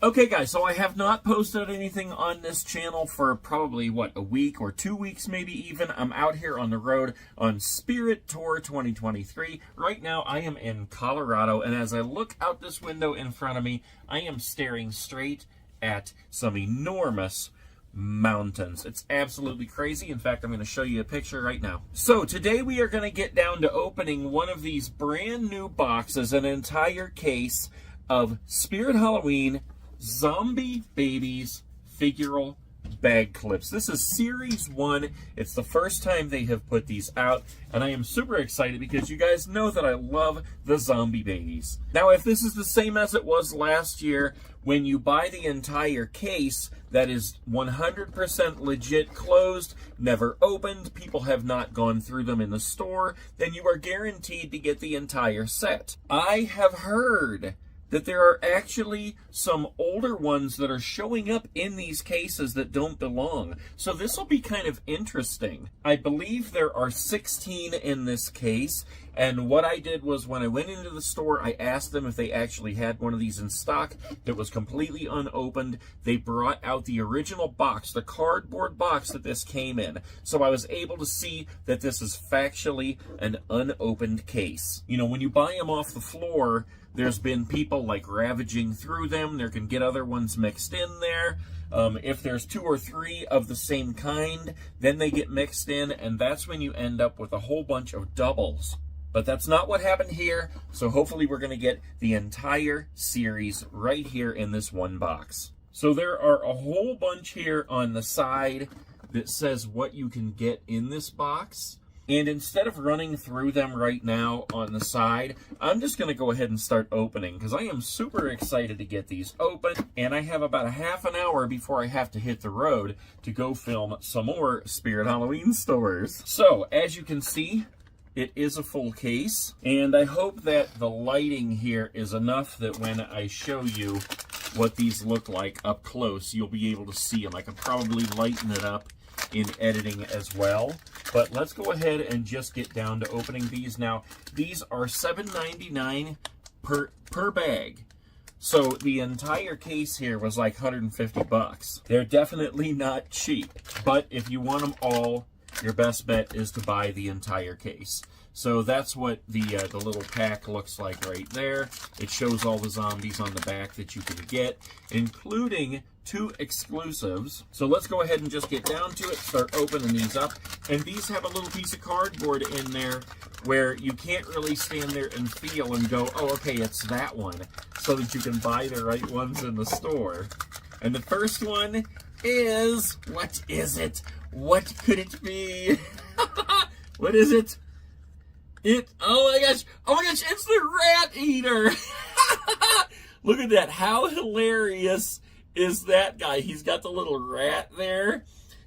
Okay guys, so I have not posted anything on this channel for probably, a week or 2 weeks maybe even. I'm out here on the road on Spirit Tour 2023. Right now I am in Colorado, and as I look out this window in front of me, I am staring straight at some enormous mountains. It's absolutely crazy. In fact, I'm going to show you a picture right now. So today we are going to get down to opening one of these brand new boxes, an entire case of Spirit Halloween Zombie Babies figural bag clips. This is series 1. It's the first time they have put these out, and I am super excited because you guys know that I love the zombie babies. Now, if this is the same as it was last year, when you buy the entire case that is 100% legit closed, never opened, people have not gone through them in the store, then you are guaranteed to get the entire set. I have heard that there are actually some older ones that are showing up in these cases that don't belong. So this will be kind of interesting. I believe there are 16 in this case, and what I did was when I went into the store, I asked them if they actually had one of these in stock that was completely unopened. They brought out the original box, the cardboard box that this came in. So I was able to see that this is factually an unopened case. You know, when you buy them off the floor, there's been people like ravaging through them. There can get other ones mixed in there. If there's 2 or 3 of the same kind, then they get mixed in, and that's when you end up with a whole bunch of doubles. But that's not what happened here, so hopefully we're going to get the entire series right here in this one box. So there are a whole bunch here on the side that says what you can get in this box. And instead of running through them right now on the side, I'm just going to go ahead and start opening because I am super excited to get these open. And I have about a half an hour before I have to hit the road to go film some more Spirit Halloween stores. So, as you can see, it is a full case. And I hope that the lighting here is enough that when I show you what these look like up close, you'll be able to see them. I could probably lighten it up in editing as well, but let's go ahead and just get down to opening these. Now, these are $7.99 per bag, so the entire case here was like 150 bucks. They're definitely not cheap, but if you want them all, your best bet is to buy the entire case. So that's what the little pack looks like right there. It shows all the zombies on the back that you can get, including 2 exclusives. So let's go ahead and just get down to it, start opening these up. And these have a little piece of cardboard in there where you can't really stand there and feel and go, oh, okay, it's that one, so that you can buy the right ones in the store. And the first one is, what is it? What could it be? What is it? Oh my gosh, it's the rat eater. Look at that. How hilarious is that guy? He's got the little rat there.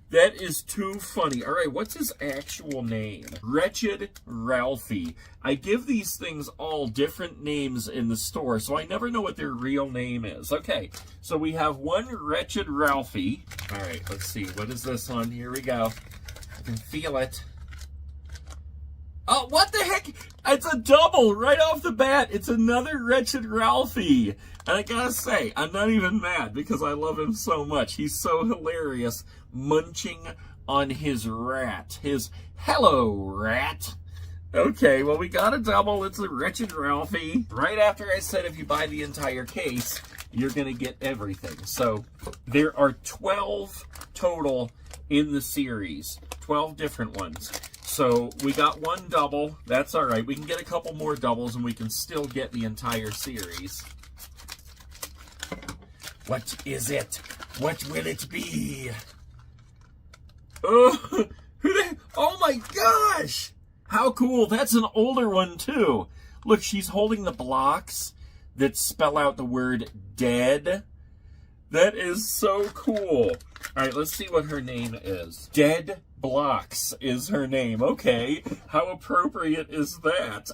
That is too funny. All right, what's his actual name? Wretched Ralphie. I give these things all different names in the store, so I never know what their real name is. Okay, so we have one Wretched Ralphie. All right, let's see. What is this one? Here we go. I can feel it. Oh, what the heck? It's a double right off the bat. It's another Wretched Ralphie. And I gotta say, I'm not even mad because I love him so much. He's so hilarious, munching on his rat. His hello rat. Okay, well, we got a double. It's a Wretched Ralphie. Right after I said if you buy the entire case, you're gonna get everything. So there are 12 total in the series. 12 different ones. So we got one double. That's all right. We can get a couple more doubles and we can still get the entire series. What is it? What will it be? Oh, oh my gosh! How cool. That's an older one too. Look, she's holding the blocks that spell out the word dead. That is so cool. All right, let's see what her name is. Dead Blocks is her name. Okay, how appropriate is that?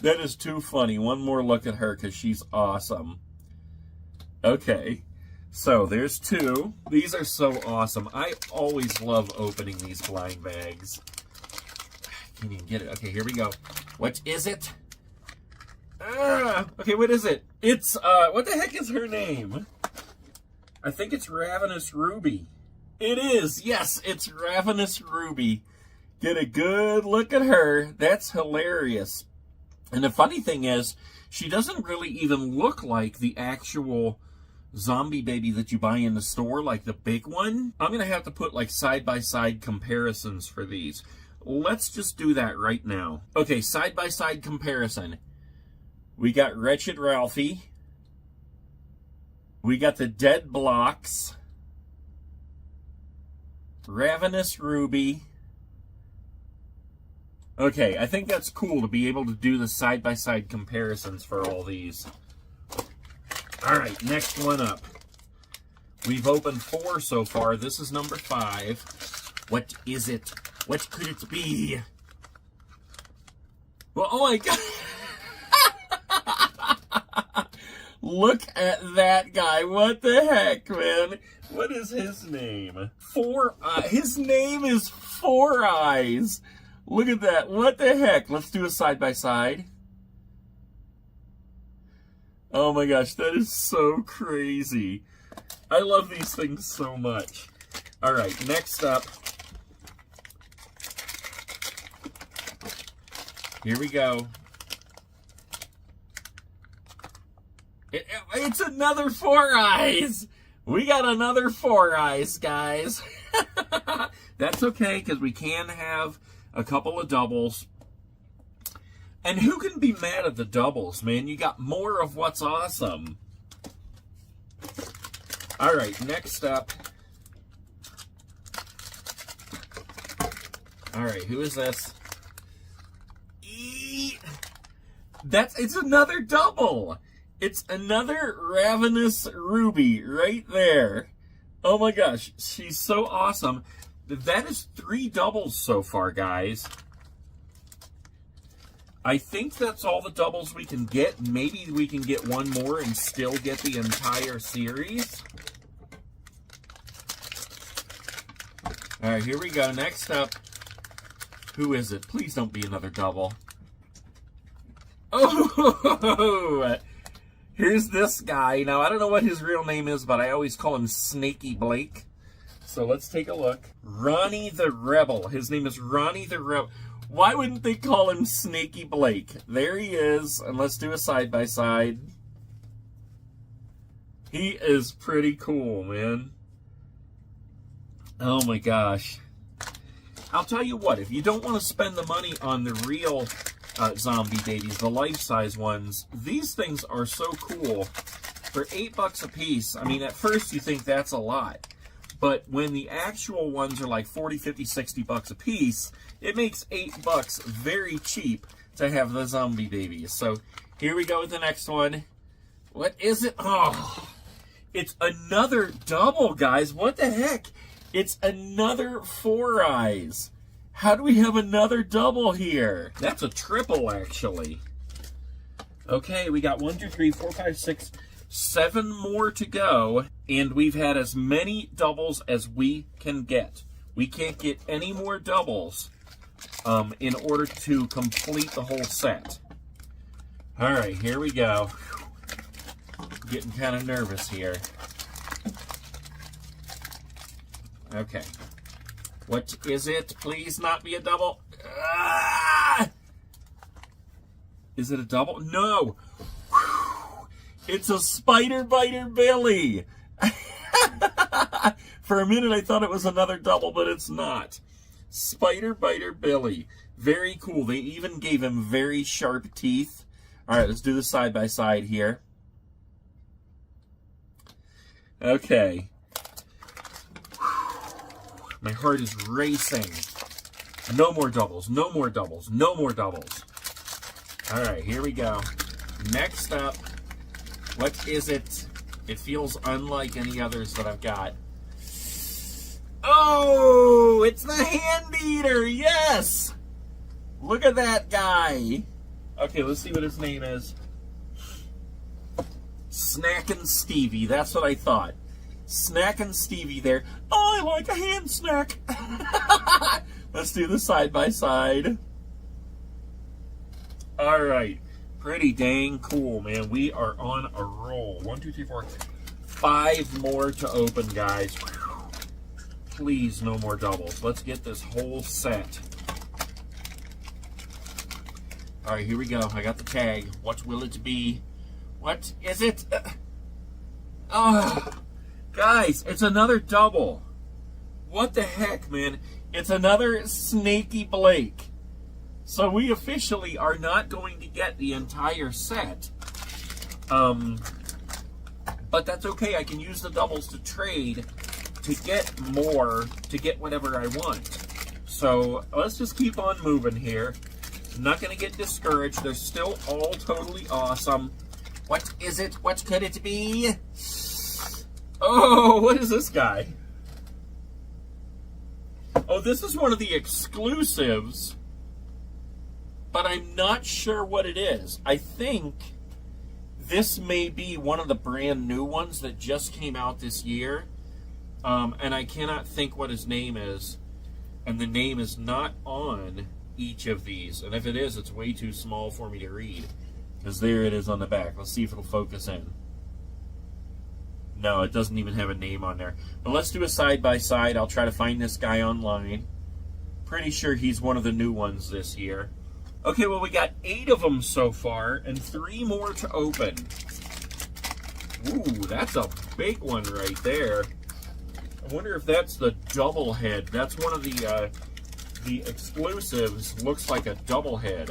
That is too funny. One more look at her because she's awesome. Okay, so there's 2. These are so awesome. I always love opening these blind bags. I can't even get it. Okay, here we go. What is it? Okay, what is it? It's, what the heck is her name? I think it's Ravenous Ruby. It is, yes, it's Ravenous Ruby. Get a good look at her. That's hilarious. And the funny thing is, she doesn't really even look like the actual zombie baby that you buy in the store, like the big one. I'm going to have to put like side-by-side comparisons for these. Let's just do that right now. Okay, side-by-side comparison. We got Wretched Ralphie. We got the Dead Blocks. Ravenous Ruby. Okay, I think that's cool to be able to do the side-by-side comparisons for all these. All right, next one up. We've opened 4 so far. This is number 5. What is it? What could it be? Well, oh my God. Look at that guy. What the heck, man? What is his name? His name is Four Eyes. Look at that. What the heck? Let's do a side-by-side. Oh my gosh, that is so crazy. I love these things so much. All right, next up. Here we go. It's another Four Eyes. We got another Four Eyes, guys. That's okay, because we can have a couple of doubles. And who can be mad at the doubles, man? You got more of what's awesome. All right, next up. All right, who is this? It's another double. It's another Ravenous Ruby right there. Oh my gosh, she's so awesome. That is 3 doubles so far, guys. I think that's all the doubles we can get. Maybe we can get one more and still get the entire series. All right, here we go. Next up, who is it? Please don't be another double. Oh, here's this guy. Now, I don't know what his real name is, but I always call him Snaky Blake. So let's take a look. Ronnie the Rebel. His name is Ronnie the Rebel. Why wouldn't they call him Snaky Blake? There he is, and let's do a side-by-side. He is pretty cool, man. Oh my gosh. I'll tell you what, if you don't want to spend the money on the real zombie babies, the life-size ones, these things are so cool. For $8 a piece, I mean, at first you think that's a lot. But when the actual ones are like 40, 50, 60 bucks a piece, it makes $8 very cheap to have the zombie babies. So here we go with the next one. What is it? Oh, it's another double, guys. What the heck? It's another Four Eyes. How do we have another double here? That's a triple, actually. Okay, we got 1, 2, 3, 4, 5, 6, 7 more to go, and we've had as many doubles as we can get. We can't get any more doubles in order to complete the whole set. All right, here we go. Getting kind of nervous here. Okay. What is it? Please not be a double. Ah! Is it a double? No. It's a Spider Biter Billy. For a minute, I thought it was another double, but it's not. Spider Biter Billy. Very cool. They even gave him very sharp teeth. All right, let's do the side-by-side here. Okay. My heart is racing. No more doubles. No more doubles. No more doubles. All right, here we go. Next up. What is it? It feels unlike any others that I've got. Oh, it's the Hand Eater. Yes. Look at that guy. Okay, let's see what his name is. Snackin' Stevie. That's what I thought. Snackin' Stevie there. Oh, I like a hand snack. Let's do the side-by-side. All right. Pretty dang cool, man. We are on a roll. 1, 2, 3, 4, 5 more to open, guys. Whew. Please, no more doubles. Let's get this whole set. All right, here we go. I got the tag. What will it be? What is it? Oh, guys, it's another double. What the heck, man? It's another Snaky Blake. So we officially are not going to get the entire set. But that's okay. I can use the doubles to trade to get more, to get whatever I want. So let's just keep on moving here. I'm not going to get discouraged. They're still all totally awesome. What is it? What could it be? Oh, what is this guy? Oh, this is one of the exclusives, but I'm not sure what it is. I think this may be one of the brand new ones that just came out this year, and I cannot think what his name is, and the name is not on each of these, and if it is, it's way too small for me to read, because there it is on the back. Let's see if it'll focus in. No, it doesn't even have a name on there. But let's do a side-by-side. I'll try to find this guy online. Pretty sure he's one of the new ones this year. Okay, well, we got 8 of them so far, and 3 more to open. Ooh, that's a big one right there. I wonder if that's the double head. That's one of the exclusives. Looks like a double head.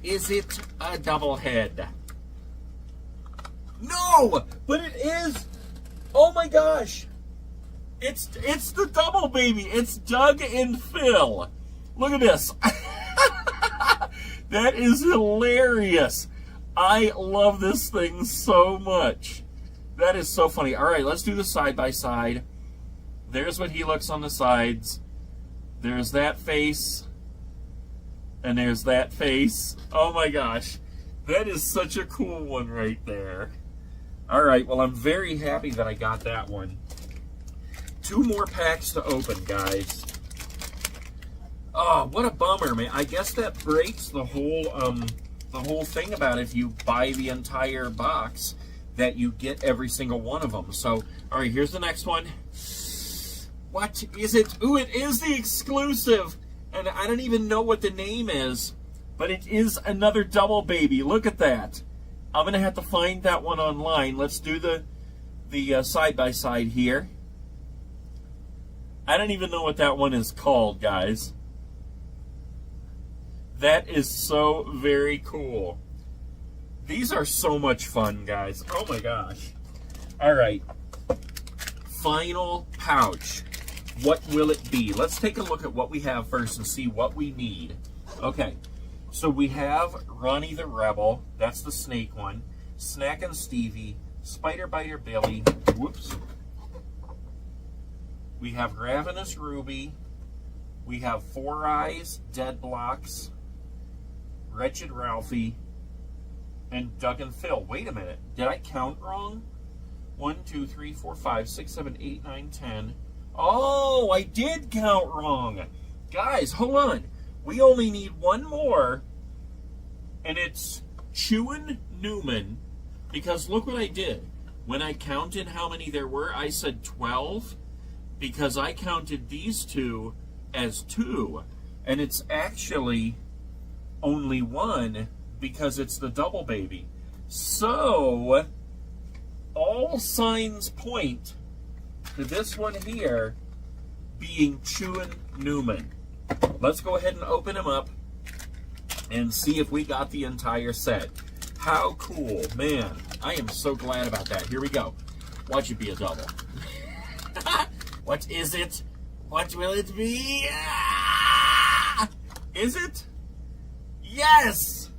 Is it a double head? No, but it is. Oh my gosh. It's the double baby. It's Doug and Phil. Look at this. That is hilarious. I love this thing so much. That is so funny. All right, let's do the side-by-side. There's what he looks on the sides. There's that face. And there's that face. Oh my gosh. That is such a cool one right there. All right, well, I'm very happy that I got that one. 2 more packs to open, guys. Oh, what a bummer, man. I guess that breaks the whole thing about if you buy the entire box that you get every single one of them. So, all right, here's the next one. What is it? Ooh, it is the exclusive. And I don't even know what the name is, but it is another double baby. Look at that. I'm going to have to find that one online. Let's do the side-by-side here. I don't even know what that one is called, guys. That is so very cool. These are so much fun, guys. Oh my gosh. All right. Final pouch. What will it be? Let's take a look at what we have first and see what we need. Okay. So we have Ronnie the Rebel. That's the snake one. Snack and Stevie. Spider Biter Billy. Whoops. We have Ravenous Ruby. We have Four Eyes, Dead Blocks, Wretched Ralphie, and Doug and Phil. Wait a minute. Did I count wrong? 1, 2, 3, 4, 5, 6, 7, 8, 9, 10. Oh, I did count wrong. Guys, hold on. We only need one more, and it's Chewin' Newman, because look what I did. When I counted how many there were, I said 12, because I counted these two as 2, and it's actually only 1 because it's the double baby. So, all signs point to this one here being Chewin' Newman. Let's go ahead and open him up and see if we got the entire set. How cool. Man, I am so glad about that. Here we go. Watch it be a double. What is it? What will it be? Ah! Is it? Yes!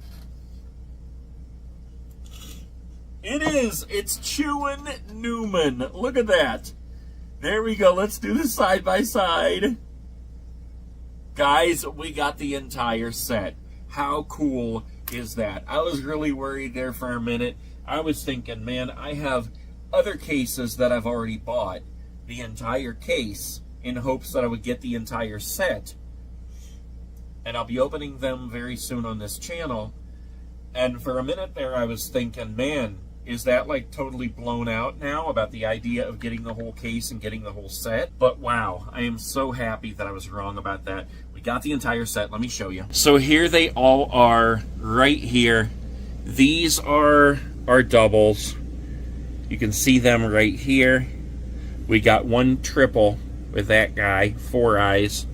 It is. It's Chewin' Newman. Look at that. There we go. Let's do the side-by-side. Guys, we got the entire set. How cool is that? I was really worried there for a minute. I was thinking, man, I have other cases that I've already bought, the entire case, in hopes that I would get the entire set. And I'll be opening them very soon on this channel. And for a minute there, I was thinking, man, is that like totally blown out now about the idea of getting the whole case and getting the whole set? But wow, I am so happy that I was wrong about that. We got the entire set. Let me show you. So here they all are right here. These are our doubles. You can see them right here. We got one triple with that guy, 4 eyes.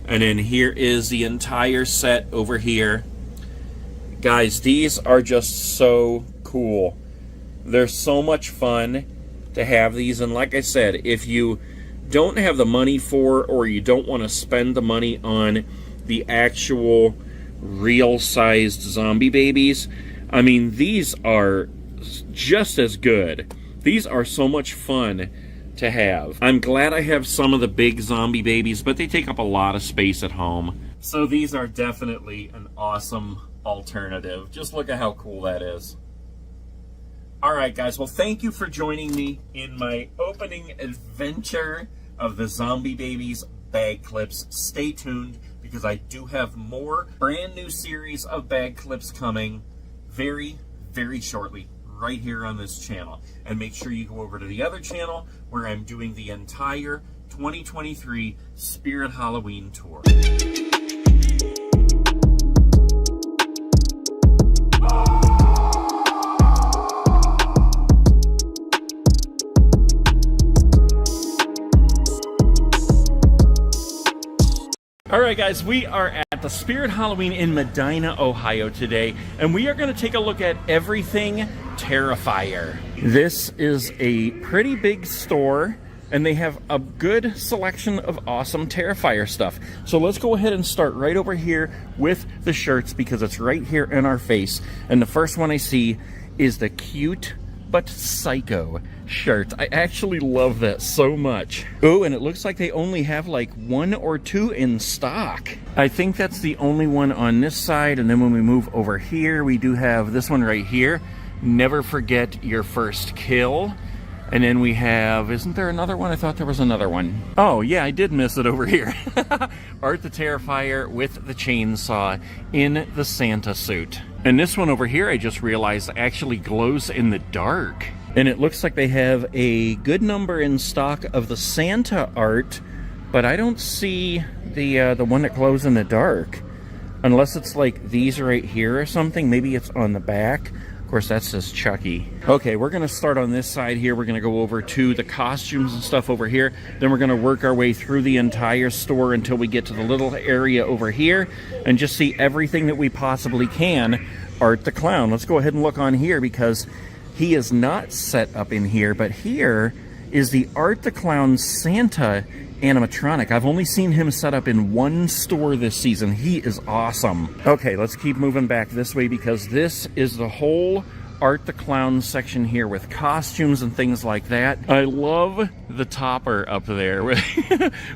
And then here is the entire set over here. Guys, these are just so cool. They're so much fun to have these. And like I said, if you don't have the money for, or you don't want to spend the money on the actual real-sized zombie babies, I mean, these are just as good. These are so much fun to have. I'm glad I have some of the big zombie babies, but they take up a lot of space at home. So these are definitely an awesome alternative. Just look at how cool that is. Alright guys, well thank you for joining me in my opening adventure of the Zombie Babies bag clips. Stay tuned because I do have more brand new series of bag clips coming very, very shortly right here on this channel. And make sure you go over to the other channel where I'm doing the entire 2023 Spirit Halloween tour. Alright guys, we are at the Spirit Halloween in Medina, Ohio today, and we are going to take a look at everything Terrifier. This is a pretty big store, and they have a good selection of awesome Terrifier stuff. So let's go ahead and start right over here with the shirts, because it's right here in our face. And the first one I see is the Cute But Psycho shirt. I actually love that so much. Oh, and it looks like they only have like 1 or 2 in stock. I think that's the only one on this side, and then when we move over here, we do have this one right here. Never forget your first kill. And then we have, isn't there another one? I thought there was another one. Oh yeah, I did miss it over here. Art the Terrifier with the chainsaw in the Santa suit. And this one over here, I just realized, actually glows in the dark. And it looks like they have a good number in stock of the Santa art, but I don't see the one that glows in the dark. Unless it's like these right here or something. Maybe it's on the back. Of course, that says Chucky. Okay, we're going to start on this side here. We're going to go over to the costumes and stuff over here. Then we're going to work our way through the entire store until we get to the little area over here and just see everything that we possibly can. Art the Clown. Let's go ahead and look on here because he is not set up in here, but here is the Art the Clown Santa animatronic. I've only seen him set up in one store this season. He is awesome. Okay, let's keep moving back this way because this is the whole Art the Clown section here with costumes and things like that. I love the topper up there with,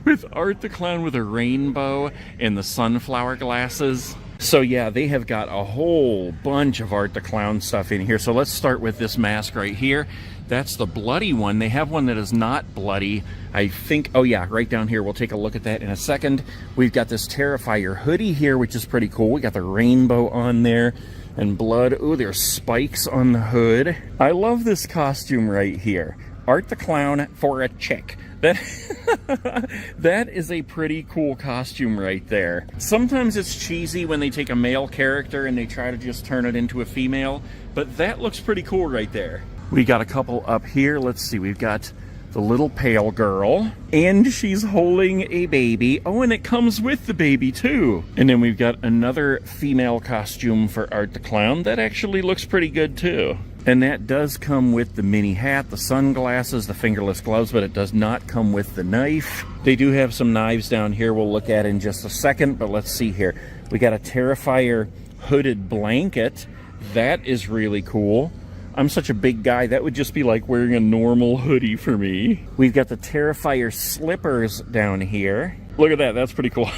with Art the Clown with a rainbow and the sunflower glasses. So yeah, they have got a whole bunch of Art the Clown stuff in here. So let's start with this mask right here. That's the bloody one. They have one that is not bloody. I think, oh yeah, right down here. We'll take a look at that in a second. We've got this Terrifier hoodie here, which is pretty cool. We got the rainbow on there and blood. Ooh, there's spikes on the hood. I love this costume right here. Art the Clown for a chick. That is a pretty cool costume right there. Sometimes it's cheesy when they take a male character and they try to just turn it into a female, but that looks pretty cool right there. We got a couple up here. Let's see, we've got the little pale girl, and she's holding a baby. Oh, and it comes with the baby too. And then we've got another female costume for Art the Clown that actually looks pretty good too. And that does come with the mini hat, the sunglasses, the fingerless gloves, but it does not come with the knife. They do have some knives down here we'll look at in just a second, but let's see here. We got a Terrifier hooded blanket. That is really cool. I'm such a big guy, that would just be like wearing a normal hoodie for me. We've got the Terrifier slippers down here. Look at that, that's pretty cool.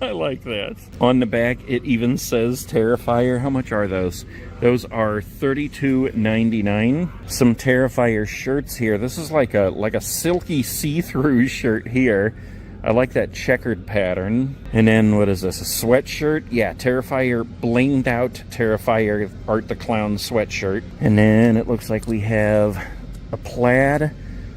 I like that. On the back, it even says Terrifier. How much are those? Those are $32.99. Some Terrifier shirts here. This is like a silky see-through shirt here. I like that checkered pattern. And then what is this, a sweatshirt? Yeah, Terrifier blinged out Terrifier Art the Clown sweatshirt. And then it looks like we have a plaid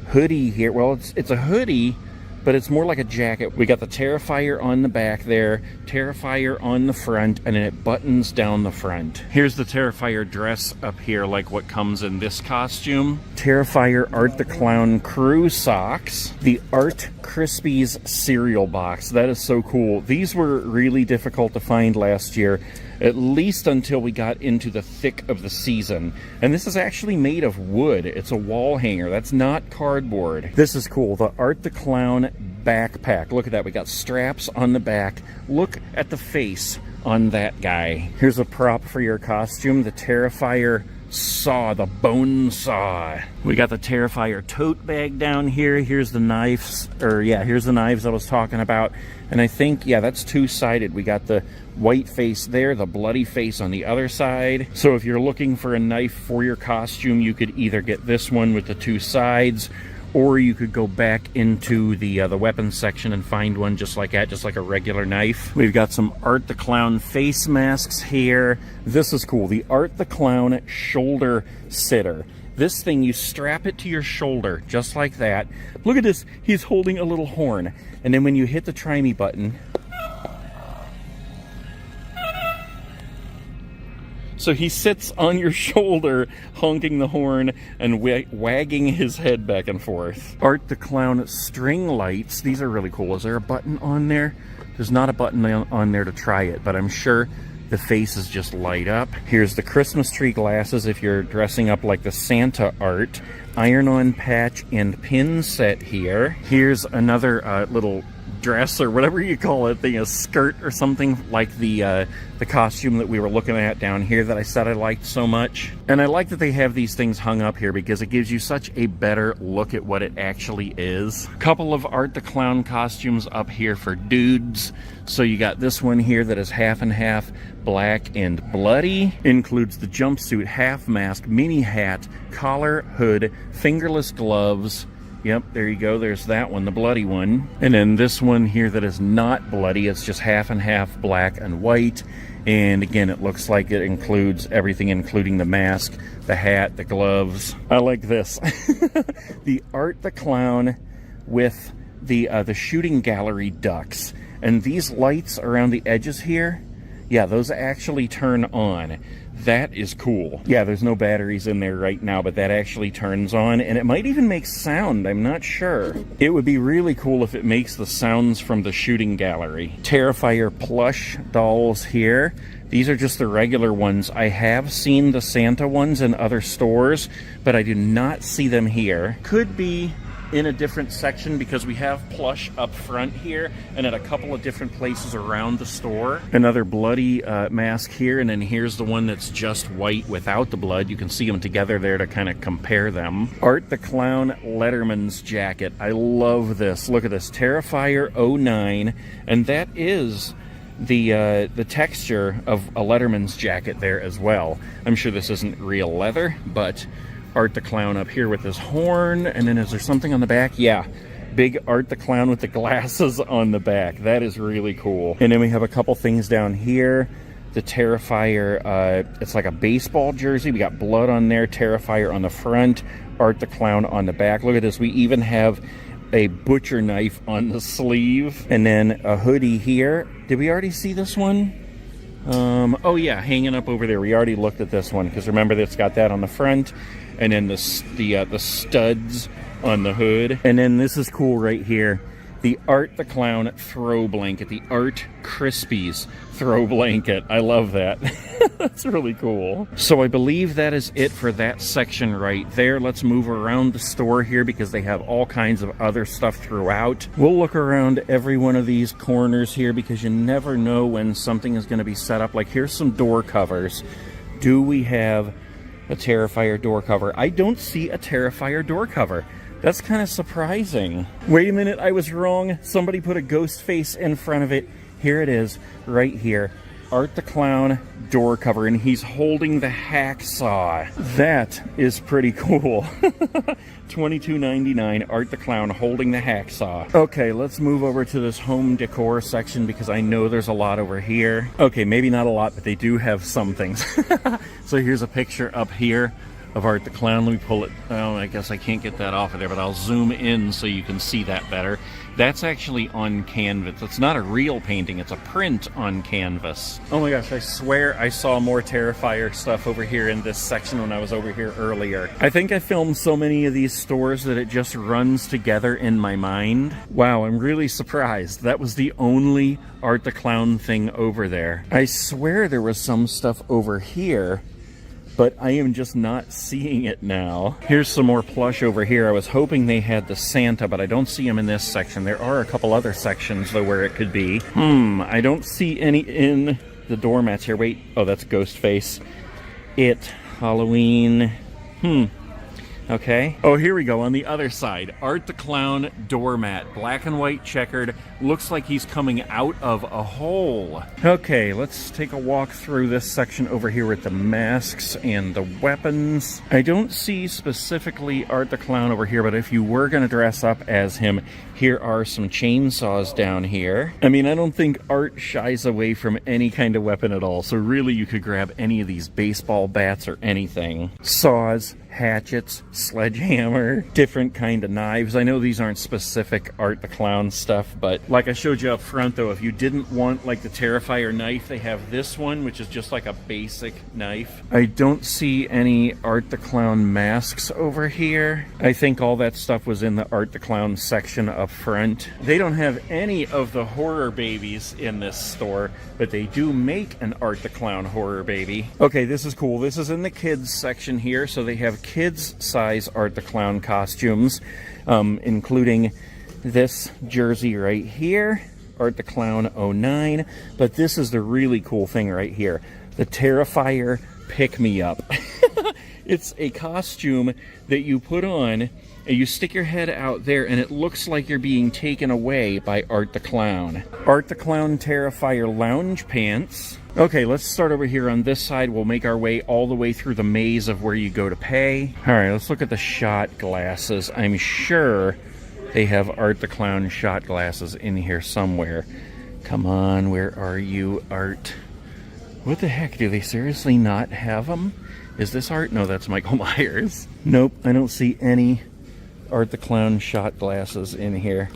hoodie here. Well, it's a hoodie, but it's more like a jacket. We got the Terrifier on the back there, Terrifier on the front, and then it buttons down the front. Here's the Terrifier dress up here, like what comes in this costume. Terrifier Art the Clown crew socks. The Art Crispies cereal box. That is so cool. These were really difficult to find last year, at least until we got into the thick of the season. And this is actually made of wood. It's a wall hanger. That's not cardboard. This is cool. The Art the Clown backpack. Look at that. We got straps on the back. Look at the face on that guy. Here's a prop for your costume. The Terrifier saw, the bone saw. We got the Terrifier tote bag down here. Here's the knives, here's the knives I was talking about. And I think, yeah, that's two-sided. We got the white face there, the bloody face on the other side. So if you're looking for a knife for your costume, you could either get this one with the two sides, or you could go back into the weapons section and find one just like that, just like a regular knife. We've got some Art the Clown face masks here. This is cool. The Art the Clown shoulder sitter. This thing, you strap it to your shoulder, just like that. Look at this. He's holding a little horn. And then when you hit the try me button, so he sits on your shoulder, honking the horn and wagging his head back and forth. Art the Clown string lights. These are really cool. Is there a button on there? There's not a button on there to try it, but I'm sure the faces just light up. Here's the Christmas tree glasses if you're dressing up like the Santa art. Iron-on patch and pin set here. Here's another little dress, or whatever you call it, a skirt or something, like the costume that we were looking at down here that I said I liked so much. And I like that they have these things hung up here because it gives you such a better look at what it actually is. Couple of Art the Clown costumes up here for dudes. So you got this one here that is half and half black and bloody. Includes the jumpsuit, half mask, mini hat, collar, hood, fingerless gloves. Yep, there you go. There's that one, the bloody one. And then this one here that is not bloody. It's just half and half black and white. And again, it looks like it includes everything, including the mask, the hat, the gloves. I like this. The Art the Clown with the shooting gallery ducks. And these lights around the edges here, yeah, those actually turn on. That is cool. Yeah, there's no batteries in there right now, but that actually turns on, and it might even make sound. I'm not sure. It would be really cool if it makes the sounds from the shooting gallery. Terrifier plush dolls here. These are just the regular ones. I have seen the Santa ones in other stores, but I do not see them here. Could be in a different section because we have plush up front here and at a couple of different places around the store. Another bloody mask here, and then here's the one that's just white without the blood. You can see them together there to kind of compare them. Art the Clown Letterman's jacket. I love this. Look at this. Terrifier 09, and that is the texture of a Letterman's jacket there as well. I'm sure this isn't real leather, but Art the Clown up here with his horn. And then is there something on the back? Yeah, big Art the Clown with the glasses on the back. That is really cool. And then we have a couple things down here. The Terrifier, it's like a baseball jersey. We got blood on there. Terrifier on the front, Art the Clown on the back. Look at this. We even have a butcher knife on the sleeve. And then a hoodie here. Did we already see this one? Oh yeah, hanging up over there. We already looked at this one because remember that's got that on the front, and then the studs on the hood. And then this is cool right here. The Art the Clown throw blanket, the Art Crispies throw blanket. I love that. That's really cool. So I believe that is it for that section right there. Let's move around the store here because they have all kinds of other stuff throughout. We'll look around every one of these corners here because you never know when something is going to be set up. Like here's some door covers. Do we have a Terrifier door cover? I don't see a Terrifier door cover. That's kind of surprising. Wait a minute, I was wrong. Somebody put a ghost face in front of it. Here it is, right here. Art the Clown door cover, and he's holding the hacksaw. That is pretty cool. $22.99, Art the Clown holding the hacksaw. Okay, let's move over to this home decor section because I know there's a lot over here. Okay, maybe not a lot, but they do have some things. So here's a picture up here of Art the Clown. Let me pull it. Oh, I guess I can't get that off of there, but I'll zoom in so you can see that better. That's actually on canvas. It's not a real painting, it's a print on canvas. Oh my gosh, I swear I saw more Terrifier stuff over here in this section when I was over here earlier. I think I filmed so many of these stores that it just runs together in my mind. Wow, I'm really surprised. That was the only Art the Clown thing over there. I swear there was some stuff over here, but I am just not seeing it now. Here's some more plush over here. I was hoping they had the Santa, but I don't see him in this section. There are a couple other sections, though, where it could be. I don't see any in the doormats here. Wait, oh, that's Ghostface. It, Halloween. Okay. Oh, here we go on the other side. Art the Clown doormat. Black and white checkered. Looks like he's coming out of a hole. Okay, let's take a walk through this section over here with the masks and the weapons. I don't see specifically Art the Clown over here, but if you were going to dress up as him, here are some chainsaws down here. I mean, I don't think Art shies away from any kind of weapon at all, so really you could grab any of these baseball bats or anything. Saws, hatchets, sledgehammer, different kind of knives. I know these aren't specific Art the Clown stuff, but like I showed you up front though, if you didn't want like the Terrifier knife, they have this one, which is just like a basic knife. I don't see any Art the Clown masks over here. I think all that stuff was in the Art the Clown section up front. They don't have any of the horror babies in this store, but they do make an Art the Clown horror baby. Okay, this is cool. This is in the kids section here, so they have kids size Art the Clown costumes, including this jersey right here, Art the Clown 09, but this is the really cool thing right here, the Terrifier pick-me-up. It's a costume that you put on and you stick your head out there and it looks like you're being taken away by Art the Clown. Art the Clown Terrifier lounge pants. Okay, let's start over here on this side. We'll make our way all the way through the maze of where you go to pay. All right, let's look at the shot glasses. I'm sure they have Art the Clown shot glasses in here somewhere. Come on, where are you, Art? What the heck, do they seriously not have them? Is this Art? No, that's Michael Myers. Nope, I don't see any Art the Clown shot glasses in here.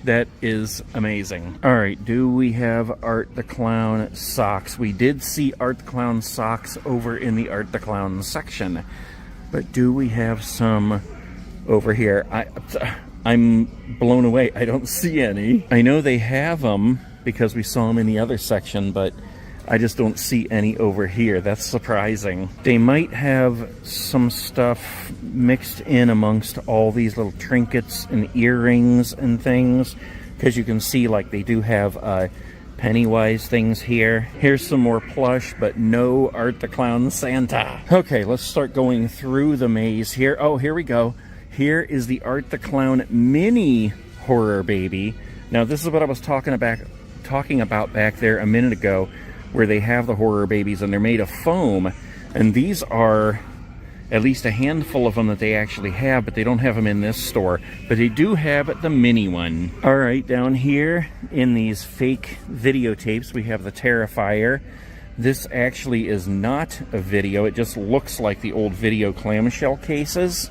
That is amazing. All right, do we have Art the Clown socks? We did see Art the Clown socks over in the Art the Clown section, but do we have some over here? I'm blown away. I don't see any. I know they have them because we saw them in the other section, but I just don't see any over here. That's surprising. They might have some stuff mixed in amongst all these little trinkets and earrings and things, because you can see like they do have Pennywise things here. Here's some more plush, but no Art the Clown Santa. Okay, let's start going through the maze here. Oh, here we go. Here is the Art the Clown mini horror baby. Now this is what I was talking about back there a minute ago, where they have the horror babies and they're made of foam, and these are at least a handful of them that they actually have, but they don't have them in this store, but they do have the mini one. All right, down here in these fake videotapes we have the Terrifier. This actually is not a video, it just looks like the old video clamshell cases.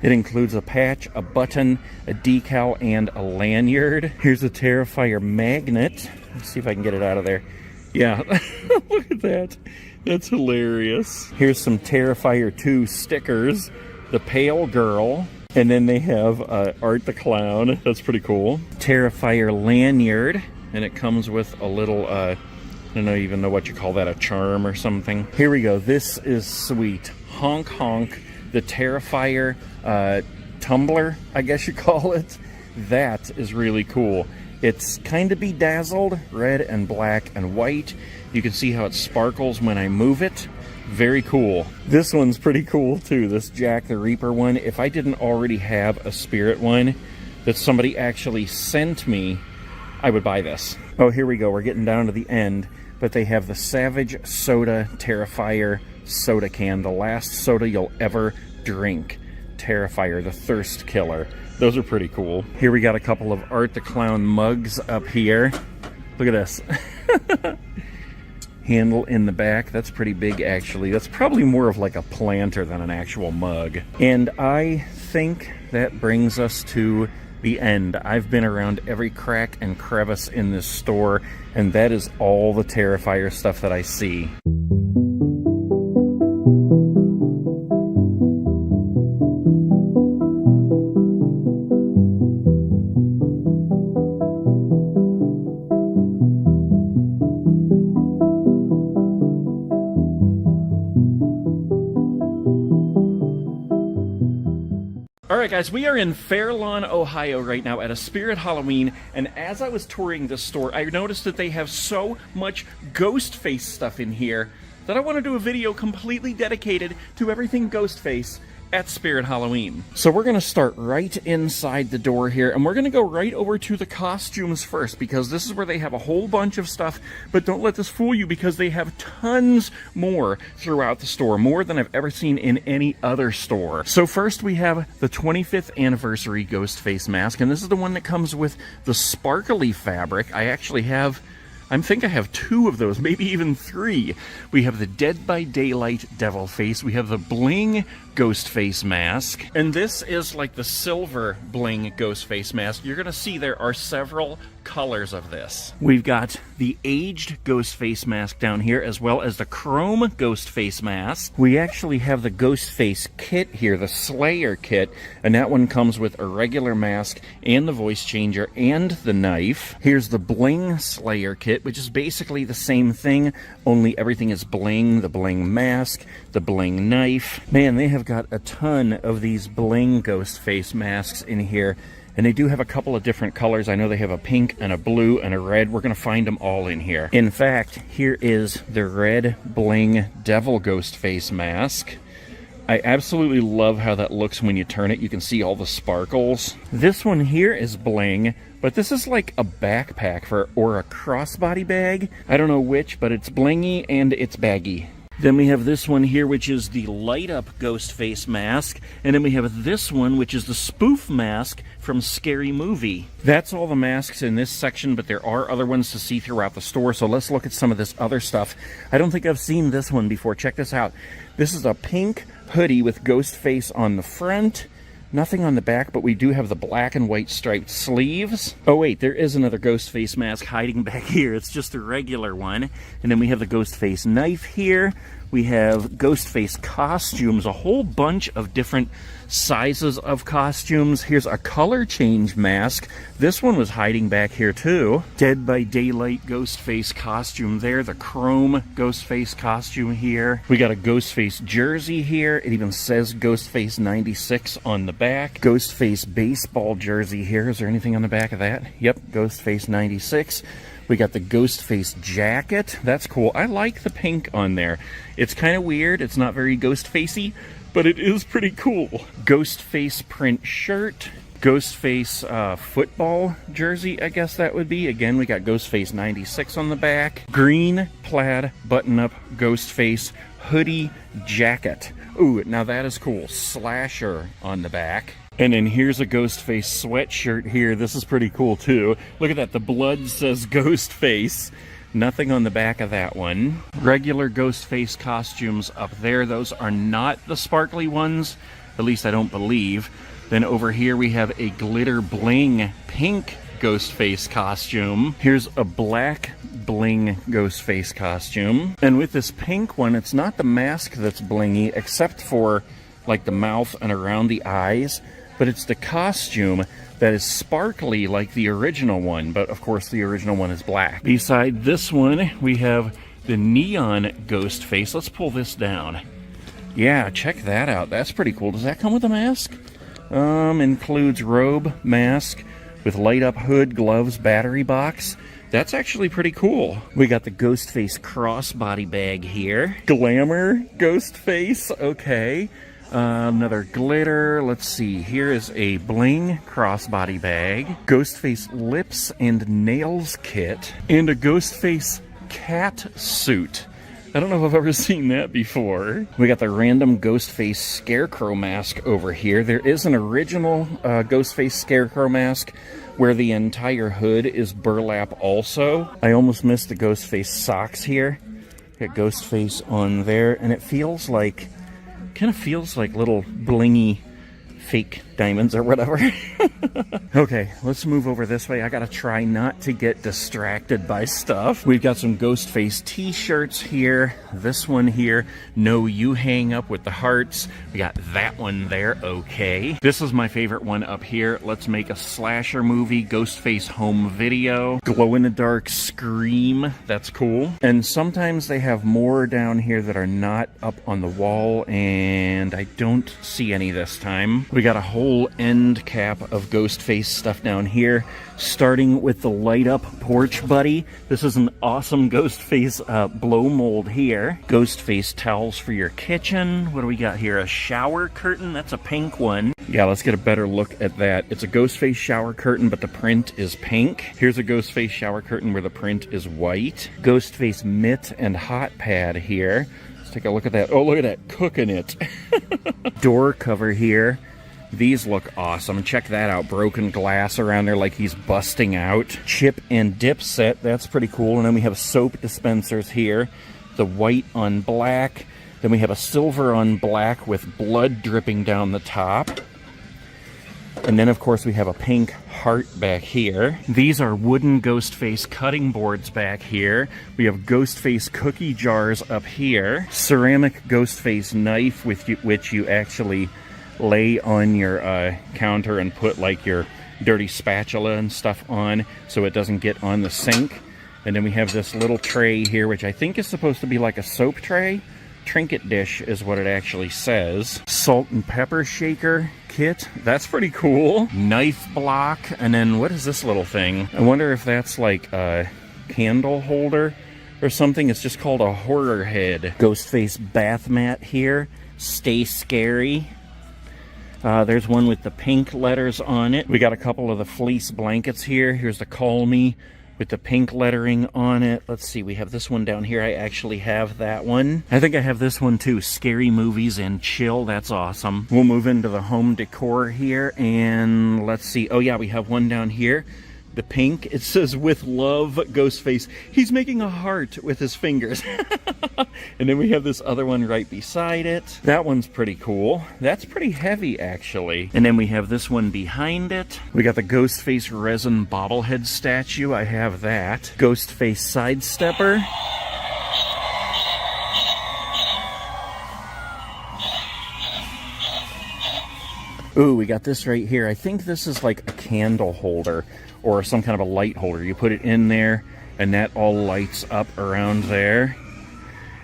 It includes a patch, a button, a decal, and a lanyard. Here's a Terrifier magnet. Let's see if I can get it out of there. Yeah, look at that. That's hilarious. Here's some Terrifier 2 stickers. The Pale Girl. And then they have Art the Clown. That's pretty cool. Terrifier lanyard. And it comes with a little, I don't even know what you call that, a charm or something. Here we go. This is sweet. Honk Honk. The Terrifier tumbler, I guess you call it. That is really cool. It's kind of bedazzled, red and black and white. You can see how it sparkles when I move it. Very cool. This one's pretty cool too, this Jack the Reaper one. If I didn't already have a spirit one that somebody actually sent me, I would buy this. Oh, here we go. We're getting down to the end. but they have the Savage Soda Terrifier soda can, the last soda you'll ever drink. Terrifier, the thirst killer. Those are pretty cool. Here we got a couple of Art the Clown mugs up here. Look at this. Handle in the back. That's pretty big, actually. That's probably more of like a planter than an actual mug. And I think that brings us to the end. I've been around every crack and crevice in this store, and that is all the Terrifier stuff that I see. Alright guys, we are in Fairlawn, Ohio right now at a Spirit Halloween, and as I was touring this store, I noticed that they have so much Ghostface stuff in here that I want to do a video completely dedicated to everything Ghostface at Spirit Halloween. So we're going to start right inside the door here, and we're going to go right over to the costumes first, because this is where they have a whole bunch of stuff, but don't let this fool you, because they have tons more throughout the store, more than I've ever seen in any other store. So first we have the 25th anniversary Ghostface mask, and this is the one that comes with the sparkly fabric. I think I have 2 of those, maybe even 3. We have the Dead by Daylight Devil Face. We have the Bling Ghostface mask. And this is like the silver Bling Ghostface mask. You're going to see there are several colors of this. We've got the aged Ghostface mask down here, as well as the chrome Ghostface mask. We actually have the Ghostface kit here, the Slayer kit, and that one comes with a regular mask and the voice changer and the knife. Here's the Bling Slayer kit, which is basically the same thing, only everything is bling. The bling mask, the bling knife. Man, they have got a ton of these bling Ghostface masks in here. And they do have a couple of different colors. I know they have a pink and a blue and a red. We're going to find them all in here. In fact, here is the red bling devil Ghostface mask. I absolutely love how that looks when you turn it. You can see all the sparkles. This one here is bling, but this is like a backpack or a crossbody bag. I don't know which, but it's blingy and it's baggy. Then we have this one here, which is the light-up Ghostface mask. And then we have this one, which is the spoof mask from Scary Movie. That's all the masks in this section, but there are other ones to see throughout the store. So let's look at some of this other stuff. I don't think I've seen this one before. Check this out. This is a pink hoodie with Ghostface on the front. Nothing on the back, but we do have the black and white striped sleeves. Oh wait, there is another Ghostface mask hiding back here. It's just a regular one. And then we have the Ghostface knife here. We have Ghostface costumes, a whole bunch of different sizes of costumes. Here's a color change mask. This one was hiding back here too. Dead by Daylight Ghostface costume there. The chrome Ghostface costume here. We got a Ghostface jersey here. It even says Ghostface 96 on the back. Ghostface baseball jersey here. Is there anything on the back of that? Yep, Ghostface 96. We got the Ghostface jacket. That's cool. I like the pink on there. It's kind of weird. It's not very Ghostfacey, but it is pretty cool. Ghostface print shirt. Ghostface football jersey, I guess that would be. Again, we got Ghostface 96 on the back. Green plaid button-up Ghostface hoodie jacket. Ooh, now that is cool. Slasher on the back. And then here's a Ghostface sweatshirt here. This is pretty cool too. Look at that. The blood says Ghostface. Nothing on the back of that one. Regular Ghostface costumes up there. Those are not the sparkly ones. At least I don't believe. Then over here we have a glitter bling pink Ghostface costume. Here's a black bling Ghostface costume. And with this pink one, it's not the mask that's blingy, except for like the mouth and around the eyes. But it's the costume that is sparkly like the original one, but of course the original one is black. Beside this one, we have the neon Ghostface. Let's pull this down. Yeah, check that out. That's pretty cool. Does that come with a mask? Includes robe, mask, with light-up hood, gloves, battery box. That's actually pretty cool. We got the Ghostface crossbody bag here. Glamour Ghostface, okay. Another glitter. Let's see. Here is a bling crossbody bag. Ghostface lips and nails kit. And a Ghostface cat suit. I don't know if I've ever seen that before. We got the random Ghostface Scarecrow mask over here. There is an original Ghostface Scarecrow mask where the entire hood is burlap also. I almost missed the Ghostface socks here. Got Ghostface on there, and it feels like, kind of feels like little blingy fake diamonds or whatever. Okay, let's move over this way. I gotta try not to get distracted by stuff. We've got some Ghostface t-shirts here. This one here, No You Hang Up with the hearts. We got that one there, okay. This is my favorite one up here. Let's make a slasher movie, Ghostface home video. Glow-in-the-dark Scream, that's cool. And sometimes they have more down here that are not up on the wall, and I don't see any this time. We got a whole end cap of Ghostface stuff down here, starting with the light up porch buddy. This is an awesome Ghostface blow mold here. Ghostface towels for your kitchen. What do we got here? A shower curtain. That's a pink one. Yeah, let's get a better look at that. It's a Ghostface shower curtain, but the print is pink. Here's a Ghostface shower curtain where the print is white. Ghostface mitt and hot pad here. Let's take a look at that. Oh, look at that, cooking it. Door cover here. These look awesome. Check that out. Broken glass around there like he's busting out. Chip and dip set. That's pretty cool. And then we have soap dispensers here. The white on black. Then we have a silver on black with blood dripping down the top. And then, of course, we have a pink heart back here. These are wooden Ghostface cutting boards back here. We have Ghostface cookie jars up here. Ceramic Ghostface knife with which you actually lay on your counter and put like your dirty spatula and stuff on so it doesn't get on the sink. And then we have this little tray here, which I think is supposed to be like a soap tray. Trinket dish is what it actually says. Salt and pepper shaker kit. That's pretty cool. Knife block. And then what is this little thing? I wonder if that's like a candle holder or something. It's just called a horror head. Ghostface bath mat here. Stay scary. There's one with the pink letters on it. We got a couple of the fleece blankets here. Here's the Call Me with the pink lettering on it. Let's see, we have this one down here. I actually have that one. I think I have this one too. Scary Movies and Chill. That's awesome. We'll move into the home decor here, and let's see. Oh yeah, we have one down here. The pink, it says with love, Ghostface. He's making a heart with his fingers. And then we have this other one right beside it. That one's pretty cool. That's pretty heavy, actually. And then we have this one behind it. We got the Ghostface resin bobblehead statue. I have that. Ghostface sidestepper. Ooh, we got this right here. I think this is like a candle holder or some kind of a light holder. You put it in there and that all lights up around there.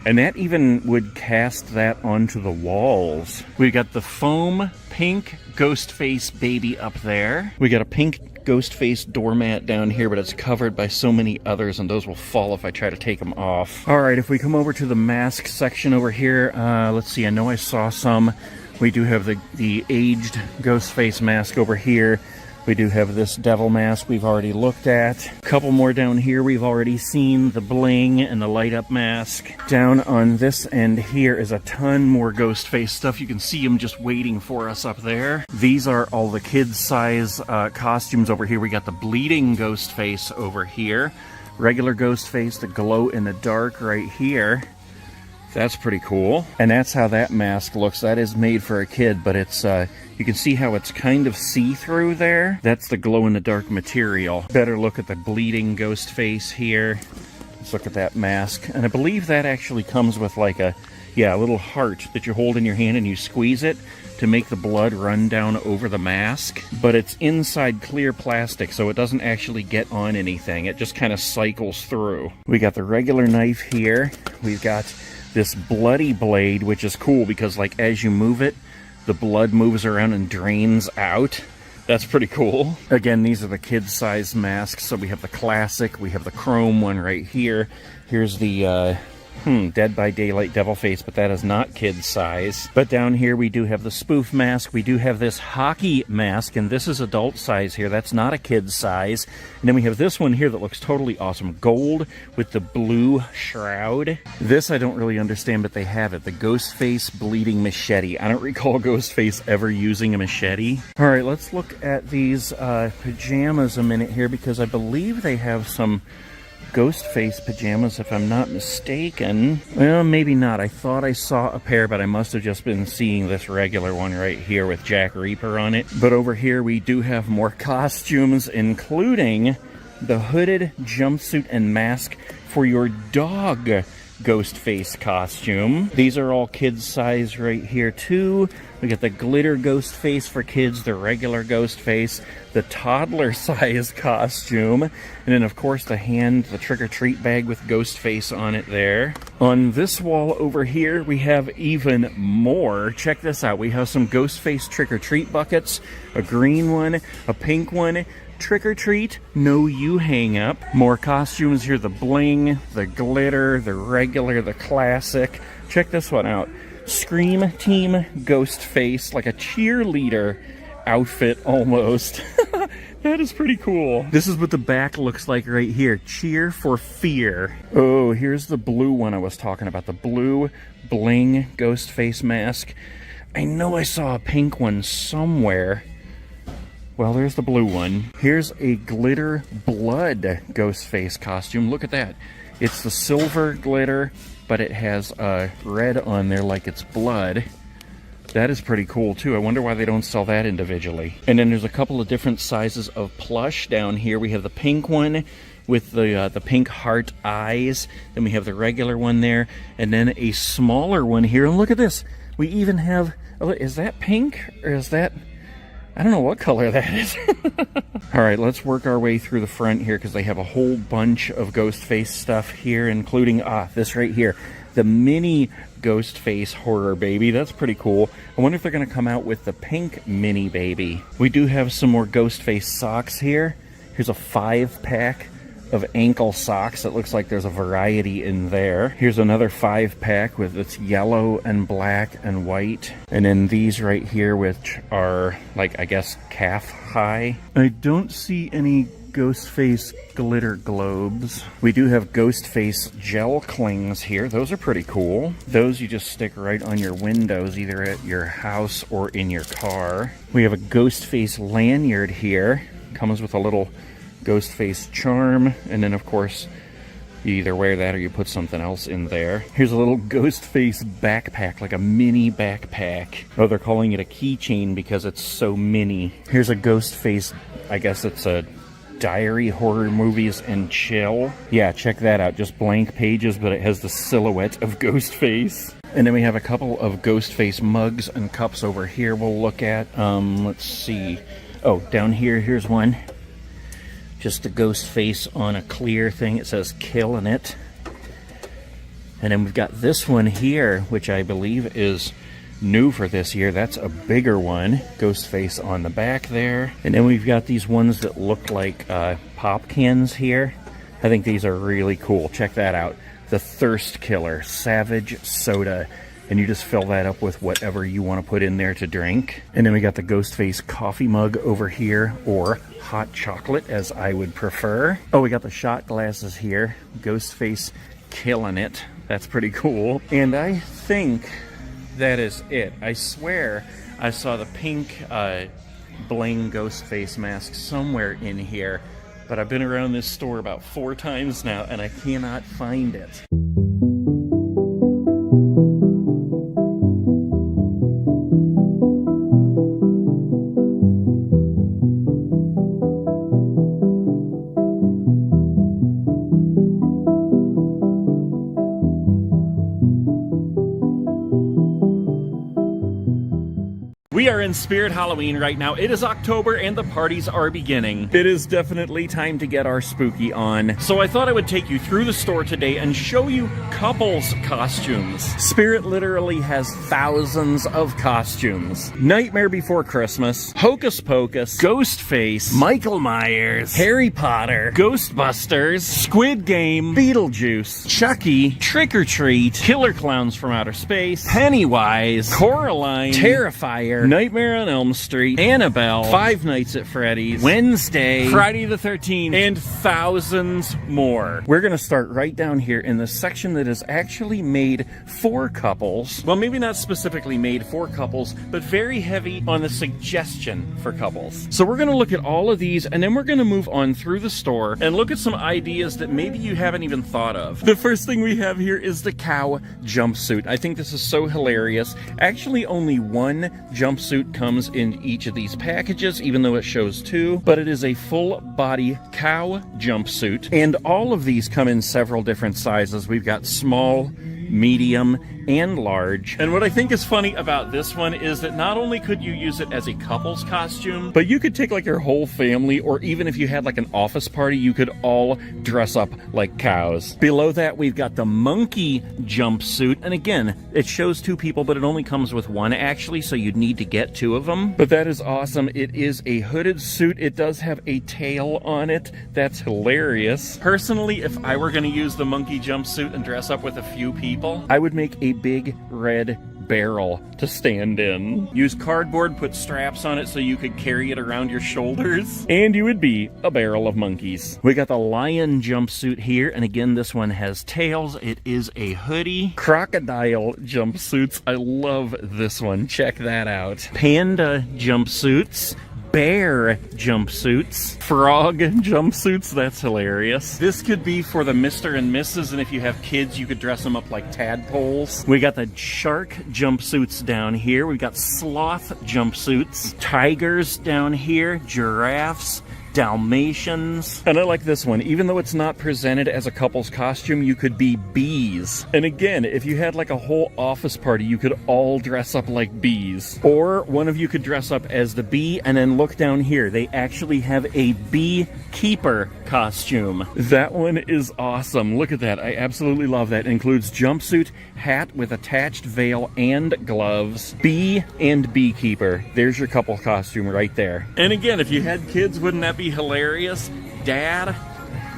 And that even would cast that onto the walls. We got the foam pink Ghostface baby up there. We got a pink Ghostface doormat down here, but it's covered by so many others, and those will fall if I try to take them off. All right, if we come over to the mask section over here, let's see, I know I saw some. We do have the aged Ghostface mask over here. We do have this devil mask we've already looked at. A couple more down here we've already seen, the bling and the light up mask. Down on this end here is a ton more Ghostface stuff. You can see them just waiting for us up there. These are all the kids size costumes over here. We got the bleeding Ghostface over here. Regular Ghostface, the glow in the dark right here. That's pretty cool. And that's how that mask looks. That is made for a kid, but it's, you can see how it's kind of see-through there. That's the glow-in-the-dark material. Better look at the bleeding Ghostface here. Let's look at that mask. And I believe that actually comes with like a little heart that you hold in your hand and you squeeze it to make the blood run down over the mask. But it's inside clear plastic, so it doesn't actually get on anything. It just kind of cycles through. We got the regular knife here. We've got this bloody blade, which is cool because like as you move it, the blood moves around and drains out. That's pretty cool. Again, these are the kid-sized masks. So we have the classic, we have the chrome one right here. Here's the Dead by Daylight devil face, but that is not kid size. But down here we do have the spoof mask. We do have this hockey mask, and this is adult size here. That's not a kid size. And then we have this one here that looks totally awesome. Gold with the blue shroud. This I don't really understand, but they have it. The Ghostface bleeding machete. I don't recall Ghostface ever using a machete. All right, let's look at these pajamas a minute here, because I believe they have some Ghostface pajamas, if I'm not mistaken. Well, maybe not. I thought I saw a pair, but I must have just been seeing this regular one right here with Jack Reaper on it. But over here we do have more costumes, including the hooded jumpsuit and mask for your dog Ghostface costume. These are all kids size right here too. We got the glitter Ghostface for kids, the regular Ghostface, the toddler size costume, and then of course the trick-or-treat bag with Ghostface on it there. On this wall over here we have even more. Check this out. We have some Ghostface trick-or-treat buckets, a green one, a pink one, trick or treat, no you hang up. More costumes here, the bling, the glitter, the regular, the classic. Check this one out. Scream Team Ghostface, like a cheerleader outfit almost. That is pretty cool. This is what the back looks like right here. Cheer for fear. Oh, here's the blue one I was talking about. The blue bling Ghostface mask. I know I saw a pink one somewhere. Well, there's the blue one. Here's a glitter blood Ghostface costume. Look at that. It's the silver glitter, but it has red on there like it's blood. That is pretty cool too. I wonder why they don't sell that individually. And then there's a couple of different sizes of plush down here. We have the pink one with the pink heart eyes. Then we have the regular one there, and then a smaller one here. And look at this. We even have, is that pink or is that, I don't know what color that is. All right, let's work our way through the front here, because they have a whole bunch of Ghostface stuff here, including this right here, the mini Ghostface horror baby. That's pretty cool. I wonder if they're going to come out with the pink mini baby. We do have some more Ghostface socks here. Here's a 5-pack of ankle socks. It looks like there's a variety in there. Here's another 5-pack with its yellow and black and white. And then these right here, which are like, I guess, calf high. I don't see any Ghostface glitter globes. We do have Ghostface gel clings here. Those are pretty cool. Those you just stick right on your windows, either at your house or in your car. We have a Ghostface lanyard here. Comes with a little Ghostface charm, and then of course you either wear that or you put something else in there. Here's a little Ghostface backpack, like a mini backpack. Oh, they're calling it a keychain because it's so mini. Here's a Ghostface, I guess it's a diary, horror movies and chill. Yeah, check that out. Just blank pages, but it has the silhouette of Ghostface. And then we have a couple of Ghostface mugs and cups over here we'll look at. Let's see. Oh, down here, here's one. Just the Ghostface on a clear thing. It says "Killing It." And then we've got this one here, which I believe is new for this year. That's a bigger one. Ghostface on the back there. And then we've got these ones that look like pop cans here. I think these are really cool. Check that out. The Thirst Killer Savage Soda. And you just fill that up with whatever you want to put in there to drink. And then we got the Ghostface coffee mug over here, or hot chocolate as I would prefer. Oh, we got the shot glasses here. Ghostface killing it. That's pretty cool. And I think that is it. I swear I saw the pink bling Ghostface mask somewhere in here, but I've been around this store about 4 times now and I cannot find it. in Spirit Halloween right now. It is October and the parties are beginning. It is definitely time to get our spooky on. So I thought I would take you through the store today and show you couples costumes. Spirit literally has thousands of costumes. Nightmare Before Christmas, Hocus Pocus, Ghostface, Michael Myers, Harry Potter, Ghostbusters, Squid Game, Beetlejuice, Chucky, Trick or Treat, Killer Clowns from Outer Space, Pennywise, Coraline, Terrifier, Nightmare on Elm Street, Annabelle, Five Nights at Freddy's, Wednesday, Friday the 13th, and thousands more. We're gonna start right down here in the section that is actually made for couples. Well, maybe not specifically made for couples, but very heavy on the suggestion for couples. So we're gonna look at all of these, and then we're gonna move on through the store and look at some ideas that maybe you haven't even thought of. The first thing we have here is the cow jumpsuit. I think this is so hilarious. Actually, only one jumpsuit comes in each of these packages, even though it shows two, but it is a full body cow jumpsuit, and all of these come in several different sizes. We've got small, medium, and large. And what I think is funny about this one is that not only could you use it as a couple's costume, but you could take like your whole family, or even if you had like an office party, you could all dress up like cows. Below that, we've got the monkey jumpsuit. And again, it shows two people, but it only comes with one actually, so you'd need to get two of them. But that is awesome. It is a hooded suit. It does have a tail on it. That's hilarious. Personally, if I were going to use the monkey jumpsuit and dress up with a few people, I would make a big red barrel to stand in. Use cardboard, put straps on it so you could carry it around your shoulders, and you would be a barrel of monkeys. We got the lion jumpsuit here, and again, this one has tails. It is a hoodie. Crocodile jumpsuits. I love this one. Check that out. Panda jumpsuits. Bear jumpsuits, frog jumpsuits, that's hilarious. This could be for the Mr. and Mrs., and if you have kids, you could dress them up like tadpoles. We got the shark jumpsuits down here. We got sloth jumpsuits, tigers down here, giraffes, Dalmatians. And I like this one. Even though it's not presented as a couple's costume, you could be bees. And again, if you had like a whole office party, you could all dress up like bees. Or one of you could dress up as the bee, and then look down here. They actually have a beekeeper costume. That one is awesome. Look at that. I absolutely love that. It includes jumpsuit, hat with attached veil, and gloves. Bee and beekeeper. There's your couple costume right there. And again, if you had kids, wouldn't that be hilarious? Dad,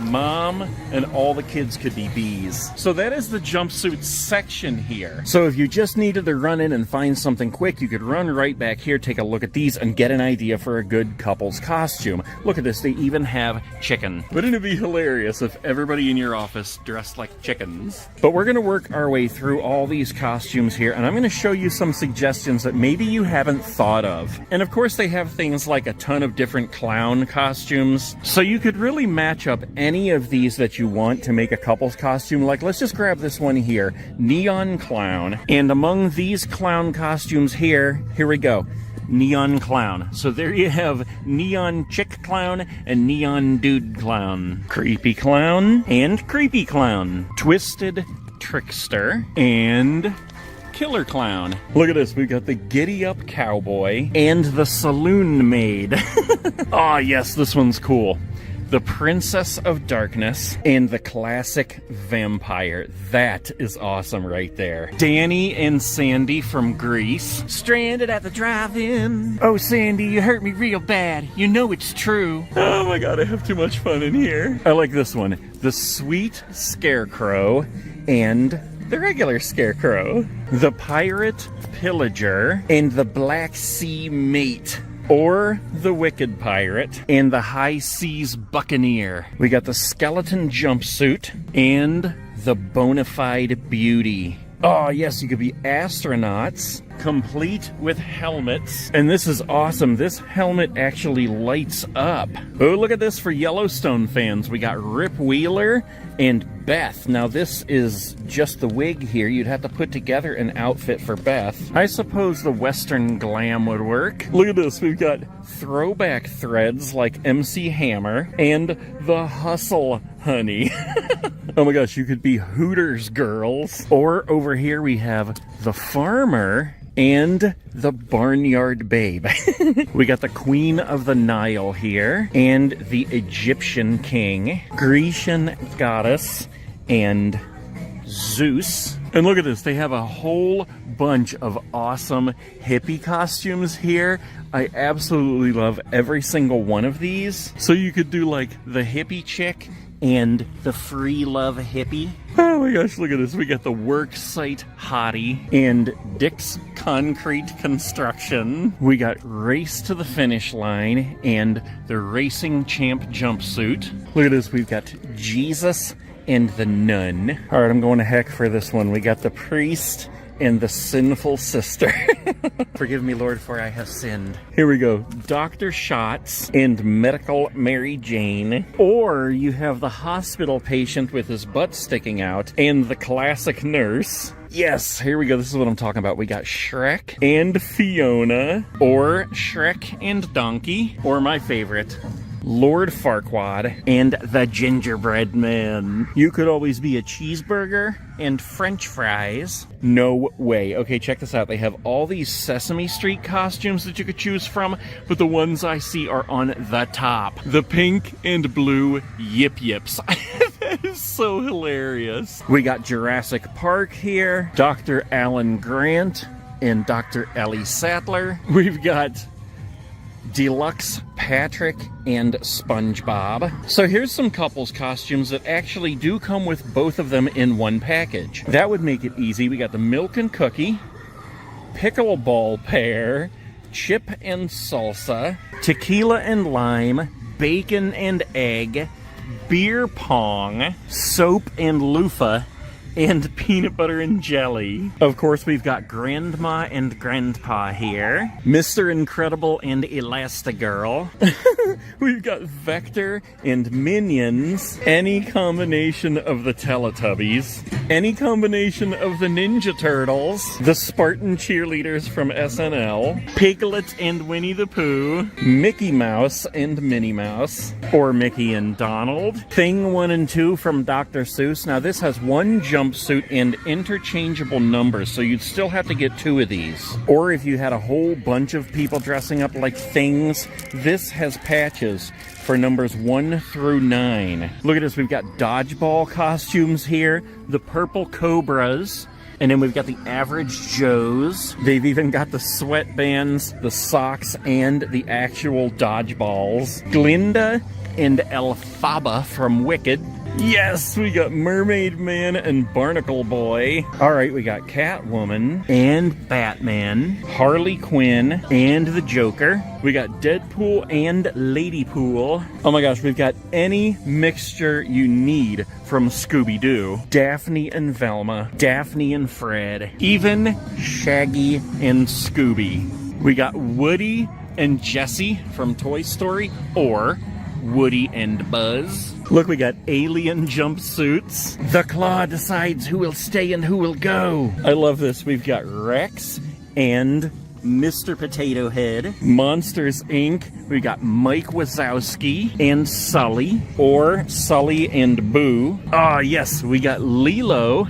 Mom, and all the kids could be bees. So that is the jumpsuit section here. So if you just needed to run in and find something quick, you could run right back here, take a look at these, and get an idea for a good couple's costume. Look at this, they even have chicken. Wouldn't it be hilarious if everybody in your office dressed like chickens? But we're gonna work our way through all these costumes here, and I'm gonna show you some suggestions that maybe you haven't thought of. And of course, they have things like a ton of different clown costumes, so you could really match up any of these that you want to make a couple's costume. Like, let's just grab this one here, Neon Clown. And among these clown costumes here we go. Neon Clown. So there you have Neon Chick Clown and Neon Dude Clown. Creepy Clown and Creepy Clown. Twisted Trickster and Killer Clown. Look at this. We've got the Giddy Up Cowboy and the Saloon Maid. Ah, yes, this one's cool. The Princess of Darkness, and the Classic Vampire. That is awesome right there. Danny and Sandy from Grease. Stranded at the drive-in. Oh, Sandy, you hurt me real bad. You know it's true. Oh my god, I have too much fun in here. I like this one. The Sweet Scarecrow and the regular Scarecrow. The Pirate Pillager and the Black Sea Mate. Or the Wicked Pirate and the High Seas Buccaneer. We got the Skeleton Jumpsuit and the Bonafide Beauty. Oh yes, you could be astronauts, complete with helmets. And this is awesome. This helmet actually lights up. Oh, look at this for Yellowstone fans. We got Rip Wheeler and Beth. Now this is just the wig here. You'd have to put together an outfit for Beth. I suppose the Western glam would work. Look at this. We've got throwback threads like MC Hammer and the Hustle honey. Oh my gosh, you could be Hooters girls. Or over here we have the farmer and the barnyard babe. We got the Queen of the Nile here, and the Egyptian king, Grecian goddess, and Zeus. And look at this, they have a whole bunch of awesome hippie costumes here. I absolutely love every single one of these. So you could do like the hippie chick and the free love hippie. Oh my gosh, look at this. We got the work site hottie and Dick's Concrete Construction. We got Race to the Finish Line and the Racing Champ jumpsuit. Look at this, we've got Jesus and the Nun. All right, I'm going to heck for this one. We got the priest and the sinful sister. Forgive me, Lord, for I have sinned. Here we go. Dr. Shots and Medical Mary Jane. Or you have the hospital patient with his butt sticking out and the classic nurse. Yes, here we go. This is what I'm talking about. We got Shrek and Fiona, or Shrek and Donkey, or my favorite, Lord Farquaad and the Gingerbread Man. You could always be a cheeseburger and French fries. No way. Okay, check this out. They have all these Sesame Street costumes that you could choose from, but the ones I see are on the top. The pink and blue Yip Yips. That is so hilarious. We got Jurassic Park here, Dr. Alan Grant and Dr. Ellie Sattler. We've got Deluxe Patrick and SpongeBob. So here's some couples costumes that actually do come with both of them in one package. That would make it easy. We got the Milk and Cookie, Pickleball Pair, Chip and Salsa, Tequila and Lime, Bacon and Egg, Beer Pong, Soap and Loofah, and Peanut Butter and Jelly. Of course, we've got Grandma and Grandpa here, Mr. Incredible and Elastigirl. We've got Vector and Minions, any combination of the Teletubbies, any combination of the Ninja Turtles, the Spartan cheerleaders from SNL, Piglet and Winnie the Pooh, Mickey Mouse and Minnie Mouse, or Mickey and Donald, Thing 1 and 2 from Dr. Seuss. Now this has one jumpsuit and interchangeable numbers, so you'd still have to get 2 of these. Or if you had a whole bunch of people dressing up like things, this has patches for numbers 1 through 9. Look at this, we've got dodgeball costumes here, the Purple Cobras, and then we've got the Average Joes. They've even got the sweatbands, the socks, and the actual dodgeballs. Glinda and Elphaba from Wicked. Yes, we got Mermaid Man and Barnacle Boy. All right, we got Catwoman and Batman, Harley Quinn and the Joker. We got Deadpool and Ladypool. Oh my gosh, we've got any mixture you need from Scooby-Doo. Daphne and Velma, Daphne and Fred, even Shaggy and Scooby. We got Woody and Jessie from Toy Story, or Woody and Buzz. Look, we got alien jumpsuits. The Claw decides who will stay and who will go. I love this. We've got Rex and Mr. Potato Head. Monsters, Inc. We got Mike Wazowski and Sully, or Sully and Boo. Ah, yes, we got Lilo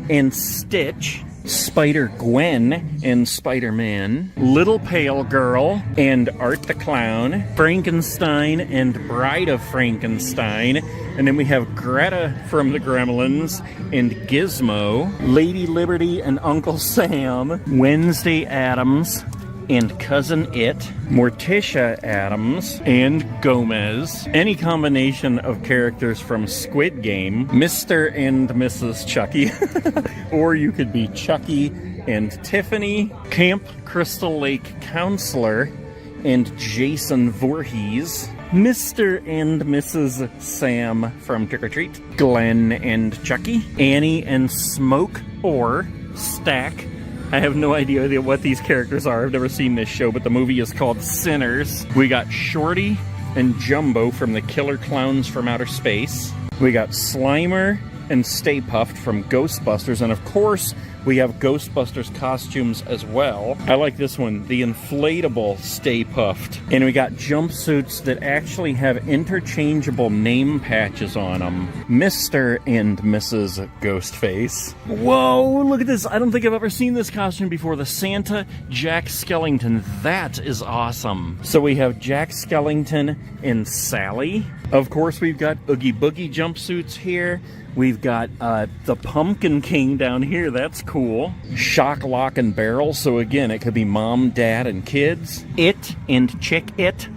and Stitch, Spider-Gwen and Spider-Man, Little Pale Girl and Art the Clown, Frankenstein and Bride of Frankenstein, and then we have Greta from the Gremlins and Gizmo, Lady Liberty and Uncle Sam, Wednesday Addams and Cousin It, Morticia Addams, and Gomez. Any combination of characters from Squid Game, Mr. and Mrs. Chucky, or you could be Chucky and Tiffany, Camp Crystal Lake Counselor, and Jason Voorhees, Mr. and Mrs. Sam from Trick or Treat, Glenn and Chucky, Annie and Smoke, or Stack. I have no idea what these characters are. I've never seen this show, but the movie is called Sinners. We got Shorty and Jumbo from the Killer Clowns from Outer Space. We got Slimer and Stay Puft from Ghostbusters. And of course, we have Ghostbusters costumes as well. I like this one, the inflatable Stay Puffed. And we got jumpsuits that actually have interchangeable name patches on them. Mr. and Mrs. Ghostface. Whoa, look at this. I don't think I've ever seen this costume before. The Santa Jack Skellington. That is awesome. So we have Jack Skellington and Sally. Of course, we've got Oogie Boogie jumpsuits here. We've got the Pumpkin King down here. That's cool. Shock, Lock, and Barrel. So again, it could be mom, dad, and kids. It and Chick It.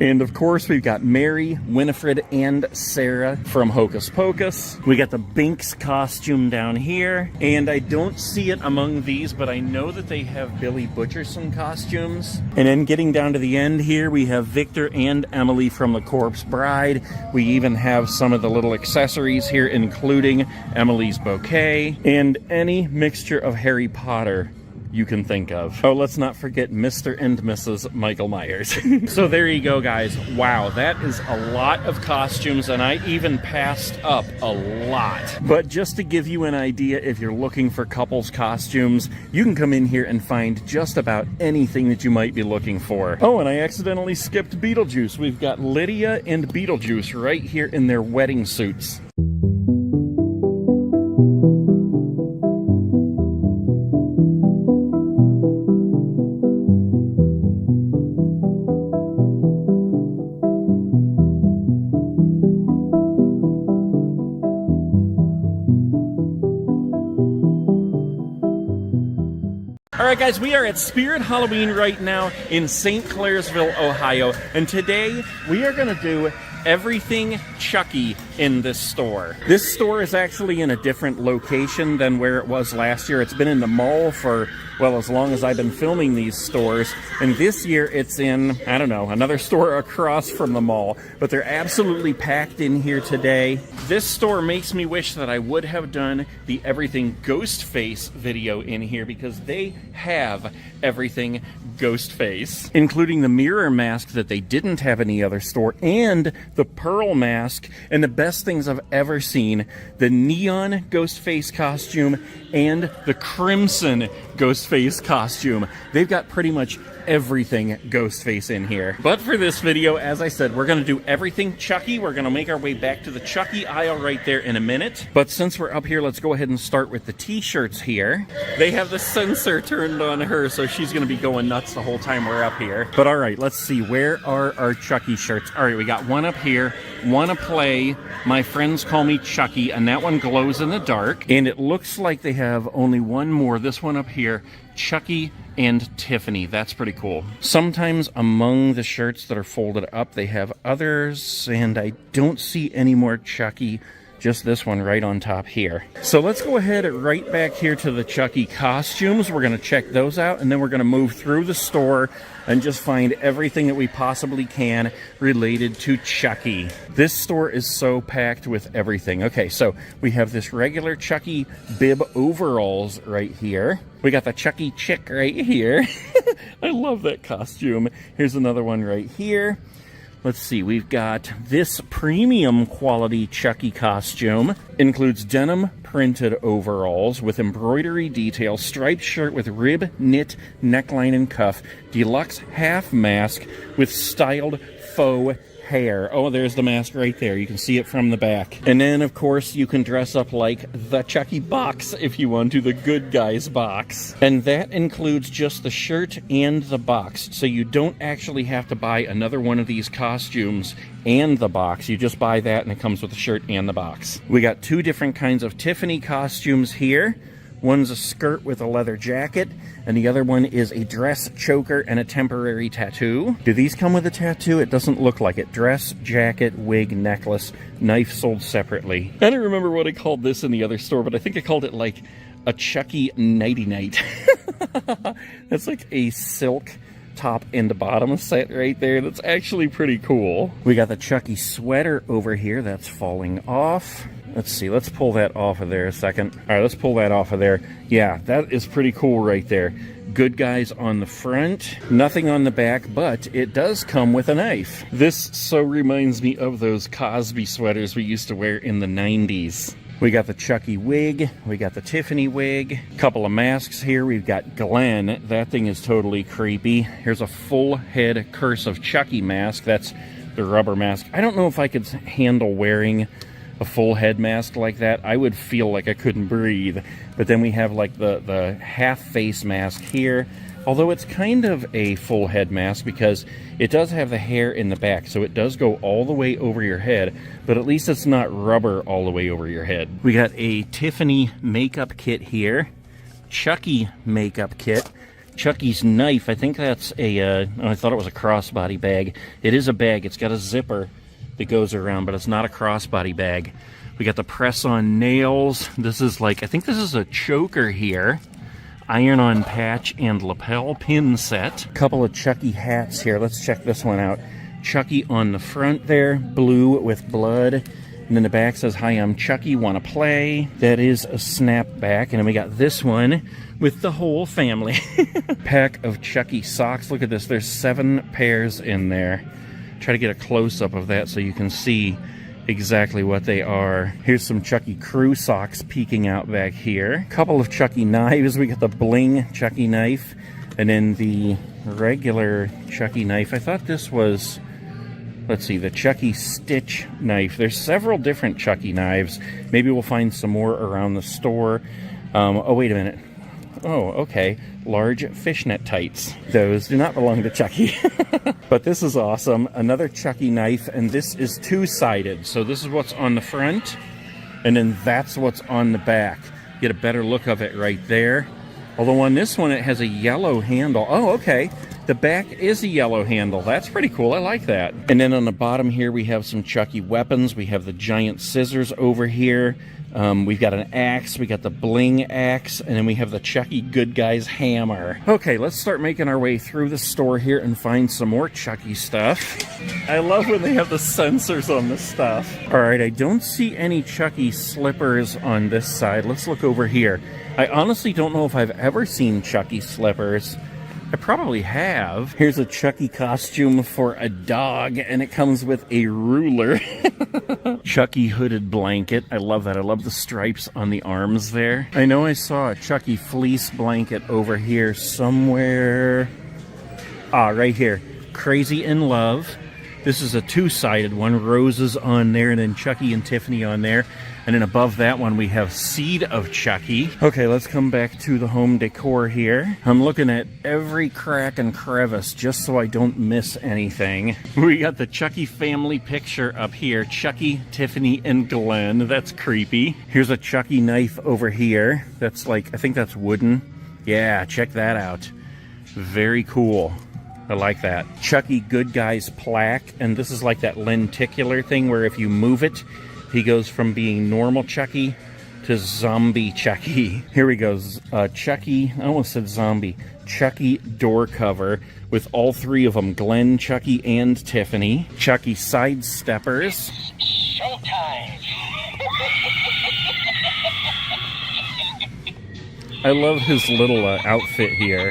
And of course, we've got Mary, Winifred, and Sarah from Hocus Pocus. We got the Binks costume down here. And I don't see it among these, but I know that they have Billy Butcherson costumes. And then getting down to the end here, we have Victor and Emily from The Corpse Bride. We even have some of the little accessories here, including Emily's bouquet and any mixture of Harry Potter you can think of. Oh, let's not forget Mr. and Mrs. Michael Myers. So there you go, guys. Wow, that is a lot of costumes, and I even passed up a lot. But just to give you an idea, if you're looking for couples costumes, you can come in here and find just about anything that you might be looking for. Oh, and I accidentally skipped Beetlejuice. We've got Lydia and Beetlejuice right here in their wedding suits. Alright guys, we are at Spirit Halloween right now in St. Clairsville, Ohio, and today we are going to do everything Chucky in this store. This store is actually in a different location than where it was last year. It's been in the mall for, well, as long as I've been filming these stores, and this year it's in, I don't know, another store across from the mall, but they're absolutely packed in here today. This store makes me wish that I would have done the Everything Ghostface video in here, because they have everything Ghostface, including the mirror mask that they didn't have in any other store, and the pearl mask, and the best things I've ever seen, the neon Ghostface costume and the crimson Ghostface costume. They've got pretty much everything Ghostface in here. But for this video, as I said, we're going to do everything Chucky. We're going to make our way back to the Chucky aisle right there in a minute. But since we're up here, let's go ahead and start with the t-shirts here. They have the sensor turned on her, so she's going to be going nuts the whole time we're up here. But all right, let's see. Where are our Chucky shirts? All right, we got one up here. Wanna play My Friends Call Me Chucky, and that one glows in the dark. And it looks like they have only one more. This one up here, Chucky and Tiffany. That's pretty cool. Sometimes among the shirts that are folded up, they have others, and I don't see any more Chucky. Just this one right on top here. So let's go ahead right back here to the Chucky costumes. We're going to check those out, and then we're going to move through the store and just find everything that we possibly can related to Chucky. This store is so packed with everything. Okay, so we have this regular Chucky bib overalls right here. We got the Chucky chick right here. I love that costume. Here's another one right here. Let's see, we've got this premium quality Chucky costume. Includes denim printed overalls with embroidery detail, striped shirt with rib knit neckline and cuff, deluxe half mask with styled faux hair. Oh, there's the mask right there. You can see it from the back. And then, of course, you can dress up like the Chucky box if you want to, the Good Guys box. And that includes just the shirt and the box. So you don't actually have to buy another one of these costumes and the box. You just buy that and it comes with the shirt and the box. We got two different kinds of Tiffany costumes here. One's a skirt with a leather jacket, and the other one is a dress choker and a temporary tattoo. Do these come with a tattoo? It doesn't look like it. Dress, jacket, wig, necklace, knife sold separately. I don't remember what I called this in the other store, but I think I called it like a Chucky nighty-night. That's like a silk top and bottom set right there. That's actually pretty cool. We got the Chucky sweater over here that's falling off. Let's see, let's pull that off of there a second. All right, let's pull that off of there. Yeah, that is pretty cool right there. Good Guys on the front, nothing on the back, but it does come with a knife. This so reminds me of those Cosby sweaters we used to wear in the 90s. We got the Chucky wig, we got the Tiffany wig, a couple of masks here. We've got Glenn, that thing is totally creepy. Here's a full head Curse of Chucky mask, that's the rubber mask. I don't know if I could handle wearing a full head mask like that. I would feel like I couldn't breathe. But then we have like the half face mask here. Although it's kind of a full head mask because it does have the hair in the back, so it does go all the way over your head, but at least it's not rubber all the way over your head. We got a Tiffany makeup kit here, Chucky makeup kit, Chucky's knife. I think that's a, I thought it was a crossbody bag. It is a bag. It's got a zipper that goes around, but it's not a crossbody bag. We got the press-on nails. This is like, I think this is a choker here. Iron-on patch and lapel pin set. Couple of Chucky hats here. Let's check this one out. Chucky on the front there, blue with blood. And then the back says, "Hi, I'm Chucky, wanna play?" That is a snapback. And then we got this one with the whole family. Pack of Chucky socks. Look at this. There's 7 pairs in there. Try to get a close-up of that so you can see exactly what they are. Here's some Chucky crew socks peeking out back here. Couple of Chucky knives. We got the bling Chucky knife and then the regular Chucky knife. I thought this was, let's see, the Chucky Stitch knife. There's several different Chucky knives. Maybe we'll find some more around the store. Oh, wait a minute. Oh, okay. Large fishnet tights. Those do not belong to Chucky. But this is awesome. Another Chucky knife, and this is 2-sided. So this is what's on the front, and then that's what's on the back. Get a better look of it right there. Although on this one, it has a yellow handle. Oh, okay. The back is a yellow handle. That's pretty cool. I like that. And then on the bottom here, we have some Chucky weapons. We have the giant scissors over here. We've got an axe, we got the bling axe, and then we have the Chucky Good Guys hammer. Okay, let's start making our way through the store here and find some more Chucky stuff. I love when they have the sensors on the stuff. Alright, I don't see any Chucky slippers on this side. Let's look over here. I honestly don't know if I've ever seen Chucky slippers. I probably have. Here's a Chucky costume for a dog, and it comes with a ruler. Chucky hooded blanket. I love that. I love the stripes on the arms there. I know I saw a Chucky fleece blanket over here somewhere. Ah, right here. Crazy in Love. This is a 2-sided one. Roses on there, and then Chucky and Tiffany on there. And then above that one, we have Seed of Chucky. Okay, let's come back to the home decor here. I'm looking at every crack and crevice just so I don't miss anything. We got the Chucky family picture up here. Chucky, Tiffany, and Glenn. That's creepy. Here's a Chucky knife over here. That's like, I think that's wooden. Yeah, check that out. Very cool. I like that. Chucky Good Guys plaque. And this is like that lenticular thing where if you move it, he goes from being normal Chucky to zombie Chucky. Here we go. Chucky, I almost said zombie. Chucky door cover with all 3 of them. Glenn, Chucky, and Tiffany. Chucky side steppers. Showtime. I love his little outfit here.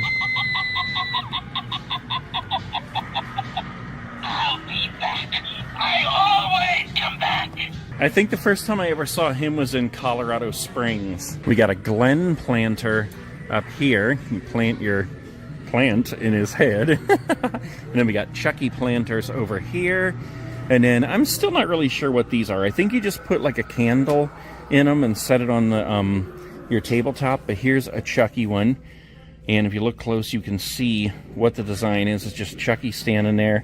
I'll be back. I always come back. I think the first time I ever saw him was in Colorado Springs. We got a Glenn planter up here. You plant your plant in his head. And then we got Chucky planters over here. And then I'm still not really sure what these are. I think you just put like a candle in them and set it on the your tabletop. But here's a Chucky one. And if you look close, you can see what the design is. It's just Chucky standing there.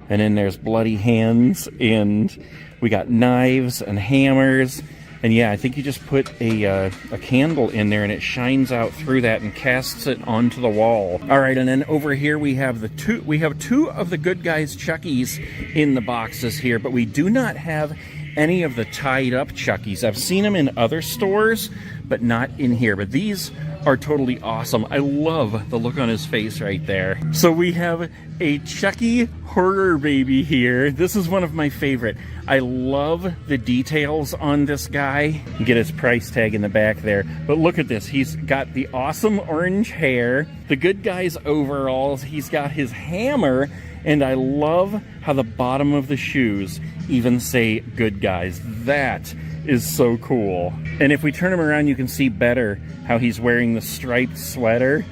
And then there's bloody hands, and we got knives and hammers. And yeah, I think you just put a candle in there and it shines out through that and casts it onto the wall. All right, and then over here we have two of the Good Guys Chuckies in the boxes here, but we do not have any of the tied up Chuckies. I've seen them in other stores, but not in here. But these are totally awesome. I love the look on his face right there. So we have a Chucky horror baby here. This is one of my favorite. I love the details on this guy. You get his price tag in the back there. But look at this. He's got the awesome orange hair, the Good Guys overalls. He's got his hammer, and I love how the bottom of the shoes even say Good Guys. That is so cool. And if we turn him around, you can see better how he's wearing the striped sweater.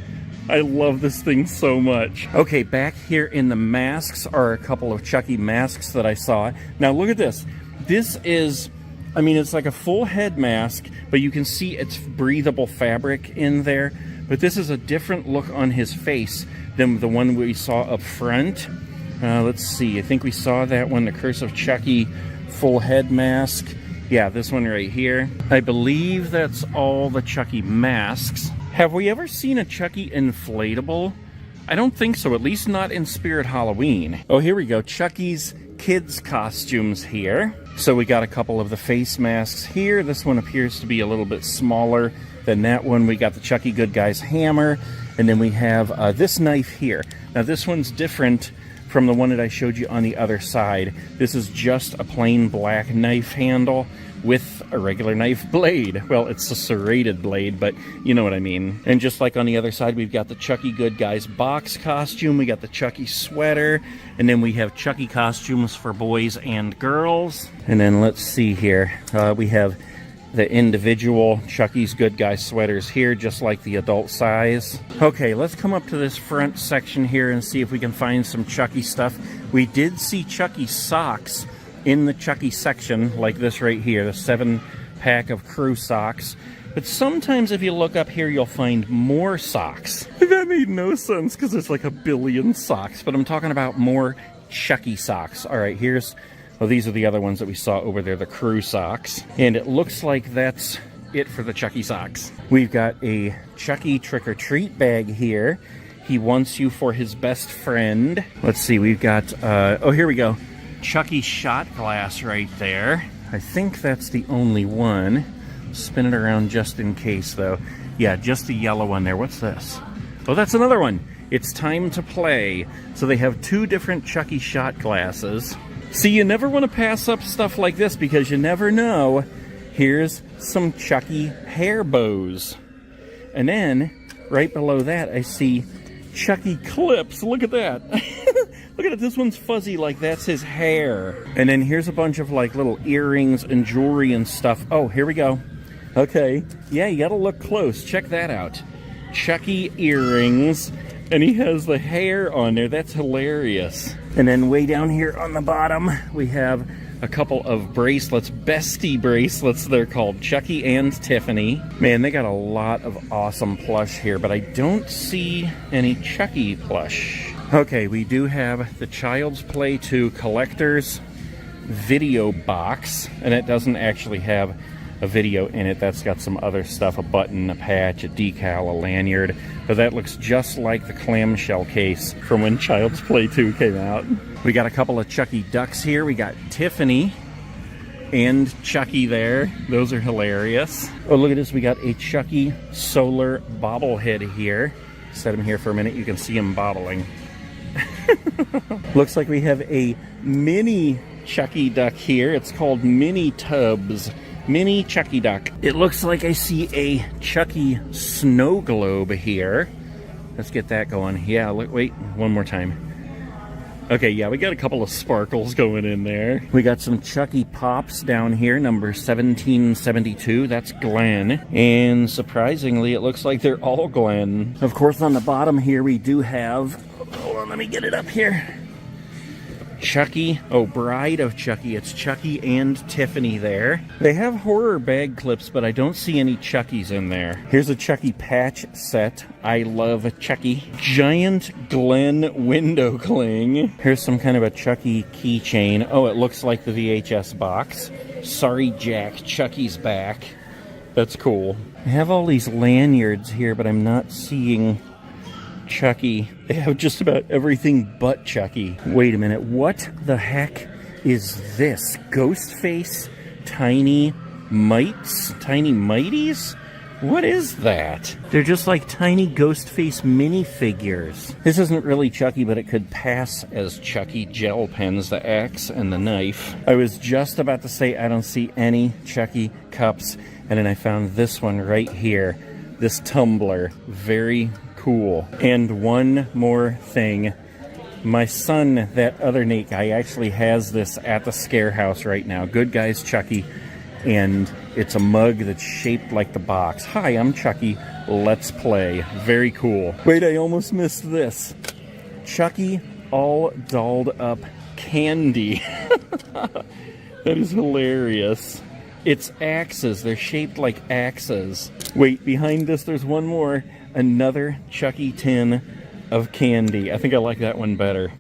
I love this thing so much. Okay, back here in the masks are a couple of Chucky masks that I saw. Now look at this. This is, I mean, it's like a full head mask, but you can see it's breathable fabric in there. But this is a different look on his face than the one we saw up front. Let's see, I think we saw that one, the Curse of Chucky full head mask. Yeah, this one right here. I believe that's all the Chucky masks. Have we ever seen a Chucky inflatable? I don't think so, at least not in Spirit Halloween. Oh, here we go, Chucky's kids costumes here. So we got a couple of the face masks here. This one appears to be a little bit smaller than that one. We got the Chucky Good Guy's hammer, and then we have this knife here. Now this one's different from the one that I showed you on the other side. This is just a plain black knife handle with a regular knife blade. Well, it's a serrated blade, but you know what I mean. And just like on the other side, we've got the Chucky Good Guy's box costume, we got the Chucky sweater, and then we have Chucky costumes for boys and girls. And then let's see here, we have the individual Chucky's Good Guy sweaters here, just like the adult size. Okay, let's come up to this front section here and see if we can find some Chucky stuff. We did see Chucky socks in the Chucky section, like this right here, the 7-pack of crew socks. But sometimes if you look up here, you'll find more socks. That made no sense because there's like a billion socks, but I'm talking about more Chucky socks. All right, here's, well, these are the other ones that we saw over there, the crew socks. And it looks like that's it for the Chucky socks. We've got a Chucky trick-or-treat bag here. He wants you for his best friend. Let's see, we've got, oh, here we go. Chucky shot glass right there. I think that's the only one. Spin it around just in case, though. Yeah, just the yellow one there. What's this? Oh, that's another one. It's Time to Play. So they have 2 different Chucky shot glasses. See, you never want to pass up stuff like this because you never know. Here's some Chucky hair bows. And then, right below that, I see Chucky clips. Look at that. Look at it, this one's fuzzy, like that's his hair. And then here's a bunch of like little earrings and jewelry and stuff. Oh, here we go. Okay, yeah, you gotta look close. Check that out. Chucky earrings, and he has the hair on there. That's hilarious. And then way down here on the bottom, we have a couple of bracelets, bestie bracelets, they're called, Chucky and Tiffany. Man, they got a lot of awesome plush here, but I don't see any Chucky plush. Okay, we do have the Child's Play 2 Collector's video box, and it doesn't actually have a video in it. That's got some other stuff, a button, a patch, a decal, a lanyard, but that looks just like the clamshell case from when Child's Play 2 came out. We got a couple of Chucky ducks here. We got Tiffany and Chucky there. Those are hilarious. Oh, look at this. We got a Chucky solar bobblehead here. Set him here for a minute. You can see him bobbling. Looks like we have a mini Chucky duck here. It's called Mini Tubs. Mini Chucky duck. It looks like I see a Chucky snow globe here. Let's get that going. Yeah, look, wait, one more time. Okay, yeah, we got a couple of sparkles going in there. We got some Chucky Pops down here, number 1772. That's Glenn. And surprisingly, it looks like they're all Glenn. Of course, on the bottom here, we do have, hold on, let me get it up here. Chucky, oh, Bride of Chucky. It's Chucky and Tiffany there. They have horror bag clips, but I don't see any Chuckies in there. Here's a Chucky patch set. I love Chucky. Giant Glen window cling. Here's some kind of a Chucky keychain. Oh, it looks like the VHS box. Sorry, Jack, Chucky's back. That's cool. I have all these lanyards here, but I'm not seeing Chucky. They have just about everything but Chucky. Wait a minute, what the heck is this? Ghostface Tiny Mites? Tiny Mighties? What is that? They're just like tiny Ghostface minifigures. This isn't really Chucky, but it could pass as Chucky. Gel pens, the axe and the knife. I was just about to say I don't see any Chucky cups, and then I found this one right here. This tumbler. Very cool. And one more thing. My son, that other Nate guy, actually has this at the scare house right now. Good Guys Chucky And it's a mug that's shaped like the box. Hi, I'm Chucky. Let's play. Very cool. Wait, I almost missed this. Chucky all dolled up candy. That is hilarious. It's axes. They're shaped like axes. Wait, behind us there's one more. Another Chucky tin of candy. I think I like that one better.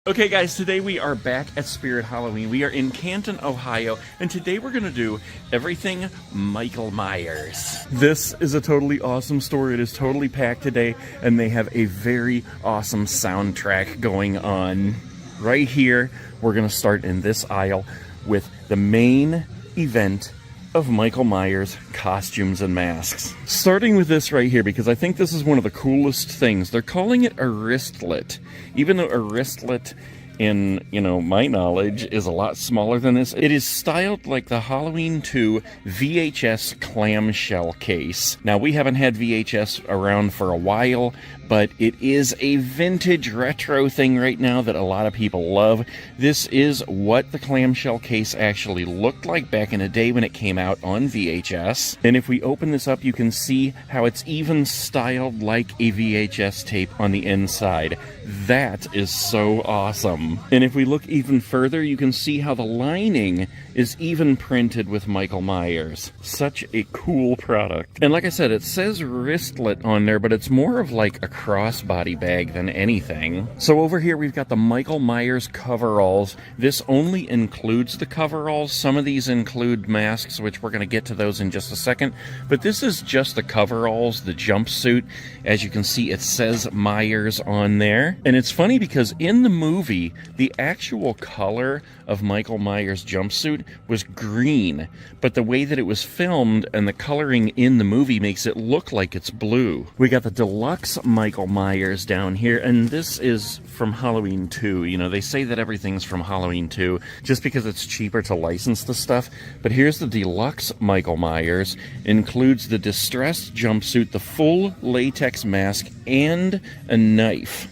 Okay guys, today we are back at Spirit Halloween. We are in Canton, Ohio, and today we're going to do everything Michael Myers. This is a totally awesome store. It is totally packed today, and they have a very awesome soundtrack going on. Right here, we're going to start in this aisle with the main event of Michael Myers costumes and masks. Starting with this right here, because I think this is one of the coolest things. They're calling it a wristlet, even though a wristlet, in, my knowledge, is a lot smaller than this. It is styled like the Halloween 2 VHS clamshell case. Now, we haven't had VHS around for a while, but it is a vintage retro thing right now that a lot of people love. This is what the clamshell case actually looked like back in the day when it came out on VHS. And if we open this up, you can see how it's even styled like a VHS tape on the inside. That is so awesome. And if we look even further, you can see how the lining is even printed with Michael Myers. Such a cool product. And like I said, it says wristlet on there, but it's more of like a crossbody bag than anything. So over here we've got the Michael Myers coveralls. This only includes the coveralls. Some of these include masks, which we're going to get to those in just a second. But this is just the coveralls, the jumpsuit. As you can see, it says Myers on there. And it's funny because in the movie, the actual color of Michael Myers' jumpsuit was green, but the way that it was filmed and the coloring in the movie makes it look like it's blue. We got the deluxe Michael Myers down here, and this is from Halloween 2. They say that everything's from Halloween 2 just because it's cheaper to license the stuff, but here's the deluxe Michael Myers. Includes the distressed jumpsuit, the full latex mask, and a knife.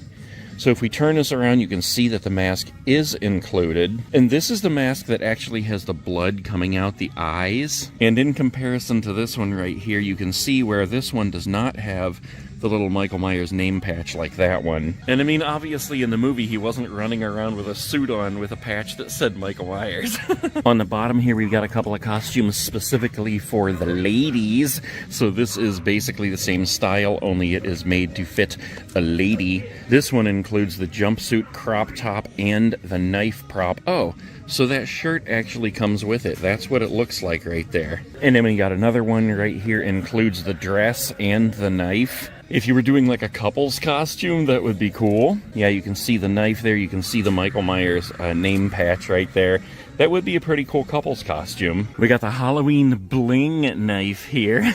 So if we turn this around, you can see that the mask is included. And this is the mask that actually has the blood coming out the eyes. And in comparison to this one right here, you can see where this one does not have the little Michael Myers name patch like that one. And I mean, obviously in the movie, he wasn't running around with a suit on with a patch that said Michael Myers. On the bottom here, we've got a couple of costumes specifically for the ladies. So this is basically the same style, only it is made to fit a lady. This one includes the jumpsuit, crop top, and the knife prop. Oh, so that shirt actually comes with it. That's what it looks like right there. And then we got another one right here, includes the dress and the knife. If you were doing like a couple's costume, that would be cool. Yeah, you can see the knife there. You can see the Michael Myers name patch right there. That would be a pretty cool couple's costume. We got the Halloween bling knife here.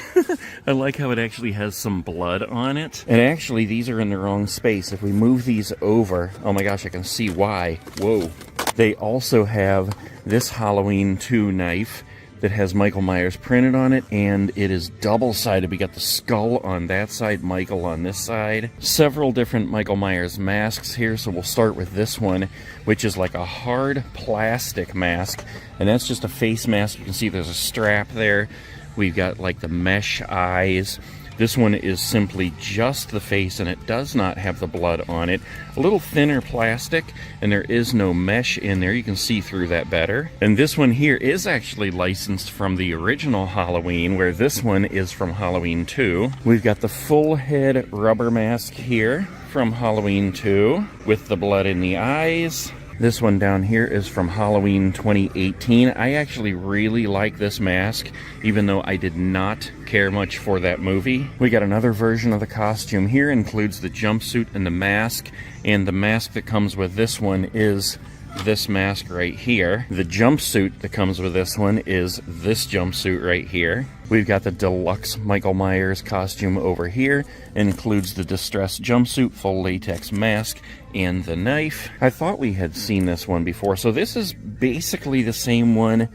I like how it actually has some blood on it. And actually, these are in the wrong space. If we move these over, oh my gosh, I can see why. Whoa. They also have this Halloween 2 knife that has Michael Myers printed on it, and it is double-sided. We got the skull on that side, Michael on this side. Several different Michael Myers masks here, so we'll start with this one, which is like a hard plastic mask, and that's just a face mask. You can see there's a strap there. We've got like the mesh eyes. This one is simply just the face, and it does not have the blood on it. A little thinner plastic, and there is no mesh in there. You can see through that better. And this one here is actually licensed from the original Halloween, where this one is from Halloween 2. We've got the full head rubber mask here from Halloween 2 with the blood in the eyes. This one down here is from Halloween 2018. I actually really like this mask, even though I did not care much for that movie. We got another version of the costume here, includes the jumpsuit and the mask. And the mask that comes with this one is this mask right here. The jumpsuit that comes with this one is this jumpsuit right here. We've got the deluxe Michael Myers costume over here. It includes the distressed jumpsuit, full latex mask, and the knife. I thought we had seen this one before. So this is basically the same one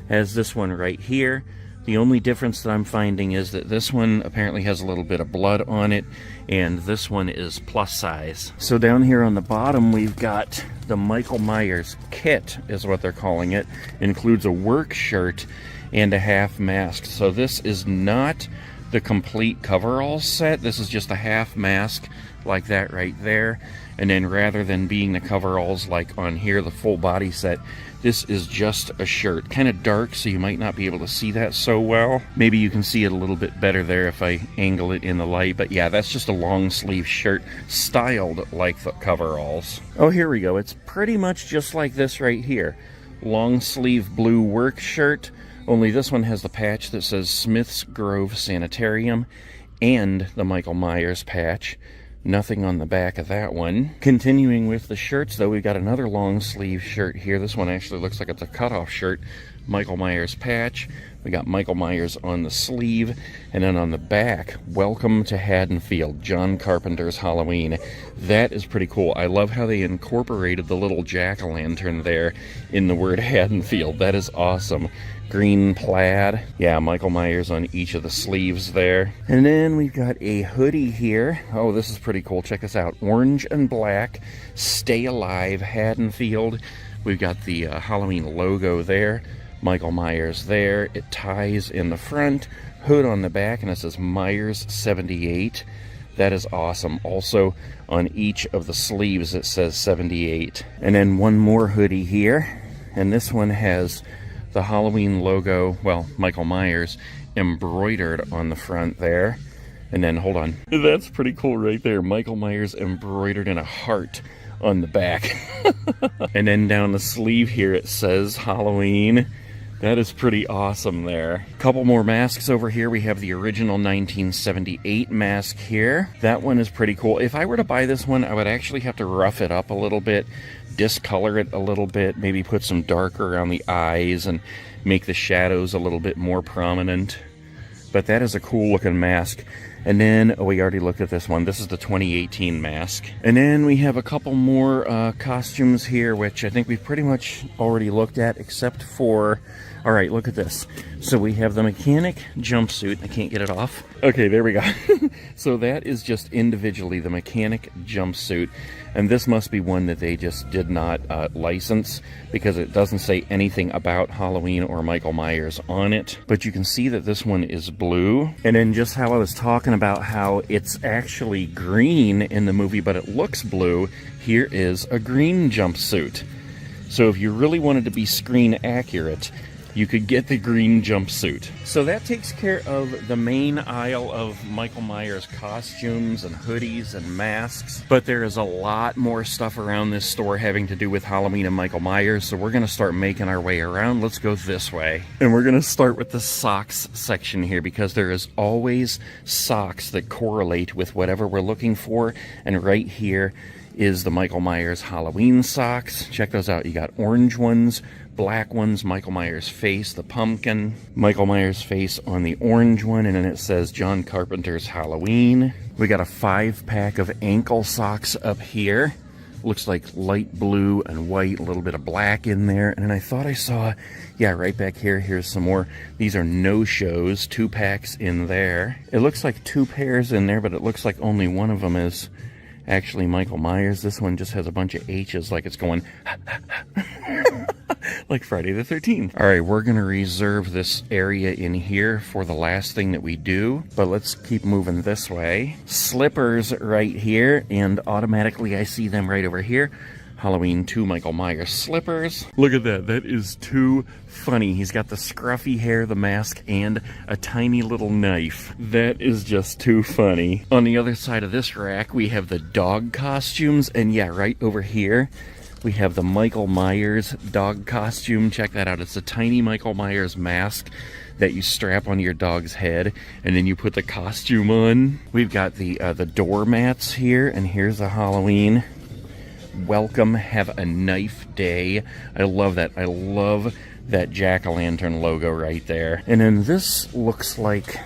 as this one right here. The only difference that I'm finding is that this one apparently has a little bit of blood on it, and this one is plus size. So down here on the bottom, we've got the Michael Myers kit, is what they're calling it. It includes a work shirt and a half mask. So this is not the complete coverall set. This is just a half mask like that right there. And then rather than being the coveralls like on here, the full body set, this is just a shirt. Kind of dark, so you might not be able to see that so well. Maybe you can see it a little bit better there if I angle it in the light. But yeah, that's just a long sleeve shirt styled like the coveralls. Oh, here we go. It's pretty much just like this right here. Long sleeve blue work shirt, only this one has the patch that says Smith's Grove Sanitarium and the Michael Myers patch. Nothing on the back of that one. Continuing with the shirts, though, we've got another long sleeve shirt here. This one actually looks like it's a cutoff shirt. Michael Myers patch. We got Michael Myers on the sleeve. And then on the back, Welcome to Haddonfield, John Carpenter's Halloween. That is pretty cool. I love how they incorporated the little jack-o'-lantern there in the word Haddonfield. That is awesome. Green plaid. Yeah, Michael Myers on each of the sleeves there. And then we've got a hoodie here. Oh, this is pretty cool. Check this out. Orange and black. Stay Alive Haddonfield. We've got the Halloween logo there. Michael Myers there. It ties in the front. Hood on the back, and it says Myers 78. That is awesome. Also, on each of the sleeves it says 78. And then one more hoodie here. And this one has the Halloween logo, well, Michael Myers, embroidered on the front there. And then, hold on. That's pretty cool right there. Michael Myers embroidered in a heart on the back. And then down the sleeve here it says Halloween. That is pretty awesome there. Couple more masks over here. We have the original 1978 mask here. That one is pretty cool. If I were to buy this one, I would actually have to rough it up a little bit, discolor it a little bit, maybe put some darker around the eyes and make the shadows a little bit more prominent. But that is a cool looking mask. And then, oh, we already looked at this one. This is the 2018 mask. And then we have a couple more costumes here, which I think we've pretty much already looked at, except for, all right, look at this. So we have the mechanic jumpsuit. I can't get it off. Okay, there we go. So that is just individually the mechanic jumpsuit. And this must be one that they just did not license, because it doesn't say anything about Halloween or Michael Myers on it. But you can see that this one is blue. And then just how I was talking about how it's actually green in the movie, but it looks blue, here is a green jumpsuit. So if you really wanted to be screen accurate, you could get the green jumpsuit. So that takes care of the main aisle of Michael Myers costumes and hoodies and masks. But there is a lot more stuff around this store having to do with Halloween and Michael Myers, so we're going to start making our way around. Let's go this way. And we're going to start with the socks section here, because there is always socks that correlate with whatever we're looking for. And right here is the Michael Myers Halloween socks. Check those out. You got orange ones, black ones, Michael Myers face, the pumpkin, Michael Myers face on the orange one, and then it says John Carpenter's Halloween. We got a 5-pack of ankle socks up here. Looks like light blue and white, a little bit of black in there. And then I thought I saw, yeah, right back here, here's some more. These are no-shows, 2 packs in there. It looks like 2 pairs in there, but it looks like only one of them is actually Michael Myers. This one just has a bunch of H's, like it's going like Friday the 13th. All right, we're gonna reserve this area in here for the last thing that we do, but let's keep moving this way. Slippers right here, and automatically I see them right over here. Halloween 2 Michael Myers slippers. Look at that. That is too funny. He's got the scruffy hair, the mask, and a tiny little knife. That is just too funny. On the other side of this rack, we have the dog costumes. And yeah, right over here, we have the Michael Myers dog costume. Check that out. It's a tiny Michael Myers mask that you strap on your dog's head, and then you put the costume on. We've got the doormats here, and here's a Halloween welcome, have a knife day. I love that. I love that jack-o'-lantern logo right there. And then this looks like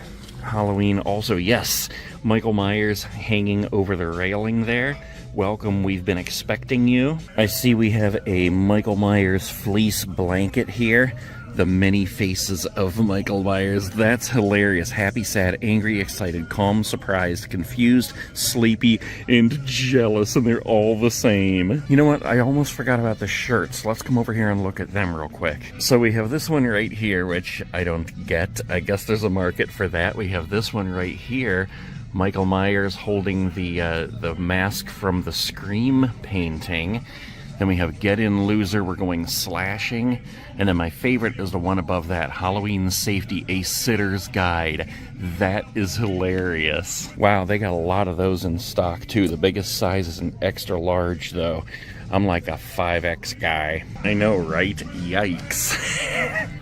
Halloween also. Yes, Michael Myers hanging over the railing there. Welcome, we've been expecting you. I see we have a Michael Myers fleece blanket here. The many faces of Michael Myers. That's hilarious. Happy, sad, angry, excited, calm, surprised, confused, sleepy, and jealous. And they're all the same. You know what? I almost forgot about the shirts. Let's come over here and look at them real quick. So we have this one right here, which I don't get. I guess there's a market for that. We have this one right here. Michael Myers holding the mask from the Scream painting. Then we have Get In Loser, we're going slashing. And then my favorite is the one above that, Halloween Safety, A Sitter's Guide. That is hilarious. Wow, they got a lot of those in stock too. The biggest size is an extra large though. I'm like a 5X guy. I know, right? Yikes.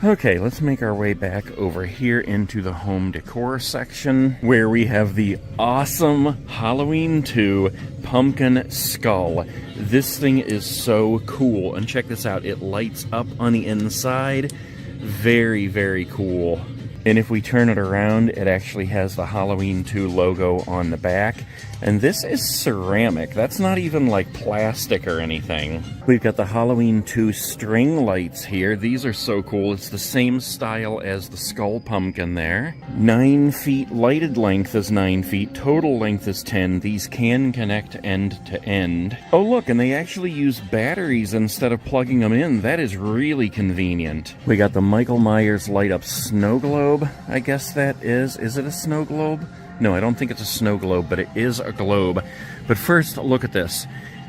Okay, let's make our way back over here into the home decor section where we have the awesome Halloween 2 pumpkin skull. This thing is so cool. And check this out. It lights up on the inside. Very, very cool. And if we turn it around, it actually has the Halloween 2 logo on the back. And this is ceramic. That's not even like plastic or anything. We've got the Halloween 2 string lights here. These are so cool. It's the same style as the skull pumpkin there. 9 feet. Lighted length is 9 feet. Total length is 10. These can connect end to end. Oh look, and they actually use batteries instead of plugging them in. That is really convenient. We got the Michael Myers light up snow globe. I guess that is. Is it a snow globe? No, I don't think it's a snow globe, but it is a globe. But first, look at this.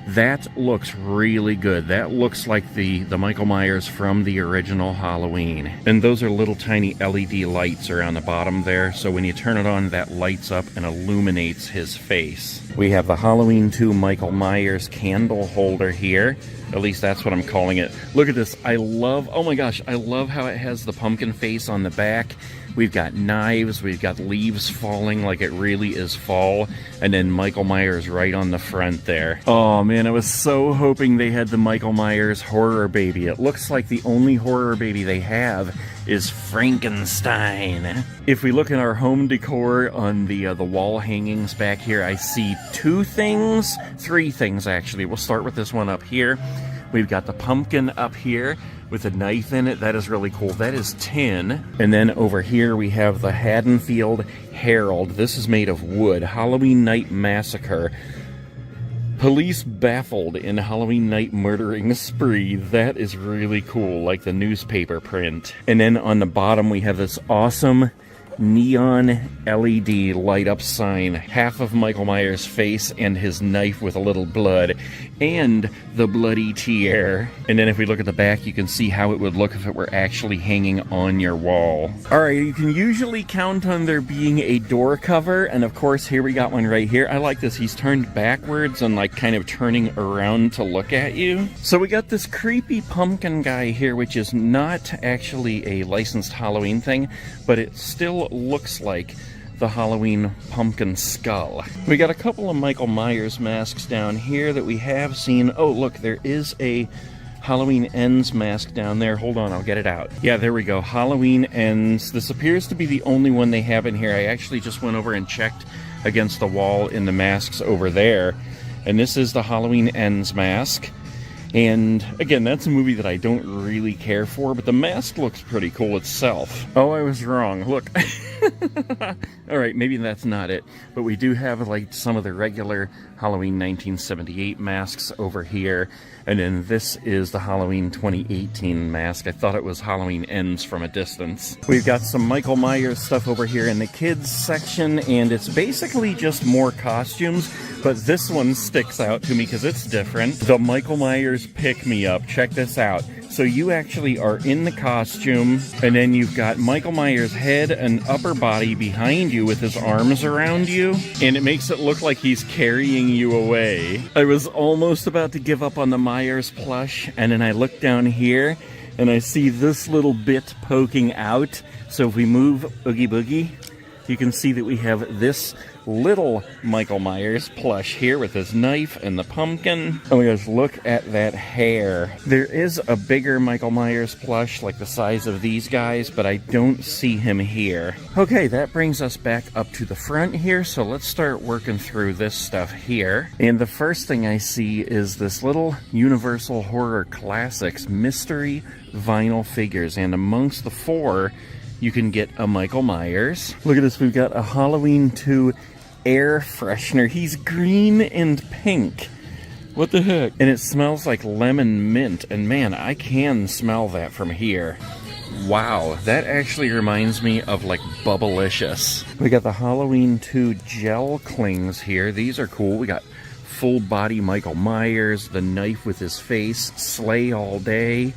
That looks really good. That looks like the Michael Myers from the original Halloween. And those are little tiny LED lights around the bottom there, so when you turn it on, that lights up and illuminates his face. We have the Halloween 2 Michael Myers candle holder here. At least that's what I'm calling it. Look at this. I love, oh my gosh, I love how it has the pumpkin face on the back. We've got knives, we've got leaves falling like it really is fall, and then Michael Myers right on the front there. Oh man, I was so hoping they had the Michael Myers horror baby. It looks like the only horror baby they have is Frankenstein. If we look at our home decor on the wall hangings back here, I see 2 things, 3 things actually. We'll start with this one up here. We've got the pumpkin up here with a knife in it. That is really cool. That is tin. And then over here we have the Haddonfield Herald. This is made of wood. Halloween Night Massacre. Police baffled in Halloween night murdering spree. That is really cool, like the newspaper print. And then on the bottom we have this awesome neon LED light up sign. Half of Michael Myers' face and his knife with a little blood and the bloody tear. And then if we look at the back, you can see how it would look if it were actually hanging on your wall. Alright, you can usually count on there being a door cover, and of course here we got one right here. I like this. He's turned backwards and like kind of turning around to look at you. So we got this creepy pumpkin guy here, which is not actually a licensed Halloween thing, but it still looks like the Halloween pumpkin skull. We got a couple of Michael Myers masks down here that we have seen. Oh, look, there is a Halloween Ends mask down there. Hold on, I'll get it out. Yeah, there we go. Halloween Ends. This appears to be the only one they have in here. I actually just went over and checked against the wall in the masks over there. And this is the Halloween Ends mask. And again, that's a movie that I don't really care for, but the mask looks pretty cool itself. Oh, I was wrong. Look. Alright, maybe that's not it. But we do have like some of the regular Halloween 1978 masks over here. And then this is the Halloween 2018 mask. I thought it was Halloween Ends from a distance. We've got some Michael Myers stuff over here in the kids section, and it's basically just more costumes. But this one sticks out to me because it's different. The Michael Myers pick-me-up. Check this out. So you actually are in the costume, and then you've got Michael Myers' head and upper body behind you with his arms around you, and it makes it look like he's carrying you away. I was almost about to give up on the Myers plush, and then I look down here, and I see this little bit poking out. So if we move Oogie Boogie, you can see that we have this little Michael Myers plush here with his knife and the pumpkin. Oh my gosh, look at that hair. There is a bigger Michael Myers plush, like the size of these guys, but I don't see him here. Okay, that brings us back up to the front here, so let's start working through this stuff here. And the first thing I see is this little Universal Horror Classics mystery vinyl figures, and amongst the 4, you can get a Michael Myers. Look at this, we've got a Halloween 2 air freshener. He's green and pink. What the heck? And it smells like lemon mint, and man, I can smell that from here. Wow, that actually reminds me of like Bubblicious. We got the Halloween 2 gel clings here. These are cool. We got full body Michael Myers, the knife with his face, slay all day.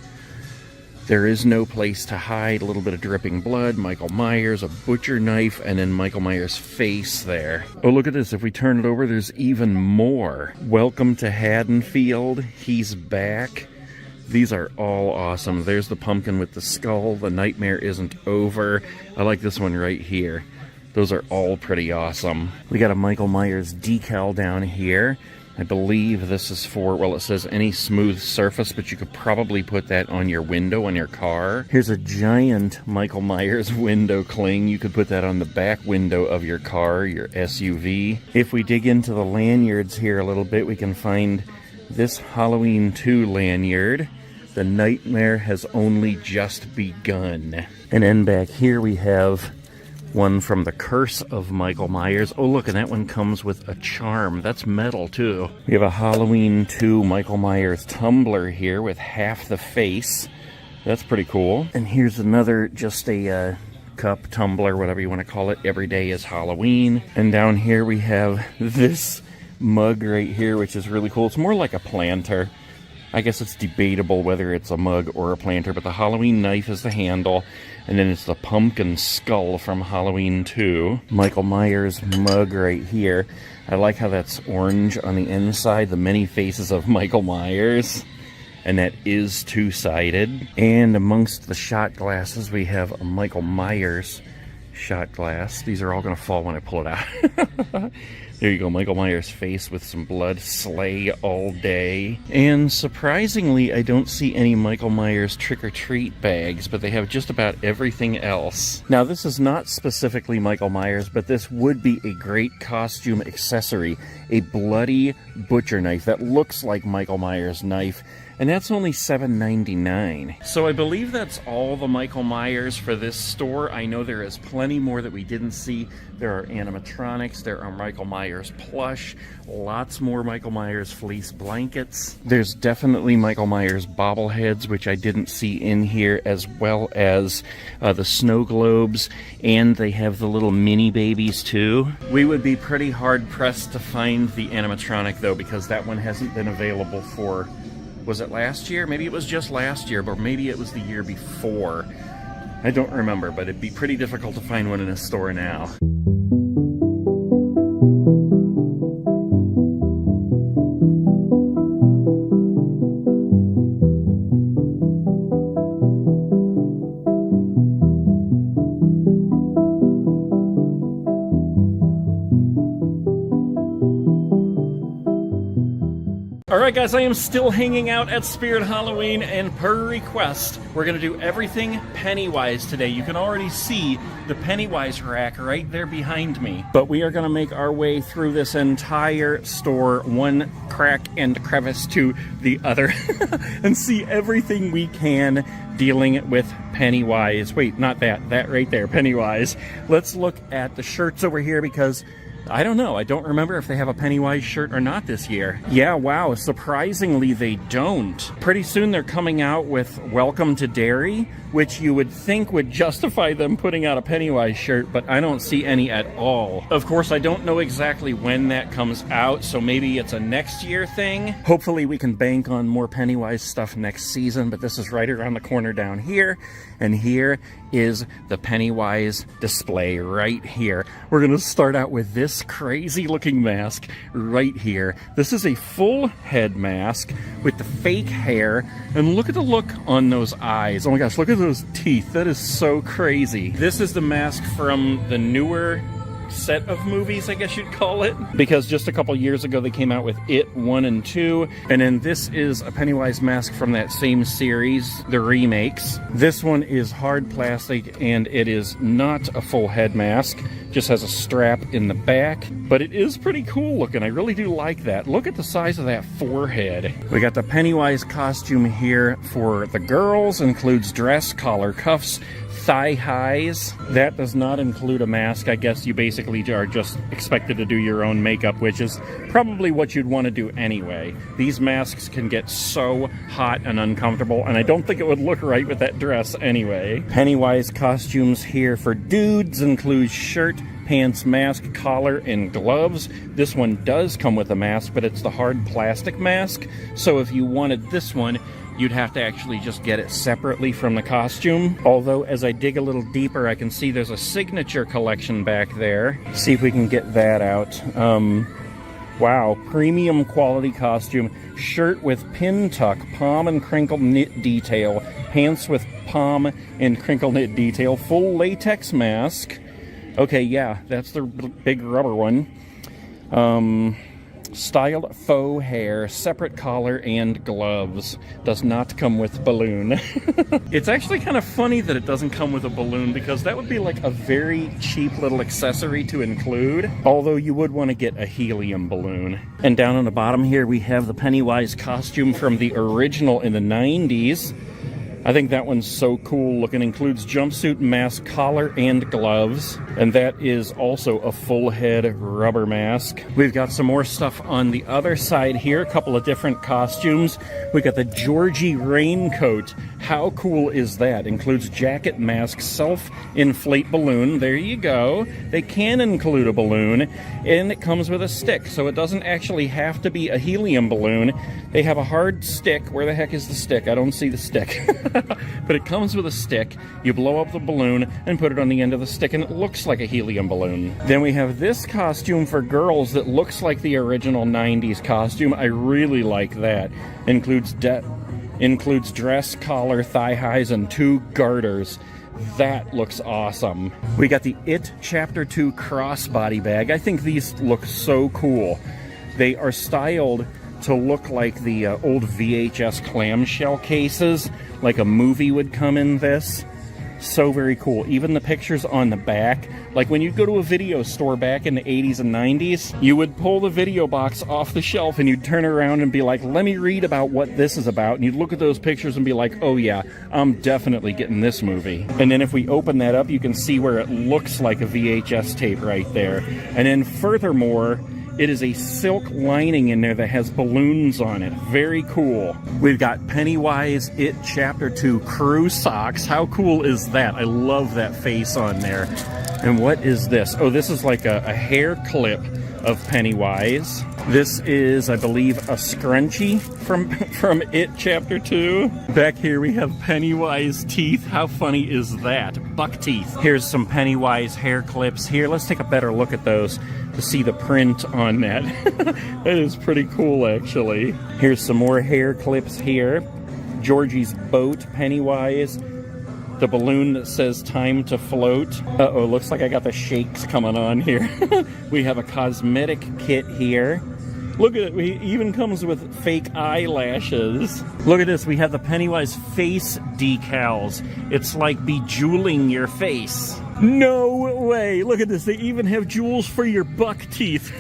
There is no place to hide, a little bit of dripping blood, Michael Myers, a butcher knife, and then Michael Myers' face there. Oh, look at this. If we turn it over, there's even more. Welcome to Haddonfield. He's back. These are all awesome. There's the pumpkin with the skull. The nightmare isn't over. I like this one right here. Those are all pretty awesome. We got a Michael Myers decal down here. I believe this is for, well, it says any smooth surface, but you could probably put that on your window on your car. Here's a giant Michael Myers window cling. You could put that on the back window of your car, your SUV. If we dig into the lanyards here a little bit, we can find this Halloween 2 lanyard. The nightmare has only just begun. And then back here we have one from the Curse of Michael Myers. Oh, look, and that one comes with a charm. That's metal, too. We have a Halloween 2 Michael Myers tumbler here with half the face. That's pretty cool. And here's another, just a cup, tumbler, whatever you want to call it. Every day is Halloween. And down here we have this mug right here, which is really cool. It's more like a planter. I guess it's debatable whether it's a mug or a planter, but the Halloween knife is the handle, and then it's the pumpkin skull from Halloween 2. Michael Myers mug right here. I like how that's orange on the inside, the many faces of Michael Myers, and that is two-sided. And amongst the shot glasses, we have a Michael Myers shot glass. These are all going to fall when I pull it out. There you go, Michael Myers' face with some blood, slay all day. And surprisingly, I don't see any Michael Myers trick-or-treat bags, but they have just about everything else. Now, this is not specifically Michael Myers, but this would be a great costume accessory. A bloody butcher knife that looks like Michael Myers' knife. And that's only $7.99. So I believe that's all the Michael Myers for this store. I know there is plenty more that we didn't see. There are animatronics, there are Michael Myers plush, lots more Michael Myers fleece blankets. There's definitely Michael Myers bobbleheads, which I didn't see in here, as well as the snow globes, and they have the little mini babies too. We would be pretty hard pressed to find the animatronic though, because that one hasn't been available for, was it last year? Maybe it was just last year, but maybe it was the year before. I don't remember, but it'd be pretty difficult to find one in a store now. Alright guys, I am still hanging out at Spirit Halloween, and per request, we're going to do everything Pennywise today. You can already see the Pennywise rack right there behind me. But we are going to make our way through this entire store, one crack and crevice to the other, and see everything we can dealing with Pennywise. Wait, not that. That right there, Pennywise. Let's look at the shirts over here, because I don't know. I don't remember if they have a Pennywise shirt or not this year. Yeah, wow. Surprisingly, they don't. Pretty soon they're coming out with Welcome to Derry, which you would think would justify them putting out a Pennywise shirt, but I don't see any at all. Of course, I don't know exactly when that comes out, so maybe it's a next year thing. Hopefully we can bank on more Pennywise stuff next season, but this is right around the corner down here, and here is the Pennywise display right here. We're going to start out with this crazy looking mask right here. This is a full head mask with the fake hair, and look at the look on those eyes. Oh my gosh, look at those teeth. That is so crazy. This is the mask from the newer set of movies, I guess you'd call it, because just a couple years ago they came out with It 1 and 2, and then this is a Pennywise mask from that same series, the remakes. This one is hard plastic, and it is not a full head mask, just has a strap in the back, but it is pretty cool looking. I really do like that. Look at the size of that forehead. We got the Pennywise costume here for the girls, includes dress, collar, cuffs, thigh highs. That does not include a mask. I guess you basically are just expected to do your own makeup, which is probably what you'd want to do anyway. These masks can get so hot and uncomfortable, and I don't think it would look right with that dress anyway. Pennywise costumes here for dudes include shirt, pants, mask, collar, and gloves. This one does come with a mask, but it's the hard plastic mask. So if you wanted this one, you'd have to actually just get it separately from the costume. Although, as I dig a little deeper, I can see there's a signature collection back there. See if we can get that out. Wow, premium quality costume. Shirt with pin tuck, palm and crinkle knit detail. Pants with palm and crinkle knit detail. Full latex mask. Okay, yeah, that's the big rubber one. Styled faux hair, separate collar, and gloves. Does not come with balloon. It's actually kind of funny that it doesn't come with a balloon, because that would be like a very cheap little accessory to include. Although you would want to get a helium balloon. And down on the bottom here we have the Pennywise costume from the original in the 90s. I think that one's so cool looking. Includes jumpsuit, mask, collar, and gloves. And that is also a full head rubber mask. We've got some more stuff on the other side here. A couple of different costumes. We got the Georgie raincoat. How cool is that? Includes jacket, mask, self-inflate balloon. There you go. They can include a balloon. And it comes with a stick. So it doesn't actually have to be a helium balloon. They have a hard stick. Where the heck is the stick? I don't see the stick. But it comes with a stick. You blow up the balloon and put it on the end of the stick, and it looks like a helium balloon. Then we have this costume for girls that looks like the original 90s costume. I really like that. Includes dress, collar, thigh highs, and 2 garters. That looks awesome. We got the It Chapter 2 crossbody bag. I think these look so cool. They are styled to look like the old VHS clamshell cases, like a movie would come in this. So very cool. Even the pictures on the back, like when you'd go to a video store back in the 80s and 90s, you would pull the video box off the shelf and you'd turn around and be like, let me read about what this is about. And you'd look at those pictures and be like, oh yeah, I'm definitely getting this movie. And then if we open that up, you can see where it looks like a VHS tape right there. And then furthermore, it is a silk lining in there that has balloons on it. Very cool. We've got Pennywise It Chapter 2 crew socks. How cool is that? I love that face on there. And what is this? Oh, this is like a hair clip of Pennywise. This is, I believe, a scrunchie from It Chapter 2. Back here we have Pennywise teeth. How funny is that? Buck teeth. Here's some Pennywise hair clips here. Let's take a better look at those to see the print on that. That is pretty cool, actually. Here's some more hair clips here. Georgie's boat, Pennywise. The balloon that says time to float. Uh-oh, looks like I got the shakes coming on here. We have a cosmetic kit here. Look at it, it even comes with fake eyelashes. Look at this, we have the Pennywise face decals. It's like bejeweling your face. No way, look at this, they even have jewels for your buck teeth.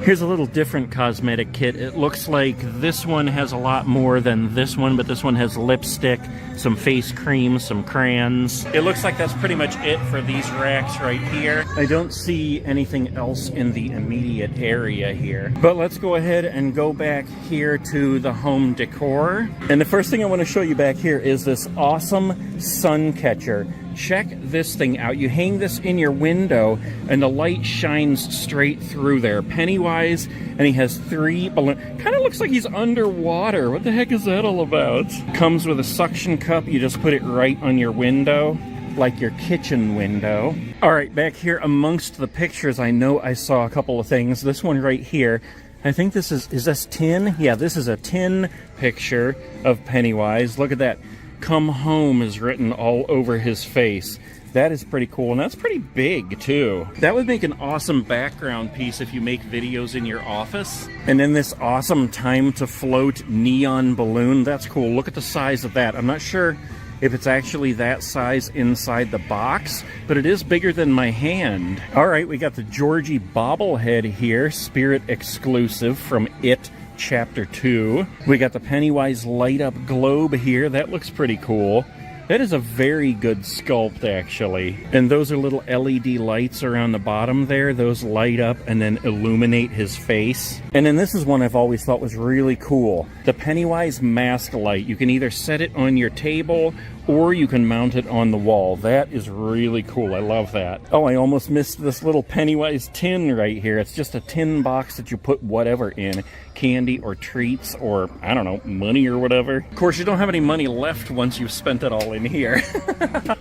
Here's a little different cosmetic kit. It looks like this one has a lot more than this one, but this one has lipstick, some face cream, some crayons. It looks like that's pretty much it for these racks right here. I don't see anything else in the immediate area here. But let's go ahead and go back here to the home decor. And the first thing I want to show you back here is this awesome sun catcher. Check this thing out. You hang this in your window and the light shines straight through there. Pennywise, and he has 3 balloons. Kind of looks like he's underwater. What the heck is that all about? Comes with a suction cup. You just put it right on your window, like your kitchen window. All right, back here amongst the pictures, I know I saw a couple of things. This one right here, I think this is this tin? Yeah, this is a tin picture of Pennywise. Look at that. Come home is written all over his face. That is pretty cool, and that's pretty big, too. That would make an awesome background piece if you make videos in your office. And then this awesome time to float neon balloon. That's cool. Look at the size of that. I'm not sure if it's actually that size inside the box, but it is bigger than my hand. All right, we got the Georgie bobblehead here, Spirit exclusive from It Chapter 2. We got the Pennywise light-up globe here. That looks pretty cool. That is a very good sculpt, actually. And those are little LED lights around the bottom there. Those light up and then illuminate his face. And then this is one I've always thought was really cool. The Pennywise mask light. You can either set it on your table or you can mount it on the wall. That is really cool. I love that. Oh, I almost missed this little Pennywise tin right here. It's just a tin box that you put whatever in. Candy or treats or, I don't know, money or whatever. Of course, you don't have any money left once you've spent it all in here.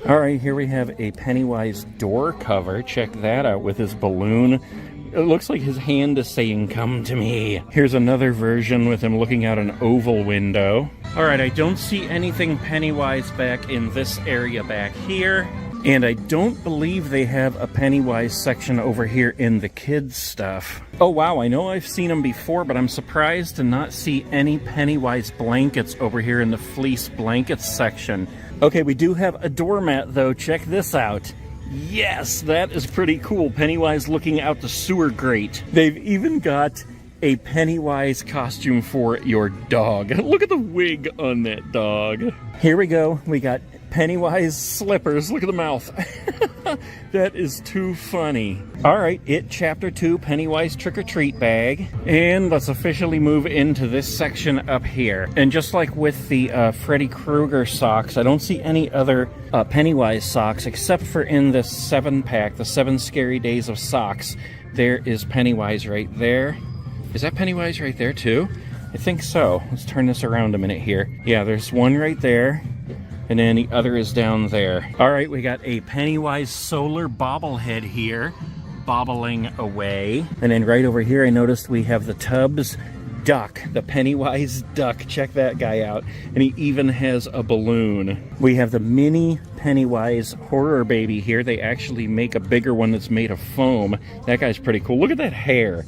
All right, here we have a Pennywise door cover. Check that out with his balloon. It looks like his hand is saying, "Come to me." Here's another version with him looking out an oval window. All right, I don't see anything Pennywise back in this area back here. And I don't believe they have a Pennywise section over here in the kids' stuff. Oh, wow, I know I've seen them before, but I'm surprised to not see any Pennywise blankets over here in the fleece blankets section. Okay, we do have a doormat, though. Check this out. Yes, that is pretty cool. Pennywise looking out the sewer grate. They've even got a Pennywise costume for your dog. Look at the wig on that dog. Here we go. We got Pennywise slippers. Look at the mouth. That is too funny. All right, It Chapter 2 Pennywise Trick-or-Treat bag. And let's officially move into this section up here. And just like with the Freddy Krueger socks, I don't see any other Pennywise socks except for in this 7-pack, the 7 Scary Days of Socks. There is Pennywise right there. Is that Pennywise right there too? I think so. Let's turn this around a minute here. Yeah, there's one right there. And then the other is down there. All right, we got a Pennywise solar bobblehead here, bobbling away. And then right over here, I noticed we have the Tubbs duck, the Pennywise duck. Check that guy out. And he even has a balloon. We have the mini Pennywise horror baby here. They actually make a bigger one that's made of foam. That guy's pretty cool. Look at that hair.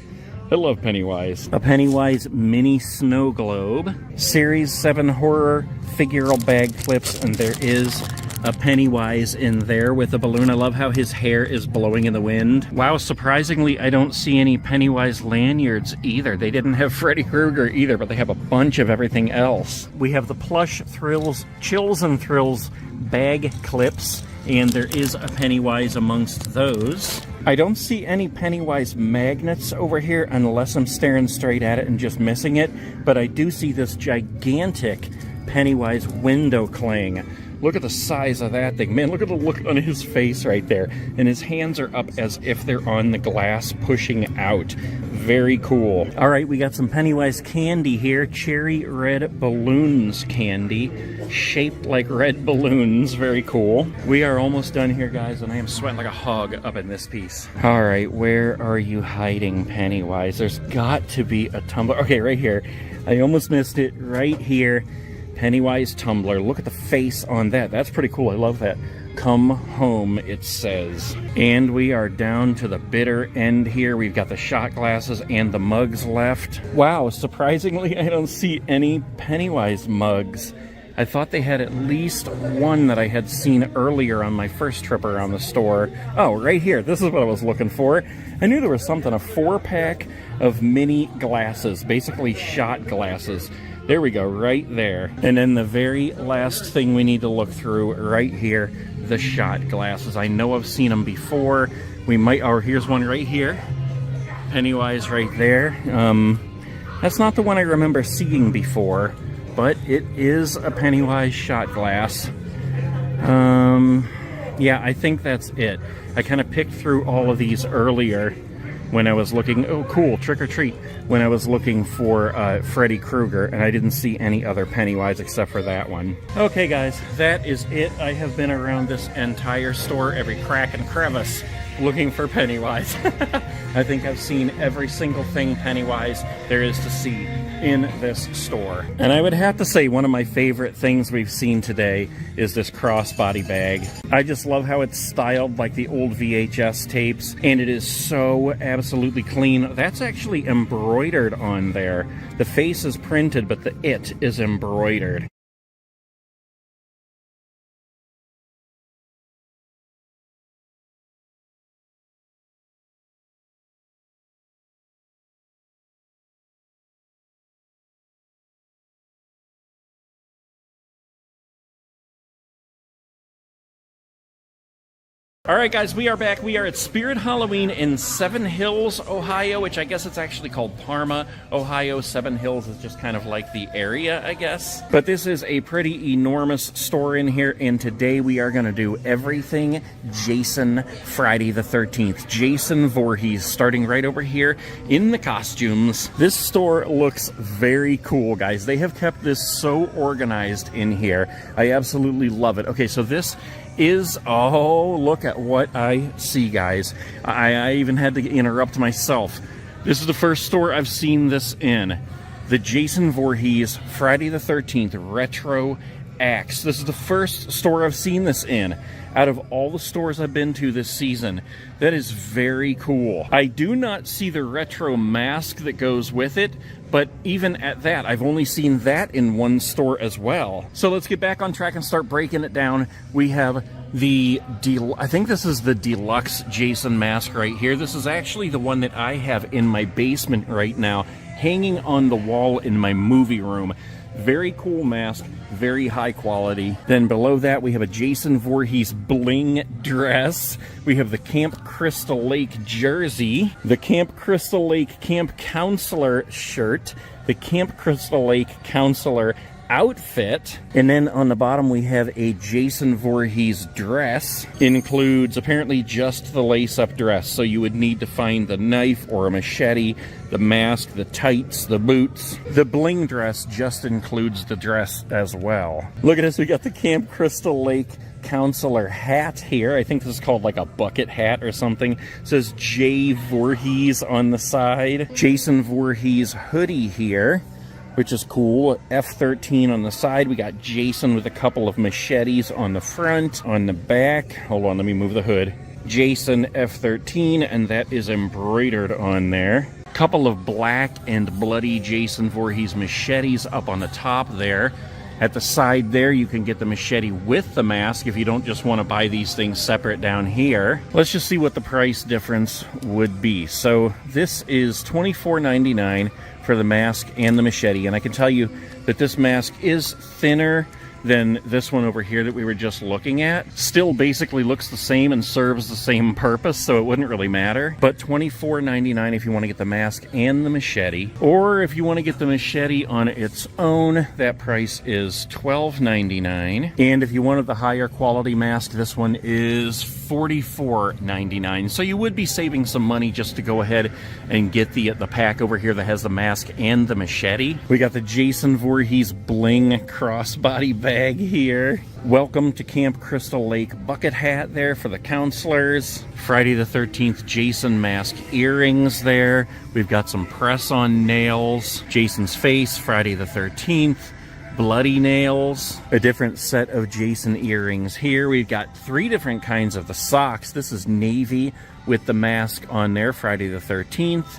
I love Pennywise. A Pennywise mini snow globe. Series 7 horror figural bag clips, and there is a Pennywise in there with a balloon. I love how his hair is blowing in the wind. Wow, surprisingly, I don't see any Pennywise lanyards either. They didn't have Freddy Krueger either, but they have a bunch of everything else. We have the Plush Thrills, Chills and Thrills bag clips, and there is a Pennywise amongst those. I don't see any Pennywise magnets over here unless I'm staring straight at it and just missing it, but I do see this gigantic Pennywise window cling. Look at the size of that thing. Man, look at the look on his face right there. And his hands are up as if they're on the glass pushing out. Very cool. All right, we got some Pennywise candy here. Cherry red balloons candy. Shaped like red balloons. Very cool. We are almost done here, guys, and I am sweating like a hog up in this piece. All right, where are you hiding, Pennywise? There's got to be a tumbler. Okay, right here. I almost missed it. Right here. Pennywise tumbler. Look at the face on that. That's pretty cool. I love that. Come home, it says. And we are down to the bitter end here. We've got the shot glasses and the mugs left. Wow, surprisingly, I don't see any Pennywise mugs. I thought they had at least one that I had seen earlier on my first trip around the store. Oh, right here. This is what I was looking for. I knew there was something, a 4-pack of mini glasses, basically shot glasses. There we go, right there. And then the very last thing we need to look through right here, the shot glasses. I know I've seen them before. We might, oh, here's one right here. Pennywise right there. That's not the one I remember seeing before, but it is a Pennywise shot glass. Yeah, I think that's it. I kind of picked through all of these earlier when I was looking, oh cool, trick or treat, when I was looking for Freddy Krueger, and I didn't see any other Pennywise except for that one. Okay guys, that is it. I have been around this entire store, every crack and crevice, looking for Pennywise. I think I've seen every single thing Pennywise there is to see in this store. And I would have to say one of my favorite things we've seen today is this crossbody bag. I just love how it's styled like the old VHS tapes, and it is so absolutely clean. That's actually embroidered on there. The face is printed, but the "it" is embroidered. All right, guys, we are back. We are at Spirit Halloween in Seven Hills, Ohio, which I guess it's actually called Parma, Ohio. Seven Hills is just kind of like the area, I guess. But this is a pretty enormous store in here, and today we are going to do everything Jason Friday the 13th. Jason Voorhees, starting right over here in the costumes. This store looks very cool, guys. They have kept this so organized in here. I absolutely love it. Okay, so this is, oh, look at what I see, guys. I even had to interrupt myself. This is the first store I've seen this in. The Jason Voorhees Friday the 13th Retro Axe. This is the first store I've seen this in. Out of all the stores I've been to this season, that is very cool. I do not see the retro mask that goes with it, but even at that, I've only seen that in one store as well. So let's get back on track and start breaking it down. We have the, I think this is the deluxe Jason mask right here. This is actually the one that I have in my basement right now, hanging on the wall in my movie room. Very cool mask, very high quality. Then below that we have a Jason Voorhees bling dress. We have the Camp Crystal Lake jersey, the Camp Crystal Lake Camp Counselor shirt, the Camp Crystal Lake Counselor outfit, and then on the bottom we have a Jason Voorhees dress. Includes apparently just the lace-up dress, so you would need to find the knife or a machete, the mask, the tights, the boots. The bling dress just includes the dress as well. Look at this, we got the Camp Crystal Lake Counselor hat here. I think this is called like a bucket hat or something. It says J. Voorhees on the side. Jason Voorhees hoodie here, which is cool. F13 on the side. We got Jason with a couple of machetes on the front. On the back, hold on, let me move the hood. Jason F13, and that is embroidered on there. Couple of black and bloody Jason Voorhees machetes up on the top there. At the side there, you can get the machete with the mask if you don't just want to buy these things separate down here. Let's just see what the price difference would be. So this is $24.99 for the mask and the machete, and I can tell you that this mask is thinner than this one over here that we were just looking at. Still basically looks the same and serves the same purpose, so it wouldn't really matter. But $24.99 if you want to get the mask and the machete. Or if you want to get the machete on its own, that price is $12.99. And if you wanted the higher quality mask, this one is $44.99. So you would be saving some money just to go ahead and get the pack over here that has the mask and the machete. We got the Jason Voorhees bling crossbody bag here. Welcome to Camp Crystal Lake bucket hat there for the counselors. Friday the 13th Jason mask earrings there. We've got some press-on nails. Jason's face, Friday the 13th. Bloody nails. A different set of Jason earrings here. We've got 3 different kinds of the socks. This is navy with the mask on there, Friday the 13th.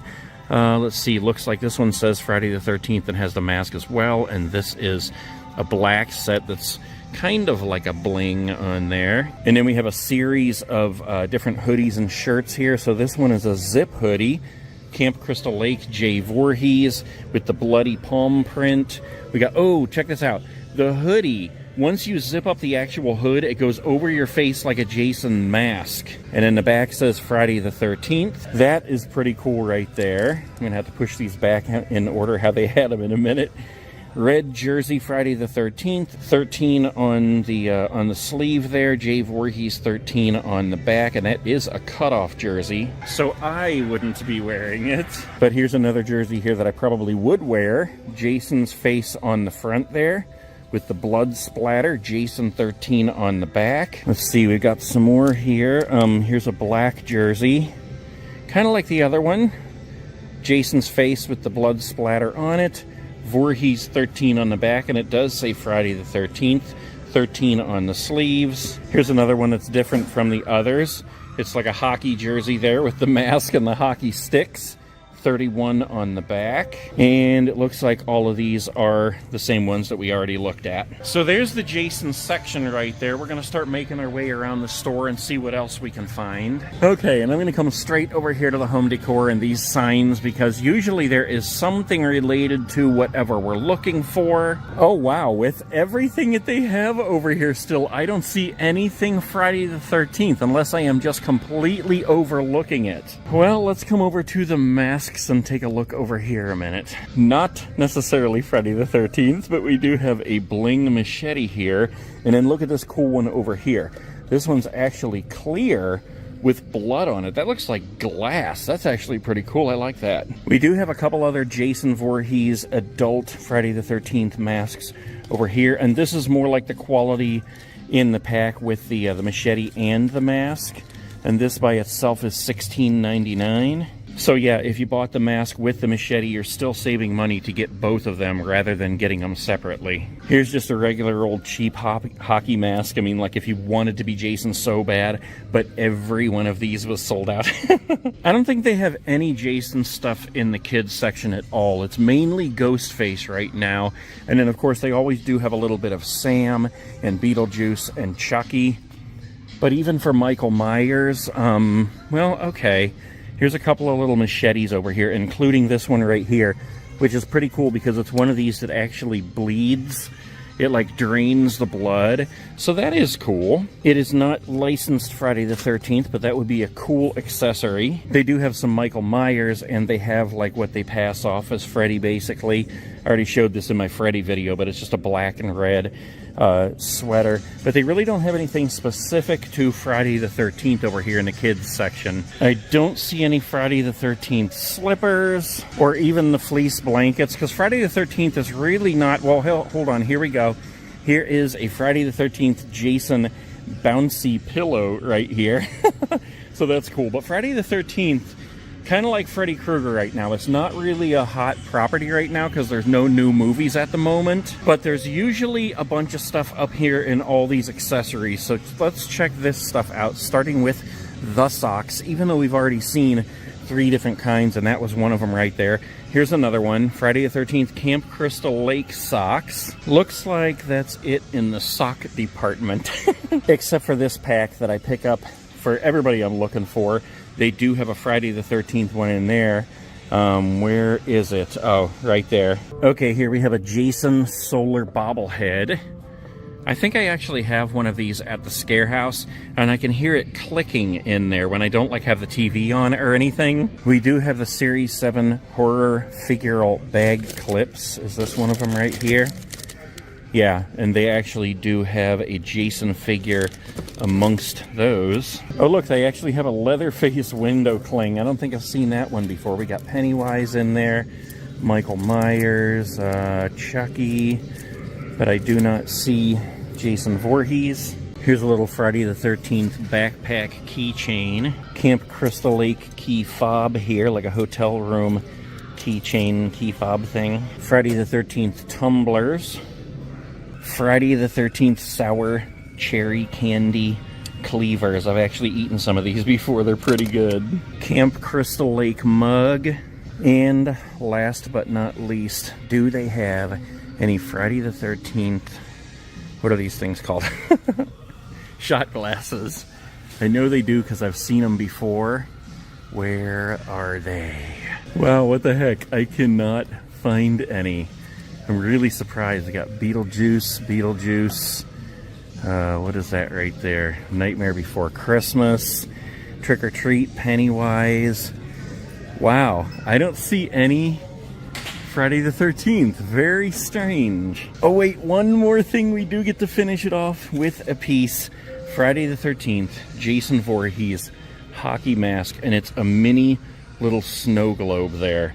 Let's see, looks like this one says Friday the 13th and has the mask as well, and this is a black set that's kind of like a bling on there. And then we have a series of different hoodies and shirts here. So this one is a zip hoodie, Camp Crystal Lake J. Voorhees with the bloody palm print. We got, oh, check this out. The hoodie, once you zip up the actual hood, it goes over your face like a Jason mask. And then the back says Friday the 13th. That is pretty cool right there. I'm gonna have to push these back in order how they had them in a minute. Red jersey, Friday the 13th. 13 on the sleeve there. J. Voorhees 13 on the back, and that is a cutoff jersey, so I wouldn't be wearing it. But here's another jersey here that I probably would wear. Jason's face on the front there, with the blood splatter, Jason 13 on the back. Let's see, we've got some more here. Here's a black jersey, kind of like the other one. Jason's face with the blood splatter on it. Voorhees 13 on the back, and it does say Friday the 13th. 13 on the sleeves. Here's another one that's different from the others. It's like a hockey jersey there with the mask and the hockey sticks. 31 on the back, and it looks like all of these are the same ones that we already looked at. So there's the Jason section right there. We're going to start making our way around the store and see what else we can find. Okay, and I'm going to come straight over here to the home decor and these signs, because usually there is something related to whatever we're looking for. Oh wow, with everything that they have over here still, I don't see anything Friday the 13th unless I am just completely overlooking it. Well, let's come over to the mask and take a look over here a minute. Not necessarily Friday the 13th, but we do have a bling machete here. And then look at this cool one over here. This one's actually clear with blood on it. That looks like glass. That's actually pretty cool. I like that. We do have a couple other Jason Voorhees adult Friday the 13th masks over here. And this is more like the quality in the pack with the machete and the mask. And this by itself is $16.99. So yeah, if you bought the mask with the machete, you're still saving money to get both of them rather than getting them separately. Here's just a regular old cheap hockey mask. I mean, like if you wanted to be Jason so bad, but every one of these was sold out. I don't think they have any Jason stuff in the kids section at all. It's mainly Ghostface right now. And then of course they always do have a little bit of Sam and Beetlejuice and Chucky. But even for Michael Myers, well, okay. Here's a couple of little machetes over here, including this one right here, which is pretty cool because it's one of these that actually bleeds. It like drains the blood. So that is cool. It is not licensed Friday the 13th, but that would be a cool accessory. They do have some Michael Myers, and they have like what they pass off as Freddy basically. I already showed this in my Freddy video, but it's just a black and red sweater. But they really don't have anything specific to Friday the 13th over here in the kids section. I don't see any Friday the 13th slippers or even the fleece blankets, because Friday the 13th is really not, well, hold on, here we go. Here is a Friday the 13th Jason bouncy pillow right here. So that's cool. But Friday the 13th, kind of like Freddy Krueger right now, it's not really a hot property right now because there's no new movies at the moment, but there's usually a bunch of stuff up here in all these accessories. So let's check this stuff out, starting with the socks, even though we've already seen 3 different kinds, and that was one of them right there. Here's another one, Friday the 13th Camp Crystal Lake socks. Looks like that's it in the sock department, except for this pack that I pick up for everybody I'm looking for. They do have a Friday the 13th one in there. Where is it? Oh, right there. Okay, here we have a Jason solar bobblehead. I think I actually have one of these at the Scare House, and I can hear it clicking in there when I don't like have the TV on or anything. We do have the Series 7 horror figural bag clips. Is this one of them right here? Yeah, and they actually do have a Jason figure amongst those. Oh look, they actually have a Leatherface window cling. I don't think I've seen that one before. We got Pennywise in there, Michael Myers, Chucky, but I do not see Jason Voorhees. Here's a little Friday the 13th backpack keychain. Camp Crystal Lake key fob here, like a hotel room keychain key fob thing. Friday the 13th tumblers. Friday the 13th sour cherry candy cleavers. I've actually eaten some of these before. They're pretty good. Camp Crystal Lake mug. And last but not least, do they have any Friday the 13th, what are these things called? Shot glasses. I know they do because I've seen them before. Where are they? Wow, what the heck? I cannot find any. I'm really surprised. I got Beetlejuice. What is that right there? Nightmare Before Christmas. Trick or Treat, Pennywise. Wow, I don't see any Friday the 13th. Very strange. Oh wait, one more thing. We do get to finish it off with a piece. Friday the 13th, Jason Voorhees hockey mask, and it's a mini little snow globe there.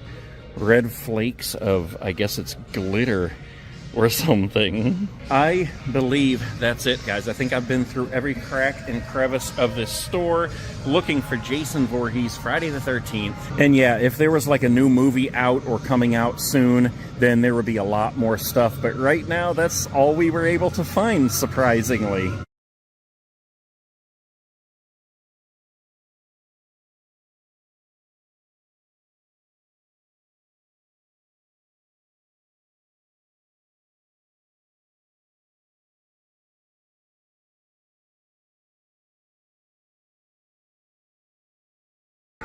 Red flakes of, I guess it's glitter or something. I believe that's it, guys. I think I've been through every crack and crevice of this store looking for Jason Voorhees Friday the 13th. And yeah, if there was like a new movie out or coming out soon, then there would be a lot more stuff. But right now, that's all we were able to find, surprisingly.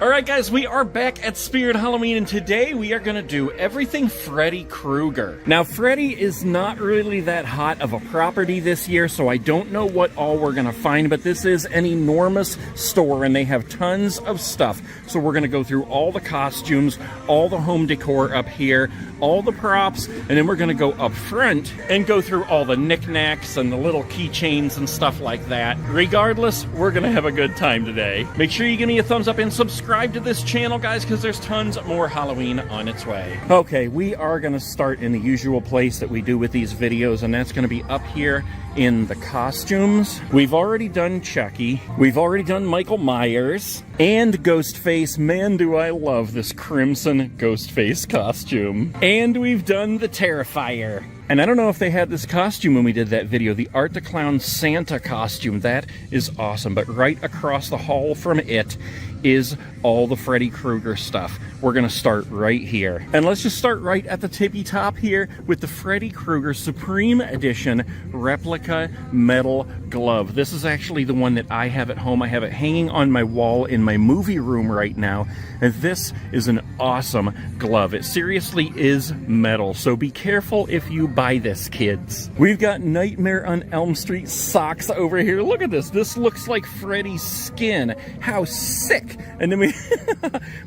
Alright guys, we are back at Spirit Halloween, and today we are going to do everything Freddy Krueger. Now, Freddy is not really that hot of a property this year, so I don't know what all we're going to find, but this is an enormous store, and they have tons of stuff. So we're going to go through all the costumes, all the home decor up here, all the props, and then we're going to go up front and go through all the knickknacks and the little keychains and stuff like that. Regardless, we're going to have a good time today. Make sure you give me a thumbs up and subscribe to this channel, guys, because there's tons more Halloween on its way. Okay, we are going to start in the usual place that we do with these videos, and that's going to be up here in the costumes. We've already done Chucky. We've already done Michael Myers and Ghostface. Man, do I love this crimson Ghostface costume. And we've done the Terrifier. And I don't know if they had this costume when we did that video, the Art the Clown Santa costume. That is awesome. But right across the hall from it is all the Freddy Krueger stuff. We're going to start right here. And let's just start right at the tippy top here with the Freddy Krueger Supreme Edition replica metal glove. This is actually the one that I have at home. I have it hanging on my wall in my movie room right now. And this is an awesome glove. It seriously is metal. So be careful if you buy this, kids. We've got Nightmare on Elm Street socks over here. Look at this. This looks like Freddy's skin. How sick. And then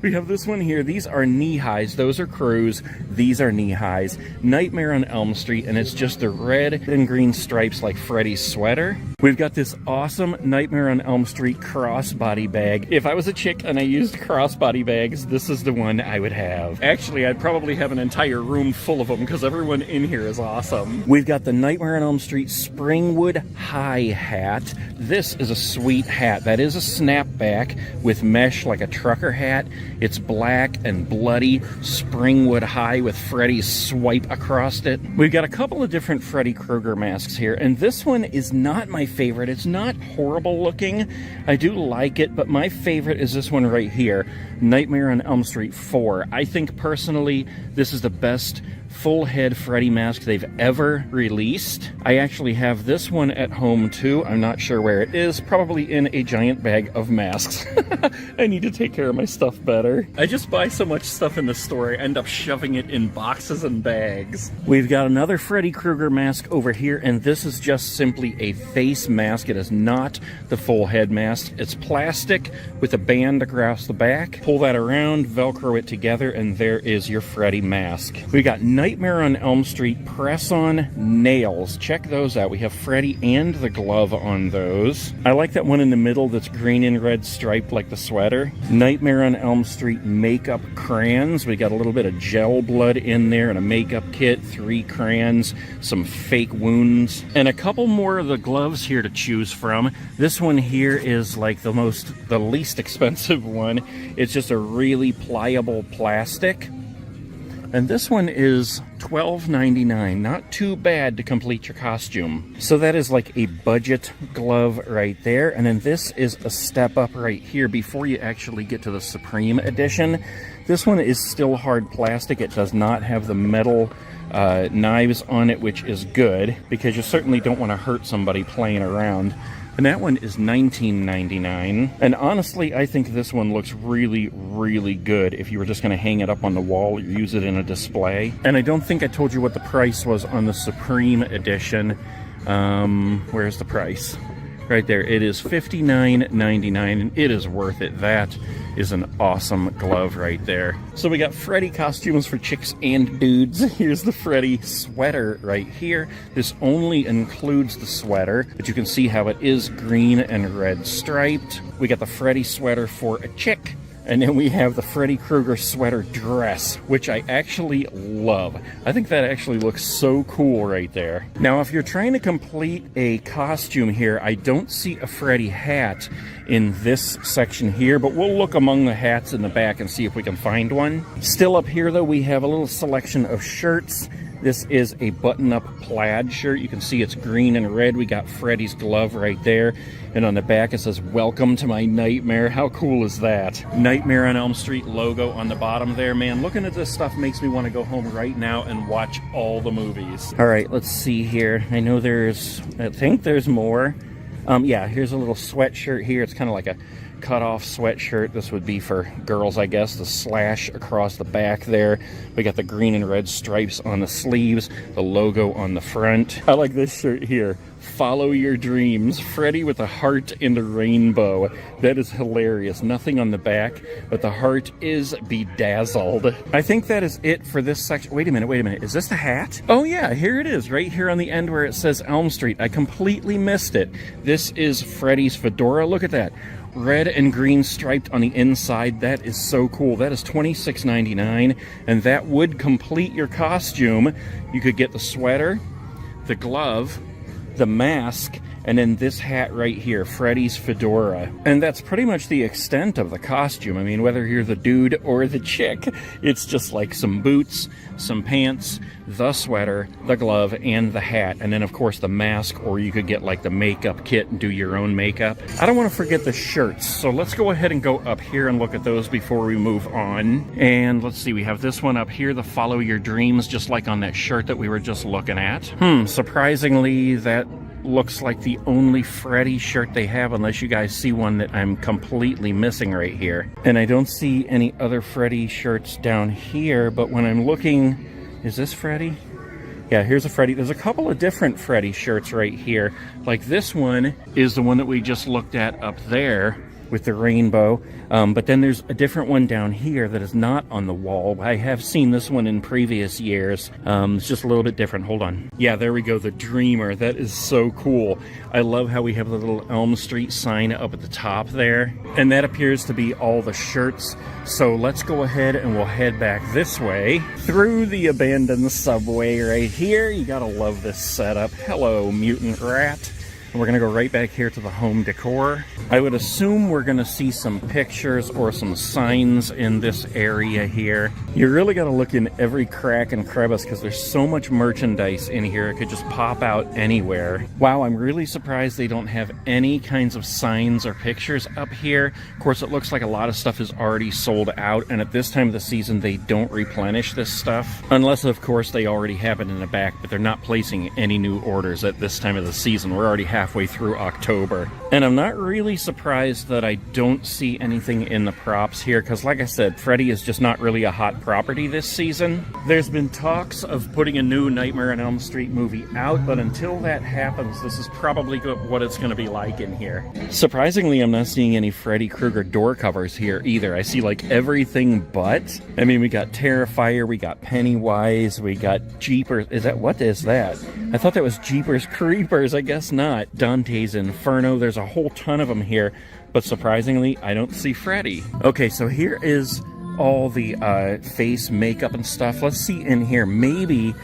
we have this one here. These are knee highs. Those are Crew's. These are knee highs. Nightmare on Elm Street, and it's just the red and green stripes like Freddy's sweater. We've got this awesome Nightmare on Elm Street crossbody bag. If I was a chick and I used crossbody bags, this is the one I would have. Actually, I'd probably have an entire room full of them because everyone in here is awesome. We've got the Nightmare on Elm Street Springwood High hat. This is a sweet hat. That is a snapback with mesh like a trucker hat. It's black and bloody, Springwood High with Freddy's swipe across it. We've got a couple of different Freddy Krueger masks here, and this one is not my favorite. It's not horrible looking. I do like it, but my favorite is this one right here, Nightmare on Elm Street 4. I think personally this is the best full head Freddy mask they've ever released. I actually have this one at home too. I'm not sure where it is. Probably in a giant bag of masks. I need to take care of my stuff better. I just buy so much stuff in the store, I end up shoving it in boxes and bags. We've got another Freddy Krueger mask over here, and this is just simply a face mask. It is not the full head mask. It's plastic with a band across the back. Pull that around, Velcro it together, and there is your Freddy mask. We got Nightmare on Elm Street press-on nails. Check those out. We have Freddy and the glove on those. I like that one in the middle that's green and red striped like the sweater. Nightmare on Elm Street makeup crayons. We got a little bit of gel blood in there and a makeup kit, 3 crayons, some fake wounds, and a couple more of the gloves here to choose from. This one here is like the least expensive one. It's just a really pliable plastic. And this one is $12.99. Not too bad to complete your costume. So that is like a budget glove right there. And then this is a step up right here before you actually get to the Supreme Edition. This one is still hard plastic. It does not have the metal knives on it, which is good because you certainly don't want to hurt somebody playing around. And that one is $19.99. And honestly, I think this one looks really, really good if you were just going to hang it up on the wall or use it in a display. And I don't think I told you what the price was on the Supreme Edition. Where's the price? Right there. It is $59.99, and it is worth it. That is an awesome glove right there. So we got Freddy costumes for chicks and dudes. Here's the Freddy sweater right here. This only includes the sweater, but you can see how it is green and red striped. We got the Freddy sweater for a chick, And then we have the Freddy Krueger sweater dress, which I actually love. I think that actually looks so cool right there. Now, if you're trying to complete a costume here, I don't see a Freddy hat in this section here, but we'll look among the hats in the back and see if we can find one. Still up here, though, we have a little selection of shirts. This is a button-up plaid shirt. You can see it's green and red. We got Freddy's glove right there. And on the back it says, "Welcome to my nightmare." How cool is that? Nightmare on Elm Street logo on the bottom there. Man, looking at this stuff makes me want to go home right now and watch all the movies. All right, let's see here. I think there's more. Yeah, here's a little sweatshirt here. It's kind of like a cut-off sweatshirt. This would be for girls, I guess. The slash across the back there. We got the green and red stripes on the sleeves, the logo on the front. I like this shirt here. "Follow your dreams." Freddy with a heart in the rainbow. That is hilarious. Nothing on the back, but the heart is bedazzled. I think that is it for this section. Wait a minute. Is this the hat? Oh yeah, here it is, right here on the end where it says Elm Street. I completely missed it. This is Freddy's fedora. Look at that. Red and green striped on the inside. That is so cool. That is $26.99, and that would complete your costume. You could get the sweater, the glove, the mask, and then this hat right here, Freddy's fedora. And that's pretty much the extent of the costume. I mean, whether you're the dude or the chick, it's just like some boots, some pants, the sweater, the glove, and the hat. And then, of course, the mask, or you could get like the makeup kit and do your own makeup. I don't want to forget the shirts, so let's go ahead and go up here and look at those before we move on. And let's see, we have this one up here, the Follow Your Dreams, just like on that shirt that we were just looking at. Surprisingly, that looks like the only Freddy shirt they have, unless you guys see one that I'm completely missing right here. And I don't see any other Freddy shirts down here, but when I'm looking, is this Freddy? Yeah, here's a Freddy. There's a couple of different Freddy shirts right here. Like this one is the one that we just looked at up there with the rainbow. But then there's a different one down here that is not on the wall. I have seen this one in previous years. It's just a little bit different. Hold on. Yeah, there we go. The Dreamer. That is so cool. I love how we have the little Elm Street sign up at the top there. And that appears to be all the shirts. So let's go ahead and we'll head back this way through the abandoned subway right here. You gotta love this setup. Hello, mutant rat. And we're going to go right back here to the home decor. I would assume we're going to see some pictures or some signs in this area here. You really got to look in every crack and crevice because there's so much merchandise in here. It could just pop out anywhere. Wow, I'm really surprised they don't have any kinds of signs or pictures up here. Of course, it looks like a lot of stuff is already sold out, and at this time of the season, they don't replenish this stuff. Unless, of course, they already have it in the back, but they're not placing any new orders at this time of the season. We're already halfway through October. And I'm not really surprised that I don't see anything in the props here, because like I said, Freddy is just not really a hot property this season. There's been talks of putting a new Nightmare on Elm Street movie out, but until that happens, this is probably what it's going to be like in here. Surprisingly, I'm not seeing any Freddy Krueger door covers here either. I see like everything but. I mean, we got Terrifier, we got Pennywise, we got Jeepers. What is that? I thought that was Jeepers Creepers. I guess not. Dante's Inferno. There's a whole ton of them here, but surprisingly, I don't see Freddy. Okay, so here is all the face makeup and stuff. Let's see in here. Maybe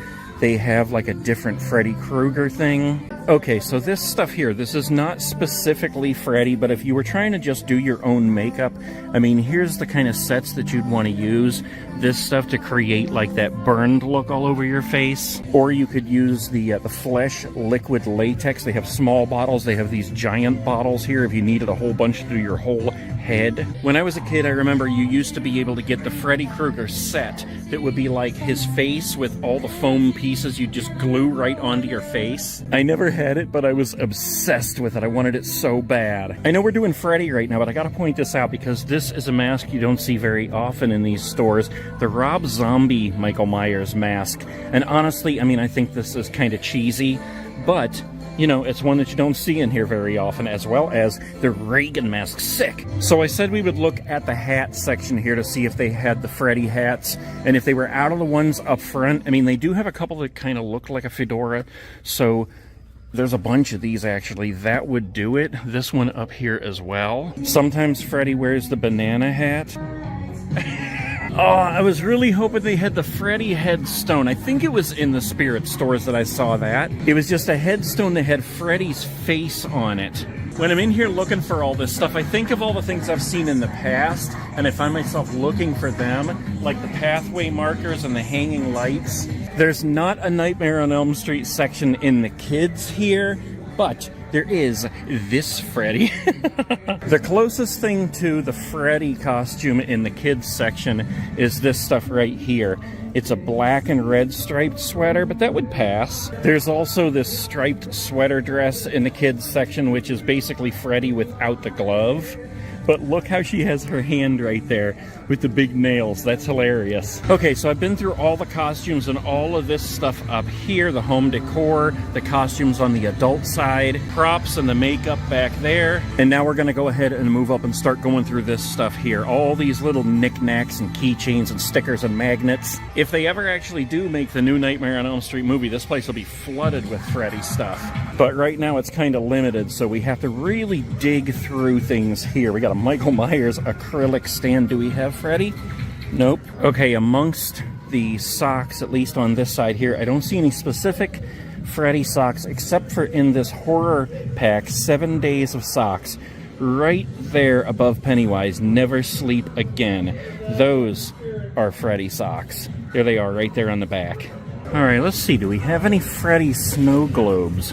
they have like a different Freddy Krueger thing. Okay, so this stuff here, this is not specifically Freddy, but if you were trying to just do your own makeup, I mean, here's the kind of sets that you'd want to use. This stuff to create like that burned look all over your face. Or you could use the Flesh liquid latex. They have small bottles. They have these giant bottles here if you needed a whole bunch to do your whole head. When I was a kid, I remember you used to be able to get the Freddy Krueger set that would be like his face with all the foam pieces you just glue right onto your face. I never had it, but I was obsessed with it. I wanted it so bad. I know we're doing Freddy right now, but I gotta point this out because this is a mask you don't see very often in these stores. The Rob Zombie Michael Myers mask. And honestly, I mean, I think this is kind of cheesy, but you know, it's one that you don't see in here very often, as well as the Reagan mask. Sick! So I said we would look at the hat section here to see if they had the Freddy hats, and if they were out of the ones up front. I mean, they do have a couple that kind of look like a fedora, so There's a bunch of these actually. That would do it. This one up here as well. Sometimes Freddy wears the banana hat. Oh, I was really hoping they had the Freddy headstone. I think it was in the Spirit stores that I saw that. It was just a headstone that had Freddy's face on it. When I'm in here looking for all this stuff, I think of all the things I've seen in the past, and I find myself looking for them, like the pathway markers and the hanging lights. There's not a Nightmare on Elm Street section in the kids here, but there is this Freddy. The closest thing to the Freddy costume in the kids section is this stuff right here. It's a black and red striped sweater, but that would pass. There's also this striped sweater dress in the kids section, which is basically Freddy without the glove. But look how she has her hand right there with the big nails. That's hilarious. Okay, so I've been through all the costumes and all of this stuff up here, the home decor, the costumes on the adult side, props and the makeup back there. And now we're gonna go ahead and move up and start going through this stuff here. All these little knickknacks and keychains and stickers and magnets. If they ever actually do make the new Nightmare on Elm Street movie, this place will be flooded with Freddy stuff. But right now it's kind of limited, so we have to really dig through things here. We got a Michael Myers acrylic stand. Do we have Freddy? Nope. Okay, amongst the socks, at least on this side here, I don't see any specific Freddy socks except for in this horror pack, 7 days of socks. Right there above Pennywise, Never Sleep Again. Those are Freddy socks. There they are, right there on the back. All right, let's see. Do we have any Freddy snow globes?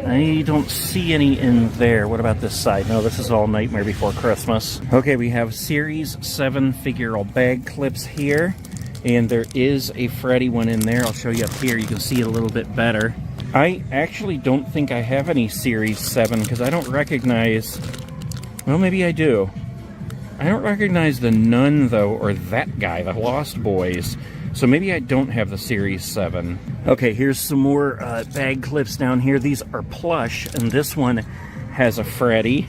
I don't see any in there. What about this side? No, this is all Nightmare Before Christmas. Okay, we have Series 7 figural bag clips here. And there is a Freddy one in there. I'll show you up here. You can see it a little bit better. I actually don't think I have any Series 7 because I don't recognize... Well, maybe I do. I don't recognize the nun, though, or that guy, the Lost Boys. So maybe I don't have the Series 7. Okay, here's some more bag clips down here. These are plush, and this one has a Freddy.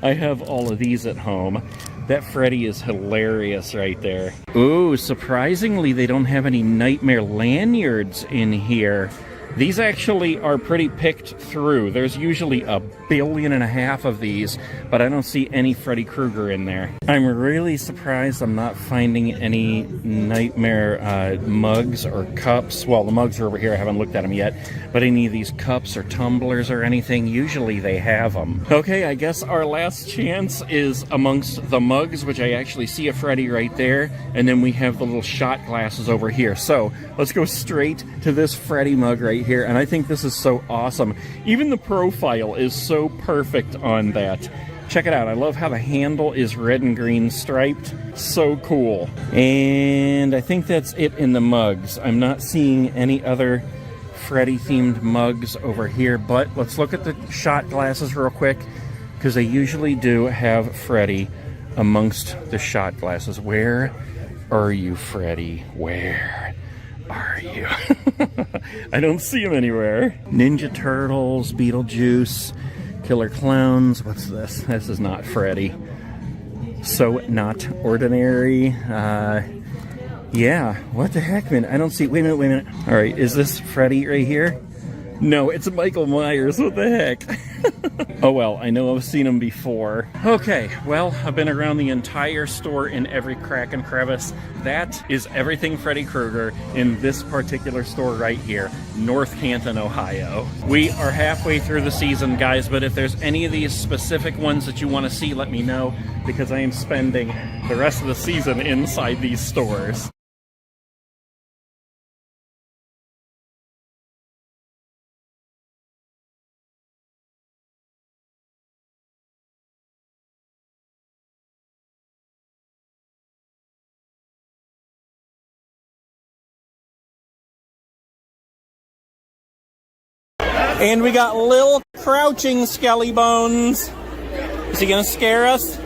I have all of these at home. That Freddy is hilarious right there. Ooh, surprisingly, they don't have any Nightmare lanyards in here. These actually are pretty picked through. There's usually 1.5 billion of these, but I don't see any Freddy Krueger in there. I'm really surprised I'm not finding any Nightmare mugs or cups. Well, the mugs are over here. I haven't looked at them yet. But any of these cups or tumblers or anything, usually they have them. Okay, I guess our last chance is amongst the mugs, which I actually see a Freddy right there. And then we have the little shot glasses over here. So let's go straight to this Freddy mug right here, and I think this is so awesome. Even the profile is so perfect on that. Check it out. I love how the handle is red and green striped. So cool. And I think that's it in the mugs. I'm not seeing any other Freddy themed mugs over here, but let's look at the shot glasses real quick because they usually do have Freddy amongst the shot glasses. Where are you, Freddy? Where are you? I don't see him anywhere. Ninja Turtles, Beetlejuice, Killer Clowns. What's this? This is not Freddy. So not ordinary. Yeah, what the heck, man? I don't see... Wait a minute. All right, is this Freddy right here? No, it's Michael Myers. What the heck? Oh, well, I know I've seen him before. Okay, well, I've been around the entire store in every crack and crevice. That is everything Freddy Krueger in this particular store right here, North Canton, Ohio. We are halfway through the season, guys, but if there's any of these specific ones that you want to see, let me know, because I am spending the rest of the season inside these stores. And we got Lil Crouching Skelly Bones. Is he gonna scare us?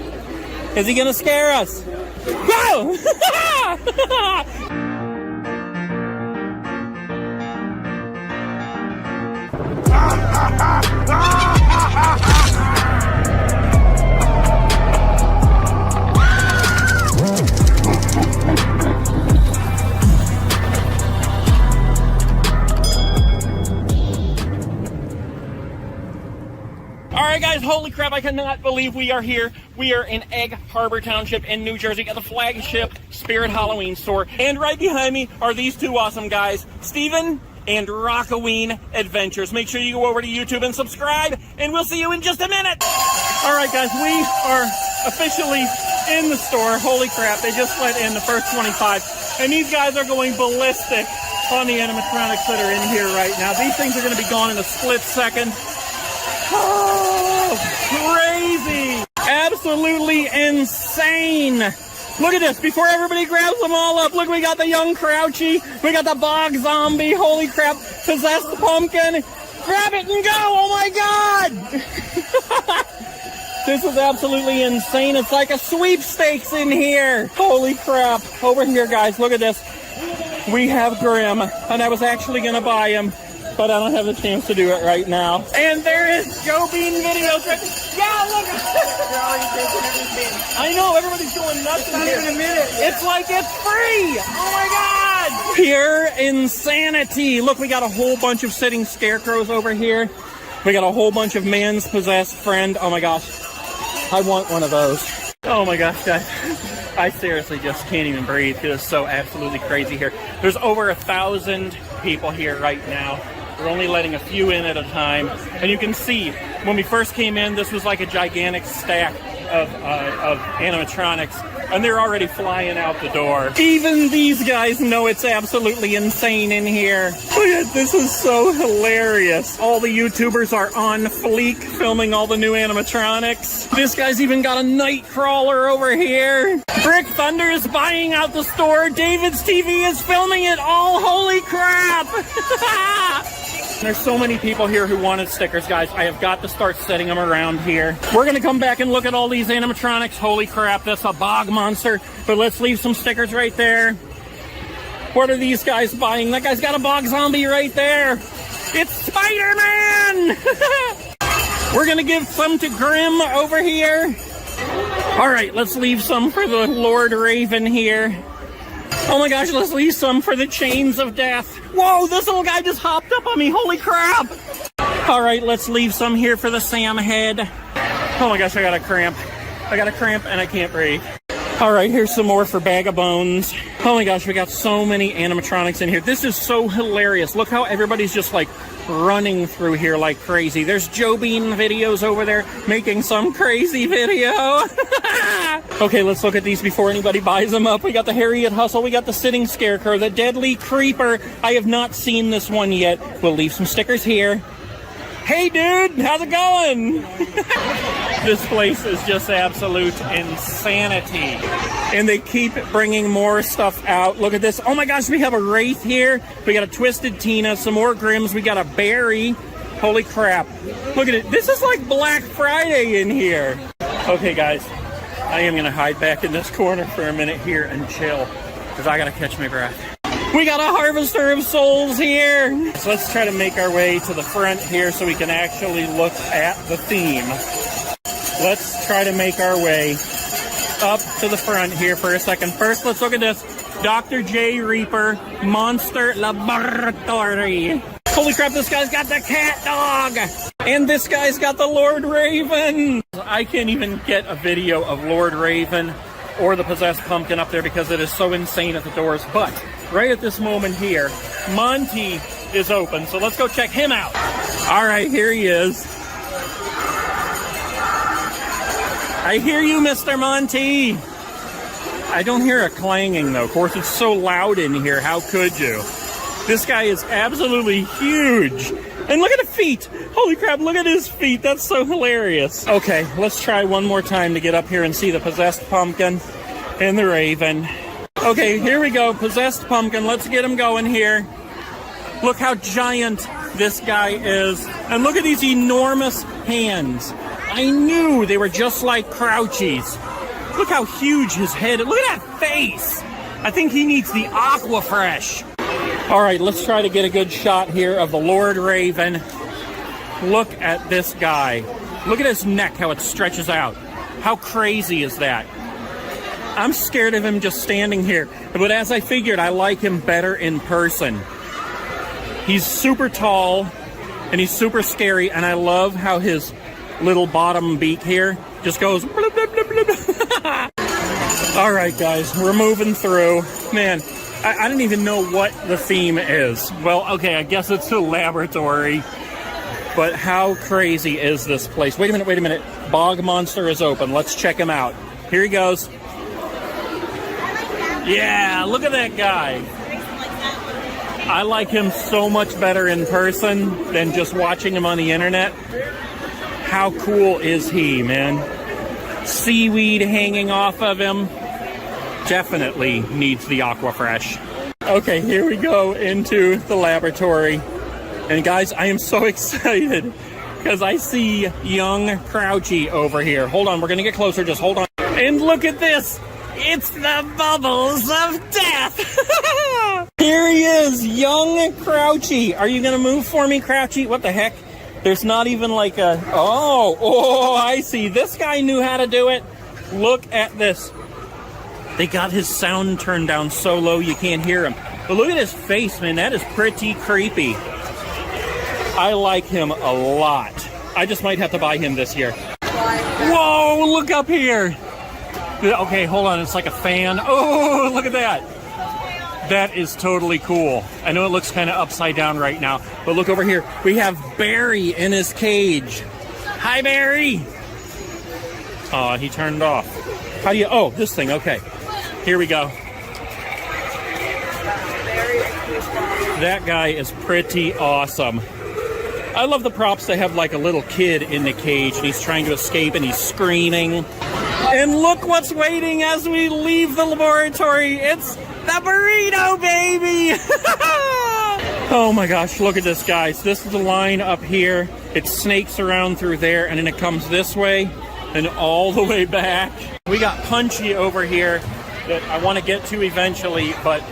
Is he gonna scare us? Go! right, guys, holy crap, I cannot believe we are here. We are in Egg Harbor Township in New Jersey at the flagship Spirit Halloween store. And right behind me are these two awesome guys, Steven and Rockaween Adventures. Make sure you go over to YouTube and subscribe, and we'll see you in just a minute. All right, guys, we are officially in the store. Holy crap, they just let in the first 25. And these guys are going ballistic on the animatronics that are in here right now. These things are going to be gone in a split second. Oh, crazy. Absolutely insane. Look at this. Before everybody grabs them all up, look, we got the young Crouchy. We got the Bog Zombie. Holy crap. Possessed Pumpkin. Grab it and go. Oh, my God. This is absolutely insane. It's like a sweepstakes in here. Holy crap. Over here, guys. Look at this. We have Grim, and I was actually going to buy him, but I don't have the chance to do it right now. And there is Joe Bean Videos. Yeah, look. They're already taking everything. I know, everybody's going nuts in here. Not even a minute. It's like it's free. Oh my God. Pure insanity. Look, we got a whole bunch of sitting scarecrows over here. We got a whole bunch of man's possessed friend. Oh my gosh. I want one of those. Oh my gosh, guys. I seriously just can't even breathe. It is so absolutely crazy here. There's over 1,000 people here right now. We're only letting a few in at a time. And you can see, when we first came in, this was like a gigantic stack of animatronics. And they're already flying out the door. Even these guys know it's absolutely insane in here. Look at this, is so hilarious. All the YouTubers are on fleek filming all the new animatronics. This guy's even got a night crawler over here. Brick Thunder is buying out the store. David's TV is filming it all. Holy crap. There's so many people here who wanted stickers, guys. I have got to start setting them around here. We're going to come back and look at all these animatronics. Holy crap, that's a bog monster. But let's leave some stickers right there. What are these guys buying? That guy's got a bog zombie right there. It's Spider-Man! We're going to give some to Grim over here. All right, let's leave some for the Lord Raven here. Oh my gosh, let's leave some for the Chains of Death. Whoa, this little guy just hopped up on me. Holy crap. All right, let's leave some here for the Sam head. Oh my gosh, I got a cramp. I got a cramp and I can't breathe. All right, here's some more for Bag of Bones. Oh my gosh, we got so many animatronics in here. This is so hilarious. Look how everybody's just like running through here like crazy. There's Joe Bean Videos over there making some crazy video. Okay, let's look at these before anybody buys them up. We got the Harriet Hustle. We got the Sitting Scarecrow, the Deadly Creeper. I have not seen this one yet. We'll leave some stickers here. Hey, dude, how's it going? This place is just absolute insanity. And they keep bringing more stuff out. Look at this. Oh my gosh, we have a Wraith here. We got a Twisted Tina, some more Grims. We got a Barry. Holy crap. Look at it. This is like Black Friday in here. Okay, guys, I am going to hide back in this corner for a minute here and chill, because I got to catch my breath. We got a Harvester of Souls here. So let's try to make our way to the front here so we can actually look at the theme. Let's try to make our way up to the front here for a second. First, let's look at this. Dr. J. Reaper Monster Laboratory. Holy crap, this guy's got the cat dog. And this guy's got the Lord Raven. I can't even get a video of Lord Raven or the Possessed Pumpkin up there because it is so insane at the doors. But right at this moment here, Monty is open. So let's go check him out. All right, here he is. I hear you, Mr. Monty. I don't hear a clanging, though. Of course, it's so loud in here. How could you? This guy is absolutely huge. And look at the feet. Holy crap, look at his feet. That's so hilarious. Okay, let's try one more time to get up here and see the Possessed Pumpkin and the Raven. Okay, here we go. Possessed Pumpkin. Let's get him going here. Look how giant this guy is. And look at these enormous hands. I knew they were just like Crouchy's. Look how huge his head is. Look at that face. I think he needs the Aquafresh. All right, let's try to get a good shot here of the Lord Raven. Look at this guy. Look at his neck, how it stretches out. How crazy is that? I'm scared of him just standing here. But as I figured, I like him better in person. He's super tall, and he's super scary, and I love how his little bottom beak here. Just goes bloop, bloop, bloop, bloop. All right, guys, we're moving through. Man, I don't even know what the theme is. Well, okay, I guess it's a laboratory. But how crazy is this place? Wait a minute. Bog Monster is open. Let's check him out. Here he goes. Yeah, look at that guy. I like him so much better in person than just watching him on the internet. How cool is he, man? Seaweed hanging off of him. Definitely needs the Aquafresh. Okay, here we go into the laboratory. And guys, I am so excited because I see young Crouchy over here. Hold on, we're going to get closer. Just hold on. And look at this. It's the bubbles of death. Here he is, young Crouchy. Are you going to move for me, Crouchy? What the heck? There's not even like a... Oh, I see. This guy knew how to do it. Look at this. They got his sound turned down so low you can't hear him. But look at his face, man. That is pretty creepy. I like him a lot. I just might have to buy him this year. Whoa, look up here. Okay, hold on. It's like a fan. Oh, look at that. That is totally cool. I know it looks kind of upside down right now, but look over here. We have Barry in his cage. Hi, Barry. Oh, he turned off. How do you... Oh, this thing. Okay. Here we go. That guy is pretty awesome. I love the props that have like a little kid in the cage and he's trying to escape and he's screaming. And look what's waiting as we leave the laboratory. It's the burrito, baby! Oh my gosh, look at this, guys. This is the line up here. It snakes around through there and then it comes this way and all the way back. We got Punchy over here that I want to get to eventually, but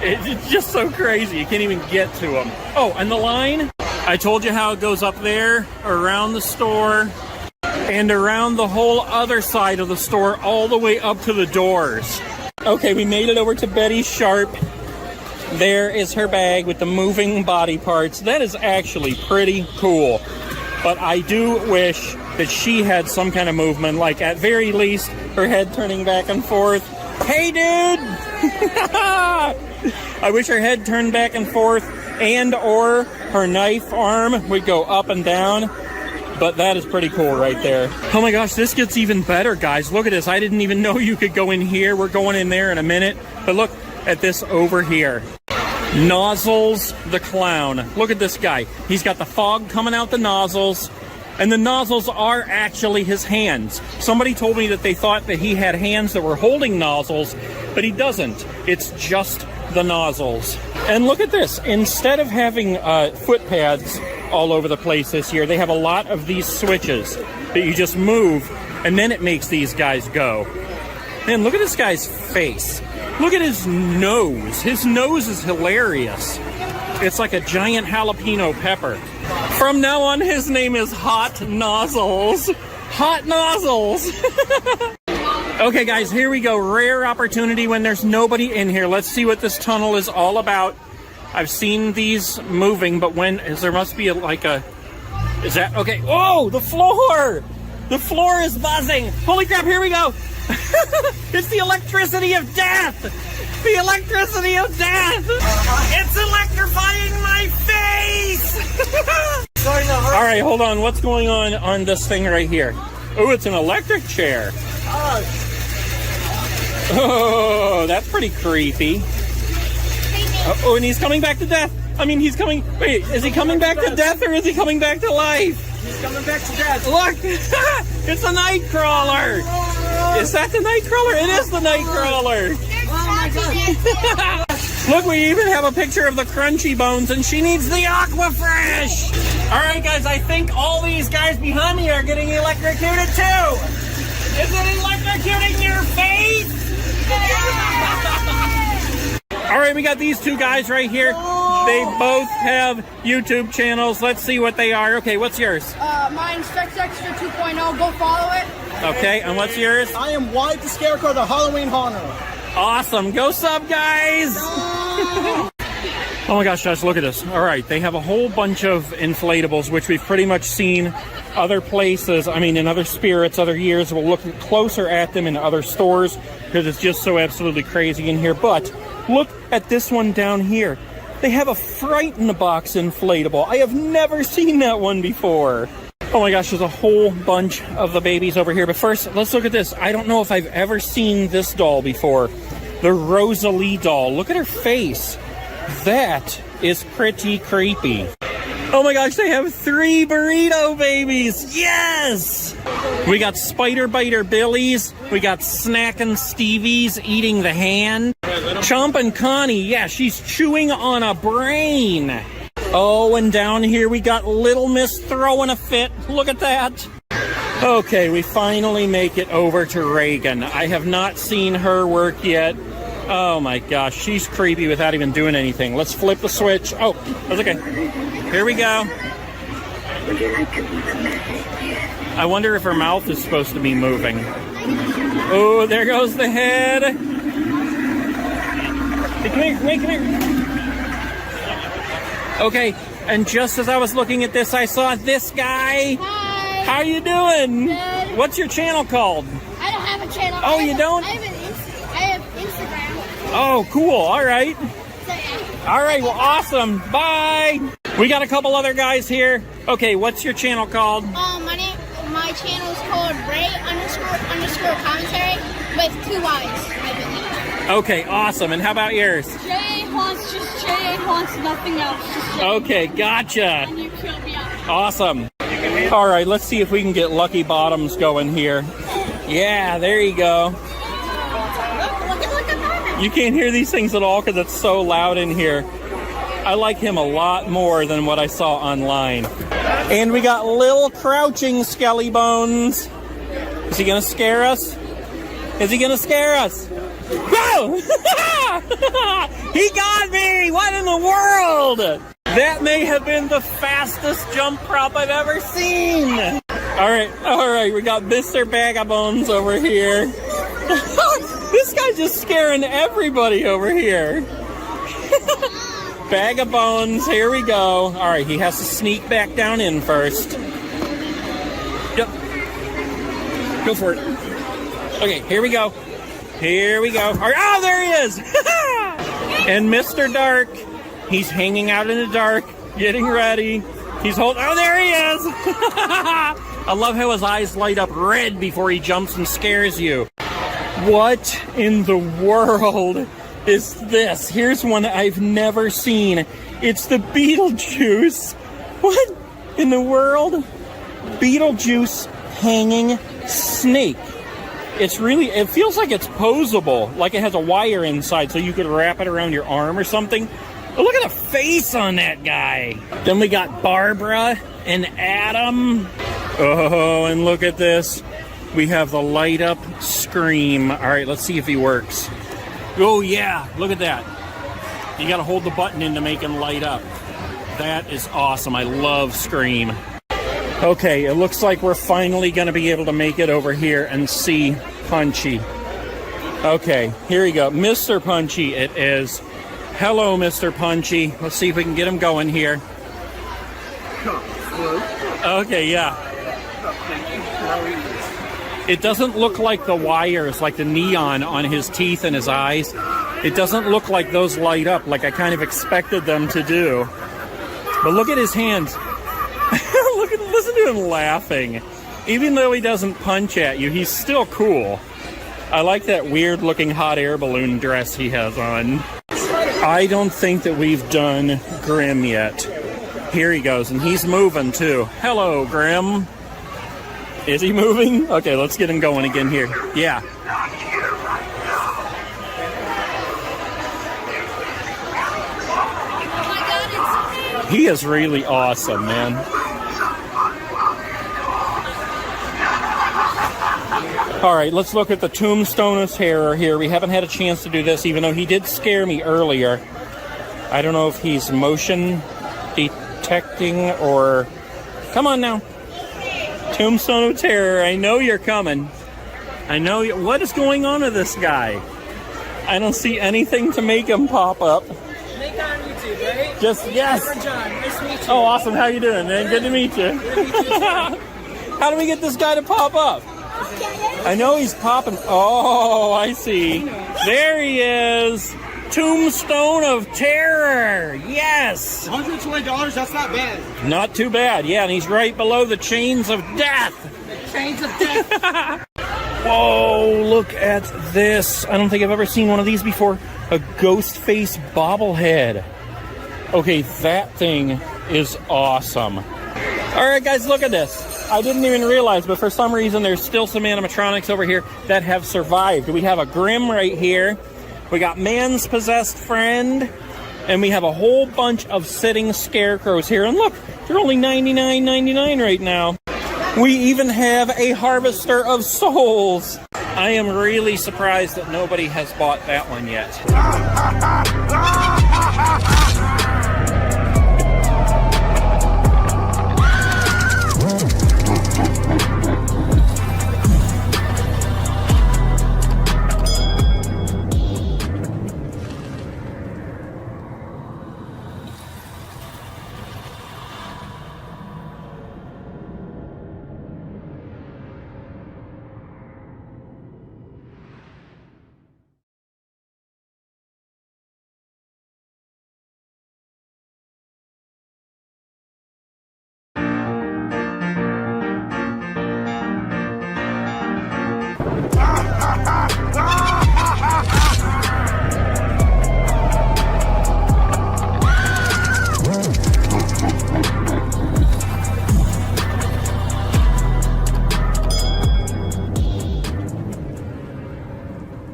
it's just so crazy. You can't even get to him. Oh, and the line... I told you how it goes up there, around the store, and around the whole other side of the store, all the way up to the doors. Okay, we made it over to Betty Sharp. There is her bag with the moving body parts. That is actually pretty cool. But I do wish that she had some kind of movement, like at very least, her head turning back and forth. Hey, dude! I wish her head turned back and forth, and or her knife arm would go up and down. But that is pretty cool right there. Oh my gosh, this gets even better, guys. Look at this. I didn't even know you could go in here. We're going in there in a minute. But look at this over here. Nozzles the Clown. Look at this guy. He's got the fog coming out the nozzles. And the nozzles are actually his hands. Somebody told me that they thought that he had hands that were holding nozzles, but he doesn't. It's just the nozzles. And look at this. Instead of having foot pads all over the place this year, they have a lot of these switches that you just move, and then it makes these guys go. Man, look at this guy's face. Look at his nose. His nose is hilarious. It's like a giant jalapeno pepper. From now on, his name is Hot Nozzles. Hot Nozzles! Okay, guys, here we go. Rare opportunity when there's nobody in here. Let's see what this tunnel is all about. I've seen these moving, but there must be like a... Is that... Okay. Oh, the floor! The floor is buzzing. Holy crap, here we go. It's the electricity of death. The electricity of death. It's electrifying my face. All right, hold on. What's going on this thing right here? Oh, it's an electric chair. Oh, that's pretty creepy. Oh, and he's coming back to death. I mean, he's coming... Wait, is he coming back to death or is he coming back to life? He's coming back to death. Look! It's a Nightcrawler! Is that the Nightcrawler? It is the Nightcrawler! Oh my god. Look, we even have a picture of the Crunchy Bones, and she needs the Aquafresh! Alright, guys, I think all these guys behind me are getting electrocuted, too! Is it electrocuting your face? Alright, we got these two guys right here. They both have YouTube channels. Let's see what they are. Okay, what's yours? Mine's Sex Extra 2.0. Go follow it. Okay, and what's yours? I am White the Scarecrow, the Halloween Haunter. Awesome. Go sub, guys! Oh my gosh, Josh, look at this. All right, they have a whole bunch of inflatables, which we've pretty much seen other places. I mean, in other spirits, other years. We'll look closer at them in other stores because it's just so absolutely crazy in here. But look at this one down here. They have a Fright-in-a-Box inflatable. I have never seen that one before. Oh my gosh, there's a whole bunch of the babies over here. But first, let's look at this. I don't know if I've ever seen this doll before. The Rosalie doll. Look at her face. That is pretty creepy. Oh my gosh, they have 3 burrito babies. Yes! We got Spider Biter Billies. We got Snackin' Stevies eating the hand. Chompin' Connie. Yeah, she's chewing on a brain. Oh, and down here we got Little Miss throwing a fit. Look at that. Okay, we finally make it over to Reagan. I have not seen her work yet. Oh my gosh, she's creepy without even doing anything. Let's flip the switch. Oh, that's okay. Here we go. I wonder if her mouth is supposed to be moving. Oh, there goes the head. Hey, come here, come here. Okay, and just as I was looking at this, I saw this guy. Hi. How you doing? Good. What's your channel called? I don't have a channel. Oh, you don't? I have Instagram. Oh, cool. All right. So, yeah. All right. Well, awesome. Bye. We got a couple other guys here. Okay, what's your channel called? My channel is called Ray__commentary with 2 Y's, I believe. Okay, awesome. And how about yours? J.A. Haunts, just J.A. Haunts, nothing else. Just J.A. Okay, gotcha. And you kill me out. Awesome. All right, let's see if we can get Lucky Bottoms going here. Yeah, there you go. Look at that. You can't hear these things at all because it's so loud in here. I like him a lot more than what I saw online. And we got Lil Crouching Skelly Bones. Is he gonna scare us? Is he gonna scare us? Whoa! He got me! What in the world? That may have been the fastest jump prop I've ever seen. All right, we got Mr. Bag of Bones over here. This guy's just scaring everybody over here. Bag of Bones, here we go. All right, he has to sneak back down in first. Yep. Go for it. Okay, here we go. Here we go. All right, oh, there he is. And Mr. Dark, he's hanging out in the dark, getting ready. He's holding, oh, there he is. I love how his eyes light up red before he jumps and scares you. What in the world is this? Here's one I've never seen. It's the Beetlejuice. What in the world? Beetlejuice hanging snake. It's really, it feels like it's posable, like it has a wire inside so you could wrap it around your arm or something. But look at the face on that guy. Then we got Barbara and Adam. Oh, and look at this. We have the light up Scream. All right, let's see if he works. Oh yeah, look at that. You gotta hold the button in to make him light up. That is awesome. I love Scream. Okay, it looks like we're finally gonna be able to make it over here and see Punchy. Okay, here we go. Mr. Punchy it is. Hello, Mr. Punchy. Let's see if we can get him going here. Okay, yeah. It doesn't look like the wires, like the neon on his teeth and his eyes. It doesn't look like those light up like I kind of expected them to do. But look at his hands. Listen to him laughing. Even though he doesn't punch at you, he's still cool. I like that weird looking hot air balloon dress he has on. I don't think that we've done Grim yet. Here he goes, and he's moving too. Hello, Grim. Is he moving? Okay, let's get him going again here. Yeah. He is really awesome, man. All right, let's look at the Tombstone of Terror here. We haven't had a chance to do this, even though he did scare me earlier. I don't know if he's motion detecting or... Come on now. Tombstone of Terror, I know you're coming. I know you... What is going on with this guy? I don't see anything to make him pop up. Make it on YouTube, right? Just, yes. John, nice to meet you. Oh, awesome. How you doing, man? Good to meet you. How do we get this guy to pop up? I know he's popping. Oh, I see. There he is. Tombstone of Terror. Yes. $120, that's not bad. Not too bad. Yeah, and he's right below the Chains of Death. Chains of death. Whoa, look at this. I don't think I've ever seen one of these before. A ghost face bobblehead. Okay, that thing is awesome. All right, guys, look at this. I didn't even realize, but for some reason, there's still some animatronics over here that have survived. We have a Grim right here. We got Man's Possessed Friend. And we have a whole bunch of sitting scarecrows here. And look, they're only $99.99 right now. We even have a Harvester of Souls. I am really surprised that nobody has bought that one yet.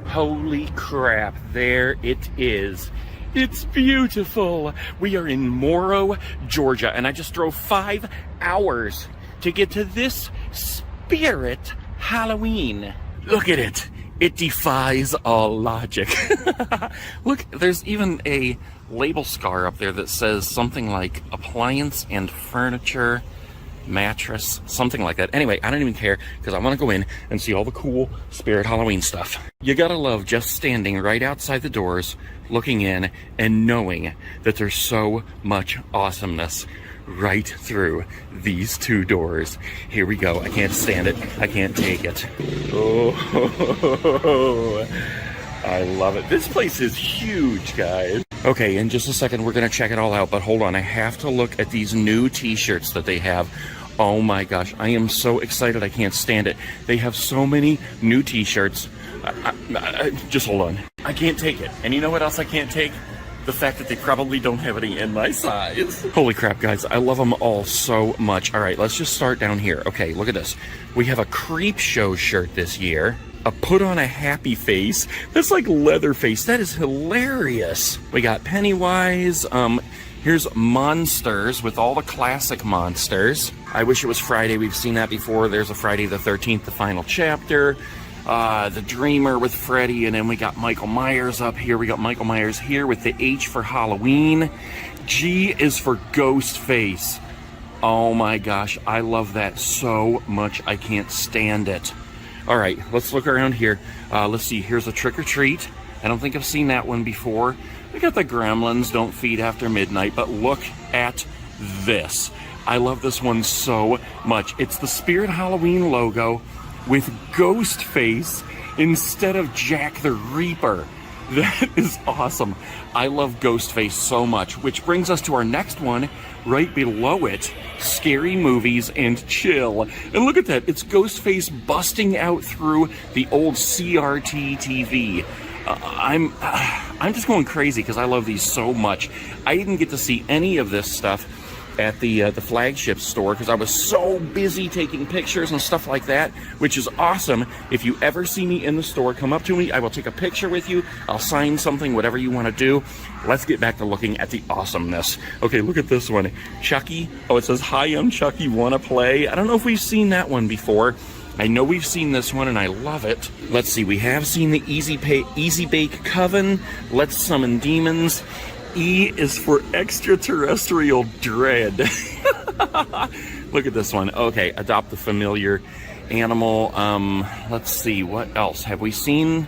Holy crap, there it is. It's beautiful. We are in Morrow, Georgia, and I just drove 5 hours to get to this Spirit Halloween. Look at it. It defies all logic. Look, there's even a label scar up there that says something like appliance and furniture, mattress, something like that. Anyway, I don't even care because I want to go in and see all the cool Spirit Halloween stuff. You gotta love just standing right outside the doors, looking in and knowing that there's so much awesomeness right through these two doors. Here we go. I can't stand it. I can't take it. Oh, I love it. This place is huge, guys. Okay, in just a second, we're gonna check it all out, but hold on. I have to look at these new t-shirts that they have. Oh my gosh, I am so excited. I can't stand it. They have so many new t-shirts. Just hold on. I can't take it. And you know what else I can't take? The fact that they probably don't have any in my size. Holy crap, guys. I love them all so much. All right, let's just start down here. Okay, look at this. We have a Creep Show shirt this year. A Put on a Happy Face. That's like Leatherface. That is hilarious. We got Pennywise. Here's Monsters with all the classic monsters. I wish it was Friday. We've seen that before. There's a Friday the 13th, the final chapter. The Dreamer with Freddy, and then we got Michael Myers up here. We got Michael Myers here with the H for Halloween. G is for Ghostface. Oh my gosh, I love that so much. I can't stand it. All right, let's look around here. Let's see, here's a Trick or Treat. I don't think I've seen that one before. We got the Gremlins, Don't Feed After Midnight, but look at this. I love this one so much. It's the Spirit Halloween logo with Ghostface instead of Jack the Reaper. That is awesome. I love Ghostface so much, which brings us to our next one right below it, Scary Movies and Chill. And look at that, it's Ghostface busting out through the old CRT TV. I'm just going crazy because I love these so much. I didn't get to see any of this stuff at the flagship store because I was so busy taking pictures and stuff like that, which is awesome. If you ever see me in the store, come up to me. I will take a picture with you. I'll sign something, whatever you want to do. Let's get back to looking at the awesomeness. Okay, look at this one. Chucky. Oh, it says, "Hi, I'm Chucky. Wanna play?" I don't know if we've seen that one before. I know we've seen this one and I love it. Let's see, we have seen the Easy Bake Coven. Let's Summon Demons. E is for Extraterrestrial Dread. Look at this one. Okay, Adopt the Familiar Animal. Let's see, what else? Have we seen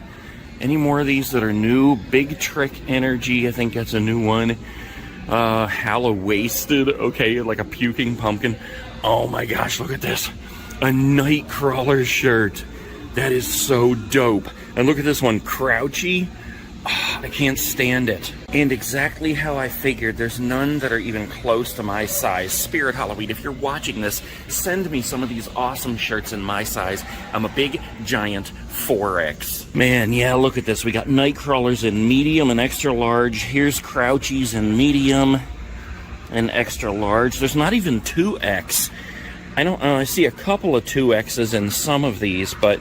any more of these that are new? Big Trick Energy, I think that's a new one. Hallow-wasted, okay, like a puking pumpkin. Oh my gosh, look at this. A Nightcrawler shirt. That is so dope. And look at this one, Crouchy. Oh, I can't stand it. And exactly how I figured, there's none that are even close to my size. Spirit Halloween, if you're watching this, send me some of these awesome shirts in my size. I'm a big, giant 4X. Man, yeah, look at this. We got Nightcrawlers in medium and extra large. Here's Crouchies in medium and extra large. There's not even 2X. I see a couple of 2X's in some of these, but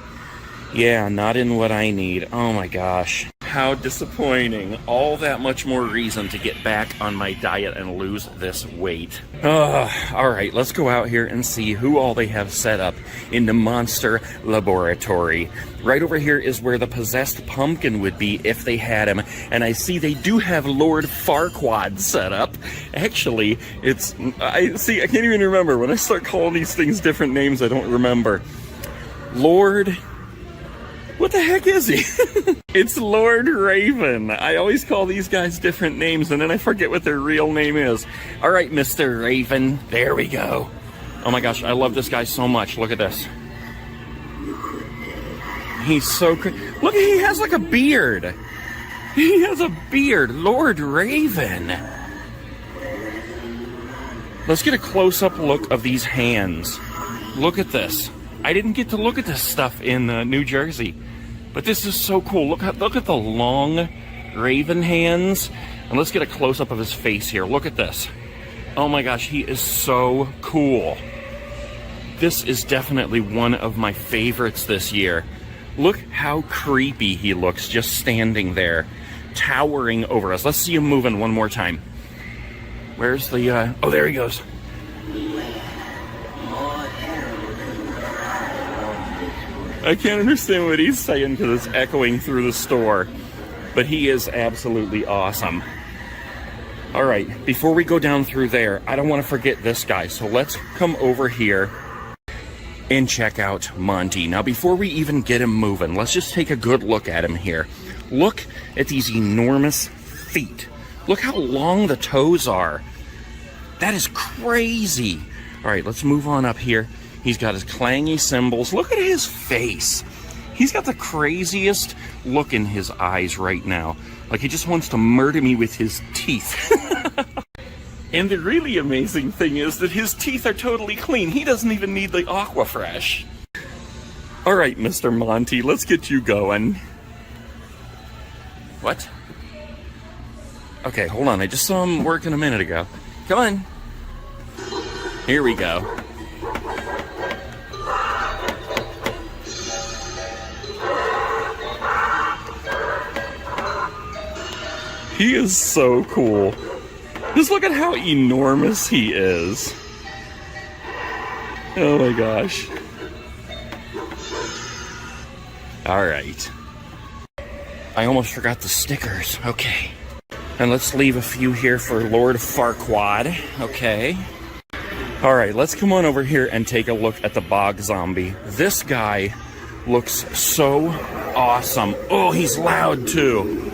yeah, not in what I need. Oh my gosh. How disappointing. All that much more reason to get back on my diet and lose this weight. All right, let's go out here and see who all they have set up in the Monster Laboratory. Right over here is where the possessed pumpkin would be if they had him. And I see they do have Lord Farquaad set up. Actually, I can't even remember. When I start calling these things different names, I don't remember. Lord... What the heck is he? It's Lord Raven. I always call these guys different names, and then I forget what their real name is. All right, Mr. Raven. There we go. Oh my gosh, I love this guy so much. Look at this. He's so look, he has like a beard. He has a beard. Lord Raven. Let's get a close-up look of these hands. Look at this. I didn't get to look at this stuff in New Jersey, but this is so cool. Look at the long raven hands, and let's get a close-up of his face here. Look at this. Oh my gosh, he is so cool. This is definitely one of my favorites this year. Look how creepy he looks just standing there, towering over us. Let's see him moving one more time. Where's the, oh, there he goes. I can't understand what he's saying because it's echoing through the store, but he is absolutely awesome. All right, before we go down through there, I don't want to forget this guy, so let's come over here and check out Monty. Now, before we even get him moving, let's just take a good look at him here. Look at these enormous feet. Look how long the toes are. That is crazy. All right, let's move on up here. He's got his clangy cymbals. Look at his face. He's got the craziest look in his eyes right now. Like he just wants to murder me with his teeth. And the really amazing thing is that his teeth are totally clean. He doesn't even need the Aquafresh. All right, Mr. Monty, let's get you going. What? Okay, hold on. I just saw him working a minute ago. Come on. Here we go. He is so cool. Just look at how enormous he is. Oh my gosh. All right. I almost forgot the stickers. Okay. And let's leave a few here for Lord Farquaad. Okay. All right, let's come on over here and take a look at the Bog Zombie. This guy looks so awesome. Oh, he's loud too.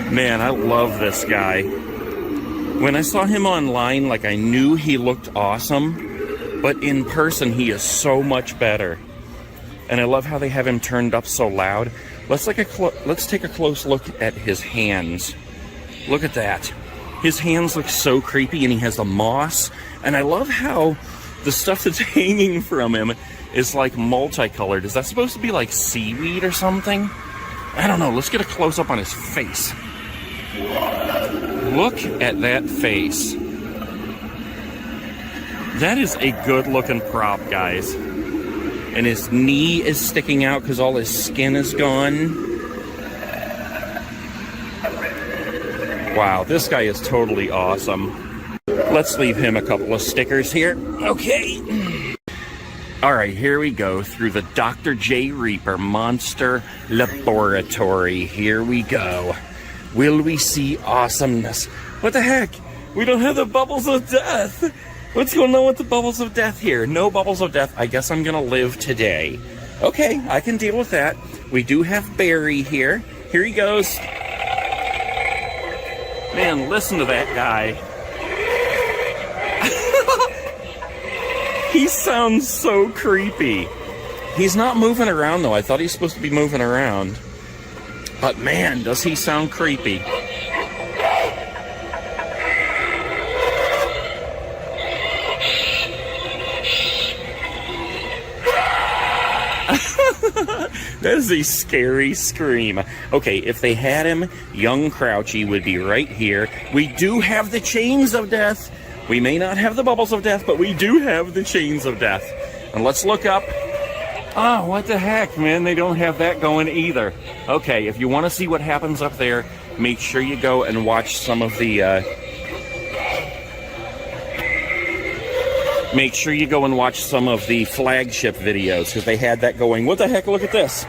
Man, I love this guy. When I saw him online, like I knew he looked awesome, but in person he is so much better. And I love how they have him turned up so loud. Let's take a close look at his hands. Look at that. His hands look so creepy, and he has the moss. And I love how the stuff that's hanging from him is like multicolored. Is that supposed to be like seaweed or something? I don't know. Let's get a close up on his face. Look at that face. That is a good looking prop, guys. And his knee is sticking out because all his skin is gone. Wow, this guy is totally awesome. Let's leave him a couple of stickers here. Okay. All right, here we go through the Dr. J. Reaper Monster Laboratory. Here we go. Will we see awesomeness? What the heck? We don't have the bubbles of death. What's going on with the bubbles of death here? No bubbles of death. I guess I'm gonna live today. Okay, I can deal with that. We do have Barry here. Here he goes. Man, listen to that guy. He sounds so creepy. He's not moving around, though. I thought he's supposed to be moving around. But man, does he sound creepy. That is a scary scream. Okay, if they had him, young Crouchy would be right here. We do have the chains of death. We may not have the bubbles of death, but we do have the chains of death. And let's look up. Oh, what the heck, man? They don't have that going either. Okay, if you want to see what happens up there, make sure you go and watch some of the... Make sure you go and watch some of the flagship videos, because they had that going. What the heck? Look at this.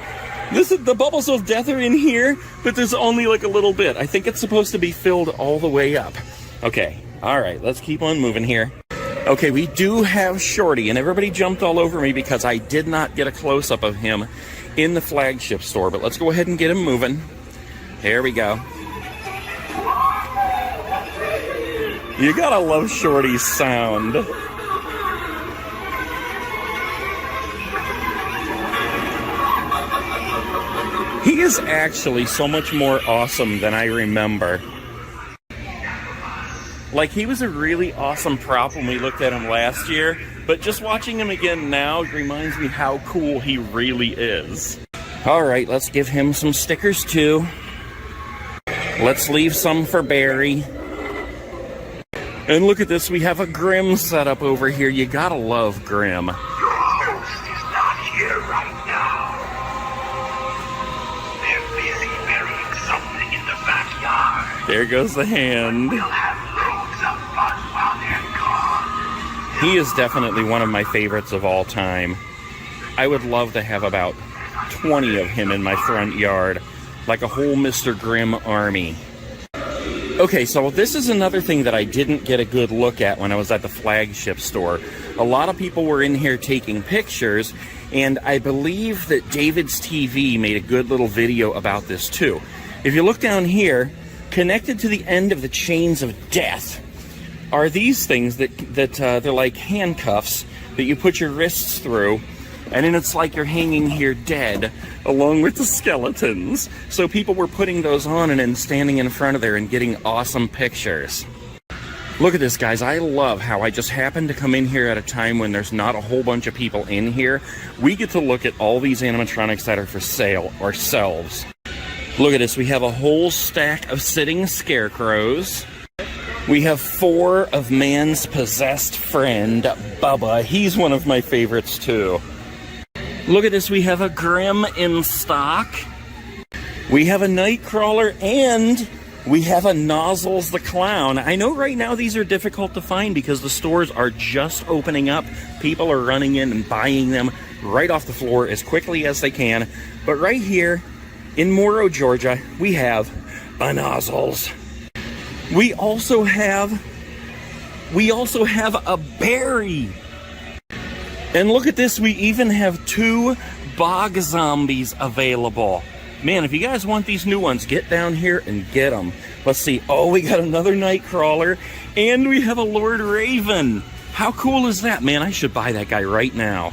The bubbles of death are in here, but there's only like a little bit. I think it's supposed to be filled all the way up. Okay, all right, let's keep on moving here. Okay, we do have Shorty, and everybody jumped all over me because I did not get a close-up of him in the flagship store, but let's go ahead and get him moving. There we go. You gotta love Shorty's sound. He is actually so much more awesome than I remember. Like, he was a really awesome prop when we looked at him last year, but just watching him again now reminds me how cool he really is. Alright, let's give him some stickers too. Let's leave some for Barry. And look at this, we have a Grimm set up over here. You gotta love Grimm. Your host is not here right now. They're busy burying something in the backyard. There goes the hand. We'll have loads of fun while they're gone. He is definitely one of my favorites of all time. I would love to have about 20 of him in my front yard, like a whole Mr. Grimm army. Okay, so this is another thing that I didn't get a good look at when I was at the flagship store. A lot of people were in here taking pictures, and I believe that David's TV made a good little video about this too. If you look down here, connected to the end of the chains of death are these things that they're like handcuffs that you put your wrists through, and then it's like you're hanging here dead along with the skeletons. So people were putting those on and then standing in front of there and getting awesome pictures. Look at this, guys. I love how I just happened to come in here at a time when there's not a whole bunch of people in here. We get to look at all these animatronics that are for sale ourselves. Look at this. We have a whole stack of sitting scarecrows. We have 4 of man's possessed friend, Bubba. He's one of my favorites too. Look at this, we have a Grimm in stock. We have a Nightcrawler, and we have a Nozzles the Clown. I know right now these are difficult to find because the stores are just opening up. People are running in and buying them right off the floor as quickly as they can. But right here in Morrow, Georgia, we have a Nozzles. We also have a Barry. And look at this, we even have 2 Bog Zombies available. Man, if you guys want these new ones, get down here and get them. Let's see. Oh, we got another Nightcrawler, and we have a Lord Raven. How cool is that? Man, I should buy that guy right now.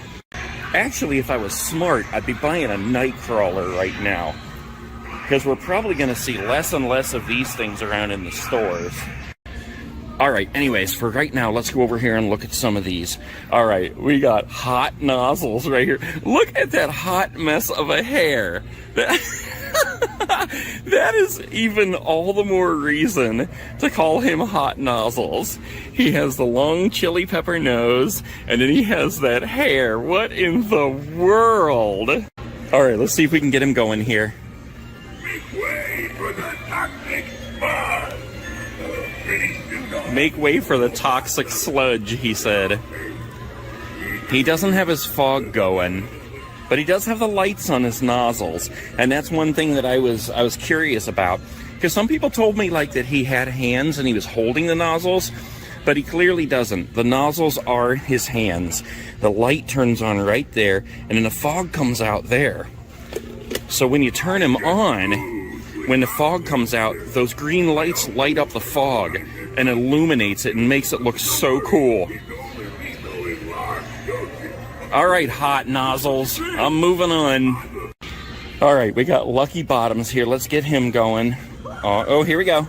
Actually, if I was smart, I'd be buying a Nightcrawler right now, because we're probably going to see less and less of these things around in the stores. Alright, anyways, for right now, let's go over here and look at some of these. Alright, we got hot Nozzles right here. Look at that hot mess of a hair. That is even all the more reason to call him Hot Nozzles. He has the long chili pepper nose, and then he has that hair. What in the world? Alright, let's see if we can get him going here. Make way for the toxic bar. Make way for the toxic sludge, he said. He doesn't have his fog going, but he does have the lights on his nozzles, and that's one thing that I was curious about, because some people told me like that he had hands and he was holding the nozzles, but he clearly doesn't. The nozzles are his hands. The light turns on right there, and then the fog comes out there. So when you turn him on, when the fog comes out, those green lights light up the fog and illuminates it and makes it look so cool. All right, hot nozzles, I'm moving on. All right, we got Lucky Bottoms here. Let's get him going. Oh, here we go.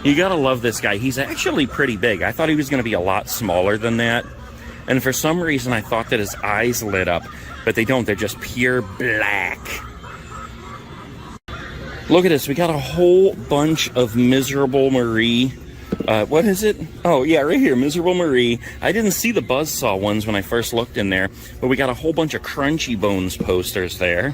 You gotta love this guy. He's actually pretty big. I thought he was gonna be a lot smaller than that. And for some reason, I thought that his eyes lit up, but they don't. They're just pure black. Look at this. We got a whole bunch of Miserable Marie. What is it? Oh, yeah, right here, Miserable Marie. I didn't see the Buzzsaw ones when I first looked in there, but we got a whole bunch of Crunchy Bones posters there.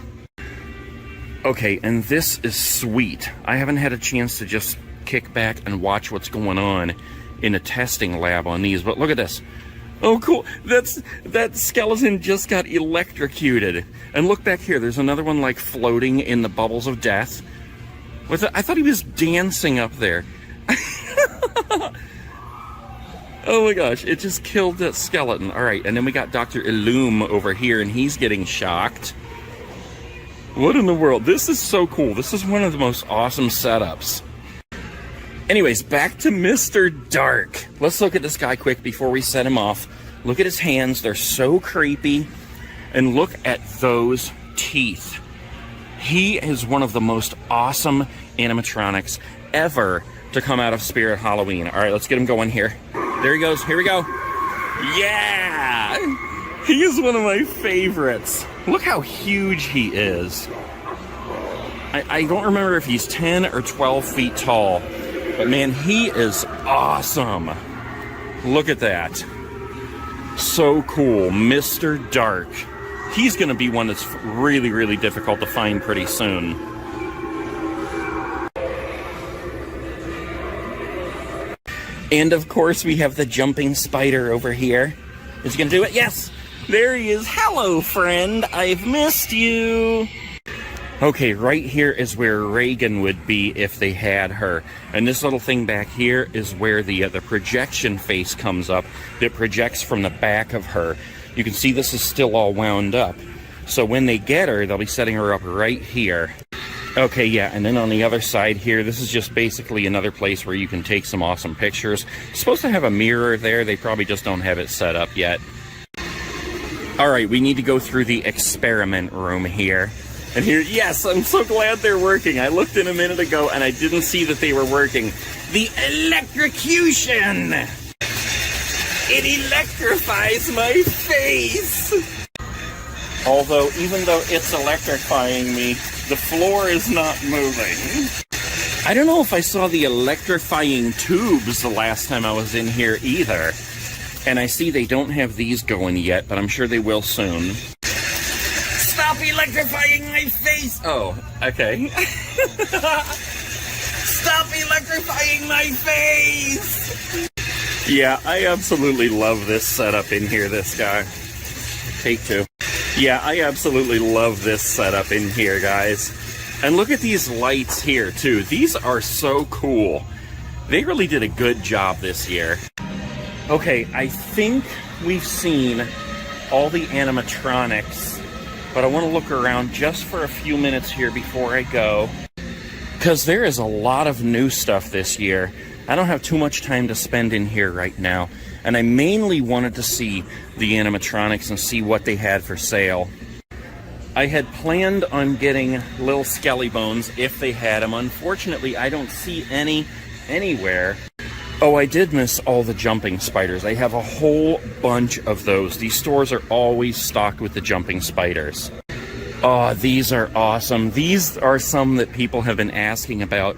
Okay, and this is sweet. I haven't had a chance to just kick back and watch what's going on in a testing lab on these, but look at this. Oh, cool. That skeleton just got electrocuted. And look back here. There's another one, like, floating in the bubbles of death. I thought he was dancing up there. Oh my gosh, it just killed that skeleton. All right, and then we got Dr. Illume over here, and he's getting shocked. What in the world? This is so cool. This is one of the most awesome setups. Anyways, back to Mr. Dark. Let's look at this guy quick before we set him off. Look at his hands. They're so creepy. And look at those teeth. He is one of the most awesome animatronics ever to come out of Spirit Halloween. All right, let's get him going here. There he goes. Here we go. Yeah! He is one of my favorites. Look how huge he is. I don't remember if he's 10 or 12 feet tall, but man, he is awesome. Look at that. So cool. Mr. Dark. He's going to be one that's really, really difficult to find pretty soon. And of course, we have the jumping spider over here. Is he going to do it? Yes! There he is. Hello, friend. I've missed you. Okay, right here is where Reagan would be if they had her. And this little thing back here is where the projection face comes up that projects from the back of her. You can see this is still all wound up. So when they get her, they'll be setting her up right here. Okay, yeah, and then on the other side here, this is just basically another place where you can take some awesome pictures. It's supposed to have a mirror there. They probably just don't have it set up yet. All right, we need to go through the experiment room here. And here, yes, I'm so glad they're working. I looked in a minute ago and I didn't see that they were working. The electrocution! It electrifies my face! Although, even though it's electrifying me, the floor is not moving. I don't know if I saw the electrifying tubes the last time I was in here either. And I see they don't have these going yet, but I'm sure they will soon. Stop electrifying my face! Oh, okay. Stop electrifying my face! Yeah, I absolutely love this setup in here, this guy. Take two. Yeah, I absolutely love this setup in here, guys. And look at these lights here, too. These are so cool. They really did a good job this year. Okay, I think we've seen all the animatronics, but I want to look around just for a few minutes here before I go, because there is a lot of new stuff this year. I don't have too much time to spend in here right now, and I mainly wanted to see the animatronics and see what they had for sale. I had planned on getting Lil Skelly Bones if they had them. Unfortunately, I don't see any anywhere. Oh, I did miss all the jumping spiders. I have a whole bunch of those. These stores are always stocked with the jumping spiders. Oh, these are awesome. These are some that people have been asking about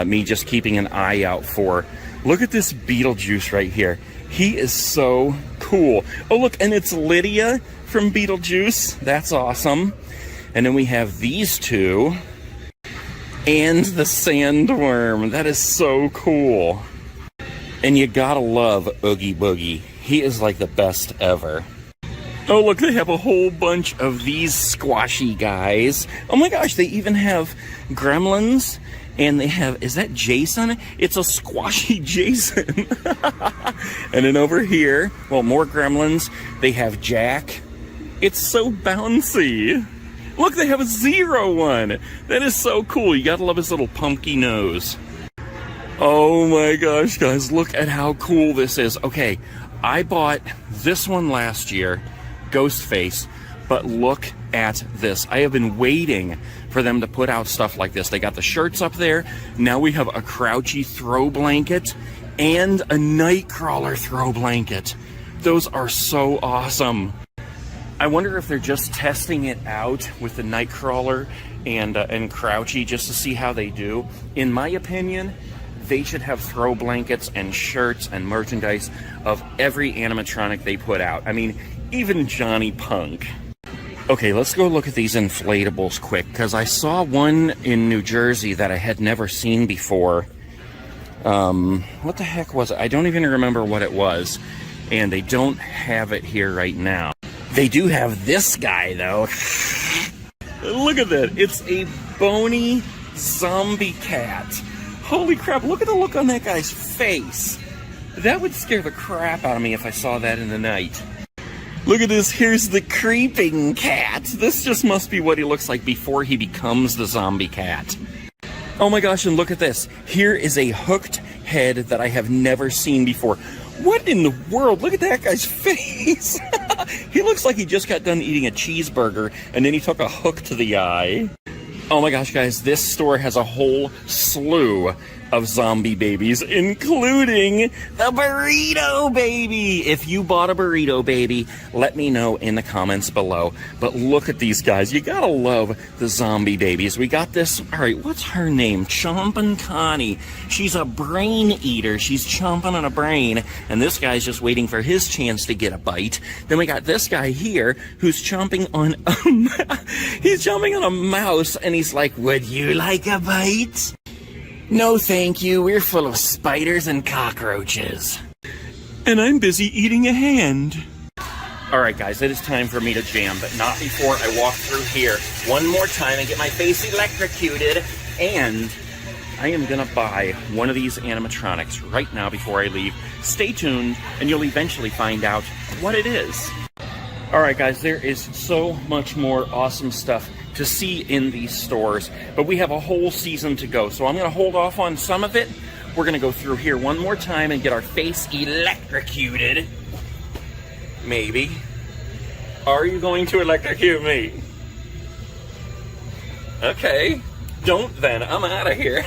me just keeping an eye out for. Look at this Beetlejuice right here. He is so cool. Oh, look, and it's Lydia from Beetlejuice. That's awesome. And then we have these two. And the Sandworm. That is so cool. And you gotta love Oogie Boogie. He is like the best ever. Oh, look, they have a whole bunch of these squashy guys. Oh my gosh, they even have gremlins. And they have, is that Jason? It's a squashy Jason. And then over here, well, more gremlins. They have Jack. It's so bouncy. Look, they have a Zero one. That is so cool. You gotta love his little pumpkin nose. Oh my gosh, guys, look at how cool this is. Okay, I bought this one last year, Ghostface, but look at this. I have been waiting for them to put out stuff like this. They got the shirts up there. Now we have a Crouchy throw blanket and a Nightcrawler throw blanket. Those are so awesome. I wonder if they're just testing it out with the Nightcrawler and Crouchy just to see how they do. In my opinion, they should have throw blankets and shirts and merchandise of every animatronic they put out. I mean, even Johnny Punk. Okay, let's go look at these inflatables quick, because I saw one in New Jersey that I had never seen before. What the heck was it? I don't even remember what it was, and they don't have it here right now. They do have this guy, though. Look at that. It's a bony zombie cat. Holy crap, look at the look on that guy's face. That would scare the crap out of me if I saw that in the night. Look at this, here's the creeping cat. This just must be what he looks like before he becomes the zombie cat. Oh my gosh, and look at this. Here is a hooked head that I have never seen before. What in the world? Look at that guy's face. He looks like he just got done eating a cheeseburger and then he took a hook to the eye. Oh my gosh, guys, this store has a whole slew of zombie babies, including the burrito baby. If you bought a burrito baby, let me know in the comments below. But look at these guys. You gotta love the zombie babies. We got this, all right, what's her name? Chompin' Connie. She's a brain eater. She's chomping on a brain, and this guy's just waiting for his chance to get a bite. Then we got this guy here who's chomping on he's chomping on a mouse, and he's like, would you like a bite? No, thank you. We're full of spiders and cockroaches. And I'm busy eating a hand. All right, guys, it is time for me to jam, but not before I walk through here one more time and get my face electrocuted. And I am going to buy one of these animatronics right now before I leave. Stay tuned, and you'll eventually find out what it is. All right, guys, there is so much more awesome stuff to see in these stores, but we have a whole season to go, so I'm going to hold off on some of it. We're going to go through here one more time and get our face electrocuted. Maybe. Are you going to electrocute me? Okay. Don't then. I'm out of here.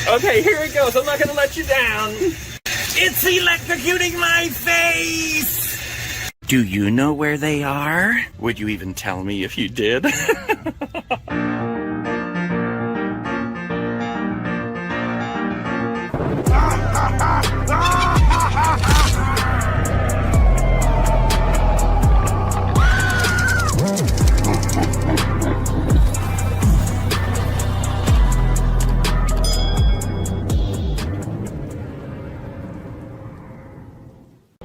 Okay, here it goes. I'm not going to let you down. It's electrocuting my face! Do you know where they are? Would you even tell me if you did?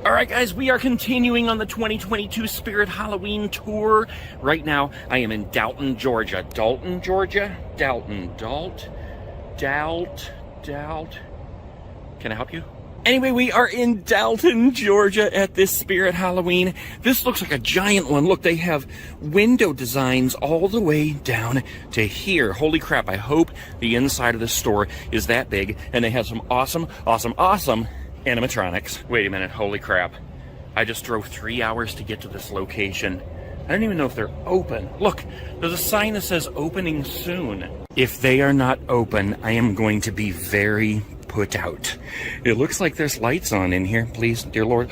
Alright guys, we are continuing on the 2022 Spirit Halloween Tour. Right now, I am in Dalton, Georgia. Dalton, Georgia? Dalton. Dalt? Can I help you? Anyway, we are in Dalton, Georgia at this Spirit Halloween. This looks like a giant one. Look, they have window designs all the way down to here. Holy crap, I hope the inside of this store is that big. And they have some awesome animatronics. Wait a minute, holy crap. I just drove 3 hours to get to this location. I don't even know if they're open. Look, there's a sign that says opening soon. If they are not open, I am going to be very put out. It looks like there's lights on in here, please, dear Lord.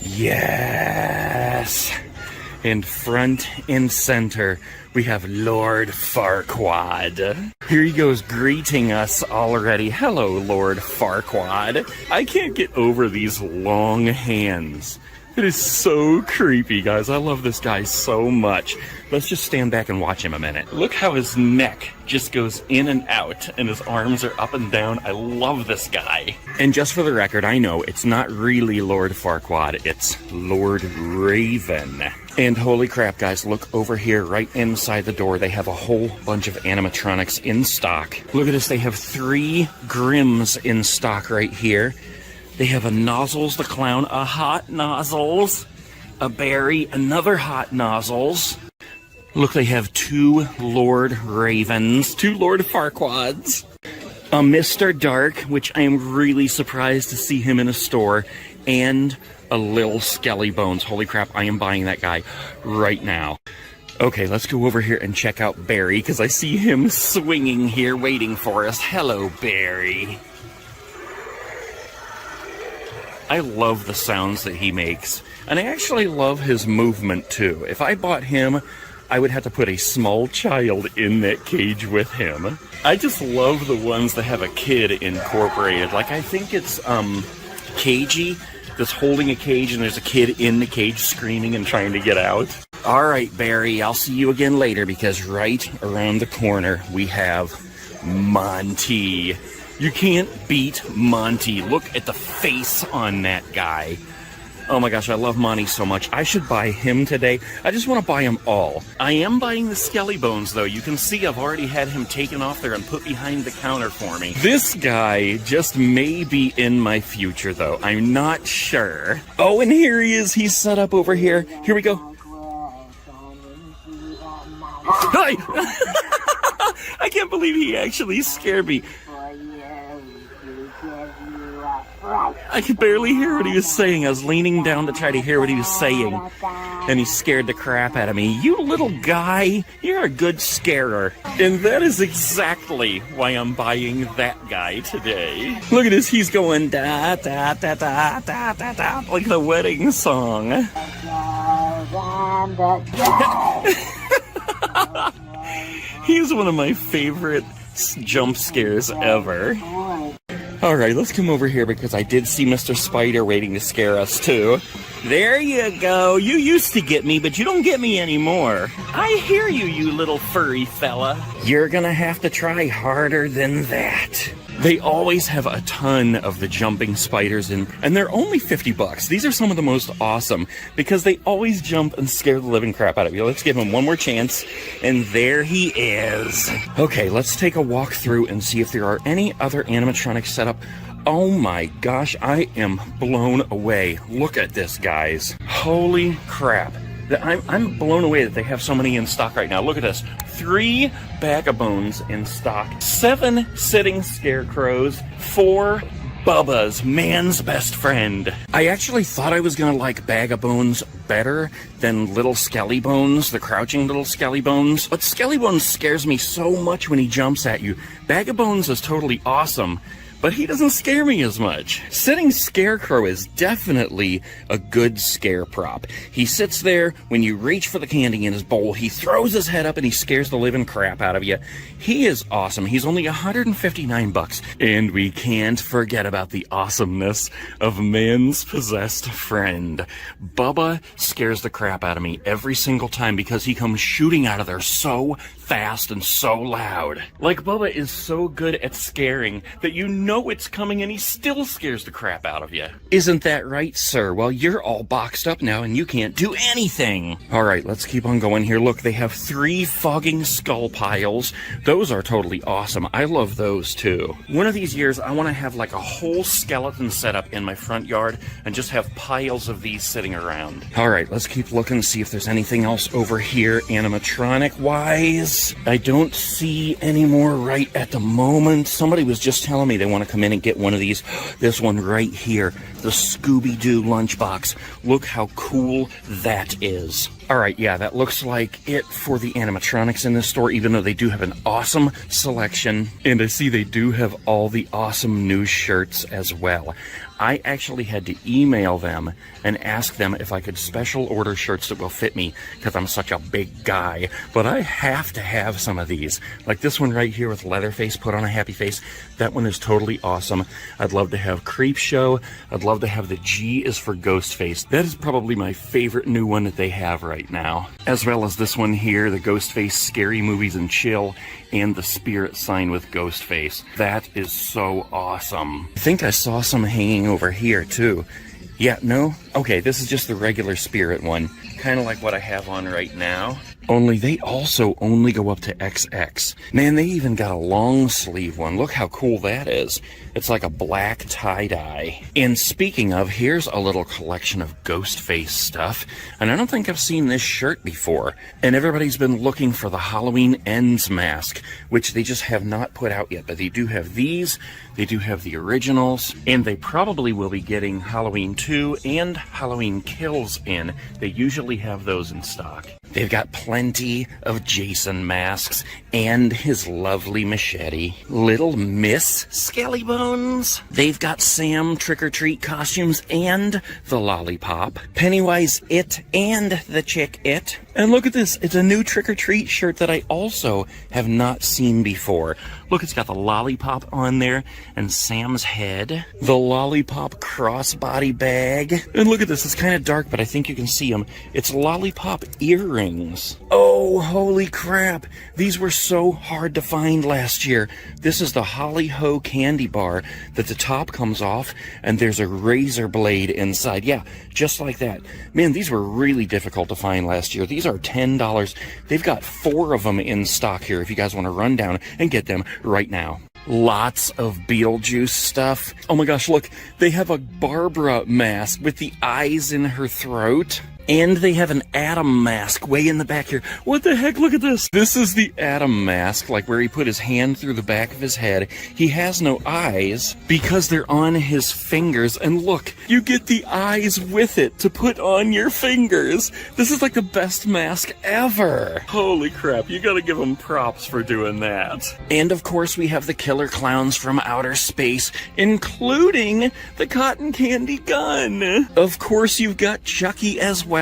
Yes! In front and center, we have Lord Farquaad. Here he goes greeting us already. Hello, Lord Farquaad. I can't get over these long hands. It is so creepy, guys. I love this guy so much. Let's just stand back and watch him a minute. Look how his neck just goes in and out, and his arms are up and down. I love this guy. And just for the record, I know it's not really Lord Farquaad, it's Lord Raven. And holy crap, guys, look over here right inside the door. They have a whole bunch of animatronics in stock. Look at this, they have 3 Grims in stock right here. They have a Nozzles the Clown, a Hot Nozzles, a Barry, another Hot Nozzles. Look, they have 2 Lord Ravens, 2 Lord Farquaads, a Mr. Dark, which I am really surprised to see him in a store, and a Lil Skelly Bones. Holy crap, I am buying that guy right now. Okay, let's go over here and check out Barry, because I see him swinging here waiting for us. Hello, Barry. I love the sounds that he makes, and I actually love his movement too. If I bought him, I would have to put a small child in that cage with him. I just love the ones that have a kid incorporated. Like, I think it's Cagey that's holding a cage and there's a kid in the cage screaming and trying to get out. All right, Barry, I'll see you again later, because right around the corner we have Monty. You can't beat Monty. Look at the face on that guy. Oh my gosh, I love Monty so much. I should buy him today. I just want to buy them all. I am buying the Skelly Bones, though. You can see I've already had him taken off there and put behind the counter for me. This guy just may be in my future, though. I'm not sure. Oh, and here he is. He's set up over here. Here we go. Hi! I can't believe he actually scared me. I could barely hear what he was saying. I was leaning down to try to hear what he was saying, and he scared the crap out of me. You little guy, you're a good scarer. And that is exactly why I'm buying that guy today. Look at this, he's going da da da da da da da, like the wedding song. He's one of my favorite jump scares ever. Alright, let's come over here because I did see Mr. Spider waiting to scare us too. There you go. You used to get me, but you don't get me anymore. I hear you, you little furry fella. You're gonna have to try harder than that. They always have a ton of the jumping spiders in, and they're only 50 bucks. These are some of the most awesome because they always jump and scare the living crap out of you. Let's give him one more chance, and there he is. Okay, let's take a walk through and see if there are any other animatronics set up. Oh my gosh, I am blown away. Look at this, guys. Holy crap. I'm blown away that they have so many in stock right now. Look at this. 3 Bag-O-Bones in stock. 7 sitting scarecrows. 4 Bubba's, man's best friend. I actually thought I was gonna like Bag-O-Bones better than Little Skelly Bones, the crouching Little Skelly Bones. But Skelly Bones scares me so much when he jumps at you. Bag-O-Bones is totally awesome, but he doesn't scare me as much. Sitting Scarecrow is definitely a good scare prop. He sits there, when you reach for the candy in his bowl, he throws his head up and he scares the living crap out of you. He is awesome. He's only 159 bucks. And we can't forget about the awesomeness of man's possessed friend. Bubba scares the crap out of me every single time because he comes shooting out of there so fast and so loud. Like, Bubba is so good at scaring that you know it's coming and he still scares the crap out of you. Isn't that right, sir? Well, you're all boxed up now and you can't do anything. All right, let's keep on going here. Look, they have 3 fogging skull piles. Those are totally awesome. I love those too. One of these years, I want to have like a whole skeleton setup in my front yard and just have piles of these sitting around. All right, let's keep looking, see if there's anything else over here animatronic-wise. I don't see any more right at the moment. Somebody was just telling me they want to come in and get one of these. This one right here, the Scooby-Doo lunchbox. Look how cool that is. All right, yeah, that looks like it for the animatronics in this store, even though they do have an awesome selection. And I see they do have all the awesome new shirts as well. I actually had to email them and ask them if I could special order shirts that will fit me because I'm such a big guy. But I have to have some of these. Like this one right here with Leatherface put on a happy face. That one is totally awesome. I'd love to have Creepshow. I'd love to have the G is for Ghostface. That is probably my favorite new one that they have right now. As well as this one here, the Ghostface Scary Movies and Chill, and the Spirit sign with Ghostface. That is so awesome. I think I saw some hanging over here too. Yeah, no? Okay, this is just the regular Spirit one. Kind of like what I have on right now. Only they also only go up to XX. Man, they even got a long sleeve one. Look how cool that is. It's like a black tie-dye. And speaking of, here's a little collection of Ghostface stuff. And I don't think I've seen this shirt before. And everybody's been looking for the Halloween Ends mask, which they just have not put out yet. But they do have these. They do have the originals. And they probably will be getting Halloween 2 and Halloween Kills in. They usually have those in stock. They've got plenty of Jason masks and his lovely machete. Little Miss Skellybones. They've got Sam trick-or-treat costumes and the lollipop. Pennywise It and the Chick It. And look at this. It's a new trick-or-treat shirt that I also have not seen before. Look, it's got the lollipop on there and Sam's head. The lollipop crossbody bag. And look at this. It's kind of dark, but I think you can see them. It's lollipop earrings. Oh, holy crap. These were so hard to find last year. This is the Holly Ho candy bar that the top comes off and there's a razor blade inside. Yeah, just like that. Man, these were really difficult to find last year. These are $10. They've got 4 of them in stock here if you guys want to run down and get them right now. Lots of Beetlejuice stuff. Oh my gosh, look, they have a Barbara mask with the eyes in her throat. And they have an Adam mask way in the back here. What the heck? Look at this. This is the Adam mask, like where he put his hand through the back of his head. He has no eyes because they're on his fingers. And look, you get the eyes with it to put on your fingers. This is like the best mask ever. Holy crap, you gotta give them props for doing that. And of course, we have the killer clowns from outer space, including the cotton candy gun. Of course, you've got Chucky as well,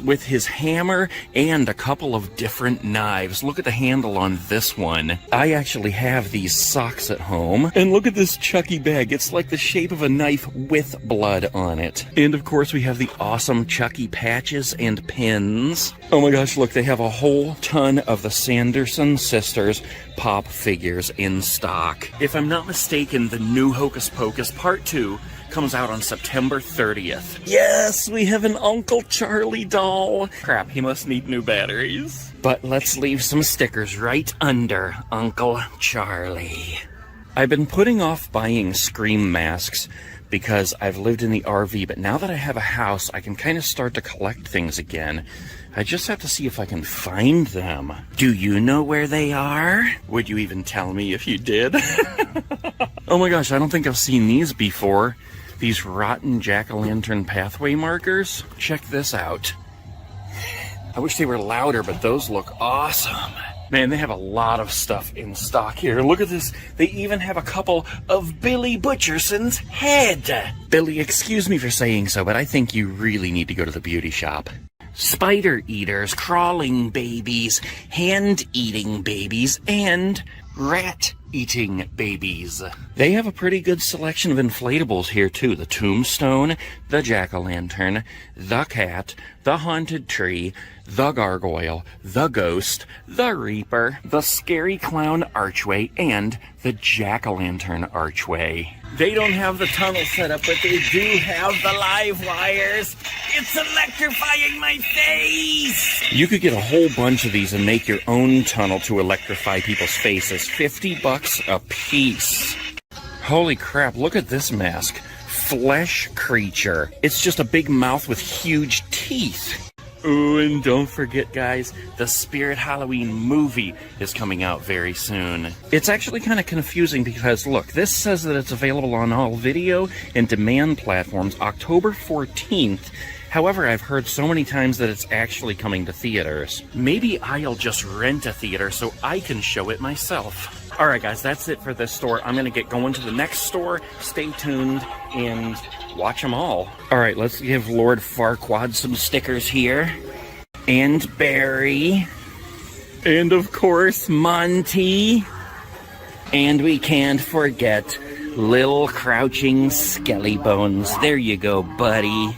with his hammer and a couple of different knives. Look at the handle on this one. I actually have these socks at home. And look at this Chucky bag. It's like the shape of a knife with blood on it. And of course we have the awesome Chucky patches and pins. Oh my gosh, look, they have a whole ton of the Sanderson sisters pop figures in stock. If I'm not mistaken, the new Hocus Pocus Part 2 comes out on September 30th. Yes, we have an Uncle Charlie doll. Crap, he must need new batteries. But let's leave some stickers right under Uncle Charlie. I've been putting off buying Scream masks because I've lived in the RV, but now that I have a house, I can kind of start to collect things again. I just have to see if I can find them. Do you know where they are? Would you even tell me if you did? Oh my gosh, I don't think I've seen these before. These rotten jack-o'-lantern pathway markers. Check this out. I wish they were louder, but those look awesome. Man, they have a lot of stuff in stock here. Look at this. They even have a couple of Billy Butcherson's head. Billy, excuse me for saying so, but I think you really need to go to the beauty shop. Spider eaters, crawling babies, hand-eating babies, and rat-eating babies. They have a pretty good selection of inflatables here, too. The tombstone, the jack-o'-lantern, the cat, the haunted tree, the gargoyle, the ghost, the reaper, the scary clown archway, and the jack-o'-lantern archway. They don't have the tunnel set up, but they do have the live wires. It's electrifying my face! You could get a whole bunch of these and make your own tunnel to electrify people's faces. $50 a piece. Holy crap, look at this mask. Flesh creature. It's just a big mouth with huge teeth. Ooh, and don't forget, guys, the Spirit Halloween movie is coming out very soon. It's actually kind of confusing because, look, this says that it's available on all video and demand platforms October 14th. However, I've heard so many times that it's actually coming to theaters. Maybe I'll just rent a theater so I can show it myself. All right, guys, that's it for this store. I'm going to get going to the next store. Stay tuned and watch them all. All right, let's give Lord Farquaad some stickers here. And Barry. And, of course, Monty. And we can't forget Lil Crouching Skelly Bones. There you go, buddy.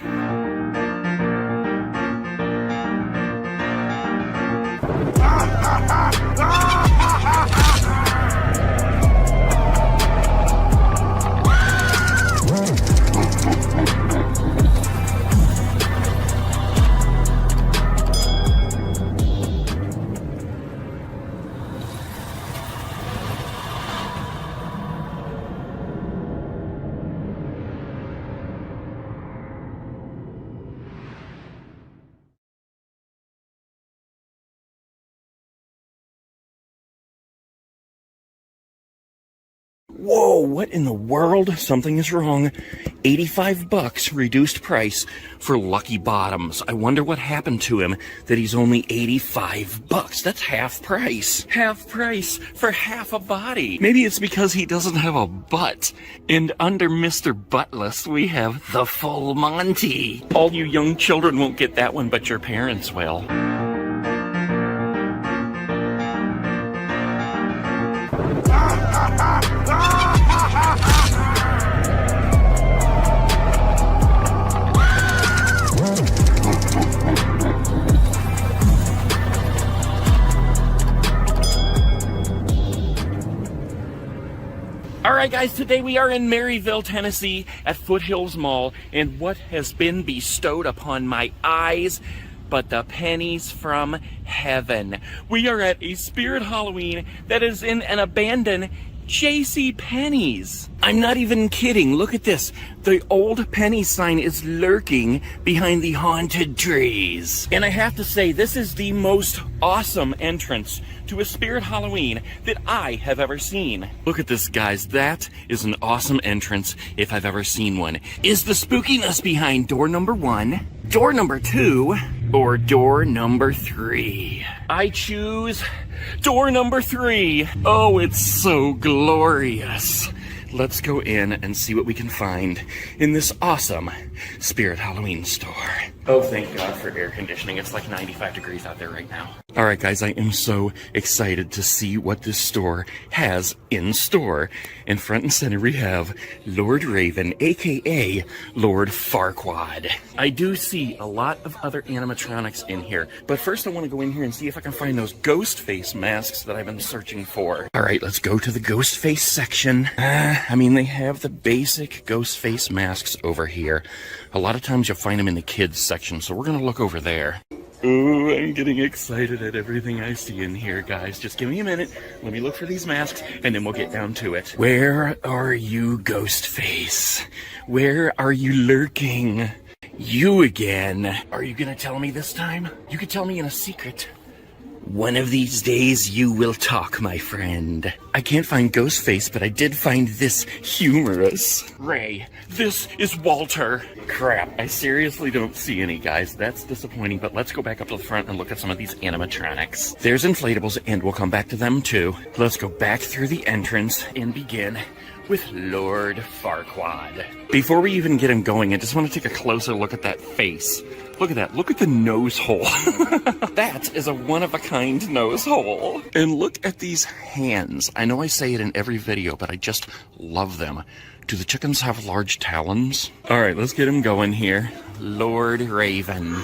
Whoa, what in the world? Something is wrong. 85 bucks reduced price for Lucky Bottoms. I wonder what happened to him that he's only 85 bucks. That's half price. Half price for half a body. Maybe it's because he doesn't have a butt. And under Mr. Buttless, we have the full Monty. All you young children won't get that one, but your parents will. Alright guys, today we are in Maryville, Tennessee at Foothills Mall, and what has been bestowed upon my eyes but the pennies from heaven. We are at a Spirit Halloween that is in an abandoned J.C. Penney's. I'm not even kidding. Look at this. The old penny sign is lurking behind the haunted trees. And I have to say, this is the most awesome entrance to a Spirit Halloween that I have ever seen. Look at this, guys. That is an awesome entrance if I've ever seen one. Is the spookiness behind door number 1, door number 2, or door number 3? I choose door number 3. Oh, it's so glorious. Let's go in and see what we can find in this awesome Spirit Halloween store. Oh, thank God for air conditioning. It's like 95 degrees out there right now. All right, guys, I am so excited to see what this store has in store. In front and center, we have Lord Raven, a.k.a. Lord Farquaad. I do see a lot of other animatronics in here, but first I want to go in here and see if I can find those ghost face masks that I've been searching for. All right, let's go to the ghost face section. I mean, they have the basic ghost face masks over here. A lot of times you'll find them in the kids section, so we're going to look over there. Ooh, I'm getting excited at everything I see in here, guys. Just give me a minute. Let me look for these masks, and then we'll get down to it. Where are you, Ghostface? Where are you lurking? You again. Are you gonna tell me this time? You could tell me in a secret. One of these days you will talk, my friend. I can't find Ghostface, but I did find this humorous. Ray, this is Walter. Crap, I seriously don't see any, guys. That's disappointing, but let's go back up to the front and look at some of these animatronics. There's inflatables, and we'll come back to them too. Let's go back through the entrance and begin with Lord Farquaad. Before we even get him going, I just want to take a closer look at that face. Look at that. Look at the nose hole. That is a one-of-a-kind nose hole. And look at these hands. I know I say it in every video, but I just love them. Do the chickens have large talons? All right, let's get him going here. Lord Raven.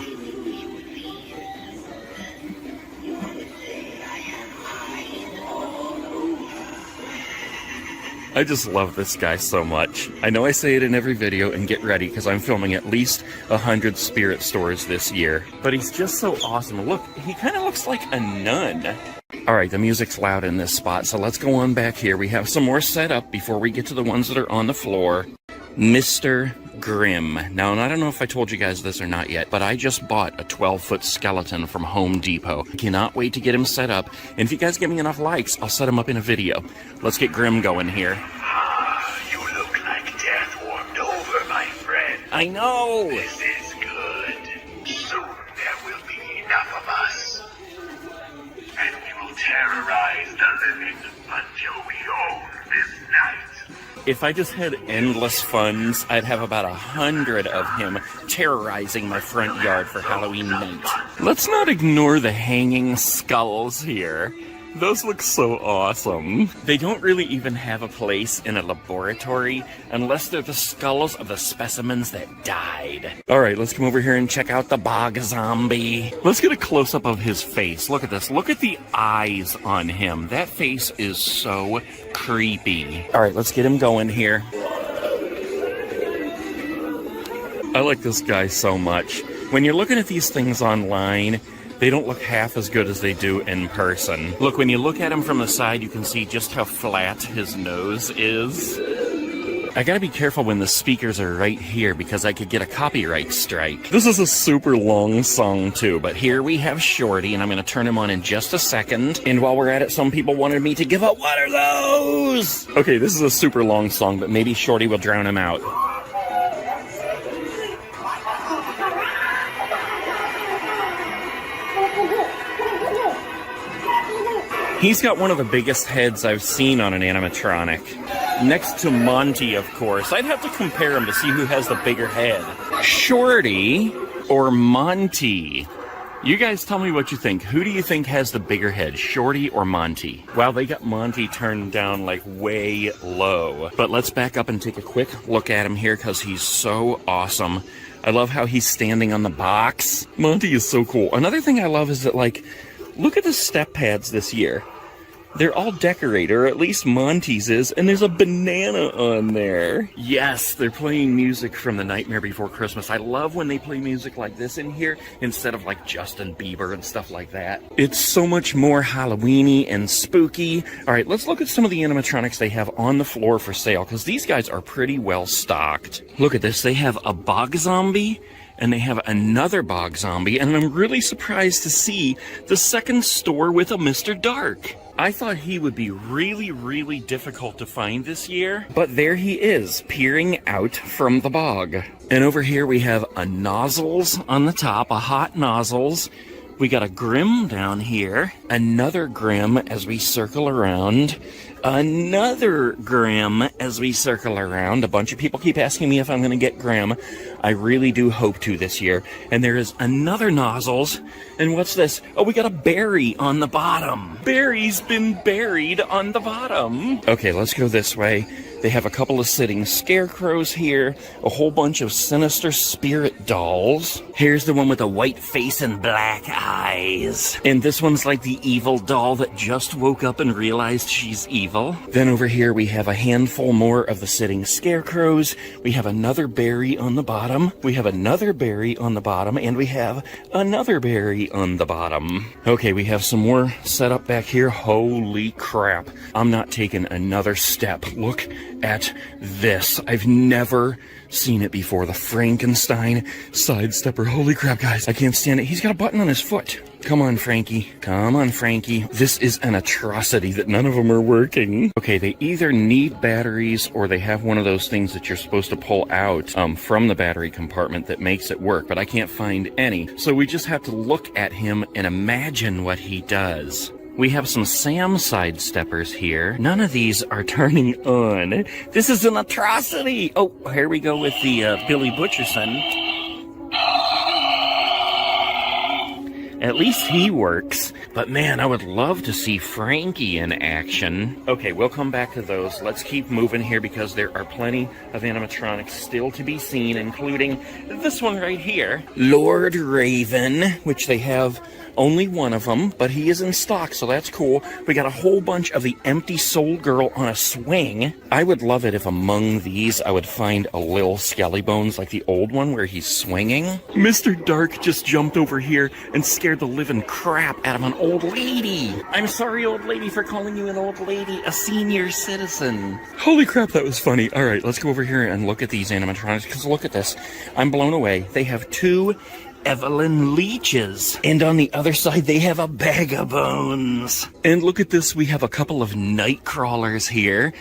I just love this guy so much. I know I say it in every video, and get ready because I'm filming at least 100 spirit stores this year. But he's just so awesome. Look, he kind of looks like a nun. All right, the music's loud in this spot, so let's go on back here. We have some more set up before we get to the ones that are on the floor. Mr. Grimm. Now, and I don't know if I told you guys this or not yet, but I just bought a 12-foot skeleton from Home Depot. I cannot wait to get him set up, and if you guys give me enough likes, I'll set him up in a video. Let's get Grimm going here. You look like death warmed over, my friend. I know! This is good. Soon there will be enough of us. And we will terrorize the living until we own this night. If I just had endless funds, I'd have about 100 of him terrorizing my front yard for Halloween night. Let's not ignore the hanging skulls here. Those look so awesome. They don't really even have a place in a laboratory unless they're the skulls of the specimens that died. All right, let's come over here and check out the bog zombie. Let's get a close-up of his face. Look at this. Look at the eyes on him. That face is so creepy. All right, let's get him going here. I like this guy so much. When you're looking at these things online, they don't look half as good as they do in person. Look, when you look at him from the side, you can see just how flat his nose is. I gotta be careful when the speakers are right here because I could get a copyright strike. This is a super long song too, but here we have Shorty, and I'm gonna turn him on in just a second. And while we're at it, some people wanted me to give up, what are those? Okay, this is a super long song, but maybe Shorty will drown him out. He's got one of the biggest heads I've seen on an animatronic. Next to Monty, of course. I'd have to compare them to see who has the bigger head. Shorty or Monty? You guys tell me what you think. Who do you think has the bigger head, Shorty or Monty? Wow, they got Monty turned down like way low. But let's back up and take a quick look at him here because he's so awesome. I love how he's standing on the box. Monty is so cool. Another thing I love is that, like, look at the step pads this year. They're all decorated, or at least Monty's is, and there's a banana on there. Yes, they're playing music from The Nightmare Before Christmas. I love when they play music like this in here, instead of like Justin Bieber and stuff like that. It's so much more Halloween-y and spooky. All right, let's look at some of the animatronics they have on the floor for sale, because these guys are pretty well stocked. Look at this, they have a bog zombie, and they have another bog zombie, and I'm really surprised to see the second store with a Mr. Dark. I thought he would be really, really difficult to find this year, but there he is, peering out from the bog. And over here we have a Nozzles on the top, a hot Nozzles. We got a Grim down here, another Grim as we circle around, another Grim as we circle around. A bunch of people keep asking me if I'm going to get Grim. I really do hope to this year. And there is another Nozzles. And what's this? Oh, we got a Barry on the bottom. Barry's been buried on the bottom. Okay, let's go this way. They have a couple of sitting scarecrows here, a whole bunch of sinister spirit dolls. Here's the one with a white face and black eyes. And this one's like the evil doll that just woke up and realized she's evil. Then over here we have a handful more of the sitting scarecrows. We have another Barry on the bottom. We have another Barry on the bottom. And we have another Barry on the bottom. Okay, we have some more set up back here. Holy crap. I'm not taking another step. Look at this. I've never seen it before. The Frankenstein sidestepper. Holy crap, guys. I can't stand it. He's got a button on his foot. Come on, Frankie. Come on, Frankie. This is an atrocity that none of them are working. Okay, they either need batteries or they have one of those things that you're supposed to pull out from the battery compartment that makes it work, but I can't find any. So we just have to look at him and imagine what he does. We have some Sam sidesteppers here. None of these are turning on. This is an atrocity. Oh, here we go with the Billy Butcherson. At least he works. But man, I would love to see Frankie in action. Okay, we'll come back to those. Let's keep moving here because there are plenty of animatronics still to be seen, including this one right here. Lord Raven, which they have only one of them, but he is in stock, so that's cool. We got a whole bunch of the Empty Soul Girl on a swing. I would love it if among these I would find a Lil Skelly Bones like the old one where he's swinging. Mr. Dark just jumped over here and scared the living crap out of an old lady. I'm sorry, old lady, for calling you an old lady, a senior citizen. Holy crap, that was funny. All right, let's go over here and look at these animatronics, because look at this. I'm blown away. They have two Evelyn Leeches. And on the other side, they have a Bag of Bones. And look at this, we have a couple of night crawlers here.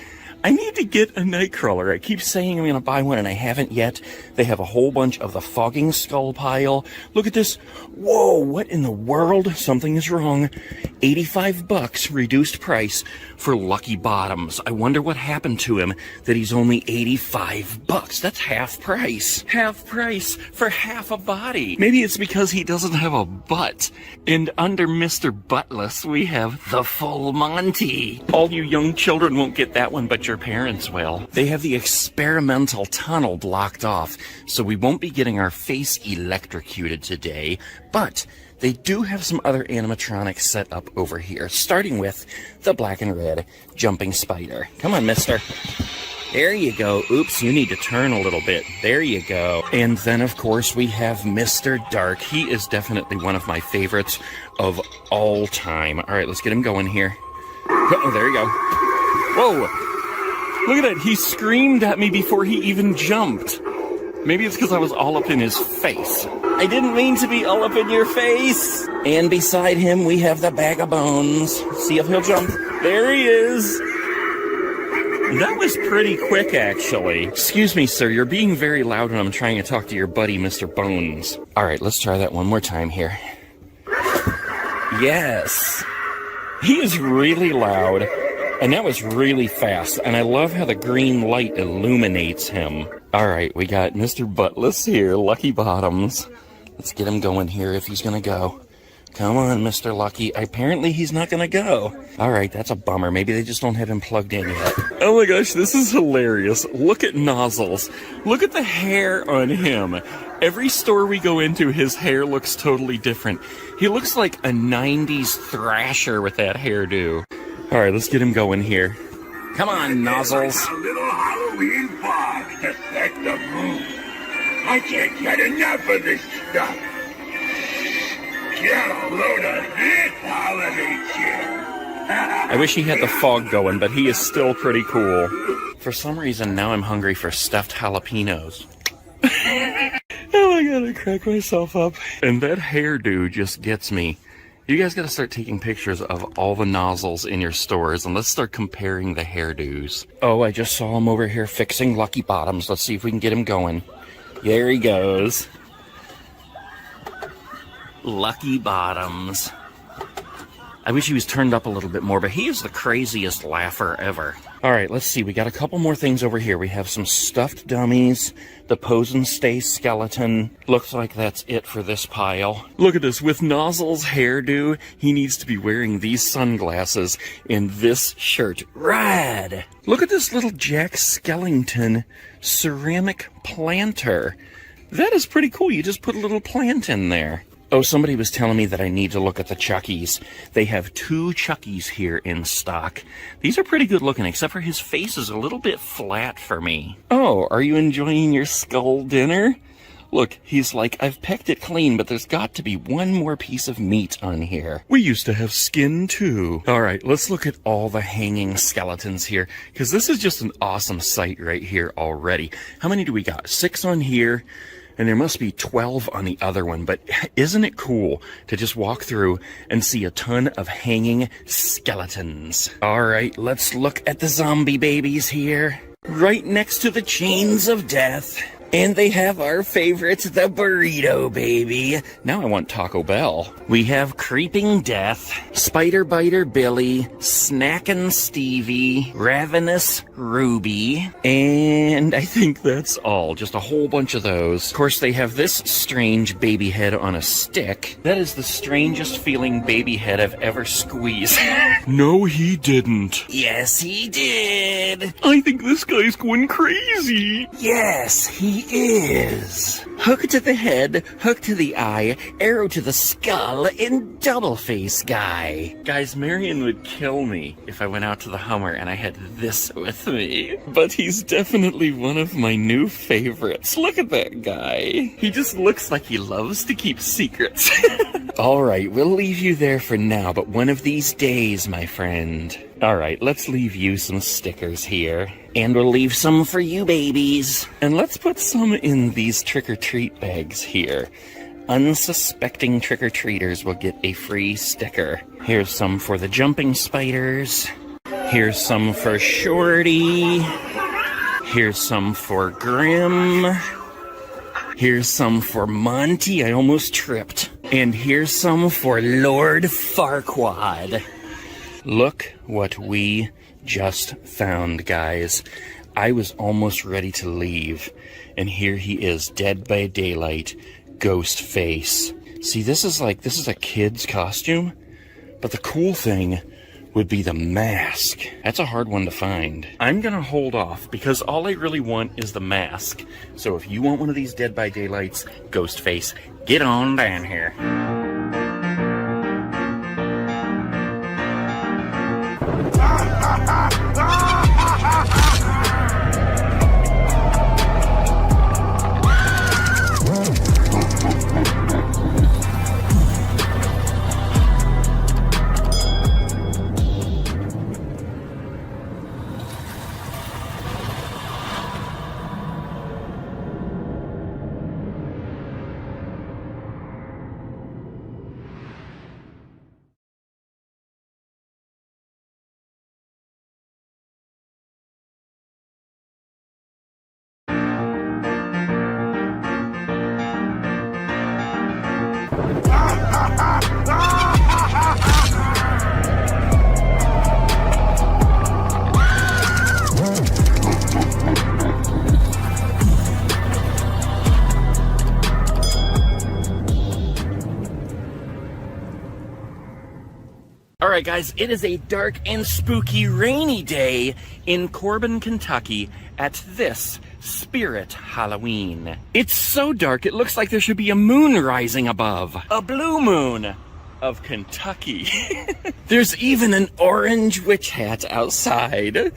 I need to get a Nightcrawler. I keep saying I'm going to buy one and I haven't yet. They have a whole bunch of the Fogging Skull pile. Look at this. Whoa, what in the world? Something is wrong. $85 reduced price for Lucky Bottoms. I wonder what happened to him that he's only $85. That's half price. Half price for half a body. Maybe it's because he doesn't have a butt. And under Mr. Buttless, we have the Full Monty. All you young children won't get that one, but your parents will. They have the experimental tunnel blocked off, so we won't be getting our face electrocuted today, but they do have some other animatronics set up over here, starting with the black and red jumping spider. Come on, mister. There you go. Oops, you need to turn a little bit. There you go. And then, of course, we have Mr. Dark. He is definitely one of my favorites of all time. All right, let's get him going here. Oh, there you go. Whoa. Look at that. He screamed at me before he even jumped. Maybe it's because I was all up in his face. I didn't mean to be all up in your face. And beside him, we have the bag of bones. See if he'll jump. There he is. That was pretty quick, actually. Excuse me, sir. You're being very loud when I'm trying to talk to your buddy, Mr. Bones. All right, let's try that one more time here. Yes. He is really loud. And that was really fast, and I love how the green light illuminates him. All right, we got Mr. Buttless here, Lucky Bottoms. Let's get him going here if he's gonna go. Come on, Mr. Lucky. Apparently he's not gonna go. All right, that's a bummer. Maybe they just don't have him plugged in yet. Oh my gosh, this is hilarious. Look at Nozzles. Look at the hair on him. Every store we go into, his hair looks totally different. He looks like a 90s thrasher with that hairdo. All right, let's get him going here. Come on, Nozzles. A little Halloween fog to set the mood. I can't get enough of this stuff. Get a load of this holiday cheer. I wish he had the fog going, but he is still pretty cool. For some reason, now I'm hungry for stuffed jalapenos. Oh, I gotta crack myself up. And that hairdo just gets me. You guys gotta start taking pictures of all the nozzles in your stores, and let's start comparing the hairdos. Oh, I just saw him over here fixing Lucky Bottoms. Let's see if we can get him going. There he goes. Lucky Bottoms. I wish he was turned up a little bit more, but he is the craziest laugher ever. All right, let's see. We got a couple more things over here. We have some stuffed dummies, the Pose and Stay skeleton. Looks like that's it for this pile. Look at this. With Nozzle's hairdo, he needs to be wearing these sunglasses and this shirt. Rad! Look at this little Jack Skellington ceramic planter. That is pretty cool. You just put a little plant in there. Oh, somebody was telling me that I need to look at the Chuckies. They have 2 Chuckies here in stock. These are pretty good looking, except for his face is a little bit flat for me. Oh, are you enjoying your skull dinner? Look, he's like, I've pecked it clean, but there's got to be one more piece of meat on here. We used to have skin, too. All right, let's look at all the hanging skeletons here, because this is just an awesome sight right here already. How many do we got? 6 on here. And there must be 12 on the other one, but isn't it cool to just walk through and see a ton of hanging skeletons? All right, let's look at the zombie babies here. Right next to the chains of death. And they have our favorite, the burrito baby. Now I want Taco Bell. We have Creeping Death, Spider Biter Billy, Snackin' Stevie, Ravenous Ruby, and I think that's all. Just a whole bunch of those. Of course, they have this strange baby head on a stick. That is the strangest feeling baby head I've ever squeezed. No, he didn't. Yes, he did. I think this guy's going crazy. Yes, he is. Hook to the head, hook to the eye, arrow to the skull, and double face guy. Guys, Marion would kill me if I went out to the Hummer and I had this with me. But he's definitely one of my new favorites. Look at that guy. He just looks like he loves to keep secrets. All right, we'll leave you there for now, but one of these days, my friend. All right, let's leave you some stickers here. And we'll leave some for you babies. And let's put some in these trick-or-treat bags here. Unsuspecting trick-or-treaters will get a free sticker. Here's some for the jumping spiders. Here's some for Shorty. Here's some for Grim. Here's some for Monty. I almost tripped. And here's some for Lord Farquaad. Look what we just found, guys. I was almost ready to leave. And here he is, dead by daylight, ghost face. See, this is a kid's costume. But the cool thing would be the mask. That's a hard one to find. I'm gonna hold off because all I really want is the mask. So if you want one of these Dead by Daylights, Ghostface, get on down here. Alright guys, it is a dark and spooky rainy day in Corbin, Kentucky at this Spirit Halloween. It's so dark it looks like there should be a moon rising above. A blue moon of Kentucky. There's even an orange witch hat outside.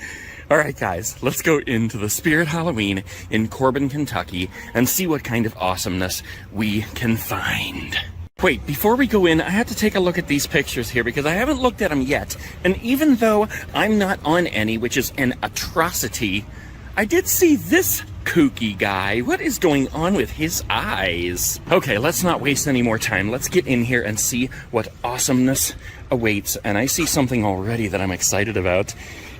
Alright guys, let's go into the Spirit Halloween in Corbin, Kentucky and see what kind of awesomeness we can find. Wait, before we go in, I have to take a look at these pictures here because I haven't looked at them yet. And even though I'm not on any, which is an atrocity, I did see this kooky guy. What is going on with his eyes? Okay, let's not waste any more time. Let's get in here and see what awesomeness awaits. And I see something already that I'm excited about.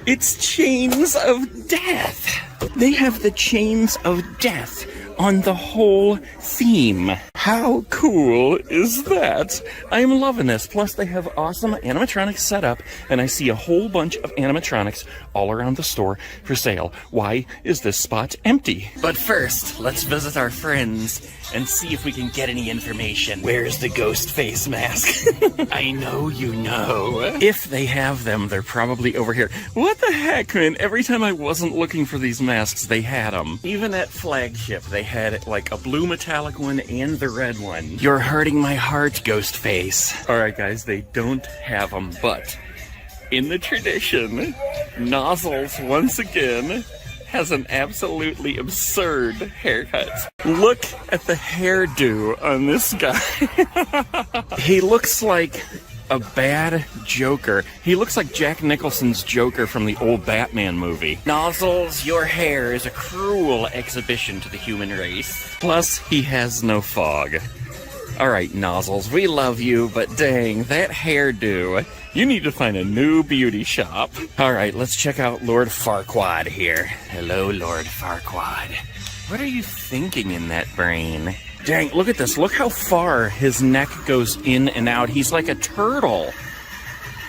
It's Chains of Death. They have the Chains of Death on the whole theme. How cool is that? I'm loving this. Plus they have awesome animatronics set up, and I see a whole bunch of animatronics all around the store for sale. Why is this spot empty? But first, let's visit our friends and see if we can get any information. Where's the ghost face mask? I know you know. If they have them, they're probably over here. What the heck, man? Every time I wasn't looking for these masks, they had them. Even at Flagship, they had like a blue metallic one and the red one. You're hurting my heart, ghost face. Alright guys, they don't have them, but in the tradition, Nozzles once again has an absolutely absurd haircut. Look at the hairdo on this guy. He looks like a bad Joker. He looks like Jack Nicholson's Joker from the old Batman movie. Nozzles, your hair is a cruel exhibition to the human race. Plus, he has no fog. Alright, Nozzles, we love you, but dang, that hairdo. You need to find a new beauty shop. Alright, let's check out Lord Farquaad here. Hello, Lord Farquaad. What are you thinking in that brain? Dang, look at this. Look how far his neck goes in and out. He's like a turtle.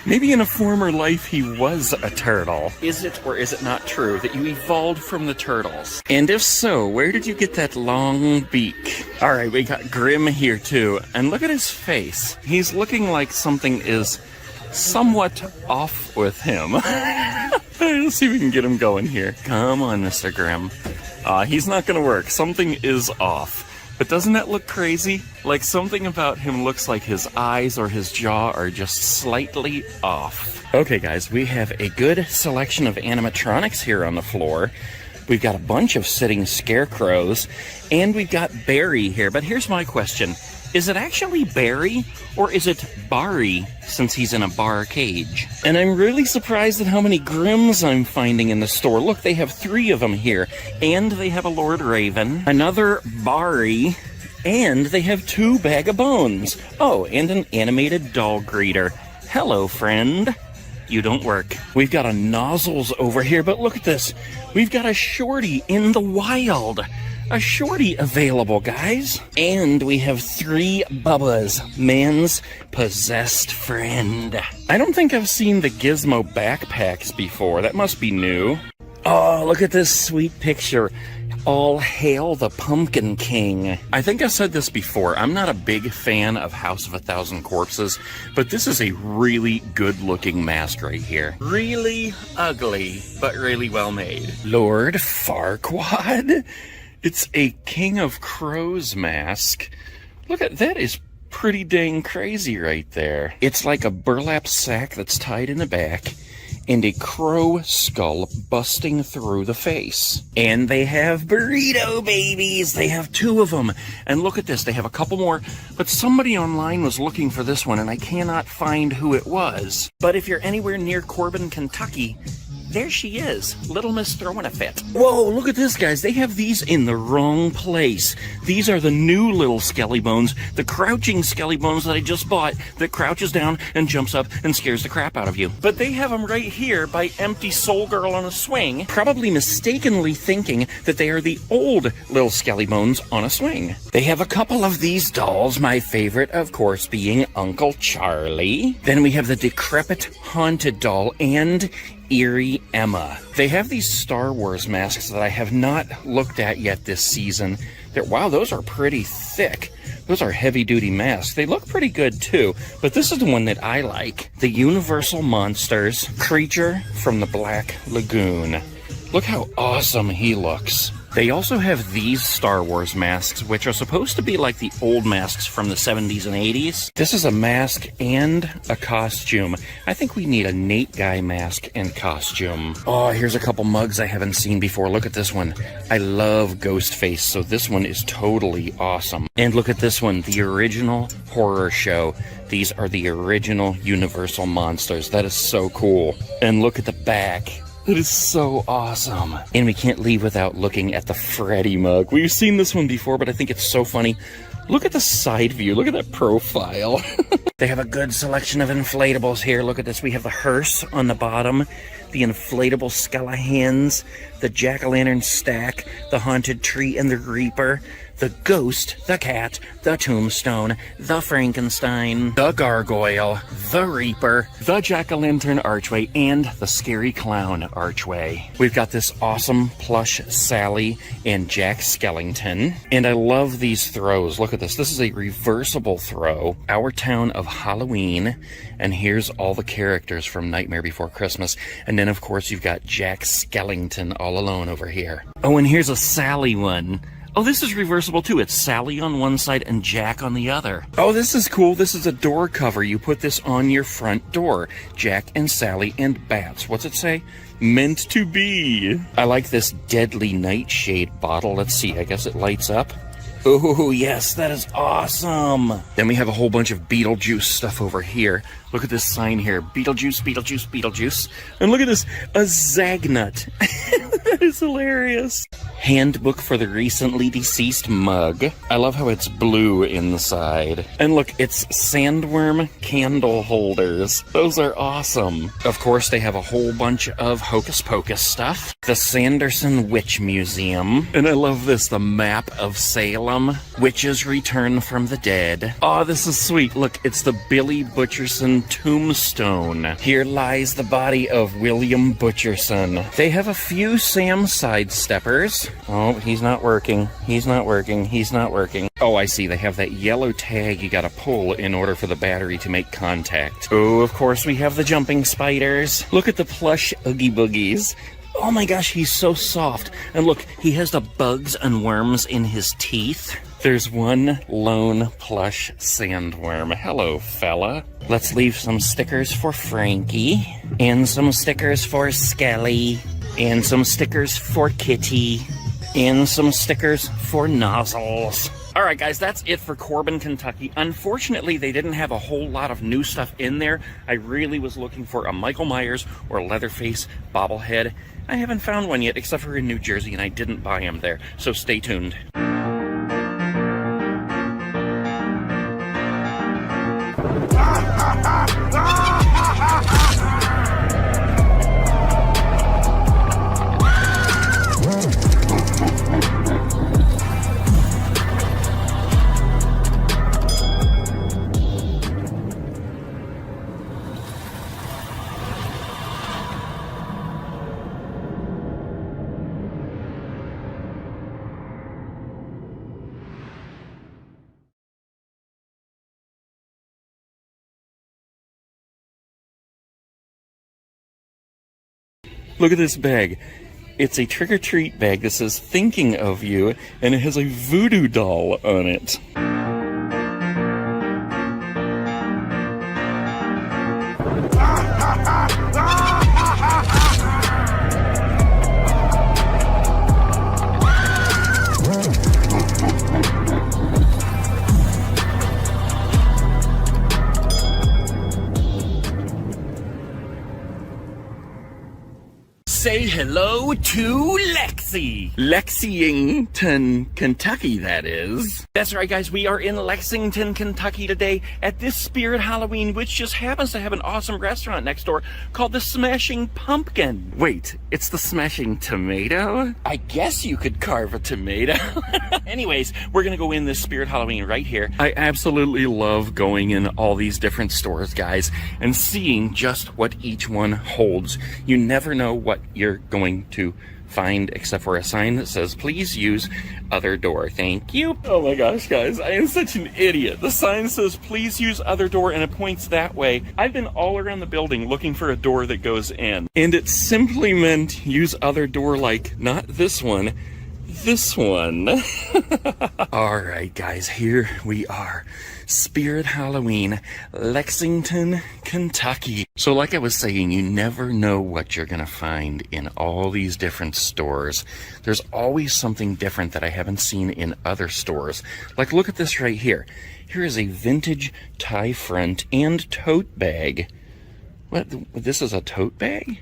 Maybe in a former life he was a turtle. Is it or is it not true that you evolved from the turtles? And if so, where did you get that long beak? Alright, we got Grim here too. And look at his face. He's looking like something is somewhat off with him. Let's see if we can get him going here. Come on, Mr. Grim. He's not gonna work. Something is off. But doesn't that look crazy? Like something about him looks like his eyes or his jaw are just slightly off. Okay guys, we have a good selection of animatronics here on the floor. We've got a bunch of sitting scarecrows, and we've got Barry here. But here's my question. Is it actually Barry, or is it Barry, since he's in a bar cage? And I'm really surprised at how many Grims I'm finding in the store. Look, they have 3 of them here, and they have a Lord Raven, another Barry, and they have 2 Bag of Bones. Oh, and an animated doll greeter. Hello, friend. You don't work. We've got a Nozzles over here, but look at this. We've got a Shorty in the wild. A Shorty available, guys. And we have 3 Bubbas, man's possessed friend. I don't think I've seen the Gizmo backpacks before. That must be new. Oh, look at this sweet picture. All hail the Pumpkin King. I think I've said this before. I'm not a big fan of House of a Thousand Corpses, but this is a really good-looking mask right here. Really ugly, but really well made. Lord Farquaad? It's a King of Crows mask. Look at that, is pretty dang crazy right there. It's like a burlap sack that's tied in the back and a crow skull busting through the face. And they have burrito babies. They have 2 of them. And look at this, they have a couple more, but somebody online was looking for this one and I cannot find who it was. But if you're anywhere near Corbin, Kentucky, there she is, Little Miss Throwing a Fit. Whoa, look at this, guys. They have these in the wrong place. These are the new little Skelly Bones, the crouching Skelly Bones that I just bought that crouches down and jumps up and scares the crap out of you. But they have them right here by Empty Soul Girl on a Swing, probably mistakenly thinking that they are the old little Skelly Bones on a swing. They have a couple of these dolls, my favorite, of course, being Uncle Charlie. Then we have the decrepit haunted doll and Eerie Emma. They have these Star Wars masks that I have not looked at yet this season. Wow, those are pretty thick. Those are heavy-duty masks. They look pretty good, too, but this is the one that I like. The Universal Monsters Creature from the Black Lagoon. Look how awesome he looks. They also have these Star Wars masks, which are supposed to be like the old masks from the 70s and 80s. This is a mask and a costume. I think we need a Nate Guy mask and costume. Oh, here's a couple mugs I haven't seen before. Look at this one. I love Ghostface, so this one is totally awesome. And look at this one, the original horror show. These are the original Universal Monsters. That is so cool. And look at the back. That is so awesome. And we can't leave without looking at the Freddy mug. We've seen this one before, but I think it's so funny. Look at the side view. Look at that profile. They have a good selection of inflatables here. Look at this. We have the hearse on the bottom, the inflatable Skellahans, the jack-o'-lantern stack, the haunted tree and the reaper, the ghost, the cat, the tombstone, the Frankenstein, the gargoyle, the reaper, the jack-o'-lantern archway, and the scary clown archway. We've got this awesome plush Sally and Jack Skellington. And I love these throws. Look at this. This is a reversible throw. Our Town of Halloween. And here's all the characters from Nightmare Before Christmas. And then, of course, you've got Jack Skellington all alone over here. Oh, and here's a Sally one. Oh, this is reversible too. It's Sally on one side and Jack on the other. Oh, this is cool. This is a door cover. You put this on your front door. Jack and Sally and bats. What's it say? Meant to be. I like this deadly nightshade bottle. Let's see. I guess it lights up. Oh, yes, that is awesome. Then we have a whole bunch of Beetlejuice stuff over here. Look at this sign here. Beetlejuice, Beetlejuice, Beetlejuice. And look at this, a Zagnut. That is hilarious. Handbook for the recently deceased mug. I love how it's blue inside. And look, it's sandworm candle holders. Those are awesome. Of course, they have a whole bunch of Hocus Pocus stuff. The Sanderson Witch Museum. And I love this, the map of Salem. Witches return from the dead. Oh, this is sweet. Look, it's the Billy Butcherson tombstone. Here lies the body of William Butcherson. They have a few Sam Sidesteppers. Oh, he's not working. He's not working. He's not working. Oh, I see. They have that yellow tag you gotta pull in order for the battery to make contact. Oh, of course, we have the jumping spiders. Look at the plush Oogie Boogies. Oh my gosh, he's so soft. And look, he has the bugs and worms in his teeth. There's one lone plush sandworm. Hello, fella. Let's leave some stickers for Frankie. And some stickers for Skelly. And some stickers for Kitty. And some stickers for Nozzles. Alright guys, that's it for Corbin, Kentucky. Unfortunately, they didn't have a whole lot of new stuff in there. I really was looking for a Michael Myers or Leatherface bobblehead. I haven't found one yet, except for in New Jersey, and I didn't buy them there. So stay tuned. Look at this bag. It's a trick-or-treat bag that says thinking of you, and it has a voodoo doll on it. Say hello to Lexi. Lexington, Kentucky, that is. That's right, guys. We are in Lexington, Kentucky today at this Spirit Halloween, which just happens to have an awesome restaurant next door called the Smashing Pumpkin. Wait, it's the Smashing Tomato? I guess you could carve a tomato. Anyways, we're gonna go in this Spirit Halloween right here. I absolutely love going in all these different stores, guys, and seeing just what each one holds. You never know what you're going to find except for a sign that says please use other door, thank you. Oh my gosh, guys, I am such an idiot. The sign says please use other door and it points that way. I've been all around the building looking for a door that goes in, and it simply meant use other door, like not this one, this one. All right, guys, here we are. Spirit Halloween, Lexington, Kentucky. So like I was saying, you never know what you're gonna find in all these different stores. There's always something different that I haven't seen in other stores. Like, look at this right here. Here is a vintage tie front and tote bag. What, this is a tote bag?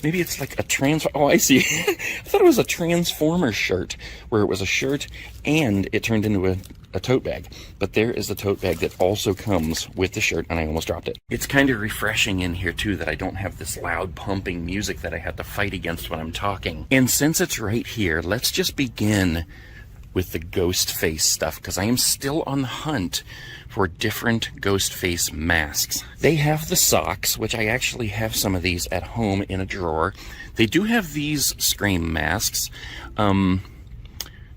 Maybe it's like a oh, I see. I thought it was a Transformer shirt, where it was a shirt and it turned into a tote bag. But there is the tote bag that also comes with the shirt, and I almost dropped it. It's kind of refreshing in here, too, that I don't have this loud pumping music that I have to fight against when I'm talking. And since it's right here, let's just begin with the ghost face stuff, because I am still on the hunt for different ghost face masks. They have the socks, which I actually have some of these at home in a drawer. They do have these Scream masks.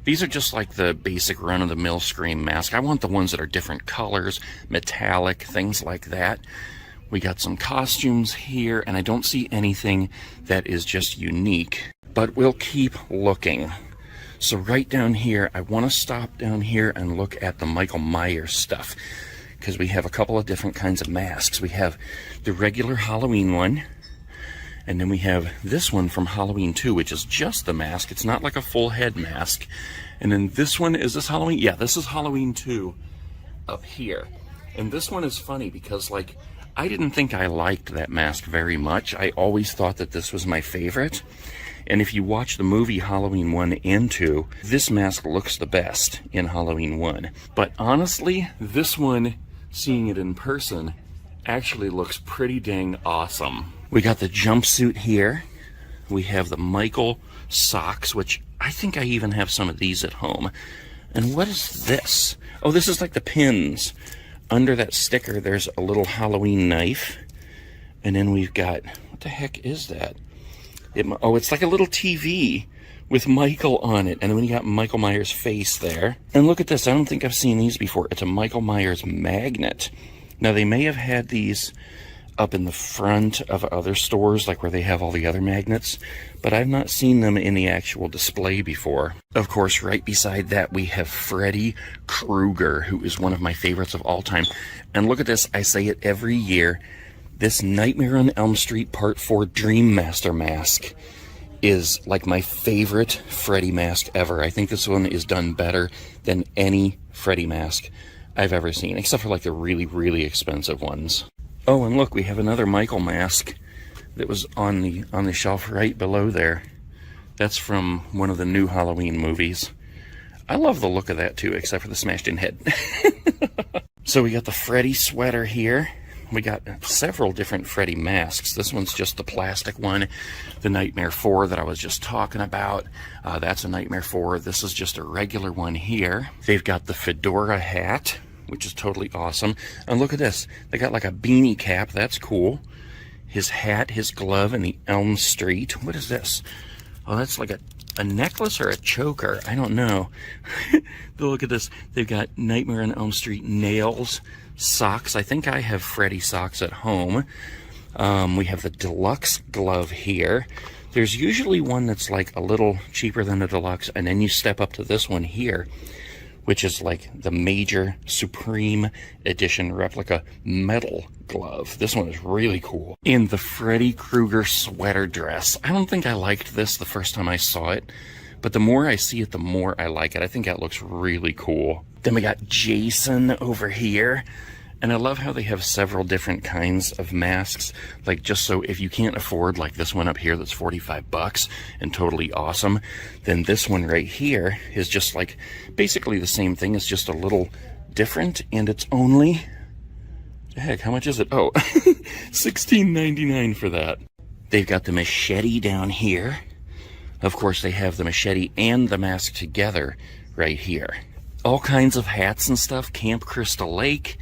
These are just like the basic run-of-the-mill Scream mask. I want the ones that are different colors, metallic, things like that. We got some costumes here, and I don't see anything that is just unique, but we'll keep looking. So right down here, I want to stop down here and look at the Michael Myers stuff, because we have a couple of different kinds of masks. We have the regular Halloween one, and then we have this one from Halloween 2, which is just the mask. It's not like a full head mask. And then this one, is this Halloween? Yeah, this is Halloween 2 up here. And this one is funny because, like, I didn't think I liked that mask very much. I always thought that this was my favorite. And if you watch the movie Halloween 1 and 2, this mask looks the best in Halloween 1. But honestly, this one, seeing it in person, actually looks pretty dang awesome. We got the jumpsuit here. We have the Michael socks, which I think I even have some of these at home. And what is this? Oh, this is like the pins. Under that sticker, there's a little Halloween knife. And then we've got, what the heck is that? It's like a little TV with Michael on it. And then you got Michael Myers' face there. And look at this. I don't think I've seen these before. It's a Michael Myers magnet. Now, they may have had these up in the front of other stores, like where they have all the other magnets, but I've not seen them in the actual display before. Of course, right beside that, we have Freddy Krueger, who is one of my favorites of all time. And look at this. I say it every year. This Nightmare on Elm Street Part 4 Dream Master mask is like my favorite Freddy mask ever. I think this one is done better than any Freddy mask I've ever seen, except for like the really, really expensive ones. Oh, and look, we have another Michael mask that was on the shelf right below there. That's from one of the new Halloween movies. I love the look of that too, except for the smashed in head. So we got the Freddy sweater here. We got several different Freddy masks. This one's just the plastic one. The Nightmare 4 that I was just talking about, that's a Nightmare 4. This is just a regular one here. They've got the fedora hat, which is totally awesome. And look at this. They got like a beanie cap. That's cool. His hat, his glove, and the Elm Street. What is this? Oh, that's like a necklace or a choker. I don't know. But look at this. They've got Nightmare on Elm Street nails, socks. I think I have Freddy socks at home. We have the deluxe glove here. There's usually one that's like a little cheaper than the deluxe, and then you step up to this one here, which is like the major Supreme Edition replica metal glove. This one is really cool. And the Freddy Krueger sweater dress. I don't think I liked this the first time I saw it, but the more I see it, the more I like it. I think that looks really cool. Then we got Jason over here. And I love how they have several different kinds of masks, like just so if you can't afford like this one up here that's $45 and totally awesome, then this one right here is just like basically the same thing. It's just a little different, and it's only, heck, how much is it? Oh, $16.99 for that. They've got the machete down here. Of course, they have the machete and the mask together right here. All kinds of hats and stuff. Camp Crystal Lake.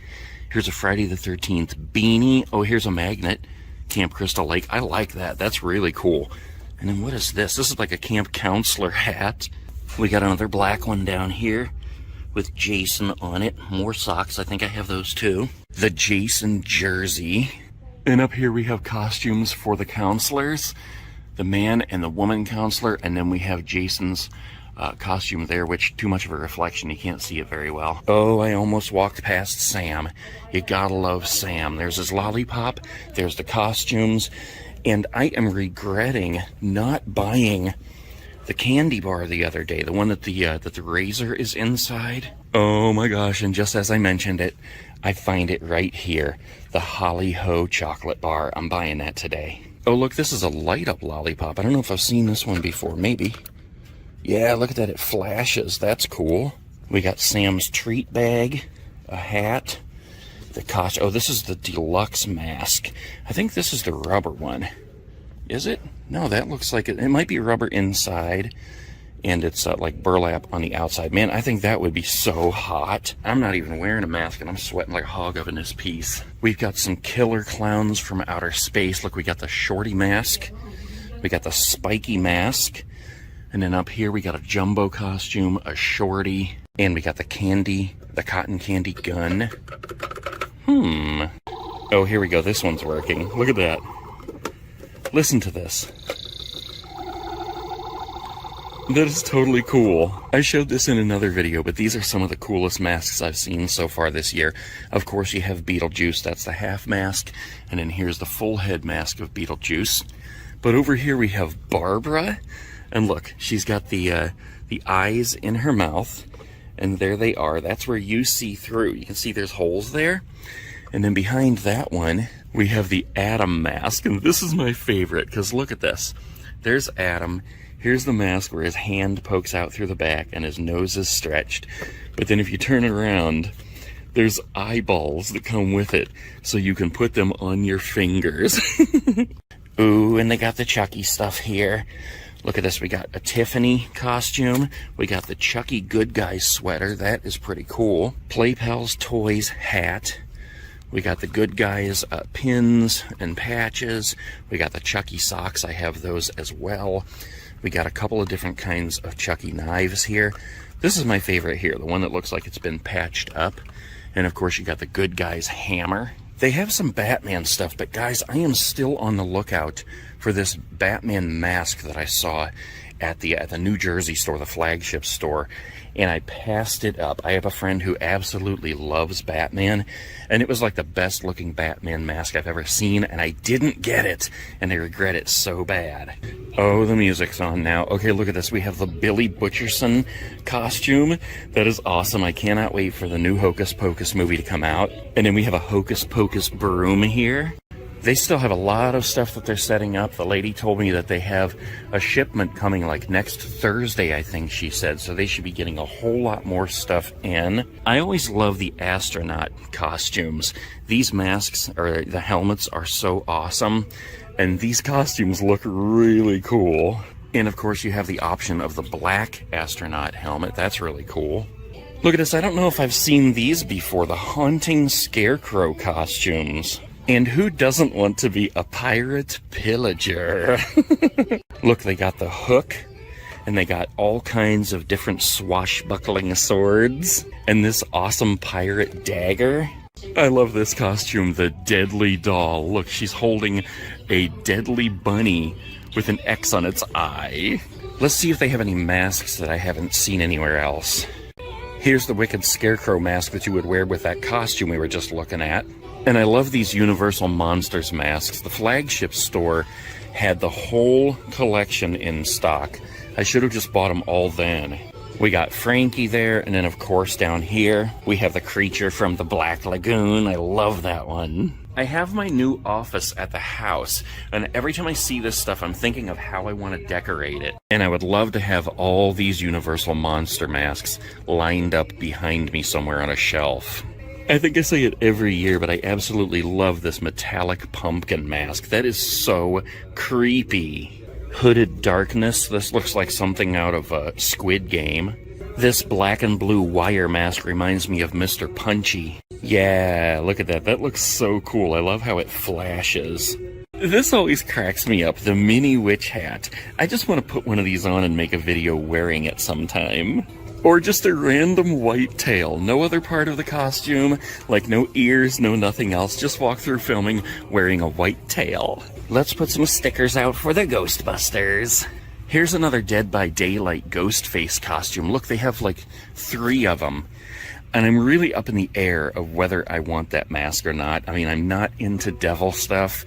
Here's a Friday the 13th beanie. Oh, here's a magnet. Camp Crystal Lake. I like that. That's really cool. And then what is this? This is like a camp counselor hat. We got another black one down here with Jason on it. More socks. I think I have those too. The Jason jersey. And up here we have costumes for the counselors. The man and the woman counselor. And then we have Jason's costume there, which too much of a reflection, you can't see it very well. Oh, I almost walked past Sam. You gotta love Sam. There's his lollipop, there's the costumes, and I am regretting not buying the candy bar the other day, the one that the razor is inside. Oh my gosh, and just as I mentioned it, I find it right here, the Holly Ho chocolate bar. I'm buying that today. Oh look, this is a light up lollipop. I don't know if I've seen this one before, maybe. Yeah, look at that, it flashes. That's cool. We got Sam's treat bag, a hat, the costume. Oh, this is the deluxe mask. I think this is the rubber one. Is it? No, that looks like it. It might be rubber inside, and it's like burlap on the outside. Man, I think that would be so hot. I'm not even wearing a mask, and I'm sweating like a hog up in this piece. We've got some killer clowns from outer space. Look, we got the shorty mask. We got the spiky mask. And then up here we got a jumbo costume, a shorty, and we got the cotton candy gun. Oh, here we go. This one's working. Look at that. Listen to this. That is totally cool. I showed this in another video, but these are some of the coolest masks I've seen so far this year. Of course, you have Beetlejuice. That's the half mask. And then here's the full head mask of Beetlejuice. But over here we have Barbara. And look, she's got the eyes in her mouth, and there they are. That's where you see through. You can see there's holes there. And then behind that one, we have the Adam mask. And this is my favorite, because look at this. There's Adam. Here's the mask where his hand pokes out through the back and his nose is stretched. But then if you turn it around, there's eyeballs that come with it, so you can put them on your fingers. Ooh, and they got the Chucky stuff here. Look at this, we got a Tiffany costume. We got the Chucky Good Guys sweater. That is pretty cool. Play Pals Toys hat. We got the Good Guys pins and patches. We got the Chucky socks. I have those as well. We got a couple of different kinds of Chucky knives here. This is my favorite here, the one that looks like it's been patched up. And of course you got the Good Guys hammer. They have some Batman stuff, but guys, I am still on the lookout for this Batman mask that I saw at the New Jersey store, the flagship store, and I passed it up. I have a friend who absolutely loves Batman, and it was like the best looking Batman mask I've ever seen, and I didn't get it, and I regret it so bad. Oh, the music's on now. Okay, look at this. We have the Billy Butcherson costume. That is awesome. I cannot wait for the new Hocus Pocus movie to come out. And then we have a Hocus Pocus broom here. They still have a lot of stuff that they're setting up. The lady told me that they have a shipment coming like next Thursday, I think she said. So they should be getting a whole lot more stuff in. I always love the astronaut costumes. These masks, or the helmets, are so awesome. And these costumes look really cool. And of course you have the option of the black astronaut helmet. That's really cool. Look at this. I don't know if I've seen these before. The Haunting Scarecrow costumes. And who doesn't want to be a pirate pillager? Look, they got the hook, and they got all kinds of different swashbuckling swords, and this awesome pirate dagger. I love this costume, the Deadly Doll. Look, she's holding a deadly bunny with an X on its eye. Let's see if they have any masks that I haven't seen anywhere else. Here's the Wicked Scarecrow mask that you would wear with that costume we were just looking at. And I love these Universal Monsters masks. The flagship store had the whole collection in stock. I should have just bought them all then. We got Frankie there, and then of course down here, we have the creature from the Black Lagoon. I love that one. I have my new office at the house, and every time I see this stuff, I'm thinking of how I want to decorate it. And I would love to have all these Universal Monster masks lined up behind me somewhere on a shelf. I think I say it every year, but I absolutely love this metallic pumpkin mask. That is so creepy. Hooded Darkness. This looks like something out of a Squid Game. This black and blue wire mask reminds me of Mr. Punchy. Yeah, look at that. That looks so cool. I love how it flashes. This always cracks me up, the mini witch hat. I just want to put one of these on and make a video wearing it sometime. Or just a random white tail. No other part of the costume, like no ears, no nothing else. Just walk through filming wearing a white tail. Let's put some stickers out for the Ghostbusters. Here's another Dead by Daylight ghost face costume. Look, they have like 3 of them. And I'm really up in the air of whether I want that mask or not. I mean, I'm not into devil stuff,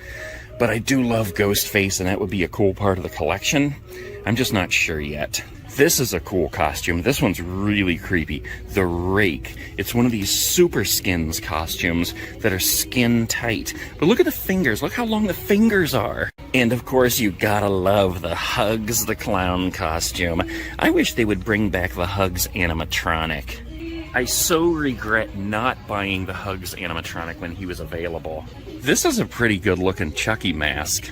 but I do love ghost face, and that would be a cool part of the collection. I'm just not sure yet. This is a cool costume. This one's really creepy. The Rake. It's one of these super skins costumes that are skin tight. But look at the fingers. Look how long the fingers are. And of course, you gotta love the Hugs the Clown costume. I wish they would bring back the Hugs animatronic. I so regret not buying the Hugs animatronic when he was available. This is a pretty good looking Chucky mask.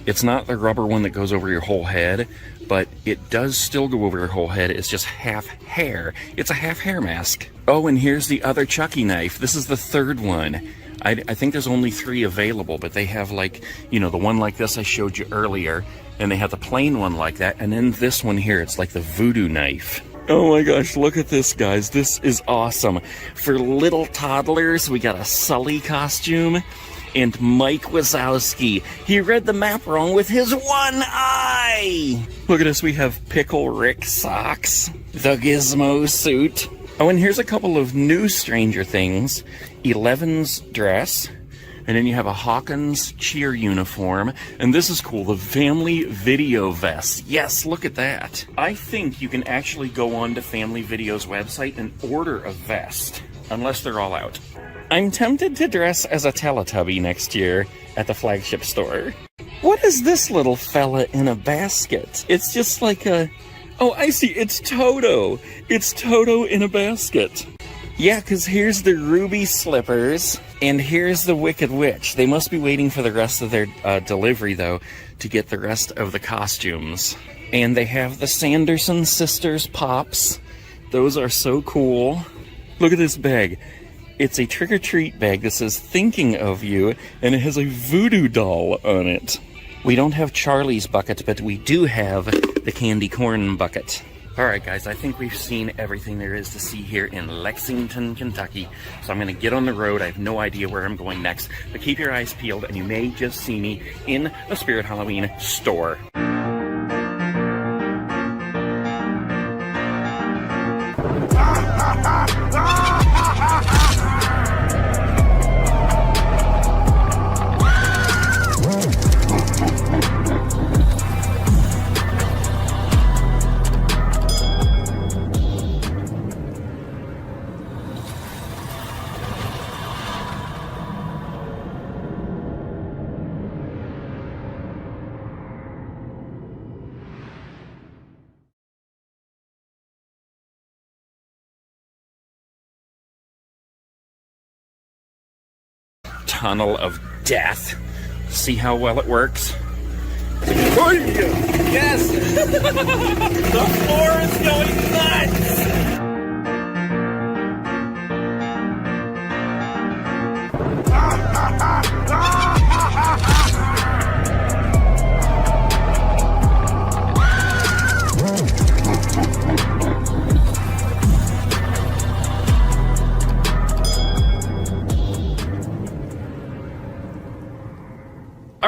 It's not the rubber one that goes over your whole head, but it does still go over your whole head. It's just half hair. It's a half hair mask. Oh, and here's the other Chucky knife. This is the 3rd one. I think there's only 3 available, but they have, like, you know, the one like this I showed you earlier, and they have the plain one like that, and then this one here, it's like the voodoo knife. Oh my gosh, look at this, guys. This is awesome. For little toddlers, we got a Sully costume. And Mike Wazowski, he read the map wrong with his one eye! Look at us, we have Pickle Rick socks, the Gizmo suit. Oh, and here's a couple of new Stranger Things. Eleven's dress, and then you have a Hawkins cheer uniform, and this is cool, the Family Video vest. Yes, look at that. I think you can actually go on to Family Video's website and order a vest, unless they're all out. I'm tempted to dress as a Teletubby next year at the flagship store. What is this little fella in a basket? It's just like a... Oh, I see, it's Toto. It's Toto in a basket. Yeah, because here's the ruby slippers, and here's the Wicked Witch. They must be waiting for the rest of their delivery, though, to get the rest of the costumes. And they have the Sanderson Sisters Pops. Those are so cool. Look at this bag. It's a trick-or-treat bag that says thinking of you, and it has a voodoo doll on it. We don't have Charlie's bucket, but we do have the candy corn bucket. Alright guys, I think we've seen everything there is to see here in Lexington, Kentucky. So I'm going to get on the road. I have no idea where I'm going next. But keep your eyes peeled, and you may just see me in the Spirit Halloween store. Tunnel of Death. See how well it works? Oh, yes! The floor is going nuts!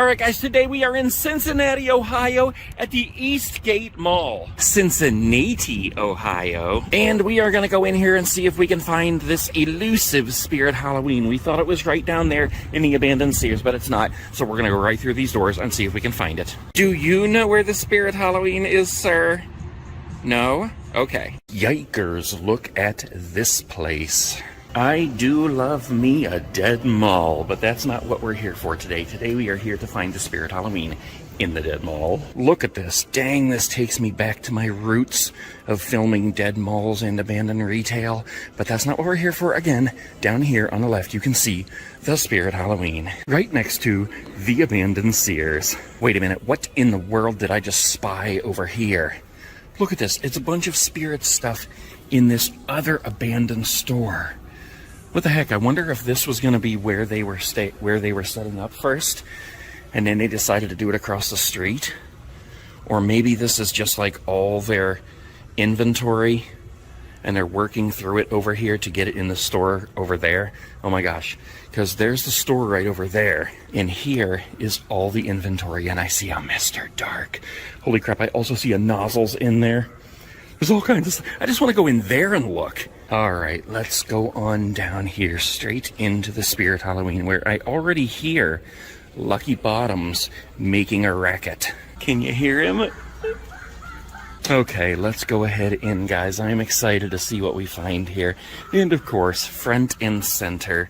Alright guys, today we are in Cincinnati, Ohio at the Eastgate Mall. Cincinnati, Ohio. And we are gonna go in here and see if we can find this elusive Spirit Halloween. We thought it was right down there in the abandoned Sears, but it's not. So we're gonna go right through these doors and see if we can find it. Do you know where the Spirit Halloween is, sir? No? Okay. Yikers, look at this place. I do love me a dead mall, but that's not what we're here for today. Today we are here to find the Spirit Halloween in the dead mall. Look at this. Dang, this takes me back to my roots of filming dead malls and abandoned retail. But that's not what we're here for. Again, down here on the left, you can see the Spirit Halloween right next to the abandoned Sears. Wait a minute. What in the world did I just spy over here? Look at this. It's a bunch of Spirit stuff in this other abandoned store. What the heck? I wonder if this was going to be where they were setting up first, and then they decided to do it across the street. Or maybe this is just like all their inventory, and they're working through it over here to get it in the store over there. Oh my gosh. Because there's the store right over there, and here is all the inventory, and I see a Mr. Dark. Holy crap, I also see a Nozzles in there. There's all kinds of stuff. I just want to go in there and look. Alright, let's go on down here, straight into the Spirit Halloween, where I already hear Lucky Bottoms making a racket. Can you hear him? Okay, let's go ahead in, guys. I'm excited to see what we find here. And of course, front and center,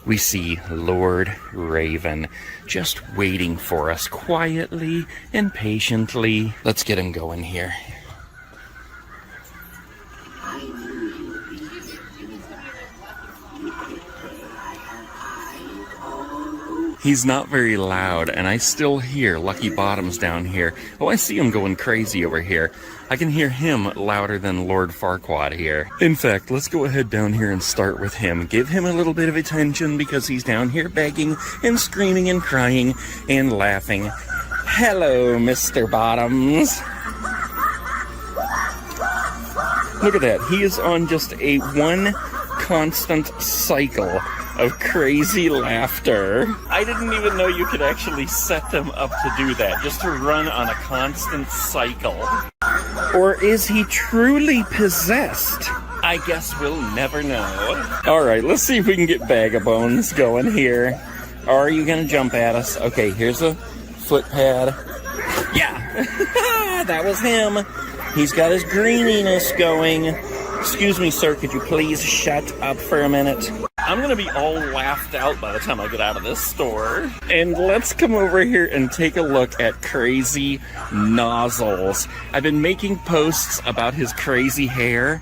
we see Lord Raven just waiting for us quietly and patiently. Let's get him going here. He's not very loud, and I still hear Lucky Bottoms down here. Oh, I see him going crazy over here. I can hear him louder than Lord Farquaad here. In fact, let's go ahead down here and start with him. Give him a little bit of attention because he's down here begging and screaming and crying and laughing. Hello, Mr. Bottoms. Look at that. He is on just a one constant cycle of crazy laughter. I didn't even know you could actually set them up to do that, just to run on a constant cycle. Or is he truly possessed? I guess we'll never know. Alright, let's see if we can get Bag of Bones going here. Are you gonna jump at us? Okay, here's a foot pad. Yeah! That was him! He's got his greeniness going. Excuse me, sir, could you please shut up for a minute? I'm gonna be all laughed out by the time I get out of this store. And let's come over here and take a look at Crazy Nozzles. I've been making posts about his crazy hair.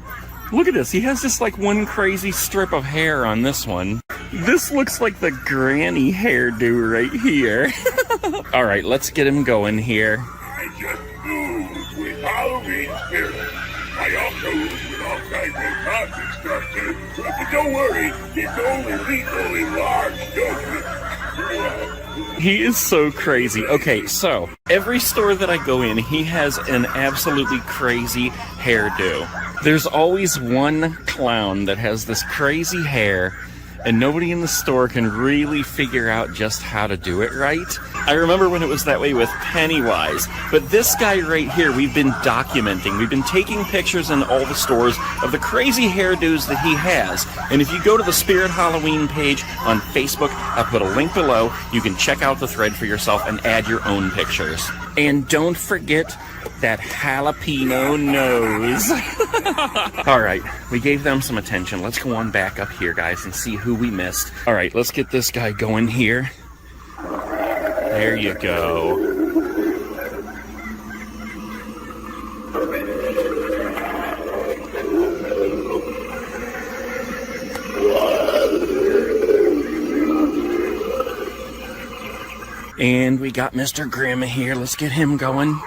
Look at this, he has just like one crazy strip of hair on this one. This looks like the granny hairdo right here. Alright, let's get him going here. I just ooze with Halloween spirit. I also ooze with all kinds of toxic stuff too. But don't worry, it's only lethal in large doses. He is so crazy. Okay, so every store that I go in, he has an absolutely crazy hairdo. There's always one clown that has this crazy hair, and nobody in the store can really figure out just how to do it right. I remember when it was that way with Pennywise, but this guy right here, we've been documenting. We've been taking pictures in all the stores of the crazy hairdos that he has. And if you go to the Spirit Halloween page on Facebook, I'll put a link below. You can check out the thread for yourself and add your own pictures. And don't forget that jalapeno nose. Alright, we gave them some attention. Let's go on back up here, guys, and see who we missed. Alright, let's get this guy going here. There you go. And we got Mr. Grimm here. Let's get him going.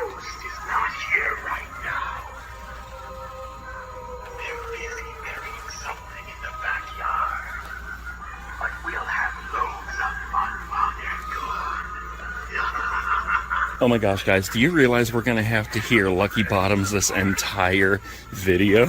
Oh my gosh, guys, do you realize we're gonna have to hear Lucky Bottoms this entire video?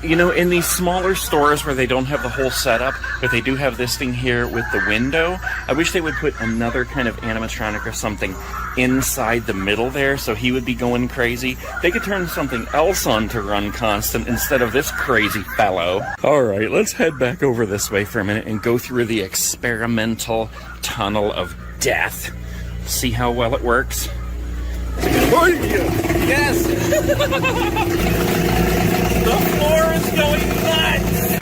You know, in these smaller stores where they don't have the whole setup, but they do have this thing here with the window, I wish they would put another kind of animatronic or something inside the middle there, so he would be going crazy. They could turn something else on to run constant instead of this crazy fellow. All right, let's head back over this way for a minute and go through the experimental tunnel of death. See how well it works. Yes! The floor is going nuts!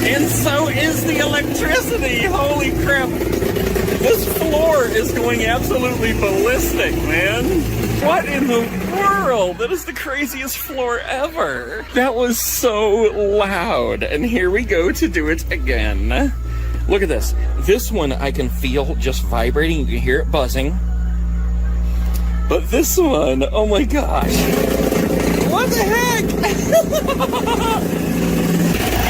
And so is the electricity! Holy crap! This floor is going absolutely ballistic, man! What in the world? That is the craziest floor ever! That was so loud! And here we go to do it again. Look at this. This one I can feel just vibrating. You can hear it buzzing. But this one, oh my gosh. What the heck?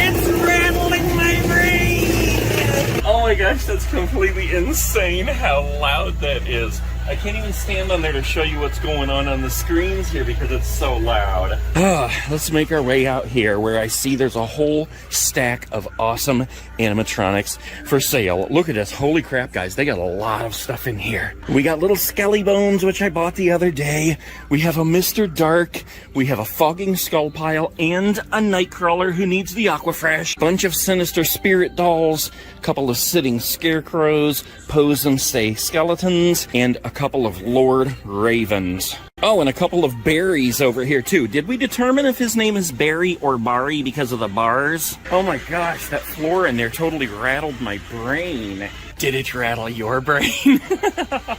It's rattling my brain. Oh my gosh, that's completely insane how loud that is. I can't even stand on there to show you what's going on the screens here because it's so loud. Let's make our way out here where I see there's a whole stack of awesome animatronics for sale. Look at this. Holy crap, guys. They got a lot of stuff in here. We got little Skelly Bones, which I bought the other day. We have a Mr. Dark. We have a Fogging Skull Pile and a Nightcrawler who needs the Aquafresh. Bunch of Sinister Spirit Dolls. A couple of Sitting Scarecrows. Pose and Stay Skeletons. And a couple of Lord Ravens. Oh, and a couple of Barrys over here too. Did we determine if his name is Barry or Barry because of the bars? Oh my gosh, that floor in there totally rattled my brain. Did it rattle your brain?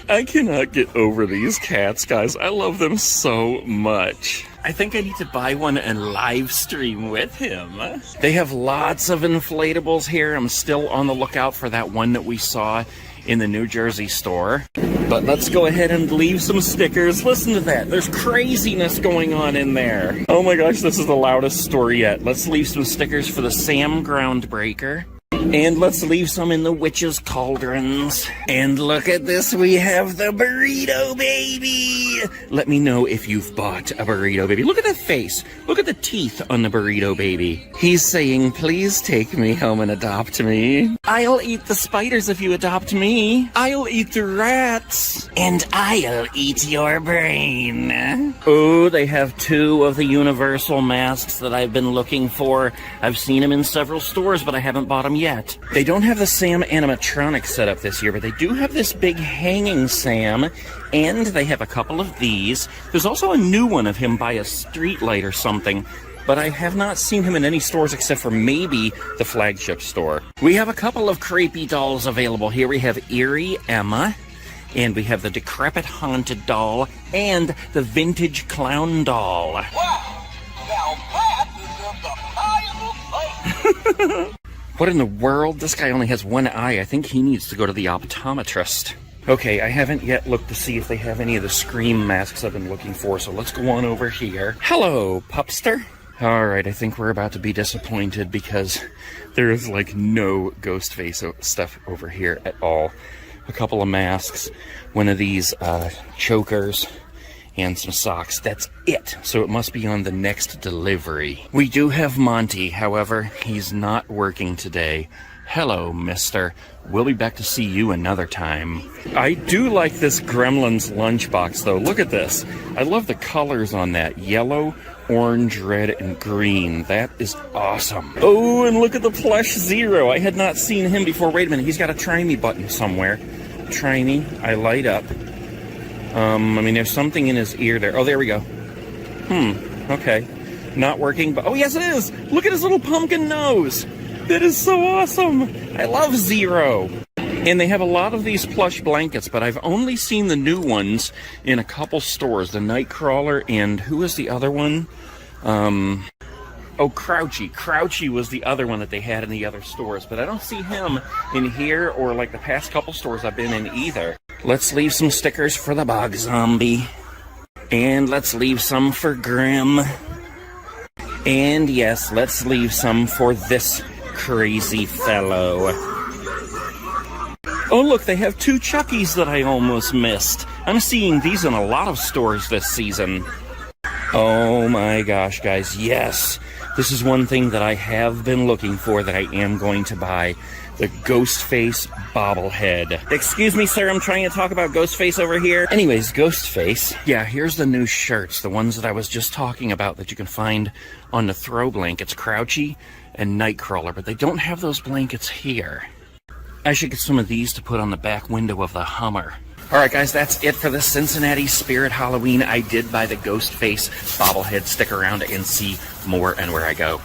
I cannot get over these cats, guys. I love them so much. I think I need to buy one and live stream with him. They have lots of inflatables here. I'm still on the lookout for that one that we saw in the New Jersey store. But let's go ahead and leave some stickers. Listen to that. There's craziness going on in there. Oh my gosh, this is the loudest store yet. Let's leave some stickers for the Sam Groundbreaker. And let's leave some in the Witch's Cauldrons. And look at this, we have the Burrito Baby! Let me know if you've bought a Burrito Baby. Look at that face. Look at the teeth on the Burrito Baby. He's saying, please take me home and adopt me. I'll eat the spiders if you adopt me. I'll eat the rats. And I'll eat your brain. Oh, they have two of the Universal masks that I've been looking for. I've seen them in several stores, but I haven't bought them yet. They don't have the Sam animatronic setup this year, but they do have this big hanging Sam, and they have a couple of these. There's also a new one of him by a street light or something, but I have not seen him in any stores except for maybe the flagship store. We have a couple of creepy dolls available here. We have Eerie Emma, and we have the Decrepit Haunted doll, and the Vintage Clown doll. Wow! Now that is the pie of the What in the world? This guy only has one eye. I think he needs to go to the optometrist. Okay, I haven't yet looked to see if they have any of the Scream masks I've been looking for, so let's go on over here. Hello, Pupster. Alright, I think we're about to be disappointed because there is like no ghost face stuff over here at all. A couple of masks, one of these chokers, and some socks. That's it. So it must be on the next delivery. We do have Monty, however, he's not working today. Hello, mister. We'll be back to see you another time. I do like this Gremlins lunchbox, though. Look at this. I love the colors on that. Yellow, orange, red, and green. That is awesome. Oh, and look at the plush Zero. I had not seen him before. Wait a minute. He's got a try me button somewhere. Try me. I light up. I mean, there's something in his ear there. Oh, there we go. Okay. Not working, but... Oh, yes, it is! Look at his little pumpkin nose! That is so awesome! I love Zero! And they have a lot of these plush blankets, but I've only seen the new ones in a couple stores. The Nightcrawler and... Who is the other one? Oh, Crouchy. Crouchy was the other one that they had in the other stores, but I don't see him in here or like the past couple stores I've been in either. Let's leave some stickers for the Bog Zombie. And let's leave some for Grim. And yes, let's leave some for this crazy fellow. Oh look, they have two Chuckies that I almost missed. I'm seeing these in a lot of stores this season. Oh my gosh, guys, yes. This is one thing that I have been looking for that I am going to buy. The Ghostface bobblehead. Excuse me, sir, I'm trying to talk about Ghostface over here. Anyways, Ghostface. Yeah, here's the new shirts, the ones that I was just talking about that you can find on the throw blankets, Crouchy and Nightcrawler, but they don't have those blankets here. I should get some of these to put on the back window of the Hummer. Alright guys, that's it for the Cincinnati Spirit Halloween. I did buy the Ghostface bobblehead. Stick around and see more and where I go.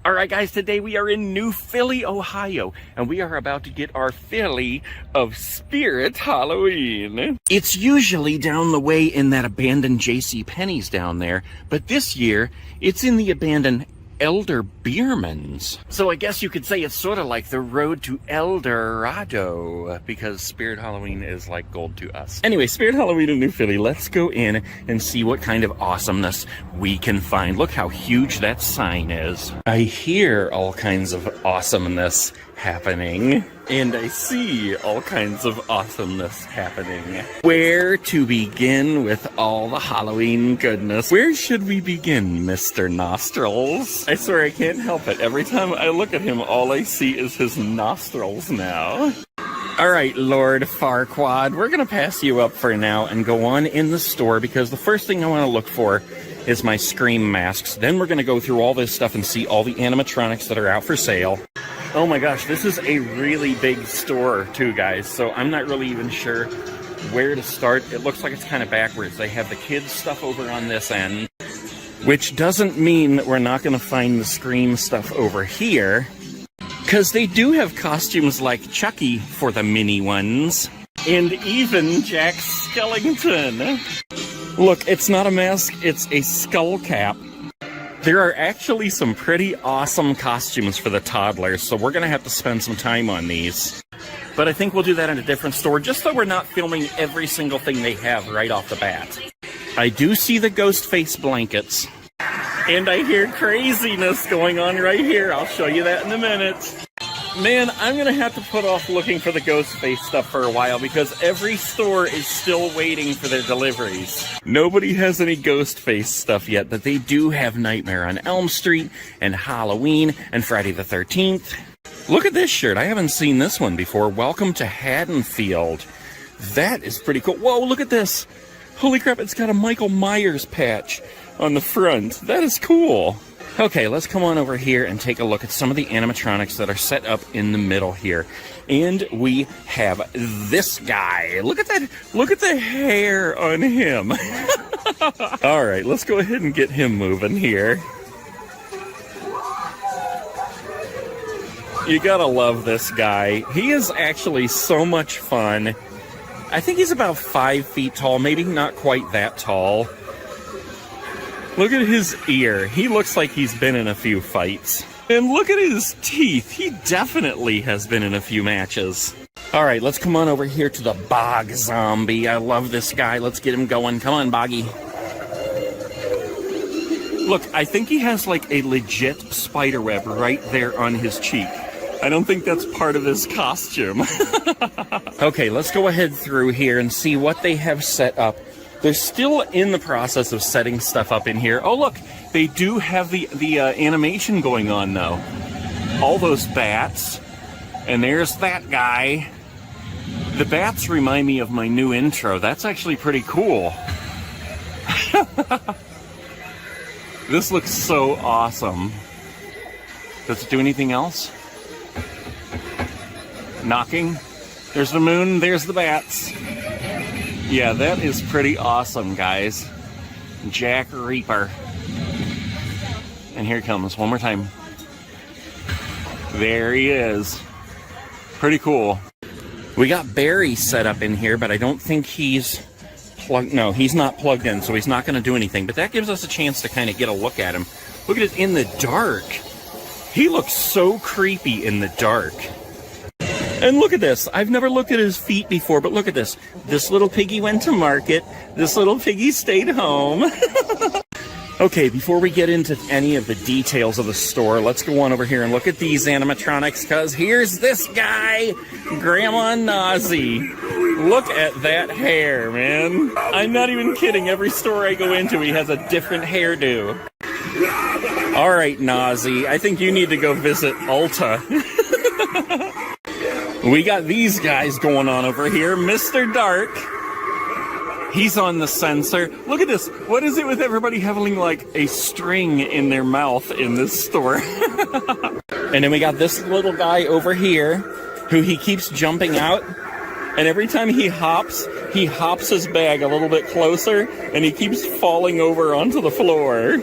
Alright guys, today we are in New Philly, Ohio, and we are about to get our Philly of Spirit Halloween. It's usually down the way in that abandoned J.C. Penney's down there, but this year, it's in the abandoned Elder Bierman's. So I guess you could say it's sort of like the road to El Dorado, because Spirit Halloween is like gold to us. Anyway, Spirit Halloween in New Philly, let's go in and see what kind of awesomeness we can find. Look how huge that sign is. I hear all kinds of awesomeness happening, and I see all kinds of awesomeness happening. Where to begin with all the Halloween goodness? Where should we begin, Mr. Nostrils? I swear I can't help it. Every time I look at him, all I see is his nostrils now. Alright, Lord Farquaad, we're gonna pass you up for now and go on in the store, because the first thing I want to look for is my Scream masks. Then we're gonna go through all this stuff and see all the animatronics that are out for sale. Oh my gosh, this is a really big store too, guys, so I'm not really even sure where to start. It looks like it's kind of backwards. They have the kids stuff over on this end, which doesn't mean that we're not going to find the Scream stuff over here, because they do have costumes like Chucky for the mini ones, and even Jack Skellington. Look, it's not a mask, it's a skull cap. There are actually some pretty awesome costumes for the toddlers, so we're going to have to spend some time on these. But I think we'll do that in a different store, just so we're not filming every single thing they have right off the bat. I do see the Ghostface blankets, and I hear craziness going on right here. I'll show you that in a minute. Man, I'm going to have to put off looking for the Ghostface stuff for a while, because every store is still waiting for their deliveries. Nobody has any Ghostface stuff yet, but they do have Nightmare on Elm Street, and Halloween, and Friday the 13th. Look at this shirt. I haven't seen this one before. Welcome to Haddonfield. That is pretty cool. Whoa, look at this. Holy crap, it's got a Michael Myers patch on the front. That is cool. Okay, let's come on over here and take a look at some of the animatronics that are set up in the middle here. And we have this guy. Look at that. Look at the hair on him. All right, let's go ahead and get him moving here. You gotta love this guy. He is actually so much fun. I think he's about 5 feet tall, maybe not quite that tall. Look at his ear. He looks like he's been in a few fights. And look at his teeth. He definitely has been in a few matches. All right, let's come on over here to the Bog Zombie. I love this guy. Let's get him going. Come on, Boggy. Look, I think he has like a legit spider web right there on his cheek. I don't think that's part of his costume. Okay, let's go ahead through here and see what they have set up. They're still in the process of setting stuff up in here. Oh, look, they do have the animation going on, though. All those bats. And there's that guy. The bats remind me of my new intro. That's actually pretty cool. This looks so awesome. Does it do anything else? Knocking. There's the moon, there's the bats. Yeah, that is pretty awesome, guys. Jack Reaper. And here he comes, one more time. There he is. Pretty cool. We got Barry set up in here, but I don't think he's plugged. No, he's not plugged in, so he's not going to do anything. But that gives us a chance to kind of get a look at him. Look at it in the dark. He looks so creepy in the dark. And look at this. I've never looked at his feet before, but look at this. This little piggy went to market. This little piggy stayed home. Okay, before we get into any of the details of the store, let's go on over here and look at these animatronics, because here's this guy, Grandma Nazi. Look at that hair, man. I'm not even kidding. Every store I go into, he has a different hairdo. All right, Nazi, I think you need to go visit Ulta. We got these guys going on over here. Mr. Dark. He's on the sensor. Look at this. What is it with everybody having like a string in their mouth in this store? And then we got this little guy over here who he keeps jumping out. And every time he hops his bag a little bit closer and he keeps falling over onto the floor.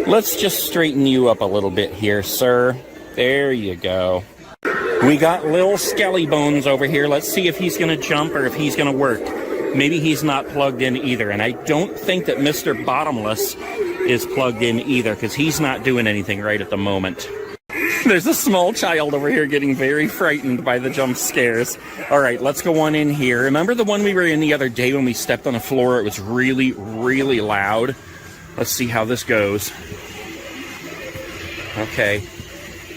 Let's just straighten you up a little bit here, sir. There you go. We got Lil Skelly Bones over here. Let's see if he's going to jump or if he's going to work. Maybe he's not plugged in either. And I don't think that Mr. Bottomless is plugged in either, because he's not doing anything right at the moment. There's a small child over here getting very frightened by the jump scares. All right, let's go on in here. Remember the one we were in the other day when we stepped on the floor? It was really, really loud. Let's see how this goes. Okay.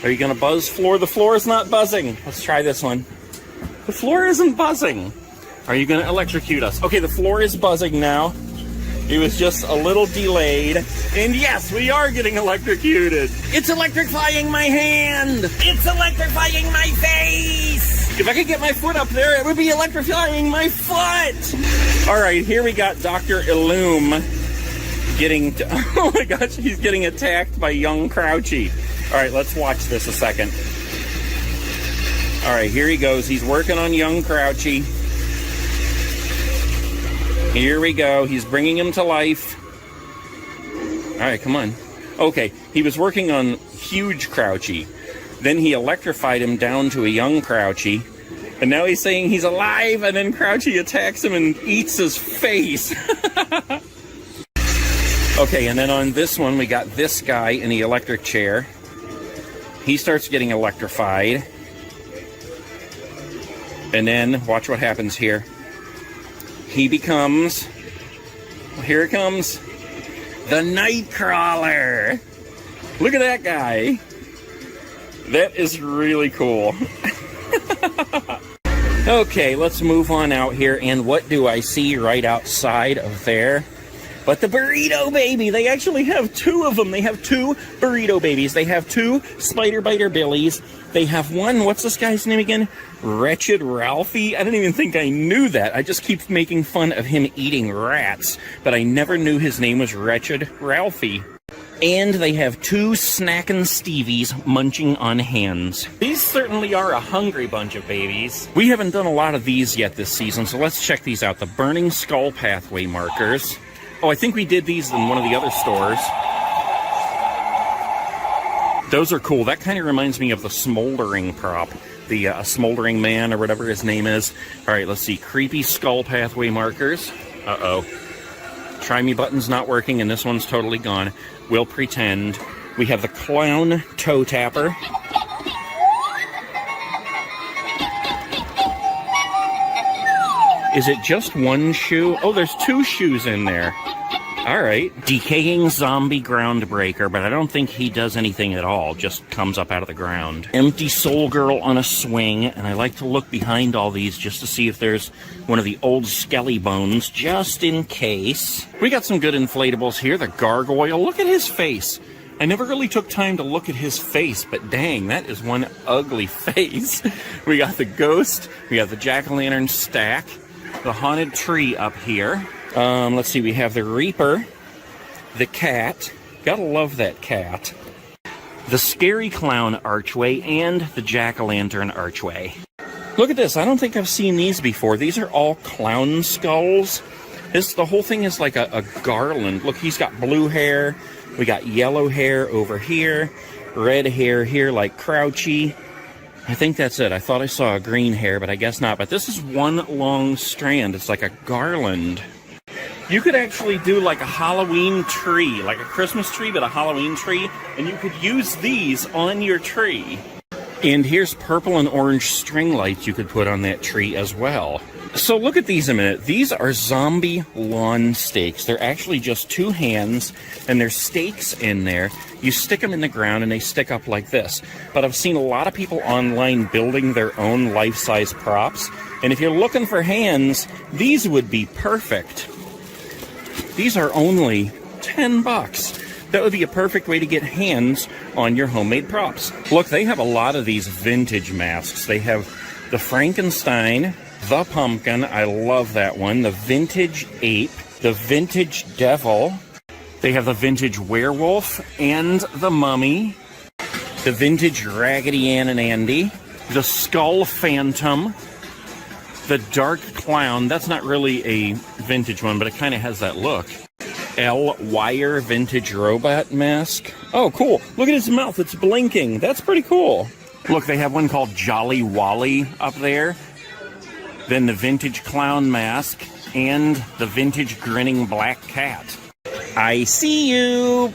Are you going to buzz floor? The floor is not buzzing. Let's try this one. The floor isn't buzzing. Are you going to electrocute us? Okay, the floor is buzzing now. It was just a little delayed. And yes, we are getting electrocuted. It's electrifying my hand. It's electrifying my face. If I could get my foot up there, it would be electrifying my foot. All right, here we got Dr. Illume getting... Oh my gosh, he's getting attacked by young Crouchy. All right, let's watch this a second. All right, here he goes. He's working on young Crouchy. Here we go. He's bringing him to life. All right, come on. Okay, he was working on huge Crouchy. Then he electrified him down to a young Crouchy. And now he's saying he's alive, and then Crouchy attacks him and eats his face. Okay, and then on this one, we got this guy in the electric chair. He starts getting electrified. And then, watch what happens here. He becomes, well, here it comes, the Nightcrawler. Look at that guy. That is really cool. Okay, let's move on out here. And what do I see right outside of there? But the Burrito Baby. They actually have two of them. They have two Burrito Babies. They have two Spider Biter Billies. They have one, what's this guy's name again? Wretched Ralphie? I didn't even think I knew that. I just keep making fun of him eating rats. But I never knew his name was Wretched Ralphie. And they have two snackin' Stevies munching on hands. These certainly are a hungry bunch of babies. We haven't done a lot of these yet this season, so let's check these out. The Burning Skull Pathway markers. Oh, I think we did these in one of the other stores. Those are cool. That kind of reminds me of the Smoldering prop. The Smoldering Man or whatever his name is. All right, let's see. Creepy Skull Pathway markers. Uh-oh. Try Me button's not working, and this one's totally gone. We'll pretend. We have the Clown Toe Tapper. Is it just one shoe? Oh, there's two shoes in there. All right. Decaying Zombie Groundbreaker, but I don't think he does anything at all. Just comes up out of the ground. Empty Soul Girl on a swing, and I like to look behind all these just to see if there's one of the old Skelly Bones, just in case. We got some good inflatables here. The Gargoyle. Look at his face. I never really took time to look at his face, but dang, that is one ugly face. We got the ghost, we got the jack-o'-lantern stack, the haunted tree up here. Let's see, we have the Reaper, the cat, gotta love that cat, the scary clown archway, and the jack-o'-lantern archway. Look at this, I don't think I've seen these before. These are all clown skulls. The whole thing is like a garland. Look, he's got blue hair. We got yellow hair over here. Red hair here like Crouchy. I think that's it. I thought I saw a green hair, but I guess not. But this is one long strand. It's like a garland. You could actually do like a Halloween tree, like a Christmas tree, but a Halloween tree. And you could use these on your tree. And here's purple and orange string lights you could put on that tree as well. So look at these a minute. These are zombie lawn stakes. They're actually just two hands, and there's stakes in there. You stick them in the ground, and they stick up like this. But I've seen a lot of people online building their own life-size props. And if you're looking for hands, these would be perfect. These are only 10 bucks. That would be a perfect way to get hands on your homemade props. Look, they have a lot of these vintage masks. They have the Frankenstein, the pumpkin, I love that one, the vintage ape, the vintage devil. They have the vintage werewolf and the mummy, the vintage Raggedy Ann and Andy, the skull phantom, the dark clown. That's not really a vintage one, but it kind of has that look. Wire vintage robot mask. Oh, cool. Look at his mouth. It's blinking. That's pretty cool. Look, they have one called Jolly Wally up there. Then the vintage clown mask and the vintage grinning black cat. I see you.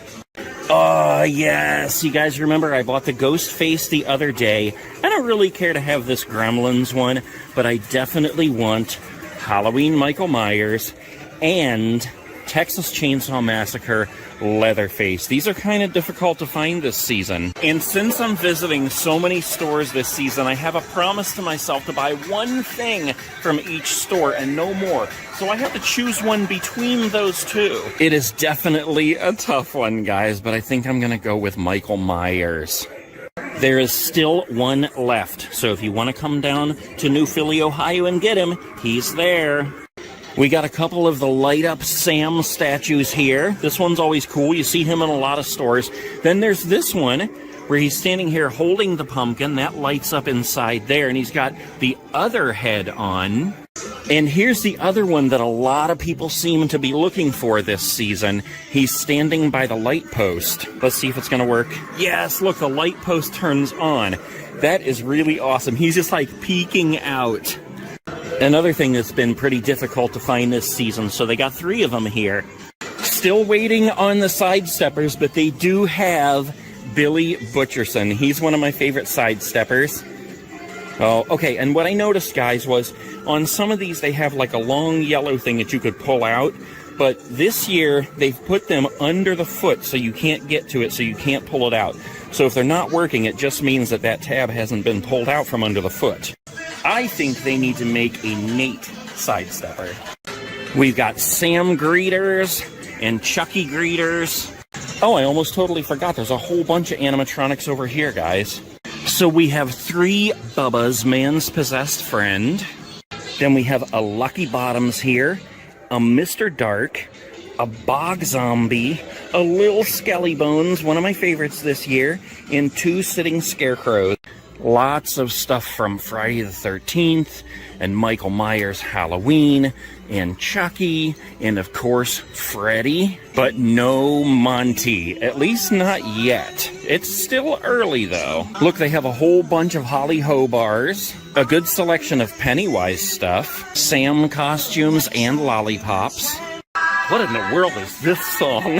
Oh, yes. You guys remember I bought the ghost face the other day. I don't really care to have this Gremlins one, but I definitely want Halloween Michael Myers and Texas Chainsaw Massacre Leatherface. These are kind of difficult to find this season. And since I'm visiting so many stores this season, I have a promise to myself to buy one thing from each store and no more. So I have to choose one between those two. It is definitely a tough one, guys, but I think I'm going to go with Michael Myers. There is still one left, so if you want to come down to New Philly, Ohio and get him, he's there. We got a couple of the light-up Sam statues here. This one's always cool. You see him in a lot of stores. Then there's this one where he's standing here holding the pumpkin. That lights up inside there, and he's got the other head on. And here's the other one that a lot of people seem to be looking for this season. He's standing by the light post. Let's see if it's going to work. Yes, look, the light post turns on. That is really awesome. He's just like peeking out. Another thing that's been pretty difficult to find this season, so they got 3 of them here. Still waiting on the sidesteppers, but they do have Billy Butcherson. He's one of my favorite sidesteppers. Oh, okay, and what I noticed, guys, was on some of these they have like a long yellow thing that you could pull out, but this year they've put them under the foot so you can't get to it, so you can't pull it out. So if they're not working, it just means that that tab hasn't been pulled out from under the foot. I think they need to make a Nate sidestepper. We've got Sam greeters and Chucky greeters. Oh, I almost totally forgot. There's a whole bunch of animatronics over here, guys. So we have 3 Bubba's Man's Possessed Friend. Then we have a Lucky Bottoms here, a Mr. Dark, a Bog Zombie, a Lil Skelly Bones, one of my favorites this year, and 2 Sitting Scarecrows. Lots of stuff from Friday the 13th, and Michael Myers Halloween, and Chucky, and of course, Freddy. But no Monty, at least not yet. It's still early though. Look, they have a whole bunch of Holly Ho bars, a good selection of Pennywise stuff, Sam costumes and lollipops. What in the world is this song?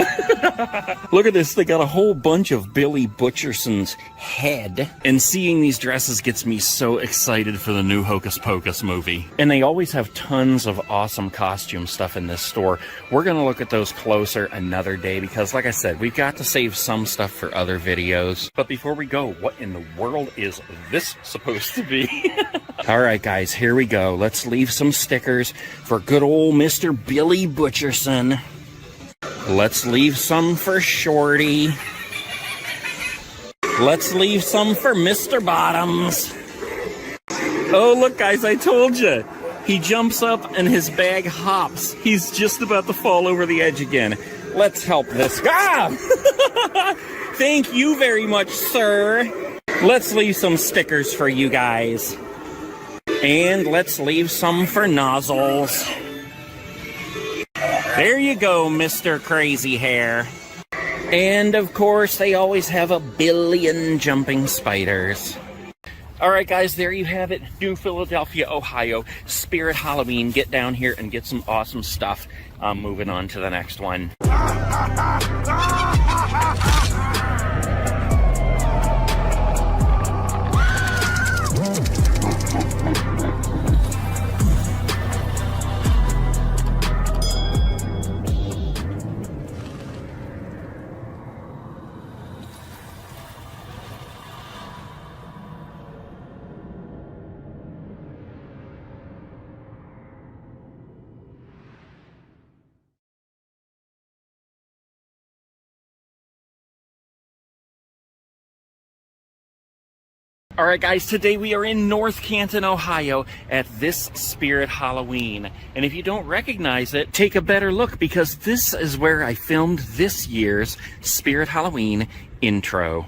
Look at this, they got a whole bunch of Billy Butcherson's head. And seeing these dresses gets me so excited for the new Hocus Pocus movie. And they always have tons of awesome costume stuff in this store. We're gonna look at those closer another day because, like I said, we've got to save some stuff for other videos. But before we go, what in the world is this supposed to be? Alright guys, here we go. Let's leave some stickers for good old Mr. Billy Butcherson. Let's leave some for Shorty. Let's leave some for Mr. Bottoms. Oh, look, guys, I told you. He jumps up and his bag hops. He's just about to fall over the edge again. Let's help this guy. Ah! Thank you very much, sir. Let's leave some stickers for you guys. And let's leave some for nozzles. There you go, Mr. Crazy Hair. And, of course, they always have a billion jumping spiders. All right, guys, there you have it. New Philadelphia, Ohio. Spirit Halloween. Get down here and get some awesome stuff. I'm moving on to the next one. All right, guys, today we are in North Canton, Ohio at this Spirit Halloween. And if you don't recognize it, take a better look because this is where I filmed this year's Spirit Halloween intro.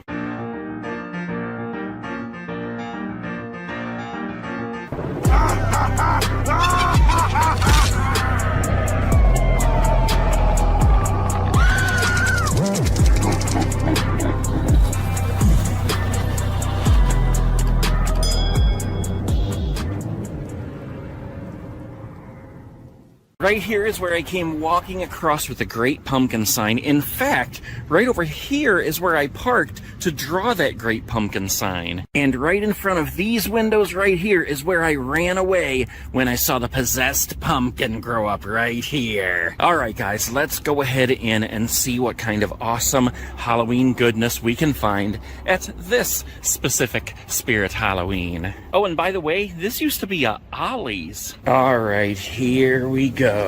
Right here is where I came walking across with the Great Pumpkin sign. In fact, right over here is where I parked to draw that Great Pumpkin sign. And right in front of these windows right here is where I ran away when I saw the possessed pumpkin grow up right here. All right, guys, let's go ahead in and see what kind of awesome Halloween goodness we can find at this specific Spirit Halloween. Oh, and by the way, this used to be a Ollie's. All right, here we go.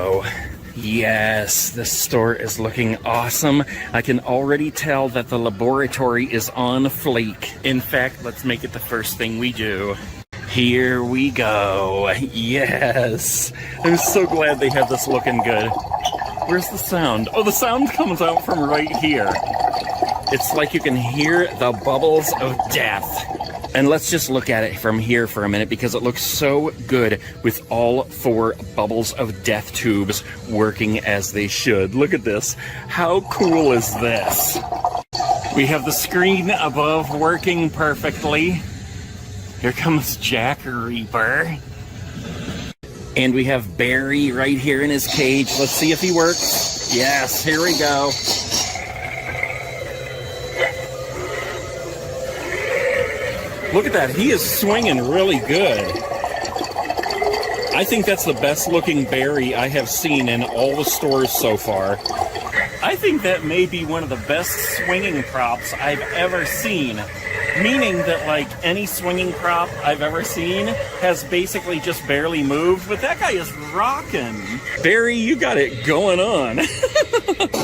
Yes, this store is looking awesome. I can already tell that the laboratory is on fleek. In fact, let's make it the first thing we do. Here we go. Yes. I'm so glad they have this looking good. Where's the sound? Oh, the sound comes out from right here. It's like you can hear the bubbles of death. And let's just look at it from here for a minute because it looks so good with all 4 bubbles of death tubes working as they should. Look at this. How cool is this? We have the screen above working perfectly. Here comes Jack Reaper. And we have Barry right here in his cage. Let's see if he works. Yes, here we go. Look at that, he is swinging really good. I think that's the best looking Barry I have seen in all the stores so far. I think that may be one of the best swinging props I've ever seen. Meaning that, like, any swinging prop I've ever seen has basically just barely moved, but that guy is rocking. Barry, you got it going on.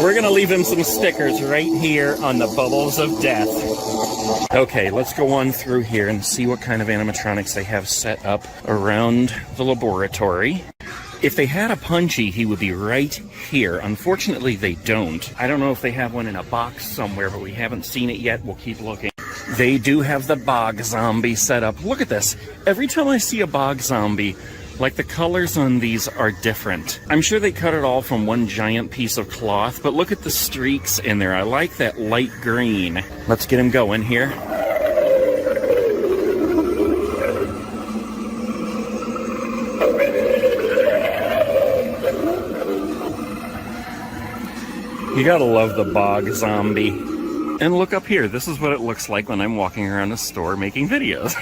We're gonna leave him some stickers right here on the bubbles of death. Okay, let's go on through here and see what kind of animatronics they have set up around the laboratory. If they had a Punchy, he would be right here. Unfortunately, they don't. I don't know if they have one in a box somewhere, but we haven't seen it yet. We'll keep looking. They do have the Bog Zombie set up. Look at this. Every time I see a Bog Zombie, like, the colors on these are different. I'm sure they cut it all from one giant piece of cloth, but look at the streaks in there. I like that light green. Let's get him going here. You gotta love the Bog Zombie. And look up here, this is what it looks like when I'm walking around the store making videos.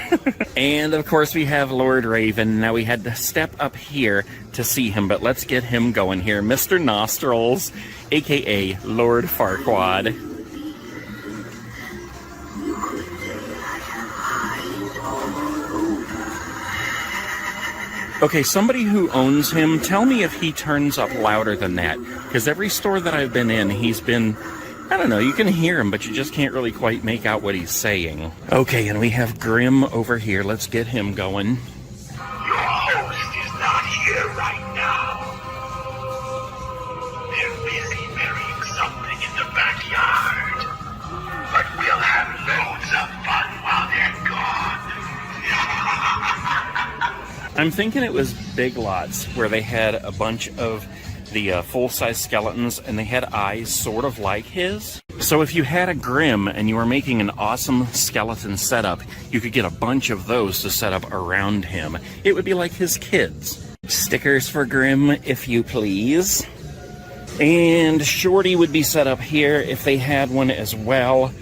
And of course we have Lord Raven. Now we had to step up here to see him, but let's get him going here. Mr. Nostrils, aka Lord Farquaad. Okay, somebody who owns him, tell me if he turns up louder than that. Because every store that I've been in, he's been I don't know, you can hear him, but you just can't really quite make out what he's saying. Okay, and we have Grim over here. Let's get him going. Your host is not here right now. They're busy burying something in the backyard. But we'll have loads of fun while they're gone. I'm thinking it was Big Lots, where they had a bunch of the full-size skeletons, and they had eyes sort of like his. So if you had a Grim and you were making an awesome skeleton setup, you could get a bunch of those to set up around him. It would be like his kids. Stickers for Grim, if you please. And Shorty would be set up here if they had one as well.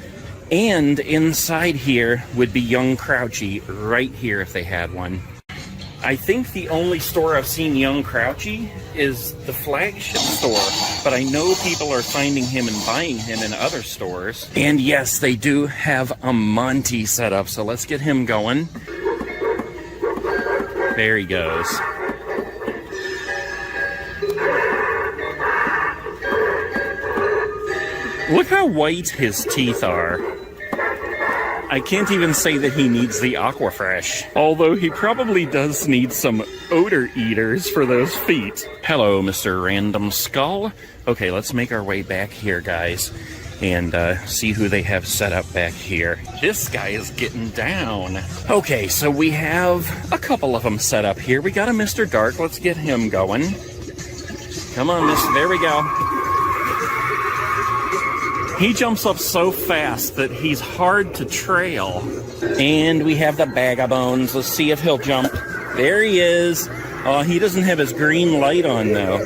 And inside here would be Young Crouchy right here if they had one. I think the only store I've seen Young Crouchy is the flagship store, but I know people are finding him and buying him in other stores. And yes, they do have a Monty set up, so let's get him going. There he goes. Look how white his teeth are. I can't even say that he needs the Aquafresh, although he probably does need some odor eaters for those feet. Hello, Mr. Random Skull. Okay, let's make our way back here, guys, and see who they have set up back here. This guy is getting down. Okay, so we have a couple of them set up here. We got a Mr. Dark. Let's get him going. Come on, Mister. There we go. He jumps up so fast that he's hard to trail. And we have the Bag of Bones. Let's see if he'll jump. There he is. Oh, he doesn't have his green light on, though.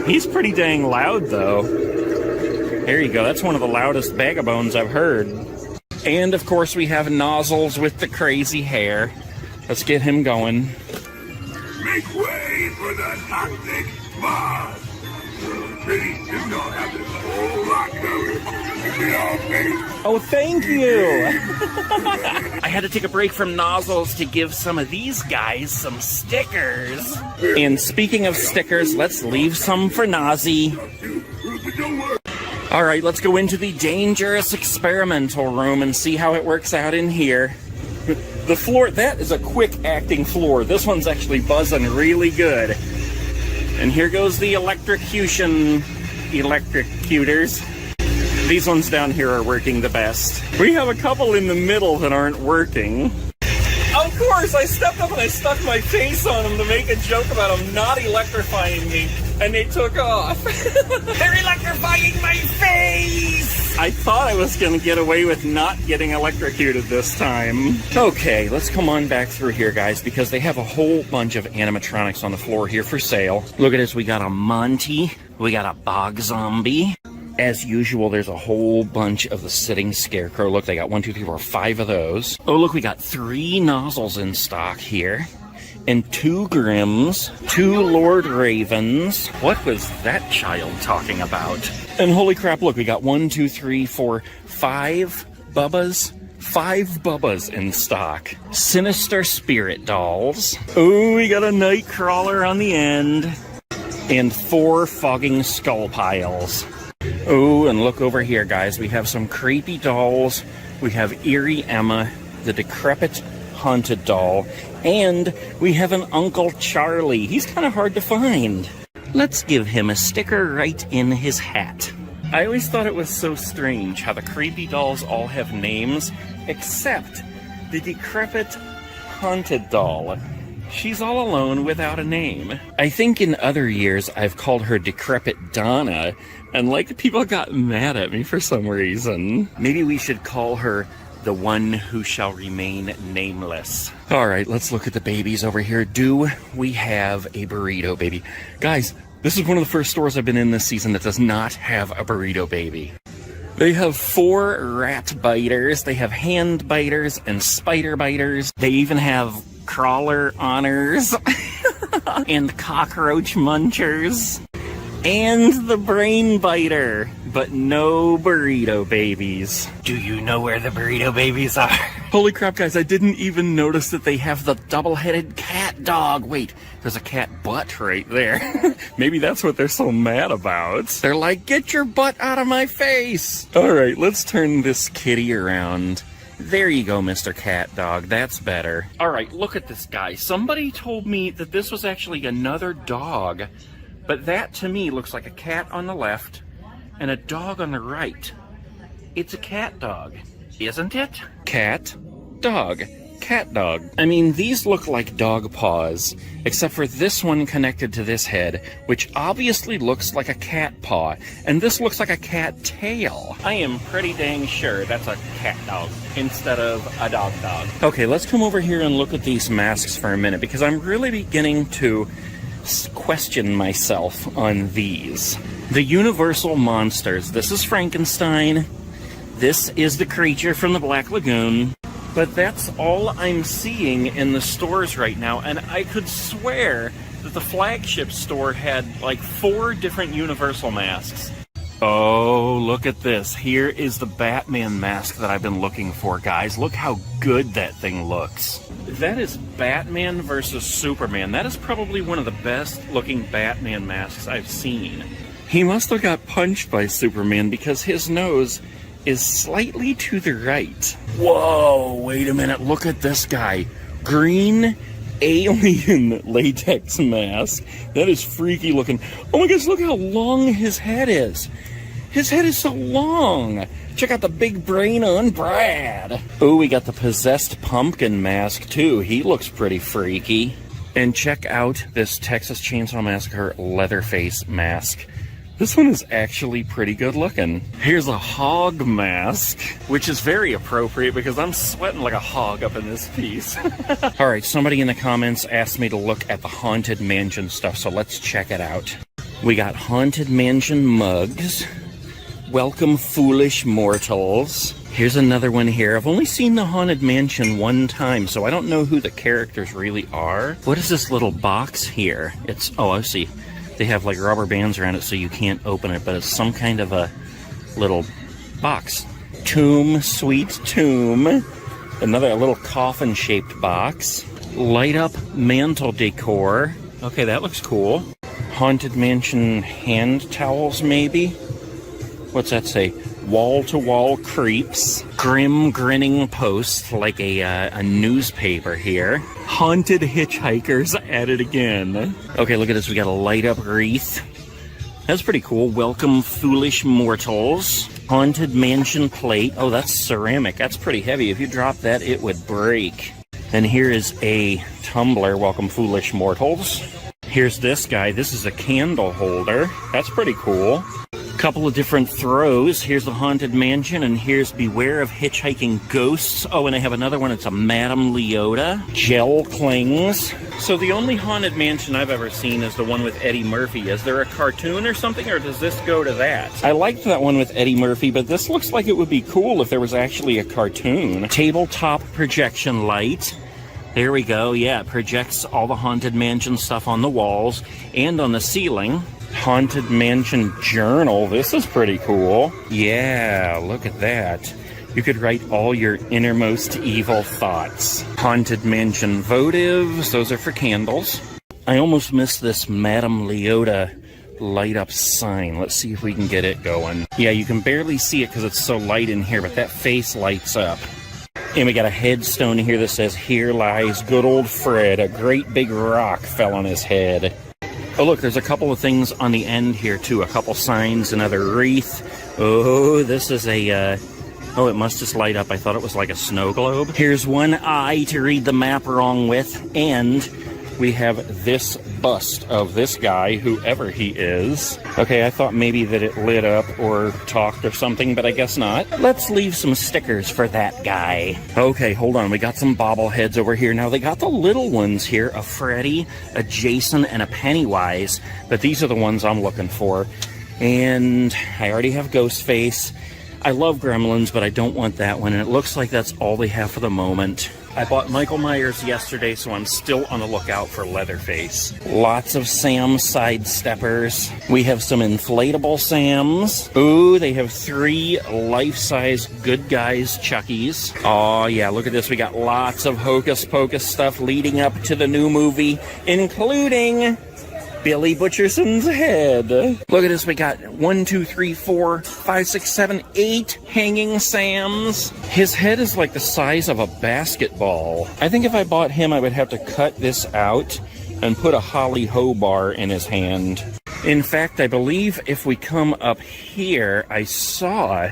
He's pretty dang loud, though. There you go. That's one of the loudest Bag of Bones I've heard. And, of course, we have Nozzles with the crazy hair. Let's get him going. Make way for the toxic boss. Pretty soon I'll have this whole lot covered. Get off me. Oh, thank you! I had to take a break from Nozzles to give some of these guys some stickers. And speaking of stickers, let's leave some for Nazi. Alright, let's go into the dangerous experimental room and see how it works out in here. The floor, that is a quick acting floor. This one's actually buzzing really good. And here goes the electrocutors. These ones down here are working the best. We have a couple in the middle that aren't working. Of course, I stepped up and I stuck my face on them to make a joke about them not electrifying me, and they took off. They're electrifying my face! I thought I was going to get away with not getting electrocuted this time. Okay, let's come on back through here, guys, because they have a whole bunch of animatronics on the floor here for sale. Look at this, we got a Monty, we got a Bog Zombie. As usual, there's a whole bunch of the sitting Scarecrow. Look, they got 1, 2, 3, 4, 5 of those. Oh, look, we got 3 Nozzles in stock here. And 2 Grims, 2 Lord Ravens. What was that child talking about? And holy crap, look, we got 1, 2, 3, 4, 5 Bubbas. 5 Bubbas in stock. Sinister Spirit Dolls. Oh, we got a Nightcrawler on the end. And 4 Fogging Skull Piles. Oh, and look over here, guys. We have some creepy dolls. We have Eerie Emma, the decrepit haunted doll, and we have an Uncle Charlie. He's kind of hard to find. Let's give him a sticker right in his hat. I always thought it was so strange how the creepy dolls all have names, except the decrepit haunted doll. She's all alone without a name. I think in other years I've called her Decrepit Donna, and like people got mad at me for some reason. Maybe we should call her the one who shall remain nameless. Alright, let's look at the babies over here. Do we have a burrito baby? Guys, this is one of the first stores I've been in this season that does not have a burrito baby. They have 4 rat biters, they have hand biters and spider biters. They even have crawler honors and cockroach munchers and the brain biter, but no burrito babies. Do you know where the burrito babies are? Holy crap, guys, I didn't even notice that they have the double-headed cat dog. Wait, there's a cat butt right there. Maybe that's what they're so mad about. They're like, get your butt out of my face. All right, let's turn this kitty around. There you go, Mr. Cat Dog. That's better. All right, look at this guy. Somebody told me that this was actually another dog, but that to me looks like a cat on the left and a dog on the right. It's a cat dog, isn't it? Cat, dog, cat dog. I mean, these look like dog paws, except for this one connected to this head, which obviously looks like a cat paw, and this looks like a cat tail. I am pretty dang sure that's a cat dog instead of a dog dog. Okay, let's come over here and look at these masks for a minute, because I'm really beginning to question myself on these. The Universal Monsters. This is Frankenstein. This is the creature from the Black Lagoon. But that's all I'm seeing in the stores right now, and I could swear that the flagship store had like 4 different Universal masks. Oh, look at this. Here is the Batman mask that I've been looking for, guys. Look how good that thing looks. That is Batman versus Superman. That is probably one of the best looking Batman masks I've seen. He must have got punched by Superman because his nose is slightly to the right. Whoa, wait a minute, look at this guy. Green alien latex mask. That is freaky looking. Oh my gosh, look how long his head is. His head is so long. Check out the big brain on Brad. Oh, we got the possessed pumpkin mask too. He looks pretty freaky. And check out this Texas Chainsaw Massacre Leatherface mask. This one is actually pretty good looking. Here's a hog mask, which is very appropriate because I'm sweating like a hog up in this piece. All right, somebody in the comments asked me to look at the Haunted Mansion stuff, so let's check it out. We got Haunted Mansion mugs. Welcome, foolish mortals. Here's another one here. I've only seen the Haunted Mansion one time, so I don't know who the characters really are. What is this little box here? It's, oh, I see. They have like rubber bands around it so you can't open it, but it's some kind of a little box. Tomb, sweet tomb. Another little coffin-shaped box. Light up mantle decor. Okay, that looks cool. Haunted Mansion hand towels, maybe? What's that say? Wall-to-wall creeps. Grim grinning posts like a newspaper here. Haunted hitchhikers at it again. Okay, look at this. We got a light up wreath. That's pretty cool. Welcome, foolish mortals. Haunted Mansion plate. Oh, that's ceramic. That's pretty heavy. If you drop that, it would break. And here is a tumbler. Welcome, foolish mortals. Here's this guy. This is a candle holder. That's pretty cool. Couple of different throws. Here's the Haunted Mansion, and here's Beware of Hitchhiking Ghosts. Oh, and I have another one. It's a Madame Leota. Gel clings. So the only Haunted Mansion I've ever seen is the one with Eddie Murphy. Is there a cartoon or something, or does this go to that? I liked that one with Eddie Murphy, but this looks like it would be cool if there was actually a cartoon. Tabletop projection light. There we go. Yeah, it projects all the Haunted Mansion stuff on the walls and on the ceiling. Haunted Mansion journal. This is pretty cool. Yeah, look at that. You could write all your innermost evil thoughts. Haunted Mansion votives. Those are for candles. I almost missed this Madame Leota light up sign. Let's see if we can get it going. Yeah, you can barely see it because it's so light in here, but that face lights up. And we got a headstone here that says, "Here lies good old Fred. A great big rock fell on his head." Oh, look, there's a couple of things on the end here, too. A couple signs, another wreath. Oh, this is a, oh, it must just light up. I thought it was like a snow globe. Here's one eye to read the map wrong with. And we have this bust of this guy, whoever he is. Okay, I thought maybe that it lit up or talked or something, but I guess not. Let's leave some stickers for that guy. Okay, hold on. We got some bobbleheads over here. Now, they got the little ones here, a Freddy, a Jason, and a Pennywise, but these are the ones I'm looking for. And I already have Ghostface. I love Gremlins, but I don't want that one, and it looks like that's all they have for the moment. I bought Michael Myers yesterday, so I'm still on the lookout for Leatherface. Lots of Sam sidesteppers. We have some inflatable Sams. Ooh, they have 3 life-size Good Guys Chuckies. Oh yeah, look at this. We got lots of Hocus Pocus stuff leading up to the new movie, including Billy Butcherson's head. Look at this. We got 1, 2, 3, 4, 5, 6, 7, 8 hanging Sams. His head is like the size of a basketball. I think if I bought him, I would have to cut this out and put a Holly Ho bar in his hand. In fact, I believe if we come up here, I saw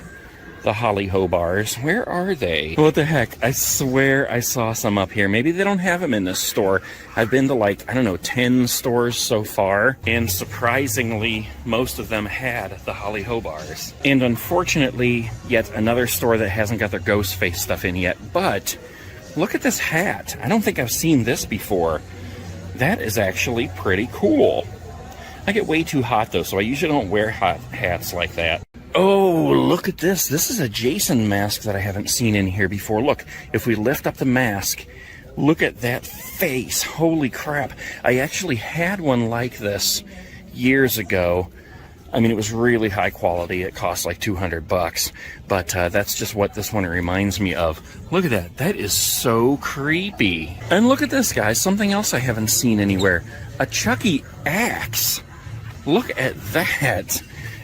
the Holly Ho bars. Where are they? What the heck? I swear I saw some up here. Maybe they don't have them in this store. I've been to like, I don't know, 10 stores so far, and surprisingly, most of them had the Holly Ho bars. And unfortunately, yet another store that hasn't got their ghost face stuff in yet. But look at this hat. I don't think I've seen this before. That is actually pretty cool. I get way too hot though, so I usually don't wear hot hats like that. Oh, look at this. This is a Jason mask that I haven't seen in here before. Look, if we lift up the mask, look at that face. Holy crap. I actually had one like this years ago. I mean, it was really high quality. It cost like $200, but that's just what this one reminds me of. Look at that. That is so creepy. And look at this, guys. Something else I haven't seen anywhere. A Chucky axe. Look at that.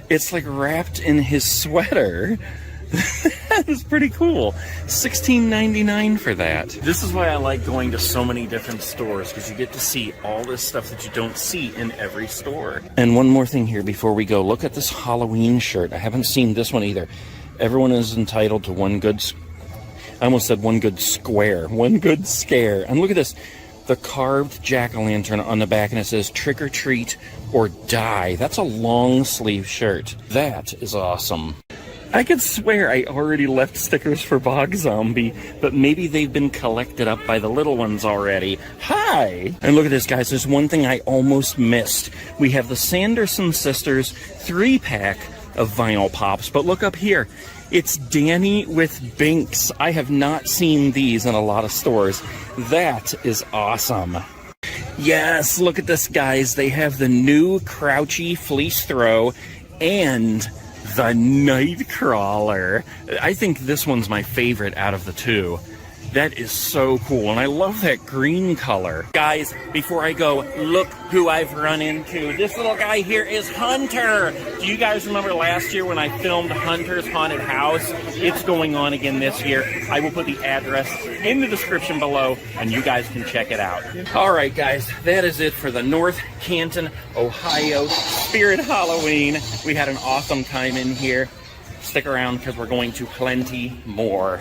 It's like wrapped in his sweater. That is pretty cool. $16.99 for that. This is why I like going to so many different stores, because you get to see all this stuff that you don't see in every store. And one more thing here before we go. Look at this Halloween shirt. I haven't seen this one either. Everyone is entitled to one good... I almost said one good square. One good scare. And look at this. The carved jack-o'-lantern on the back, and it says trick or treat or die. That's a long sleeve shirt. That is awesome. I could swear I already left stickers for Bog Zombie, but maybe they've been collected up by the little ones already. Hi! And look at this, guys. There's one thing I almost missed. We have the Sanderson Sisters 3-pack of vinyl pops, but look up here. It's Danny with Binks. I have not seen these in a lot of stores. That is awesome. Yes, look at this, guys. They have the new Crouchy Fleece Throw and the Nightcrawler. I think this one's my favorite out of the two. That is so cool, and I love that green color. Guys, before I go, look who I've run into. This little guy here is Hunter. Do you guys remember last year when I filmed Hunter's Haunted House? It's going on again this year. I will put the address in the description below, and you guys can check it out. All right, guys, that is it for the North Canton, Ohio Spirit Halloween. We had an awesome time in here. Stick around because we're going to plenty more.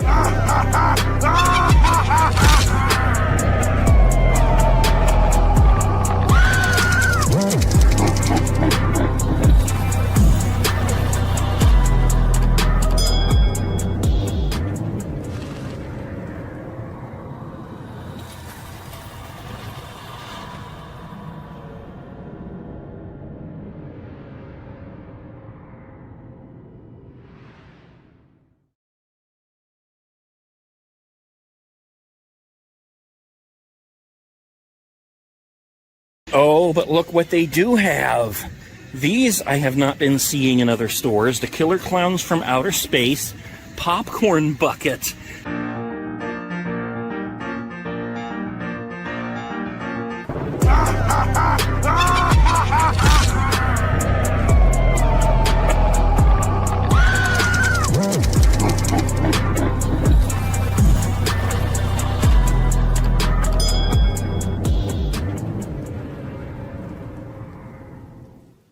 Oh, but look what they do have. These I have not been seeing in other stores. The Killer Clowns from Outer Space popcorn bucket.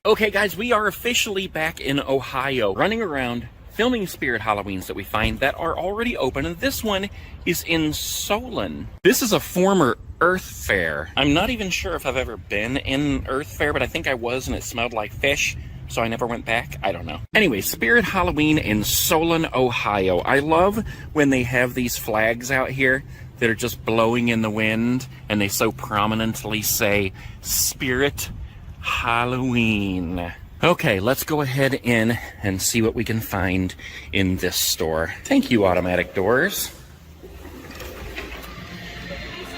Okay, guys, we are officially back in Ohio, running around filming Spirit Halloweens that we find that are already open, and this one is in Solon. This is a former Earth Fair. I'm not even sure if I've ever been in Earth Fair, but I think I was, and it smelled like fish, so I never went back. I don't know. Anyway, Spirit Halloween in Solon, Ohio. I love when they have these flags out here that are just blowing in the wind, and they so prominently say Spirit Halloween. Okay, let's go ahead in and see what we can find in this store. Thank you, automatic doors.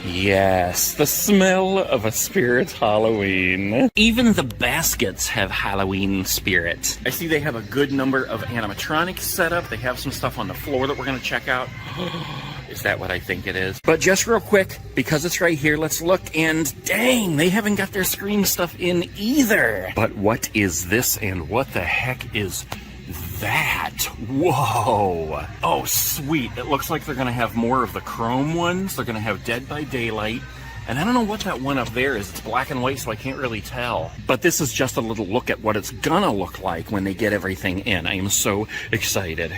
Yes, the smell of a spirit Halloween. Even the baskets have Halloween spirit. I see they have a good number of animatronics set up. They have some stuff on the floor that we're going to check out. Is that what I think it is? But just real quick, because it's right here, let's look, and dang, they haven't got their Scream stuff in either. But what is this, and what the heck is that? Whoa. Oh, sweet. It looks like they're going to have more of the chrome ones. They're going to have Dead by Daylight. And I don't know what that one up there is. It's black and white, so I can't really tell. But this is just a little look at what it's gonna look like when they get everything in. I am so excited.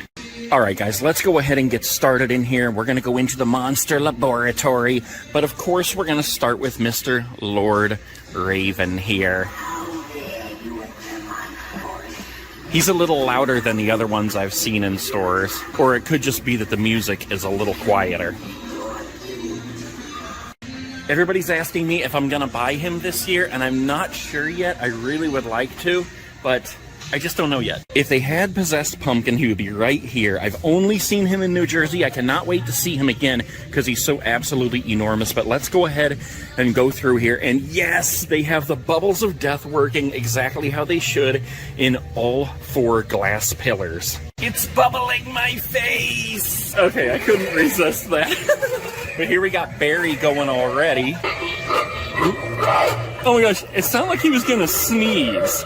All right, guys, let's go ahead and get started in here. We're going to go into the monster laboratory. But, of course, we're going to start with Mr. Lord Raven here. He's a little louder than the other ones I've seen in stores. Or it could just be that the music is a little quieter. Everybody's asking me if I'm going to buy him this year, and I'm not sure yet. I really would like to, but I just don't know yet. If they had Possessed Pumpkin, he would be right here. I've only seen him in New Jersey. I cannot wait to see him again because he's so absolutely enormous. But let's go ahead and go through here. And yes, they have the bubbles of death working exactly how they should in all 4 glass pillars. It's bubbling my face! Okay, I couldn't resist that. But here we got Barry going already. Oh my gosh, it sounded like he was gonna sneeze.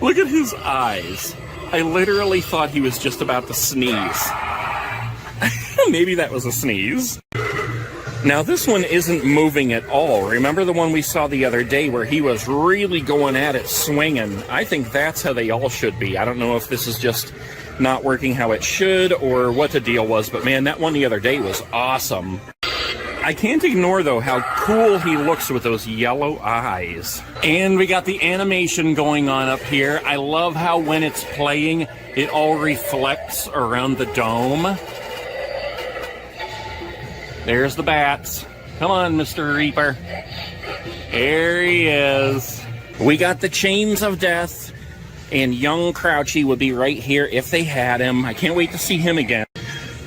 Look at his eyes. I literally thought he was just about to sneeze. Maybe that was a sneeze. Now this one isn't moving at all. Remember the one we saw the other day where he was really going at it, swinging? I think that's how they all should be. I don't know if this is just not working how it should or what the deal was, but man, that one the other day was awesome. I can't ignore, though, how cool he looks with those yellow eyes. And we got the animation going on up here. I love how when it's playing, it all reflects around the dome. There's the bats. Come on, Mr. Reaper. There he is. We got the Chains of Death, and young Crouchy would be right here if they had him. I can't wait to see him again.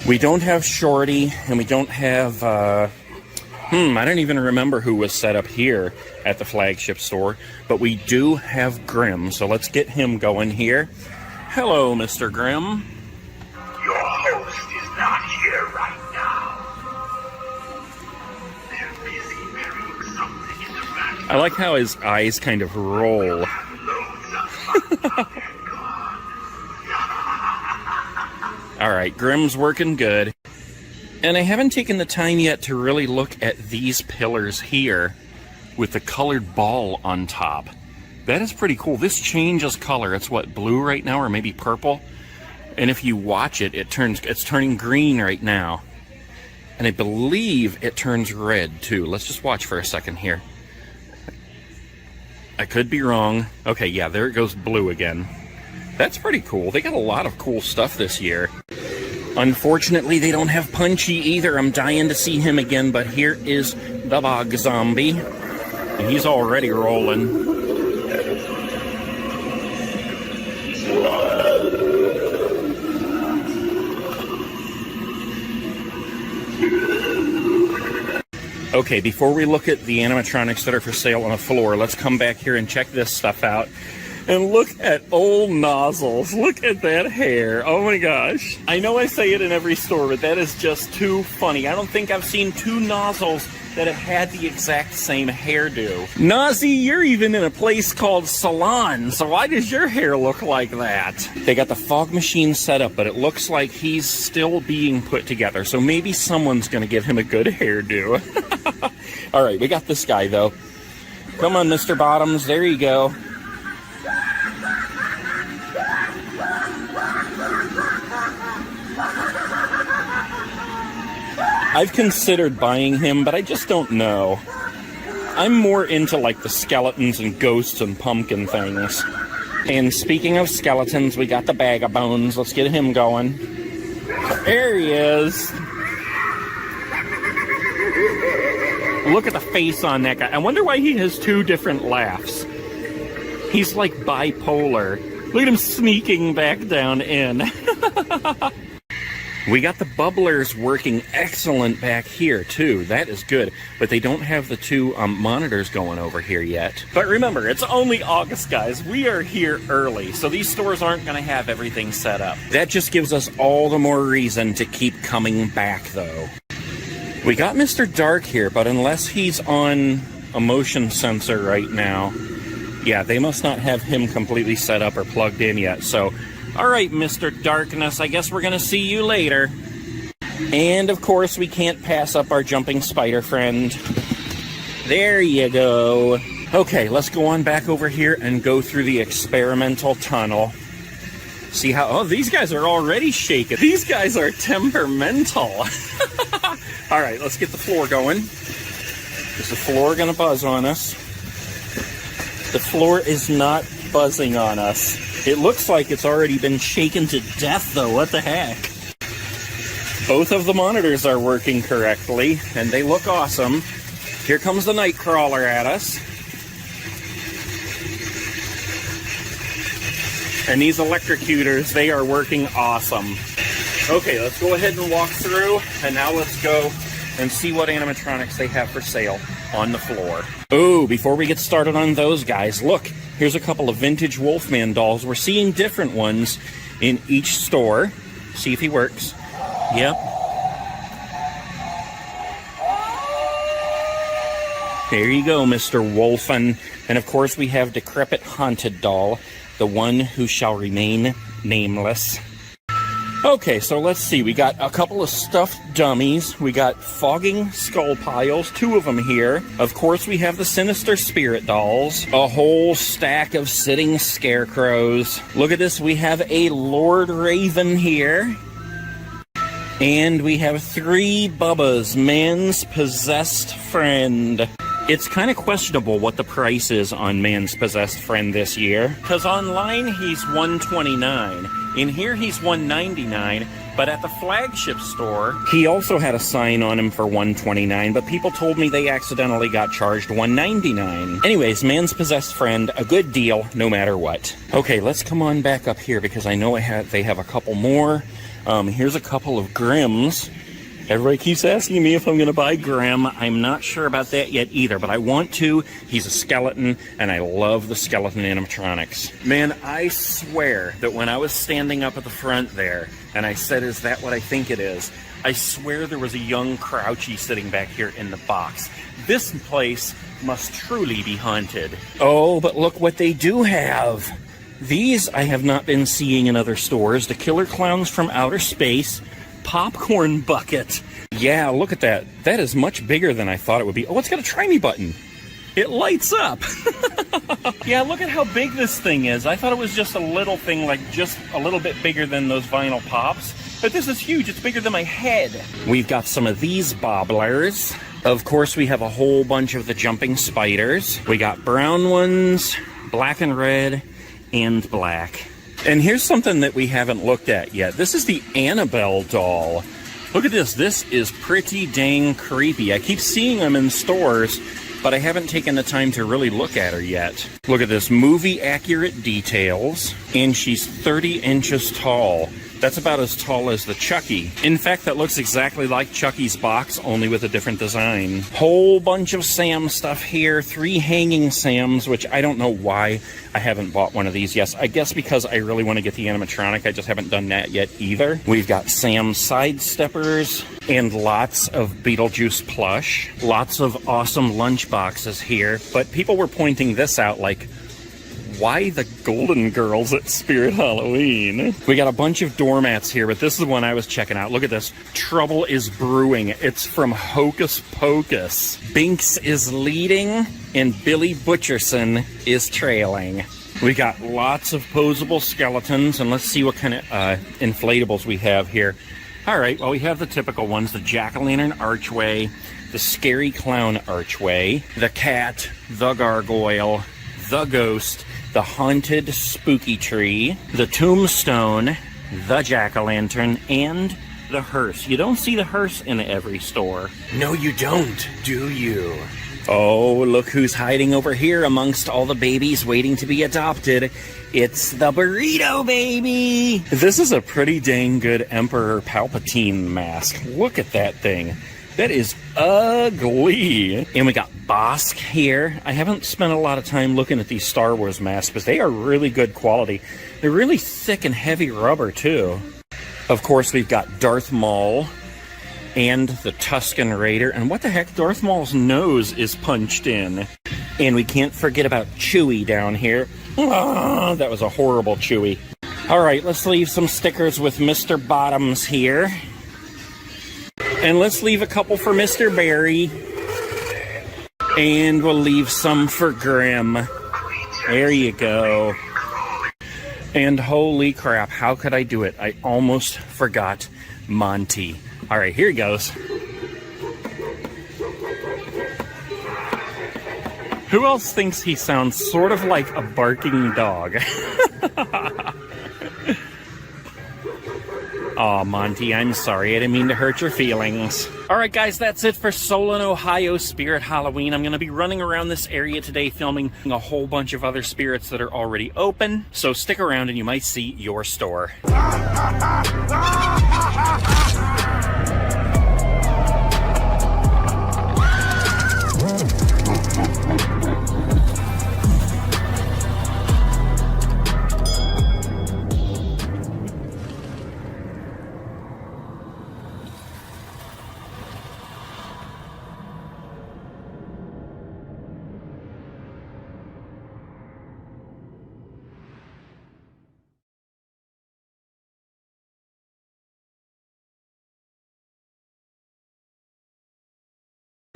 We don't have Shorty, and we don't have, I don't even remember who was set up here at the flagship store, but we do have Grimm, so let's get him going here. Hello, Mr. Grimm. Your host is not here right now. They're busy burying something in the back. I like how his eyes kind of roll. Loads of fun. All right, Grimm's working good. And I haven't taken the time yet to really look at these pillars here with the colored ball on top. That is pretty cool. This changes color. It's what, blue right now or maybe purple? And if you watch it, it's turning green right now. And I believe it turns red too. Let's just watch for a second here. I could be wrong. Okay, yeah, there it goes blue again. That's pretty cool. They got a lot of cool stuff this year. Unfortunately, they don't have Punchy either. I'm dying to see him again, but here is the Bog Zombie. And he's already rolling. Okay, before we look at the animatronics that are for sale on the floor, let's come back here and check this stuff out. And look at old Nozzles. Look at that hair. Oh my gosh. I know I say it in every store, but that is just too funny. I don't think I've seen 2 Nozzles that have had the exact same hairdo. Nozzy, you're even in a place called Salon, so why does your hair look like that? They got the fog machine set up, but it looks like he's still being put together, so maybe someone's gonna give him a good hairdo. All right, we got this guy, though. Come on, Mr. Bottoms, there you go. I've considered buying him, but I just don't know. I'm more into like the skeletons and ghosts and pumpkin things. And speaking of skeletons, we got the Bag of Bones. Let's get him going. There he is. Look at the face on that guy. I wonder why he has 2 different laughs. He's like bipolar. Look at him sneaking back down in. We got the bubblers working excellent back here too. That is good, but they don't have the two monitors going over here yet. But remember, it's only August, guys. We are here early, so these stores aren't going to have everything set up. That just gives us all the more reason to keep coming back, though. We got Mr. Dark here, but unless he's on a motion sensor right now, yeah, they must not have him completely set up or plugged in yet. So, all right, Mr. Darkness, I guess we're going to see you later. And, of course, we can't pass up our jumping spider friend. There you go. Okay, let's go on back over here and go through the experimental tunnel. See how... Oh, these guys are already shaking. These guys are temperamental. All right, let's get the floor going. Is the floor going to buzz on us? The floor is not buzzing on us. It looks like it's already been shaken to death, though. What the heck? Both of the monitors are working correctly, and they look awesome. Here comes the night crawler at us. And these electrocutors, they are working awesome. Okay, let's go ahead and walk through, and now let's go and see what animatronics they have for sale on the floor. Oh, before we get started on those guys, look, here's a couple of vintage Wolfman dolls. We're seeing different ones in each store. See if he works. Yep. There you go, Mr. Wolfen. And of course we have Decrepit Haunted Doll, the one who shall remain nameless. Okay, so let's see. We got a couple of stuffed dummies. We got fogging skull piles, 2 of them here. Of course, we have the sinister spirit dolls. A whole stack of sitting scarecrows. Look at this. We have a Lord Raven here. And we have 3 Bubbas, man's possessed friend. It's kind of questionable what the price is on Man's Possessed Friend this year. Because online, he's $129. In here, he's $199. But at the flagship store, he also had a sign on him for $129. But people told me they accidentally got charged $199. Anyways, Man's Possessed Friend, a good deal no matter what. Okay, let's come on back up here because I know they have a couple more. Here's a couple of Grims. Everybody keeps asking me if I'm going to buy Grim. I'm not sure about that yet either, but I want to. He's a skeleton, and I love the skeleton animatronics. Man, I swear that when I was standing up at the front there, and I said, is that what I think it is? I swear there was a young Crouchy sitting back here in the box. This place must truly be haunted. Oh, but look what they do have. These I have not been seeing in other stores. The Killer Clowns from Outer Space popcorn bucket. Yeah, look at that. That is much bigger than I thought it would be. Oh, it's got a try me button. It lights up. Yeah, look at how big this thing is. I thought it was just a little thing, like just a little bit bigger than those vinyl pops. But this is huge. It's bigger than my head. We've got some of these bobblers. Of course, we have a whole bunch of the jumping spiders. We got brown ones, black and red, and black. And here's something that we haven't looked at yet. This is the Annabelle doll. Look at this. This is pretty dang creepy. I keep seeing them in stores, but I haven't taken the time to really look at her yet. Look at this. Movie-accurate details. And she's 30 inches tall. That's about as tall as the Chucky. In fact, that looks exactly like Chucky's box, only with a different design. Whole bunch of Sam stuff here. 3 hanging Sams, which I don't know why I haven't bought one of these yet. I guess because I really want to get the animatronic. I just haven't done that yet either. We've got Sam sidesteppers and lots of Beetlejuice plush. Lots of awesome lunch boxes here. But people were pointing this out like, why the Golden Girls at Spirit Halloween? We got a bunch of doormats here, but this is the one I was checking out. Look at this. Trouble is Brewing. It's from Hocus Pocus. Binks is leading, and Billy Butcherson is trailing. We got lots of posable skeletons, and let's see what kind of inflatables we have here. All right, well, we have the typical ones, the jack-o'-lantern archway, the scary clown archway, the cat, the gargoyle, the ghost, the haunted spooky tree, the tombstone, the jack-o'-lantern, and the hearse. You don't see the hearse in every store. No, you don't, do you? Oh, look who's hiding over here amongst all the babies waiting to be adopted. It's the burrito baby. This is a pretty dang good Emperor Palpatine mask. Look at that thing. That is ugly. And we got Bosk here. I haven't spent a lot of time looking at these Star Wars masks, but they are really good quality. They're really thick and heavy rubber, too. Of course, we've got Darth Maul and the Tusken Raider. And what the heck? Darth Maul's nose is punched in. And we can't forget about Chewie down here. Oh, that was a horrible Chewie. All right, let's leave some stickers with Mr. Bottoms here. And let's leave a couple for Mr. Barry. And we'll leave some for Grim. There you go. And holy crap, how could I do it? I almost forgot Monty. All right, here he goes. Who else thinks he sounds sort of like a barking dog? Aw, Monty, I'm sorry. I didn't mean to hurt your feelings. All right, guys, that's it for Solon, Ohio Spirit Halloween. I'm going to be running around this area today filming a whole bunch of other spirits that are already open. So stick around and you might see your store.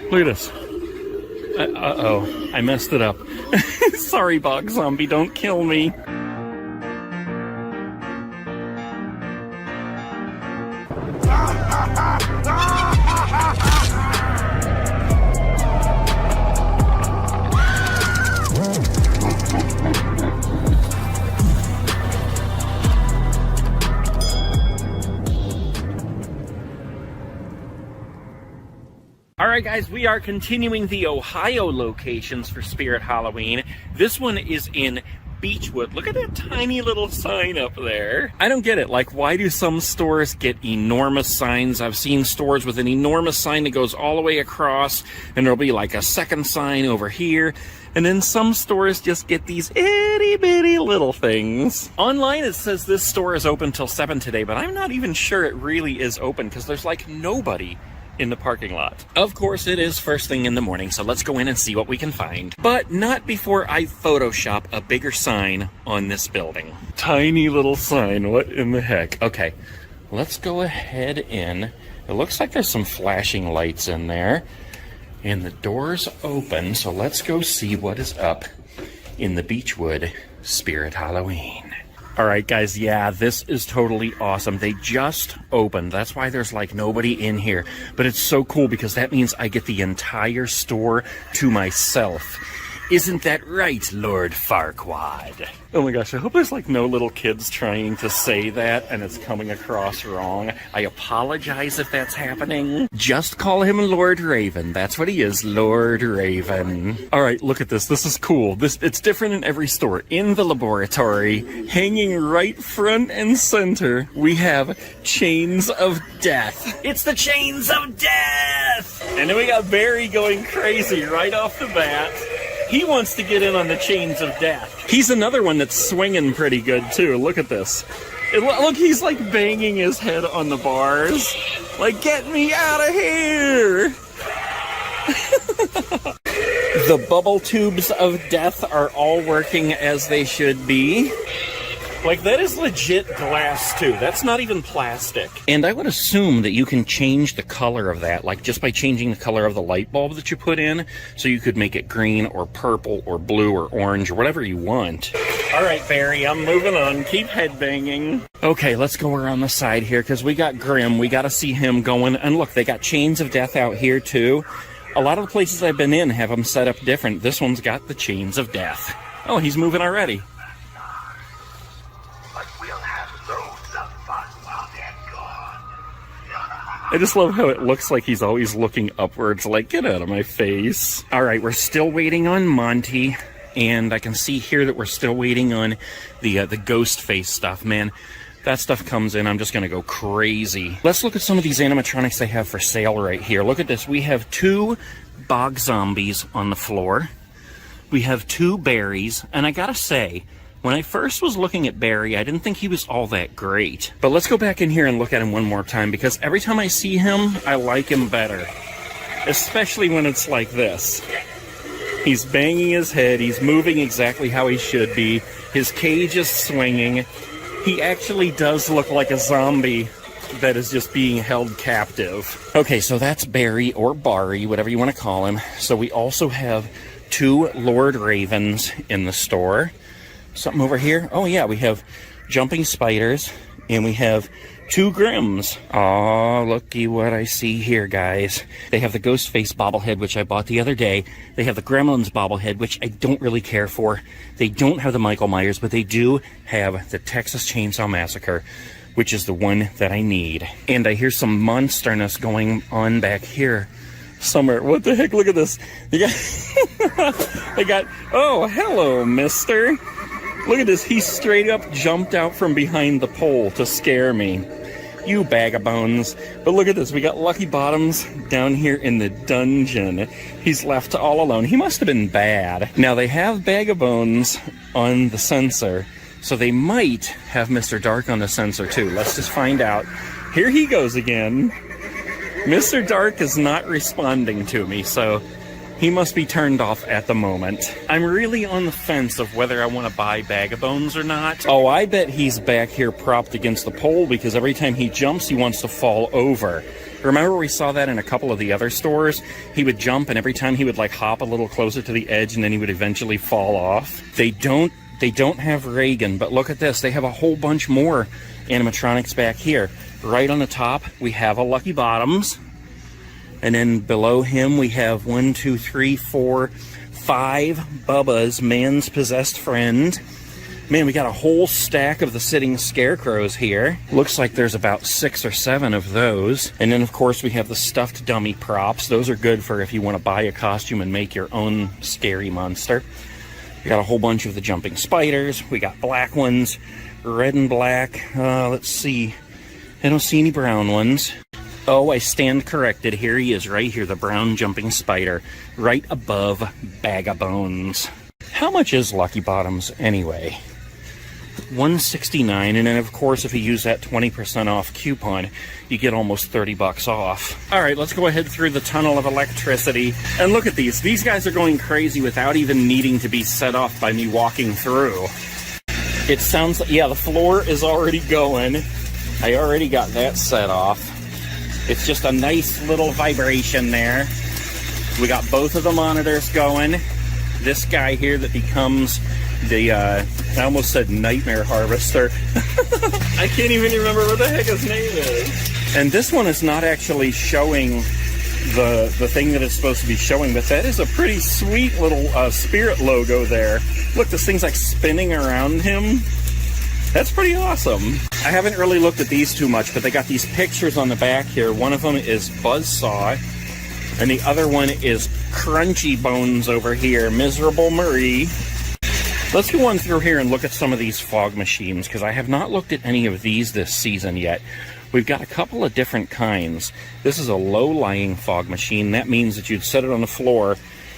Look at this. Uh-oh, I messed it up. Sorry, Bog Zombie, don't kill me. Alright guys, we are continuing the Ohio locations for Spirit Halloween. This one is in Beechwood. Look at that tiny little sign up there. I don't get it. Like, why do some stores get enormous signs? I've seen stores with an enormous sign that goes all the way across, and there'll be like a second sign over here. And then some stores just get these itty-bitty little things. Online it says this store is open till 7 today, but I'm not even sure it really is open because there's like nobody in the parking lot. Of course, it is first thing in the morning, so let's go in and see what we can find. But not before I Photoshop a bigger sign on this building. Tiny little sign, what in the heck? Okay, let's go ahead in. It looks like there's some flashing lights in there. And the door's open, so let's go see what is up in the Beechwood Spirit Halloween. Alright guys, yeah, this is totally awesome. They just opened. That's why there's like nobody in here. But it's so cool because that means I get the entire store to myself. Isn't that right, Lord Farquaad? Oh my gosh, I hope there's like no little kids trying to say that and it's coming across wrong. I apologize if that's happening. Just call him Lord Raven. That's what he is, Lord Raven. Alright, look at this. This is cool. It's different in every store. In the laboratory, hanging right front and center, we have Chains of Death. It's the Chains of Death! And then we got Barry going crazy right off the bat. He wants to get in on the Chains of Death. He's another one that's swinging pretty good, too. Look at this. Look, he's like banging his head on the bars. Like, get me out of here! The bubble tubes of death are all working as they should be. Like, that is legit glass, too. That's not even plastic. And I would assume that you can change the color of that, like just by changing the color of the light bulb that you put in. So you could make it green or purple or blue or orange or whatever you want. All right, Barry, I'm moving on. Keep headbanging. Okay, let's go around the side here because we got Grim. We got to see him going. And look, they got Chains of Death out here, too. A lot of the places I've been in have them set up different. This one's got the Chains of Death. Oh, he's moving already. But we'll have loads of fun while they're gone. I just love how it looks like he's always looking upwards, like, get out of my face. All right, we're still waiting on Monty, and I can see here that we're still waiting on the ghost face stuff. Man, that stuff comes in, I'm just gonna go crazy. Let's look at some of these animatronics they have for sale right here. Look at this. We have 2 bog zombies on the floor. We have 2 berries, and I gotta say, when I first was looking at Barry, I didn't think he was all that great. But let's go back in here and look at him one more time, because every time I see him, I like him better. Especially when it's like this. He's banging his head, he's moving exactly how he should be, his cage is swinging. He actually does look like a zombie that is just being held captive. Okay, so that's Barry, or Barry, whatever you want to call him. So we also have 2 Lord Ravens in the store. Something over here? Oh yeah, we have jumping spiders, and we have 2 Grims. Aw, looky what I see here, guys. They have the Ghostface bobblehead, which I bought the other day. They have the Gremlins bobblehead, which I don't really care for. They don't have the Michael Myers, but they do have the Texas Chainsaw Massacre, which is the one that I need. And I hear some monsterness going on back here somewhere. What the heck? Look at this. They got, oh, hello, mister. Look at this, he straight up jumped out from behind the pole to scare me. You bag of bones. But look at this, we got Lucky Bottoms down here in the dungeon. He's left all alone. He must have been bad. Now they have Bag of Bones on the sensor, so they might have Mr. Dark on the sensor too. Let's just find out. Here he goes again. Mr. Dark is not responding to me, so he must be turned off at the moment. I'm really on the fence of whether I want to buy Bag of Bones or not. Oh, I bet he's back here propped against the pole, because every time he jumps, he wants to fall over. Remember we saw that in a couple of the other stores? He would jump, and every time he would like hop a little closer to the edge, and then he would eventually fall off. They don't have Reagan, but look at this. They have a whole bunch more animatronics back here. Right on the top, we have a Lucky Bottoms. And then below him, we have 1, 2, 3, 4, 5 Bubba's man's possessed friend. Man, we got a whole stack of the sitting scarecrows here. Looks like there's about 6 or 7 of those. And then, of course, we have the stuffed dummy props. Those are good for if you want to buy a costume and make your own scary monster. We got a whole bunch of the jumping spiders. We got black ones, red and black. Let's see. I don't see any brown ones. Oh, I stand corrected. Here he is, right here, the brown jumping spider, right above Bag of Bones. How much is Lucky Bottoms anyway? $169, and then of course if you use that 20% off coupon, you get almost 30 bucks off. All right, let's go ahead through the tunnel of electricity, and look at these. These guys are going crazy without even needing to be set off by me walking through. It sounds like, yeah, the floor is already going. I already got that set off. It's just a nice little vibration there. We got both of the monitors going. This guy here that becomes the, I almost said nightmare harvester. I can't even remember what the heck his name is. And this one is not actually showing the thing that it's supposed to be showing, but that is a pretty sweet little spirit logo there. Look, this thing's like spinning around him. That's pretty awesome. I haven't really looked at these too much, but they got these pictures on the back here. One of them is Buzzsaw, and the other one is Crunchy Bones over here, Miserable Marie. Let's go on through here and look at some of these fog machines, because I have not looked at any of these this season yet. We've got a couple of different kinds. This is a low-lying fog machine. That means that you'd set it on the floor,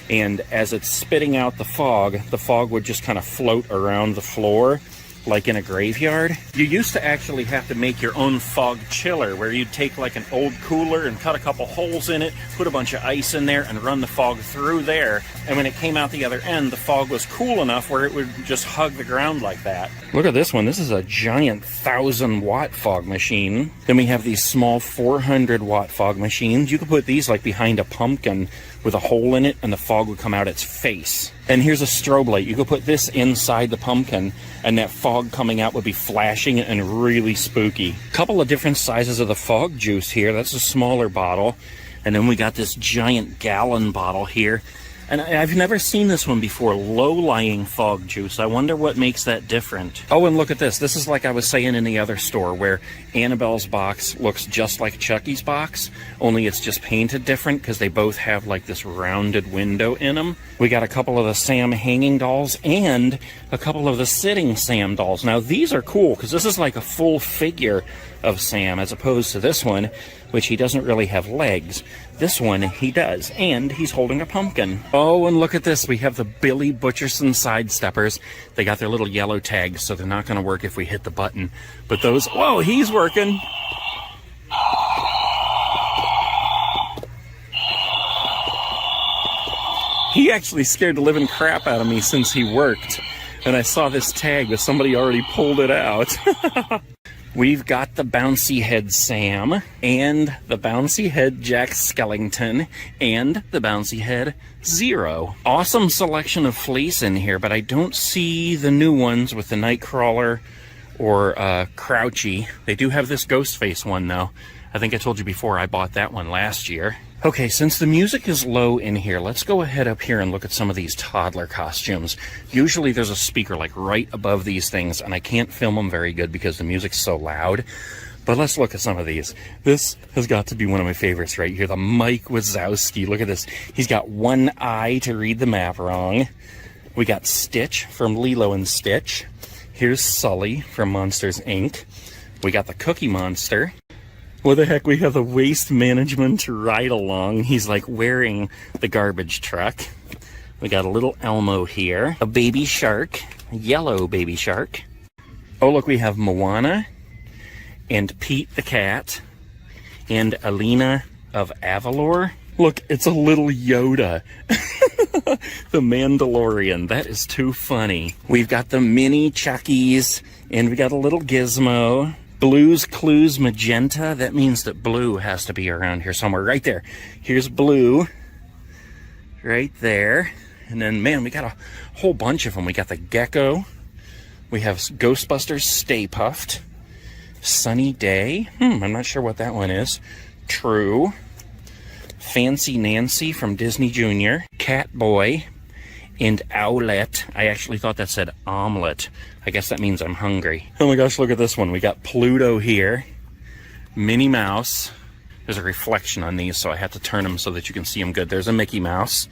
and as it's spitting out the fog would just kind of float around the floor, like in a graveyard. You used to actually have to make your own fog chiller, where you'd take like an old cooler and cut a couple holes in it, put a bunch of ice in there, and run the fog through there. And when it came out the other end, the fog was cool enough where it would just hug the ground like that. Look at this one. This is a giant 1,000-watt fog machine. Then we have these small 400-watt fog machines. You could put these like behind a pumpkin with a hole in it, and the fog would come out its face. And here's a strobe light. You could put this inside the pumpkin, and that fog coming out would be flashing and really spooky. Couple of different sizes of the fog juice here. That's a smaller bottle. And then we got this giant gallon bottle here. And I've never seen this one before, low-lying fog juice. I wonder what makes that different. Oh, and look at this. This is like I was saying in the other store, where Annabelle's box looks just like Chucky's box, only it's just painted different because they both have like this rounded window in them. We got a couple of the Sam hanging dolls and a couple of the sitting Sam dolls. Now, these are cool because this is like a full figure of Sam as opposed to this one, which he doesn't really have legs. This one he does, and he's holding a pumpkin. Oh, and look at this. We have the Billy Butcherson Sidesteppers. They got their little yellow tags, so they're not going to work if we hit the button. But those, whoa, he's working. He actually scared the living crap out of me since he worked. And I saw this tag that somebody already pulled it out. We've got the Bouncy Head Sam, and the Bouncy Head Jack Skellington, and the Bouncy Head Zero. Awesome selection of fleece in here, but I don't see the new ones with the Nightcrawler or Crouchy. They do have this Ghostface one, though. I think I told you before I bought that one last year. Okay, since the music is low in here, let's go ahead up here and look at some of these toddler costumes. Usually there's a speaker like right above these things, and I can't film them very good because the music's so loud. But let's look at some of these. This has got to be one of my favorites right here, the Mike Wazowski. Look at this. He's got one eye to read the map wrong. We got Stitch from Lilo and Stitch. Here's Sully from Monsters, Inc. We got the Cookie Monster. What the heck, we have the Waste Management ride-along. He's like wearing the garbage truck. We got a little Elmo here. A baby shark, a yellow baby shark. Oh, look, we have Moana and Pete the cat and Alina of Avalor. Look, it's a little Yoda. The Mandalorian. That is too funny. We've got the mini Chuckies, and we got a little Gizmo. Blue's Clues Magenta. That means that Blue has to be around here somewhere. Right there. Here's Blue. Right there. And then, man, we got a whole bunch of them. We got the Gecko. We have Ghostbusters Stay Puffed. Sunny Day. I'm not sure what that one is. True. Fancy Nancy from Disney Junior. Catboy. And Owlet. I actually thought that said omelet. I guess that means I'm hungry. Oh my gosh, look at this one. We got Pluto here. Minnie Mouse. There's a reflection on these, so I have to turn them so that you can see them good. There's a Mickey Mouse.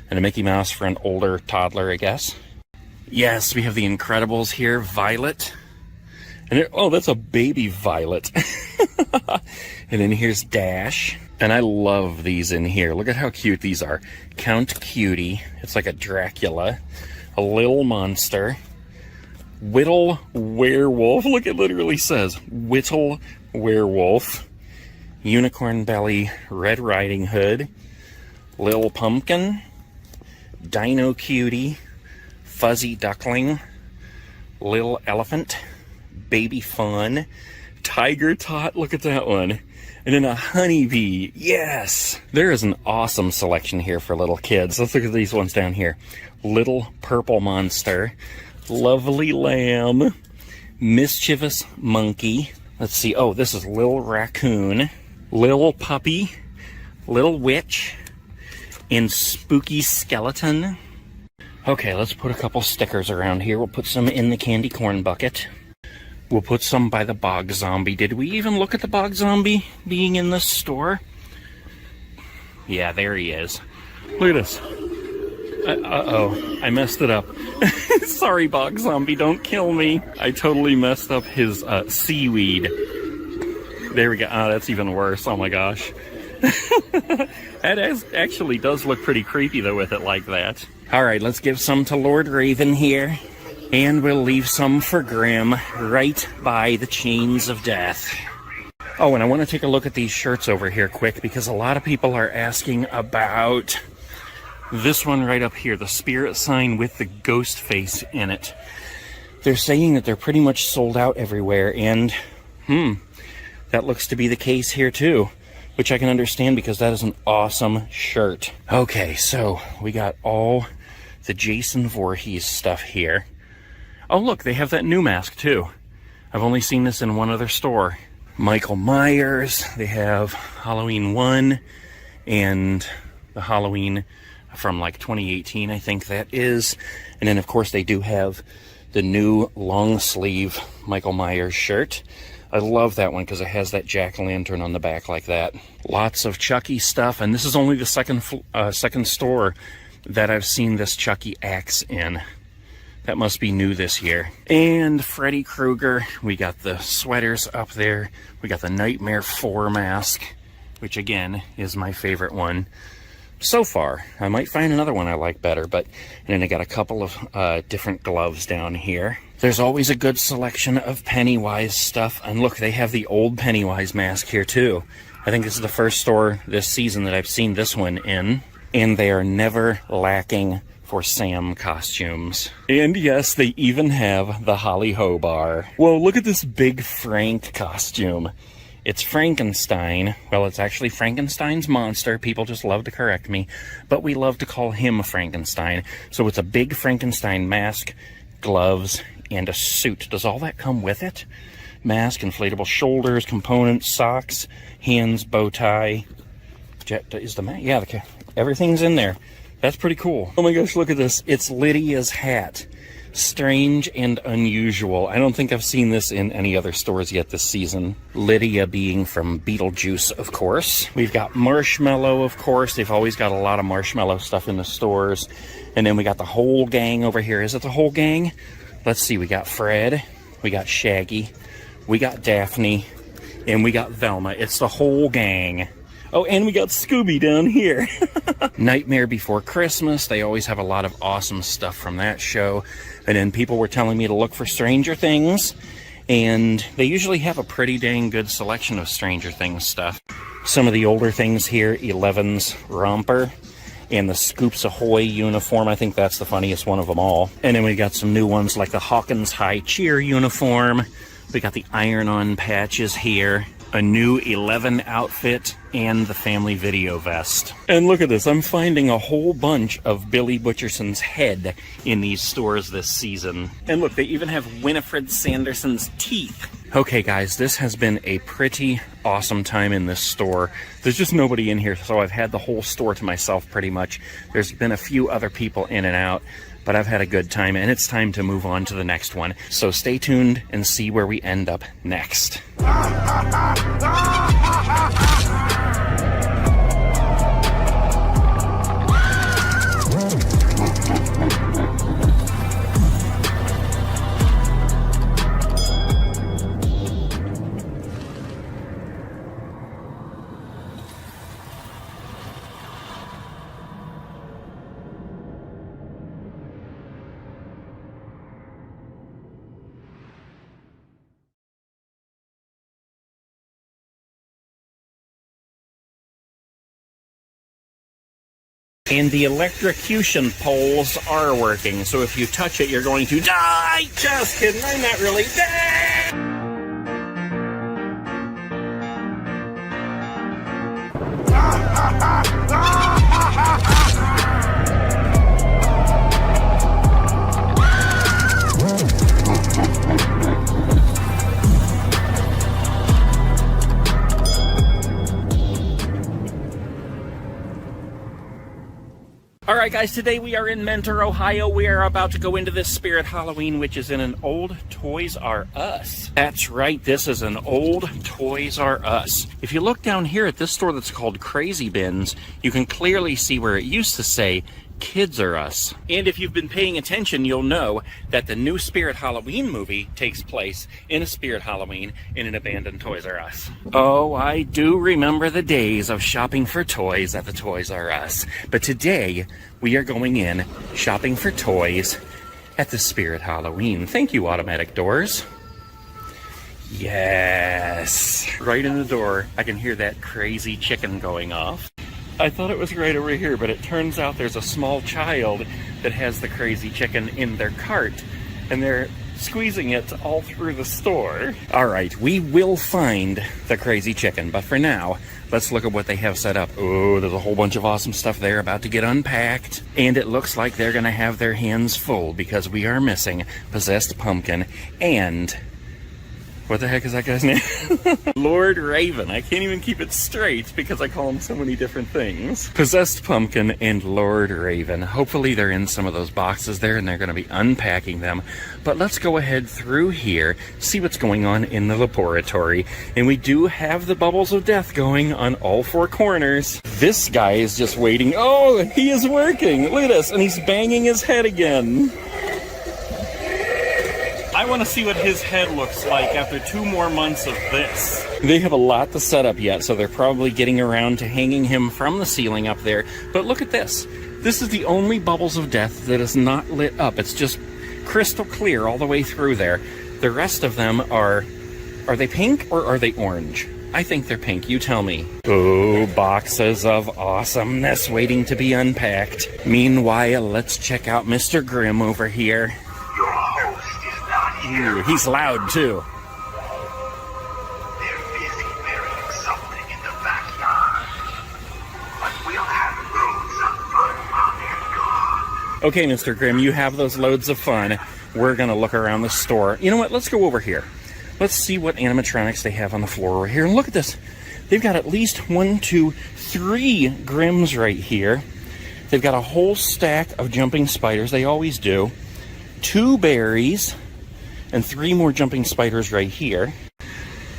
And a Mickey Mouse for an older toddler, I guess. Yes, we have the Incredibles here. Violet. And oh, that's a baby Violet. And then here's Dash. And I love these in here. Look at how cute these are. Count Cutie. It's like a Dracula. A little monster. Whittle Werewolf. Look, it literally says Whittle Werewolf. Unicorn Belly Red Riding Hood. Lil Pumpkin. Dino Cutie. Fuzzy Duckling. Lil Elephant. Baby Fawn. Tiger Tot. Look at that one. And then a honeybee. Yes! There is an awesome selection here for little kids. Let's look at these ones down here. Little Purple Monster. Lovely Lamb. Mischievous Monkey. Let's see. Oh, this is Lil Raccoon. Lil Puppy. Little Witch. And Spooky Skeleton. Okay, let's put a couple stickers around here. We'll put some in the candy corn bucket. We'll put some by the Bog Zombie. Did we even look at the Bog Zombie being in this store? Yeah, there he is. Look at this. Uh-oh, I messed it up. Sorry, Bog Zombie, don't kill me. I totally messed up his seaweed. There we go. Oh, that's even worse. Oh my gosh. That actually does look pretty creepy, though, with it like that. All right, let's give some to Lord Raven here. And we'll leave some for Grim right by the chains of death. Oh, and I want to take a look at these shirts over here quick because a lot of people are asking about this one right up here, the spirit sign with the ghost face in it. They're saying that they're pretty much sold out everywhere, and that looks to be the case here too, which I can understand because that is an awesome shirt. Okay, so we got all the Jason Voorhees stuff here. Oh, look, they have that new mask, too. I've only seen this in one other store. Michael Myers. They have Halloween 1 and the Halloween from like 2018, I think that is. And then of course they do have the new long sleeve Michael Myers shirt. I love that one because it has that jack-o'-lantern on the back like that. Lots of Chucky stuff, and this is only the second store that I've seen this Chucky axe in. That must be new this year. And Freddy Krueger, we got the sweaters up there. We got the Nightmare 4 mask, which again is my favorite one so far. I might find another one I like better, and then I got a couple of different gloves down here. There's always a good selection of Pennywise stuff, and look, they have the old Pennywise mask here too. I think this is the first store this season that I've seen this one in, and they are never lacking for Sam costumes. And yes, they even have the Holly Ho bar. Whoa, look at this big Frank costume. It's Frankenstein. Well, it's actually Frankenstein's monster. People just love to correct me, but we love to call him Frankenstein. So it's a big Frankenstein mask, gloves, and a suit. Does all that come with it? Mask, inflatable shoulders, components, socks, hands, bow tie. Is the mask? Yeah, everything's in there. That's pretty cool. Oh my gosh, look at this. It's Lydia's hat. Strange and unusual. I don't think I've seen this in any other stores yet this season. Lydia being from Beetlejuice, of course. We've got Marshmallow, of course. They've always got a lot of Marshmallow stuff in the stores. And then we got the whole gang over here. Is it the whole gang? Let's see. We got Fred. We got Shaggy. We got Daphne. And we got Velma. It's the whole gang. Oh, and we got Scooby down here. Nightmare Before Christmas. They always have a lot of awesome stuff from that show. And then people were telling me to look for Stranger Things. And they usually have a pretty dang good selection of Stranger Things stuff. Some of the older things here, Eleven's romper and the Scoops Ahoy uniform. I think that's the funniest one of them all. And then we got some new ones like the Hawkins High Cheer uniform. We got the iron-on patches here. A new 11 outfit, and the family video vest. And look at this, I'm finding a whole bunch of Billy Butcherson's head in these stores this season. And look, they even have Winifred Sanderson's teeth. Okay guys, this has been a pretty awesome time in this store. There's just nobody in here, so I've had the whole store to myself pretty much. There's been a few other people in and out, but I've had a good time, and it's time to move on to the next one. So stay tuned and see where we end up next. And the electrocution poles are working, so if you touch it, you're going to die! Just kidding, I'm not really dead! Alright guys, today we are in Mentor, Ohio. We are about to go into this Spirit Halloween, which is in an old Toys R Us. That's right, this is an old Toys R Us. If you look down here at this store that's called Crazy Bins, you can clearly see where it used to say Kids R Us. And if you've been paying attention, you'll know that the new Spirit Halloween movie takes place in a Spirit Halloween in an abandoned Toys R Us. Oh, I do remember the days of shopping for toys at the Toys R Us. But today, we are going in shopping for toys at the Spirit Halloween. Thank you, automatic doors. Yes. Right in the door, I can hear that crazy chicken going off. I thought it was right over here, but it turns out there's a small child that has the crazy chicken in their cart, and they're squeezing it all through the store. All right, we will find the crazy chicken, but for now, let's look at what they have set up. Oh, there's a whole bunch of awesome stuff there about to get unpacked, and it looks like they're gonna have their hands full because we are missing Possessed Pumpkin and What the heck is that guy's name? Lord Raven. I can't even keep it straight because I call him so many different things. Possessed Pumpkin and Lord Raven. Hopefully they're in some of those boxes there and they're going to be unpacking them. But let's go ahead through here, see what's going on in the laboratory. And we do have the bubbles of death going on all four corners. This guy is just waiting. Oh, he is working. Look at this. And he's banging his head again. I want to see what his head looks like after 2 more months of this. They have a lot to set up yet, so they're probably getting around to hanging him from the ceiling up there. But look at this. This is the only bubbles of death that is not lit up. It's just crystal clear all the way through there. The rest of them are they pink or are they orange? I think they're pink. You tell me. Oh, boxes of awesomeness waiting to be unpacked. Meanwhile, let's check out Mr. Grimm over here. Ooh, he's loud too. They're busy burying something in the backyard. But we'll have loads of fun while they're gone. Okay, Mr. Grimm, you have those loads of fun. We're gonna look around the store. You know what? Let's go over here. Let's see what animatronics they have on the floor over here. And look at this. They've got at least 1, 2, 3 Grimms right here. They've got a whole stack of jumping spiders. They always do. 2 berries. And 3 more jumping spiders right here.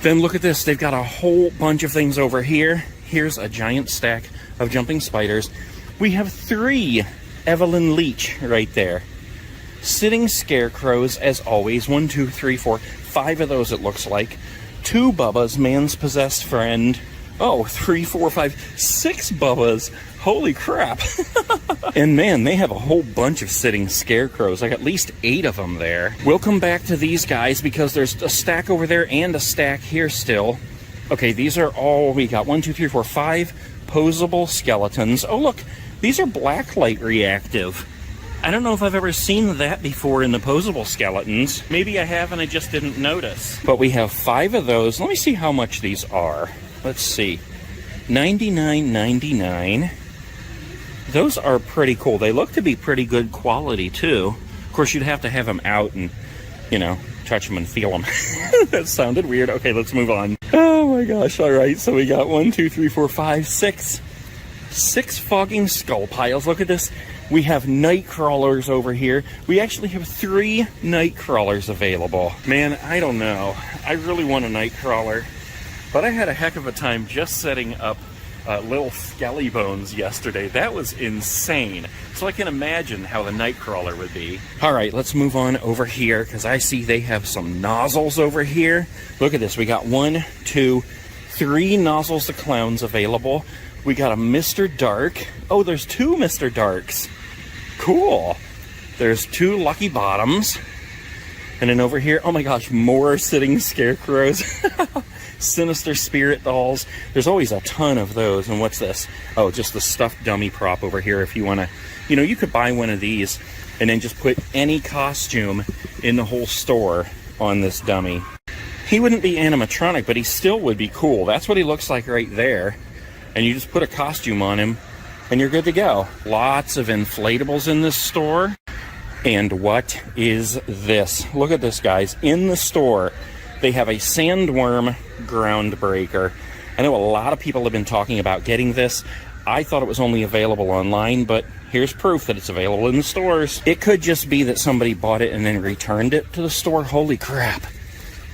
Then look at this. They've got a whole bunch of things over here. Here's a giant stack of jumping spiders. We have 3 Evelyn Leach right there. Sitting scarecrows, as always. 1, 2, 3, 4, 5 of those it looks like. 2 Bubbas, man's possessed friend. Oh, 3, 4, 5, 6 Bubbas. Holy crap. And man, they have a whole bunch of sitting scarecrows, like at least 8 of them there. We'll come back to these guys because there's a stack over there and a stack here still. Okay, these are all, we got 1, 2, 3, 4, 5 posable skeletons. Oh look, these are blacklight reactive. I don't know if I've ever seen that before in the posable skeletons. Maybe I have and I just didn't notice. But we have 5 of those. Let me see how much these are. Let's see. $99.99. Those are pretty cool. They look to be pretty good quality, too. Of course, you'd have to have them out and, you know, touch them and feel them. That sounded weird. Okay, let's move on. Oh, my gosh. All right, so we got 1, 2, 3, 4, 5, 6. 6 fogging skull piles. Look at this. We have night crawlers over here. We actually have 3 night crawlers available. Man, I don't know. I really want a night crawler. But I had a heck of a time just setting up little skelly bones yesterday. That was insane. So I can imagine how the Nightcrawler would be. All right, let's move on over here because I see they have some nozzles over here. Look at this. We got 1, 2, 3 nozzles to clowns available. We got a Mr. Dark. Oh, there's 2 Mr. Darks. Cool. There's 2 Lucky Bottoms. And then over here, oh my gosh, more sitting scarecrows. Sinister spirit dolls. There's always a ton of those. And what's this? Oh, just the stuffed dummy prop over here if you want to, you know, you could buy one of these and then just put any costume in the whole store on this dummy. He wouldn't be animatronic, but he still would be cool. That's what he looks like right there. And you just put a costume on him and you're good to go. Lots of inflatables in this store. And what is this? Look at this, guys. In the store, they have a sandworm groundbreaker. I know a lot of people have been talking about getting this. I thought it was only available online, but here's proof that it's available in the stores. It could just be that somebody bought it and then returned it to the store. Holy crap.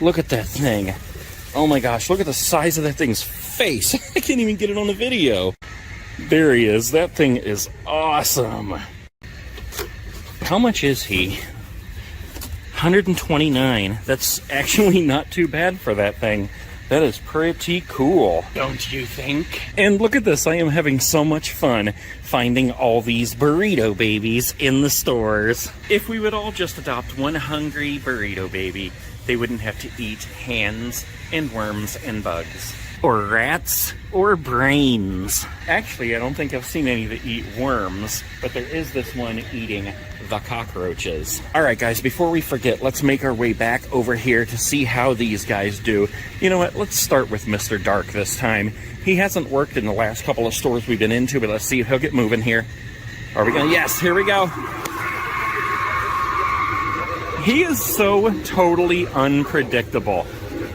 Look at that thing. Oh my gosh, look at the size of that thing's face. I can't even get it on the video. There he is. That thing is awesome. How much is he? $129. That's actually not too bad for that thing. That is pretty cool, don't you think? And look at this. I am having so much fun finding all these burrito babies in the stores. If we would all just adopt one hungry burrito baby, they wouldn't have to eat hands and worms and bugs. Or rats, or brains. Actually, I don't think I've seen any that eat worms, but there is this one eating the cockroaches. All right, guys, before we forget, let's make our way back over here to see how these guys do. You know what? Let's start with Mr. Dark this time. He hasn't worked in the last couple of stores we've been into, but let's see if he'll get moving here. Are we gonna? Yes, here we go. He is so totally unpredictable.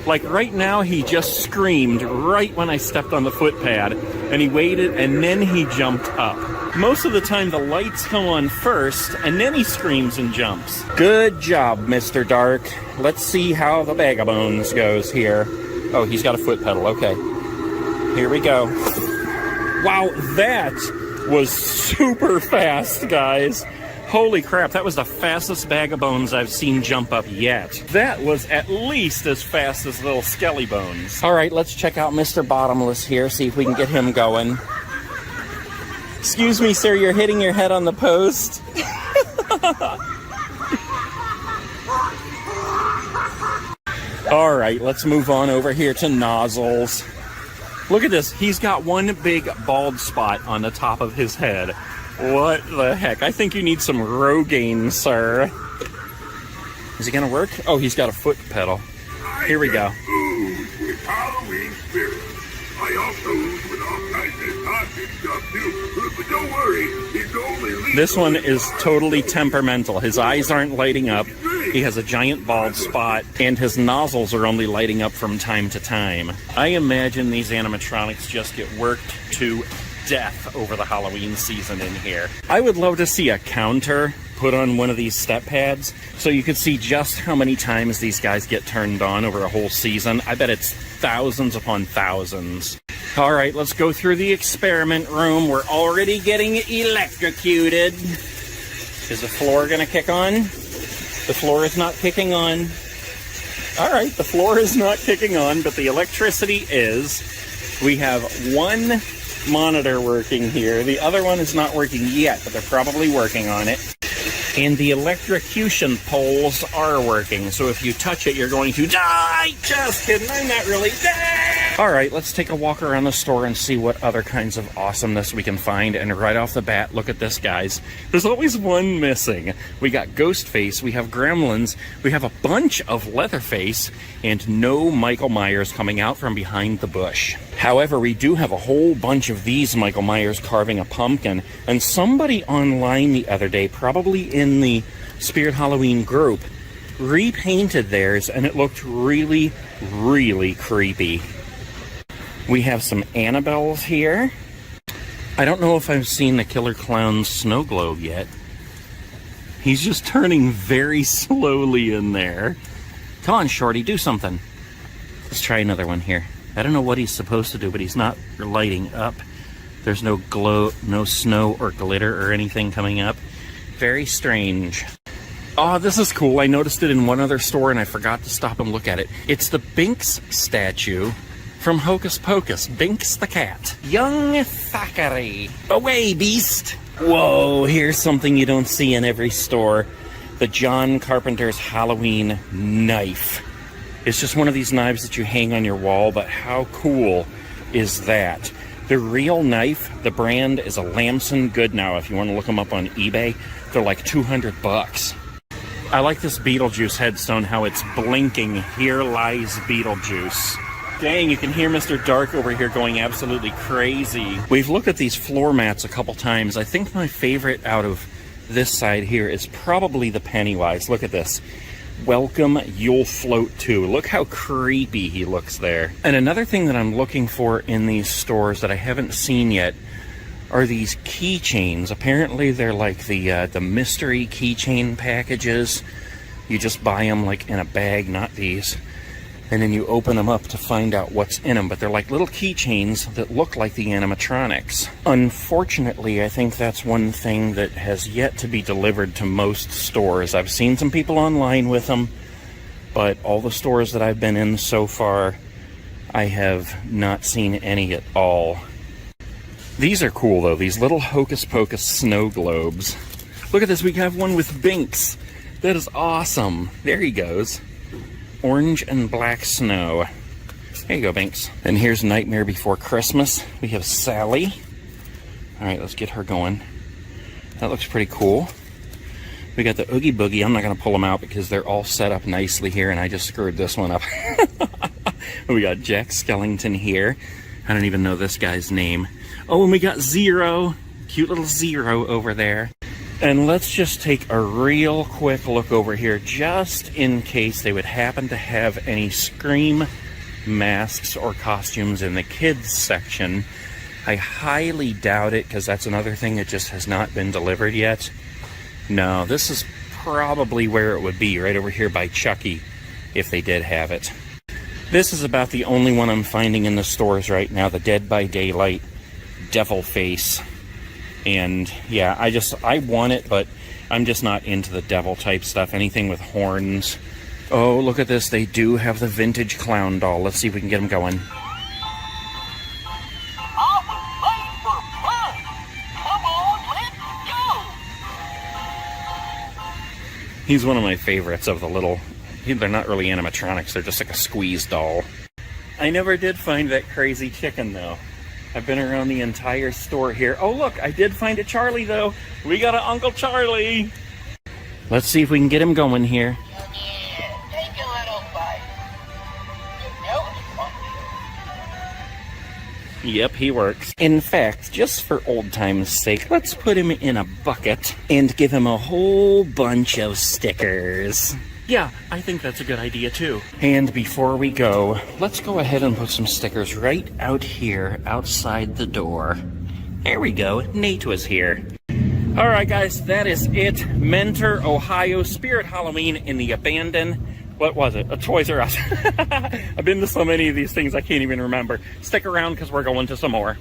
Like right now, he just screamed right when I stepped on the footpad, and he waited, and then he jumped up. Most of the time, the lights come on first, and then he screams and jumps. Good job, Mr. Dark. Let's see how the bag of bones goes here. Oh, he's got a foot pedal. Okay. Here we go. Wow, that was super fast, guys. Holy crap, that was the fastest bag of bones I've seen jump up yet. That was at least as fast as little Skelly Bones. All right, let's check out Mr. Bottomless here, see if we can get him going. Excuse me, sir, you're hitting your head on the post. All right, let's move on over here to Nozzles. Look at this, he's got one big bald spot on the top of his head. What the heck? I think you need some Rogaine, sir. Is he gonna work? Oh, he's got a foot pedal. Here we go. With Halloween spirit. I also ooze with all kinds of toxic stuff too. But don't worry, it's only lethal. This one is totally temperamental. His eyes aren't lighting up. He has a giant bald spot, and his nozzles are only lighting up from time to time. I imagine these animatronics just get worked to death over the Halloween season in here. I would love to see a counter put on one of these step pads so you could see just how many times these guys get turned on over a whole season. I bet it's thousands upon thousands. All right, let's go through the experiment room. We're already getting electrocuted. Is the floor gonna kick on? The floor is not kicking on. All right, the floor is not kicking on, but the electricity is. We have one monitor working here. The other one is not working yet, but they're probably working on it. And the electrocution poles are working, so if you touch it, you're going to die! Just kidding, I'm not really dead! Alright, let's take a walk around the store and see what other kinds of awesomeness we can find. And right off the bat, look at this, guys. There's always one missing. We got Ghostface, we have Gremlins, we have a bunch of Leatherface, and no Michael Myers coming out from behind the bush. However, we do have a whole bunch of these Michael Myers carving a pumpkin, and somebody online the other day, probably in the Spirit Halloween group, repainted theirs, and it looked really, really creepy. We have some Annabelles here. I don't know if I've seen the Killer Clown's snow globe yet. He's just turning very slowly in there. Come on, Shorty, do something. Let's try another one here. I don't know what he's supposed to do, but he's not lighting up. There's no glow, no snow or glitter or anything coming up. Very strange. Oh, this is cool. I noticed it in one other store and I forgot to stop and look at it. It's the Binks statue from Hocus Pocus. Binks the cat. Young Thackeray. Away, beast! Whoa, here's something you don't see in every store. The John Carpenter's Halloween knife. It's just one of these knives that you hang on your wall, but how cool is that? The real knife, the brand is a Lamson Goodnow. If you want to look them up on eBay, they're like $200. I like this Beetlejuice headstone, how it's blinking. Here lies Beetlejuice. Dang, you can hear Mr. Dark over here going absolutely crazy. We've looked at these floor mats a couple times. I think my favorite out of this side here is probably the Pennywise. Look at this. Welcome, you'll float too. Look how creepy he looks there. And another thing that I'm looking for in these stores that I haven't seen yet are these keychains. Apparently they're like the mystery keychain packages. You just buy them like in a bag, not these. And then you open them up to find out what's in them. But they're like little keychains that look like the animatronics. Unfortunately, I think that's one thing that has yet to be delivered to most stores. I've seen some people online with them, but all the stores that I've been in so far, I have not seen any at all. These are cool though, these little Hocus Pocus snow globes. Look at this, we have one with Binks. That is awesome. There he goes. Orange and black snow. There you go, Binks. And here's Nightmare Before Christmas. We have Sally. All right, let's get her going. That looks pretty cool. We got the Oogie Boogie. I'm not going to pull them out because they're all set up nicely here, and I just screwed this one up. We got Jack Skellington here. I don't even know this guy's name. Oh, and we got Zero. Cute little Zero over there. And let's just take a real quick look over here, just in case they would happen to have any Scream masks or costumes in the kids section. I highly doubt it, because that's another thing that just has not been delivered yet. No, this is probably where it would be, right over here by Chucky, if they did have it. This is about the only one I'm finding in the stores right now, the Dead by Daylight devil face. And yeah, I want it, but I'm just not into the devil type stuff, anything with horns. Oh, look at this, they do have the vintage clown doll. Let's see if we can get him going. He's one of my favorites of the little... They're not really animatronics, they're just like a squeeze doll. I never did find that crazy chicken, though. I've been around the entire store here. Oh, look, I did find a Charlie, though. We got an Uncle Charlie. Let's see if we can get him going here. Yeah, take a little bite. You know it's funky. Yep, he works. In fact, just for old time's sake, let's put him in a bucket and give him a whole bunch of stickers. Yeah, I think that's a good idea too. And before we go, let's go ahead and put some stickers right out here outside the door. There we go, Nate was here. Alright guys, that is it. Mentor, Ohio, Spirit Halloween in the abandoned... What was it? A Toys R Us. I've been to so many of these things I can't even remember. Stick around because we're going to some more.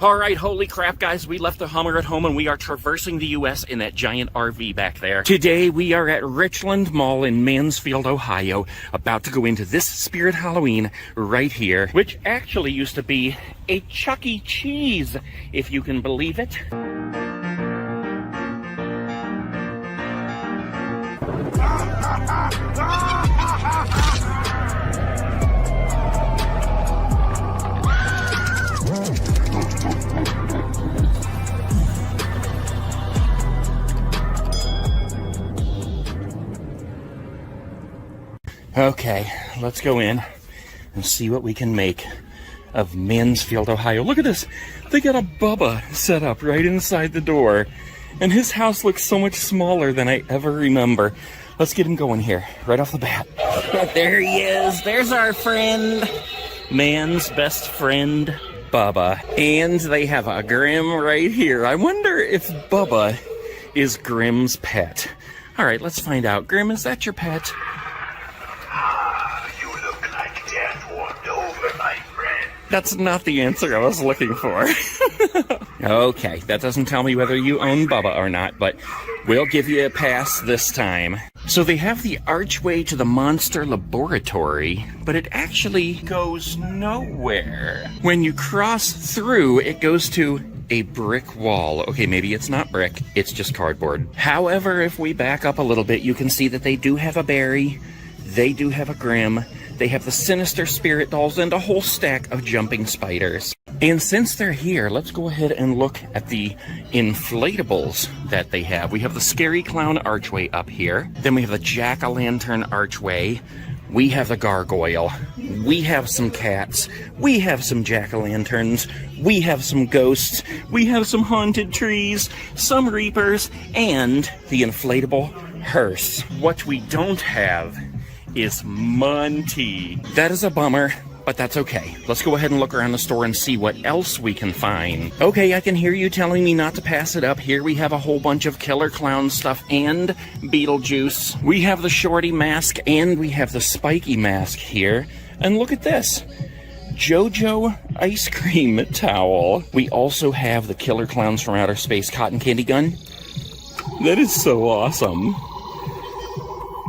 Alright, holy crap guys, we left the Hummer at home and we are traversing the US in that giant RV back there. Today we are at Richland Mall in Mansfield, Ohio, about to go into this Spirit Halloween right here, which actually used to be a Chuck E. Cheese, if you can believe it. Okay, let's go in and see what we can make of Mansfield, Ohio. Look at this. They got a Bubba set up right inside the door. And his house looks so much smaller than I ever remember. Let's get him going here, right off the bat. There he is. There's our friend. Man's best friend, Bubba. And they have a Grim right here. I wonder if Bubba is Grim's pet. All right, let's find out. Grim, is that your pet? You look like death walked over, my friend. That's not the answer I was looking for. Okay, that doesn't tell me whether you own Bubba or not, but we'll give you a pass this time. So they have the archway to the monster laboratory, but it actually goes nowhere. When you cross through, it goes to a brick wall. Okay, maybe it's not brick, it's just cardboard. However, if we back up a little bit, you can see that they do have a Barry, they do have a Grim, they have the sinister spirit dolls, and a whole stack of jumping spiders. And since they're here, let's go ahead and look at the inflatables that they have. We have the Scary Clown archway up here. Then we have the Jack-o'-lantern archway. We have the gargoyle. We have some cats. We have some jack-o'-lanterns. We have some ghosts. We have some haunted trees, some reapers, and the inflatable hearse. What we don't have is Monty. That is a bummer, but that's okay. Let's go ahead and look around the store and see what else we can find. Okay, I can hear you telling me not to pass it up. Here we have a whole bunch of Killer Clown stuff and Beetlejuice. We have the Shorty mask and we have the Spiky mask here. And look at this. JoJo ice cream towel. We also have the Killer Clowns from Outer Space cotton candy gun. That is so awesome.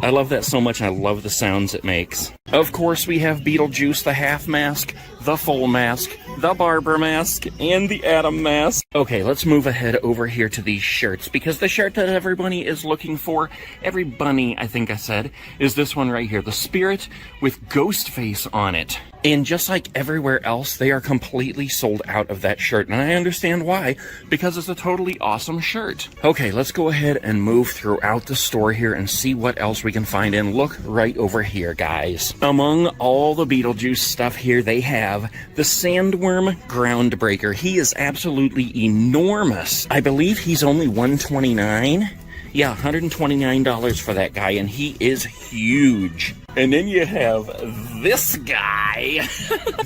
I love that so much, and I love the sounds it makes. Of course, we have Beetlejuice, the half mask, the full mask, the Barber mask, and the Adam mask. Okay, let's move ahead over here to these shirts, because the shirt that everybody is looking for, every bunny, I think I said, is this one right here, the Spirit with ghost face on it. And just like everywhere else, they are completely sold out of that shirt, and I understand why, because it's a totally awesome shirt. Okay, let's go ahead and move throughout the store here and see what else we can find, and look right over here, guys. Among all the Beetlejuice stuff here, they have the Sandworm Groundbreaker. He is absolutely enormous. I believe he's only $129. Yeah, $129 for that guy, and he is huge. And then you have this guy,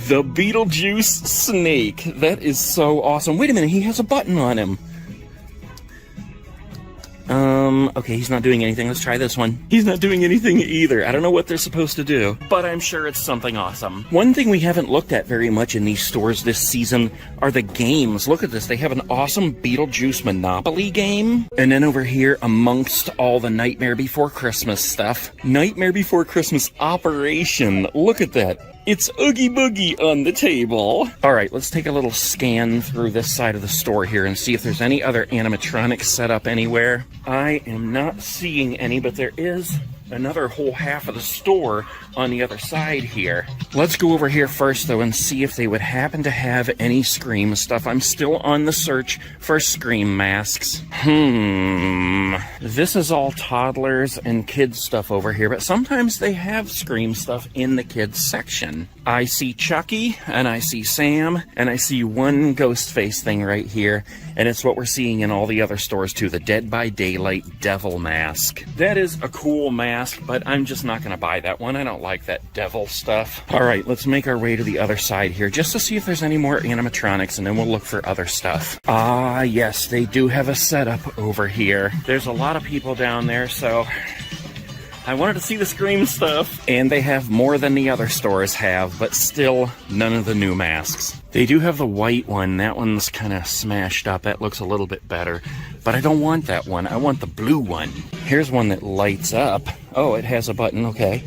the Beetlejuice Snake. That is so awesome. Wait a minute, he has a button on him. Okay, he's not doing anything. Let's try this one. He's not doing anything either. I don't know what they're supposed to do, but I'm sure it's something awesome. One thing we haven't looked at very much in these stores this season are the games. Look at this. They have an awesome Beetlejuice Monopoly game. And then over here, amongst all the Nightmare Before Christmas stuff, Nightmare Before Christmas Operation. Look at that. It's Oogie Boogie on the table. All right, let's take a little scan through this side of the store here and see if there's any other animatronics set up anywhere. I am not seeing any, but there is another whole half of the store on the other side here. Let's go over here first, though, and see if they would happen to have any Scream stuff. I'm still on the search for Scream masks. This is all toddlers and kids stuff over here, but sometimes they have Scream stuff in the kids section. I see Chucky, and I see Sam, and I see one ghost face thing right here, and it's what we're seeing in all the other stores too, the Dead by Daylight Devil mask. That is a cool mask, but I'm just not going to buy that one. I don't like that devil stuff. All right, let's make our way to the other side here just to see if there's any more animatronics, and then we'll look for other stuff. Ah, yes, they do have a setup over here. There's a lot of people down there, so I wanted to see the Scream stuff, and they have more than the other stores have, but still none of the new masks. They do have the white one. That one's kind of smashed up. That looks a little bit better, but I don't want that one. I want the blue one. Here's one that lights up. Oh, it has a button. Okay.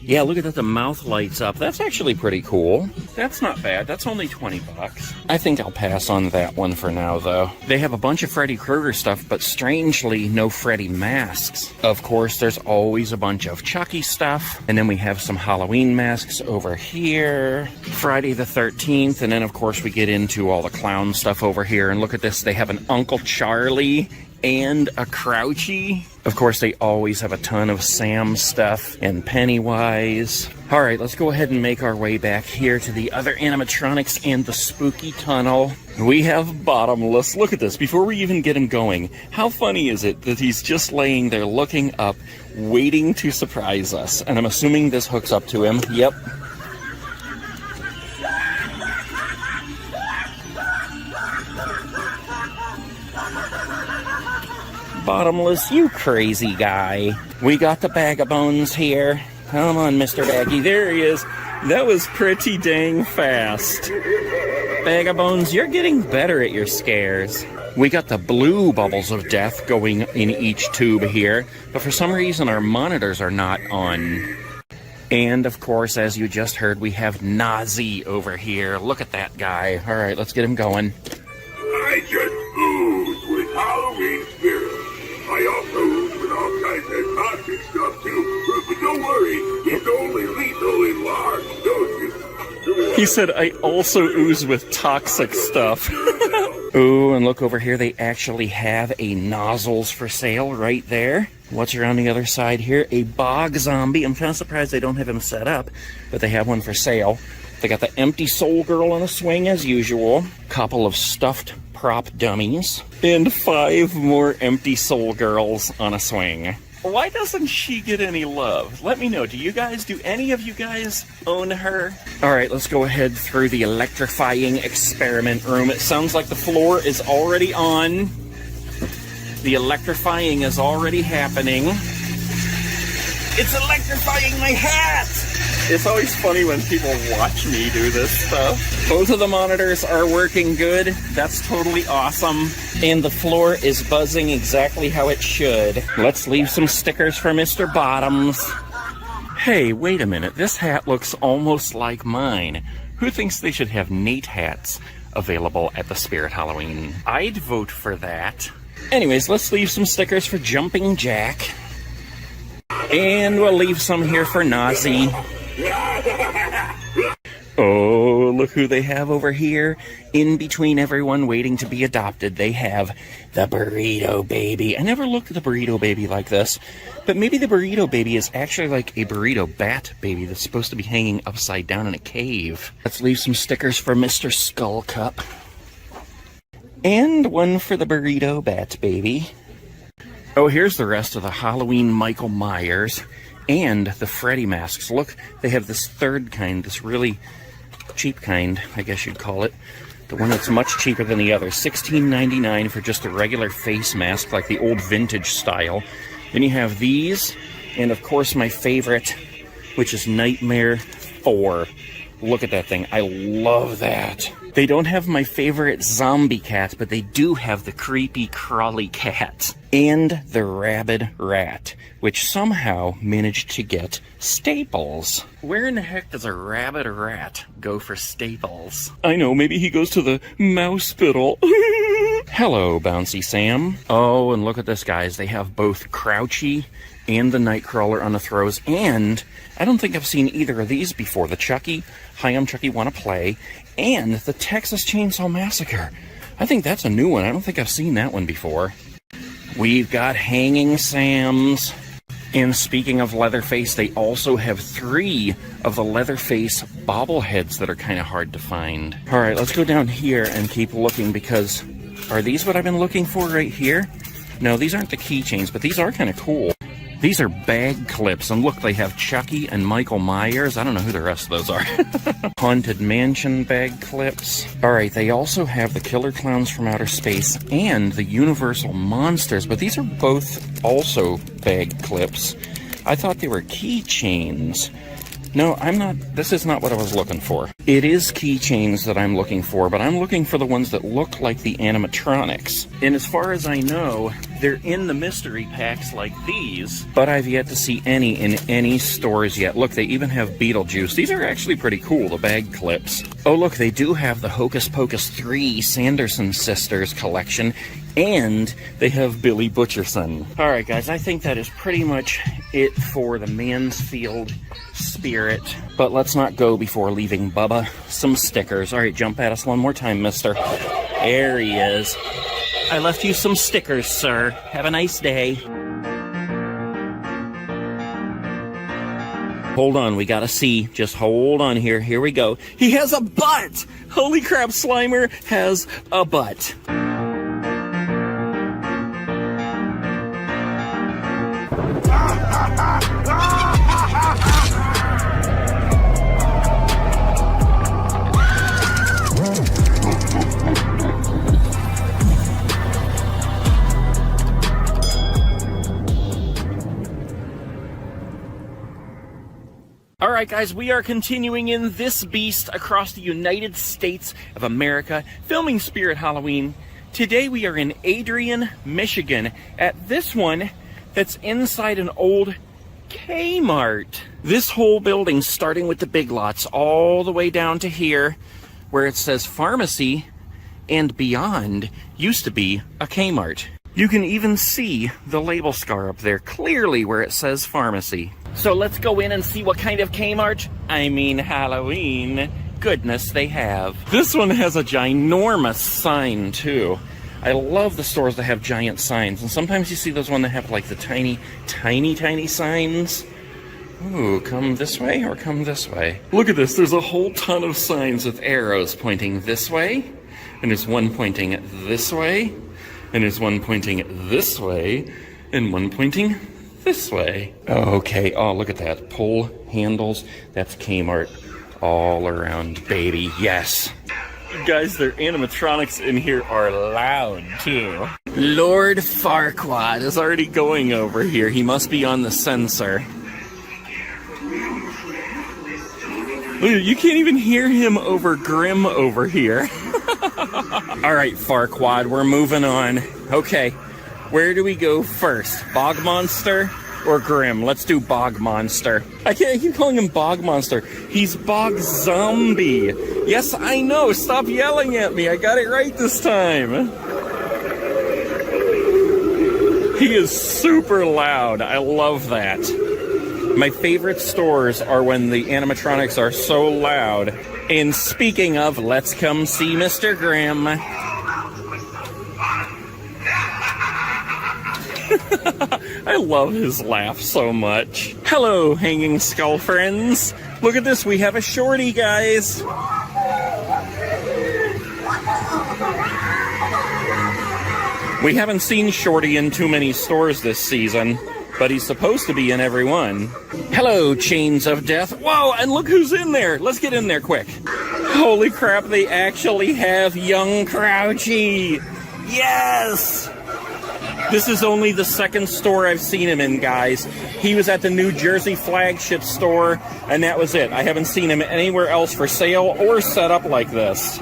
Yeah, look at that, the mouth lights up. That's actually pretty cool. That's not bad. That's only 20 bucks. I think I'll pass on that one for now, though. They have a bunch of Freddy Krueger stuff, but strangely, no Freddy masks. Of course, there's always a bunch of Chucky stuff. And then we have some Halloween masks over here. Friday the 13th. And then, of course, we get into all the clown stuff over here. And look at this. They have an Uncle Charlie and a Crouchy. Of course, they always have a ton of Sam stuff and Pennywise. All right, let's go ahead and make our way back here to the other animatronics and the spooky tunnel. We have Bottomless. Look at this. Before we even get him going, how funny is it that he's just laying there looking up, waiting to surprise us? And I'm assuming this hooks up to him. Yep. Bottomless, you crazy guy. We got the Bag of Bones here. Come on, Mr. Baggy. There he is. That was pretty dang fast. Bag of Bones, you're getting better at your scares. We got the blue bubbles of death going in each tube here, but for some reason our monitors are not on. And, of course, as you just heard, we have Nazi over here. Look at that guy. All right, let's get him going. I just ooze with Halloween spirit. I also ooze with all kinds of toxic stuff too. But don't worry, it's only lethal in large doses. He said, I also ooze with toxic stuff. Ooh, and look over here. They actually have a nozzles for sale right there. What's around the other side here? A bog zombie. I'm kind of surprised they don't have him set up, but they have one for sale. They got the empty soul girl on a swing as usual. Couple of stuffed prop dummies. And 5 more empty soul girls on a swing. Why doesn't she get any love? Let me know. Do any of you guys own her? All right, let's go ahead through the electrifying experiment room. It sounds like the floor is already on. The electrifying is already happening. It's electrifying my hat! It's always funny when people watch me do this stuff. Both of the monitors are working good. That's totally awesome. And the floor is buzzing exactly how it should. Let's leave some stickers for Mr. Bottoms. Hey, wait a minute. This hat looks almost like mine. Who thinks they should have Nate hats available at the Spirit Halloween? I'd vote for that. Anyways, let's leave some stickers for Jumping Jack. And we'll leave some here for Nazi. Oh, look who they have over here. In between everyone waiting to be adopted, they have the Burrito Baby. I never looked at the Burrito Baby like this, but maybe the Burrito Baby is actually like a burrito bat baby that's supposed to be hanging upside down in a cave. Let's leave some stickers for Mr. Skull Cup. And one for the Burrito Bat Baby. Oh, here's the rest of the Halloween Michael Myers and the Freddy masks. Look, they have this third kind, this really cheap kind, I guess you'd call it. The one that's much cheaper than the other. $16.99 for just a regular face mask, like the old vintage style. Then you have these, and of course my favorite, which is Nightmare 4. Look at that thing. I love that. They don't have my favorite zombie cat, but they do have the creepy crawly cat. And the rabid rat, which somehow managed to get staples. Where in the heck does a rabid rat go for staples? I know, maybe he goes to the mouse piddle. Hello, Bouncy Sam. Oh, and look at this, guys. They have both Crouchy and the Nightcrawler on the throws, and I don't think I've seen either of these before. The Chucky, Hi, I'm Chucky, Wanna Play, and the Texas Chainsaw Massacre. I think that's a new one. I don't think I've seen that one before. We've got Hanging Sams. And speaking of Leatherface, they also have 3 of the Leatherface bobbleheads that are kind of hard to find. All right, let's go down here and keep looking, because are these what I've been looking for right here? No, these aren't the keychains, but these are kind of cool. These are bag clips, and look, they have Chucky and Michael Myers. I don't know who the rest of those are. Haunted Mansion bag clips. All right, they also have the Killer Clowns from Outer Space and the Universal Monsters, but these are both also bag clips. I thought they were keychains. No, this is not what I was looking for. It is keychains that I'm looking for, but I'm looking for the ones that look like the animatronics. And as far as I know, they're in the mystery packs like these, but I've yet to see any in any stores yet. Look, they even have Beetlejuice. These are actually pretty cool, the bag clips. Oh, look, they do have the Hocus Pocus 3 Sanderson Sisters collection, and they have Billy Butcherson. All right, guys, I think that is pretty much it for the Mansfield Spirit. But let's not go before leaving Bubba some stickers. All right, jump at us one more time, mister. There he is. I left you some stickers, sir. Have a nice day. Hold on, we gotta see. Just hold on here. Here we go. He has a butt! Holy crap, Slimer has a butt. Alright guys, we are continuing in this beast across the United States of America, filming Spirit Halloween. Today we are in Adrian, Michigan, at this one that's inside an old Kmart. This whole building, starting with the Big Lots, all the way down to here, where it says pharmacy and beyond, used to be a Kmart. You can even see the label scar up there, clearly where it says pharmacy. So let's go in and see what kind of Kmart, I mean Halloween, goodness they have. This one has a ginormous sign too. I love the stores that have giant signs, and sometimes you see those ones that have like the tiny signs. Ooh, come this way or come this way. Look at this, there's a whole ton of signs with arrows pointing this way, and there's one pointing this way, and there's one pointing this way, and one pointing this way. Okay, oh, look at that. Pull handles. That's Kmart all around, baby. Yes. Guys, their animatronics in here are loud, too. Lord Farquaad is already going over here. He must be on the sensor. Look, you can't even hear him over Grim over here. All right, Farquaad, we're moving on. Okay. Where do we go first? Bog Monster or Grim? Let's do Bog Monster. I keep calling him Bog Monster. He's Bog Zombie. Yes, I know. Stop yelling at me. I got it right this time. He is super loud. I love that. My favorite stores are when the animatronics are so loud. And speaking of, let's come see Mr. Grimm. I love his laugh so much. Hello, Hanging Skull friends. Look at this, we have a shorty, guys. We haven't seen Shorty in too many stores this season, but he's supposed to be in every one. Hello, Chains of Death. Whoa, and look who's in there. Let's get in there quick. Holy crap, they actually have young Crouchy. Yes! This is only the second store I've seen him in, guys. He was at the New Jersey flagship store, and that was it. I haven't seen him anywhere else for sale or set up like this.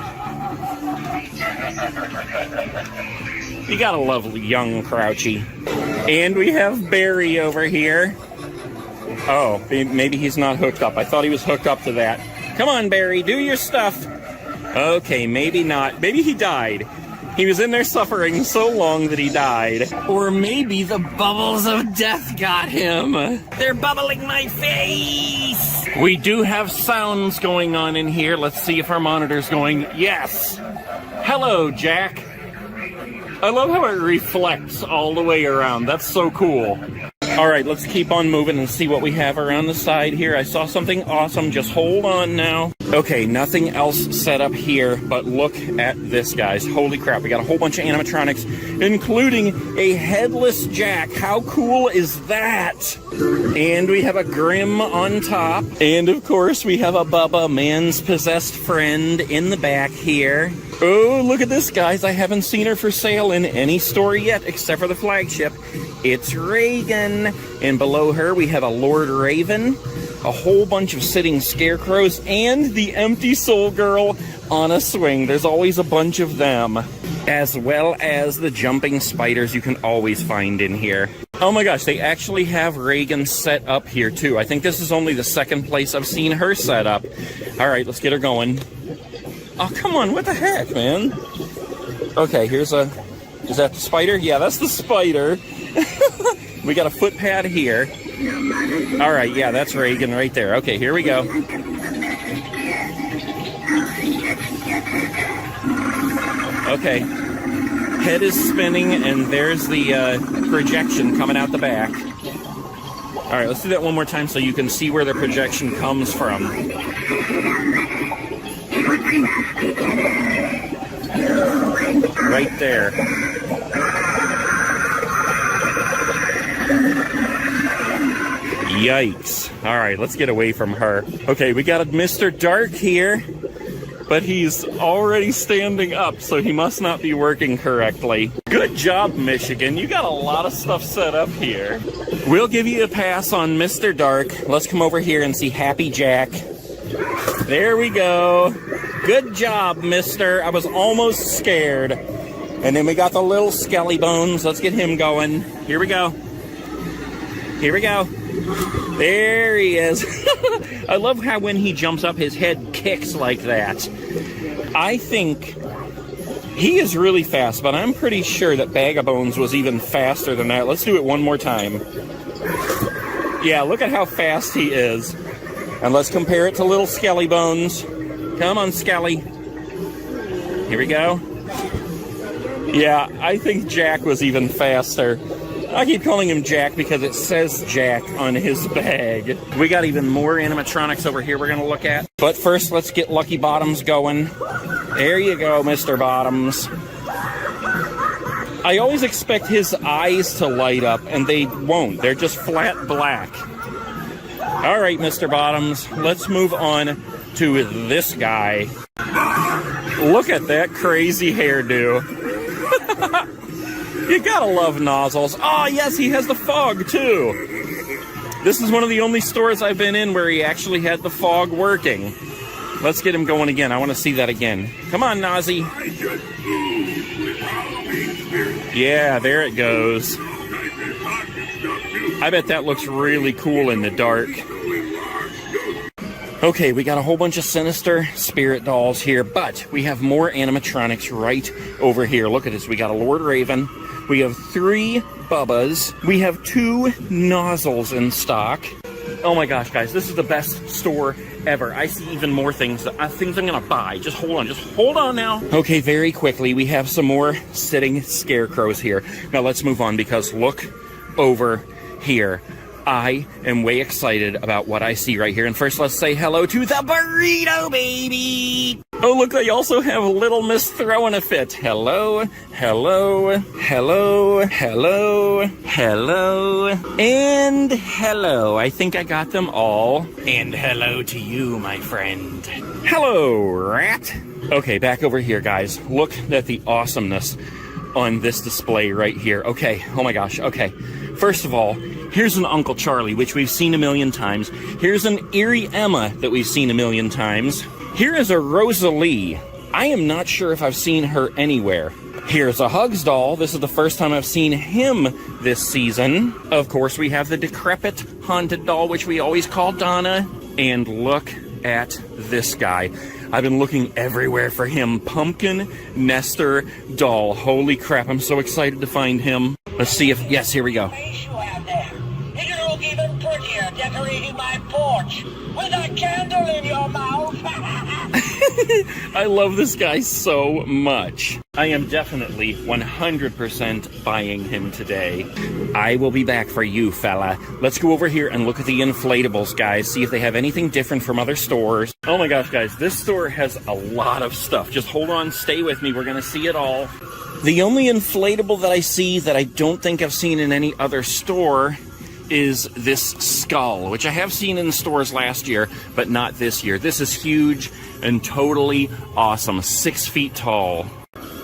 You gotta love young Crouchy. And we have Barry over here. Oh, maybe he's not hooked up. I thought he was hooked up to that. Come on, Barry, do your stuff. Okay, maybe not. Maybe he died. He was in there suffering so long that he died. Or maybe the bubbles of death got him. They're bubbling my face. We do have sounds going on in here. Let's see if our monitor's going. Yes. Hello, Jack. I love how it reflects all the way around. That's so cool. All right, let's keep on moving and see what we have around the side here. I saw something awesome. Just hold on now. Okay, nothing else set up here, but look at this, guys. Holy crap, we got a whole bunch of animatronics, including a headless Jack. How cool is that? And we have a Grim on top. And, of course, we have a Bubba, man's possessed friend, in the back here. Oh, look at this, guys. I haven't seen her for sale in any store yet, except for the flagship. It's Reagan. And below her, we have a Lord Raven, a whole bunch of sitting scarecrows, and the empty soul girl on a swing. There's always a bunch of them. As well as the jumping spiders you can always find in here. Oh my gosh, they actually have Reagan set up here too. I think this is only the second place I've seen her set up. All right, let's get her going. Oh, come on, what the heck, man? Okay, here's a... Is that the spider? Yeah, that's the spider. We got a foot pad here. All right, yeah, that's Reagan right there. Okay, here we go. Okay. Head is spinning, and there's the projection coming out the back. All right, let's do that one more time so you can see where the projection comes from. Right there. Yikes. All right, let's get away from her. Okay, we got a Mr. Dark here, but he's already standing up, so he must not be working correctly. Good job, Michigan. You got a lot of stuff set up here. We'll give you a pass on Mr. Dark. Let's come over here and see Happy Jack. There we go. Good job, mister. I was almost scared. And then we got the little Skelly Bones. Let's get him going. Here we go. Here we go. There he is. I love how when he jumps up, his head kicks like that. I think he is really fast, but I'm pretty sure that Bag of Bones was even faster than that. Let's do it one more time. Yeah, look at how fast he is. And let's compare it to little Skelly Bones. Come on, Skelly. Here we go. Yeah, I think Jack was even faster. I keep calling him Jack because it says Jack on his bag. We got even more animatronics over here we're going to look at. But first, let's get Lucky Bottoms going. There you go, Mr. Bottoms. I always expect his eyes to light up, and they won't. They're just flat black. All right, Mr. Bottoms, let's move on to this guy. Look at that crazy hairdo. You gotta love nozzles. Oh, yes, he has the fog, too. This is one of the only stores I've been in where he actually had the fog working. Let's get him going again. I want to see that again. Come on, Nazi. Yeah, there it goes. I bet that looks really cool in the dark. Okay, we got a whole bunch of sinister spirit dolls here, but we have more animatronics right over here. Look at this. We got a Lord Raven. We have 3 Bubbas. We have 2 nozzles in stock. Oh my gosh, guys, this is the best store ever. I see even more things I'm gonna buy. Just hold on now. Okay, very quickly, we have some more sitting scarecrows here. Now let's move on, because look over here. I am way excited about what I see right here. And first, let's say hello to the burrito baby. Oh, look, they also have Little Miss throwing a fit. Hello, hello, hello, hello, hello, and hello. I think I got them all. And hello to you, my friend. Hello, rat. Okay, back over here, guys. Look at the awesomeness on this display right here. Okay, oh my gosh, okay. First of all, here's an Uncle Charlie, which we've seen a million times. Here's an Eerie Emma that we've seen a million times. Here is a Rosalie. I am not sure if I've seen her anywhere. Here's a Hugs doll. This is the first time I've seen him this season. Of course, we have the decrepit haunted doll, which we always call Donna. And look at this guy. I've been looking everywhere for him. Pumpkin Nestor doll. Holy crap, I'm so excited to find him. Let's see if, yes, here we go. Face you have there. You can look even prettier decorating my porch with a candle in your mouth. I love this guy so much. I am definitely 100% buying him today. I will be back for you, fella. Let's go over here and look at the inflatables, guys. See if they have anything different from other stores. Oh my gosh, guys, this store has a lot of stuff. Just hold on, stay with me. We're gonna see it all. The only inflatable that I see that I don't think I've seen in any other store is this skull, which I have seen in stores last year, but not this year. This is huge and totally awesome. 6 feet tall.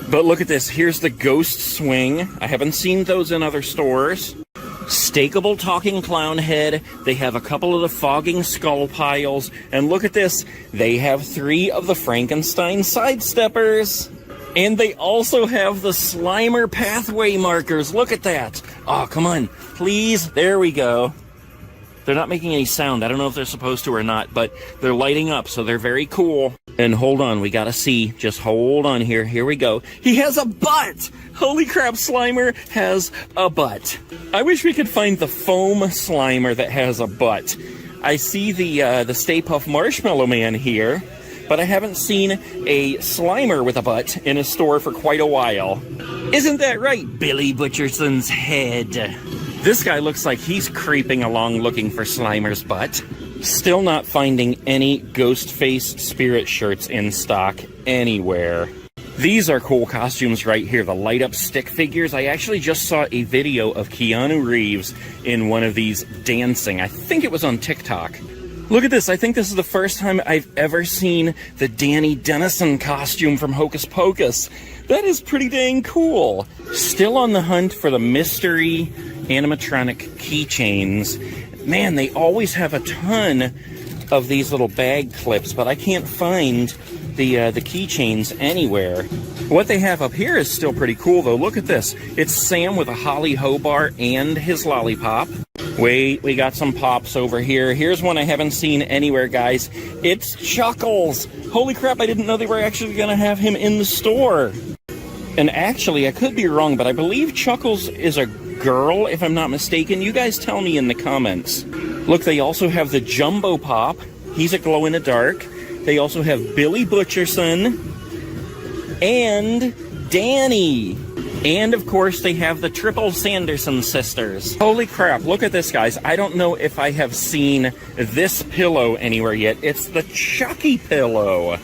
But look at this. Here's the ghost swing. I haven't seen those in other stores. Stakeable talking clown head. They have a couple of the fogging skull piles. And look at this. They have 3 of the Frankenstein sidesteppers. And they also have the Slimer pathway markers. Look at that. Oh, come on. Please. There we go. They're not making any sound. I don't know if they're supposed to or not, but they're lighting up, so they're very cool. And hold on, we gotta see. Just hold on here. Here we go. He has a butt! Holy crap, Slimer has a butt. I wish we could find the foam Slimer that has a butt. I see the Stay Puft Marshmallow Man here, but I haven't seen a Slimer with a butt in a store for quite a while. Isn't that right, Billy Butcherson's head? This guy looks like he's creeping along looking for Slimer's butt. Still not finding any Ghostface spirit shirts in stock anywhere. These are cool costumes right here, the light-up stick figures. I actually just saw a video of Keanu Reeves in one of these dancing. I think it was on TikTok. Look at this. I think this is the first time I've ever seen the Danny Dennison costume from Hocus Pocus. That is pretty dang cool. Still on the hunt for the mystery animatronic keychains. Man, they always have a ton of these little bag clips, but I can't find the keychains anywhere. What they have up here is still pretty cool, though. Look at this. It's Sam with a Holly Hobart and his lollipop. Wait, we got some pops over here. Here's one I haven't seen anywhere, guys. It's Chuckles. Holy crap, I didn't know they were actually going to have him in the store. And actually, I could be wrong, but I believe Chuckles is a girl, if I'm not mistaken. You guys tell me in the comments. Look, they also have the Jumbo Pop. He's a glow-in-the-dark. They also have Billy Butcherson and Danny. And, of course, they have the Triple Sanderson sisters. Holy crap, look at this, guys. I don't know if I have seen this pillow anywhere yet. It's the Chucky pillow.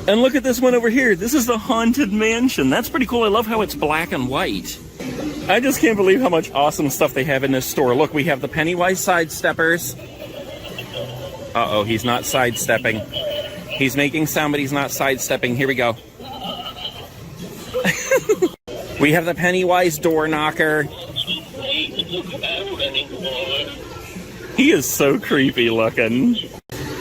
And look at this one over here. This is the Haunted Mansion. That's pretty cool. I love how it's black and white. I just can't believe how much awesome stuff they have in this store. Look, we have the Pennywise sidesteppers. Uh-oh, he's not sidestepping. He's making sound, but he's not sidestepping. Here we go. We have the Pennywise door knocker. He is so creepy looking.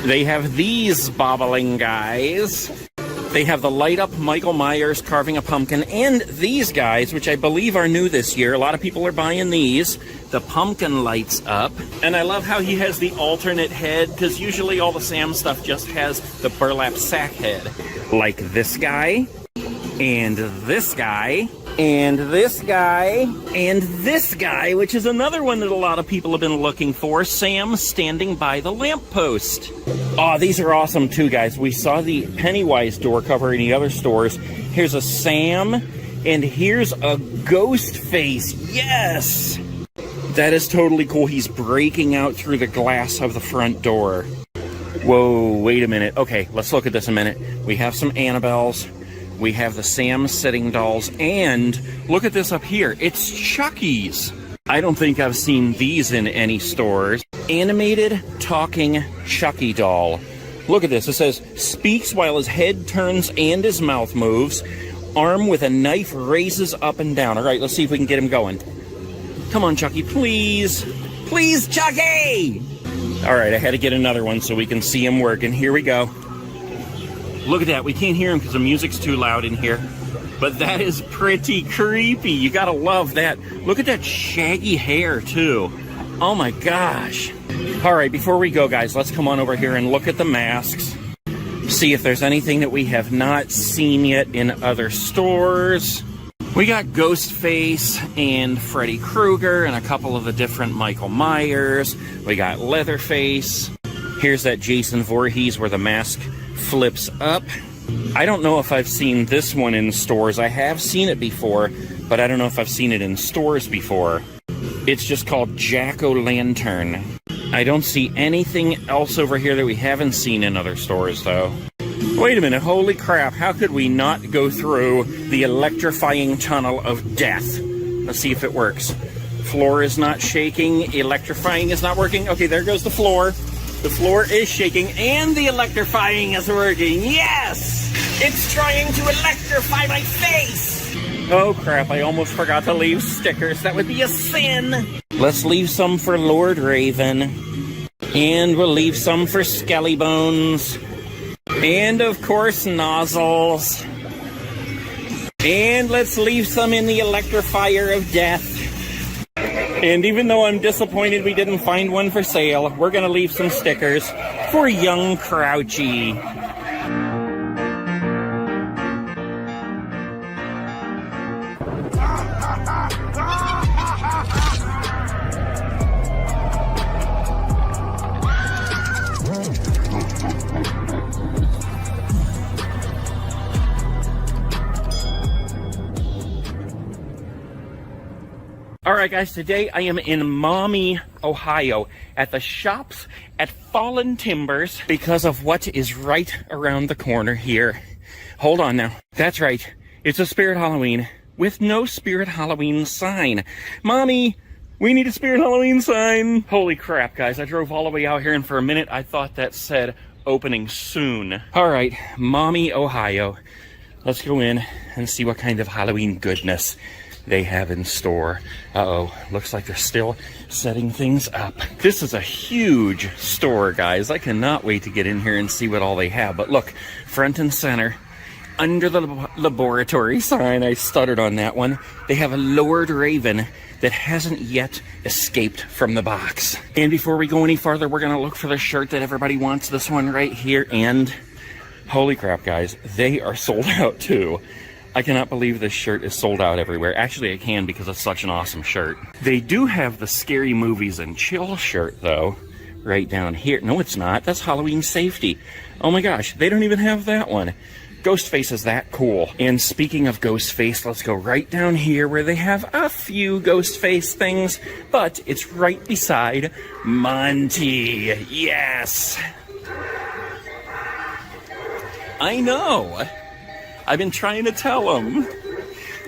They have these bobbling guys. They have the light up Michael Myers carving a pumpkin, and these guys, which I believe are new this year. A lot of people are buying these. The pumpkin lights up. And I love how he has the alternate head, because usually all the Sam stuff just has the burlap sack head. Like this guy, and this guy, and this guy, and this guy, which is another one that a lot of people have been looking for. Sam standing by the lamppost. Oh, these are awesome too, guys. We saw the Pennywise door cover in the other stores. Here's a Sam, and here's a ghost face. Yes! That is totally cool. He's breaking out through the glass of the front door. Whoa, wait a minute. Okay, let's look at this a minute. We have some Annabelles. We have the Sam sitting dolls, and look at this up here. It's Chucky's. I don't think I've seen these in any stores. Animated talking Chucky doll. Look at this. It says, speaks while his head turns and his mouth moves. Arm with a knife raises up and down. All right, let's see if we can get him going. Come on, Chucky, please. Please, Chucky! All right, I had to get another one so we can see him working. Here we go. Look at that. We can't hear him because the music's too loud in here. But that is pretty creepy. You gotta love that. Look at that shaggy hair, too. Oh my gosh. All right, before we go, guys, let's come on over here and look at the masks. See if there's anything that we have not seen yet in other stores. We got Ghostface and Freddy Krueger and a couple of the different Michael Myers. We got Leatherface. Here's that Jason Voorhees where the mask flips up. I don't know if I've seen this one in stores. I have seen it before, but I don't know if I've seen it in stores before. It's just called Jack-o'-lantern. I don't see anything else over here that we haven't seen in other stores, though. Wait a minute, holy crap, how could we not go through the electrifying tunnel of death? Let's see if it works. Floor is not shaking, electrifying is not working. Okay, there goes the floor. The floor is shaking, and the electrifying is working. Yes! It's trying to electrify my face! Oh crap, I almost forgot to leave stickers. That would be a sin! Let's leave some for Lord Raven. And we'll leave some for Skelly Bones. And of course, nozzles. And let's leave some in the electrifier of death. And even though I'm disappointed we didn't find one for sale, we're going to leave some stickers for young Crouchy. Alright guys, today I am in Maumee, Ohio, at the shops at Fallen Timbers because of what is right around the corner here. Hold on now. That's right. It's a Spirit Halloween with no Spirit Halloween sign. Mommy, we need a Spirit Halloween sign. Holy crap, guys. I drove all the way out here and for a minute I thought that said opening soon. Alright, Maumee, Ohio. Let's go in and see what kind of Halloween goodness they have in store. Uh-oh, looks like they're still setting things up. This is a huge store, guys. I cannot wait to get in here and see what all they have. But look, front and center, under the laboratory sign, I stuttered on that one, they have a Lord Raven that hasn't yet escaped from the box. And before we go any farther, we're gonna look for the shirt that everybody wants, this one right here, and holy crap, guys, they are sold out too. I cannot believe this shirt is sold out everywhere. Actually, I can because it's such an awesome shirt. They do have the Scary Movies and Chill shirt, though, right down here. No, it's not. That's Halloween Safety. Oh my gosh, they don't even have that one. Ghostface is that cool. And speaking of Ghostface, let's go right down here where they have a few Ghostface things, but it's right beside Monty. Yes! I know! I've been trying to tell them.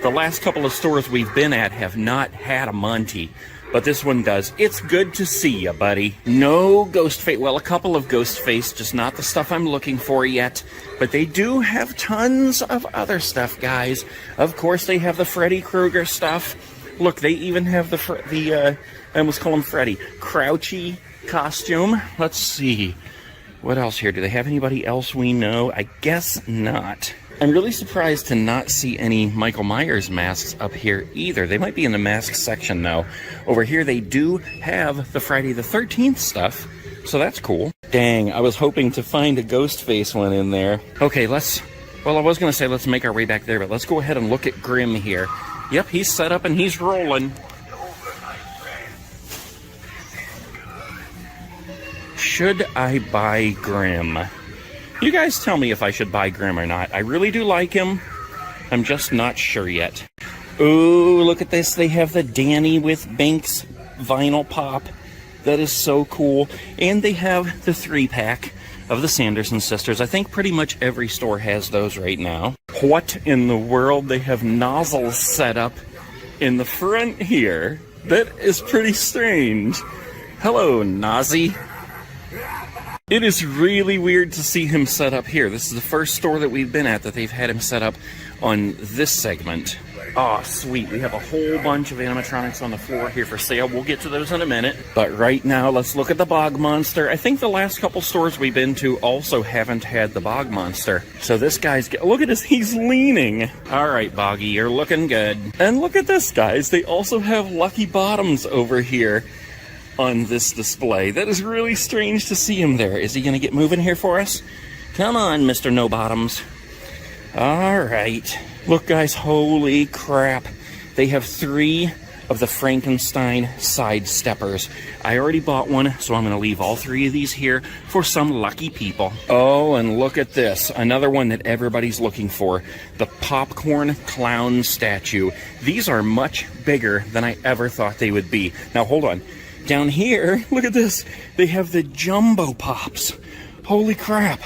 The last couple of stores we've been at have not had a Monty, but this one does. It's good to see you, buddy. No Ghostface. Well, a couple of Ghostface, just not the stuff I'm looking for yet. But they do have tons of other stuff, guys. Of course, they have the Freddy Krueger stuff. Look, they even have I almost call him Freddy, Crouchy costume. Let's see. What else here? Do they have anybody else we know? I guess not. I'm really surprised to not see any Michael Myers masks up here either. They might be in the mask section though. Over here they do have the Friday the 13th stuff, so that's cool. Dang, I was hoping to find a Ghostface one in there. Okay, well, I was going to say let's make our way back there, but let's go ahead and look at Grimm here. Yep, he's set up and he's rolling. Should I buy Grimm? You guys tell me if I should buy Grimm or not. I really do like him. I'm just not sure yet. Ooh, look at this. They have the Danny with Banks vinyl pop. That is so cool. And they have the 3-pack of the Sanderson sisters. I think pretty much every store has those right now. What in the world? They have nozzles set up in the front here. That is pretty strange. Hello, Nazi. It is really weird to see him set up here. This is the first store that we've been at that they've had him set up on this segment. Oh, sweet. We have a whole bunch of animatronics on the floor here for sale. We'll get to those in a minute. But right now, let's look at the Bog Monster. I think the last couple stores we've been to also haven't had the Bog Monster. So this guy's... Look at this. He's leaning. All right, Boggy, you're looking good. And look at this, guys. They also have Lucky Bottoms over here on this display. That is really strange to see him there. Is he going to get moving here for us? Come on, Mr. No Bottoms. All right. Look, guys, holy crap. They have 3 of the Frankenstein side steppers. I already bought one, so I'm going to leave all 3 of these here for some lucky people. Oh, and look at this. Another one that everybody's looking for. The Popcorn Clown statue. These are much bigger than I ever thought they would be. Now, hold on. Down here, look at this. They have the Jumbo Pops. Holy crap.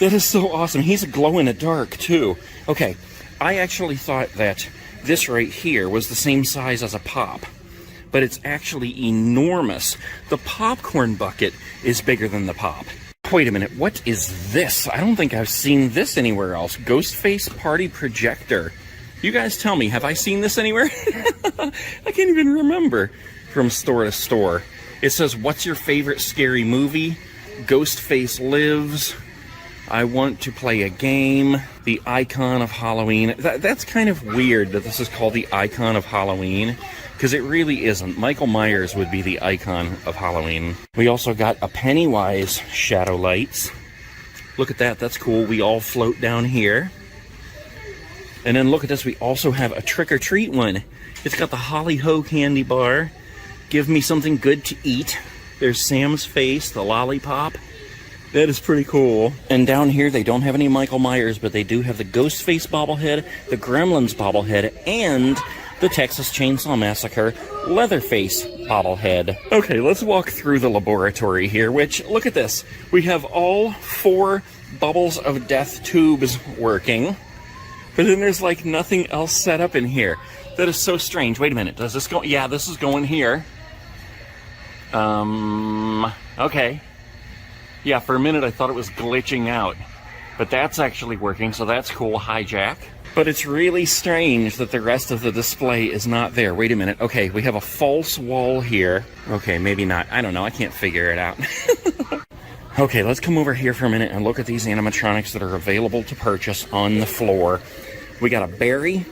That is so awesome. He's a glow-in-the-dark, too. Okay, I actually thought that this right here was the same size as a Pop, but it's actually enormous. The popcorn bucket is bigger than the Pop. Wait a minute, what is this? I don't think I've seen this anywhere else. Ghostface Party Projector. You guys tell me, have I seen this anywhere? I can't even remember. From store to store. It says, what's your favorite scary movie? Ghostface Lives. I want to play a game. The Icon of Halloween. That's kind of weird that this is called the Icon of Halloween, because it really isn't. Michael Myers would be the icon of Halloween. We also got a Pennywise Shadow Lights. Look at that. That's cool. We all float down here. And then look at this. We also have a Trick or Treat one. It's got the Holly Ho candy bar. Give me something good to eat. There's Sam's face, the lollipop. That is pretty cool. And down here, they don't have any Michael Myers, but they do have the Ghostface bobblehead, the Gremlins bobblehead, and the Texas Chainsaw Massacre Leatherface bobblehead. Okay, let's walk through the laboratory here, which, look at this. We have all 4 Bubbles of Death tubes working, but then there's like nothing else set up in here. That is so strange. Wait a minute, does this go? Yeah, this is going here. Okay. Yeah, for a minute I thought it was glitching out, but that's actually working, so that's cool. Hijack. But it's really strange that the rest of the display is not there. Wait a minute. Okay, we have a false wall here. Okay, maybe not. I don't know. I can't figure it out. Okay, let's come over here for a minute and look at these animatronics that are available to purchase on the floor. We got a Barry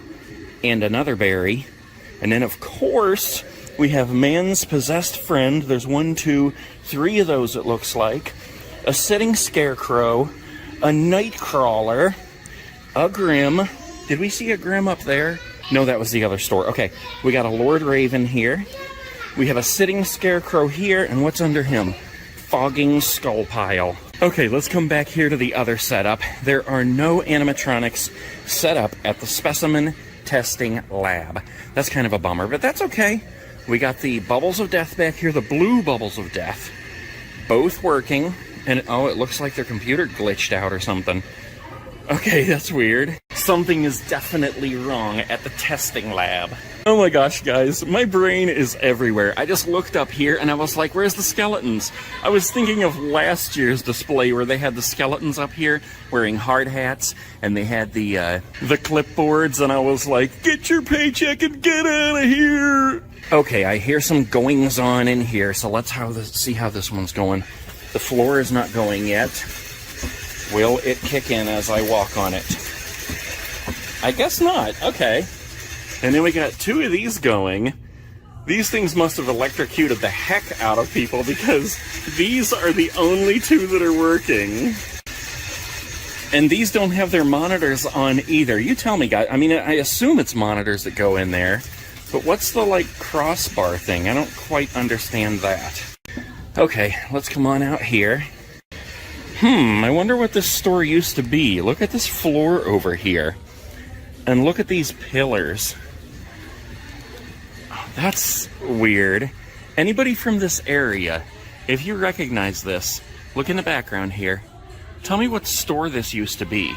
and another Barry. And then, of course, we have Man's Possessed Friend. There's 1, 2, 3 of those, it looks like. A Sitting Scarecrow. A Nightcrawler. A Grimm. Did we see a Grimm up there? No, that was the other store. Okay, we got a Lord Raven here. We have a Sitting Scarecrow here. And what's under him? Fogging Skull Pile. Okay, let's come back here to the other setup. There are no animatronics set up at the Specimen Testing Lab. That's kind of a bummer, but that's okay. We got the Bubbles of Death back here, the blue Bubbles of Death. Both working, and oh, it looks like their computer glitched out or something. Okay, that's weird. Something is definitely wrong at the testing lab. Oh my gosh, guys, my brain is everywhere. I just looked up here and I was like, where's the skeletons? I was thinking of last year's display where they had the skeletons up here wearing hard hats and they had the clipboards, and I was like, get your paycheck and get out of here. Okay, I hear some goings on in here, so let's see how this one's going. The floor is not going yet. Will it kick in as I walk on it? I guess not. Okay. And then we got 2 of these going. These things must have electrocuted the heck out of people because these are the only 2 that are working. And these don't have their monitors on either. You tell me, guys. I mean, I assume it's monitors that go in there. But what's the, like, crossbar thing? I don't quite understand that. Okay, let's come on out here. I wonder what this store used to be. Look at this floor over here. And look at these pillars. Oh, that's weird. Anybody from this area, if you recognize this, look in the background here. Tell me what store this used to be.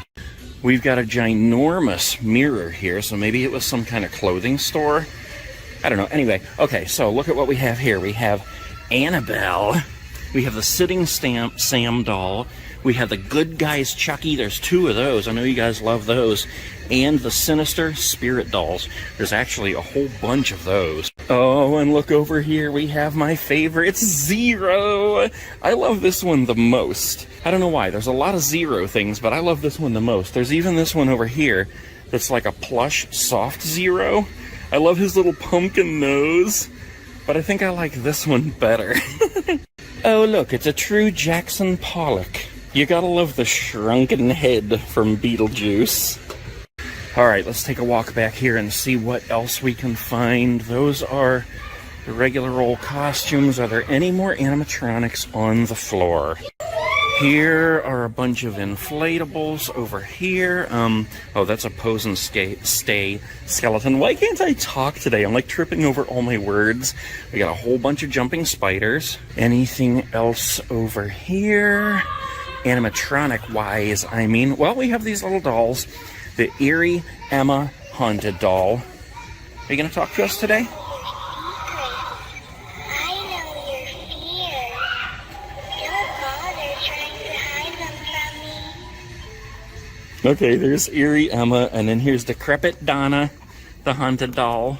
We've got a ginormous mirror here, so maybe it was some kind of clothing store. I don't know. Anyway, okay, so look at what we have here. We have Annabelle. We have the Sitting Sam doll. We have the Good Guys Chucky. There's 2 of those. I know you guys love those. And the Sinister Spirit dolls. There's actually a whole bunch of those. Oh, and look over here. We have my favorite. It's Zero. I love this one the most. I don't know why. There's a lot of Zero things, but I love this one the most. There's even this one over here that's like a plush soft Zero. I love his little pumpkin nose, but I think I like this one better. Oh, look, it's a true Jackson Pollock. You gotta love the shrunken head from Beetlejuice. All right, let's take a walk back here and see what else we can find. Those are the regular old costumes. Are there any more animatronics on the floor? Here are a bunch of inflatables over here. Oh, that's a pose and stay skeleton. Why can't I talk today? I'm like tripping over all my words. We got a whole bunch of jumping spiders. Anything else over here? Animatronic-wise, I mean. Well, we have these little dolls. The Eerie Emma Haunted Doll. Are you going to talk to us today? Okay, there's Eerie Emma, and then here's Decrepit Donna, the haunted doll.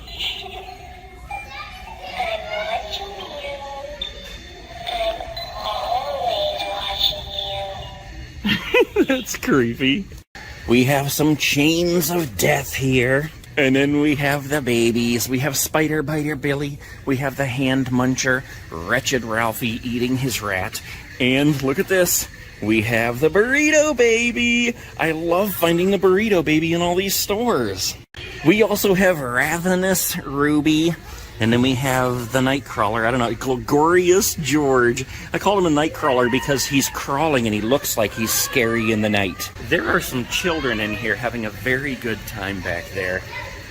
That's creepy. We have some chains of death here. And then we have the babies. We have Spider Biter Billy. We have the Hand Muncher, Wretched Ralphie eating his rat. And look at this. We have the Burrito Baby. I love finding the Burrito Baby in all these stores. We also have Ravenous Ruby. And then we have the Nightcrawler. I don't know, Glorious George. I call him a Nightcrawler because he's crawling and he looks like he's scary in the night. There are some children in here having a very good time back there.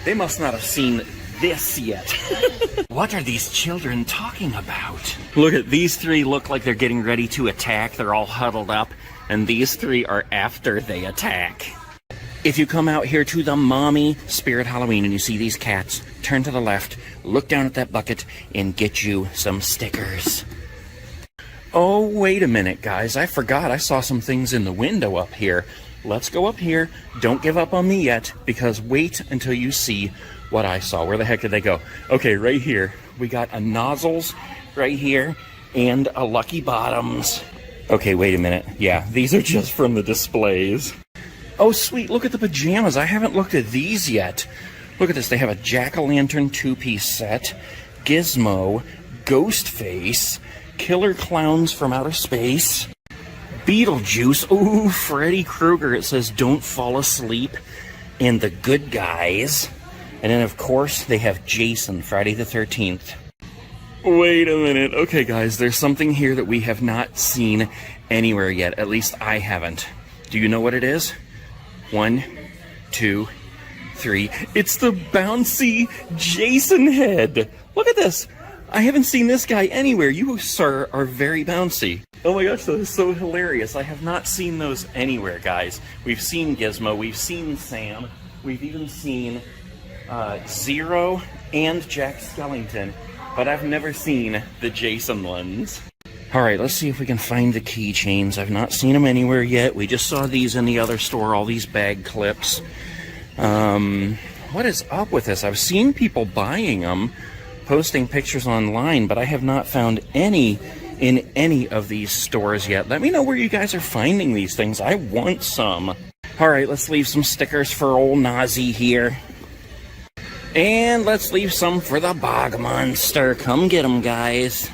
They must not have seen this yet. What are these children talking about? Look at these 3 look like they're getting ready to attack. They're all huddled up. And these 3 are after they attack. If you come out here to the Mommy Spirit Halloween and you see these cats, turn to the left, look down at that bucket, and get you some stickers. Oh, wait a minute, guys. I forgot I saw some things in the window up here. Let's go up here. Don't give up on me yet, because wait until you see what I saw. Where the heck did they go? Okay, right here. We got a Nozzles right here and a Lucky Bottoms. Okay, wait a minute. Yeah, these are just from the displays. Oh, sweet, look at the pajamas. I haven't looked at these yet. Look at this. They have a Jack-o'-lantern 2-piece set, Gizmo, Ghostface, Killer Clowns from Outer Space, Beetlejuice, ooh, Freddy Krueger. It says Don't Fall Asleep, and The Good Guys. And then, of course, they have Jason, Friday the 13th. Wait a minute. Okay, guys, there's something here that we have not seen anywhere yet. At least I haven't. Do you know what it is? 1, 2, 3. It's the bouncy Jason head. Look at this. I haven't seen this guy anywhere. You, sir, are very bouncy. Oh my gosh, that is so hilarious. I have not seen those anywhere, guys. We've seen Gizmo. We've seen Sam. We've even seen Zero and Jack Skellington. But I've never seen the Jason ones. Alright, let's see if we can find the keychains. I've not seen them anywhere yet. We just saw these in the other store, all these bag clips. What is up with this? I've seen people buying them, posting pictures online, but I have not found any in any of these stores yet. Let me know where you guys are finding these things. I want some. All right, let's leave some stickers for old Nazi here. And let's leave some for the Bog Monster. Come get them, guys.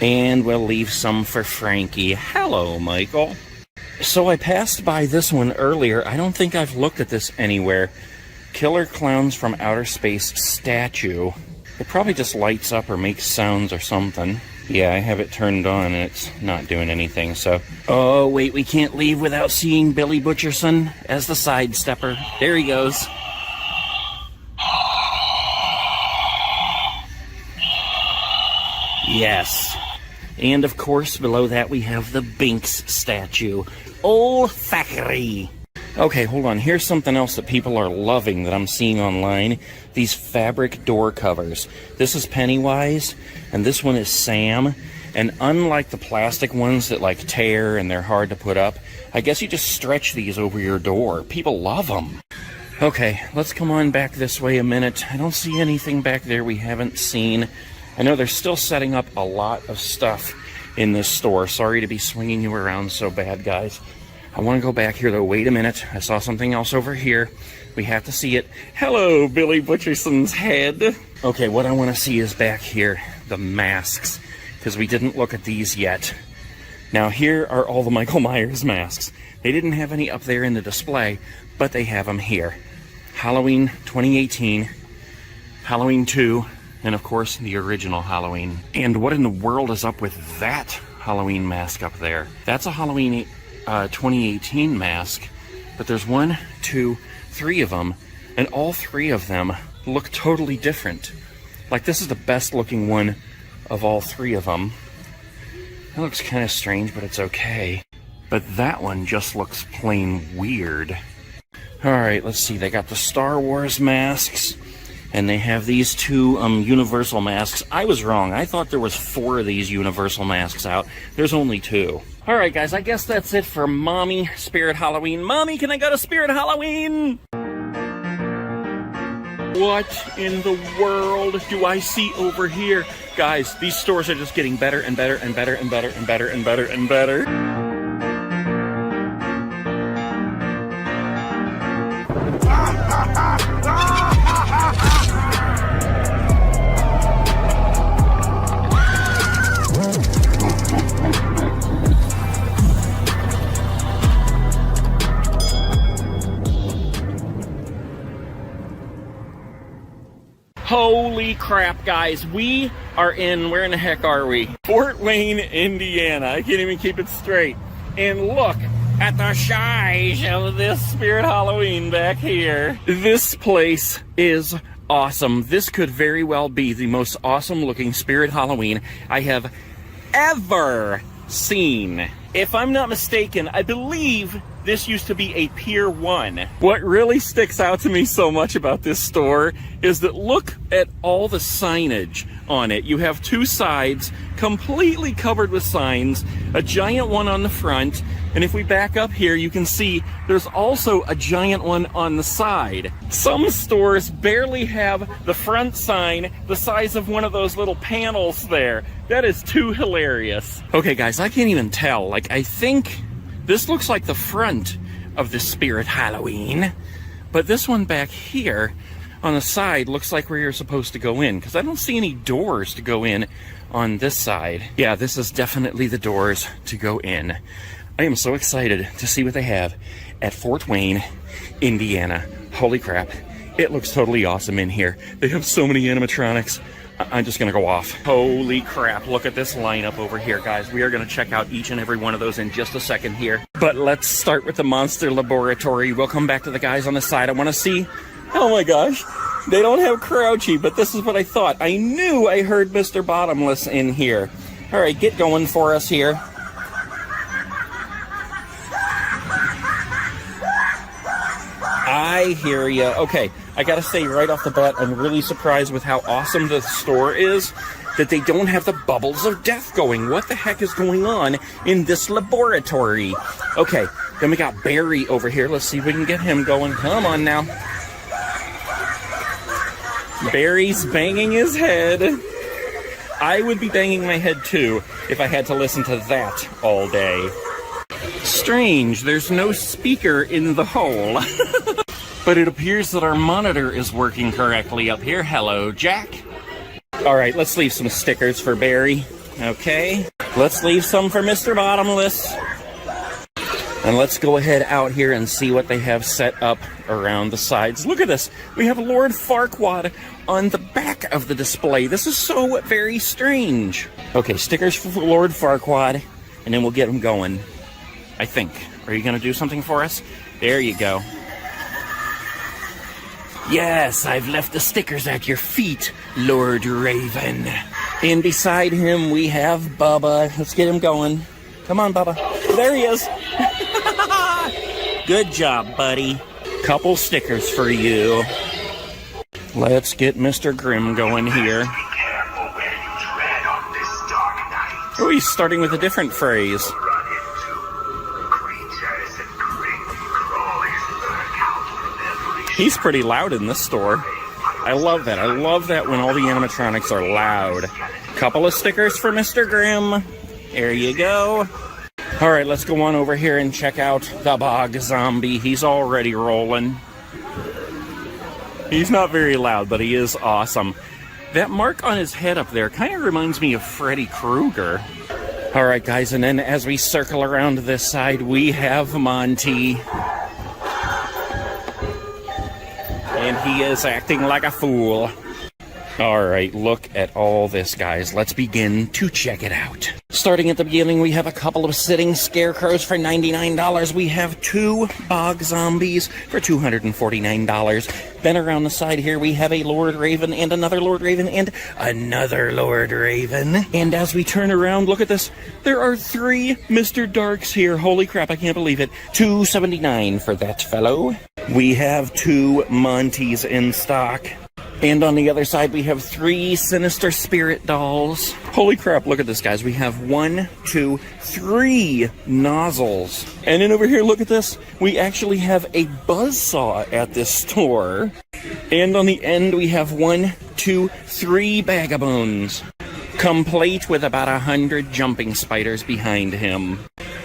And we'll leave some for Frankie. Hello, Michael. So I passed by this one earlier. I don't think I've looked at this anywhere. Killer Clowns from Outer Space statue. It probably just lights up or makes sounds or something. Yeah, I have it turned on and it's not doing anything, so... Oh, wait, we can't leave without seeing Billy Butcherson as the sidestepper. There he goes. Yes. And of course, below that we have the Binks statue. Olfactory. Okay, hold on. Here's something else that people are loving that I'm seeing online. These fabric door covers. This is Pennywise, and this one is Sam. And unlike the plastic ones that like tear and they're hard to put up, I guess you just stretch these over your door. People love them. Okay, let's come on back this way a minute. I don't see anything back there we haven't seen. I know they're still setting up a lot of stuff in this store. Sorry to be swinging you around so bad, guys. I want to go back here, though. Wait a minute. I saw something else over here. We have to see it. Hello, Billy Butcherson's head. Okay, what I want to see is back here, the masks, because we didn't look at these yet. Now, here are all the Michael Myers masks. They didn't have any up there in the display, but they have them here. Halloween 2018, Halloween 2, and of course, the original Halloween. And what in the world is up with that Halloween mask up there? That's a Halloween 2018 mask, but there's 1, 2, 3 of them, and all 3 of them look totally different. Like, this is the best looking one of all 3 of them. That looks kind of strange, but it's okay. But that one just looks plain weird. Alright, let's see. They got the Star Wars masks, and they have these 2 Universal masks. I was wrong. I thought there was 4 of these Universal masks out. There's only 2. Alright, guys, I guess that's it for Mommy Spirit Halloween. Mommy, can I go to Spirit Halloween? What in the world do I see over here? Guys, these stores are just getting better and better and better and better and better and better and better. Holy crap, guys. We are in, where in the heck are we? Fort Wayne, Indiana. I can't even keep it straight. And look at the size of this Spirit Halloween back here. This place is awesome. This could very well be the most awesome looking Spirit Halloween I have ever seen. If I'm not mistaken, I believe this used to be a Pier 1. What really sticks out to me so much about this store is that look at all the signage on it. You have 2 sides completely covered with signs, a giant one on the front, and if we back up here, you can see there's also a giant one on the side. Some stores barely have the front sign the size of one of those little panels there. That is too hilarious. Okay, guys, I can't even tell. Like, I think this looks like the front of the Spirit Halloween, but this one back here on the side looks like where you're supposed to go in, because I don't see any doors to go in on this side. Yeah, this is definitely the doors to go in. I am so excited to see what they have at Fort Wayne, Indiana. Holy crap, it looks totally awesome in here. They have so many animatronics. I'm just gonna go off. Holy crap, look at this lineup over here, guys. We are gonna check out each and every one of those in just a second here. But let's start with the Monster Laboratory. We'll come back to the guys on the side. I wanna see, oh my gosh, they don't have Crouchy, but this is what I thought. I knew I heard Mr. Bottomless in here. All right, get going for us here. I hear you. Okay, I gotta say right off the bat, I'm really surprised with how awesome the store is, that they don't have the bubbles of death going. What the heck is going on in this laboratory? Okay, then we got Barry over here. Let's see if we can get him going. Come on now. Barry's banging his head. I would be banging my head too if I had to listen to that all day. Strange, there's no speaker in the hole. But it appears that our monitor is working correctly up here. Hello, Jack. All right, let's leave some stickers for Barry. Okay, let's leave some for Mr. Bottomless. And let's go ahead out here and see what they have set up around the sides. Look at this. We have Lord Farquaad on the back of the display. This is so very strange. Okay, stickers for Lord Farquaad, and then we'll get them going, I think. Are you going to do something for us? There you go. Yes, I've left the stickers at your feet, Lord Raven. And beside him, we have Bubba. Let's get him going. Come on, Bubba. There he is. Good job, buddy. Couple stickers for you. Let's get Mr. Grimm going here. Oh, he's starting with a different phrase. He's pretty loud in this store. I love that. I love that when all the animatronics are loud. Couple of stickers for Mr. Grimm. There you go. All right, let's go on over here and check out the Bog Zombie. He's already rolling. He's not very loud, but he is awesome. That mark on his head up there kind of reminds me of Freddy Krueger. All right, guys, and then as we circle around this side, we have Monty. And he is acting like a fool. All right, look at all this, guys. Let's begin to check it out. Starting at the beginning, we have a couple of sitting scarecrows for $99. We have 2 Bog Zombies for $249. Then around the side here, we have a Lord Raven and another Lord Raven and another Lord Raven. And as we turn around, look at this. There are 3 Mr. Darks here. Holy crap, I can't believe it. $279 for that fellow. We have 2 Monties in stock. And on the other side, we have 3 Sinister Spirit dolls. Holy crap, look at this, guys. We have 1, 2, 3 nozzles. And then over here, look at this. We actually have a buzzsaw at this store. And on the end, we have 1, 2, 3 Bagabones. Complete with about 100 jumping spiders behind him.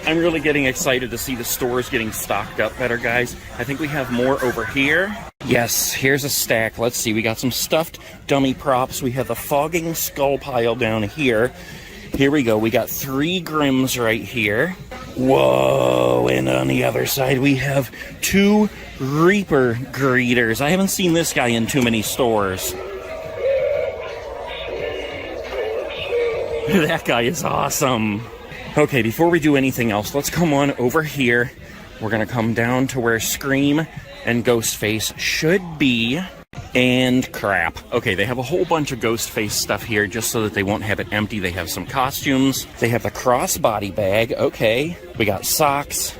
I'm really getting excited to see the stores getting stocked up better, guys. I think we have more over here. Yes, here's a stack. Let's see. We got some stuffed dummy props. We have the fogging skull pile down here. Here we go. We got 3 Grimms right here. Whoa. And on the other side, we have 2 Reaper Greeters. I haven't seen this guy in too many stores. That guy is awesome. Okay, before we do anything else, let's come on over here. We're going to come down to where Scream and Ghostface should be. And crap. Okay, they have a whole bunch of Ghostface stuff here just so that they won't have it empty. They have some costumes. They have the crossbody bag. Okay. We got socks.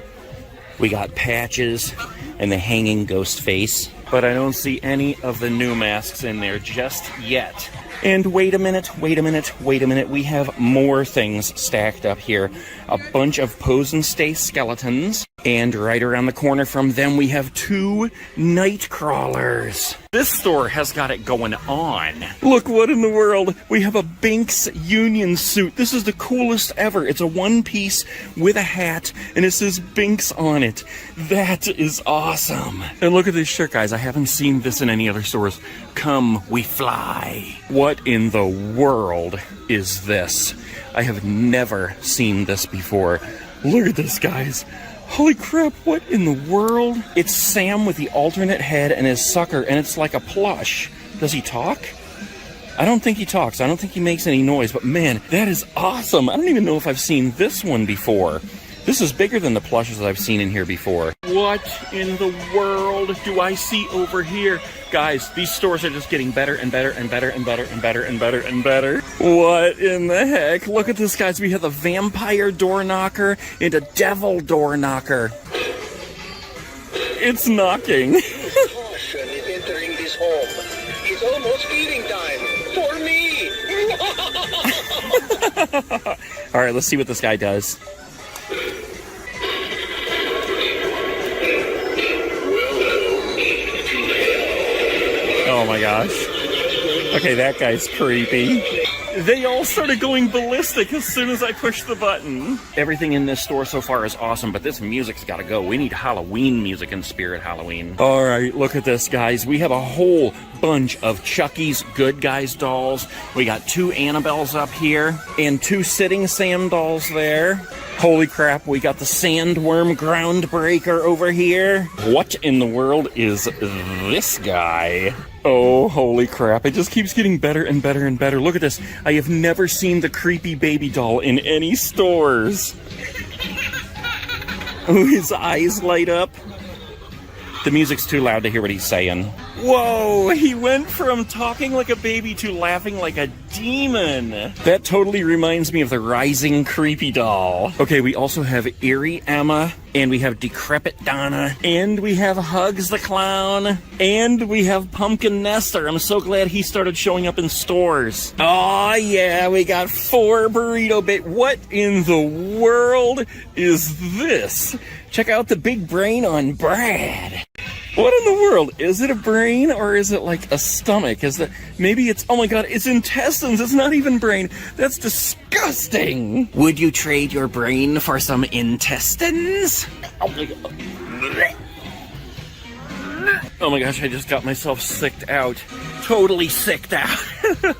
We got patches. And the hanging Ghostface. But I don't see any of the new masks in there just yet. And wait a minute, wait a minute, wait a minute. We have more things stacked up here. A bunch of Pose and Stay skeletons. And right around the corner from them, we have 2 night crawlers. This store has got it going on. Look, what in the world? We have a Binks Union suit. This is the coolest ever. It's a one-piece with a hat, and it says Binks on it. That is awesome. And look at this shirt, guys. I haven't seen this in any other stores. Come, we fly. What in the world is this? I have never seen this before. Look at this, guys. Holy crap, what in the world? It's Sam with the alternate head and his sucker, and it's like a plush. Does he talk? I don't think he talks. I don't think he makes any noise, but man, that is awesome. I don't even know if I've seen this one before. This is bigger than the plushes that I've seen in here before. What in the world do I see over here? Guys, these stores are just getting better and better and better and better and better and better and better. What in the heck? Look at this, guys. We have a vampire door knocker and a devil door knocker. It's knocking. Caution is entering this home. It's almost feeding time for me. All right, let's see what this guy does. Oh my gosh. Okay, that guy's creepy. They all started going ballistic as soon as I pushed the button. Everything in this store so far is awesome, but this music's gotta go. We need Halloween music in Spirit Halloween. All right, look at this, guys. We have a whole bunch of Chucky's Good Guys dolls. We got 2 Annabelles up here and 2 Sitting Sam dolls there. Holy crap, we got the Sandworm Groundbreaker over here. What in the world is this guy? Oh, holy crap. It just keeps getting better and better and better. Look at this. I have never seen the creepy baby doll in any stores. Oh, his eyes light up. The music's too loud to hear what he's saying. Whoa, he went from talking like a baby to laughing like a demon. That totally reminds me of the Rising Creepy doll. Okay, we also have Eerie Emma, and we have Decrepit Donna, and we have Hugs the Clown, and we have Pumpkin Nestor. I'm so glad he started showing up in stores. Oh yeah, we got 4 Burrito Bait. What in the world is this? Check out the big brain on Brad. What in the world? Is it a brain or is it like a stomach? Is that maybe it's, oh my god, it's intestines. It's not even brain. That's disgusting. Would you trade your brain for some intestines? Oh my gosh, I just got myself sicked out. Totally sicked out.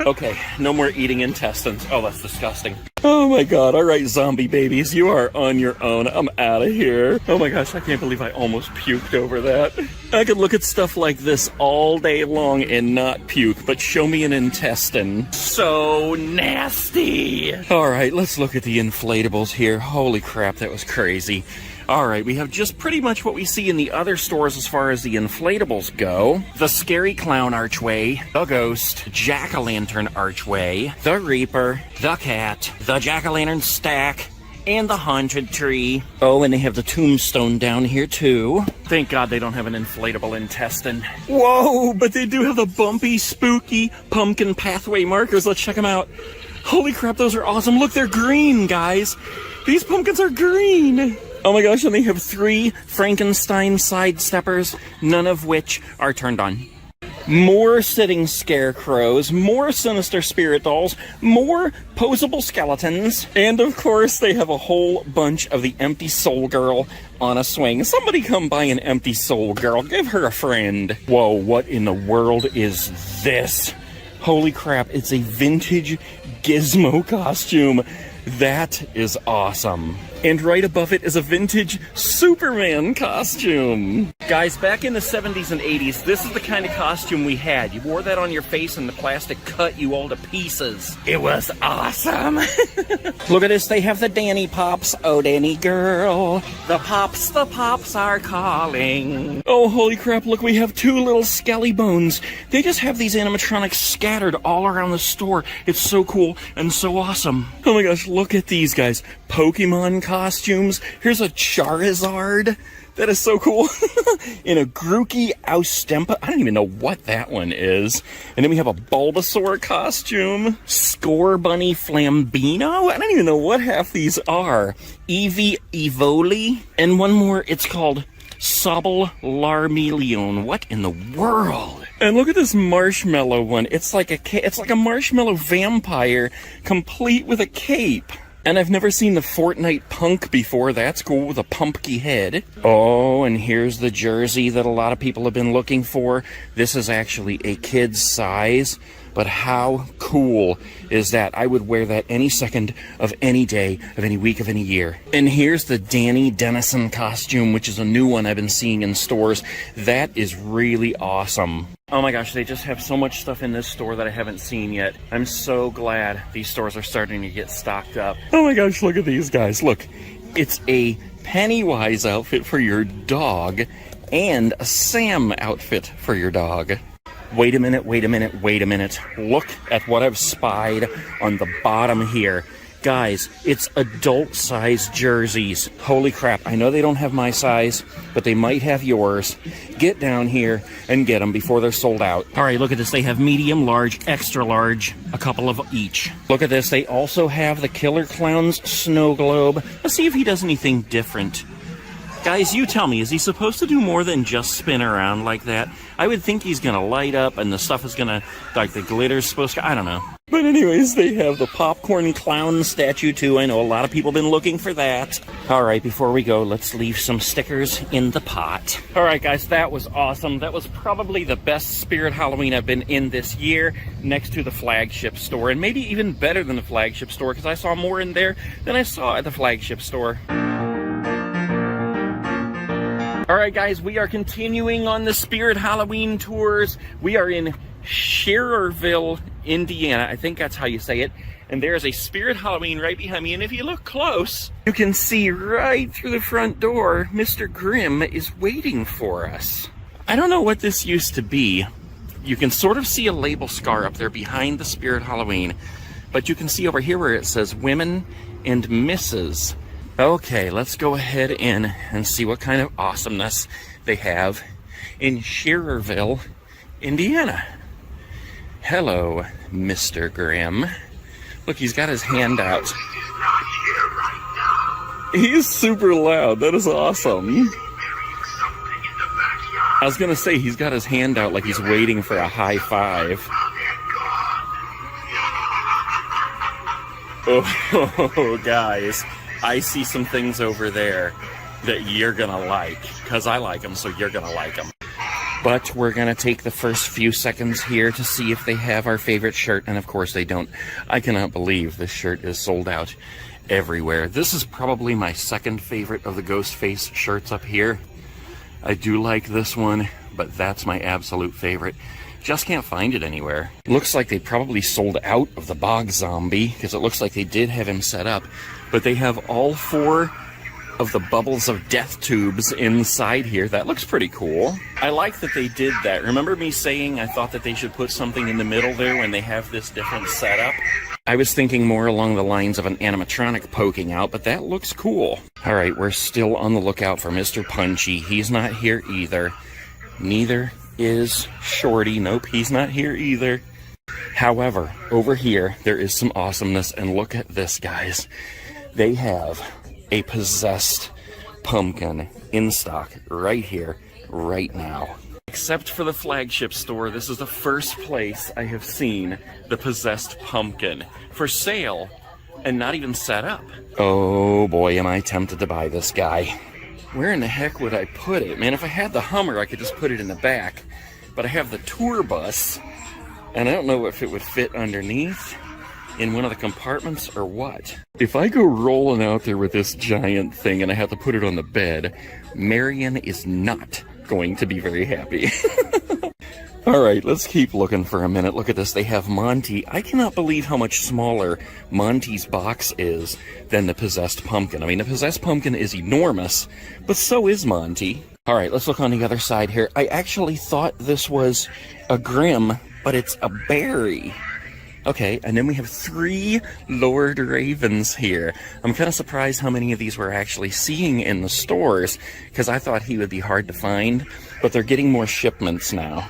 Okay, no more eating intestines. Oh, that's disgusting. Oh my god, alright zombie babies, you are on your own. I'm out of here. Oh my gosh, I can't believe I almost puked over that. I could look at stuff like this all day long and not puke, but show me an intestine. So nasty. Alright, let's look at the inflatables here. Holy crap, that was crazy. Alright, we have just pretty much what we see in the other stores as far as the inflatables go. The Scary Clown Archway, the Ghost, Jack-o'-lantern Archway, the Reaper, the Cat, the Jack-o'-lantern Stack, and the Haunted Tree. Oh, and they have the Tombstone down here too. Thank God they don't have an inflatable intestine. Whoa, but they do have the bumpy, spooky pumpkin pathway markers. Let's check them out. Holy crap, those are awesome. Look, they're green, guys. These pumpkins are green. Oh my gosh, and they have 3 Frankenstein sidesteppers, none of which are turned on. More sitting scarecrows, more sinister spirit dolls, more posable skeletons, and of course they have a whole bunch of the Empty Soul Girl on a swing. Somebody come buy an Empty Soul Girl, give her a friend. Whoa, what in the world is this? Holy crap, it's a vintage Gizmo costume. That is awesome. And right above it is a vintage Superman costume. Guys, back in the 70s and 80s, this is the kind of costume we had. You wore that on your face and the plastic cut you all to pieces. It was awesome. Look at this, they have the Danny Pops. Oh, Danny girl. The pops are calling. Oh, holy crap, look, we have 2 little Skelly Bones. They just have these animatronics scattered all around the store. It's so cool and so awesome. Oh my gosh, look at these guys. Pokemon costumes. Here's a Charizard. That is so cool. In a Grookey Austempa. I don't even know what that one is. And then we have a Bulbasaur costume. Score Bunny Flambino. I don't even know what half these are. Eevee Evoli. And one more, it's called Sobble Larmeleon. What in the world? And look at this marshmallow one. It's like a marshmallow vampire complete with a cape. And I've never seen the Fortnite Punk before. That's cool, with a pumpkin head. Oh, and here's the jersey that a lot of people have been looking for. This is actually a kid's size, but how cool is that? I would wear that any second of any day, of any week, of any year. And here's the Danny Dennison costume, which is a new one I've been seeing in stores. That is really awesome. Oh my gosh, they just have so much stuff in this store that I haven't seen yet. I'm so glad these stores are starting to get stocked up. Oh my gosh, look at these guys. Look, it's a Pennywise outfit for your dog and a Sam outfit for your dog. Wait a minute, wait a minute, wait a minute. Look at what I've spied on the bottom here. Guys, it's adult-size jerseys. Holy crap, I know they don't have my size, but they might have yours. Get down here and get them before they're sold out. All right, look at this. They have medium, large, extra large, a couple of each. Look at this. They also have the Killer Clown's snow globe. Let's see if he does anything different. Guys, you tell me, is he supposed to do more than just spin around like that? I would think he's gonna light up and the stuff is gonna, like the glitter's supposed to, I don't know. But anyways, they have the popcorn clown statue too. I know a lot of people have been looking for that. All right, before we go, let's leave some stickers in the pot. All right, guys, that was awesome. That was probably the best Spirit Halloween I've been in this year, next to the flagship store, and maybe even better than the flagship store, because I saw more in there than I saw at the flagship store. All right, guys, we are continuing on the Spirit Halloween tours. We are in Schererville, Indiana. I think that's how you say it. And there's a Spirit Halloween right behind me. And if you look close, you can see right through the front door, Mr. Grimm is waiting for us. I don't know what this used to be. You can sort of see a label scar up there behind the Spirit Halloween. But you can see over here where it says Women and Mrs. Okay, let's go ahead in and see what kind of awesomeness they have in Schererville, Indiana. Hello, Mr. Grimm. Look, he's got his hand out. He's super loud. That is awesome. I was gonna say, he's got his hand out like he's waiting for a high five. Oh, guys, I see some things over there that you're gonna like, because I like them, so you're gonna like them. But we're gonna take the first few seconds here to see if they have our favorite shirt, and of course they don't. I cannot believe this shirt is sold out everywhere. This is probably my second favorite of the Ghostface shirts up here. I do like this one, but that's my absolute favorite. Just can't find it anywhere. Looks like they probably sold out of the Bog Zombie, because it looks like they did have him set up, but they have all 4 of the bubbles of death tubes inside here. That looks pretty cool. I like that they did that. Remember me saying I thought that they should put something in the middle there when they have this different setup? I was thinking more along the lines of an animatronic poking out, but that looks cool. All right, we're still on the lookout for Mr. Punchy. He's not here either. Neither is Shorty. Nope, he's not here either. However, over here, there is some awesomeness, and look at this, guys. They have a possessed pumpkin in stock right here, right now. Except for the flagship store, this is the first place I have seen the possessed pumpkin for sale and not even set up. Oh boy, am I tempted to buy this guy. Where in the heck would I put it? Man, if I had the Hummer, I could just put it in the back. But I have the tour bus, and I don't know if it would fit underneath in one of the compartments or what. If I go rolling out there with this giant thing and I have to put it on the bed, Marion is not going to be very happy. All right, let's keep looking for a minute. Look at this. They have Monty. I cannot believe how much smaller Monty's box is than the possessed pumpkin. I mean, the possessed pumpkin is enormous, but so is Monty. All right, let's look on the other side here. I actually thought this was a Grimm, but it's a berry. Okay, and then we have 3 Lord Ravens here. I'm kind of surprised how many of these we're actually seeing in the stores, because I thought he would be hard to find, but they're getting more shipments now.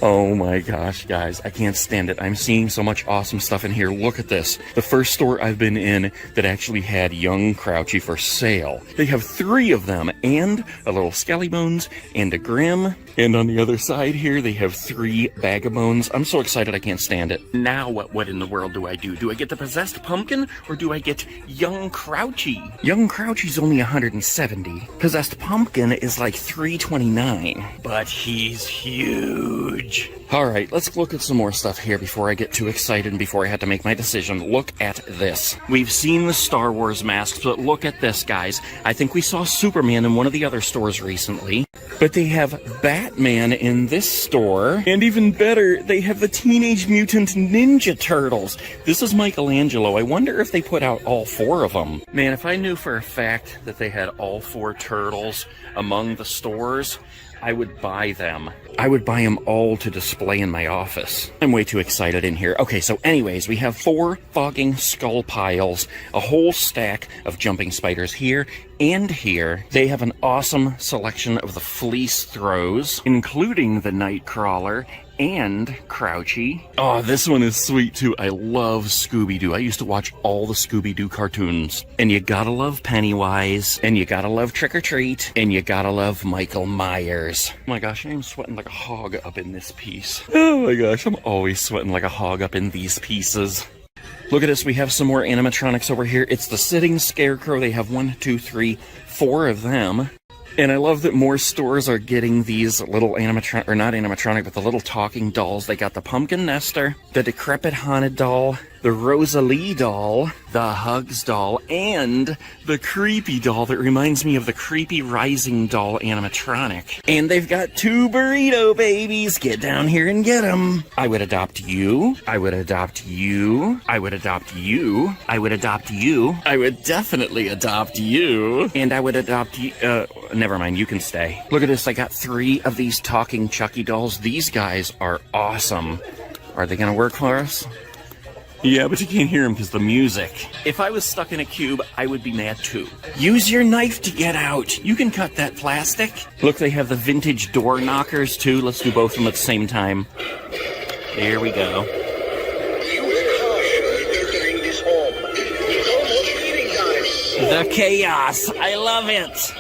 Oh my gosh, guys, I can't stand it. I'm seeing so much awesome stuff in here. Look at this. The first store I've been in that actually had young Crouchy for sale. They have 3 of them, and a little Skellybones, and a Grimm. And on the other side here, they have 3 Bag-O-Bones. I'm so excited I can't stand it. Now what in the world do I do? Do I get the possessed pumpkin, or do I get young Crouchy? Young Crouchy's only 170. Possessed pumpkin is like 329. But he's huge. All right, let's look at some more stuff here before I get too excited and before I have to make my decision. Look at this. We've seen the Star Wars masks, but look at this, guys. I think we saw Superman in one of the other stores recently, but they have Batman in this store. And even better, they have the Teenage Mutant Ninja Turtles. This is Michelangelo. I wonder if they put out all 4 of them. Man, if I knew for a fact that they had all 4 turtles among the stores, I would buy them. I would buy them all to display in my office. I'm way too excited in here. Okay, so anyways, we have 4 fogging skull piles, a whole stack of jumping spiders here and here. They have an awesome selection of the fleece throws, including the Nightcrawler and Crouchy. Oh, this one is sweet too. I love Scooby-Doo. I used to watch all the Scooby-Doo cartoons. And you gotta love Pennywise, and you gotta love Trick or Treat, and you gotta love Michael Myers. Oh my gosh, I'm sweating like a hog up in this piece. Oh my gosh, I'm always sweating like a hog up in these pieces. Look at this, we have some more animatronics over here. It's the sitting scarecrow. They have 1, 2, 3, 4 of them. And I love that more stores are getting these little animatronic, or not animatronic, but the little talking dolls. They got the Pumpkin Nester, the Decrepit Haunted doll, the Rosalie doll, the Hugs doll, and the Creepy doll that reminds me of the Creepy Rising doll animatronic. And they've got 2 burrito babies. Get down here and get them. I would adopt you. I would adopt you. I would adopt you. I would adopt you. I would definitely adopt you. And I would adopt you. Never mind, you can stay. Look at this, I got 3 of these talking Chucky dolls. These guys are awesome. Are they gonna work for us? Yeah, but you can't hear them because the music. If I was stuck in a cube, I would be mad too. Use your knife to get out. You can cut that plastic. Look, they have the vintage door knockers too. Let's do both of them at the same time. There we go. The chaos. I love it.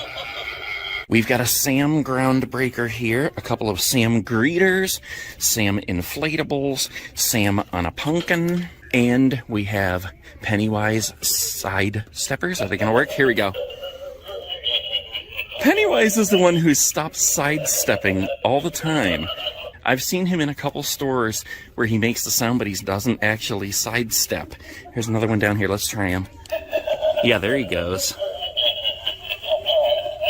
We've got a Sam Groundbreaker here, a couple of Sam Greeters, Sam Inflatables, Sam on a Pumpkin, and we have Pennywise Side Steppers. Are they going to work? Here we go. Pennywise is the one who stops sidestepping all the time. I've seen him in a couple stores where he makes the sound, but he doesn't actually sidestep. Here's another one down here. Let's try him. Yeah, there he goes.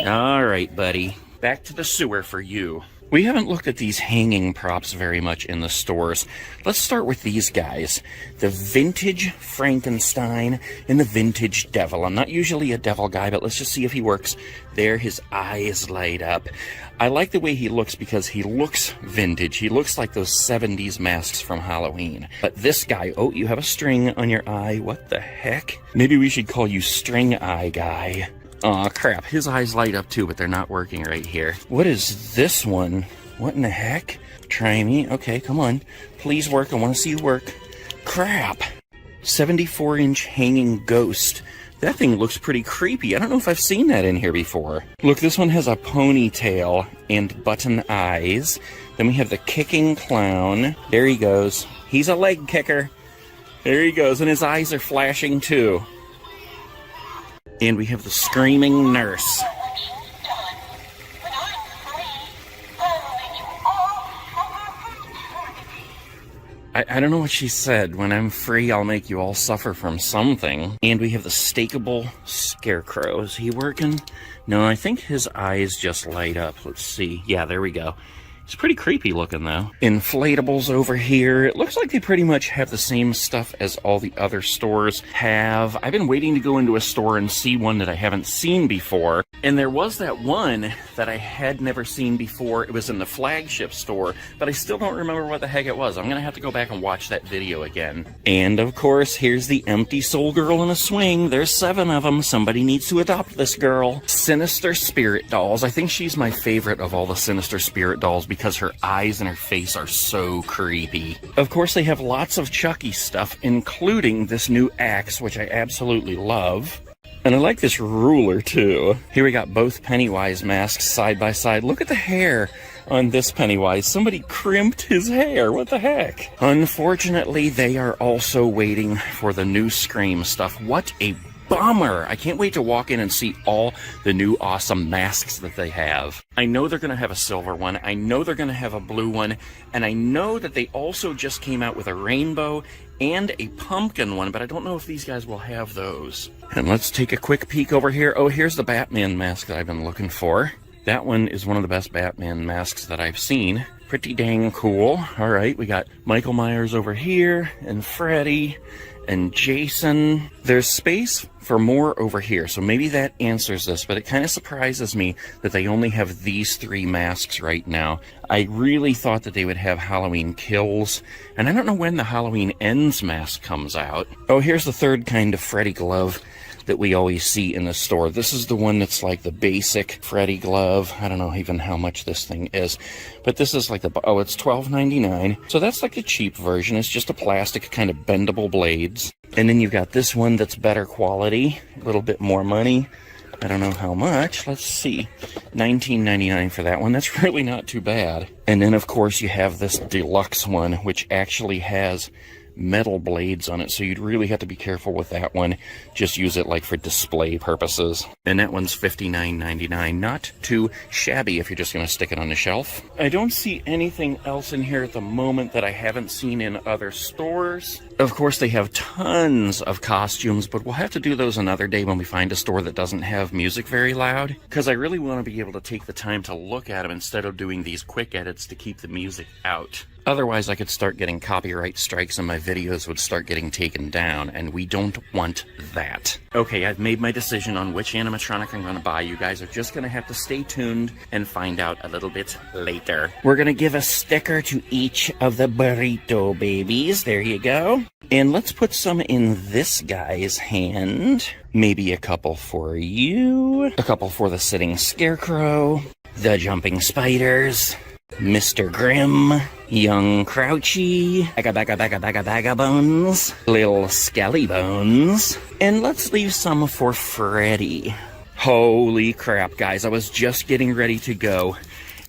All right, buddy. Back to the sewer for you. We haven't looked at these hanging props very much in the stores. Let's start with these guys. The vintage Frankenstein and the vintage devil. I'm not usually a devil guy, but let's just see if he works. There, his eyes light up. I like the way he looks because he looks vintage. He looks like those 70s masks from Halloween. But this guy, oh, you have a string on your eye. What the heck? Maybe we should call you String Eye Guy. Aw, crap. His eyes light up too, but they're not working right here. What is this one? What in the heck? Try me. Okay, come on. Please work. I want to see you work. Crap. 74-inch hanging ghost. That thing looks pretty creepy. I don't know if I've seen that in here before. Look, this one has a ponytail and button eyes. Then we have the kicking clown. There he goes. He's a leg kicker. There he goes, and his eyes are flashing too. And we have the screaming nurse. I don't know what she said. When I'm free, I'll make you all suffer from something. And we have the stakeable scarecrow. Is he working? No, I think his eyes just light up. Let's see. Yeah, there we go. It's pretty creepy looking, though. Inflatables over here. It looks like they pretty much have the same stuff as all the other stores have. I've been waiting to go into a store and see one that I haven't seen before. And there was that one that I had never seen before. It was in the flagship store, but I still don't remember what the heck it was. I'm going to have to go back and watch that video again. And, of course, here's the empty soul girl in a swing. There's 7 of them. Somebody needs to adopt this girl. Sinister Spirit dolls. I think she's my favorite of all the Sinister Spirit dolls because her eyes and her face are so creepy. Of course, they have lots of Chucky stuff, including this new axe, which I absolutely love. And I like this ruler, too. Here we got both Pennywise masks side by side. Look at the hair on this Pennywise. Somebody crimped his hair. What the heck? Unfortunately, they are also waiting for the new Scream stuff. What a bummer. I can't wait to walk in and see all the new awesome masks that they have. I know they're going to have a silver one. I know they're going to have a blue one. And I know that they also just came out with a rainbow and a pumpkin one, but I don't know if these guys will have those. And let's take a quick peek over here. Oh, here's the Batman mask that I've been looking for. That one is one of the best Batman masks that I've seen. Pretty dang cool. All right, we got Michael Myers over here, and Freddy, and Jason. There's space for more over here, so maybe that answers this, but it kind of surprises me that they only have these 3 masks right now. I really thought that they would have Halloween Kills, and I don't know when the Halloween Ends mask comes out. Oh, here's the third kind of Freddy glove that we always see in the store. This is the one that's like the basic Freddy glove. I don't know even how much this thing is, but this is like the, oh, it's $12.99. So that's like the cheap version. It's just a plastic kind of bendable blades. And then you've got this one that's better quality, a little bit more money. I don't know how much. Let's see. $19.99 for that one. That's really not too bad. And then, of course, you have this deluxe one, which actually has metal blades on it, so you'd really have to be careful with that one. Just use it like for display purposes. And that one's $59.99. Not too shabby if you're just going to stick it on the shelf. I don't see anything else in here at the moment that I haven't seen in other stores. Of course, they have tons of costumes, but we'll have to do those another day when we find a store that doesn't have music very loud, because I really want to be able to take the time to look at them instead of doing these quick edits to keep the music out. Otherwise, I could start getting copyright strikes and my videos would start getting taken down, and we don't want that. Okay, I've made my decision on which animatronic I'm going to buy. You guys are just going to have to stay tuned and find out a little bit later. We're going to give a sticker to each of the burrito babies. There you go. And let's put some in this guy's hand. Maybe a couple for you. A couple for the sitting scarecrow. The jumping spiders. Mr. Grimm, Young Crouchy, Bagga Bones, Little Skelly Bones, and let's leave some for Freddy. Holy crap, guys, I was just getting ready to go,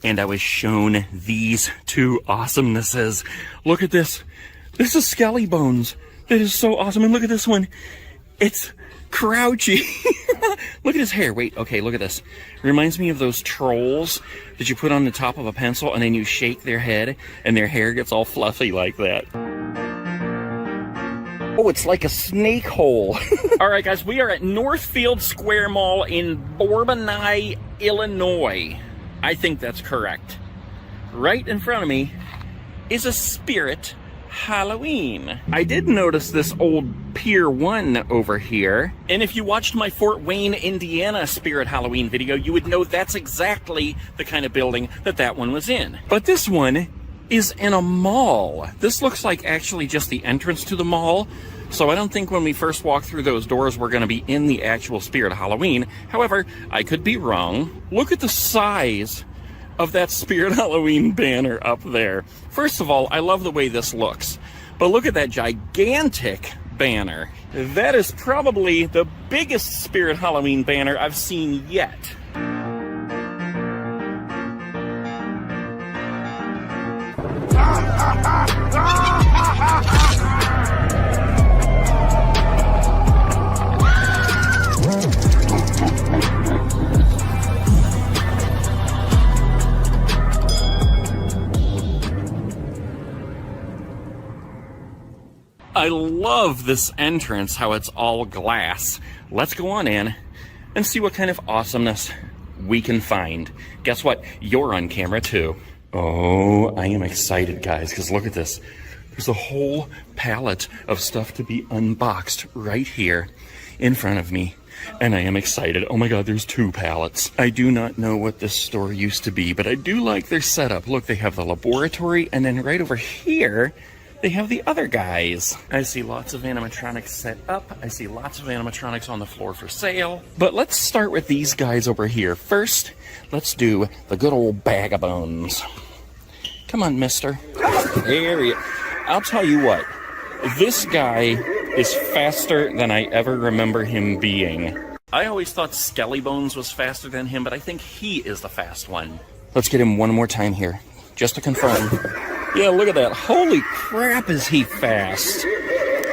and I was shown these two awesomenesses. Look at this. This is Skelly Bones. That is so awesome, and look at this one. It's Crouchy. Look at his hair. Wait, okay, look at this. Reminds me of those trolls that you put on the top of a pencil and then you shake their head and their hair gets all fluffy like that. Oh, it's like a snake hole. All right, guys, we are at Northfield Square Mall in Bourbonnais, Illinois. I think that's correct. Right in front of me is a Spirit Halloween. I did notice this old Pier 1 over here, and if you watched my Fort Wayne, Indiana Spirit Halloween video, you would know that's exactly the kind of building that one was in. But this one is in a mall. This looks like actually just the entrance to the mall, so I don't think when we first walk through those doors we're going to be in the actual Spirit Halloween. However, I could be wrong. Look at the size of that Spirit Halloween banner up there. First of all, I love the way this looks, but look at that gigantic banner. That is probably the biggest Spirit Halloween banner I've seen yet. I love this entrance, how it's all glass. Let's go on in and see what kind of awesomeness we can find. Guess what? You're on camera too. Oh, I am excited, guys, because look at this. There's a whole pallet of stuff to be unboxed right here in front of me. And I am excited. Oh my god, there's 2 pallets. I do not know what this store used to be, but I do like their setup. Look, they have the laboratory, and then right over here, they have the other guys. I see lots of animatronics set up. I see lots of animatronics on the floor for sale. But let's start with these guys over here. First, let's do the good old Bag of Bones. Come on, mister. There he is. I'll tell you what. This guy is faster than I ever remember him being. I always thought Skelly Bones was faster than him, but I think he is the fast one. Let's get him one more time here, just to confirm. Yeah, look at that. Holy crap, is he fast.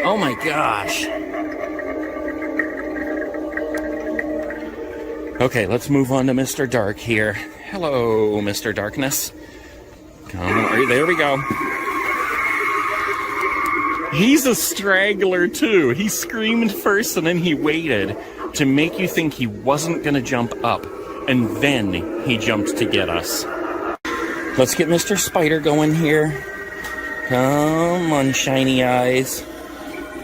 Oh my gosh. Okay, let's move on to Mr. Dark here. Hello, Mr. Darkness. Come on, there we go. He's a straggler too. He screamed first and then he waited to make you think he wasn't gonna jump up, and then he jumped to get us. Let's get Mr. Spider going here. Come on, shiny eyes.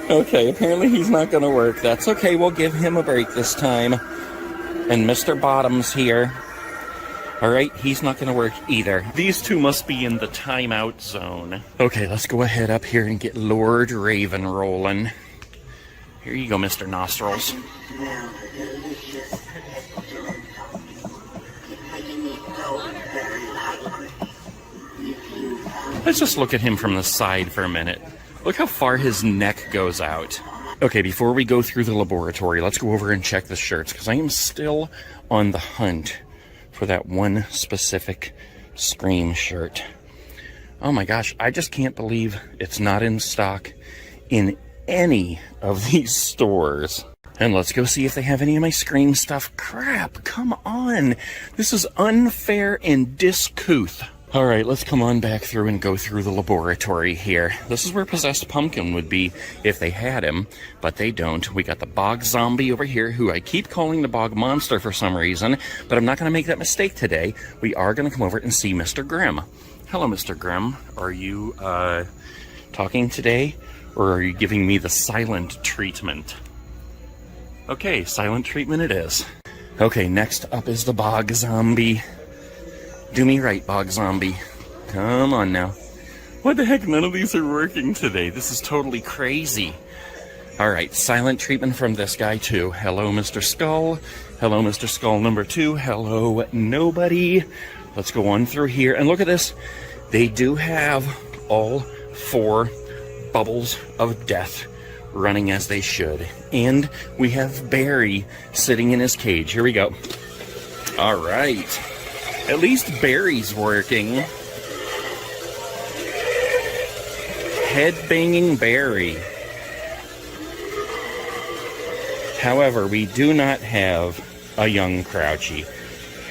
Okay, apparently he's not gonna work. That's okay, we'll give him a break this time. And Mr. Bottom's here. Alright, he's not gonna work either. These two must be in the timeout zone. Okay, let's go ahead up here and get Lord Raven rolling. Here you go, Mr. Nostrils. Let's just look at him from the side for a minute. Look how far his neck goes out. Okay, before we go through the laboratory, let's go over and check the shirts, because I am still on the hunt for that one specific Scream shirt. Oh my gosh, I just can't believe it's not in stock in any of these stores. And let's go see if they have any of my Scream stuff. Crap, come on. This is unfair and discouth. All right, let's come on back through and go through the laboratory here. This is where Possessed Pumpkin would be if they had him, but they don't. We got the Bog Zombie over here, who I keep calling the Bog Monster for some reason, but I'm not going to make that mistake today. We are going to come over and see Mr. Grimm. Hello, Mr. Grimm. Are you talking today, or are you giving me the silent treatment? Okay, silent treatment it is. Okay, next up is the Bog Zombie. Do me right, Bog Zombie. Come on now. What the heck? None of these are working today. This is totally crazy. All right, silent treatment from this guy too. Hello, Mr. Skull. Hello, Mr. Skull number 2. Hello, nobody. Let's go on through here. And look at this. They do have all 4 bubbles of death running as they should. And we have Barry sitting in his cage. Here we go. All right. At least Barry's working. Head-banging Barry. However, we do not have a young Crouchy.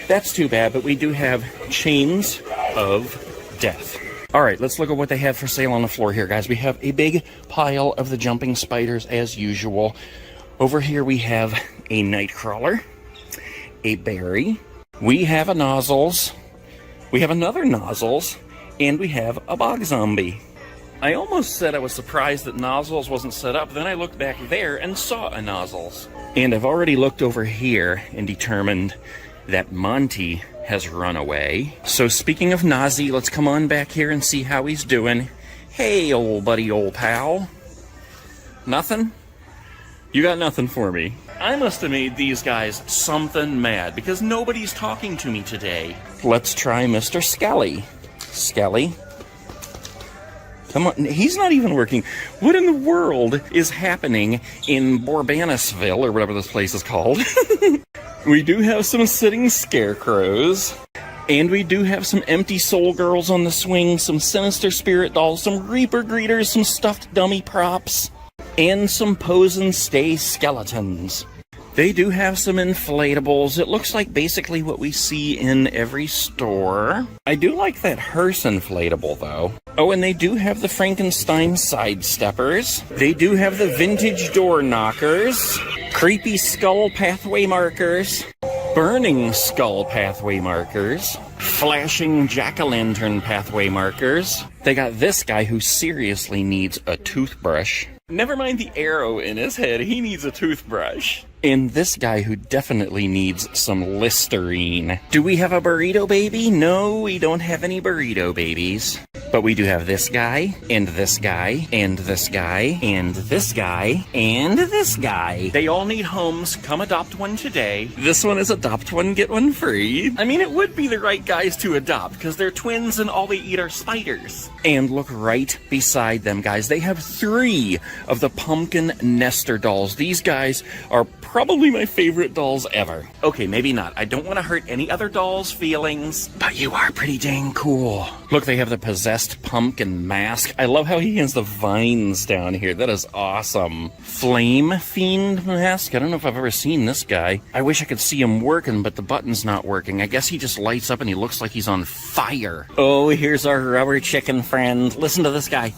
That's too bad, but we do have Chains of Death. Alright, let's look at what they have for sale on the floor here, guys. We have a big pile of the jumping spiders, as usual. Over here we have a Nightcrawler, a Barry. We have a Nozzles, we have another Nozzles, and we have a Bog Zombie. I almost said I was surprised that Nozzles wasn't set up, then I looked back there and saw a Nozzles. And I've already looked over here and determined that Monty has run away. So speaking of Nazi, let's come on back here and see how he's doing. Hey, old buddy, old pal. Nothing? You got nothing for me. I must have made these guys something mad, because nobody's talking to me today. Let's try Mr. Skelly. Skelly? Come on, he's not even working. What in the world is happening in Borbanisville, or whatever this place is called? We do have some sitting scarecrows. And we do have some empty soul girls on the swing, some sinister spirit dolls, some Reaper greeters, some stuffed dummy props, and some pose and stay skeletons. They do have some inflatables. It looks like basically what we see in every store. I do like that hearse inflatable, though. Oh, and they do have the Frankenstein sidesteppers. They do have the vintage door knockers, creepy skull pathway markers, burning skull pathway markers, flashing jack-o'-lantern pathway markers. They got this guy who seriously needs a toothbrush. Never mind the arrow in his head, he needs a toothbrush. And this guy who definitely needs some Listerine. Do we have a burrito baby? No, we don't have any burrito babies. But we do have this guy, and this guy, and this guy, and this guy, and this guy. They all need homes. Come adopt one today. This one is adopt one, get one free. I mean, it would be the right guys to adopt, because they're twins and all they eat are spiders. And look right beside them, guys. They have 3 of the pumpkin nester dolls. These guys are probably my favorite dolls ever. Okay, maybe not. I don't want to hurt any other dolls' feelings, but you are pretty dang cool. Look, they have the Possessed Pumpkin mask. I love how he has the vines down here. That is awesome. Flame Fiend mask. I don't know if I've ever seen this guy. I wish I could see him working, but the button's not working. I guess he just lights up and he looks like he's on fire. Oh, here's our rubber chicken friend. Listen to this guy.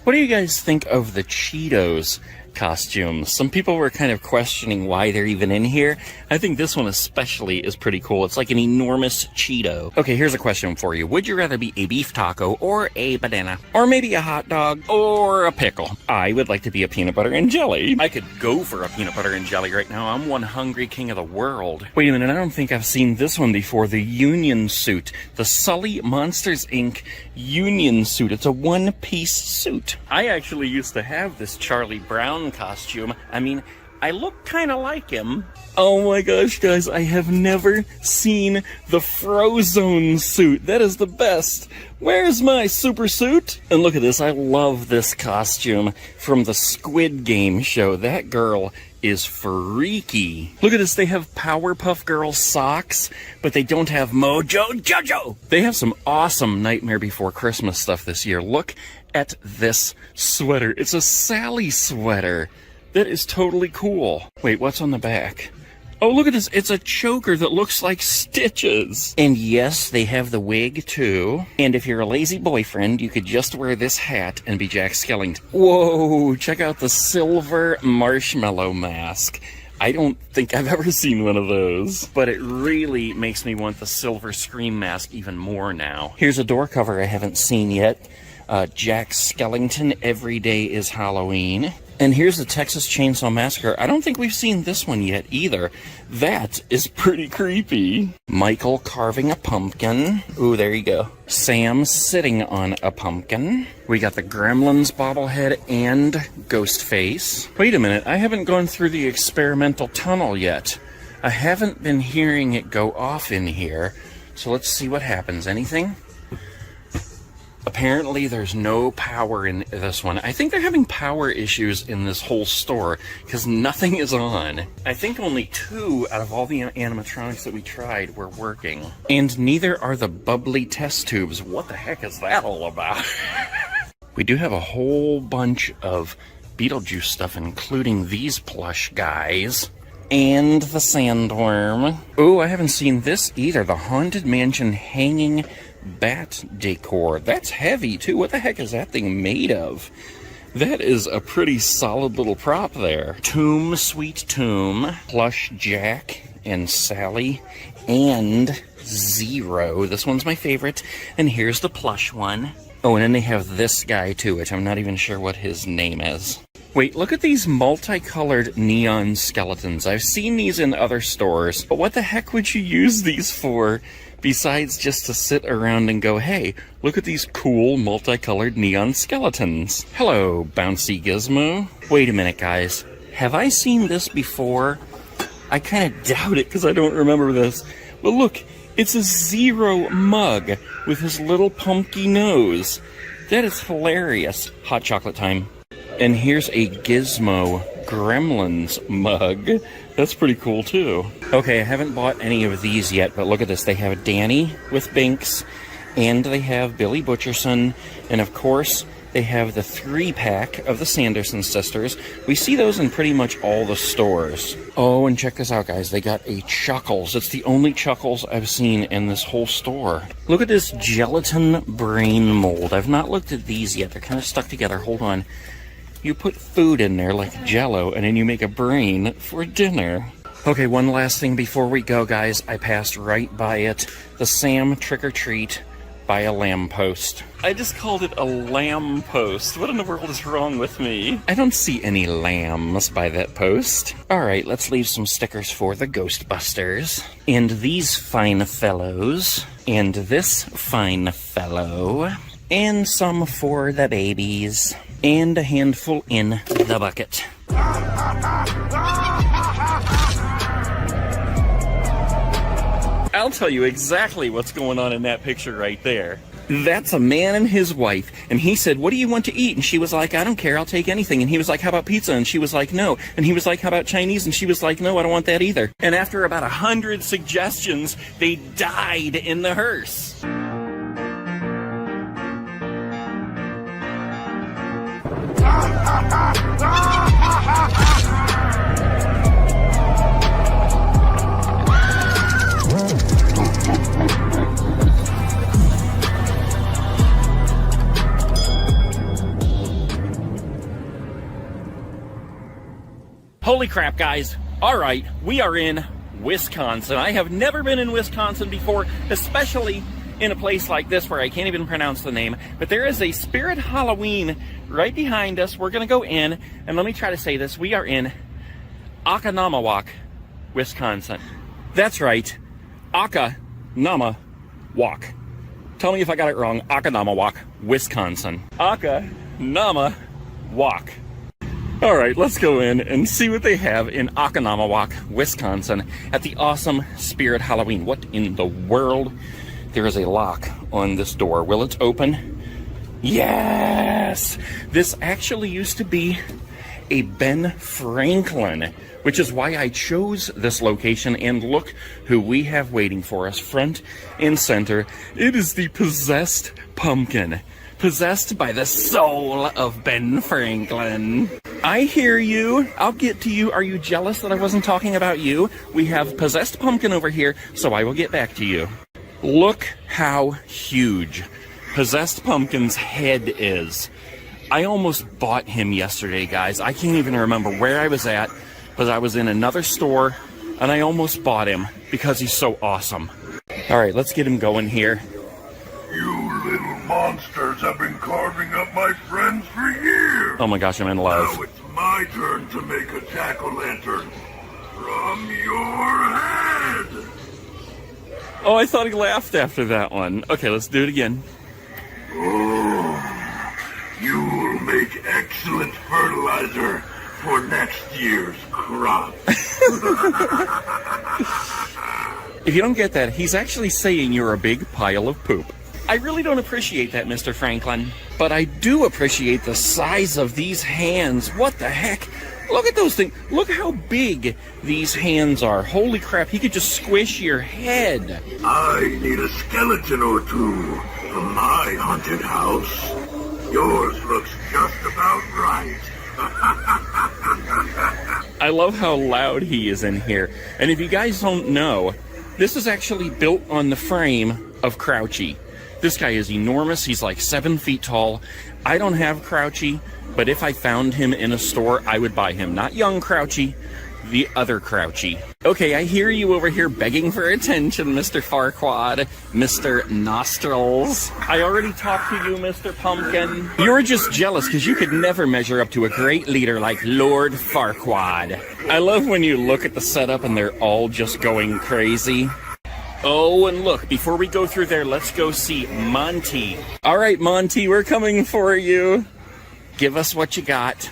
What do you guys think of the Cheetos costumes. Some people were kind of questioning why they're even in here. I think this one especially is pretty cool. It's like an enormous Cheeto. Okay, here's a question for you. Would you rather be a beef taco or a banana? Or maybe a hot dog or a pickle? I would like to be a peanut butter and jelly. I could go for a peanut butter and jelly right now. I'm one hungry king of the world. Wait a minute, I don't think I've seen this one before. The Union suit. The Sully Monsters Inc. Union suit. It's a one-piece suit. I actually used to have this Charlie Brown costume. I mean, I look kind of like him. Oh my gosh, guys, I have never seen the Frozone suit. That is the best. Where's my super suit? And look at this, I love this costume from the Squid Game show. That girl is freaky. Look at this, they have Powerpuff Girl socks, but they don't have Mojo Jojo. They have some awesome Nightmare Before Christmas stuff this year. Look at this sweater. It's a Sally sweater. That is totally cool. Wait, what's on the back? Oh, look at this. It's a choker that looks like stitches. And yes, they have the wig too. And if you're a lazy boyfriend, you could just wear this hat and be Jack Skellington. Whoa, check out the silver marshmallow mask. I don't think I've ever seen one of those, but it really makes me want the silver Scream mask even more now. Here's a door cover I haven't seen yet. Jack Skellington, Every Day is Halloween. And here's the Texas Chainsaw Massacre. I don't think we've seen this one yet either. That is pretty creepy. Michael carving a pumpkin. Ooh, there you go. Sam sitting on a pumpkin. We got the Gremlins bobblehead and Ghostface. Wait a minute, I haven't gone through the experimental tunnel yet. I haven't been hearing it go off in here. So let's see what happens. Anything? Apparently there's no power in this one. I think they're having power issues in this whole store because nothing is on. I think only 2 out of all the animatronics that we tried were working. And neither are the bubbly test tubes. What the heck is that all about? We do have a whole bunch of Beetlejuice stuff, including these plush guys. And the sandworm. Oh, I haven't seen this either. The Haunted Mansion hanging bat decor. That's heavy too. What the heck is that thing made of? That is a pretty solid little prop there. Tomb, Sweet Tomb, plush Jack and Sally, and Zero. This one's my favorite. And here's the plush one. Oh, and then they have this guy too, which I'm not even sure what his name is. Wait, look at these multicolored neon skeletons. I've seen these in other stores, but what the heck would you use these for? Besides just to sit around and go, hey, look at these cool multicolored neon skeletons. Hello, Bouncy Gizmo. Wait a minute, guys. Have I seen this before? I kind of doubt it because I don't remember this. But look, it's a Zero mug with his little pumpkin nose. That is hilarious. Hot chocolate time. And here's a Gizmo Gremlins mug. That's pretty cool too. Okay, I haven't bought any of these yet, but look at this. They have Danny with Binks, and they have Billy Butcherson, and of course, they have the 3-pack of the Sanderson sisters. We see those in pretty much all the stores. Oh, and check this out, guys. They got a Chuckles. It's the only Chuckles I've seen in this whole store. Look at this gelatin brain mold. I've not looked at these yet. They're kind of stuck together. Hold on. You put food in there like Jell-O, and then you make a brain for dinner. Okay, one last thing before we go, guys. I passed right by it. The Sam Trick or Treat by a lamppost. I just called it a lamppost. What in the world is wrong with me? I don't see any lambs by that post. Alright, let's leave some stickers for the Ghostbusters. And these fine fellows. And this fine fellow. And some for the babies. And a handful in the bucket. I'll tell you exactly what's going on in that picture right there. That's a man and his wife, and he said, what do you want to eat? And she was like, I don't care, I'll take anything. And he was like, how about pizza? And she was like, no. And he was like, how about Chinese? And she was like, no, I don't want that either. And after about 100 suggestions, they died in the hearse. Holy crap, guys. All right, we are in Wisconsin. I have never been in Wisconsin before, especially in a place like this where I can't even pronounce the name. But there is a Spirit Halloween right behind us. We're going to go in, and let me try to say this. We are in Oconomowoc, Wisconsin. That's right, Oconomowoc. Tell me if I got it wrong. Oconomowoc, Wisconsin. Oconomowoc. All right, let's go in and see what they have in Oconomowoc, Wisconsin at the awesome Spirit Halloween. What in the world? There is a lock on this door. Will it open? Yes! This actually used to be a Ben Franklin, which is why I chose this location. And look who we have waiting for us, front and center. It is the possessed pumpkin, possessed by the soul of Ben Franklin. I hear you. I'll get to you. Are you jealous that I wasn't talking about you? We have possessed pumpkin over here, so I will get back to you. Look how huge possessed pumpkin's head is. I almost bought him yesterday, guys. I can't even remember where I was at, but I was in another store, and I almost bought him because he's so awesome. All right, let's get him going here. You little monsters have been carving up my friends for years. Oh my gosh, I'm in love. Now it's my turn to make a jack-o'-lantern from your head. Oh, I thought he laughed after that one. Okay, let's do it again. Oh, you will make excellent fertilizer for next year's crop. If you don't get that, he's actually saying you're a big pile of poop. I really don't appreciate that, Mr. Franklin, but I do appreciate the size of these hands. What the heck? Look at those things. Look how big these hands are. Holy crap, he could just squish your head. I need a skeleton or two from my haunted house. Yours looks just about right. I love how loud he is in here. And if you guys don't know, this is actually built on the frame of Crouchy. This guy is enormous. He's like 7 feet tall. I don't have Crouchy, but if I found him in a store, I would buy him. Not young Crouchy, the other Crouchy. Okay, I hear you over here begging for attention, Mr. Farquaad, Mr. Nostrils. I already talked to you, Mr. Pumpkin. You're just jealous because you could never measure up to a great leader like Lord Farquaad. I love when you look at the setup and they're all just going crazy. Oh, and look, before we go through there, let's go see Monty. All right, Monty, we're coming for you. Give us what you got.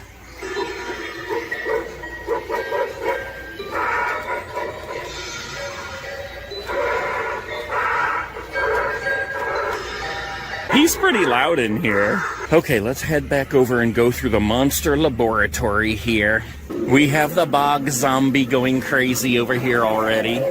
He's pretty loud in here. Okay, let's head back over and go through the monster laboratory here. We have the bog zombie going crazy over here already.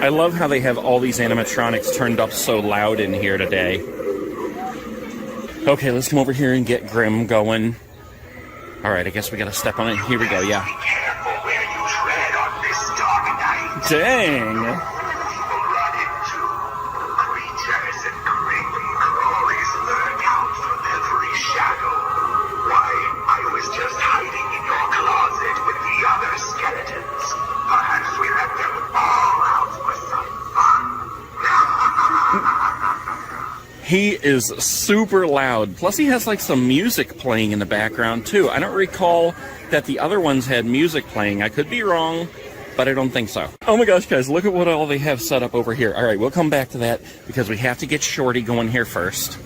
I love how they have all these animatronics turned up so loud in here today. Okay, let's come over here and get Grim going. All right, I guess we gotta step on it. Here we go, yeah. Be careful where you tread on this dark night. Dang. Run into creatures and creepy crawlies lurk out from every shadow. Why, I was just hiding in your closet with the other skeletons. Perhaps we let them all out for some fun. He is super loud. Plus he has like some music playing in the background too. I don't recall that the other ones had music playing. I could be wrong, but I don't think so. Oh my gosh, guys, look at what all they have set up over here. All right, we'll come back to that because we have to get Shorty going here first.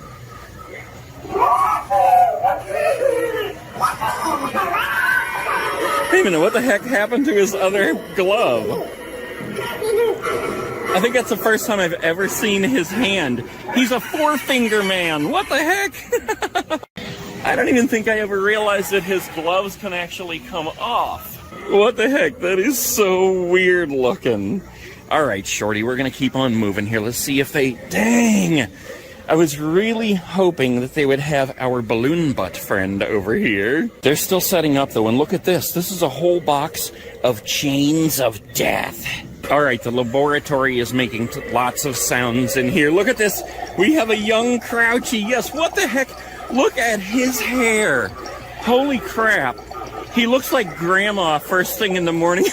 Wait a minute, what the heck happened to his other glove? I think that's the first time I've ever seen his hand. He's a four-finger man. What the heck? I don't even think I ever realized that his gloves can actually come off. What the heck? That is so weird looking. All right, Shorty, we're going to keep on moving here. Let's see if they... Dang! I was really hoping that they would have our balloon butt friend over here. They're still setting up, though, and look at this. This is a whole box of chains of death. All right, the laboratory is making lots of sounds in here. Look at this. We have a young Crouchy. Yes, what the heck? Look at his hair. Holy crap. He looks like Grandma first thing in the morning.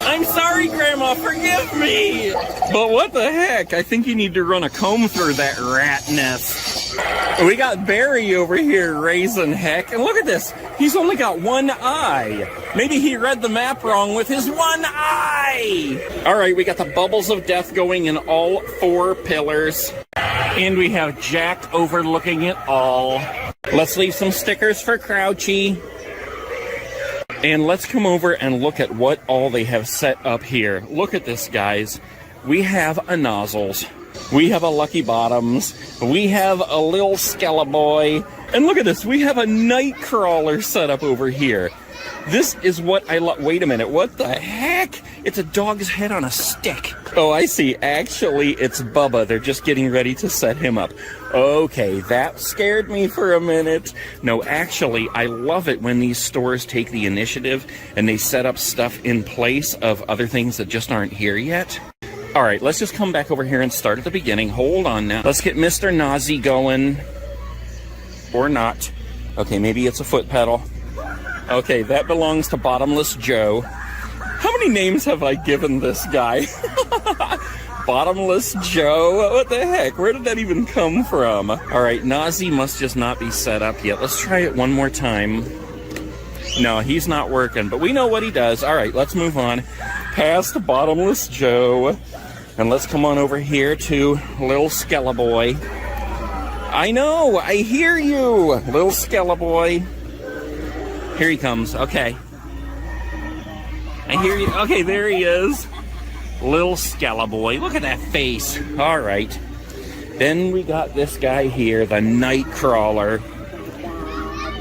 I'm sorry, Grandma, forgive me. But what the heck? I think you need to run a comb through that rat nest. We got Barry over here raising heck. And look at this. He's only got one eye. Maybe he read the map wrong with his one eye. All right, we got the bubbles of death going in all 4 pillars. And we have Jack overlooking it all. Let's leave some stickers for Crouchy. And let's come over and look at what all they have set up here. Look at this, guys. We have a Nozzles. We have a Lucky Bottoms. We have a little Skeleboy. And look at this. We have a Nightcrawler set up over here. This is what I love. Wait a minute. What the heck? It's a dog's head on a stick. Oh, I see. Actually, it's Bubba. They're just getting ready to set him up. Okay, that scared me for a minute. No, actually, I love it when these stores take the initiative and they set up stuff in place of other things that just aren't here yet. All right, let's just come back over here and start at the beginning. Hold on now. Let's get Mr. Nazi going. Or not. Okay, maybe it's a foot pedal. Okay, that belongs to Bottomless Joe. How many names have I given this guy? Bottomless Joe? What the heck? Where did that even come from? All right, Nazi must just not be set up yet. Let's try it one more time. No, he's not working, but we know what he does. All right, let's move on past Bottomless Joe. And let's come on over here to Little Skeleboy. I know, I hear you, Little Skeleboy. Here he comes. Okay. I hear you. Okay, there he is. Little Skeleboy. Look at that face. All right. Then we got this guy here, the Nightcrawler.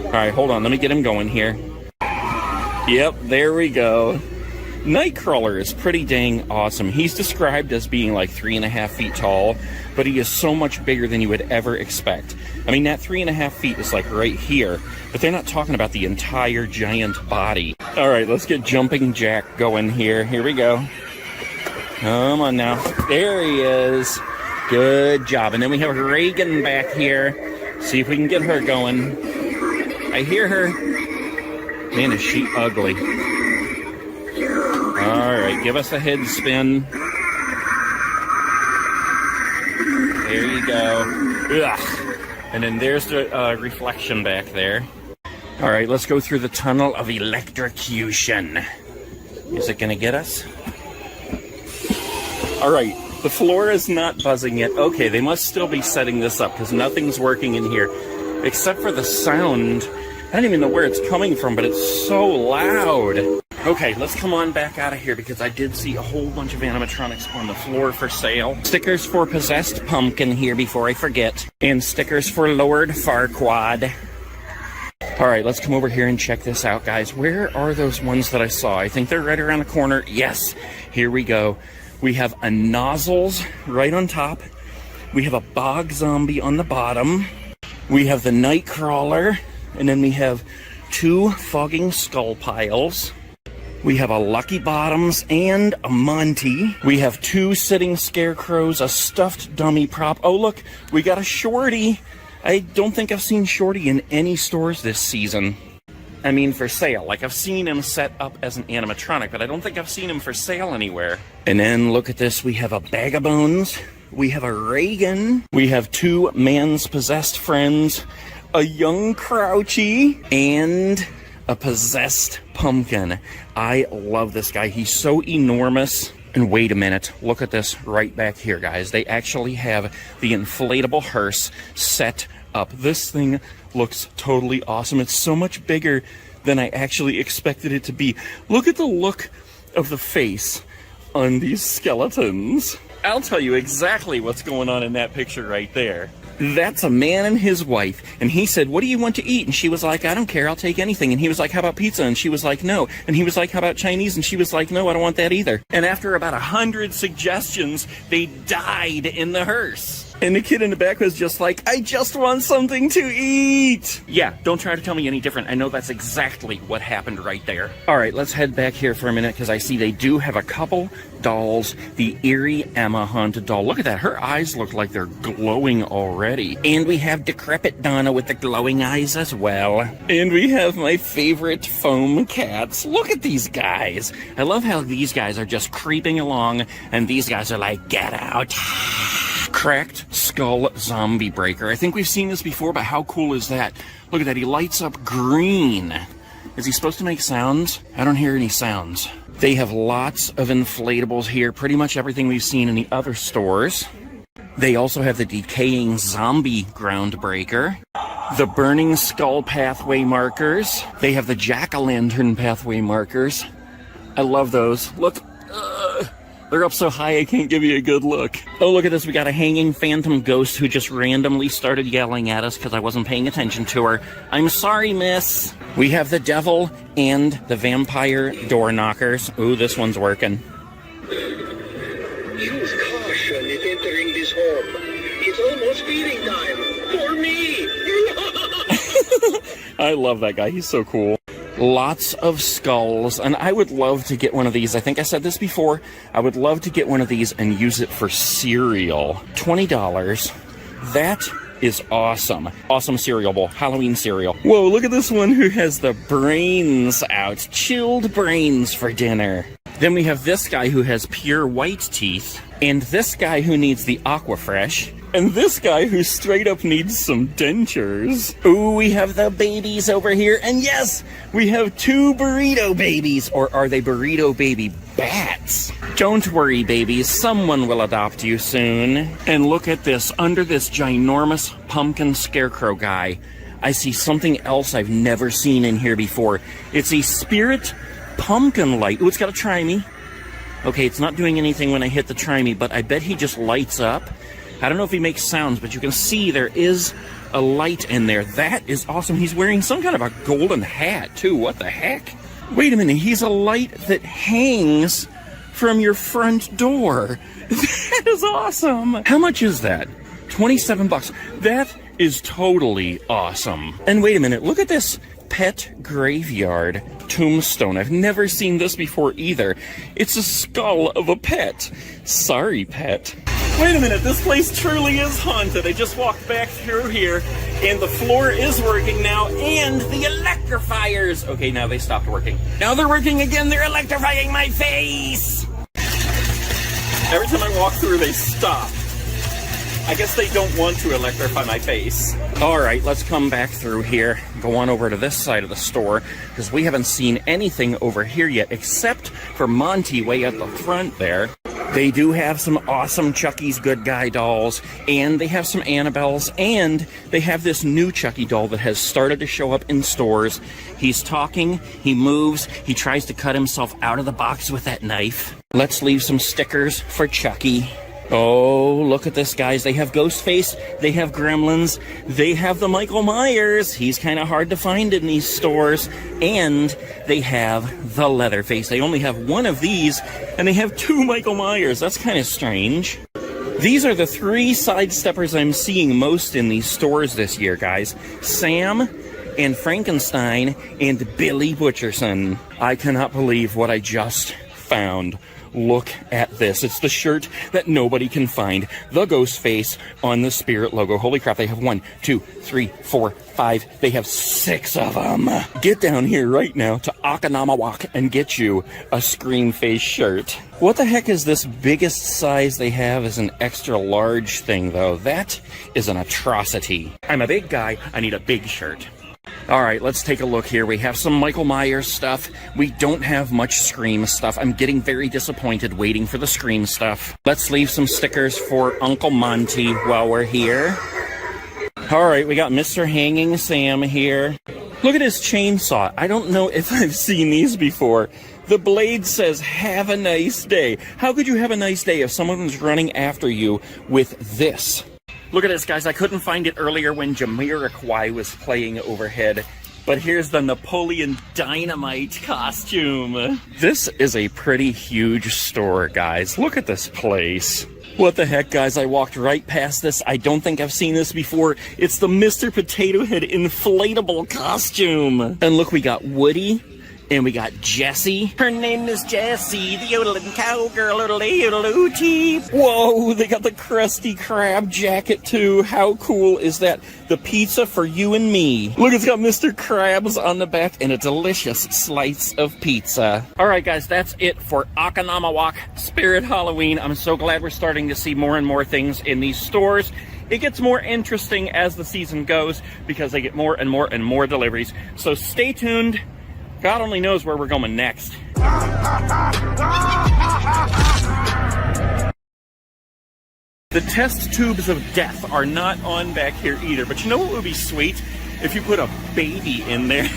All right, hold on. Let me get him going here. Yep, there we go. Nightcrawler is pretty dang awesome. He's described as being like 3.5 feet tall, but he is so much bigger than you would ever expect. I mean, that 3.5 feet is like right here, but they're not talking about the entire giant body. All right, let's get Jumping Jack going here. Here we go. Come on now. There he is. Good job. And then we have Reagan back here. See if we can get her going. I hear her. Man, is she ugly. All right, give us a head spin. There you go. Ugh. And then there's the reflection back there. All right, let's go through the tunnel of electrocution. Is it going to get us? All right, the floor is not buzzing yet. Okay, they must still be setting this up because nothing's working in here except for the sound. I don't even know where it's coming from, but it's so loud. Okay, let's come on back out of here because I did see a whole bunch of animatronics on the floor for sale. Stickers for Possessed Pumpkin here before I forget. And stickers for Lord Farquaad. All right, let's come over here and check this out, guys. Where are those ones that I saw? I think they're right around the corner. Yes, here we go. We have a Nozzles right on top. We have a Bog Zombie on the bottom. We have the Nightcrawler. And then we have 2 Fogging Skull Piles. We have a Lucky Bottoms and a Monty. We have 2 Sitting Scarecrows, a stuffed dummy prop. Oh, look, we got a Shorty. I don't think I've seen Shorty in any stores this season. I mean, for sale. Like, I've seen him set up as an animatronic, but I don't think I've seen him for sale anywhere. And then, look at this. We have a Bag of Bones. We have a Reagan. We have 2 Man's Possessed Friends. A young Crouchy. And a Possessed Pumpkin. I love this guy. He's so enormous. And wait a minute. Look at this right back here, guys. They actually have the inflatable hearse set up. This thing looks totally awesome. It's so much bigger than I actually expected it to be. Look at the look of the face on these skeletons. I'll tell you exactly what's going on in that picture right there. That's a man and his wife. And he said, what do you want to eat? And she was like, I don't care, I'll take anything. And he was like, how about pizza? And she was like, no. And he was like, how about Chinese? And she was like, no, I don't want that either. And after about 100 suggestions, they died in the hearse. And the kid in the back was just like, I just want something to eat. Yeah, don't try to tell me any different. I know that's exactly what happened right there. All right, let's head back here for a minute because I see they do have a couple dolls. The Eerie Emma Haunted doll. Look at that. Her eyes look like they're glowing already. And we have Decrepit Donna with the glowing eyes as well. And we have my favorite foam cats. Look at these guys. I love how these guys are just creeping along and these guys are like, get out. Cracked Skull Zombie Breaker. I think we've seen this before, but how cool is that? Look at that. He lights up green. Is he supposed to make sounds? I don't hear any sounds. They have lots of inflatables here. Pretty much everything we've seen in the other stores. They also have the Decaying Zombie Groundbreaker. The Burning Skull Pathway markers. They have the Jack-o'-lantern Pathway markers. I love those. Look. They're up so high I can't give you a good look. Oh, look at this. We got a hanging phantom ghost who just randomly started yelling at us because I wasn't paying attention to her. I'm sorry, miss. We have the devil and the vampire door knockers. Ooh, this one's working. Use caution if entering this home. It's almost feeding time for me. I love that guy. He's so cool. Lots of skulls, and I would love to get one of these. I think I said this before. I would love to get one of these and use it for cereal. $20. That is awesome. Awesome cereal bowl. Halloween cereal. Whoa, look at this one who has the brains out. Chilled brains for dinner. Then we have this guy who has pure white teeth, and this guy who needs the Aquafresh, and this guy who straight up needs some dentures. Ooh, we have the babies over here, and yes, we have 2 burrito babies, or are they burrito baby bats? Don't worry, babies, someone will adopt you soon. And look at this, under this ginormous pumpkin scarecrow guy, I see something else I've never seen in here before. It's a spirit pumpkin light. Ooh, it's got a try me. Okay, it's not doing anything when I hit the try me, but I bet he just lights up. I don't know if he makes sounds, but you can see there is a light in there. That is awesome. He's wearing some kind of a golden hat, too. What the heck? Wait a minute. He's a light that hangs from your front door. That is awesome. How much is that? $27. That is totally awesome. And wait a minute. Look at this pet graveyard tombstone. I've never seen this before either. It's a skull of a pet. Sorry, pet. Wait a minute, this place truly is haunted. I just walked back through here, and the floor is working now, and the electrifiers. Okay, now they stopped working. Now they're working again. They're electrifying my face. Every time I walk through, they stop. I guess they don't want to electrify my face. All right, let's come back through here. Go on over to this side of the store, because we haven't seen anything over here yet, except for Monty way at the front there. They do have some awesome Chucky's Good Guy dolls, and they have some Annabelles, and they have this new Chucky doll that has started to show up in stores. He's talking, he moves, he tries to cut himself out of the box with that knife. Let's leave some stickers for Chucky. Oh, look at this, guys. They have Ghostface, they have Gremlins, they have the Michael Myers. He's kind of hard to find in these stores. And they have the Leatherface. They only have one of these, and they have 2 Michael Myers. That's kind of strange. These are the 3 sidesteppers I'm seeing most in these stores this year, guys. Sam and Frankenstein and Billy Butcherson. I cannot believe what I just found. Look at this. It's the shirt that nobody can find. The Ghostface on the Spirit logo. Holy crap, they have 1, 2, 3, 4, 5. They have 6 of them. Get down here right now to Akanamawak and get you a Scream Face shirt. What the heck is this biggest size they have is an extra large thing, though? That is an atrocity. I'm a big guy. I need a big shirt. All right, let's take a look here. We have some Michael Myers stuff. We don't have much Scream stuff. I'm getting very disappointed waiting for the Scream stuff. Let's leave some stickers for Uncle Monty while we're here. All right, we got Mr. Hanging Sam here. Look at his chainsaw. I don't know if I've seen these before. The blade says, "Have a nice day." How could you have a nice day if someone's running after you with this? Look at this, guys. I couldn't find it earlier when Jamiroquai was playing overhead. But here's the Napoleon Dynamite costume. This is a pretty huge store, guys. Look at this place. What the heck, guys? I walked right past this. I don't think I've seen this before. It's the Mr. Potato Head inflatable costume. And look, we got Woody. And we got Jessie. Her name is Jessie, the yodeling cowgirl, yodeloo-teep. Whoa, they got the Krusty Krab jacket too. How cool is that? The pizza for you and me. Look, it's got Mr. Krabs on the back and a delicious slice of pizza. All right, guys, that's it for Akanamawak Spirit Halloween. I'm so glad we're starting to see more and more things in these stores. It gets more interesting as the season goes because they get more and more and more deliveries. So stay tuned. God only knows where we're going next. The test tubes of death are not on back here either, but you know what would be sweet? If you put a baby in there.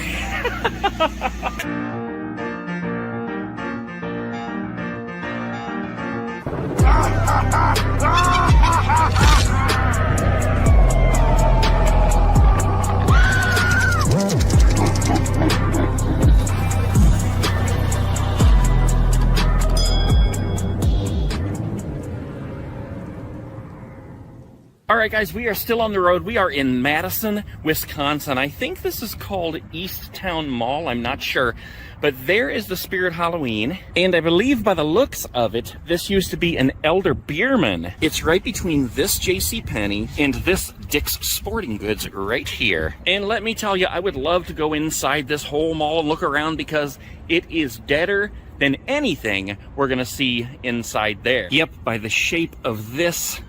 All right, guys, we are still on the road. We are in Madison, Wisconsin. I think this is called East Town Mall. I'm not sure. But there is the Spirit Halloween. And I believe by the looks of it, this used to be an Elder Beerman. It's right between this JCPenney and this Dick's Sporting Goods right here. And let me tell you, I would love to go inside this whole mall and look around because it is deader than anything we're going to see inside there. Yep, by the shape of this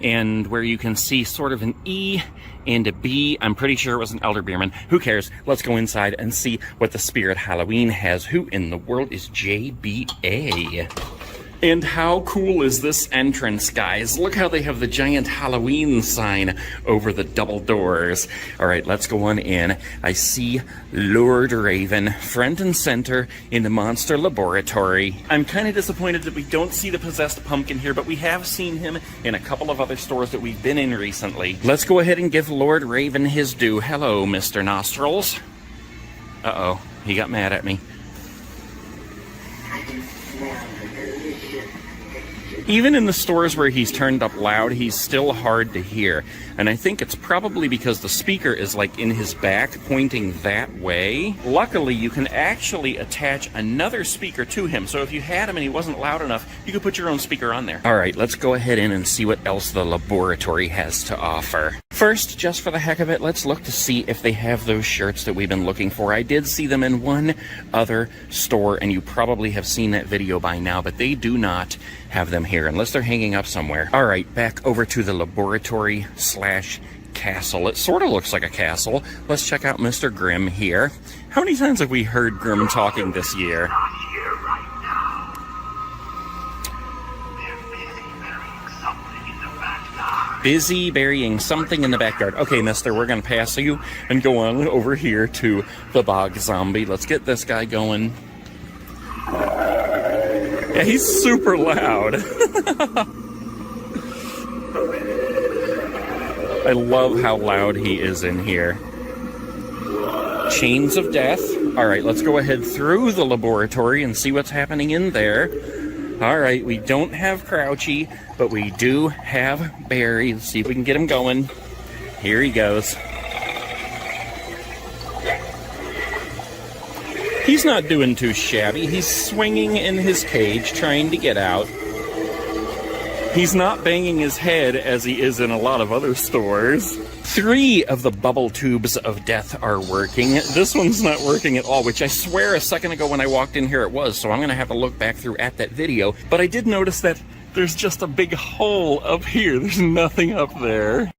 and where you can see sort of an E and a B. I'm pretty sure it was an Elder Beerman. Who cares? Let's go inside and see what the Spirit Halloween has. Who in the world is JBA? And how cool is this entrance, guys? Look how they have the giant Halloween sign over the double doors. All right, let's go on in. I see Lord Raven front and center in the Monster Laboratory. I'm kind of disappointed that we don't see the possessed pumpkin here, but we have seen him in a couple of other stores that we've been in recently. Let's go ahead and give Lord Raven his due. Hello, Mr. Nostrils. Uh-oh, he got mad at me. Even in the stores where he's turned up loud, he's still hard to hear. And I think it's probably because the speaker is like in his back, pointing that way. Luckily, you can actually attach another speaker to him. So if you had him and he wasn't loud enough, you could put your own speaker on there. All right, let's go ahead in and see what else the laboratory has to offer. First, just for the heck of it, let's look to see if they have those shirts that we've been looking for. I did see them in one other store, and you probably have seen that video by now, but they do not have them here unless they're hanging up somewhere. All right, back over to the laboratory / castle. It sort of looks like a castle. Let's check out Mr. Grimm here. How many times have we heard Grimm talking this year? Busy burying something in the backyard. Okay, mister, we're going to pass you and go on over here to the bog zombie. Let's get this guy going. Yeah, he's super loud. I love how loud he is in here. Chains of Death. All right, let's go ahead through the laboratory and see what's happening in there. All right, we don't have Crouchy, but we do have Barry. Let's see if we can get him going. Here he goes. He's not doing too shabby. He's swinging in his cage, trying to get out. He's not banging his head as he is in a lot of other stores. 3 of the bubble tubes of death are working. This one's not working at all, which I swear a second ago when I walked in here it was, so I'm going to have to look back through at that video. But I did notice that there's just a big hole up here. There's nothing up there.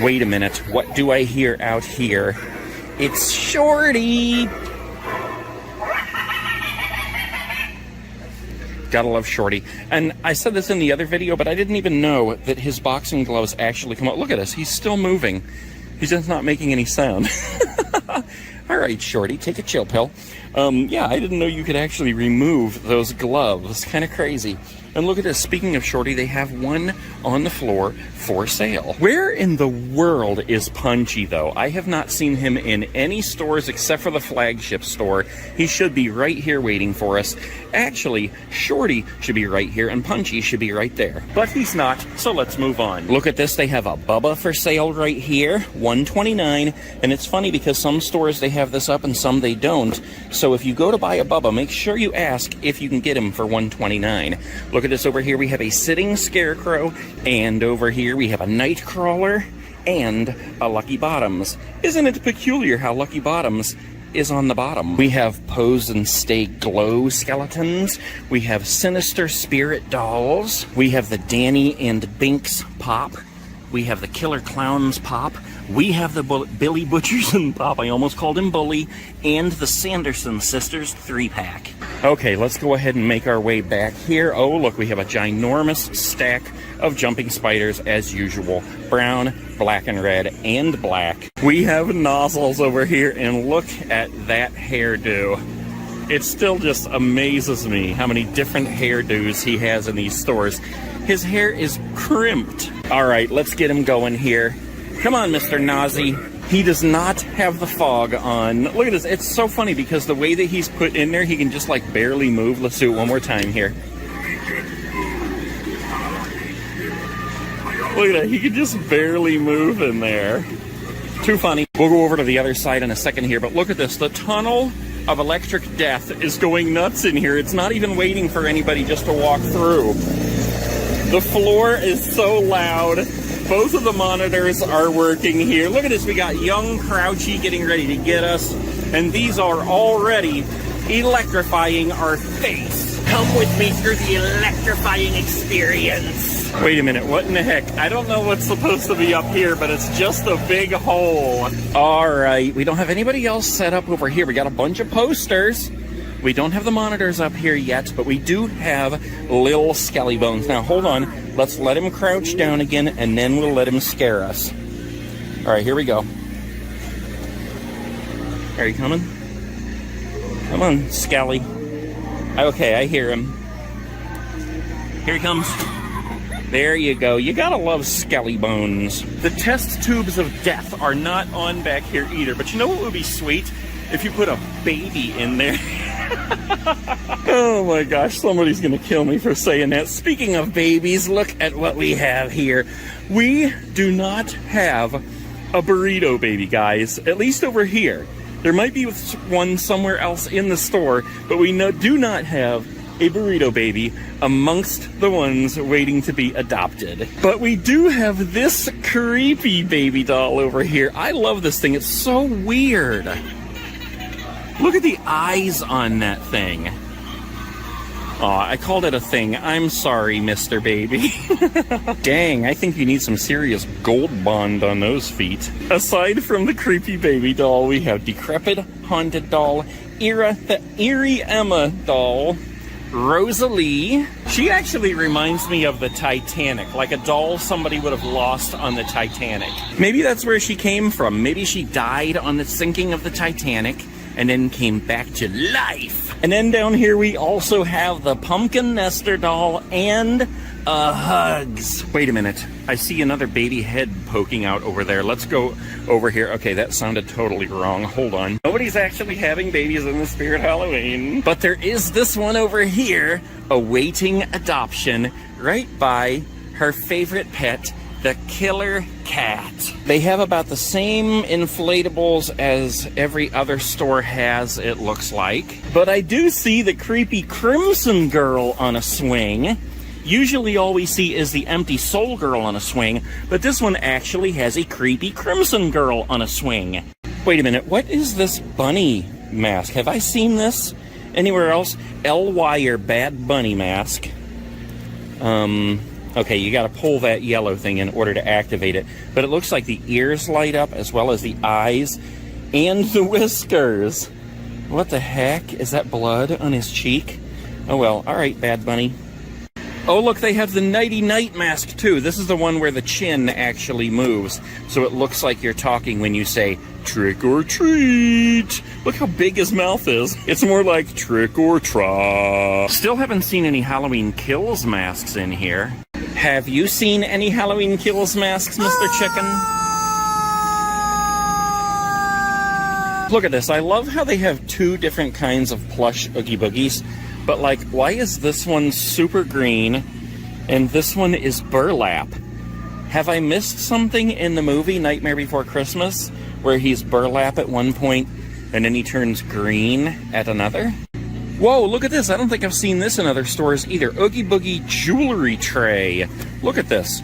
Wait a minute. What do I hear out here? It's Shorty! Gotta love Shorty. And I said this in the other video, but I didn't even know that his boxing gloves actually come out. Look at this. He's still moving. He's just not making any sound. All right, Shorty, take a chill pill. Yeah, I didn't know you could actually remove those gloves. Kind of crazy. And look at this. Speaking of Shorty, they have one on the floor for sale. Where in the world is Punchy, though? I have not seen him in any stores except for the flagship store. He should be right here waiting for us. Actually, Shorty should be right here, and Punchy should be right there. But he's not, so let's move on. Look at this. They have a Bubba for sale right here, $129. And it's funny because some stores, they have this up and some they don't. So if you go to buy a Bubba, make sure you ask if you can get him for $129. Look at this over here. We have a sitting scarecrow, and over here we have a night crawler and a Lucky Bottoms. Isn't it peculiar how Lucky Bottoms is on the bottom? We have Pose and Stay Glow skeletons. We have Sinister Spirit dolls. We have the Danny and Binks pop. We have the Killer Clowns pop. We have the Billy Butcherson pop. I almost called him Bully. And the Sanderson Sisters 3-pack. Okay, let's go ahead and make our way back here. Oh, look, we have a ginormous stack of jumping spiders as usual. Brown, black and red, and black. We have nozzles over here, and look at that hairdo. It still just amazes me how many different hairdos he has in these stores. His hair is crimped. All right, let's get him going here. Come on, Mr. Nazi. He does not have the fog on. Look at this. It's so funny because the way that he's put in there, he can just like barely move. Let's do it one more time here. Look at that. He can just barely move in there. Too funny. We'll go over to the other side in a second here, but look at this. The tunnel of electric death is going nuts in here. It's not even waiting for anybody just to walk through. The floor is so loud. Both of the monitors are working here. Look at this. We got young Crouchy getting ready to get us. And these are already electrifying our face. Come with me through the electrifying experience. Wait a minute. What in the heck? I don't know what's supposed to be up here, but it's just a big hole. All right. We don't have anybody else set up over here. We got a bunch of posters. We don't have the monitors up here yet, but we do have Lil Skelly Bones. Now, hold on. Let's let him crouch down again, and then we'll let him scare us. All right, here we go. Are you coming? Come on, Skelly. Okay, I hear him. Here he comes. There you go. You gotta love Skelly Bones. The test tubes of death are not on back here either, but you know what would be sweet? If you put a baby in there. Oh my gosh, somebody's gonna kill me for saying that. Speaking of babies, look at what we have here. We do not have a burrito baby, guys. At least over here. There might be one somewhere else in the store, but we do not have a burrito baby amongst the ones waiting to be adopted. But we do have this creepy baby doll over here. I love this thing. It's so weird. Look at the eyes on that thing. Aw, I called it a thing. I'm sorry, Mr. Baby. Dang, I think you need some serious gold bond on those feet. Aside from the creepy baby doll, we have Decrepit Haunted Doll, the Eerie Emma doll, Rosalie. She actually reminds me of the Titanic, like a doll somebody would have lost on the Titanic. Maybe that's where she came from.Maybe she died on the sinking of the Titanic and then came back to life. And then down here we also have the Pumpkin Nester doll and Hugs. Wait a minute. I see another baby head poking out over there. Let's go over here. Okay, that sounded totally wrong. Hold on. Nobody's actually having babies in the Spirit Halloween. But there is this one over here awaiting adoption right by her favorite pet, the Killer Cat. They have about the same inflatables as every other store has, it looks like. But I do see the creepy Crimson Girl on a swing. Usually all we see is the empty Soul Girl on a swing, but this one actually has a creepy Crimson Girl on a swing. Wait a minute, what is this bunny mask? Have I seen this anywhere else? L-Wire Bad Bunny mask. Okay, you gotta pull that yellow thing in order to activate it. But it looks like the ears light up as well as the eyes and the whiskers. What the heck? Is that blood on his cheek? Oh well, alright, Bad Bunny. Oh look, they have the Nighty Night mask too. This is the one where the chin actually moves. So it looks like you're talking when you say, trick or treat. Look how big his mouth is. It's more like trick or treat. Still haven't seen any Halloween Kills masks in here. Have you seen any Halloween Kills masks, Mr. Chicken? Look at this. I love how they have two different kinds of plush Oogie Boogies. But, like, why is this one super green and this one is burlap? Have I missed something in the movie Nightmare Before Christmas where he's burlap at one point and then he turns green at another? Whoa, look at this. I don't think I've seen this in other stores either. Oogie Boogie jewelry tray. Look at this.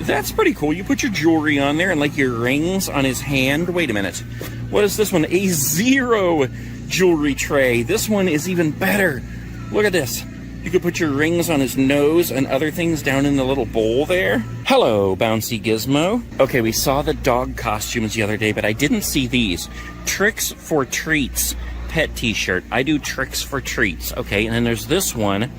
That's pretty cool. You put your jewelry on there and like your rings on his hand. Wait a minute. What is this one? A Zero jewelry tray. This one is even better. Look at this. You could put your rings on his nose and other things down in the little bowl there. Hello, Bouncy Gizmo. Okay, we saw the dog costumes the other day, but I didn't see these. Tricks for Treats pet t-shirt. I do Tricks for Treats. Okay, and then there's this one.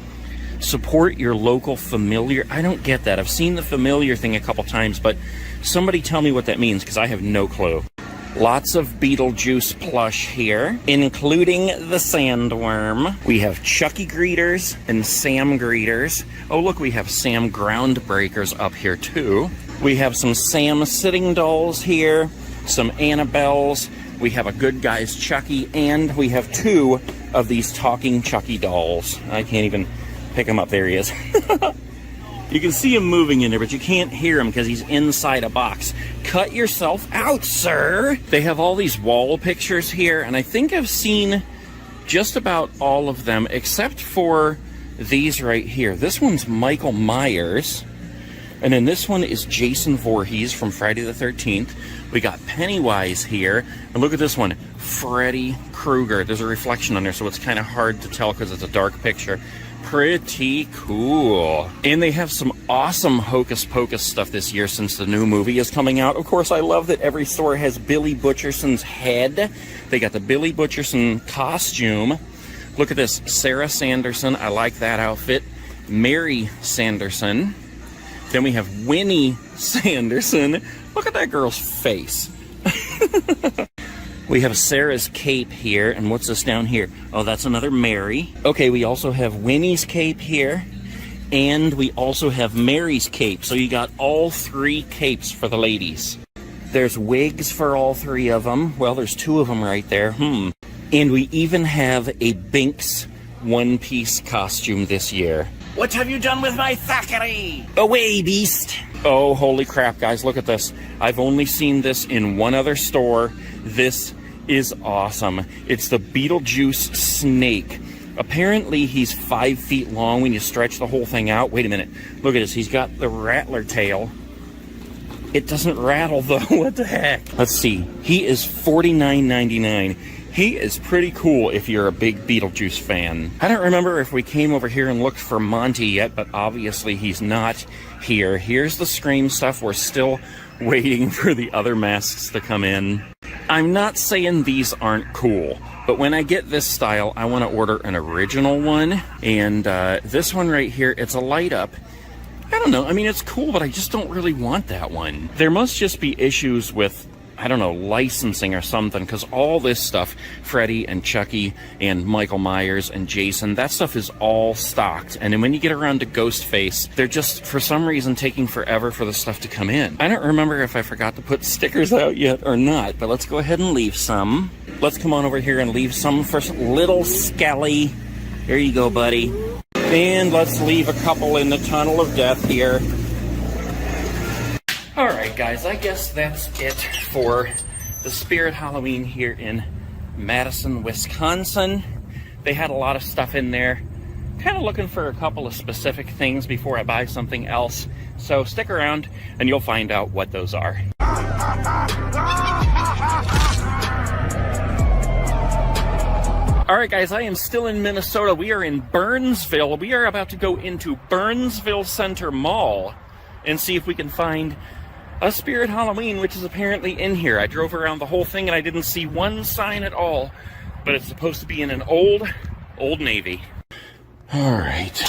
Support your local familiar. I don't get that. I've seen the familiar thing a couple times, but somebody tell me what that means, because I have no clue. Lots of Beetlejuice plush here, including the sandworm. We have Chucky greeters and Sam greeters. Oh, look, we have Sam groundbreakers up here, too. We have some Sam sitting dolls here, some Annabelles. We have a Good Guys Chucky, and we have two of these talking Chucky dolls. I can't even pick him up. There he is. You can see him moving in there, but you can't hear him because he's inside a box. Cut yourself out, sir! They have all these wall pictures here, and I think I've seen just about all of them, except for these right here. This one's Michael Myers, and then this one is Jason Voorhees from Friday the 13th. We got Pennywise here, and look at this one, Freddy Krueger. There's a reflection on there, so it's kind of hard to tell because it's a dark picture. Pretty cool. And they have some awesome Hocus Pocus stuff this year since the new movie is coming out. Of course, I love that every store has Billy Butcherson's head. They got the Billy Butcherson costume. Look at this. Sarah Sanderson. I like that outfit. Mary Sanderson. Then we have Winnie Sanderson. Look at that girl's face. We have Sarah's cape here, and what's this down here? Oh, that's another Mary. Okay, we also have Winnie's cape here, and we also have Mary's cape. So you got all three capes for the ladies. There's wigs for all three of them. Well, there's two of them right there. And we even have a Binks one-piece costume this year. What have you done with my Thackeray? Away, beast! Oh, holy crap, guys, look at this. I've only seen this in one other store. This is awesome. It's the Beetlejuice snake. Apparently, he's 5 feet long when you stretch the whole thing out. Wait a minute. Look at this. He's got the rattler tail. It doesn't rattle, though. What the heck? Let's see. He is $49.99. He is pretty cool if you're a big Beetlejuice fan. I don't remember if we came over here and looked for Monty yet, but obviously he's not here. Here's the Scream stuff. We're still waiting for the other masks to come in. I'm not saying these aren't cool, but when I get this style, I want to order an original one. And this one right here, it's a light up. I don't know. I mean, it's cool, but I just don't really want that one. There must just be issues with, I don't know, licensing or something, because all this stuff, Freddy and Chucky and Michael Myers and Jason, that stuff is all stocked. And then when you get around to Ghostface, they're just, for some reason, taking forever for the stuff to come in. I don't remember if I forgot to put stickers out yet or not, but let's go ahead and leave some. Let's come on over here and leave some for Little Skelly. Here you go, buddy. And let's leave a couple in the tunnel of death here. Alright guys, I guess that's it for the Spirit Halloween here in Madison, Wisconsin. They had a lot of stuff in there. Kind of looking for a couple of specific things before I buy something else. So stick around and you'll find out what those are. Alright guys, I am still in Minnesota. We are in Burnsville. We are about to go into Burnsville Center Mall and see if we can find a Spirit Halloween, which is apparently in here. I drove around the whole thing and I didn't see one sign at all, but it's supposed to be in an Old Navy. Alright,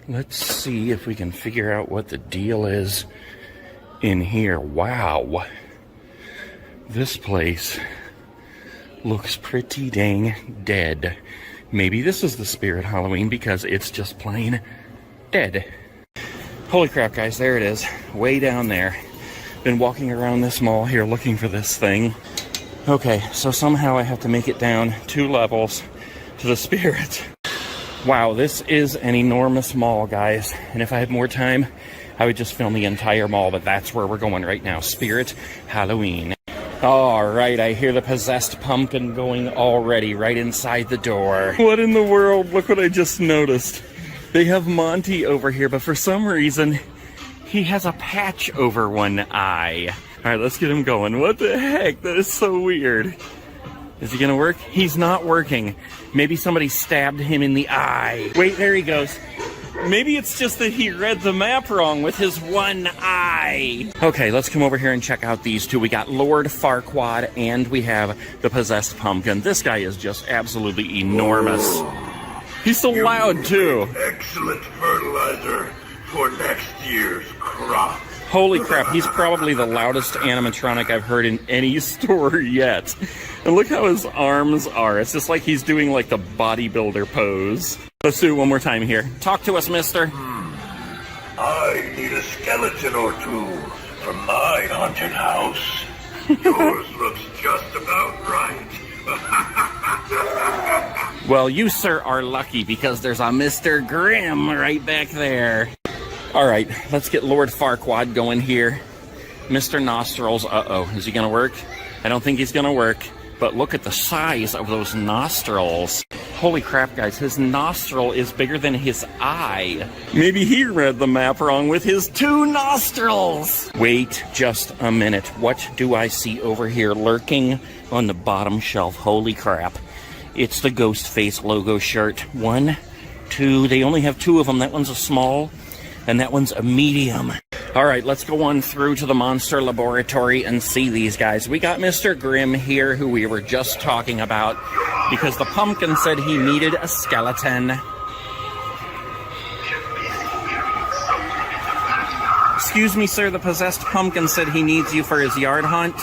let's see if we can figure out what the deal is in here. Wow, this place looks pretty dang dead. Maybe this is the Spirit Halloween because it's just plain dead. Holy crap, guys, there it is, way down there. Been walking around this mall here looking for this thing. Okay, so somehow I have to make it down 2 levels to the Spirit. Wow, this is an enormous mall, guys. And if I had more time, I would just film the entire mall, but that's where we're going right now. Spirit Halloween. All right, I hear the possessed pumpkin going already right inside the door. What in the world? Look what I just noticed. They have Monty over here, but for some reason, he has a patch over one eye. All right, let's get him going. What the heck? That is so weird. Is he gonna work? He's not working. Maybe somebody stabbed him in the eye. Wait, there he goes. Maybe it's just that he read the map wrong with his one eye. Okay, let's come over here and check out these two. We got Lord Farquaad and we have the possessed pumpkin. This guy is just absolutely enormous. He's so loud too. Excellent fertilizer for next year's crop. Holy crap, he's probably the loudest animatronic I've heard in any store yet. And look how his arms are. It's just like he's doing like the bodybuilder pose. Let's do it one more time here. Talk to us, mister. I need a skeleton or two from my haunted house. Yours looks just about right. Well, you, sir, are lucky because there's a Mr. Grimm right back there. All right, let's get Lord Farquaad going here. Mr. Nostrils, uh-oh, is he gonna work? I don't think he's gonna work, but look at the size of those nostrils. Holy crap, guys, his nostril is bigger than his eye. Maybe he read the map wrong with his 2 nostrils. Wait just a minute. What do I see over here lurking on the bottom shelf? Holy crap. It's the Ghostface logo shirt. 1, 2, they only have 2 of them. That one's a small, and that one's a medium. All right, let's go on through to the Monster Laboratory and see these guys. We got Mr. Grimm here, who we were just talking about, because the pumpkin said he needed a skeleton. Excuse me, sir, the possessed pumpkin said he needs you for his yard hunt.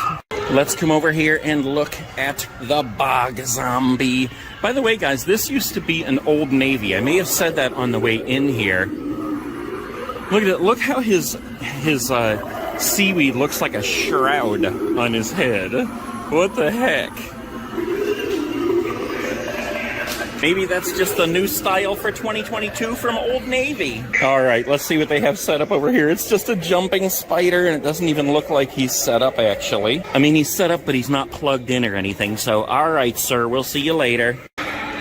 Let's come over here and look at the Bog Zombie. By the way, guys, this used to be an Old Navy. I may have said that on the way in here. Look at it. Look how his seaweed looks like a shroud on his head. What the heck? Maybe that's just the new style for 2022 from Old Navy. All right, let's see what they have set up over here. It's just a jumping spider, and it doesn't even look like he's set up, actually. I mean, he's set up, but he's not plugged in or anything. So, all right, sir, we'll see you later.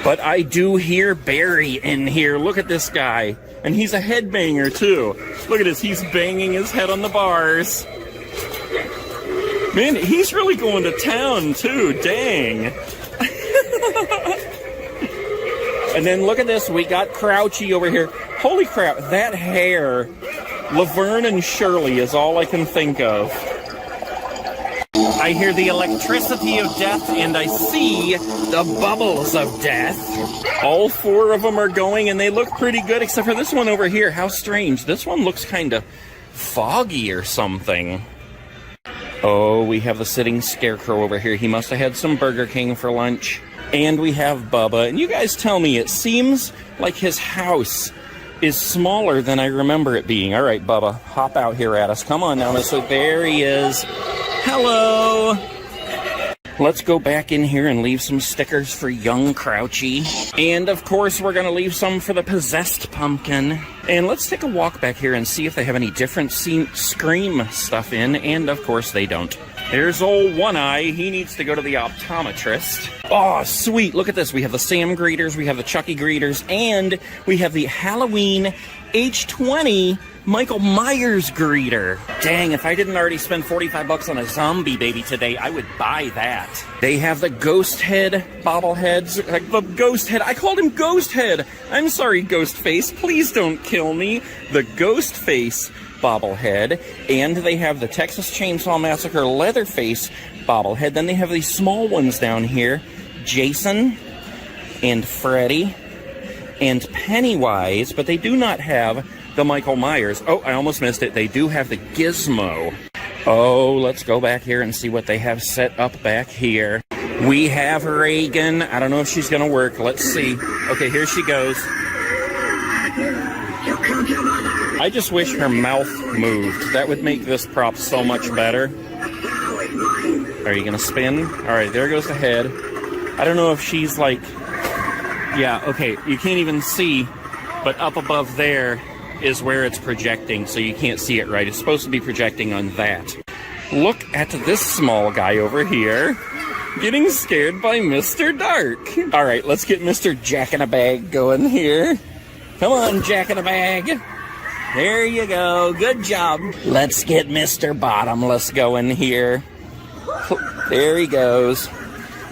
But I do hear Barry in here. Look at this guy. And he's a headbanger, too. Look at this. He's banging his head on the bars. Man, he's really going to town, too. Dang. And then look at this. We got Crouchy over here. Holy crap, that hair. Laverne and Shirley is all I can think of. I hear the electricity of death, and I see the bubbles of death. All 4 of them are going, and they look pretty good, except for this one over here. How strange. This one looks kind of foggy or something. Oh, we have the sitting scarecrow over here. He must have had some Burger King for lunch. And we have Bubba. And you guys tell me, it seems like his house is smaller than I remember it being. All right, Bubba, hop out here at us. Come on now. So there he is. Hello! Let's go back in here and leave some stickers for young Crouchy. And, of course, we're going to leave some for the possessed pumpkin. And let's take a walk back here and see if they have any different Scream stuff in. And, of course, they don't. There's old One Eye. He needs to go to the optometrist. Oh, sweet. Look at this. We have the Sam greeters, we have the Chucky greeters, and we have the Halloween H20 Michael Myers greeter. Dang, if I didn't already spend $45 on a zombie baby today, I would buy that. They have the Ghost Head bobbleheads. The Ghost Head. I called him Ghost Head. I'm sorry, Ghostface. Please don't kill me. The Ghost Face bobblehead. And they have the Texas Chainsaw Massacre Leatherface bobblehead. Then they have these small ones down here. Jason and Freddy and Pennywise, but they do not have the Michael Myers. Oh, I almost missed it. They do have the Gizmo. Oh, let's go back here and see what they have set up back here. We have Reagan. I don't know if she's gonna work. Let's see. Okay, here she goes. I just wish her mouth moved. That would make this prop so much better. Are you gonna spin? All right, there goes the head. I don't know if she's like, yeah, okay, you can't even see, but up above there is where it's projecting, so you can't see it right. It's supposed to be projecting on that. Look at this small guy over here, getting scared by Mr. Dark. All right, let's get Mr. Jack-in-a-Bag going here. Come on, Jack-in-a-Bag. There you go, good job. Let's get Mr. Bottomless going here. There he goes.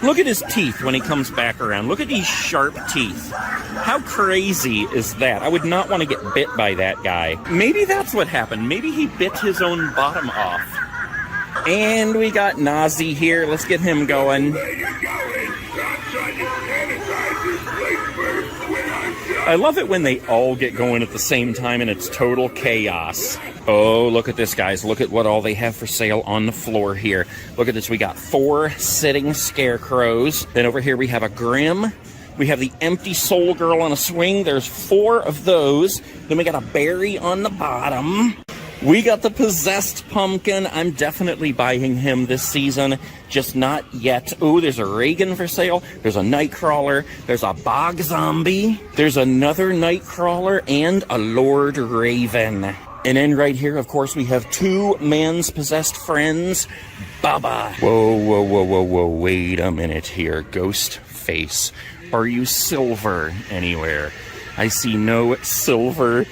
Look at his teeth when he comes back around. Look at these sharp teeth. How crazy is that? I would not want to get bit by that guy. Maybe that's what happened. Maybe he bit his own bottom off. And we got Nazi here. Let's get him going. I love it when they all get going at the same time and it's total chaos. Oh, look at this, guys. Look at what all they have for sale on the floor here. Look at this. We got 4 sitting scarecrows. Then over here we have a Grim. We have the empty Soul Girl on a swing. There's 4 of those. Then we got a Barry on the bottom. We got the Possessed Pumpkin. I'm definitely buying him this season, just not yet. Oh, there's a Reagan for sale. There's a Nightcrawler. There's a Bog Zombie. There's another Nightcrawler and a Lord Raven. And then right here, of course, we have 2 man's possessed friends. Baba. Whoa, whoa, whoa, whoa, whoa. Wait a minute here. Ghost face. Are you silver anywhere? I see no silver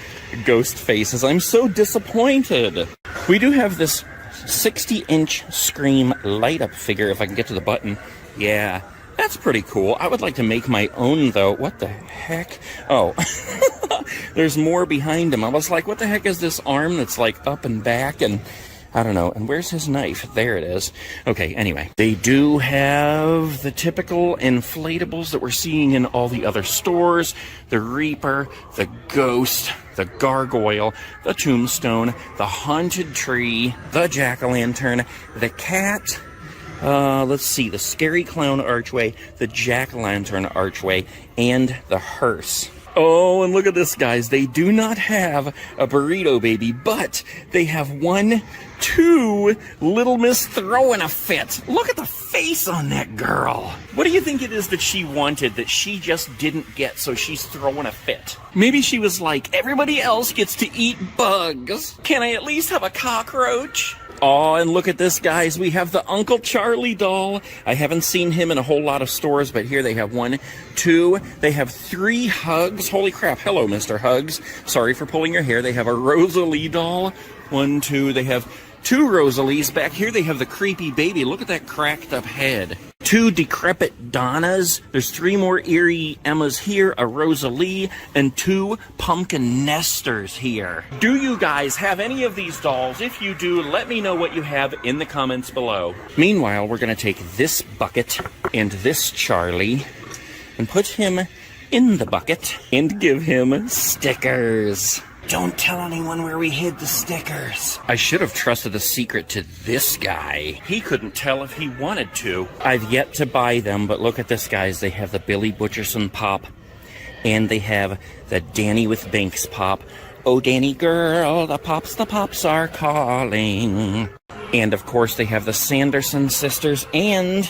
ghost faces. I'm so disappointed. We do have this 60-inch Scream light-up figure, if I can get to the button. Yeah, that's pretty cool. I would like to make my own, though. What the heck? Oh, there's more behind him. I was like, what the heck is this arm that's like up and back? And I don't know. And where's his knife? There it is. Okay, anyway. They do have the typical inflatables that we're seeing in all the other stores. The Reaper, the Ghost, the Gargoyle, the Tombstone, the Haunted Tree, the Jack-o'-lantern, the Cat. Let's see. The Scary Clown Archway, the Jack-o'-lantern Archway, and the Hearse. Oh, and look at this, guys. They do not have a Burrito Baby, but they have 1, 2 Little Miss throwing a fit. Look at the face on that girl. What do you think it is that she wanted that she just didn't get, so she's throwing a fit? Maybe she was like, everybody else gets to eat bugs. Can I at least have a cockroach? Oh, and look at this, guys. We have the Uncle Charlie doll. I haven't seen him in a whole lot of stores, but here they have 1, 2. They have 3 Hugs. Holy crap. Hello, Mr. Hugs. Sorry for pulling your hair. They have a Rosalie doll. 1, 2. They have 2 Rosalies. Back here they have the creepy baby. Look at that cracked up head. 2 decrepit Donnas. There's 3 more eerie Emmas here, a Rosalie, and 2 pumpkin nesters here. Do you guys have any of these dolls? If you do, let me know what you have in the comments below. Meanwhile, we're going to take this bucket and this Charlie and put him in the bucket and give him stickers. Don't tell anyone where we hid the stickers. I should have trusted the secret to this guy. He couldn't tell if he wanted to. I've yet to buy them, but look at this, guys. They have the Billy Butcherson pop, and they have the Danny with Banks pop. Oh, Danny girl, the pops are calling. And, of course, they have the Sanderson sisters, and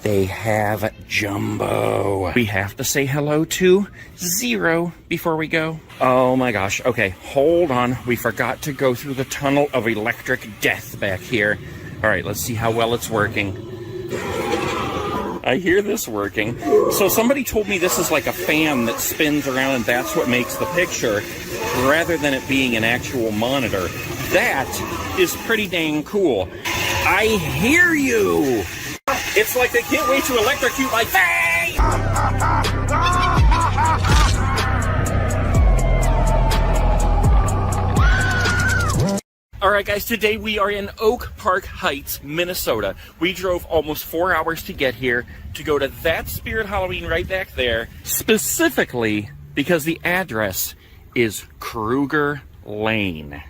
they have Jumbo. We have to say hello to Zero before we go. Oh my gosh. Okay, hold on. We forgot to go through the tunnel of electric death back here. All right, let's see how well it's working. I hear this working. So somebody told me this is like a fan that spins around and that's what makes the picture, rather than it being an actual monitor. That is pretty dang cool. I hear you! It's like they can't wait to electrocute my face! Alright guys, today we are in Oak Park Heights, Minnesota. We drove almost 4 hours to get here to go to that Spirit Halloween right back there, specifically because the address is Kruger Lane.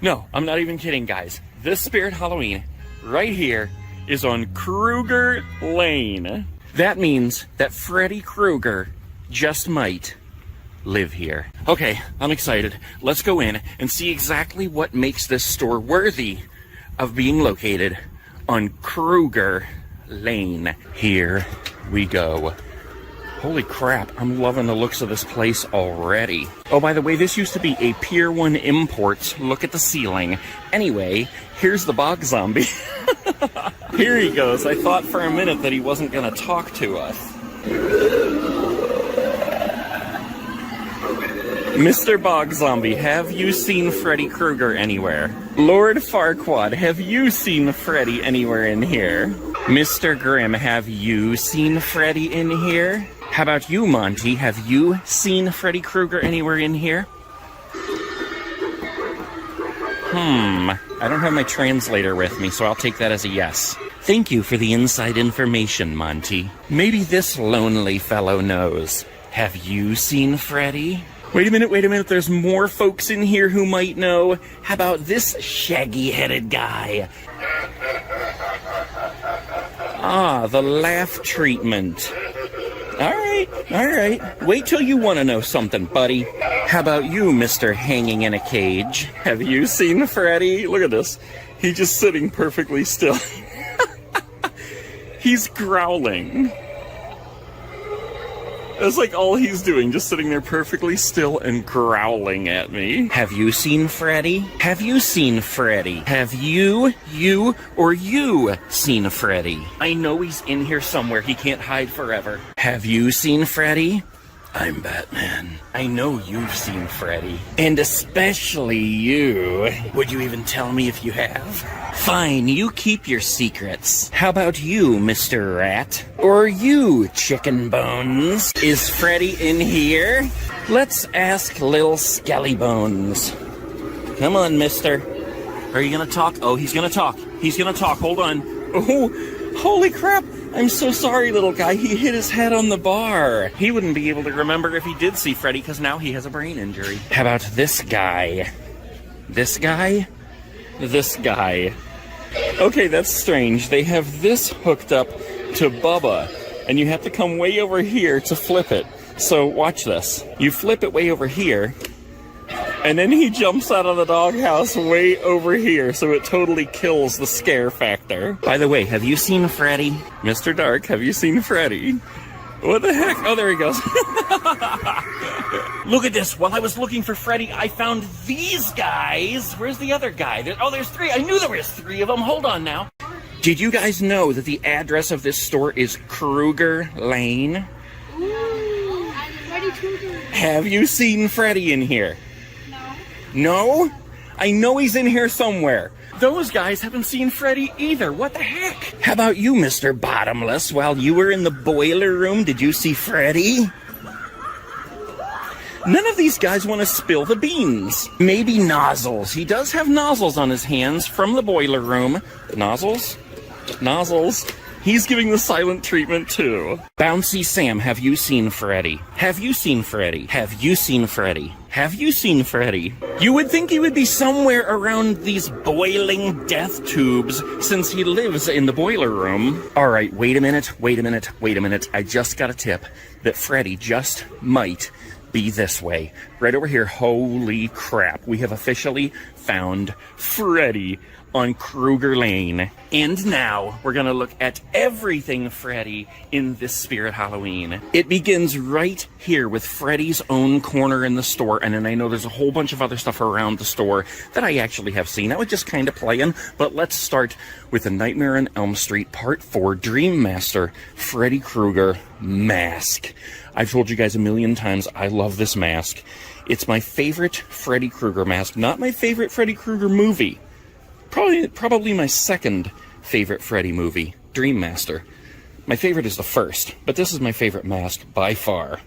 No, I'm not even kidding, guys. This Spirit Halloween right here is on Kruger Lane. That means that Freddy Krueger just might live here. Okay, I'm excited. Let's go in and see exactly what makes this store worthy of being located on Kruger Lane. Here we go. Holy crap, I'm loving the looks of this place already. Oh, by the way, this used to be a Pier 1 Imports. Look at the ceiling. Anyway, here's the bog zombie. Here he goes. I thought for a minute that he wasn't going to talk to us. Mr. Bog Zombie, have you seen Freddy Krueger anywhere? Lord Farquaad, have you seen Freddy anywhere in here? Mr. Grimm, have you seen Freddy in here? How about you, Monty? Have you seen Freddy Krueger anywhere in here? I don't have my translator with me, so I'll take that as a yes. Thank you for the inside information, Monty. Maybe this lonely fellow knows. Have you seen Freddy? Wait a minute, there's more folks in here who might know. How about this shaggy-headed guy? Ah, the laugh treatment. All right. Wait till you want to know something, buddy. How about you, Mr. Hanging in a Cage? Have you seen Freddy? Look at this. He's just sitting perfectly still. He's growling. That's like all he's doing, just sitting there perfectly still and growling at me. Have you seen Freddy? Have you seen Freddy? Have you seen Freddy? I know he's in here somewhere. He can't hide forever. Have you seen Freddy? I'm Batman. I know you've seen Freddy. And especially you. Would you even tell me if you have? Fine, you keep your secrets. How about you, Mr. Rat? Or you, Chicken Bones? Is Freddy in here? Let's ask Lil Skelly Bones. Come on, mister. Are you gonna talk? Oh, he's gonna talk. He's gonna talk. Hold on. Oh, holy crap. I'm so sorry, little guy. He hit his head on the bar. He wouldn't be able to remember if he did see Freddy, because now he has a brain injury. How about this guy? This guy? This guy. Okay, that's strange. They have this hooked up to Bubba, and you have to come way over here to flip it. So watch this. You flip it way over here, and then he jumps out of the doghouse way over here, so it totally kills the scare factor. By the way, have you seen Freddy? Mr. Dark, have you seen Freddy? What the heck? Oh, there he goes. Look at this. While I was looking for Freddy, I found these guys. Where's the other guy? There's three. I knew there was three of them. Hold on now. Did you guys know that the address of this store is Kruger Lane? Ooh, Freddy Krueger. Have you seen Freddy in here? No? I know he's in here somewhere. Those guys haven't seen Freddy either. What the heck? How about you, Mr. Bottomless? While you were in the boiler room, did you see Freddy? None of these guys want to spill the beans. Maybe Nozzles. He does have nozzles on his hands from the boiler room. Nozzles? Nozzles. He's giving the silent treatment too. Bouncy Sam, have you seen Freddy? Have you seen Freddy? Have you seen Freddy? Have you seen Freddy? You would think he would be somewhere around these boiling death tubes since he lives in the boiler room. All right, wait a minute. I just got a tip that Freddy just might be this way. Right over here. Holy crap. We have officially found Freddy on Kruger Lane. And now we're gonna look at everything Freddy in this Spirit Halloween. It begins right here with Freddy's own corner in the store, and then I know there's a whole bunch of other stuff around the store that I actually have seen. I was just kind of playing, but let's start with The Nightmare on Elm Street Part 4 Dream Master Freddy Krueger Mask. I've told you guys a million times I love this mask. It's my favorite Freddy Krueger mask, not my favorite Freddy Krueger movie. Probably my second favorite Freddy movie, Dream Master. My favorite is the first, but this is my favorite mask by far.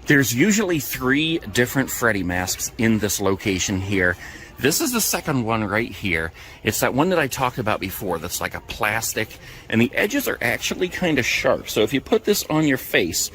There's usually 3 different Freddy masks in this location here. This is the second one right here. It's that one that I talked about before that's like a plastic, and the edges are actually kind of sharp. So if you put this on your face,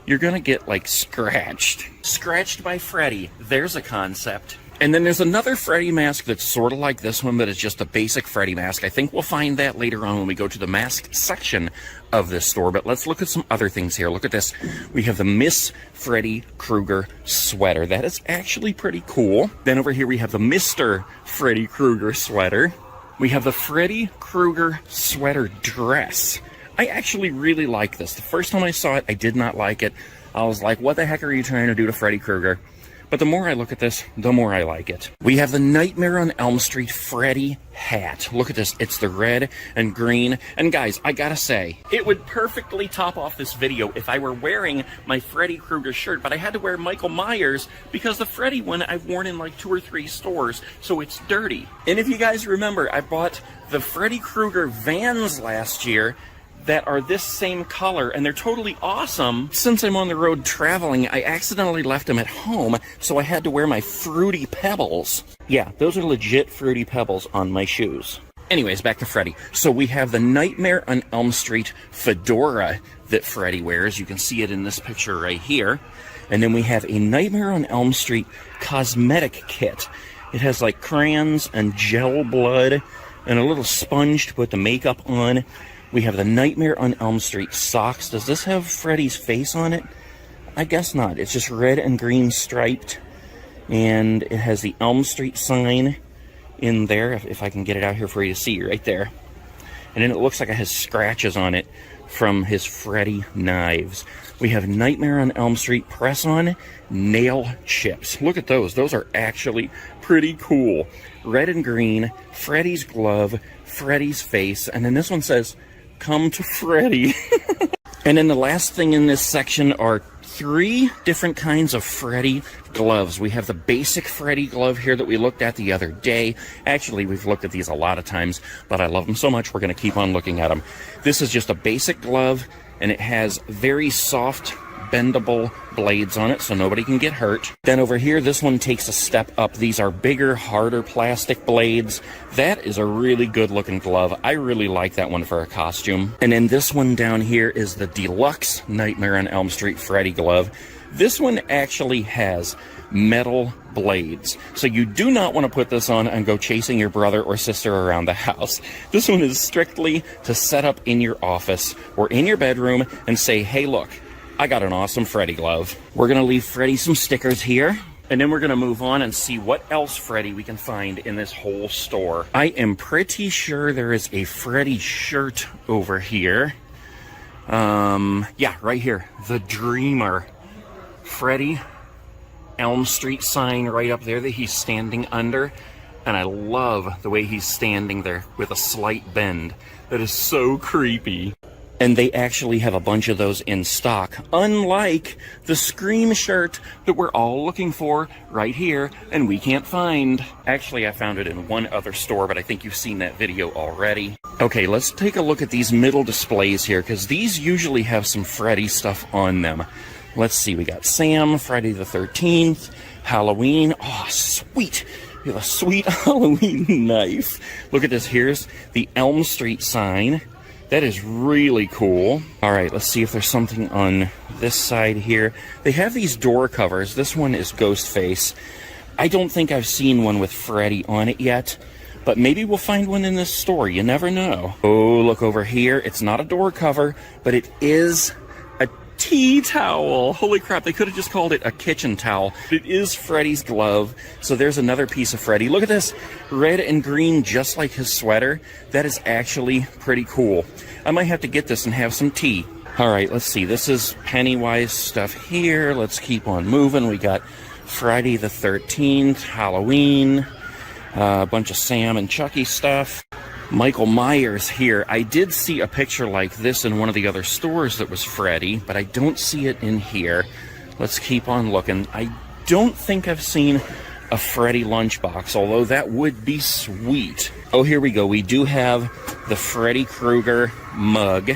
you're gonna get like scratched. Scratched by Freddy. There's a concept. And then there's another Freddy mask that's sort of like this one, but it's just a basic Freddy mask. I think we'll find that later on when we go to the mask section of this store. But let's look at some other things here. Look at this. We have the Miss Freddy Krueger sweater. That is actually pretty cool. Then over here we have the Mr. Freddy Krueger sweater. We have the Freddy Krueger sweater dress. I actually really like this. The first time I saw it, I did not like it. I was like, what the heck are you trying to do to Freddy Krueger? But the more I look at this, the more I like it. We have the Nightmare on Elm Street Freddy hat. Look at this. It's the red and green. And guys, I gotta say, it would perfectly top off this video if I were wearing my Freddy Krueger shirt, but I had to wear Michael Myers because the Freddy one I've worn in like 2 or 3 stores, so it's dirty. And if you guys remember, I bought the Freddy Krueger Vans last year that are this same color, and they're totally awesome. Since I'm on the road traveling, I accidentally left them at home, so I had to wear my Fruity Pebbles. Yeah, those are legit Fruity Pebbles on my shoes. Anyways, back to Freddy. So we have the Nightmare on Elm Street fedora that Freddy wears. You can see it in this picture right here. And then we have a Nightmare on Elm Street cosmetic kit. It has like crayons and gel blood and a little sponge to put the makeup on. We have the Nightmare on Elm Street socks. Does this have Freddy's face on it? I guess not. It's just red and green striped. And it has the Elm Street sign in there, if I can get it out here for you to see right there. And then it looks like it has scratches on it from his Freddy knives. We have Nightmare on Elm Street press-on nail chips. Look at those. Those are actually pretty cool. Red and green, Freddy's glove, Freddy's face, and then this one says, "Come to Freddy." And then the last thing in this section are 3 different kinds of Freddy gloves. We have the basic Freddy glove here that we looked at the other day. Actually, we've looked at these a lot of times, but I love them so much we're going to keep on looking at them. This is just a basic glove, and it has very soft, bendable blades on it so nobody can get hurt. Then over here, this one takes a step up. These are bigger, harder plastic blades. That is a really good looking glove. I really like that one for a costume. And then this one down here is the deluxe Nightmare on Elm Street Freddy glove. This one actually has metal blades, so you do not want to put this on and go chasing your brother or sister around the house. This one is strictly to set up in your office or in your bedroom and say, hey, look, I got an awesome Freddy glove. We're going to leave Freddy some stickers here, and then we're going to move on and see what else Freddy we can find in this whole store. I am pretty sure there is a Freddy shirt over here. Yeah, right here. The Dreamer. Freddy Elm Street sign right up there that he's standing under. And I love the way he's standing there with a slight bend. That is so creepy. And they actually have a bunch of those in stock, unlike the Scream shirt that we're all looking for right here and we can't find. Actually, I found it in one other store, but I think you've seen that video already. Okay, let's take a look at these middle displays here, because these usually have some Freddy stuff on them. Let's see, we got Sam, Friday the 13th, Halloween. Oh, sweet. We have a sweet Halloween knife. Look at this. Here's the Elm Street sign. That is really cool. All right, let's see if there's something on this side here. They have these door covers. This one is Ghostface. I don't think I've seen one with Freddy on it yet, but maybe we'll find one in this store. You never know. Oh, look over here. It's not a door cover, but it is a tea towel. Holy crap, they could have just called it a kitchen towel. It is Freddy's glove, so there's another piece of Freddy. Look at this, red and green, just like his sweater. That is actually pretty cool. I might have to get this and have some tea. All right, let's see. This is Pennywise stuff here. Let's keep on moving. We got Friday the 13th, Halloween, a bunch of Sam and Chucky stuff. Michael Myers here. I did see a picture like this in one of the other stores that was Freddy, but I don't see it in here. Let's keep on looking. I don't think I've seen a Freddy lunchbox, although that would be sweet. Oh, here we go. We do have the Freddy Krueger mug.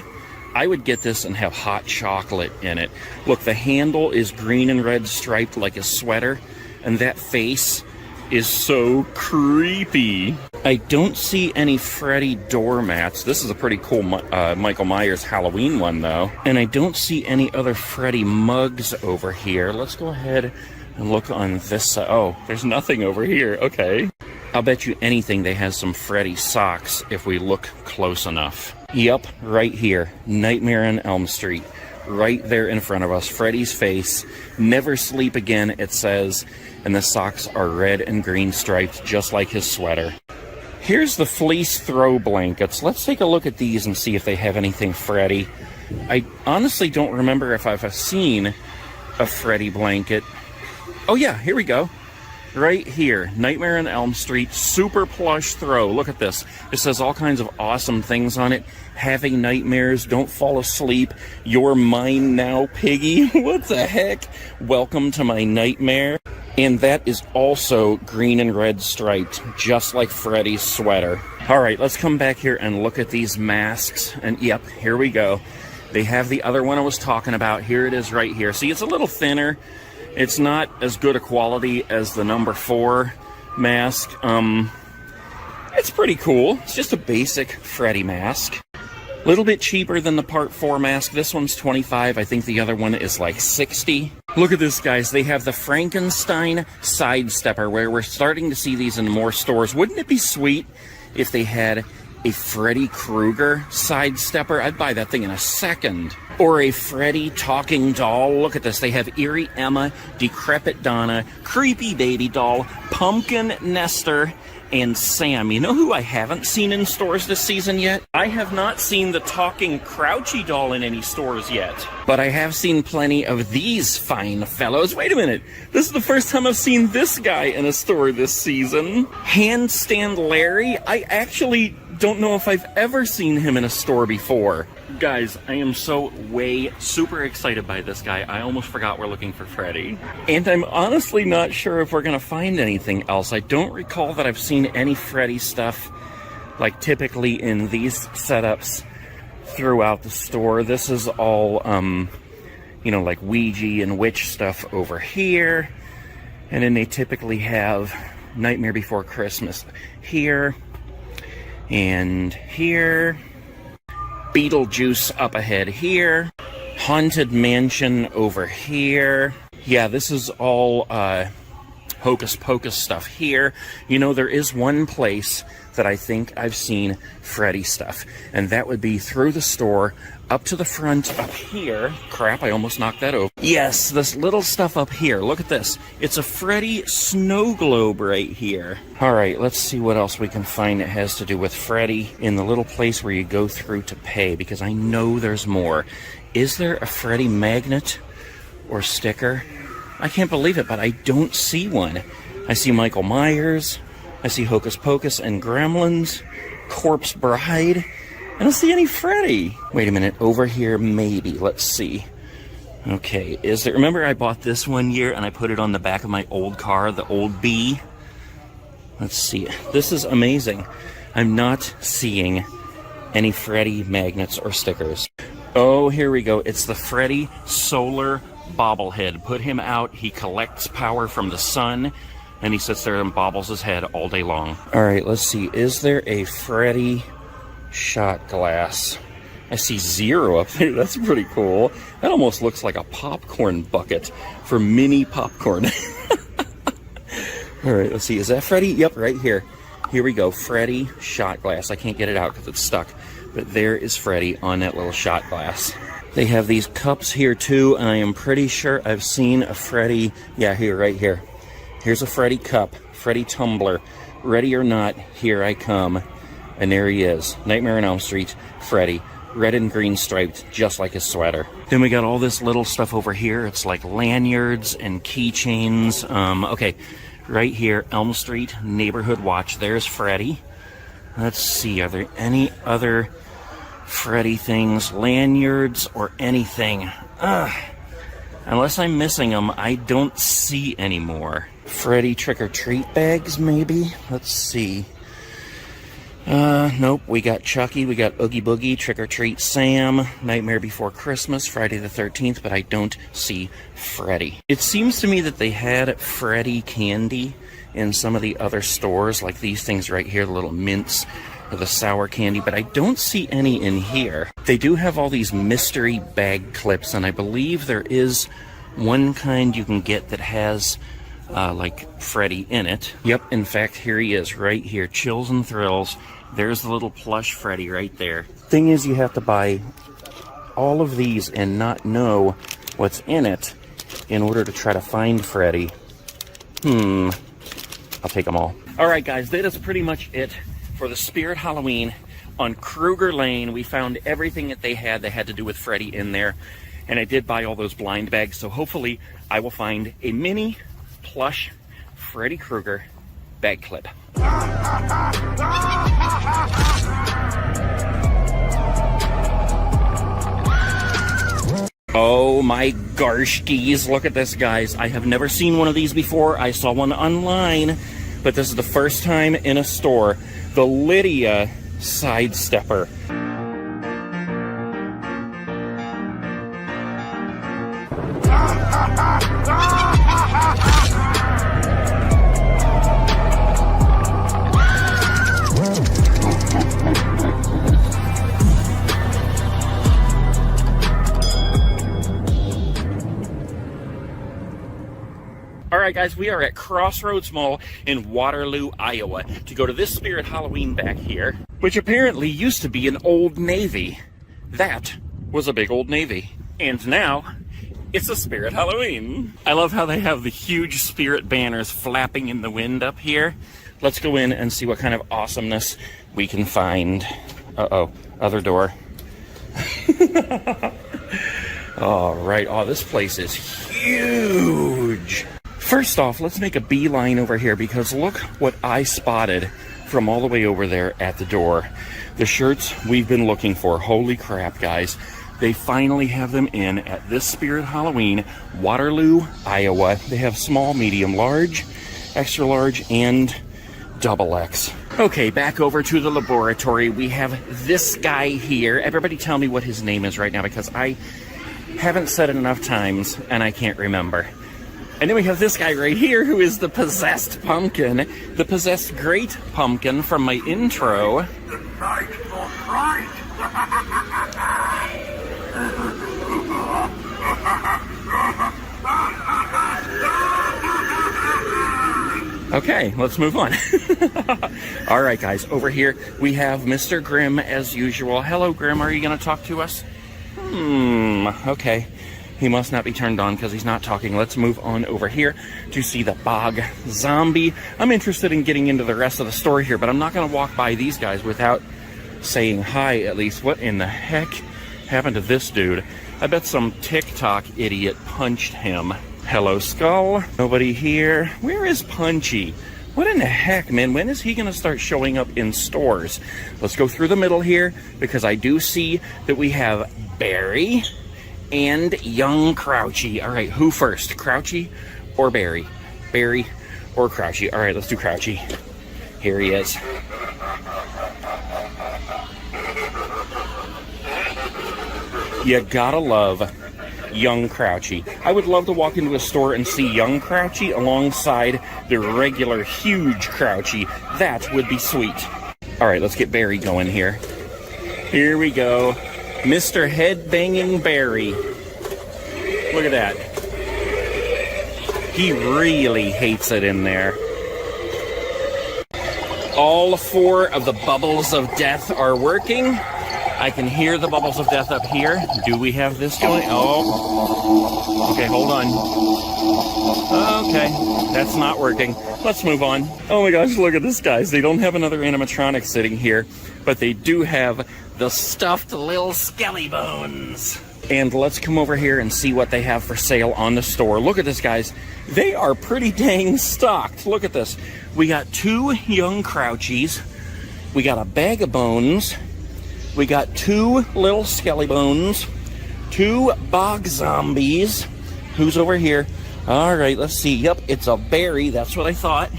I would get this and have hot chocolate in it. Look, the handle is green and red striped like a sweater, and that face is so creepy. I don't see any Freddy doormats. This is a pretty cool Michael Myers Halloween one, though. And I don't see any other Freddy mugs over here. Let's go ahead And look on this side. Oh, there's nothing over here. Okay. I'll bet you anything they have some Freddy socks if we look close enough. Yep, right here. Nightmare on Elm Street. Right there in front of us. Freddy's face. Never sleep again, it says. And the socks are red and green striped, just like his sweater. Here's the fleece throw blankets. Let's take a look at these and see if they have anything Freddy. I honestly don't remember if I've seen a Freddy blanket. Oh yeah, here we go. Right here, Nightmare on Elm Street, super plush throw. Look at this. It says all kinds of awesome things on it. Having nightmares, don't fall asleep. You're mine now, piggy. What the heck? Welcome to my nightmare. And that is also green and red striped, just like Freddy's sweater. All right, let's come back here and look at these masks. And yep, here we go. They have the other one I was talking about. Here it is right here. See, it's a little thinner. It's not as good a quality as the number 4 mask. It's pretty cool. It's just a basic Freddy mask. A little bit cheaper than the Part 4 mask. This one's $25. I think the other one is like $60. Look at this, guys. They have the Frankenstein Sidestepper, where we're starting to see these in more stores. Wouldn't it be sweet if they had a Freddy Krueger Sidestepper? I'd buy that thing in a second. Or a Freddy talking doll. Look at this. They have Eerie Emma, Decrepit Donna, Creepy Baby Doll, Pumpkin Nestor, and Sam. You know who I haven't seen in stores this season yet? I have not seen the talking Crouchy doll in any stores yet. But I have seen plenty of these fine fellows. Wait a minute. This is the first time I've seen this guy in a store this season. Handstand Larry. I actually don't know if I've ever seen him in a store before. Guys, I am so super excited by this guy. I almost forgot we're looking for Freddy. And I'm honestly not sure if we're gonna find anything else. I don't recall that I've seen any Freddy stuff, like typically in these setups throughout the store. This is all, you know, like Ouija and witch stuff over here. And then they typically have Nightmare Before Christmas here. And here, Beetlejuice up ahead here, Haunted Mansion over here. Yeah, this is all Hocus Pocus stuff here. You know, there is one place that I think I've seen Freddy stuff, and that would be through the store, up to the front up here. Crap, I almost knocked that over. Yes, this little stuff up here. Look at this. It's a Freddy snow globe right here. All right, let's see what else we can find that has to do with Freddy in the little place where you go through to pay, because I know there's more. Is there a Freddy magnet or sticker? I can't believe it, but I don't see one. I see Michael Myers. I see Hocus Pocus and Gremlins, Corpse Bride. I don't see any Freddy. Wait a minute, over here maybe. Let's see. Okay, is there... Remember I bought this one year and I put it on the back of my old car, the old B? Let's see. This is amazing. I'm not seeing any Freddy magnets or stickers. Oh, here we go. It's the Freddy Solar Bobblehead. Put him out. He collects power from the sun. And he sits there and bobbles his head all day long. All right, let's see. Is there a Freddy shot glass? I see 0 up there. That's pretty cool. That almost looks like a popcorn bucket for mini popcorn. All right, let's see. Is that Freddy? Yep, right here. Here we go. Freddy shot glass. I can't get it out because it's stuck. But there is Freddy on that little shot glass. They have these cups here too, and I am pretty sure I've seen a Freddy. Yeah, here, right here. Here's a Freddy cup, Freddy tumbler. Ready or not, here I come. And there he is. Nightmare on Elm Street, Freddy. Red and green striped, just like his sweater. Then we got all this little stuff over here. It's like lanyards and keychains. Okay, right here, Elm Street Neighborhood Watch. There's Freddy. Let's see, are there any other Freddy things, lanyards, or anything? Unless I'm missing them, I don't see any more. Freddy trick-or-treat bags, maybe? Let's see. Nope, we got Chucky, we got Oogie Boogie, Trick-or-Treat Sam, Nightmare Before Christmas, Friday the 13th, but I don't see Freddy. It seems to me that they had Freddy candy in some of the other stores, like these things right here, the little mints, or the sour candy, but I don't see any in here. They do have all these mystery bag clips, and I believe there is one kind you can get that has like Freddy in it. Yep, in fact, here he is right here. Chills and Thrills. There's the little plush Freddy right there. Thing is, you have to buy all of these and not know what's in it in order to try to find Freddy. I'll take them all. All right, guys, that is pretty much it for the Spirit Halloween on Kruger Lane. We found everything that they had that had to do with Freddy in there. And I did buy all those blind bags, so hopefully I will find a mini plush Freddy Krueger bag clip. Oh my garshkies, look at this, guys. I have never seen one of these before. I saw one online, but this is the first time in a store. The Lydia Sidestepper. Alright guys, we are at Crossroads Mall in Waterloo, Iowa to go to this Spirit Halloween back here, which apparently used to be an Old Navy. That was a big Old Navy. And now, it's a Spirit Halloween. I love how they have the huge Spirit banners flapping in the wind up here. Let's go in and see what kind of awesomeness we can find. Uh-oh, other door. Alright, oh, this place is huge. First off, let's make a beeline over here because look what I spotted from all the way over there at the door. The shirts we've been looking for. Holy crap, guys. They finally have them in at this Spirit Halloween, Waterloo, Iowa. They have small, medium, large, extra large, and double X. Okay, back over to the laboratory. We have this guy here. Everybody tell me what his name is right now because I haven't said it enough times and I can't remember. And then we have this guy right here who is the possessed pumpkin, the possessed great pumpkin from my intro. The night for fright. Okay, let's move on. All right, guys, over here we have Mr. Grimm as usual. Hello, Grimm, are you going to talk to us? Okay. He must not be turned on because he's not talking. Let's move on over here to see the Bog Zombie. I'm interested in getting into the rest of the story here, but I'm not going to walk by these guys without saying hi at least. What in the heck happened to this dude? I bet some TikTok idiot punched him. Hello, Skull. Nobody here. Where is Punchy? What in the heck, man? When is he going to start showing up in stores? Let's go through the middle here because I do see that we have Barry and young Crouchy. All right, who first? Crouchy or Barry? Barry or Crouchy? All right, let's do Crouchy. Here he is. You gotta love young Crouchy. I would love to walk into a store and see young Crouchy alongside the regular huge Crouchy. That would be sweet. All right, let's get Barry going here. Here we go. Mr. Headbanging Barry. Look at that. He really hates it in there. All 4 of the bubbles of death are working. I can hear the bubbles of death up here. Do we have this going? Oh. Okay, hold on. Okay, that's not working. Let's move on. Oh my gosh, look at this, guys. They don't have another animatronic sitting here, but they do have the stuffed little skelly bones. And let's come over here and see what they have for sale on the store. Look at this, guys. They are pretty dang stocked. Look at this. We got 2 young Crouchies. We got a bag of bones. We got 2 little skelly bones. 2 bog zombies. Who's over here? All right, let's see. Yep, it's a Barry. That's what I thought.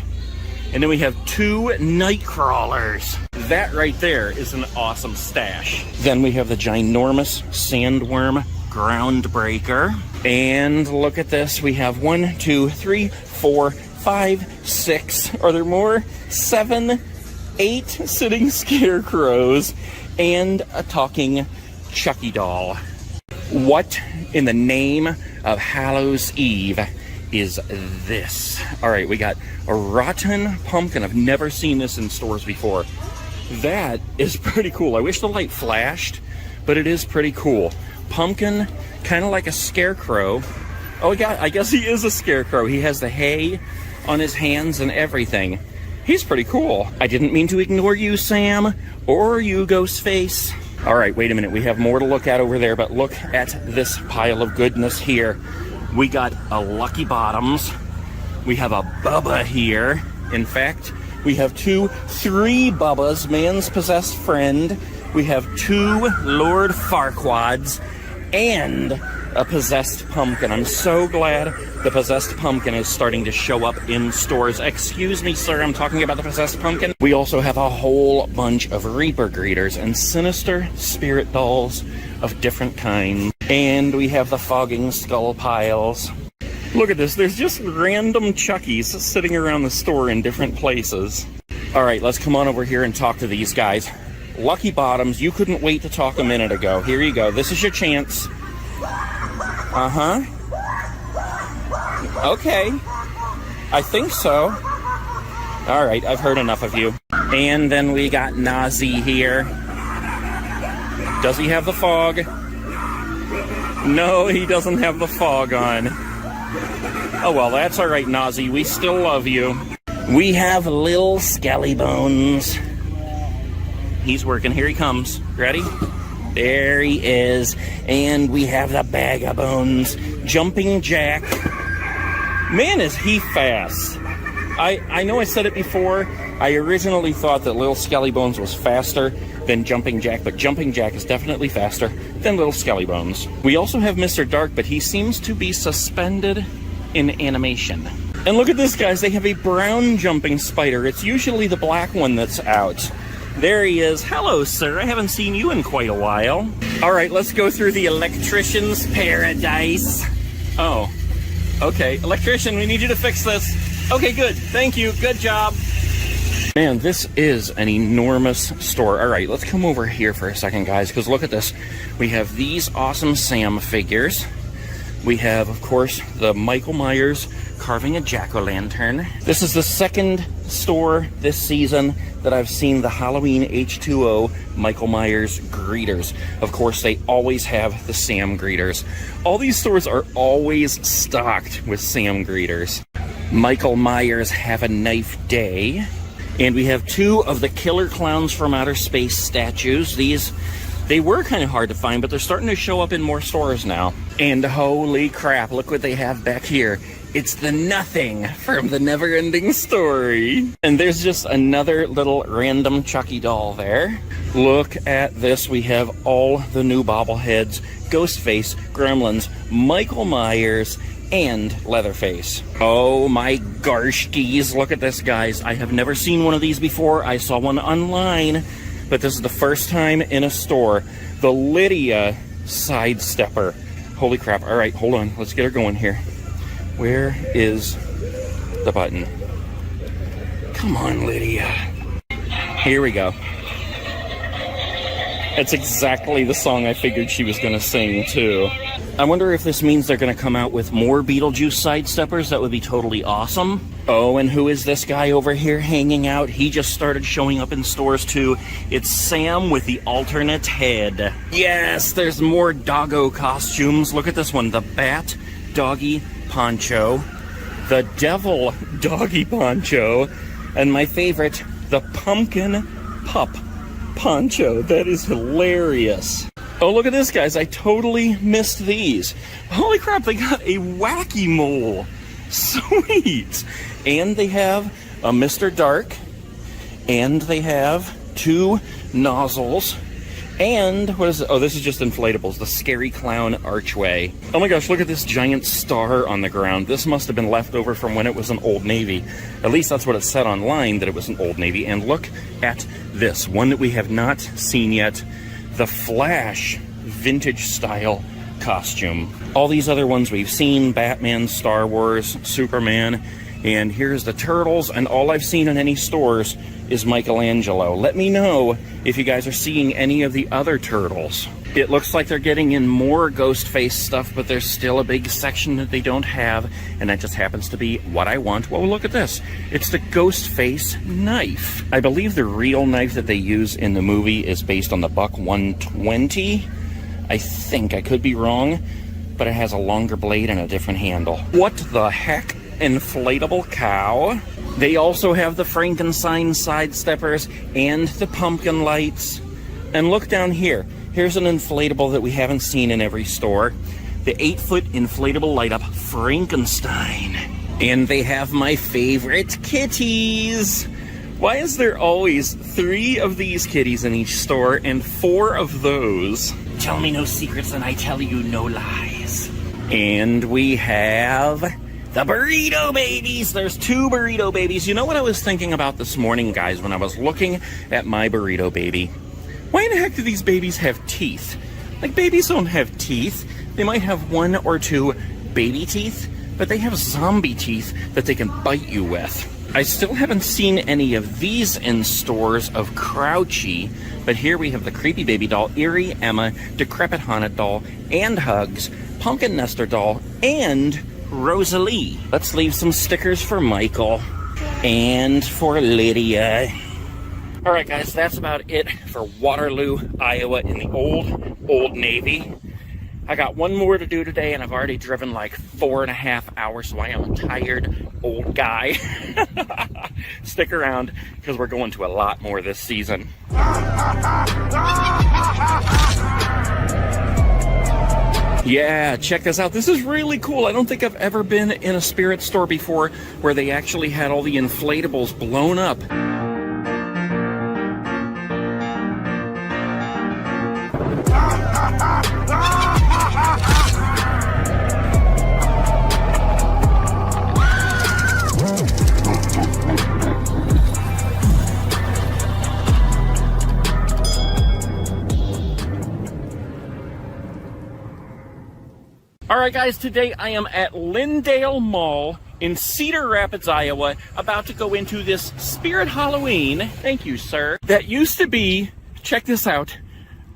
And then we have 2 night crawlers. That right there is an awesome stash. Then we have the ginormous sandworm groundbreaker. And look at this. We have 1, 2, 3, 4, 5, 6. Are there more? 7, 8 sitting scarecrows and a talking Chucky doll. What in the name of Hallows Eve is this. All right, we got a rotten pumpkin. I've never seen this in stores before. That is pretty cool. I wish the light flashed, but it is pretty cool. Pumpkin, kind of like a scarecrow. Oh, I guess he is a scarecrow. He has the hay on his hands and everything. He's pretty cool. I didn't mean to ignore you, Sam, or you, Ghostface. All right, wait a minute. We have more to look at over there, but look at this pile of goodness here. We got a Lucky Bottoms. We have a Bubba here. In fact, we have 3 Bubbas, man's possessed friend. We have 2 Lord Farquads and a possessed pumpkin. I'm so glad the possessed pumpkin is starting to show up in stores. Excuse me, sir, I'm talking about the possessed pumpkin. We also have a whole bunch of Reaper greeters and sinister spirit dolls of different kinds. And we have the fogging skull piles. Look at this, there's just random Chuckies sitting around the store in different places. All right, let's come on over here and talk to these guys. Lucky Bottoms, you couldn't wait to talk a minute ago. Here you go, this is your chance. Uh-huh. Okay. I think so. All right, I've heard enough of you. And then we got Nazi here. Does he have the fog? No, he doesn't have the fog on. Oh, well, that's all right, Nazi. We still love you. We have Lil Skellybones. He's working. Here he comes. Ready? There he is. And we have the Bag of Bones. Jumping Jack. Man, is he fast. I know I said it before. I originally thought that Lil Skellybones was faster than Jumping Jack, but Jumping Jack is definitely faster than Lil Skellybones. We also have Mr. Dark, but he seems to be suspended in animation. And look at this, guys. They have a brown jumping spider. It's usually the black one that's out. There he is. Hello, sir. I haven't seen you in quite a while. All right, let's go through the electrician's paradise. Oh, okay. Electrician, we need you to fix this. Okay, good. Thank you. Good job. Man, this is an enormous store. All right, let's come over here for a second, guys, because look at this. We have these awesome Sam figures. We have, of course, the Michael Myers carving a jack-o'-lantern. This is the second store this season that I've seen the Halloween H2O Michael Myers greeters. Of course, they always have the Sam greeters. All these stores are always stocked with Sam greeters. Michael Myers Have a Knife Day. And we have 2 of the Killer Clowns from Outer Space statues. They were kind of hard to find, but they're starting to show up in more stores now. And holy crap, look what they have back here. It's the Nothing from the Never-Ending Story. And there's just another little random Chucky doll there. Look at this. We have all the new bobbleheads, Ghostface, Gremlins, Michael Myers, and Leatherface. Oh my garshkies, look at this, guys. I have never seen one of these before. I saw one online, but this is the first time in a store. The Lydia Sidestepper. Holy crap. All right, hold on. Let's get her going here. Where is the button? Come on, Lydia. Here we go. It's exactly the song I figured she was going to sing, too. I wonder if this means they're going to come out with more Beetlejuice Sidesteppers. That would be totally awesome. Oh, and who is this guy over here hanging out? He just started showing up in stores, too. It's Sam with the alternate head. Yes, there's more doggo costumes. Look at this one. The Bat Doggy Poncho. The Devil Doggy Poncho. And my favorite, the Pumpkin Pup Poncho. That is hilarious. Oh, look at this, guys. I totally missed these. Holy crap, they got a Wacky Mole. Sweet. And they have a Mr. Dark. And they have 2 nozzles. And what is it? Oh, this is just inflatables. The Scary Clown Archway. Oh my gosh, look at this giant star on the ground. This must have been left over from when it was an Old Navy. At least that's what it said online, that it was an Old Navy. And look at this, one that we have not seen yet. The Flash vintage style costume. All these other ones we've seen, Batman, Star Wars, Superman, and here's the Turtles, and all I've seen in any stores is Michelangelo. Let me know if you guys are seeing any of the other Turtles. It looks like they're getting in more Ghostface stuff, but there's still a big section that they don't have, and that just happens to be what I want. Well, look at this. It's the Ghostface knife. I believe the real knife that they use in the movie is based on the Buck 120. I think. I could be wrong, but it has a longer blade and a different handle. What the heck? Inflatable cow. They also have the Frankenstein sidesteppers and the pumpkin lights. And look down here. Here's an inflatable that we haven't seen in every store. The 8-foot inflatable light-up Frankenstein. And they have my favorite kitties. Why is there always 3 of these kitties in each store and 4 of those? Tell me no secrets and I tell you no lies. And we have the burrito babies. There's 2 burrito babies. You know what I was thinking about this morning, guys, when I was looking at my burrito baby? Why in the heck do these babies have teeth? Like, babies don't have teeth. They might have 1 or 2 baby teeth, but they have zombie teeth that they can bite you with. I still haven't seen any of these in stores of Crouchy, but here we have the Creepy Baby Doll, Eerie Emma, Decrepit Haunted Doll, and Hugs, Pumpkin Nester Doll, and Rosalie. Let's leave some stickers for Michael and for Lydia. All right, guys, that's about it for Waterloo, Iowa in the Old Navy. I got one more to do today, and I've already driven like 4.5 hours, so I am a tired old guy. Stick around, because we're going to a lot more this season. Yeah, check this out. This is really cool. I don't think I've ever been in a spirit store before where they actually had all the inflatables blown up. Alright guys, today I am at Lindale Mall in Cedar Rapids, Iowa, about to go into this Spirit Halloween, thank you sir, that used to be, check this out,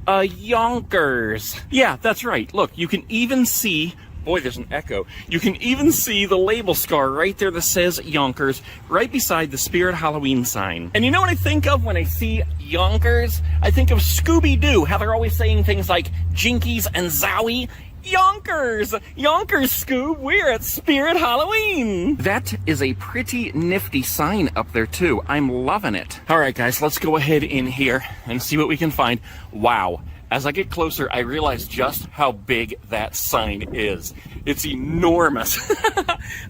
a Yonkers. Yeah, that's right, look, you can even see, boy there's an echo, you can even see the label scar right there that says Yonkers, right beside the Spirit Halloween sign. And you know what I think of when I see Yonkers? I think of Scooby-Doo, how they're always saying things like Jinkies and Zowie. Yonkers! Yonkers, Scoob! We're at Spirit Halloween! That is a pretty nifty sign up there, too. I'm loving it. Alright, guys, let's go ahead in here and see what we can find. Wow. As I get closer, I realize just how big that sign is. It's enormous.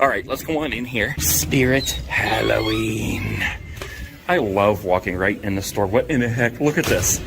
Alright, let's go on in here. Spirit Halloween. I love walking right in the store. What in the heck? Look at this.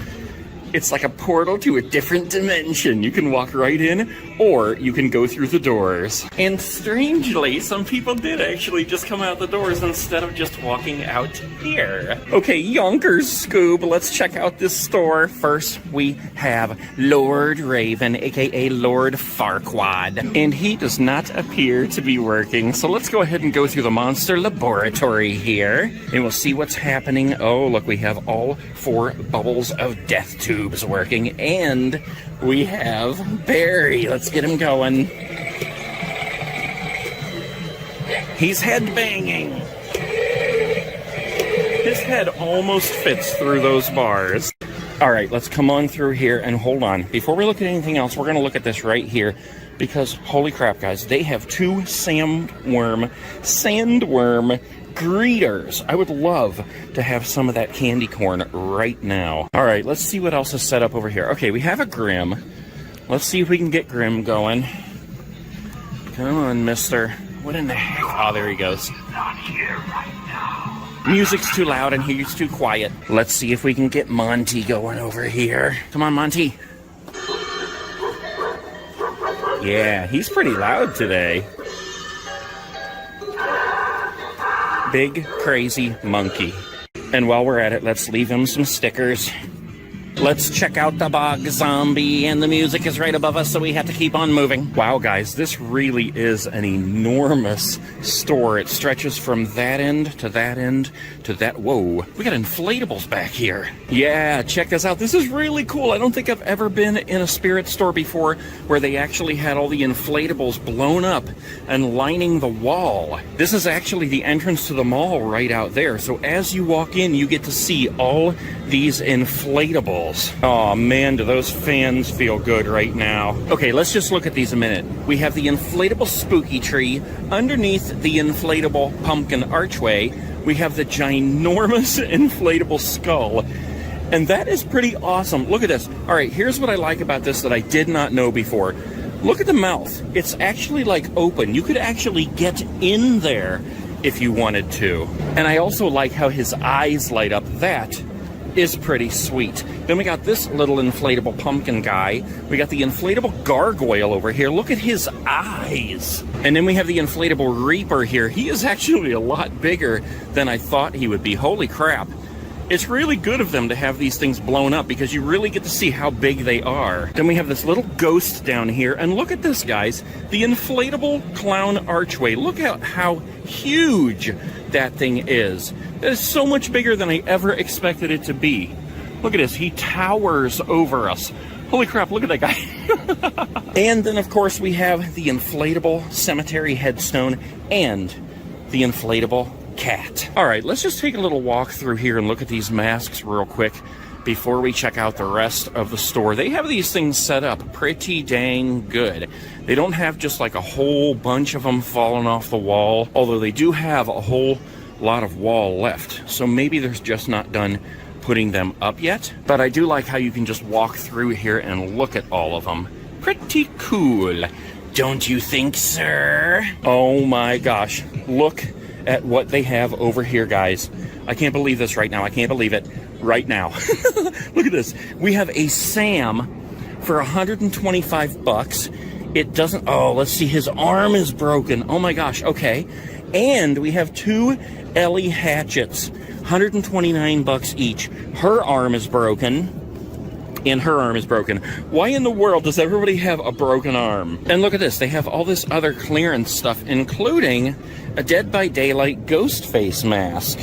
It's like a portal to a different dimension. You can walk right in, or you can go through the doors. And strangely, some people did actually just come out the doors instead of just walking out here. Okay, Yonkers, Scoob, let's check out this store. First, we have Lord Raven, aka Lord Farquaad. And he does not appear to be working, so let's go ahead and go through the monster laboratory here, and we'll see what's happening. Oh, look, we have all 4 bubbles of death tubes working, and we have Barry. Let's get him going. He's headbanging. His head almost fits through those bars. All right, let's come on through here, and hold on. Before we look at anything else, we're going to look at this right here, because holy crap, guys, they have 2 sandworm greeters. I would love to have some of that candy corn right now. All right, let's see what else is set up over here. Okay, we have a Grim. Let's see if we can get Grim going. Come on, mister. What in the heck? Oh, there he goes. Not here right now. Music's too loud and he's too quiet. Let's see if we can get Monty going over here. Come on, Monty. Yeah, he's pretty loud today. Big crazy monkey. And while we're at it, let's leave him some stickers. Let's check out the bog zombie, and the music is right above us, so we have to keep on moving. Wow, guys, this really is an enormous store. It stretches from that end to that end to that. Whoa, we got inflatables back here. Yeah, check this out. This is really cool. I don't think I've ever been in a spirit store before where they actually had all the inflatables blown up and lining the wall. This is actually the entrance to the mall right out there. So as you walk in, you get to see all these inflatables. Oh man, do those fans feel good right now. Okay, let's just look at these a minute. We have the inflatable spooky tree. Underneath the inflatable pumpkin archway, we have the ginormous inflatable skull. And that is pretty awesome. Look at this. All right, here's what I like about this that I did not know before. Look at the mouth. It's actually like open. You could actually get in there if you wanted to. And I also like how his eyes light up. That is pretty sweet. Then we got this little inflatable pumpkin guy. We got the inflatable gargoyle over here. Look at his eyes. And then we have the inflatable reaper here. He is actually a lot bigger than I thought he would be. Holy crap. It's really good of them to have these things blown up because you really get to see how big they are. Then we have this little ghost down here. And look at this, guys. The inflatable clown archway. Look at how huge that thing is. That is so much bigger than I ever expected it to be. Look at this. He towers over us. Holy crap, look at that guy. And then, of course, we have the inflatable cemetery headstone and the inflatable cat. All right, let's just take a little walk through here and look at these masks real quick before we check out the rest of the store. They have these things set up pretty dang good. They don't have just like a whole bunch of them falling off the wall, although they do have a whole lot of wall left. So maybe they're just not done putting them up yet. But I do like how you can just walk through here and look at all of them. Pretty cool. Don't you think, sir? Oh my gosh. Look at what they have over here, guys. I can't believe this right now. I can't believe it right now. Look at this. We have a Sam for 125 bucks. It doesn't, oh, let's see, his arm is broken. Oh my gosh, okay. And we have two Ellie hatchets, 129 bucks each. Her arm is broken. And her arm is broken. Why in the world does everybody have a broken arm? And look at this. They have all this other clearance stuff, including a Dead by Daylight ghost face mask.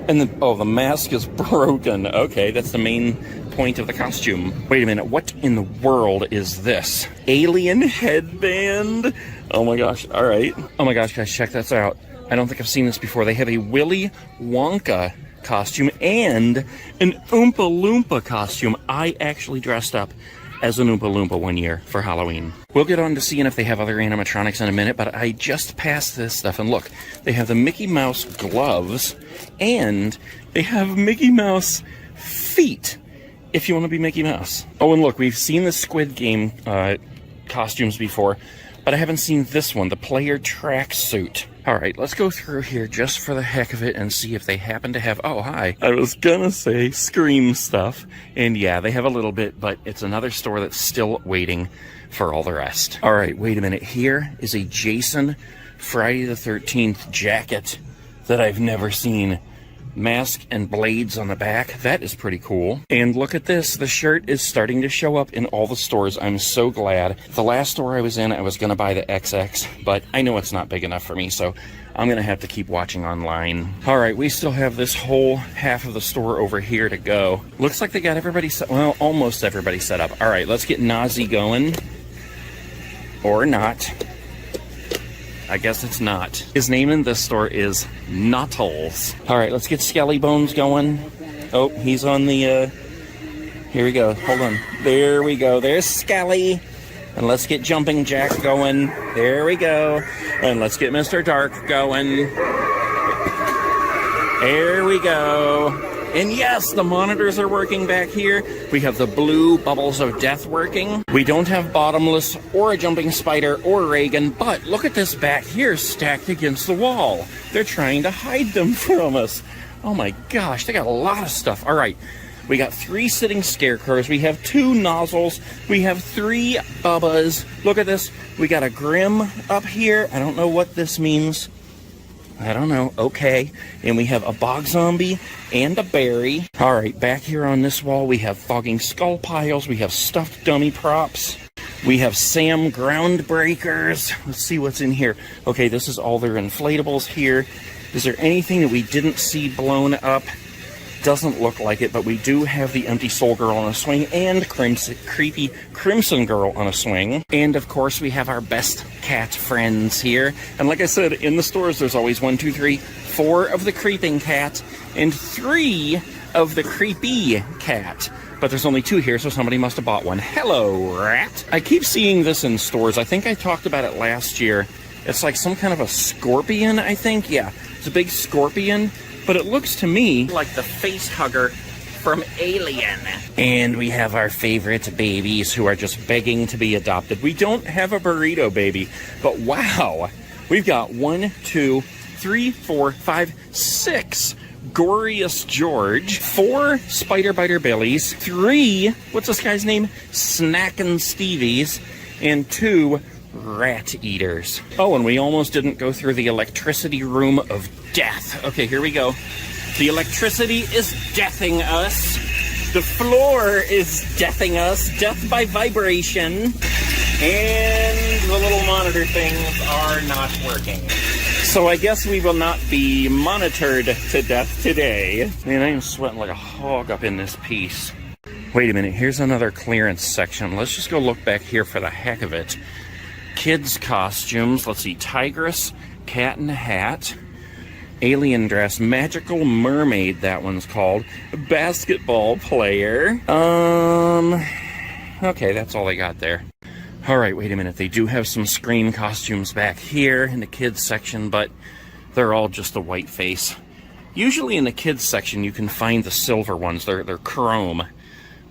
And the mask is broken. Okay, that's the main point of the costume. Wait a minute. What in the world is this? Alien headband? Oh my gosh. All right. Oh my gosh, guys, check this out. I don't think I've seen this before. They have a Willy Wonka costume and an Oompa Loompa costume. I actually dressed up as an Oompa Loompa one year for Halloween. We'll get on to seeing if they have other animatronics in a minute, but I just passed this stuff, and look, they have the Mickey Mouse gloves, and they have Mickey Mouse feet, if you want to be Mickey Mouse. Oh, and look, we've seen the Squid Game costumes before, but I haven't seen this one, the player tracksuit. All right, let's go through here just for the heck of it and see if they happen to have... Oh, hi. I was gonna say Scream stuff. And yeah, they have a little bit, but it's another store that's still waiting for all the rest. All right, wait a minute. Here is a Jason Friday the 13th jacket that I've never seen. Mask and blades on the back. That is pretty cool. And look at this. The shirt is starting to show up in all the stores. I'm so glad. The last store I was in, I was going to buy the XX, but I know it's not big enough for me, so I'm going to have to keep watching online. All right, we still have this whole half of the store over here to go. Looks like they got everybody set, well, almost everybody set up. All right, let's get Nazi going. Or not. I guess it's not. His name in this store is Nuttles. All right, let's get Skelly Bones going. Oh, he's on the, here we go. Hold on. There we go. There's Skelly. And let's get Jumping Jack going. There we go. And let's get Mr. Dark going. There we go. And yes, the monitors are working back here. We have the blue bubbles of death working. We don't have Bottomless or a Jumping Spider or Reagan, but look at this back here stacked against the wall. They're trying to hide them from us. Oh my gosh, they got a lot of stuff. All right, we got 3 sitting scarecrows. We have 2 nozzles. We have 3 Bubbas. Look at this. We got a Grim up here. I don't know what this means. I don't know. Okay. And we have a bog zombie and a berry. All right, back here on this wall, we have fogging skull piles. We have stuffed dummy props. We have Sam groundbreakers. Let's see what's in here. Okay, this is all their inflatables here. Is there anything that we didn't see blown up? Doesn't look like it, but we do have the empty soul girl on a swing and creepy crimson girl on a swing. And of course, we have our best cat friends here. And like I said, in the stores, there's always 1, 2, 3, 4 of the creeping cat and 3 of the creepy cat. But there's only 2 here, so somebody must have bought one. Hello, rat. I keep seeing this in stores. I think I talked about it last year. It's like some kind of a scorpion, I think. Yeah, it's a big scorpion. But it looks to me like the face hugger from Alien. And we have our favorite babies who are just begging to be adopted. We don't have a burrito baby, but wow. We've got 1, 2, 3, 4, 5, 6 Goriest George, 4 Spider Biter Billies, 3, what's this guy's name? Snackin' Stevies, and 2 Rat Eaters. Oh, and we almost didn't go through the electricity room of death. Okay, here we go. The electricity is deathing us. The floor is deathing us. Death by vibration. And the little monitor things are not working. So I guess we will not be monitored to death today. Man, I am sweating like a hog up in this piece. Wait a minute, here's another clearance section. Let's just go look back here for the heck of it. Kids costumes. Let's see. Tigress, Cat in a Hat, alien dress, magical mermaid, that one's called, basketball player. Okay, that's all they got there. All right, wait a minute. They do have some Scream costumes back here in the kids section, but they're all just a white face. Usually in the kids section, you can find the silver ones. They're chrome.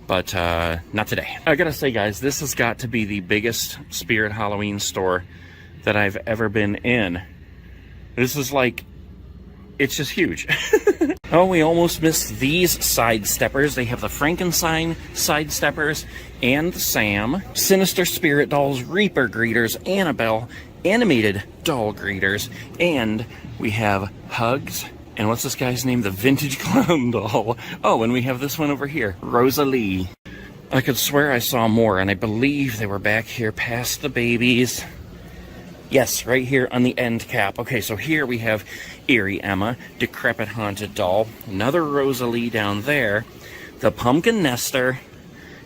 But not today. I gotta say, guys, this has got to be the biggest Spirit Halloween store that I've ever been in. This is like, it's just huge. Oh, we almost missed these sidesteppers. They have the Frankenstein sidesteppers and Sam, Sinister Spirit Dolls, Reaper Greeters, Annabelle, animated doll greeters, and we have Hugs. And what's this guy's name? The Vintage Clown Doll. Oh, and we have this one over here, Rosalie. I could swear I saw more, and I believe they were back here past the babies. Yes, right here on the end cap. Okay, so here we have Eerie Emma, Decrepit Haunted Doll, another Rosalie down there, the Pumpkin Nester,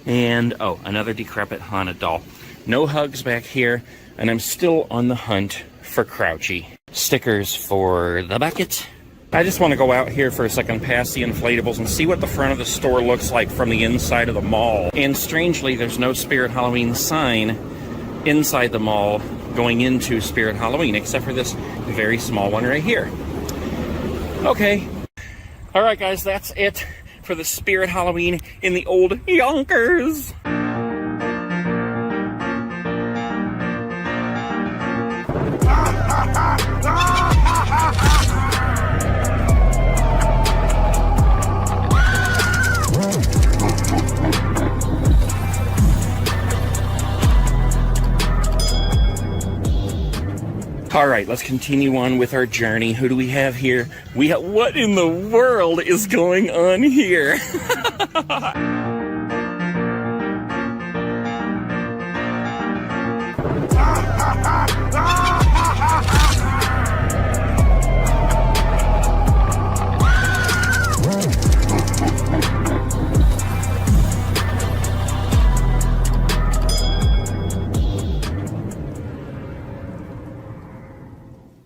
and, oh, another Decrepit Haunted Doll. No Hugs back here, and I'm still on the hunt for Crouchy. Stickers for the bucket. I just want to go out here for a second past the inflatables and see what the front of the store looks like from the inside of the mall. And strangely, there's no Spirit Halloween sign inside the mall going into Spirit Halloween, except for this very small one right here. Okay. All right, guys, that's it for the Spirit Halloween in the old Yonkers. All right, let's continue on with our journey. Who do we have here? We have, what in the world is going on here?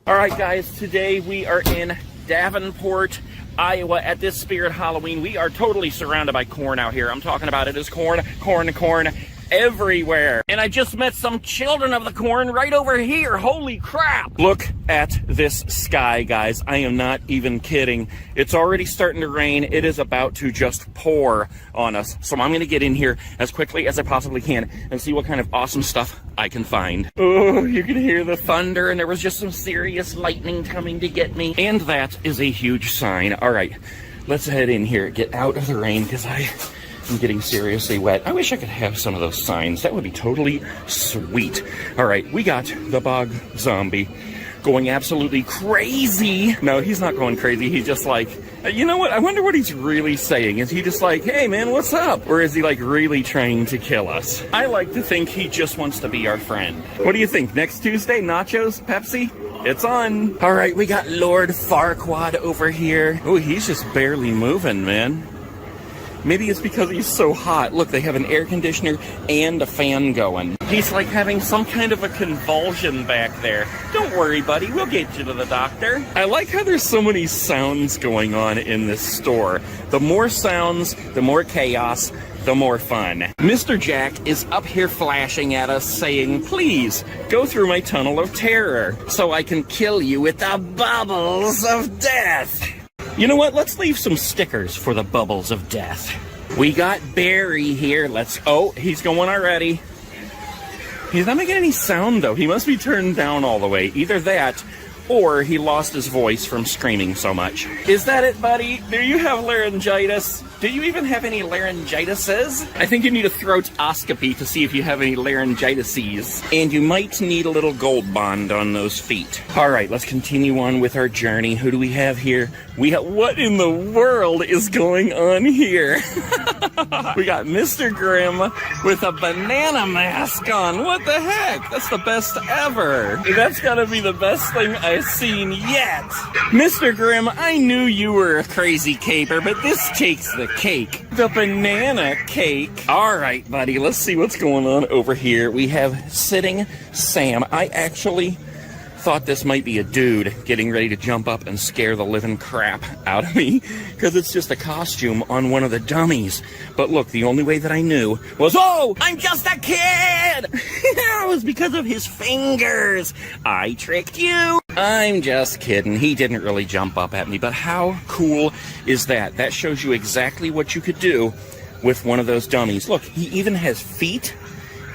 All right, guys, today we are in Davenport, Iowa at this Spirit Halloween. We are totally surrounded by corn out here. I'm talking about it is corn, corn, corn everywhere. And I just met some children of the corn right over here. Holy crap. Look at this sky, guys. I am not even kidding. It's already starting to rain. It is about to just pour on us. So I'm going to get in here as quickly as I possibly can and see what kind of awesome stuff I can find. Oh, you can hear the thunder, and there was just some serious lightning coming to get me. And that is a huge sign. All right, let's head in here, get out of the rain, because I'm getting seriously wet. I wish I could have some of those signs. That would be totally sweet. All right, we got the bog zombie. going absolutely crazy. No, he's not going crazy. He's just like, you know what? I wonder what he's really saying. Is he just like, hey man, what's up? Or is he like really trying to kill us? I like to think he just wants to be our friend. What do you think? Next Tuesday, nachos, Pepsi? It's on. All right, we got Lord Farquaad over here. Oh, he's just barely moving, man. Maybe it's because he's so hot. Look, they have an air conditioner and a fan going. He's like having some kind of a convulsion back there. Don't worry, buddy. We'll get you to the doctor. I like how there's so many sounds going on in this store. The more sounds, the more chaos, the more fun. Mr. Jack is up here flashing at us saying, please go through my tunnel of terror so I can kill you with the bubbles of death. You know what? Let's leave some stickers for the bubbles of death. We got Barry here. Oh, he's going already. He's not making any sound, though. He must be turned down all the way. Either that, or he lost his voice from screaming so much. Is that it, buddy? Do you have laryngitis? Do you even have any laryngitises? I think you need a throatoscopy to see if you have any laryngitises. And you might need a little gold bond on those feet. All right, let's continue on with our journey. Who do we have here? What in the world is going on here? We got Mr. Grimm with a banana mask on. What the heck? That's the best ever. That's gotta be the best thing I've seen yet. Mr. Grimm, I knew you were a crazy caper, but this takes the cake. The banana cake. All right, buddy, let's see what's going on over here. We have Sitting Sam. I actually thought this might be a dude getting ready to jump up and scare the living crap out of me because it's just a costume on one of the dummies. But look, the only way that I knew was, oh, I'm just a kid! It was because of his fingers. I tricked you. I'm just kidding. He didn't really jump up at me, but how cool is that? That shows you exactly what you could do with one of those dummies. Look, he even has feet,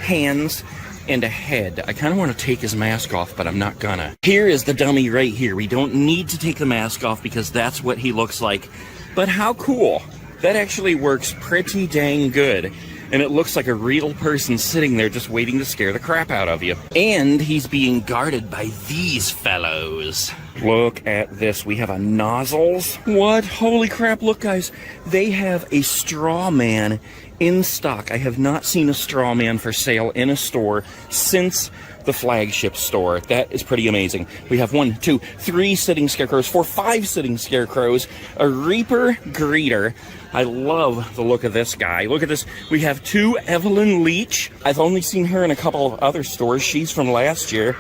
hands, and a head. I kind of want to take his mask off, but I'm not gonna. Here is the dummy right here. We don't need to take the mask off because that's what he looks like. But how cool. That actually works pretty dang good. And it looks like a real person sitting there just waiting to scare the crap out of you. And he's being guarded by these fellows. Look at this. We have a nozzles. What? Holy crap. Look, guys. They have a straw man in stock. I have not seen a straw man for sale in a store since the flagship store. That is pretty amazing. We have 1, 2, 3 sitting scarecrows, 4, 5 sitting scarecrows, a Reaper greeter. I love the look of this guy. Look at this. We have 2 Evelyn Leach. I've only seen her in a couple of other stores. She's from last year.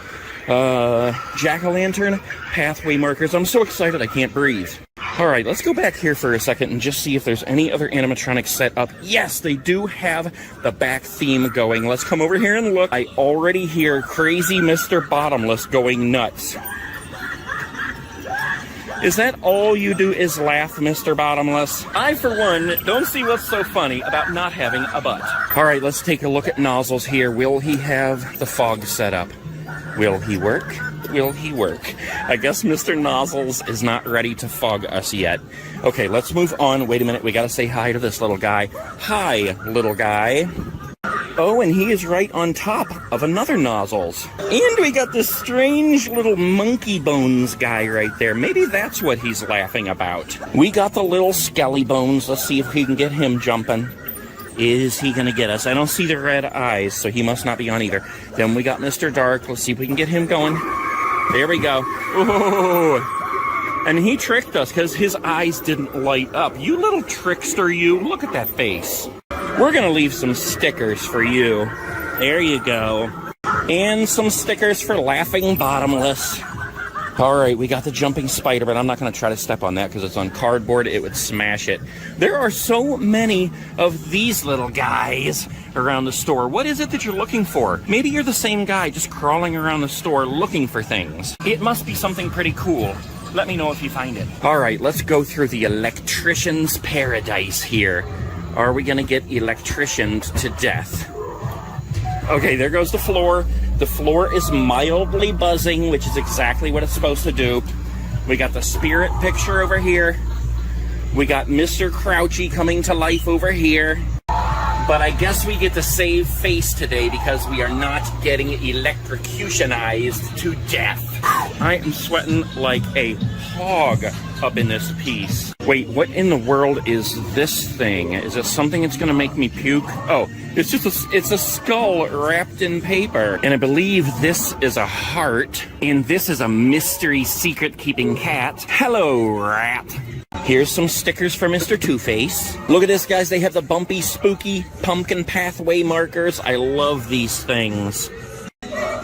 Jack-o'-lantern, pathway markers. I'm so excited I can't breathe. All right, let's go back here for a second and just see if there's any other animatronics set up. Yes, they do have the back theme going. Let's come over here and look. I already hear crazy Mr. Bottomless going nuts. Is that all you do is laugh, Mr. Bottomless? I, for one, don't see what's so funny about not having a butt. All right, let's take a look at nozzles here. Will he have the fog set up? Will he work? Will he work? I guess Mr. Nozzles is not ready to fog us yet. Okay, let's move on. Wait a minute, we gotta say hi to this little guy. Hi, little guy. Oh, and he is right on top of another Nozzles. And we got this strange little monkey bones guy right there. Maybe that's what he's laughing about. We got the little skelly bones. Let's see if we can get him jumping. Is he gonna get us? I don't see the red eyes, so he must not be on either. Then we got Mr. Dark. Let's see if we can get him going. There we go. Ooh. And he tricked us because his eyes didn't light up. You little trickster, you. Look at that face. We're gonna leave some stickers for you. There you go. And some stickers for Laughing Bottomless. All right, we got the jumping spider, but I'm not going to try to step on that because it's on cardboard. It would smash it. There are so many of these little guys around the store. What is it that you're looking for? Maybe you're the same guy just crawling around the store looking for things. It must be something pretty cool. Let me know if you find it. All right, let's go through the electrician's paradise here. Are we going to get electricianed to death? Okay, there goes the floor. The floor is mildly buzzing, which is exactly what it's supposed to do. We got the spirit picture over here. We got Mr. Crouchy coming to life over here. But I guess we get to save face today because we are not getting electrocutionized to death. I am sweating like a hog up in this piece. Wait, what in the world is this thing? Is it something that's gonna make me puke? Oh, it's a skull wrapped in paper. And I believe this is a heart, and this is a mystery secret-keeping cat. Hello, rat. Here's some stickers for Mr. Two-Face. Look at this, guys. They have the bumpy, spooky pumpkin pathway markers. I love these things.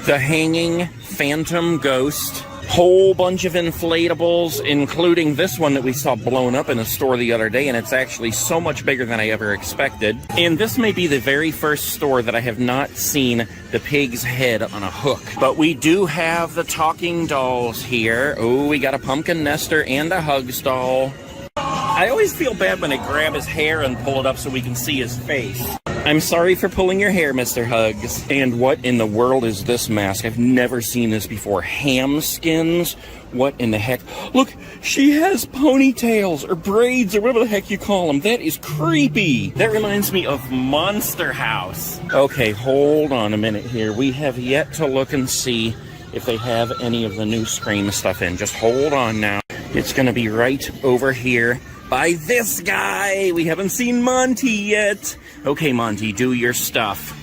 The hanging phantom ghost. Whole bunch of inflatables, including this one that we saw blown up in a store the other day, and it's actually so much bigger than I ever expected. And this may be the very first store that I have not seen the pig's head on a hook. But we do have the talking dolls here. Oh, we got a pumpkin nester and a Hugs doll. I always feel bad when I grab his hair and pull it up so we can see his face. I'm sorry for pulling your hair, Mr. Hugs. And what in the world is this mask? I've never seen this before. Ham skins? What in the heck? Look, she has ponytails or braids or whatever the heck you call them. That is creepy. That reminds me of Monster House. Okay, hold on a minute here. We have yet to look and see if they have any of the new Scream stuff in. Just hold on now. It's going to be right over here by this guy. We haven't seen Monty yet. Okay, Monty, do your stuff.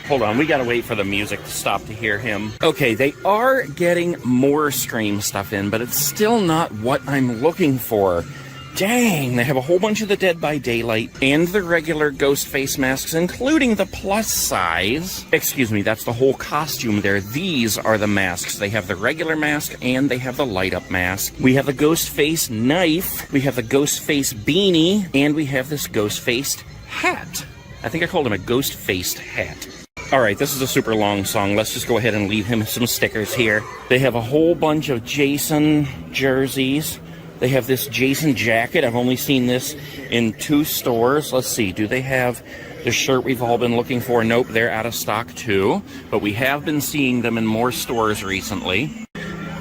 Hold on, we gotta wait for the music to stop to hear him. Okay, they are getting more Scream stuff in, but it's still not what I'm looking for. Dang, they have a whole bunch of the Dead by Daylight and the regular ghost face masks, including the plus size. Excuse me, that's the whole costume there. These are the masks. They have the regular mask and they have the light up mask. We have the ghost face knife, we have the ghost face beanie, and we have this ghost faced hat. I think I called him a ghost faced hat. Alright, this is a super long song. Let's just go ahead and leave him some stickers here. They have a whole bunch of Jason jerseys. They have this Jason jacket. I've only seen this in 2 stores. Let's see, do they have the shirt we've all been looking for? Nope, they're out of stock too. But we have been seeing them in more stores recently.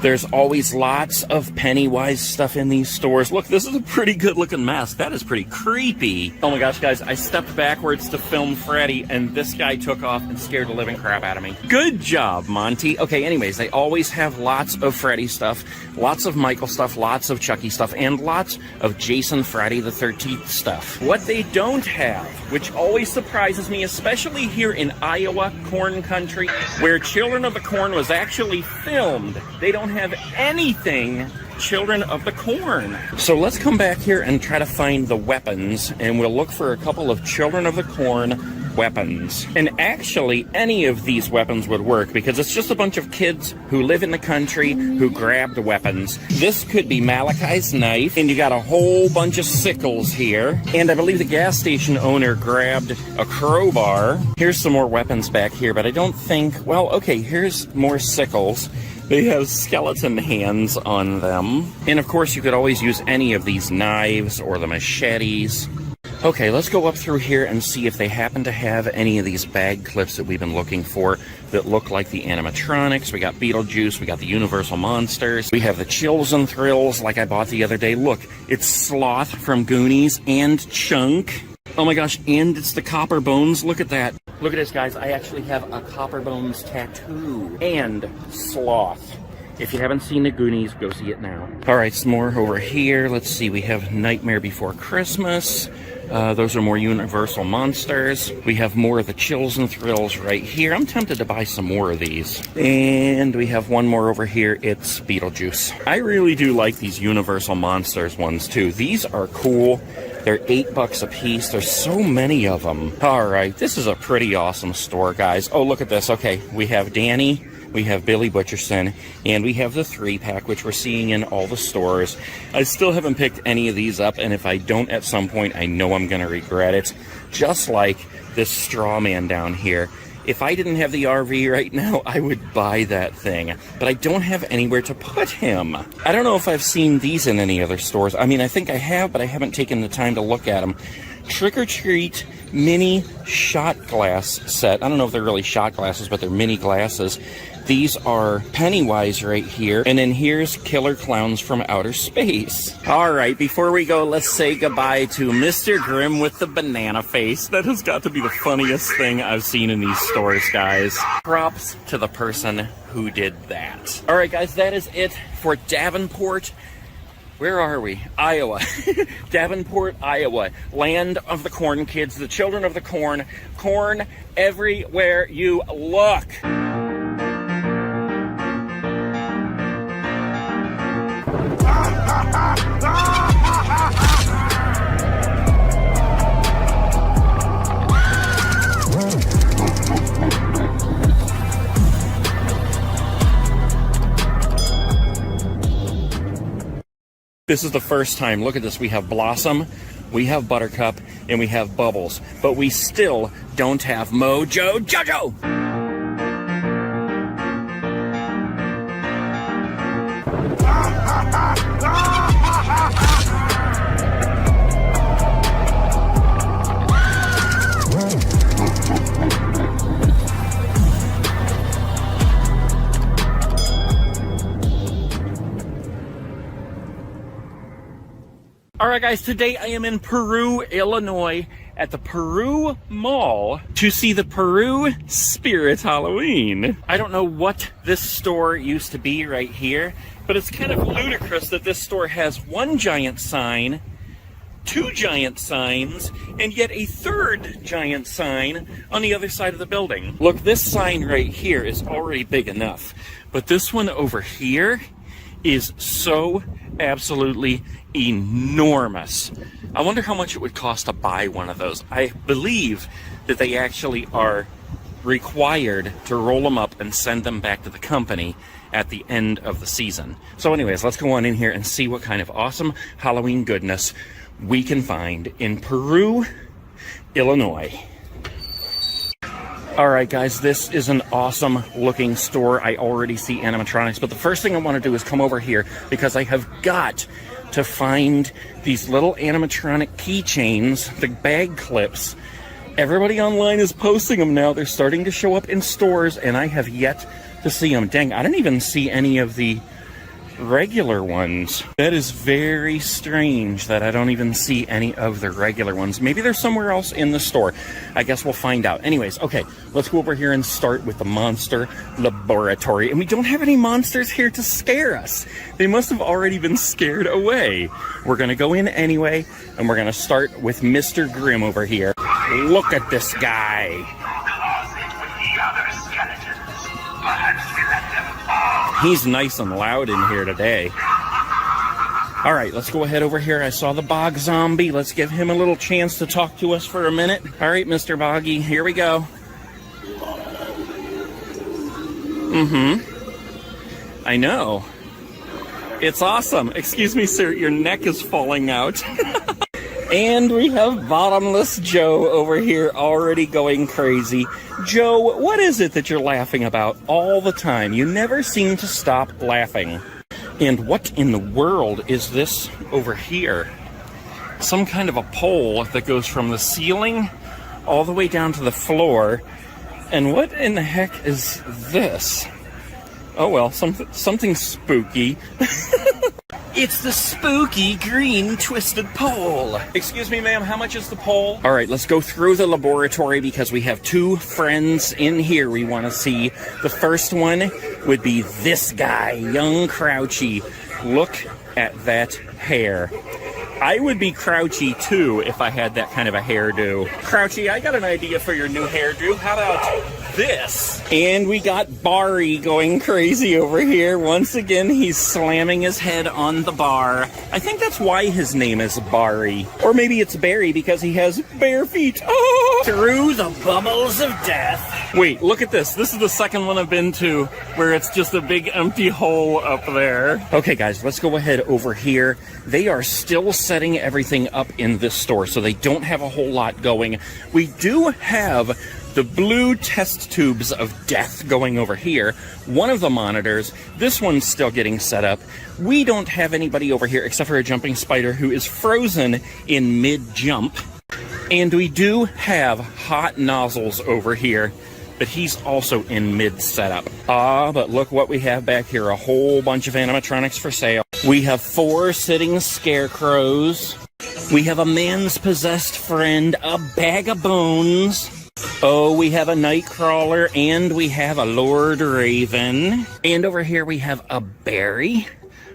There's always lots of Pennywise stuff in these stores. Look, this is a pretty good looking mask. That is pretty creepy. Oh my gosh, guys, I stepped backwards to film Freddy, and this guy took off and scared the living crap out of me. Good job, Monty. Okay, anyways, they always have lots of Freddy stuff, lots of Michael stuff, lots of Chucky stuff, and lots of Jason Friday the 13th stuff. What they don't have, which always surprises me, especially here in Iowa, corn country, where Children of the Corn was actually filmed, they don't have anything Children of the Corn. So let's come back here and try to find the weapons, and we'll look for a couple of Children of the Corn weapons. And actually, any of these weapons would work because it's just a bunch of kids who live in the country who grabbed weapons. This could be Malachi's knife, and you got a whole bunch of sickles here. And I believe the gas station owner grabbed a crowbar. Here's some more weapons back here, but I don't think... Well, okay, here's more sickles. They have skeleton hands on them. And of course, you could always use any of these knives or the machetes. Okay, let's go up through here and see if they happen to have any of these bag clips that we've been looking for that look like the animatronics. We got Beetlejuice, we got the Universal Monsters, we have the Chills and Thrills like I bought the other day. Look, it's Sloth from Goonies and Chunk. Oh my gosh, and it's the Copper Bones. Look at that. Look at this, guys. I actually have a Copper Bones tattoo. And Sloth. If you haven't seen the Goonies, go see it now. Alright, some more over here. Let's see, we have Nightmare Before Christmas. Those are more Universal Monsters. We have more of the Chills and Thrills right here. I'm tempted to buy some more of these. And we have one more over here. It's Beetlejuice. I really do like these Universal Monsters ones too. These are cool. They're $8 a piece. There's so many of them. Alright, this is a pretty awesome store, guys. Oh, look at this. Okay, we have Danny. We have Billy Butcherson, and we have the 3-pack, which we're seeing in all the stores. I still haven't picked any of these up, and if I don't at some point, I know I'm going to regret it. Just like this straw man down here. If I didn't have the RV right now, I would buy that thing. But I don't have anywhere to put him. I don't know if I've seen these in any other stores. I mean, I think I have, but I haven't taken the time to look at them. Trick or Treat mini shot glass set. I don't know if they're really shot glasses, but they're mini glasses. These are Pennywise right here, and then here's Killer Clowns from Outer Space. All right, before we go, let's say goodbye to Mr. Grimm with the banana face. That has got to be the funniest thing I've seen in these stores, guys. Props to the person who did that. All right, guys, that is it for Davenport. Where are we? Iowa. Davenport, Iowa. Land of the corn kids, the children of the corn. Corn everywhere you look. This is the first time. Look at this. We have Blossom, we have Buttercup, and we have Bubbles. But we still don't have Mojo Jojo. All right, guys, today I am in Peru, Illinois, at the Peru Mall to see the Peru Spirit Halloween. I don't know what this store used to be right here, but it's kind of ludicrous that this store has one giant sign, two giant signs, and yet a third giant sign on the other side of the building. Look, this sign right here is already big enough, but this one over here is so absolutely enormous. I wonder how much it would cost to buy one of those. I believe that they actually are required to roll them up and send them back to the company at the end of the season. So anyways, let's go on in here and see what kind of awesome Halloween goodness we can find in Peru, Illinois. All right, guys, this is an awesome looking store. I already see animatronics, but the first thing I want to do is come over here because I have got to find these little animatronic keychains, the bag clips. Everybody online is posting them now. They're starting to show up in stores, and I have yet to see them. Dang, I didn't even see any of the regular ones. That is very strange that I don't even see any of the regular ones. Maybe they're somewhere else in the store. I guess we'll find out. Anyways, okay, let's go over here and start with the monster laboratory. And we don't have any monsters here to scare us. They must have already been scared away. We're gonna go in anyway, and we're gonna start with Mr. Grimm over here. Look at this guy. He's nice and loud in here today. All right, let's go ahead over here. I saw the Bog Zombie. Let's give him a little chance to talk to us for a minute. All right, Mr. Boggy, here we go. I know. It's awesome. Excuse me, sir, your neck is falling out. And we have Bottomless Joe over here already going crazy. Joe, what is it that you're laughing about all the time? You never seem to stop laughing. And what in the world is this over here? Some kind of a pole that goes from the ceiling all the way down to the floor. And what in the heck is this? Oh well, something spooky. It's the spooky green twisted pole. Excuse me, ma'am, how much is the pole? All right, let's go through the laboratory because we have two friends in here we want to see. The first one would be this guy, Young Crouchy. Look at that hair. I would be Crouchy too if I had that kind of a hairdo. Crouchy, I got an idea for your new hairdo. How about this? And we got Barry going crazy over here. Once again, he's slamming his head on the bar. I think that's why his name is Barry. Or maybe it's Barry because he has bare feet. Oh! Through the bubbles of death. Wait, look at this. This is the second one I've been to where it's just a big empty hole up there. Okay, guys, let's go ahead over here. They are still setting everything up in this store, so they don't have a whole lot going. We do have the blue test tubes of death going over here. One of the monitors, this one's still getting set up. We don't have anybody over here except for a jumping spider who is frozen in mid-jump. And we do have hot nozzles over here. but he's also in mid-setup. But look what we have back here. A whole bunch of animatronics for sale. We have 4 sitting scarecrows. We have a man's possessed friend, a bag of bones. Oh, we have a Nightcrawler, and we have a Lord Raven. And over here we have a Barry.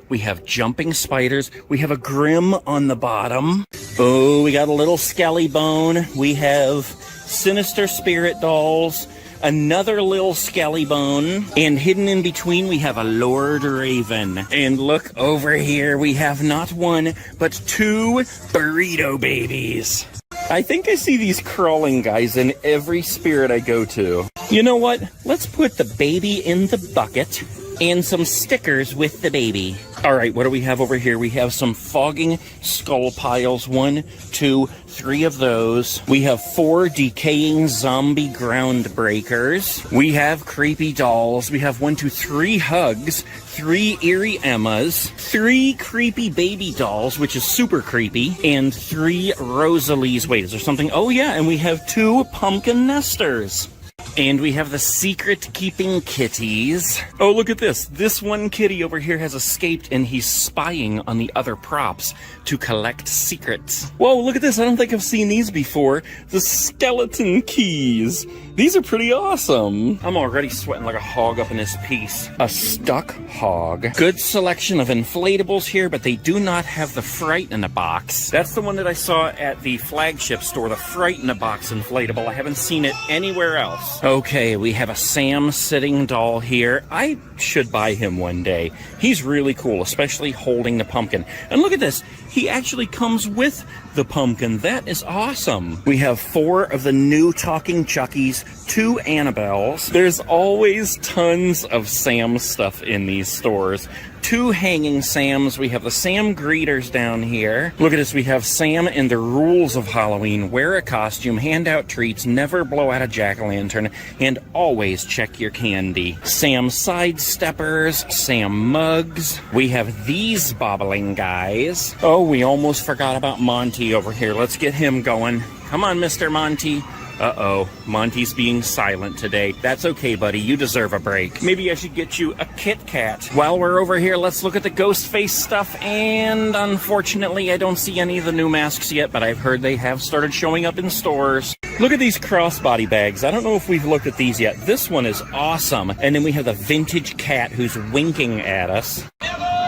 We have jumping spiders. We have a Grim on the bottom. Oh, we got a little Skelly Bone. We have sinister spirit dolls. Another little Skelly Bone. And hidden in between, we have a Lord Raven. And look over here, we have not 1, but 2 burrito babies. I think I see these crawling guys in every spirit I go to. You know what? Let's put the baby in the bucket and some stickers with the baby. All right, what do we have over here? We have some fogging skull piles. 1, 2, 3 of those. We have 4 decaying zombie ground breakers. We have creepy dolls. We have 1, 2, 3 hugs, 3 eerie Emmas, 3 creepy baby dolls, which is super creepy, and 3 Rosalies. Wait, is there something? Oh yeah, and we have 2 pumpkin nesters. And we have the secret-keeping kitties. Oh, look at this. This one kitty over here has escaped, and he's spying on the other props to collect secrets. Whoa, look at this. I don't think I've seen these before. The skeleton keys. These are pretty awesome. I'm already sweating like a hog up in this piece. A stuck hog. Good selection of inflatables here, but they do not have the Fright in a Box. That's the one that I saw at the flagship store, the Fright in a Box inflatable. I haven't seen it anywhere else. Okay, we have a Sam sitting doll here. I should buy him one day. He's really cool, especially holding the pumpkin. And look at this. He actually comes with the pumpkin. That is awesome. We have 4 of the new talking Chuckies, 2 Annabelles. There's always tons of Sam stuff in these stores. 2 hanging Sams. We have the Sam greeters down here. Look at this. We have Sam and the rules of Halloween. Wear a costume, hand out treats, never blow out a jack-o'-lantern, and always check your candy. Sam sidesteppers, Sam mugs. We have these bobbling guys. Oh, we almost forgot about Monty over here. Let's get him going. Come on, Mr. Monty. Uh-oh, Monty's being silent today. That's okay, buddy. You deserve a break. Maybe I should get you a Kit Kat. While we're over here, let's look at the ghost face stuff. And unfortunately, I don't see any of the new masks yet, but I've heard they have started showing up in stores. Look at these crossbody bags. I don't know if we've looked at these yet. This one is awesome. And then we have the vintage cat who's winking at us.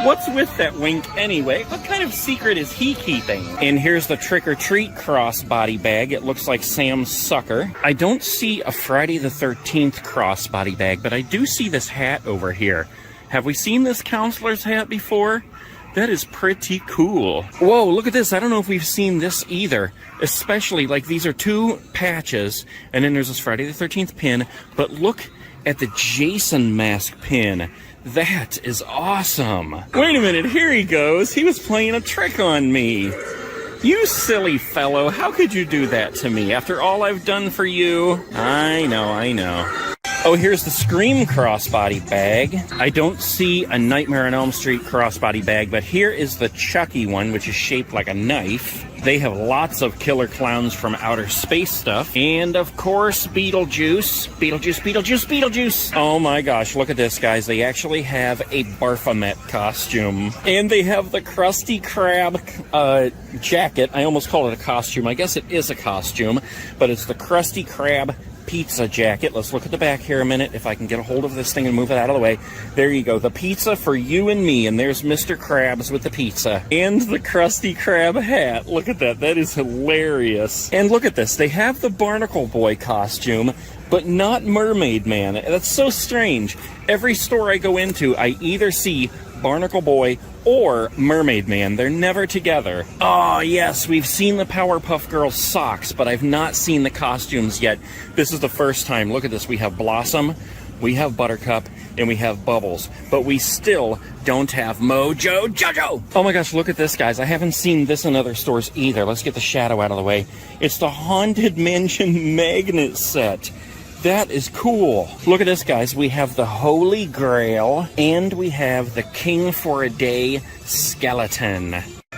What's with that wink anyway? What kind of secret is he keeping? And here's the trick-or-treat crossbody bag. It looks like Sam's sucker. I don't see a Friday the 13th crossbody bag, but I do see this hat over here. Have we seen this counselor's hat before? That is pretty cool. Whoa, look at this. I don't know if we've seen this either. Especially, like, these are 2 patches, and then there's this Friday the 13th pin, but look at the Jason mask pin. That is awesome. Wait a minute, here he goes. He was playing a trick on me. You silly fellow, how could you do that to me after all I've done for you? I know. Oh, here's the Scream crossbody bag. I don't see a Nightmare on Elm Street crossbody bag, but here is the Chucky one, which is shaped like a knife. They have lots of killer clowns from outer space stuff. And, of course, Beetlejuice. Beetlejuice. Oh, my gosh. Look at this, guys. They actually have a Baphomet costume. And they have the Krusty Krab jacket. I almost call it a costume. I guess it is a costume. But it's the Krusty Krab pizza jacket. Let's look at the back here a minute, if I can get a hold of this thing and move it out of the way. There you go. The pizza for you and me. And there's Mr. Krabs with the pizza. And the Krusty Krab hat. Look at that. That is hilarious. And look at this. They have the Barnacle Boy costume, but not Mermaid Man. That's so strange. Every store I go into, I either see Barnacle Boy or Mermaid Man. They're never together. Oh, yes, we've seen the Powerpuff Girls socks, but I've not seen the costumes yet. This is the first time. Look at this. We have Blossom, we have Buttercup, and we have Bubbles, but we still don't have Mojo Jojo. Oh my gosh, look at this, guys. I haven't seen this in other stores either. Let's get the shadow out of the way. It's the Haunted Mansion magnet set. That is cool. Look at this, guys. We have the Holy Grail, and we have the King for a Day skeleton.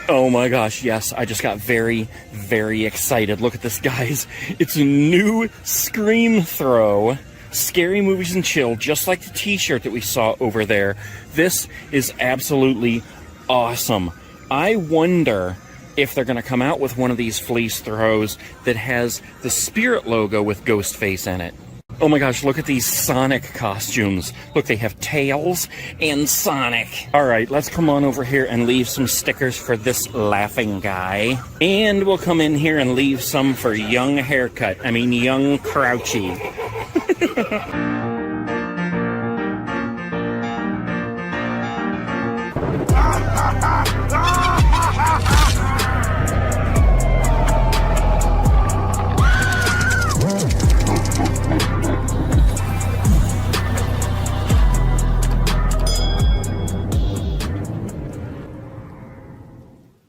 Oh my gosh, yes. I just got very, very excited. Look at this, guys. It's a new Scream Throw. Scary Movies and Chill, just like the t-shirt that we saw over there. This is absolutely awesome. I wonder if they're going to come out with one of these fleece throws that has the Spirit logo with Ghostface in it. Oh my gosh, look at these Sonic costumes. Look, they have Tails and Sonic. All right, let's come on over here and leave some stickers for this laughing guy. And we'll come in here and leave some for young haircut. I mean, young Crouchy.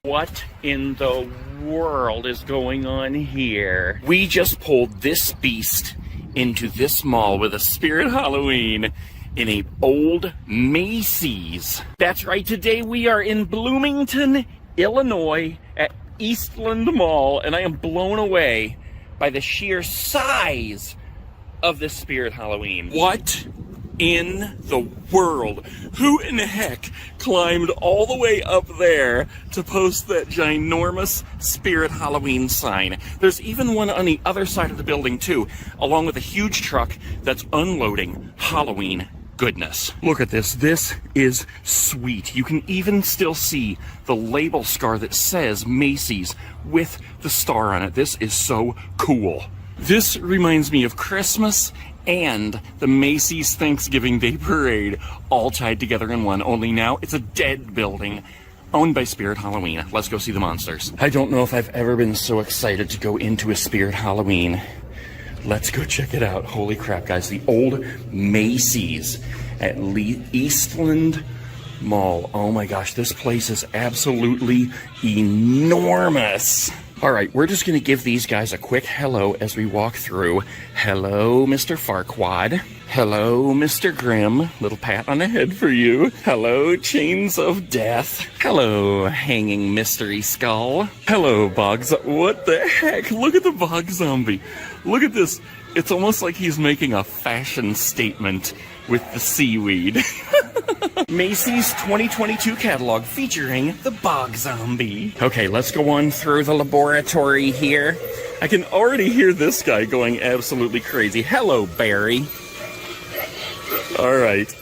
What in the world is going on here? We just pulled this beast into this mall with a Spirit Halloween in a old Macy's. That's right, today we are in Bloomington, Illinois at Eastland Mall, and I am blown away by the sheer size of this Spirit Halloween. What in the world? Who in the heck climbed all the way up there to post that ginormous Spirit Halloween sign? There's even one on the other side of the building too, along with a huge truck that's unloading Halloween goodness. Look at this. This is sweet. You can even still see the label scar that says Macy's with the star on it. This is so cool. This reminds me of Christmas and the Macy's Thanksgiving Day Parade all tied together in one, only now it's a dead building owned by Spirit Halloween. Let's go see the monsters. I don't know if I've ever been so excited to go into a Spirit Halloween. Let's go check it out. Holy crap, guys. The old Macy's at Eastland Mall. Oh my gosh, this place is absolutely enormous. All right, we're just going to give these guys a quick hello as we walk through. Hello, Mr. Farquaad. Hello, Mr. Grimm. Little pat on the head for you. Hello, Chains of Death. Hello, Hanging Mystery Skull. Hello, Bog Zombie. What the heck? Look at the Bog Zombie. Look at this. It's almost like he's making a fashion statement with the seaweed. Macy's 2022 catalog featuring the Bog Zombie. Okay, let's go on through the laboratory here. I can already hear this guy going absolutely crazy. Hello, Barry. All right.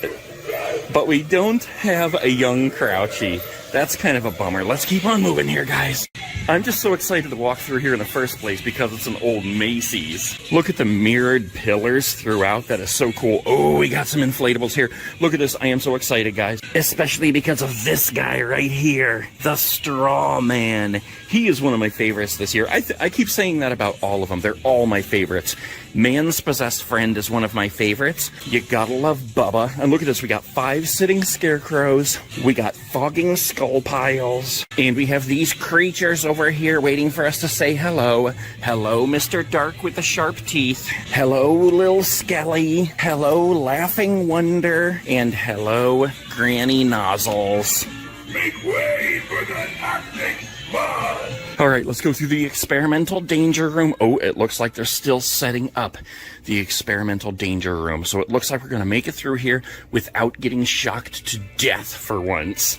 But we don't have a young Crouchy. That's kind of a bummer. Let's keep on moving here, guys. I'm just so excited to walk through here in the first place because it's an old Macy's. Look at the mirrored pillars throughout. That is so cool. Oh, we got some inflatables here. Look at this. I am so excited, guys. Especially because of this guy right here. The Straw Man. He is one of my favorites this year. I keep saying that about all of them. They're all my favorites. Man's Possessed Friend is one of my favorites. You gotta love Bubba. And look at this. We got 5 sitting scarecrows. We got fogging skull piles. And we have these creatures over here waiting for us to say hello. Hello, Mr. Dark with the sharp teeth. Hello, Lil Skelly. Hello, Laughing Wonder. And hello, Granny Nozzles. Make way for the Arctic Mud! All right, let's go through the experimental danger room. Oh, it looks like they're still setting up the experimental danger room. So it looks like we're going to make it through here without getting shocked to death for once.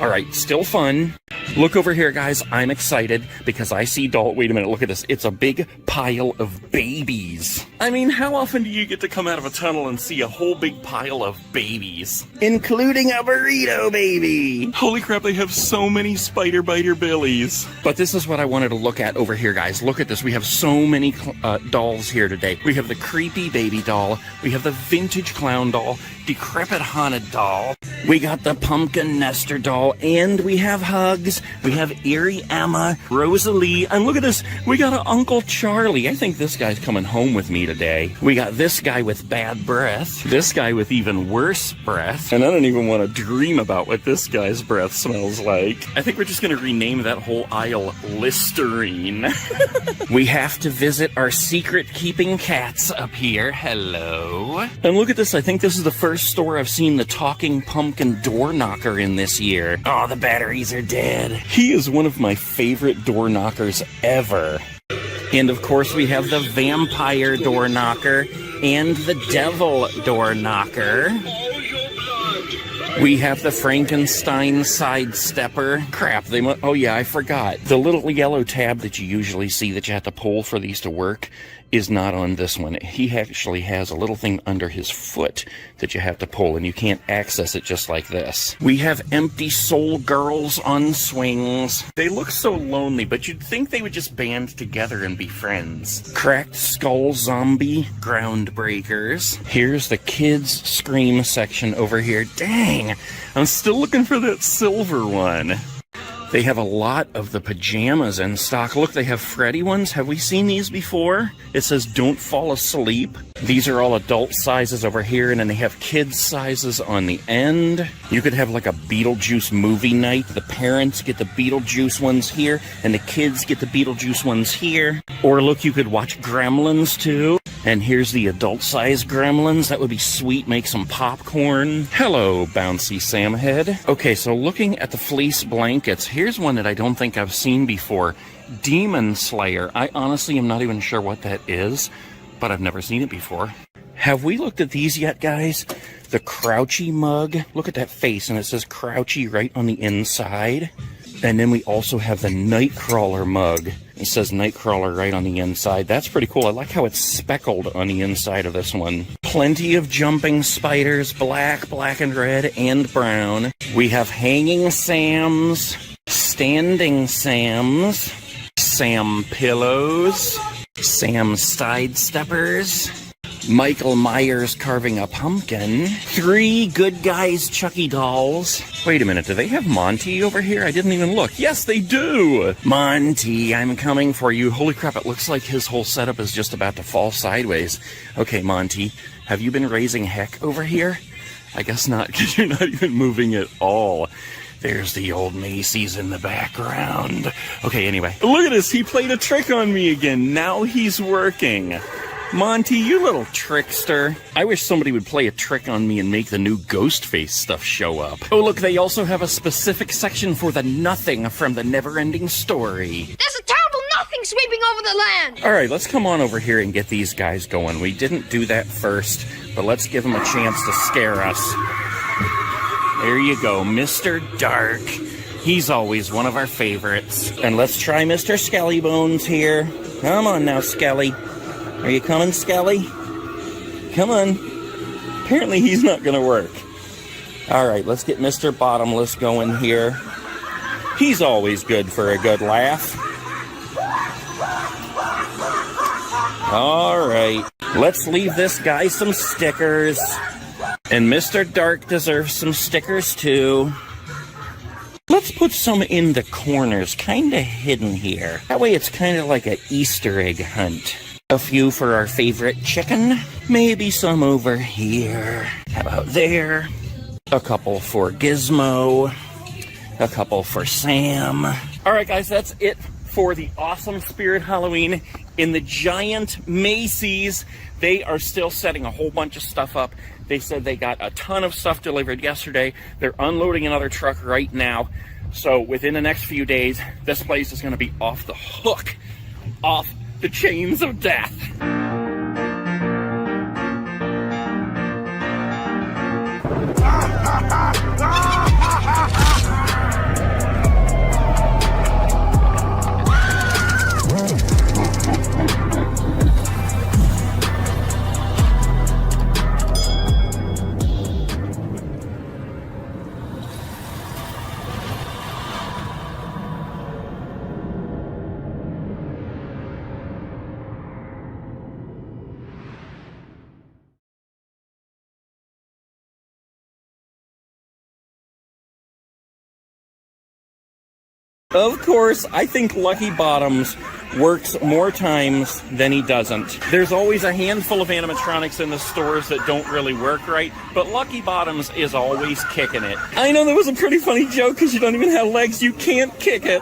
All right, still fun. Look over here, guys. I'm excited because I see Wait a minute, look at this. It's a big pile of babies. I mean, how often do you get to come out of a tunnel and see a whole big pile of babies? Including a burrito baby. Holy crap, they have so many spider biter billies. But this is what I wanted to look at over here, guys. Look at this. We have so many dolls here today. We have the creepy baby doll. We have the vintage clown doll. Decrepit haunted doll. We got the pumpkin nester doll. And we have Hugs. We have Eerie Emma, Rosalie, and look at this. We got an Uncle Charlie. I think this guy's coming home with me today. We got this guy with bad breath. This guy with even worse breath. And I don't even want to dream about what this guy's breath smells like. I think we're just going to rename that whole aisle Listerine. We have to visit our secret keeping cats up here. Hello. And look at this. I think this is the first store I've seen the talking pumpkin door knocker in this year. Oh, the batteries are dead. He is one of my favorite door knockers ever. And of course we have the vampire door knocker and the devil door knocker. We have the Frankenstein side stepper. Crap, oh yeah, I forgot. The little yellow tab that you usually see that you have to pull for these to work is not on this one. He actually has a little thing under his foot that you have to pull, and you can't access it just like this. We have empty soul girls on swings. They look so lonely, but you'd think they would just band together and be friends. Cracked skull zombie ground breakers. Here's the kids scream section over here. Dang, I'm still looking for that silver one. They have a lot of the pajamas in stock. Look, they have Freddy ones. Have we seen these before? It says, don't fall asleep. These are all adult sizes over here, and then they have kids sizes on the end. You could have like a Beetlejuice movie night. The parents get the Beetlejuice ones here, and the kids get the Beetlejuice ones here. Or look, you could watch Gremlins too. And here's the adult size Gremlins. That would be sweet. Make some popcorn. Hello, bouncy Sam head. Okay, so looking at the fleece blankets, here's one that I don't think I've seen before. Demon Slayer. I honestly am not even sure what that is, but I've never seen it before. Have we looked at these yet, guys? The Crouchy mug. Look at that face, and it says Crouchy right on the inside. And then we also have the Nightcrawler mug. It says Nightcrawler right on the inside. That's pretty cool. I like how it's speckled on the inside of this one. Plenty of jumping spiders, black, black and red, and brown. We have hanging Sams, standing Sams, Sam pillows, Sam sidesteppers, Michael Myers carving a pumpkin, 3 Good Guys Chucky dolls. Wait a minute, do they have Monty over here? I didn't even look. Yes, they do! Monty, I'm coming for you. Holy crap, it looks like his whole setup is just about to fall sideways. Okay, Monty, have you been raising heck over here? I guess not, because you're not even moving at all. There's the old Macy's in the background. Okay, anyway. Look at this, he played a trick on me again. Now he's working. Monty, you little trickster. I wish somebody would play a trick on me and make the new Ghostface stuff show up. Oh, look, they also have a specific section for the nothing from the Never-Ending Story. There's a terrible nothing sweeping over the land! All right, let's come on over here and get these guys going. We didn't do that first, but let's give them a chance to scare us. There you go, Mr. Dark. He's always one of our favorites. And let's try Mr. Skellybones here. Come on now, Skelly. Are you coming, Skelly? Come on. Apparently he's not going to work. All right, let's get Mr. Bottomless going here. He's always good for a good laugh. All right, let's leave this guy some stickers. And Mr. Dark deserves some stickers too. Let's put some in the corners, kind of hidden here. That way it's kind of like an Easter egg hunt. A few for our favorite chicken. Maybe some over here. How about there? A couple for Gizmo. A couple for Sam. All right, guys, that's it for the awesome Spirit Halloween in the giant Macy's. They are still setting a whole bunch of stuff up. They said they got a ton of stuff delivered yesterday. They're unloading another truck right now. So within the next few days, this place is going to be off the hook. Off the chains of death. Of course, I think Lucky Bottoms works more times than he doesn't. There's always a handful of animatronics in the stores that don't really work right, but Lucky Bottoms is always kicking it. I know that was a pretty funny joke because you don't even have legs, you can't kick it.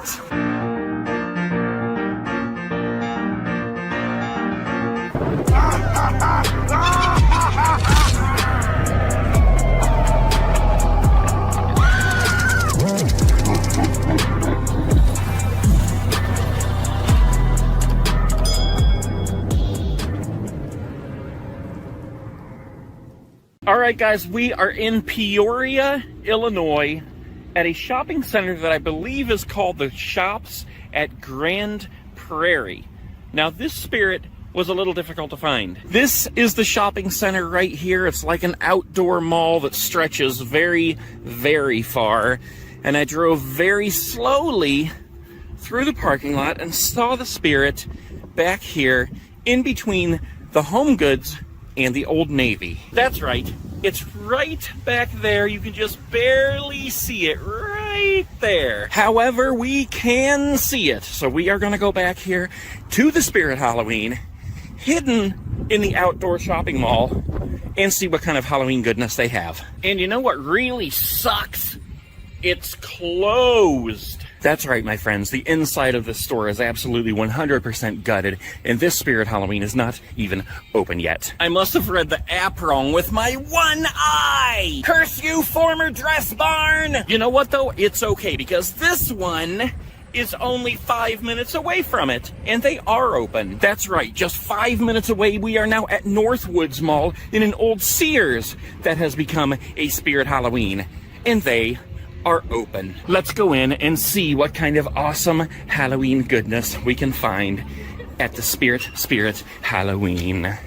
right, guys, we are in Peoria, Illinois, at a shopping center that I believe is called the Shops at Grand Prairie. Now, this spirit was a little difficult to find. This is the shopping center right here. It's like an outdoor mall that stretches very, very far. And I drove very slowly through the parking lot and saw the spirit back here in between the Home Goods and the Old Navy. That's right. It's right back there. You can just barely see it right there. However, we can see it. So we are going to go back here to the Spirit Halloween, hidden in the outdoor shopping mall, and see what kind of Halloween goodness they have. And you know what really sucks? It's closed. That's right, my friends. The inside of this store is absolutely 100% gutted, and this Spirit Halloween is not even open yet. I must have read the app wrong with my one eye! Curse you, former dress barn! You know what, though? It's okay, because this one is only 5 minutes away from it, and they are open. That's right, just 5 minutes away, we are now at Northwoods Mall in an old Sears that has become a Spirit Halloween, and they are open. Let's go in and see what kind of awesome Halloween goodness we can find at the Spirit Halloween.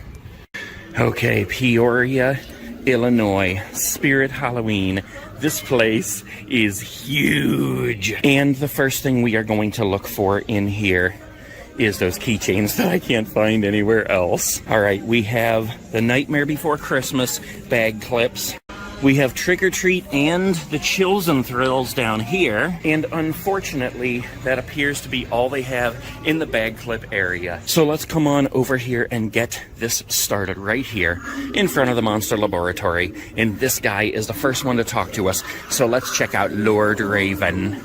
Okay, Peoria, Illinois, Spirit Halloween. This place is huge. And the first thing we are going to look for in here is those keychains that I can't find anywhere else. All right, we have the Nightmare Before Christmas bag clips. We have Trick or Treat and the Chills and Thrills down here. And unfortunately, that appears to be all they have in the bag clip area. So let's come on over here and get this started right here in front of the Monster Laboratory. And this guy is the first one to talk to us. So let's check out Lord Raven.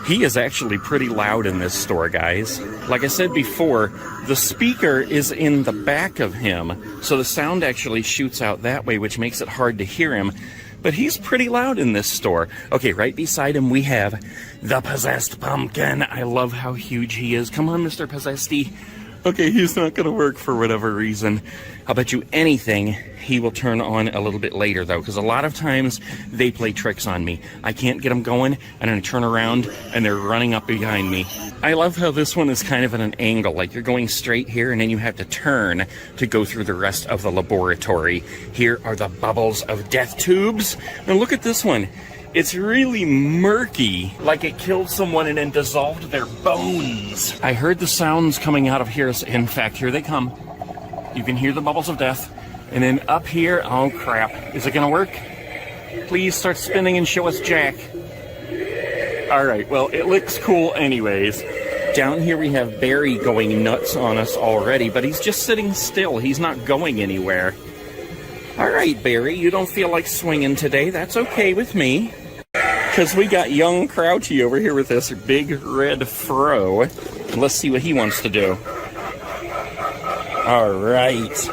He is actually pretty loud in this store, guys. Like I said before, the speaker is in the back of him, so the sound actually shoots out that way, which makes it hard to hear him. But he's pretty loud in this store. Okay, right beside him we have the Possessed Pumpkin. I love how huge he is. Come on, Mr. Possesty. Okay, he's not going to work for whatever reason. I'll bet you anything he will turn on a little bit later, though, because a lot of times they play tricks on me. I can't get them going, and then I turn around, and they're running up behind me. I love how this one is kind of at an angle, like you're going straight here, and then you have to turn to go through the rest of the laboratory. Here are the Bubbles of Death tubes, and look at this one. It's really murky, like it killed someone and then dissolved their bones. I heard the sounds coming out of here. In fact, here they come. You can hear the bubbles of death. And then up here, oh crap. Is it gonna work? Please start spinning and show us Jack. All right, well, it looks cool anyways. Down here we have Barry going nuts on us already, but he's just sitting still. He's not going anywhere. All right, Barry, you don't feel like swinging today. That's okay with me. Because we got young Crouchy over here with this big red fro. Let's see what he wants to do. All right.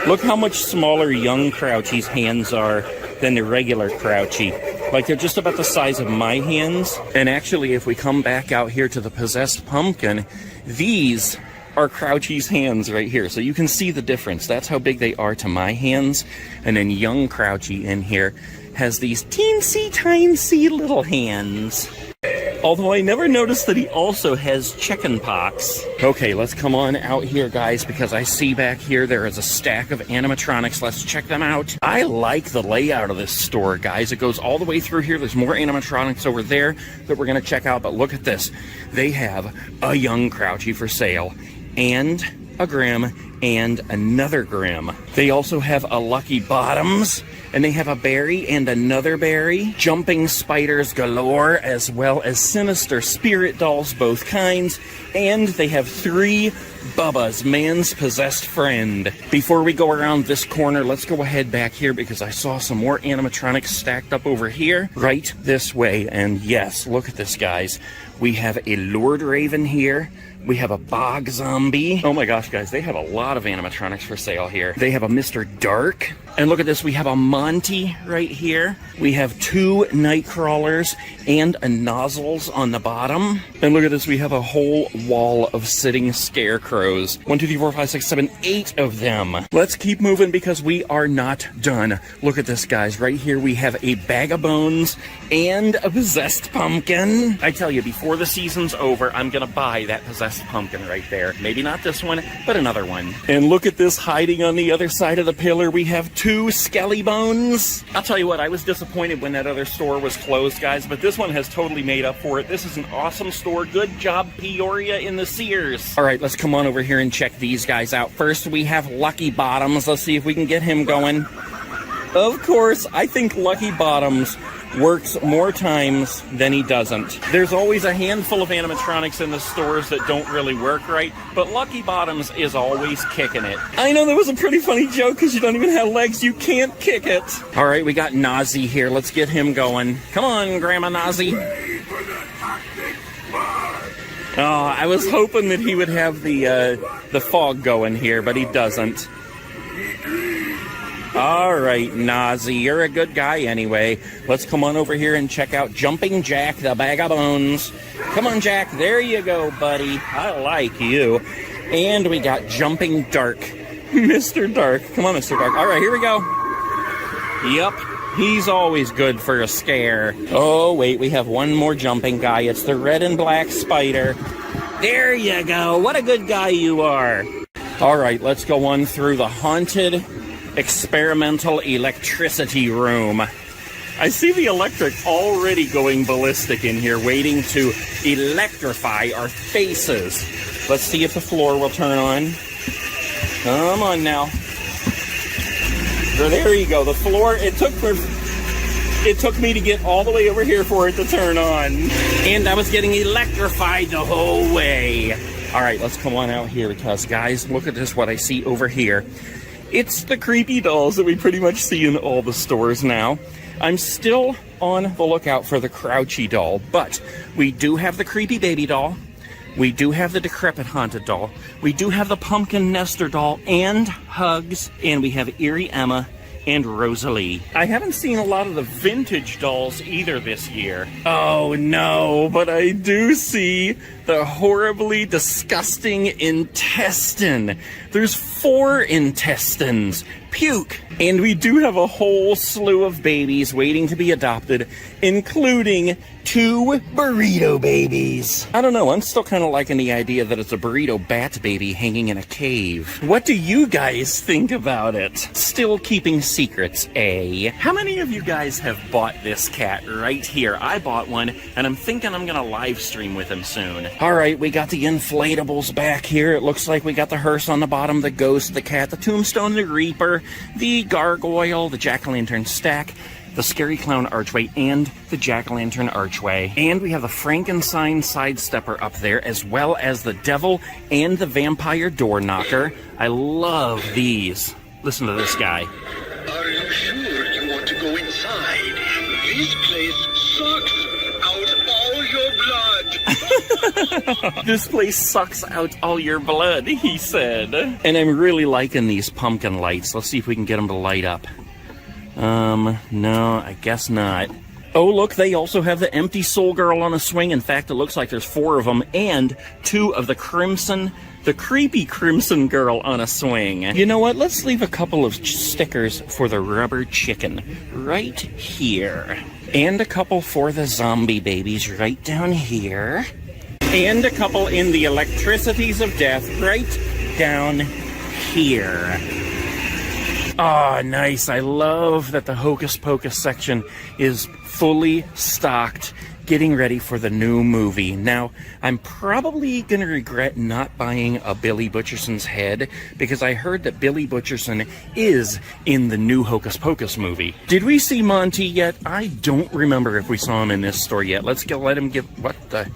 Look how much smaller young Crouchy's hands are than the regular Crouchy. Like, they're just about the size of my hands. And actually, if we come back out here to the Possessed Pumpkin, these are Crouchy's hands right here. So you can see the difference. That's how big they are to my hands. And then young Crouchy in here has these teensy-tiny little hands. Although I never noticed that he also has chicken pox. Okay, let's come on out here, guys, because I see back here there is a stack of animatronics. Let's check them out. I like the layout of this store, guys. It goes all the way through here. There's more animatronics over there that we're going to check out, but look at this. They have a young Crouchy for sale, and a Grim, and another Grim. They also have a Lucky Bottoms, and they have a Barry and another Barry, jumping spiders galore, as well as sinister spirit dolls, both kinds, and they have 3 Bubba's, man's possessed friend. Before we go around this corner, let's go ahead back here because I saw some more animatronics stacked up over here, right this way. And yes, look at this, guys. We have a Lord Raven here. We have a Bog Zombie. Oh my gosh, guys, they have a lot of animatronics for sale here. They have a Mr. Dark. And look at this, we have a Monty right here. We have 2 Nightcrawlers and a Nozzles on the bottom. And look at this, we have a whole wall of sitting scarecrows. 1, 2, 3, 4, 5, 6, 7, 8 of them. Let's keep moving because we are not done. Look at this, guys. Right here we have a Bag of Bones and a Possessed Pumpkin. I tell you, before the season's over, I'm gonna buy that Possessed Pumpkin right there. Maybe not this one, but another one. And look at this, hiding on the other side of the pillar, we have 2 Skelly Bones. I'll tell you what, I was disappointed when that other store was closed, guys, but this one has totally made up for it. This is an awesome store. Good job, Peoria in the Sears. All right, let's come on over here and check these guys out. First, we have Lucky Bottoms. Let's see if we can get him going. Of course, I think Lucky Bottoms works more times than he doesn't. There's always a handful of animatronics in the stores that don't really work right, but Lucky Bottoms is always kicking it. I know that was a pretty funny joke because you don't even have legs. You can't kick it. All right, we got Nazi here. Let's get him going. Come on, Grandma Nazi. Oh, I was hoping that he would have the fog going here, but he doesn't. All right, Nazi, you're a good guy anyway. Let's come on over here and check out Jumping Jack, the Bag of Bones. Come on, Jack. There you go, buddy. I like you. And we got Jumping Dark. Mr. Dark. Come on, Mr. Dark. All right, here we go. Yep, he's always good for a scare. Oh, wait, we have one more jumping guy. It's the red and black spider. There you go. What a good guy you are. All right, let's go on through the haunted experimental electricity room. I see the electric already going ballistic in here, waiting to electrify our faces. Let's see if the floor will turn on. Come on now. There you go. The floor, it took me to get all the way over here for it to turn on. And I was getting electrified the whole way. All right, let's come on out here because, guys, look at this, what I see over here. It's the creepy dolls that we pretty much see in all the stores now. I'm still on the lookout for the Crouchy doll, but we do have the creepy baby doll. We do have the decrepit haunted doll. We do have the pumpkin nester doll and Hugs, and we have Eerie Emma and Rosalie. I haven't seen a lot of the vintage dolls either this year. Oh no, but I do see the horribly disgusting intestine. There's 4 intestines. Puke. And we do have a whole slew of babies waiting to be adopted, including 2 burrito babies. I don't know, I'm still kind of liking the idea that it's a burrito bat baby hanging in a cave. What do you guys think about it? Still keeping secrets, eh? How many of you guys have bought this cat right here? I bought one, and I'm thinking I'm gonna live stream with him soon. All right, we got the inflatables back here. It looks like we got the hearse on the bottom, the ghost, the cat, the tombstone, the reaper, the gargoyle, the jack-o'-lantern stack, the scary clown archway, and the jack-o'-lantern archway. And we have the Frankenstein side stepper up there, as well as the devil and the vampire door knocker. I love these. Listen to this guy. Are you sure you want to go inside? This place sucks out all your blood. This place sucks out all your blood, he said. And I'm really liking these pumpkin lights. Let's see if we can get them to light up. No, I guess not. Oh, look, they also have the empty soul girl on a swing. In fact, it looks like there's 4 of them, and 2 of the creepy crimson girl on a swing. You know what? Let's leave a couple of stickers for the rubber chicken right here. And a couple for the zombie babies right down here. And a couple in the electricities of death right down here. Oh, nice. I love that the Hocus Pocus section is fully stocked, getting ready for the new movie. Now, I'm probably going to regret not buying a Billy Butcherson's head, because I heard that Billy Butcherson is in the new Hocus Pocus movie. Did we see Monty yet? I don't remember if we saw him in this store yet. Let's go let him give... What the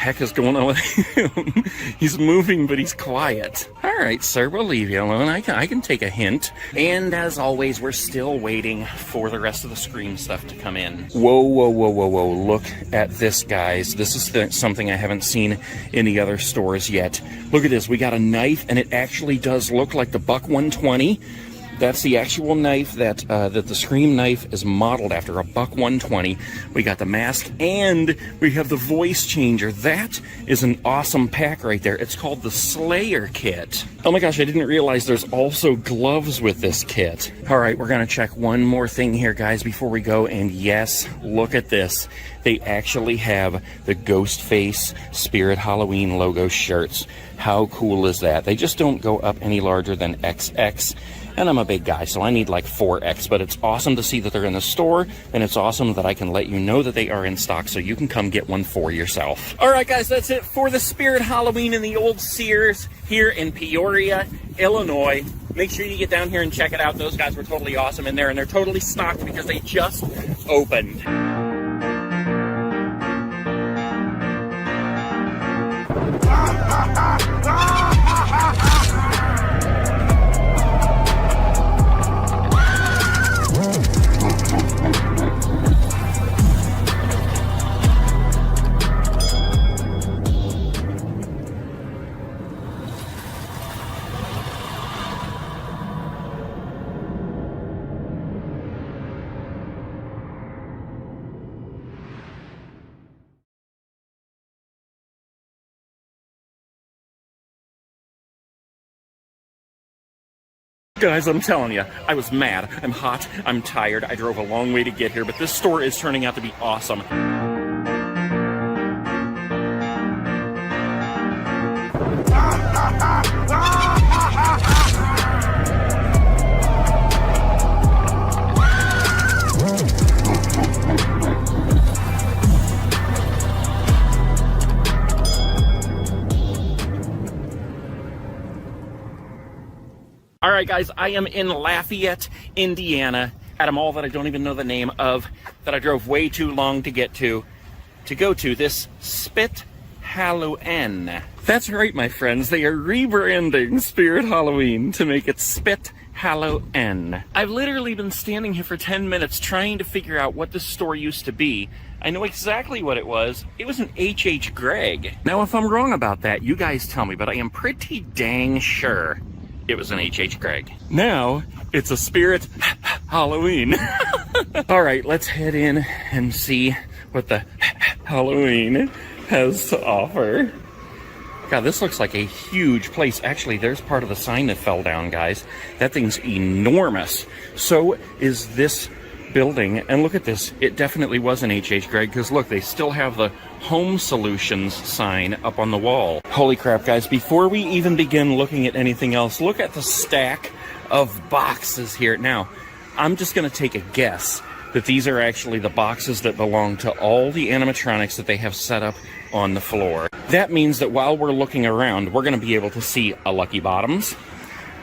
heck is going on with him? He's moving, but he's quiet. All right, sir, we'll leave you alone. I can take a hint. And as always, we're still waiting for the rest of the Scream stuff to come in. Whoa, whoa, whoa, whoa, whoa. Look at this, guys. This is something I haven't seen in the other stores yet. Look at this. We got a knife, and it actually does look like the Buck 120. That's the actual knife that the Scream knife is modeled after, a Buck 120. We got the mask, and we have the voice changer. That is an awesome pack right there. It's called the Slayer kit. Oh my gosh, I didn't realize there's also gloves with this kit. All right, we're going to check one more thing here, guys, before we go. And yes, look at this. They actually have the Ghostface Spirit Halloween logo shirts. How cool is that? They just don't go up any larger than XX. And I'm a big guy, so I need like 4X, but it's awesome to see that they're in the store, and it's awesome that I can let you know that they are in stock, so you can come get one for yourself. All right, guys, that's it for the Spirit Halloween in the old Sears here in Peoria, Illinois. Make sure you get down here and check it out. Those guys were totally awesome in there, and they're totally stocked because they just opened. Guys, I'm telling you, I was mad. I'm hot. I'm tired. I drove a long way to get here, but this store is turning out to be awesome. All right, guys, I am in Lafayette, Indiana, at a mall that I don't even know the name of, that I drove way too long to get to go to this Spit Halloween. That's right, my friends. They are rebranding Spirit Halloween to make it Spit Halloween. I've literally been standing here for 10 minutes trying to figure out what this store used to be. I know exactly what it was. It was an H.H. Gregg. Now, if I'm wrong about that, you guys tell me, but I am pretty dang sure it was an H.H. Gregg. Now, it's a Spirit Halloween. All right, let's head in and see what the Halloween has to offer. God, this looks like a huge place. Actually, there's part of the sign that fell down, guys. That thing's enormous. So is this building, and look at this. It definitely was an H.H. Gregg, because look, they still have the Home Solutions sign up on the wall. Holy crap, guys, before we even begin looking at anything else, look at the stack of boxes here. Now, I'm just going to take a guess that these are actually the boxes that belong to all the animatronics that they have set up on the floor. That means that while we're looking around, we're going to be able to see a Lucky Bottoms,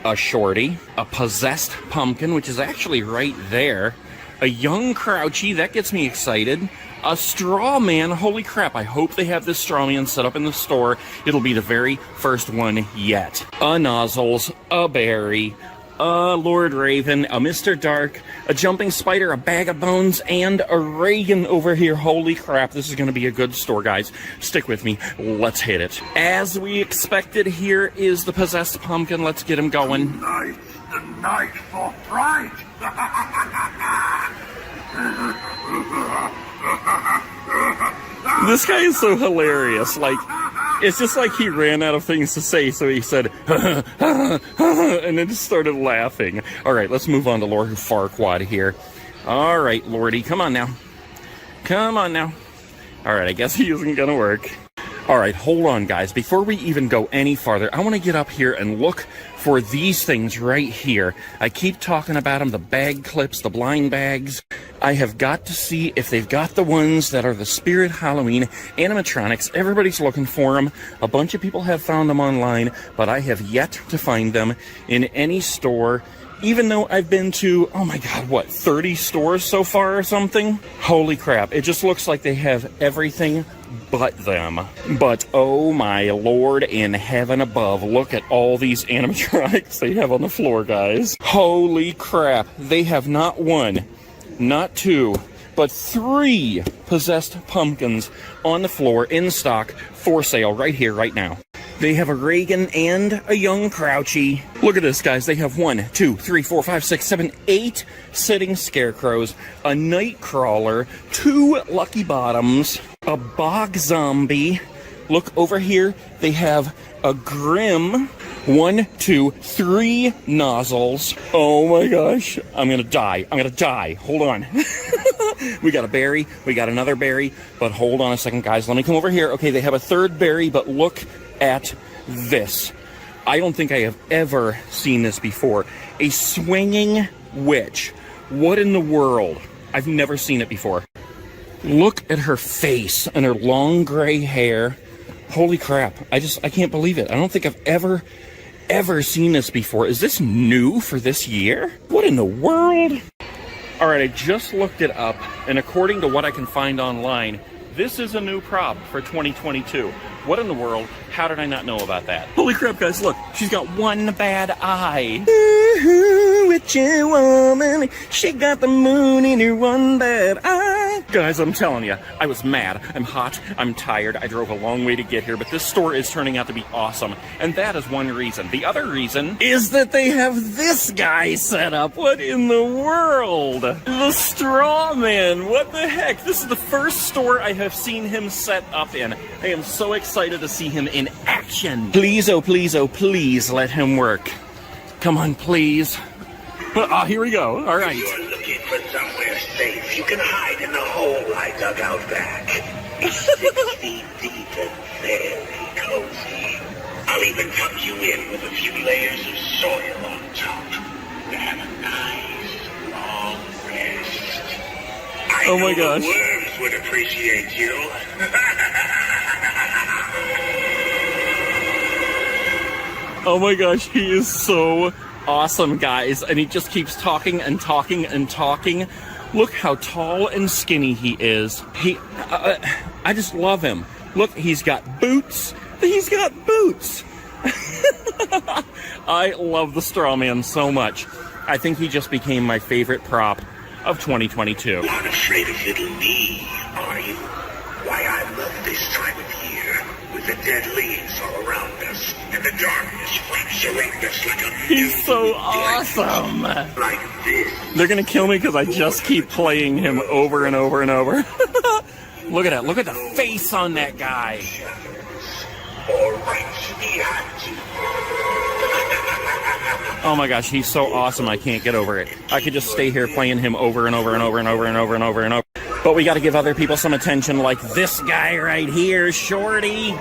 a Shorty, a Possessed Pumpkin, which is actually right there, a Young Crouchy, that gets me excited, a Straw Man, holy crap, I hope they have this Straw Man set up in the store. It'll be the very first one yet. A Nozzles, a Barry, a Lord Raven, a Mr. Dark, a Jumping Spider, a Bag of Bones, and a Reagan over here. Holy crap, this is going to be a good store, guys. Stick with me. Let's hit it. As we expected, here is the Possessed Pumpkin. Let's get him going. Tonight, the night for fright. This guy is so hilarious. Like, it's just like he ran out of things to say, so he said, and then just started laughing. All right, let's move on to Lord Farquaad here. All right, Lordy, come on now. Come on now. All right, I guess he isn't going to work. All right, hold on, guys. Before we even go any farther, I want to get up here and look for these things right here. I keep talking about them, the bag clips, the blind bags. I have got to see if they've got the ones that are the Spirit Halloween animatronics. Everybody's looking for them. A bunch of people have found them online, but I have yet to find them in any store even though I've been to, oh my god, what, 30 stores so far or something? Holy crap, it just looks like they have everything but them. But oh my lord in heaven above, look at all these animatronics they have on the floor, guys. Holy crap, they have not one, not two, but 3 possessed pumpkins on the floor in stock for sale right here, right now. They have a Reagan and a young Crouchy. Look at this, guys. They have 1, 2, 3, 4, 5, 6, 7, 8 sitting scarecrows, a night crawler, 2 lucky bottoms, a bog zombie. Look over here. They have a Grim. 1, 2, 3 nozzles. Oh my gosh. I'm gonna die. I'm gonna die. Hold on. We got a berry. We got another berry. But hold on a second, guys. Let me come over here. Okay, they have a 3rd berry, but look at this. I don't think I have ever seen this before. A swinging witch. What in the world? I've never seen it before. Look at her face and her long gray hair. Holy crap. I can't believe it. I don't think I've ever seen this before. Is this new for this year? What in the world? All right, I just looked it up, and according to what I can find online, this is a new prop for 2022. What in the world? How did I not know about that? Holy crap, guys, look. She's got one bad eye. Ooh, witchy woman. She got the moon in her one bad eye. Guys, I'm telling you, I was mad. I'm hot. I'm tired. I drove a long way to get here, but this store is turning out to be awesome. And that is one reason. The other reason is that they have this guy set up. What in the world? The Straw Man. What the heck? This is the first store I have seen him set up in. I am so excited to see him in action. Please, oh please, oh please, let him work. Come on, please. Ah, here we go. All right. You're looking for somewhere safe. You can hide in the hole I dug out back. It's 6 feet deep and very cozy. I'll even tuck you in with a few layers of soil on top to have a nice long rest. Oh my gosh. The worms would appreciate you. Oh my gosh, he is so awesome, guys. And he just keeps talking and talking and talking. Look how tall and skinny he is. I just love him. Look, he's got boots. He's got boots. I love the Straw Man so much. I think he just became my favorite prop of 2022. Not afraid of little me, are you? Why, I love this time of year, with the dead leaves all around us, and the darkness wraps around us like a He's so awesome. like this. They're gonna kill me because I just keep playing him over and over and over. Look at that. Look at the face on that guy. Or reach behind you. Oh my gosh, he's so awesome. I can't get over it. I could just stay here playing him over and over and over and over and over and over and over. But we got to give other people some attention, like this guy right here, Shorty.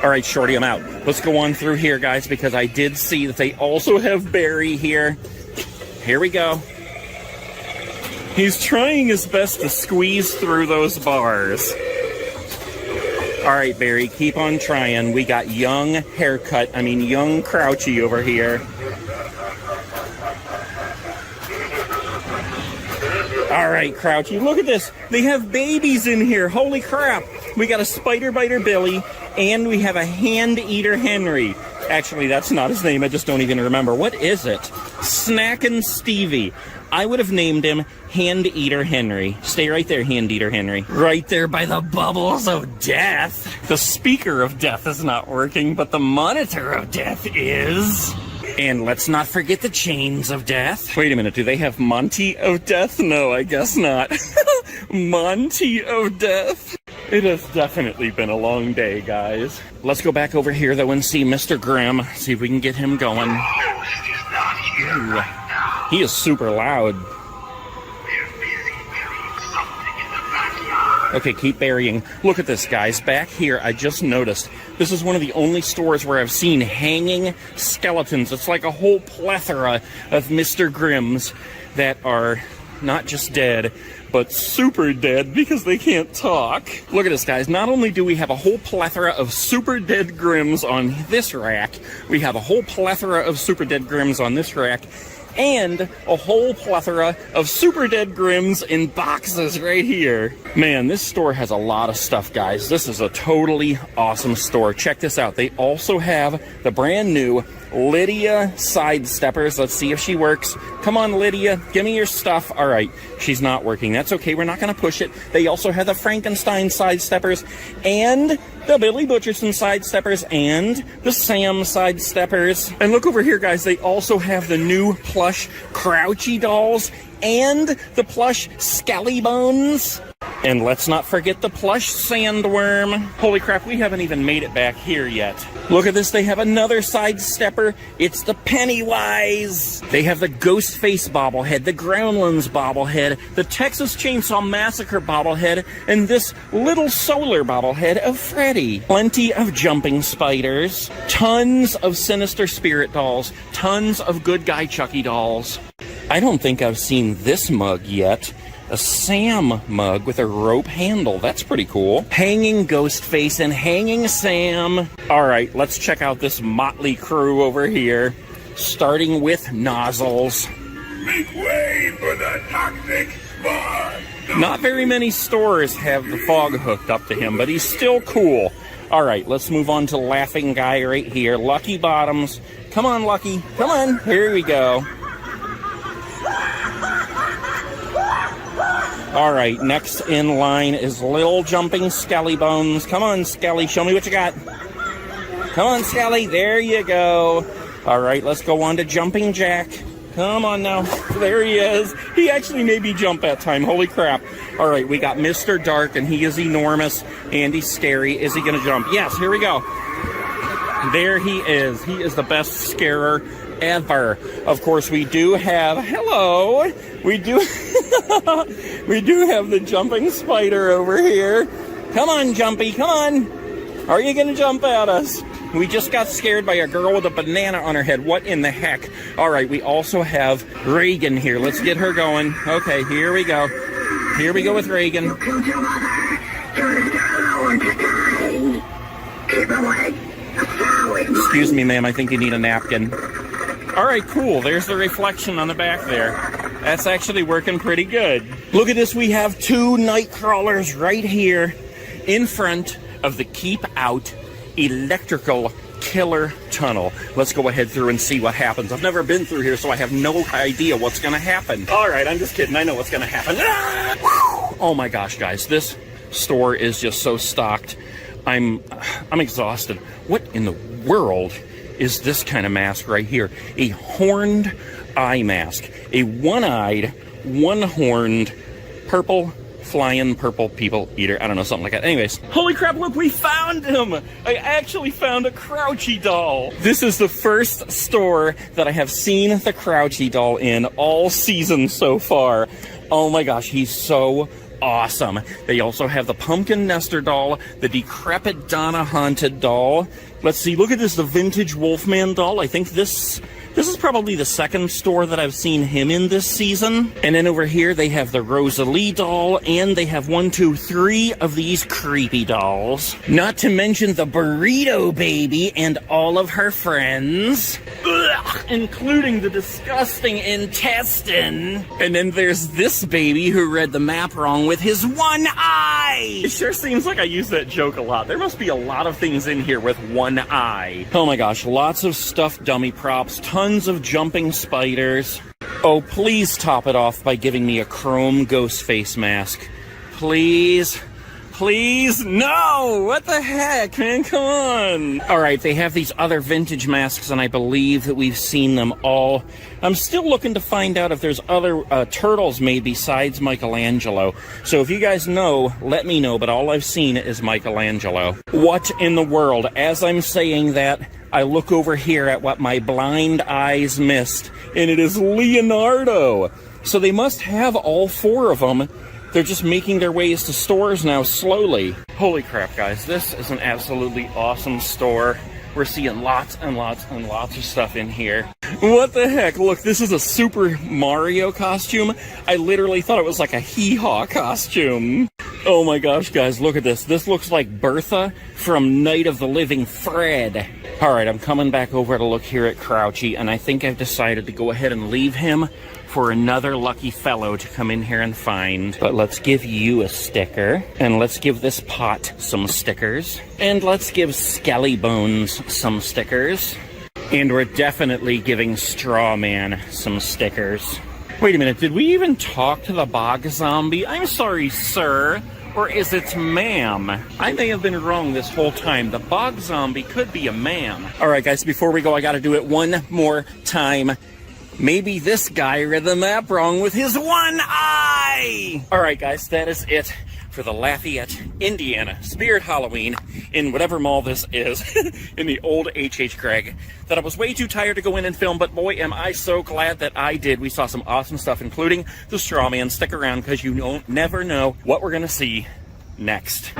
All right, Shorty, I'm out. Let's go on through here, guys, because I did see that they also have Barry here. Here we go. He's trying his best to squeeze through those bars. All right, Barry, keep on trying. We got young young Crouchy over here. All right, Crouchy, look at this. They have babies in here. Holy crap. We got a Spider Biter Billy, and we have a Hand Eater Henry. Actually, that's not his name. I just don't even remember. What is it? Snackin' Stevie. I would have named him Hand Eater Henry. Stay right there, Hand Eater Henry. Right there by the bubbles of death. The speaker of death is not working, but the monitor of death is. And let's not forget the chains of death. Wait a minute, do they have Monty of death? No, I guess not. Monty of death. It has definitely been a long day, guys. Let's go back over here, though, and see Mr. Grimm. See if we can get him going. Ooh. He is super loud. Okay, keep burying. Look at this, guys. Back here, I just noticed, this is one of the only stores where I've seen hanging skeletons. It's like a whole plethora of Mr. Grimms that are not just dead, but super dead because they can't talk. Look at this, guys. Not only do we have a whole plethora of super dead Grims on this rack, we have a whole plethora of super dead Grims on this rack, and a whole plethora of super dead Grims in boxes right here. Man, this store has a lot of stuff, guys. This is a totally awesome store. Check this out. They also have the brand new Lydia sidesteppers. Let's see if she works. Come on, Lydia, give me your stuff. All right, she's not working. That's okay. We're not going to push it. They also have the Frankenstein sidesteppers and the Billy Butcherson sidesteppers and the Sam sidesteppers. And look over here, guys. They also have the new plush Crouchy dolls and the plush Skelly Bones. And let's not forget the plush Sandworm. Holy crap, we haven't even made it back here yet. Look at this, they have another sidestepper. It's the Pennywise. They have the Ghostface bobblehead, the Groundlings bobblehead, the Texas Chainsaw Massacre bobblehead, and this little solar bobblehead of Freddy. Plenty of jumping spiders, tons of sinister spirit dolls, tons of good guy Chucky dolls. I don't think I've seen this mug yet. A Sam mug with a rope handle. That's pretty cool. Hanging Ghostface and Hanging Sam. All right, let's check out this motley crew over here, starting with Nozzles. Make way for the toxic spawn. Not very many stores have the fog hooked up to him, but he's still cool. All right, let's move on to Laughing Guy right here. Lucky Bottoms. Come on, Lucky. Come on. Here we go. All right, next in line is Lil Jumping Skelly Bones. Come on, Skelly, show me what you got. Come on, Skelly, there you go. All right, let's go on to Jumping Jack. Come on now, there he is. He actually made me jump that time, holy crap. All right, we got Mr. Dark, and he is enormous, and he's scary. Is he gonna jump? Yes, here we go. There he is. He is the best scarer ever. Of course, we do have, hello, we do we do have the jumping spider over here. Come on, Jumpy, come on. Are you gonna jump at us? We just got scared by a girl with a banana on her head. What in the heck? All right, we also have Reagan here. Let's get her going. Okay, here we go. Here we go with Reagan. Excuse me, ma'am, I think you need a napkin. All right, cool. There's the reflection on the back there. That's actually working pretty good. Look at this. We have two night crawlers right here in front of the Keep Out electrical killer tunnel. Let's go ahead through and see what happens. I've never been through here, so I have no idea what's going to happen. All right, I'm just kidding. I know what's going to happen. Ah! Oh my gosh, guys. This store is just so stocked. I'm exhausted. What in the world is this kind of mask right here? A horned eye mask. A one-eyed, one-horned, flying purple people eater. I don't know, something like that. Anyways, holy crap, look, we found him! I actually found a Crouchy doll. This is the first store that I have seen the Crouchy doll in all season so far. Oh my gosh, he's so awesome. They also have the Pumpkin Nester doll, the Decrepit Donna Haunted doll. Let's see, look at this, the Vintage Wolfman doll. I think this is probably the second store that I've seen him in this season. And then over here, they have the Rosalie doll, and they have 1, 2, 3 of these creepy dolls. Not to mention the Burrito Baby and all of her friends. Ugh, including the disgusting intestine. And then there's this baby who read the map wrong with his one eye. It sure seems like I use that joke a lot. There must be a lot of things in here with one eye. Oh my gosh, lots of stuffed dummy props, tons of jumping spiders. Oh, please top it off by giving me a chrome ghost face mask. Please. Please? No! What the heck, man? Come on! Alright, they have these other vintage masks, and I believe that we've seen them all. I'm still looking to find out if there's other turtles made besides Michelangelo. So if you guys know, let me know, but all I've seen is Michelangelo. What in the world? As I'm saying that, I look over here at what my blind eyes missed, and it is Leonardo! So they must have all 4 of them. They're just making their ways to stores now slowly. Holy crap, guys. This is an absolutely awesome store. We're seeing lots and lots and lots of stuff in here. What the heck? Look, this is a Super Mario costume. I literally thought it was like a hee-haw costume. Oh my gosh, guys, look at this. This looks like Bertha from Night of the Living Fred. All right, I'm coming back over to look here at Crouchy, and I think I've decided to go ahead and leave him for another lucky fellow to come in here and find. But let's give you a sticker, and let's give this pot some stickers, and let's give Skelly Bones some stickers, and we're definitely giving Straw Man some stickers. Wait a minute, did we even talk to the bog zombie? I'm sorry, sir. Or is it ma'am? I may have been wrong this whole time. The bog zombie could be a ma'am. All right, guys, before we go, I gotta do it one more time. Maybe this guy read the map wrong with his one eye! All right, guys, that is it for the Lafayette, Indiana Spirit Halloween in whatever mall this is in the old H.H. Gregg that I was way too tired to go in and film, but boy, am I so glad that I did. We saw some awesome stuff, including the Straw Man. Stick around because you don't never know what we're going to see next.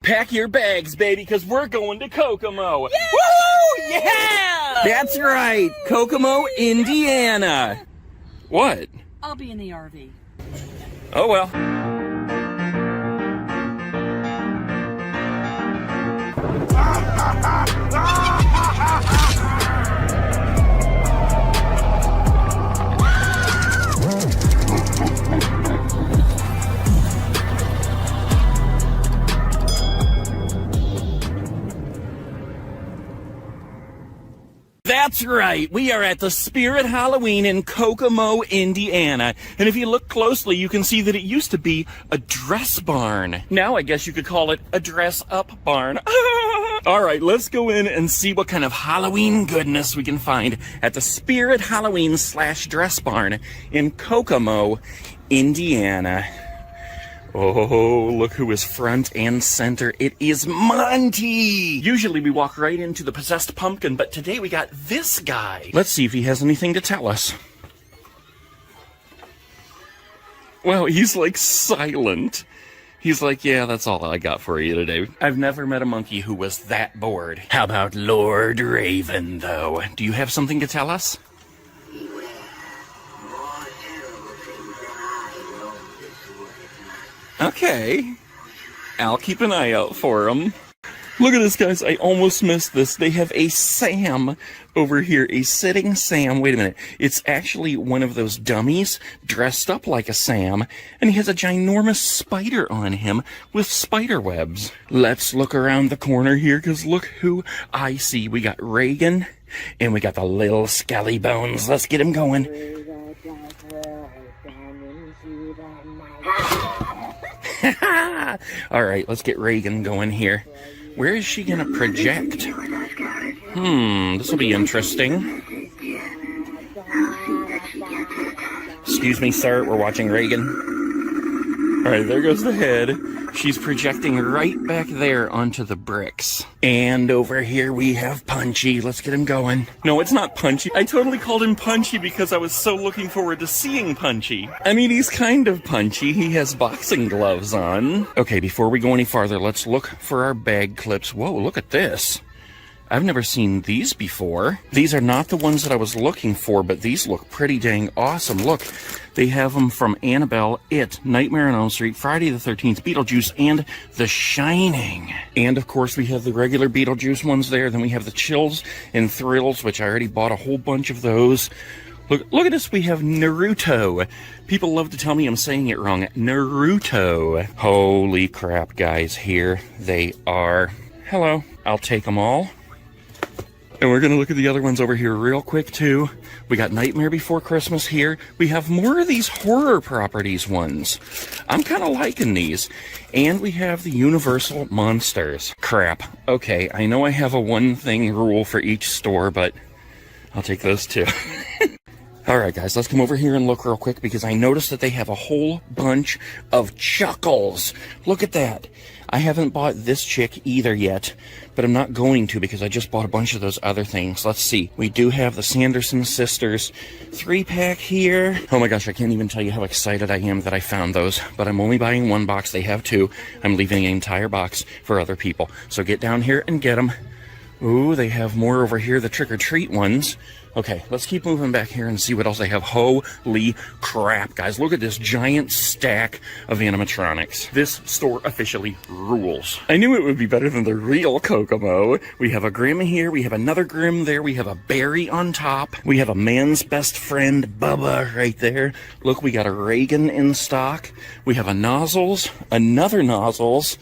Pack your bags, baby, because we're going to Kokomo. Yay! Woo! Yeah! That's right, Kokomo, Indiana. What? I'll be in the RV. Oh, well. That's right, we are at the Spirit Halloween in Kokomo, Indiana. And if you look closely, you can see that it used to be a dress barn. Now I guess you could call it a dress-up barn. All right, let's go in and see what kind of Halloween goodness we can find at the Spirit Halloween / dress barn in Kokomo, Indiana. Oh, look who is front and center. It is Monty! Usually we walk right into the possessed pumpkin, but today we got this guy. Let's see if he has anything to tell us. Well, he's like silent. He's like, yeah, that's all I got for you today. I've never met a monkey who was that bored. How about Lord Raven, though? Do you have something to tell us? Okay. I'll keep an eye out for him. Look at this, guys. I almost missed this. They have a Sam over here. A sitting Sam. Wait a minute. It's actually one of those dummies dressed up like a Sam. And he has a ginormous spider on him with spider webs. Let's look around the corner here, because look who I see. We got Reagan and we got the little Skelly Bones. Let's get him going. All right, let's get Reagan going here. Where is she going to project? This will be interesting. Excuse me, sir, we're watching Reagan. All right, there goes the head. She's projecting right back there onto the bricks. And over here we have Punchy. Let's get him going. No, it's not Punchy. I totally called him Punchy because I was so looking forward to seeing Punchy. I mean, he's kind of punchy. He has boxing gloves on. Okay, before we go any farther, let's look for our bag clips. Whoa, look at this. I've never seen these before. These are not the ones that I was looking for, but these look pretty dang awesome. Look, they have them from Annabelle, It, Nightmare on Elm Street, Friday the 13th, Beetlejuice, and The Shining. And, of course, we have the regular Beetlejuice ones there. Then we have the Chills and Thrills, which I already bought a whole bunch of those. Look at this. We have Naruto. People love to tell me I'm saying it wrong. Naruto. Holy crap, guys. Here they are. Hello. I'll take them all. And we're going to look at the other ones over here real quick, too. We got Nightmare Before Christmas here. We have more of these horror properties ones. I'm kind of liking these. And we have the Universal Monsters. Crap. Okay, I know I have a one-thing rule for each store, but I'll take those too. Alright guys, let's come over here and look real quick because I noticed that they have a whole bunch of Chuckles. Look at that. I haven't bought this chick either yet, but I'm not going to because I just bought a bunch of those other things. Let's see. We do have the Sanderson Sisters 3-pack here. Oh my gosh, I can't even tell you how excited I am that I found those, but I'm only buying one box. They have two. I'm leaving an entire box for other people. So get down here and get them. Ooh, they have more over here, the trick-or-treat ones. Okay, let's keep moving back here and see what else they have. Holy crap, guys. Look at this giant stack of animatronics. This store officially rules. I knew it would be better than the real Kokomo. We have a Grimm here. We have another Grimm there. We have a Barry on top. We have a man's best friend, Bubba, right there. Look, we got a Reagan in stock. We have a Nozzles, another Nozzles.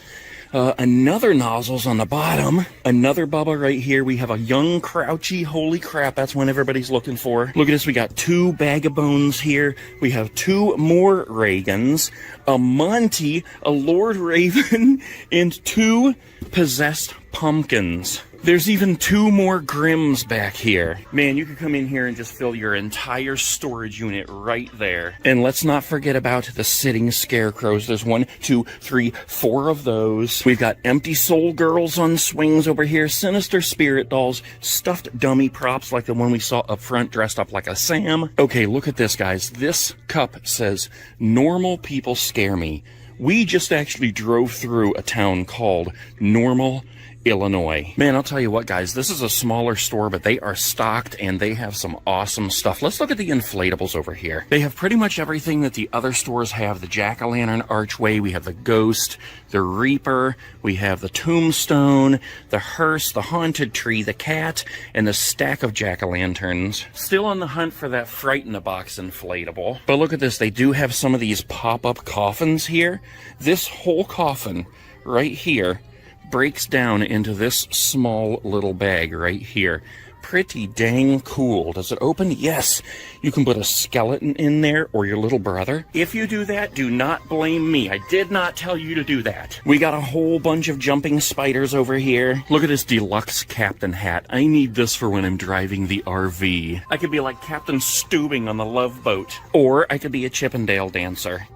Another Nozzles on the bottom. Another Bubba right here. We have a young Crouchy. Holy crap, that's one everybody's looking for. Look at this. We got two Bag of Bones here. We have two more Reagans, a Monty, a Lord Raven, and two Possessed Pumpkins. There's even two more Grimms back here. Man, you could come in here and just fill your entire storage unit right there. And let's not forget about the sitting scarecrows. There's 1, 2, 3, 4 of those. We've got empty soul girls on swings over here, sinister spirit dolls, stuffed dummy props like the one we saw up front dressed up like a Sam. Okay, look at this, guys. This cup says, "Normal people scare me." We just actually drove through a town called Normal, Illinois. Man, I'll tell you what, guys, this is a smaller store, but they are stocked and they have some awesome stuff. Let's look at the inflatables over here. They have pretty much everything that the other stores have. The jack-o'-lantern archway, we have the ghost, the reaper, we have the tombstone, the hearse, the haunted tree, the cat, and the stack of jack-o'-lanterns. Still on the hunt for that Fright-in-a-Box inflatable. But look at this, they do have some of these pop-up coffins here. This whole coffin right here breaks down into this small little bag right here. Pretty dang cool. Does it open? Yes. You can put a skeleton in there or your little brother. If you do that, do not blame me. I did not tell you to do that. We got a whole bunch of jumping spiders over here. Look at this deluxe captain hat. I need this for when I'm driving the RV. I could be like Captain Stubing on the Love Boat. Or I could be a Chippendale dancer.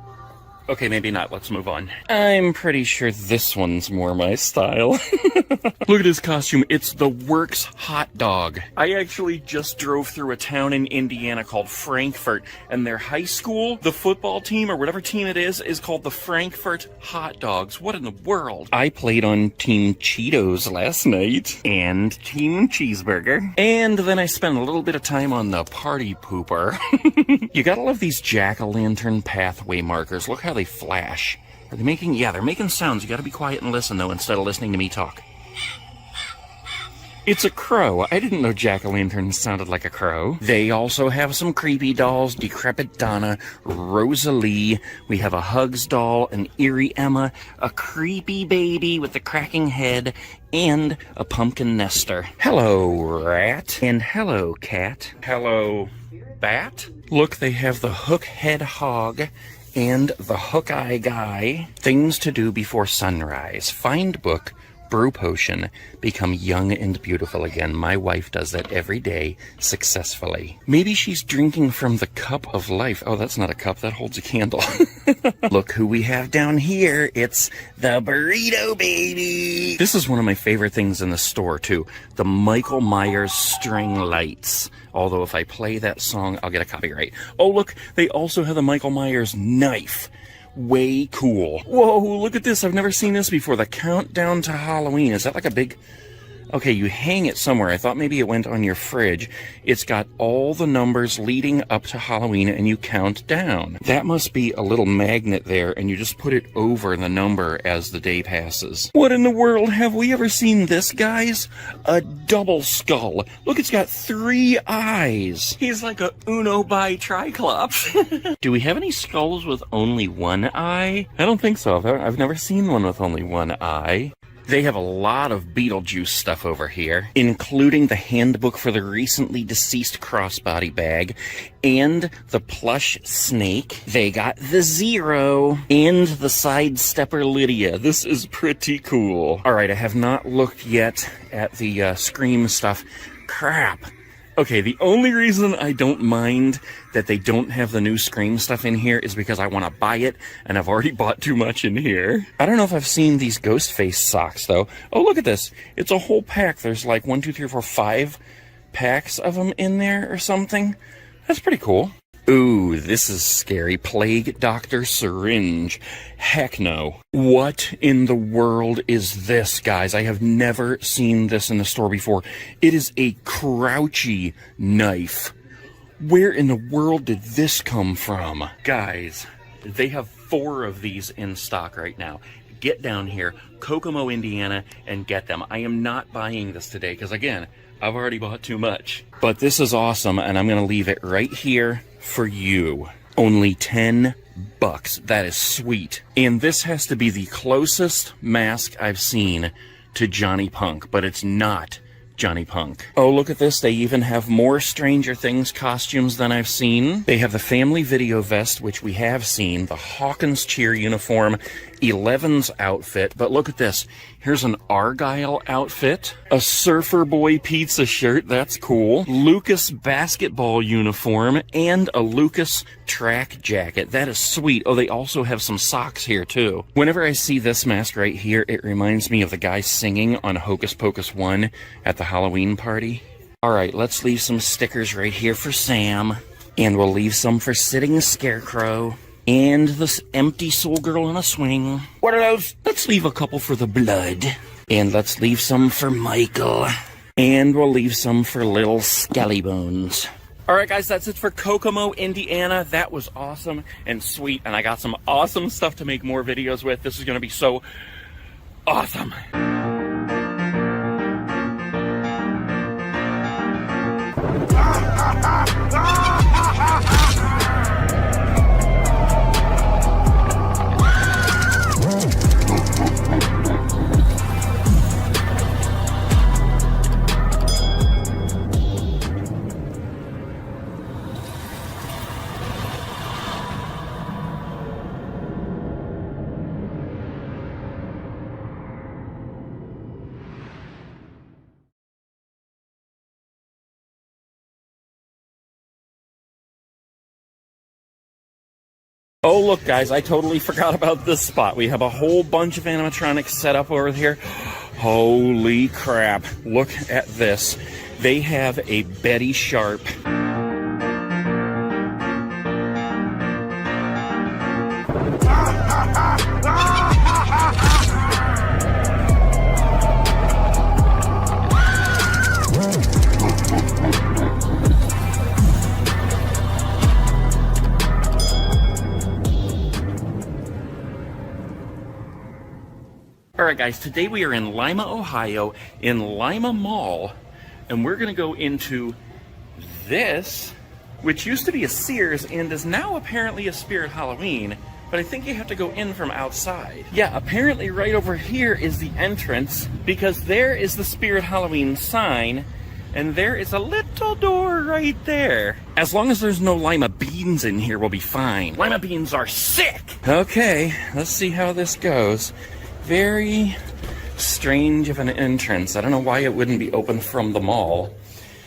Okay, maybe not. Let's move on. I'm pretty sure this one's more my style. Look at his costume. It's the Works hot dog. I actually just drove through a town in Indiana called Frankfort, and their high school, the football team, or whatever team it is called the Frankfort Hot Dogs. What in the world? I played on Team Cheetos last night, and Team Cheeseburger. And then I spent a little bit of time on the Party Pooper. You gotta love these jack-o'-lantern pathway markers. Look how they flash. Are they making? Yeah, they're making sounds. You gotta be quiet and listen, though, instead of listening to me talk. It's a crow. I didn't know jack-o'-lanterns sounded like a crow. They also have some creepy dolls, Decrepit Donna, Rosalie. We have a Hugs doll, an Eerie Emma, a creepy baby with a cracking head, and a pumpkin nester. Hello, rat. And hello, cat. Hello, bat. Look, they have the hook head hog and the hook eye guy. Things to do before sunrise. Find book, brew potion, become young and beautiful again. My wife does that every day successfully. Maybe she's drinking from the cup of life. Oh, that's not a cup. That holds a candle. Look who we have down here. It's the Burrito Baby. This is one of my favorite things in the store, too. The Michael Myers string lights. Although if I play that song, I'll get a copyright. Oh, look, they also have the Michael Myers knife. Way cool. Whoa, look at this. I've never seen this before. The countdown to Halloween. Is that like a big... Okay, you hang it somewhere. I thought maybe it went on your fridge. It's got all the numbers leading up to Halloween, and you count down. That must be a little magnet there, and you just put it over the number as the day passes. What in the world? Have we ever seen this, guys? A double skull. Look, it's got 3 eyes. He's like a Uno by Triclops. Do we have any skulls with only 1 eye? I don't think so. I've never seen one with only 1 eye. They have a lot of Beetlejuice stuff over here, including the handbook for the recently deceased crossbody bag and the plush snake. They got the Zero and the sidestepper Lydia. This is pretty cool. All right, I have not looked yet at the Scream stuff. Crap. Okay, the only reason I don't mind that they don't have the new Scream stuff in here is because I want to buy it, and I've already bought too much in here. I don't know if I've seen these Ghostface socks, though. Oh, look at this. It's a whole pack. There's like 1, 2, 3, 4, 5 packs of them in there or something. That's pretty cool. Ooh, this is scary. Plague Doctor Syringe. Heck no. What in the world is this, guys? I have never seen this in the store before. It is a crouchy knife. Where in the world did this come from? Guys, they have 4 of these in stock right now. Get down here, Kokomo, Indiana, and get them. I am not buying this today because, again, I've already bought too much. But this is awesome, and I'm going to leave it right here for you. Only $10. That is sweet. And this has to be the closest mask I've seen to Johnny Punk, but it's not Johnny Punk. Oh, look at this. They even have more Stranger Things costumes than I've seen. They have the family video vest, which we have seen, the Hawkins cheer uniform, 11's outfit, but look at this. Here's an Argyle outfit, a Surfer Boy pizza shirt, that's cool, Lucas basketball uniform, and a Lucas track jacket. That is sweet. Oh, they also have some socks here, too. Whenever I see this mask right here, it reminds me of the guy singing on Hocus Pocus 1 at the Halloween party. All right, let's leave some stickers right here for Sam, and we'll leave some for Sitting Scarecrow. And this empty soul girl in a swing. What are those? Let's leave a couple for the blood. And let's leave some for Michael. And we'll leave some for little Skellybones. Alright guys, that's it for Kokomo, Indiana. That was awesome and sweet. And I got some awesome stuff to make more videos with. This is going to be so awesome. Oh, look, guys, I totally forgot about this spot. We have a whole bunch of animatronics set up over here. Holy crap. Look at this. They have a Betty Sharp. Alright guys, today we are in Lima, Ohio, in Lima Mall, and we're going to go into this, which used to be a Sears and is now apparently a Spirit Halloween, but I think you have to go in from outside. Yeah, apparently right over here is the entrance, because there is the Spirit Halloween sign, and there is a little door right there. As long as there's no lima beans in here, we'll be fine. Lima beans are sick! Okay, let's see how this goes. Very strange of an entrance. I don't know why it wouldn't be open from the mall.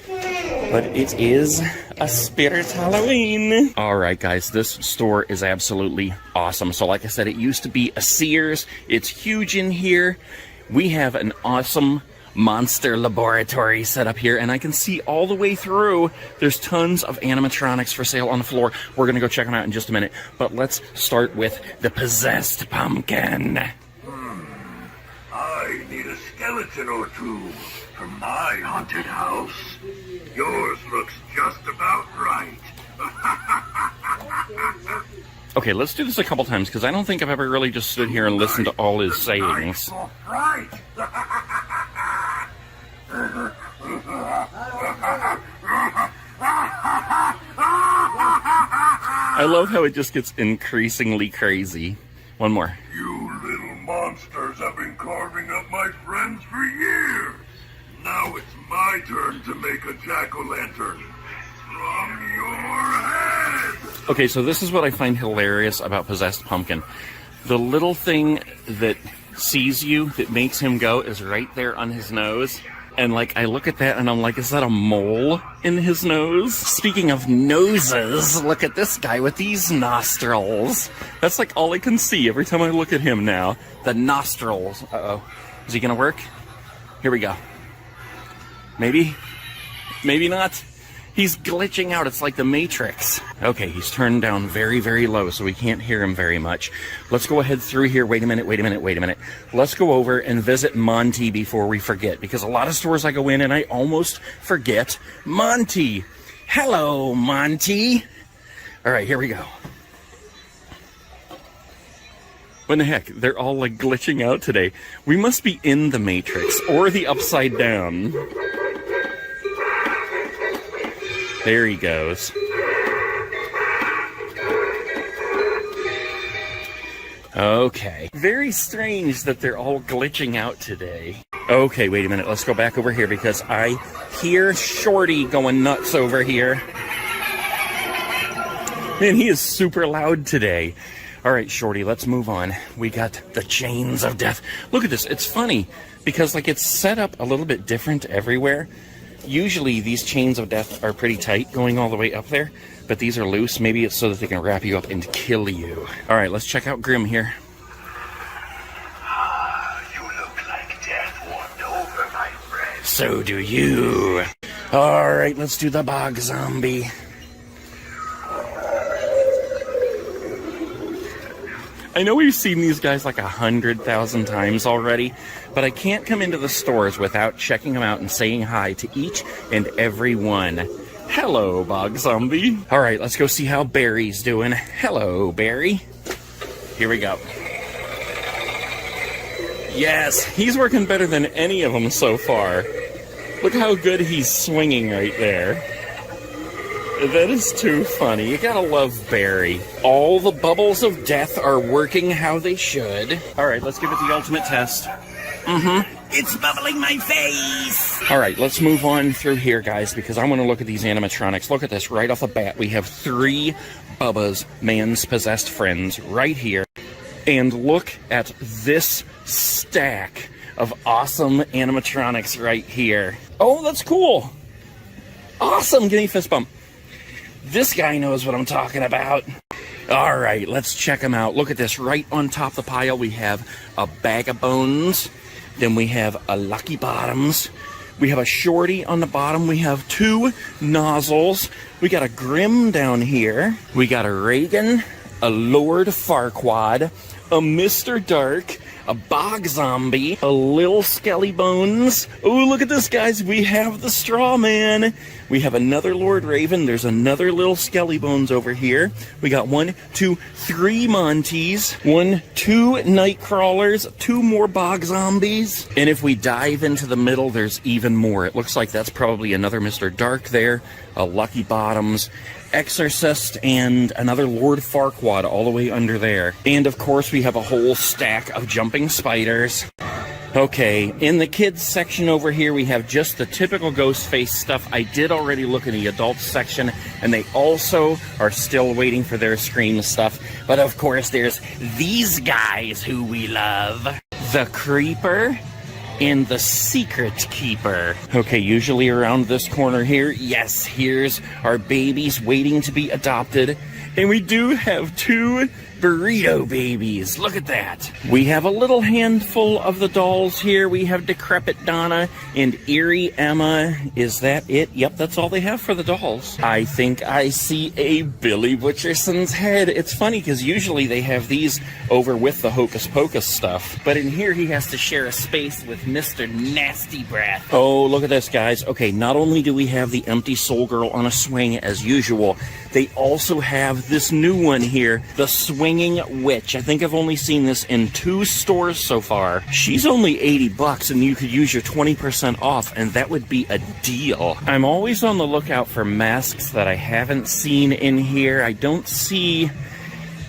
But it is a Spirit Halloween. Alright guys, this store is absolutely awesome. So like I said, it used to be a Sears. It's huge in here. We have an awesome monster laboratory set up here, and I can see all the way through. There's tons of animatronics for sale on the floor. We're going to go check them out in just a minute. But let's start with the possessed pumpkin. I need a skeleton or two for my haunted house. Yours looks just about right. Okay, let's do this a couple times, because I don't think I've ever really just stood here and listened to all his sayings. Right. I love how it just gets increasingly crazy. One more. You little monsters have been carving up my for years. Now it's my turn to make a jack-o'-lantern from your head. Okay, so this is what I find hilarious about Possessed Pumpkin. The little thing that sees you, that makes him go, is right there on his nose. And, like, I look at that and I'm like, is that a mole in his nose? Speaking of noses, look at this guy with these nostrils. That's, like, all I can see every time I look at him now. The nostrils. Uh-oh. Is he gonna work? Here we go. Maybe? Maybe not. He's glitching out. It's like the Matrix. Okay, he's turned down very, very low, so we can't hear him very much. Let's go ahead through here. Wait a minute. Let's go over and visit Monty before we forget, because a lot of stores I go in and I almost forget Monty. Hello, Monty. All right, here we go. What the heck? They're all, like, glitching out today. We must be in the Matrix or the Upside Down. There he goes. Okay. Very strange that they're all glitching out today. Okay, wait a minute. Let's go back over here because I hear Shorty going nuts over here. Man, he is super loud today. All right, Shorty, let's move on. We got the chains of death. Look at this. It's funny because, like, it's set up a little bit different everywhere. Usually these chains of death are pretty tight going all the way up there, but these are loose. Maybe it's so that they can wrap you up and kill you. All right, let's check out Grim here. You look like death walked over, my friend. So do you. All right, let's do the bog zombie. I know we've seen these guys like 100,000 times already, but I can't come into the stores without checking them out and saying hi to each and every one. Hello, Bog Zombie. All right, let's go see how Barry's doing. Hello, Barry. Here we go. Yes, he's working better than any of them so far. Look how good he's swinging right there. That is too funny. You gotta love Barry. All the bubbles of death are working how they should. All right, let's give it the ultimate test. It's bubbling my face. All right, let's move on through here, guys, because I want to look at these animatronics. Look at this right off the bat. We have 3 Bubba's man's possessed friends right here. And look at this stack of awesome animatronics right here. Oh, that's cool. Awesome. Give me a fist bump. This guy knows what I'm talking about. All right, let's check them out. Look at this. Right on top of the pile, we have a Bag of Bones. Then we have a Lucky Bottoms. We have a Shorty on the bottom. We have 2 Nozzles. We got a Grim down here. We got a Reagan, a Lord Farquaad, a Mr. Dark, a Bog Zombie, a Lil Skelly Bones. Oh, look at this, guys. We have the Straw Man. We have another Lord Raven. There's another Lil Skelly Bones over here. We got 1, 2, 3 Monties, 1, 2 Nightcrawlers, 2 more Bog Zombies. And if we dive into the middle, there's even more. It looks like that's probably another Mr. Dark there, a Lucky Bottoms, Exorcist, and another Lord Farquaad all the way under there. And of course, we have a whole stack of jumping spiders. Okay, in the kids section over here, we have just the typical ghost face stuff. I did already look in the adult section, and they also are still waiting for their Scream stuff. But of course, there's these guys who we love. The Creeper and the Secret Keeper. Okay, usually around this corner here, yes, here's our babies waiting to be adopted. And we do have 2 burrito babies. Look at that. We have a little handful of the dolls here. We have Decrepit Donna and Eerie Emma. Is that it? Yep, that's all they have for the dolls. I think I see a Billy Butcherson's head. It's funny because usually they have these over with the Hocus Pocus stuff. But in here he has to share a space with Mr. Nasty Breath. Oh, look at this, guys. Okay, not only do we have the empty Soul Girl on a swing as usual, they also have this new one here, the Swinging Witch. I think I've only seen this in 2 stores so far. She's only $80 and you could use your 20% off, and that would be a deal. I'm always on the lookout for masks that I haven't seen in here. I don't see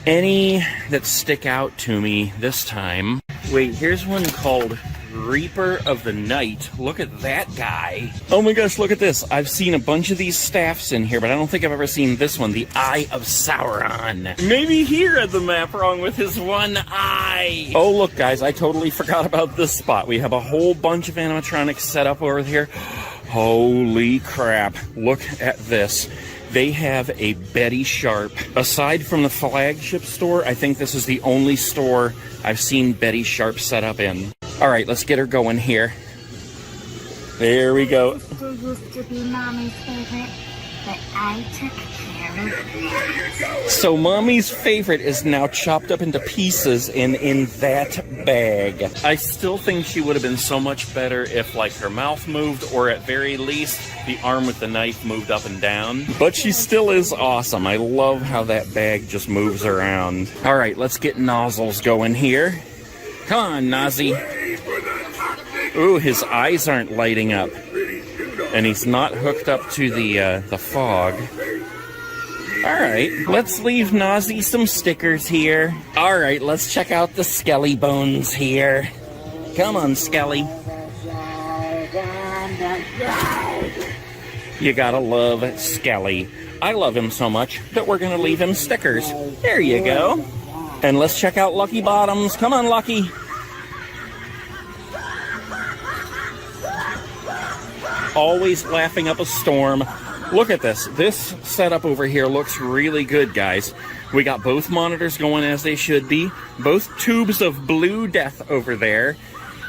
any that stick out to me this time. Wait, here's one called Reaper of the Night. Look at that guy. Oh my gosh, look at this. I've seen a bunch of these staffs in here, but I don't think I've ever seen this one, the Eye of Sauron. Maybe he read the map wrong with his one eye. Oh, look, guys, I totally forgot about this spot. We have a whole bunch of animatronics set up over here. Holy crap. Look at this. They have a Betty Sharp. Aside from the flagship store, I think this is the only store I've seen Betty Sharp set up in. All right, let's get her going here. There we go. This used to be Mommy's favorite, but I took care of it. So Mommy's favorite is now chopped up into pieces and in that bag. I still think she would have been so much better if, like, her mouth moved, or at very least, the arm with the knife moved up and down. But she still is awesome. I love how that bag just moves around. All right, let's get Nozzles going here. Come on, Nozzy. Ooh, his eyes aren't lighting up. And he's not hooked up to the fog. All right, let's leave Nozzy some stickers here. All right, let's check out the Skelly Bones here. Come on, Skelly. You gotta love Skelly. I love him so much that we're gonna leave him stickers. There you go. And let's check out Lucky Bottoms. Come on, Lucky. Always laughing up a storm. Look at this. This setup over here looks really good, guys. We got both monitors going as they should be. Both tubes of blue death over there.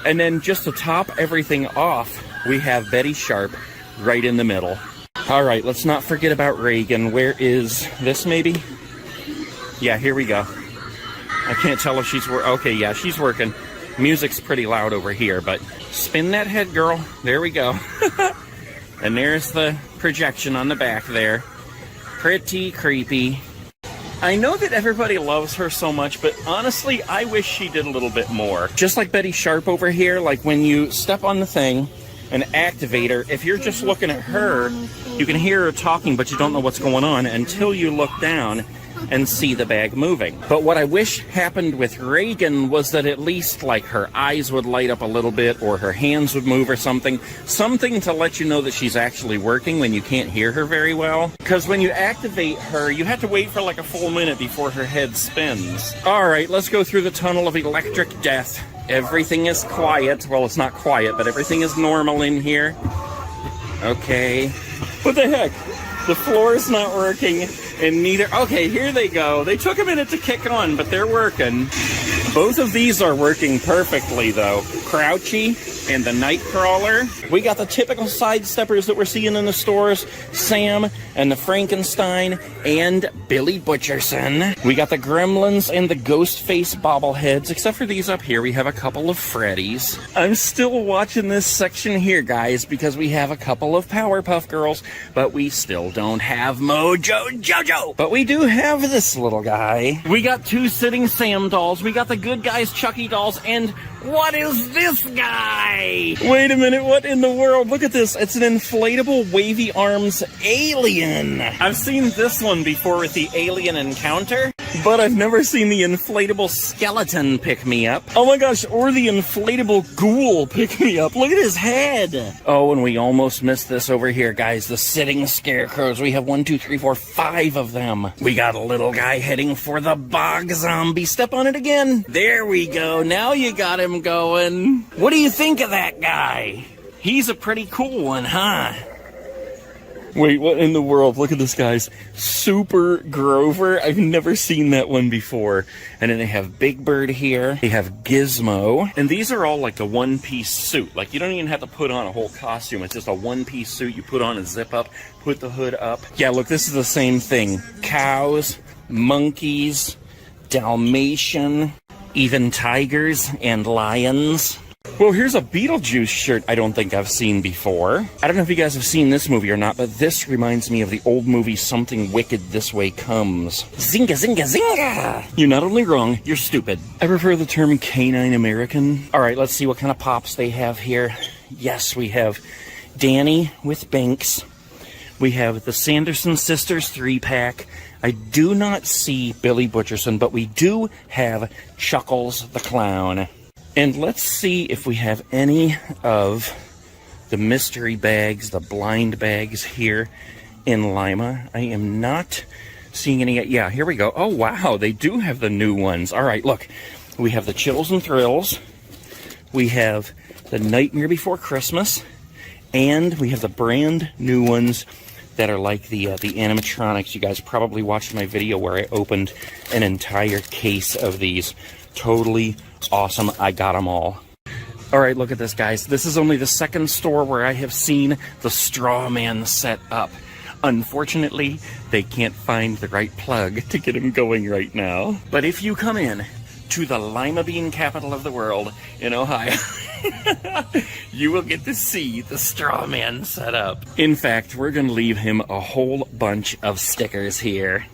And then just to top everything off, we have Betty Sharp right in the middle. All right, let's not forget about Reagan. Where is this, maybe? Yeah, here we go. I can't tell if she's okay, yeah, she's working. Music's pretty loud over here, but spin that head, girl. There we go. And there's the projection on the back there. Pretty creepy. I know that everybody loves her so much, but honestly, I wish she did a little bit more. Just like Betty Sharp over here, like when you step on the thing and activate her, if you're just looking at her, you can hear her talking, but you don't know what's going on until you look down and see the bag moving. But what I wish happened with Reagan was that at least, like, her eyes would light up a little bit, or her hands would move or something. Something to let you know that she's actually working when you can't hear her very well. Because when you activate her, you have to wait for like a full minute before her head spins. All right, let's go through the tunnel of electric death. Everything is quiet. Well, it's not quiet, but everything is normal in here. Okay. What the heck? The floor is not working, and neither... Okay, here they go. They took a minute to kick on, but they're working. Both of these are working perfectly, though. Crouchy and the Nightcrawler. We got the typical sidesteppers that we're seeing in the stores. Sam and the Frankenstein and Billy Butcherson. We got the Gremlins and the Ghostface bobbleheads. Except for these up here, we have a couple of Freddys. I'm still watching this section here, guys, because we have a couple of Powerpuff Girls, but we still don't have Mojo Jojo. But we do have this little guy. We got two Sitting Sam dolls. We got the Good Guys Chucky dolls, and what is this guy? Wait a minute, what in the world? Look at this. It's an inflatable wavy arms alien. I've seen this one before with the alien encounter, but I've never seen the inflatable skeleton pick me up. Oh my gosh, or the inflatable ghoul pick me up. Look at his head. Oh, and we almost missed this over here, guys. The sitting scarecrows. We have 1, 2, 3, 4, 5 of them. We got a little guy heading for the bog zombie. Step on it again. There we go. Now you got him going. What do you think of that guy? He's a pretty cool one, huh? Wait, what in the world? Look at this, guys. Super Grover. I've never seen that one before. And then they have Big Bird here. They have Gizmo. And these are all like a one-piece suit. Like, you don't even have to put on a whole costume. It's just a one-piece suit. You put on a zip-up, put the hood up. Yeah, look, this is the same thing. Cows, monkeys, Dalmatian, even tigers and lions. Well, here's a Beetlejuice shirt I don't think I've seen before. I don't know if you guys have seen this movie or not, but this reminds me of the old movie Something Wicked This Way Comes. Zinga, zinga, zinga! You're not only wrong, you're stupid. I prefer the term canine American. All right, let's see what kind of pops they have here. Yes, we have Danny with Banks. We have the Sanderson Sisters 3-pack. I do not see Billy Butcherson, but we do have Chuckles the Clown. And let's see if we have any of the mystery bags, the blind bags here in Lima. I am not seeing any yet. Yeah, here we go. Oh, wow, they do have the new ones. All right, look. We have the Chills and Thrills. We have the Nightmare Before Christmas. And we have the brand new ones that are like the animatronics. You guys probably watched my video where I opened an entire case of these. Totally awesome. I got them all. All right, look at this, guys. This is only the second store where I have seen the straw man set up. Unfortunately, they can't find the right plug to get him going right now. But if you come in to the lima bean capital of the world in Ohio, you will get to see the straw man set up. In fact, we're going to leave him a whole bunch of stickers here.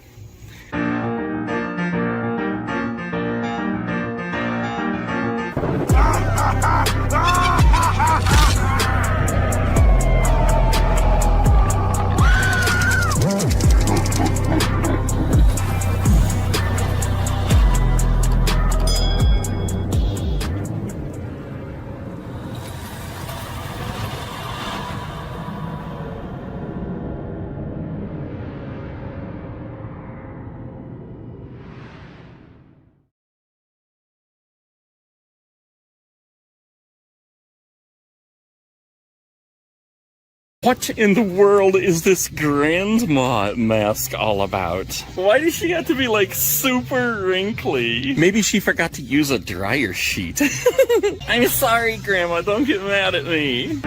What in the world is this grandma mask all about? Why does she have to be like super wrinkly? Maybe she forgot to use a dryer sheet. I'm sorry, Grandma, don't get mad at me.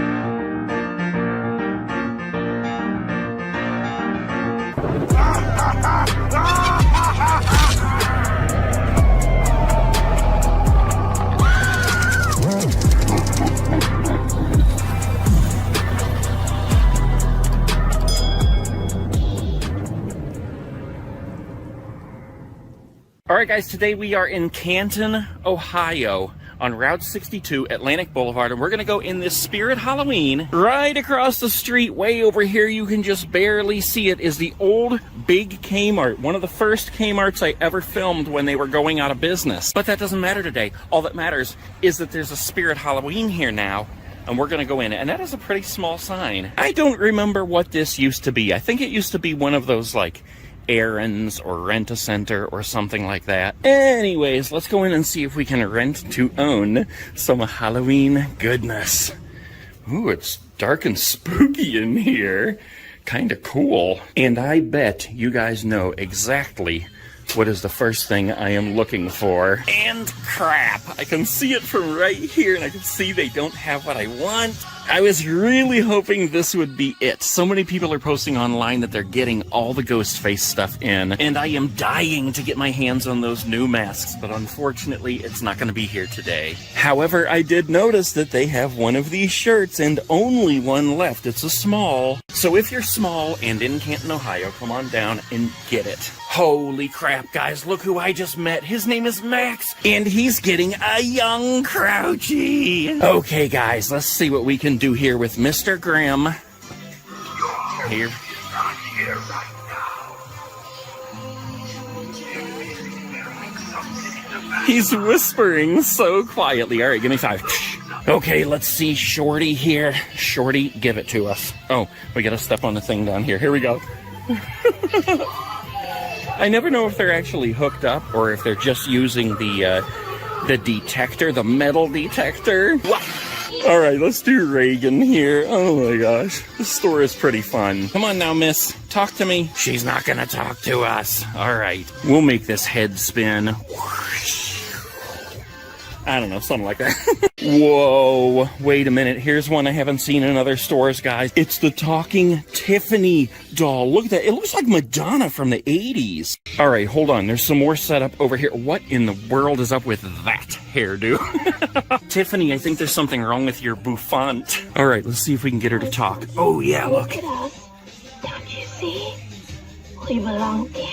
All right, guys, today we are in Canton, Ohio, on Route 62, Atlantic Boulevard, and we're going to go in this Spirit Halloween. Right across the street, way over here, you can just barely see it, is the old big Kmart, one of the first Kmarts I ever filmed when they were going out of business. But that doesn't matter today. All that matters is that there's a Spirit Halloween here now, and we're going to go in, and that is a pretty small sign. I don't remember what this used to be. I think it used to be one of those, like, errands or rent-a-center or something like that. Anyways, let's go in and see if we can rent to own some Halloween goodness. Ooh, it's dark and spooky in here. Kinda cool. And I bet you guys know exactly what is the first thing I am looking for. And crap, I can see it from right here, and I can see they don't have what I want. I was really hoping this would be it. So many people are posting online that they're getting all the Ghostface stuff in, and I am dying to get my hands on those new masks, but unfortunately, it's not going to be here today. However, I did notice that they have one of these shirts, and only one left. It's a small. So if you're small and in Canton, Ohio, come on down and get it. Holy crap, guys, look who I just met. His name is Max, and he's getting a young Crouchy. Okay, guys, let's see what we can do here with Mr. Grimm. Here. Not here right now. He's whispering so quietly. All right, give me 5. Okay, let's see Shorty here. Shorty, give it to us. Oh, we gotta step on the thing down here. Here we go. I never know if they're actually hooked up or if they're just using the detector, the metal detector. All right, let's do Reagan here. Oh my gosh, this store is pretty fun. Come on now, miss, talk to me. She's not gonna talk to us. All right, we'll make this head spin. I don't know, something like that. Whoa, wait a minute. Here's one I haven't seen in other stores, guys. It's the talking Tiffany doll. Look at that. It looks like Madonna from the 80s. All right, hold on. There's some more setup over here. What in the world is up with that hairdo? Tiffany, I think there's something wrong with your bouffant. All right, let's see if we can get her to talk. Oh, yeah, look. Look at us. Don't you see? We belong together.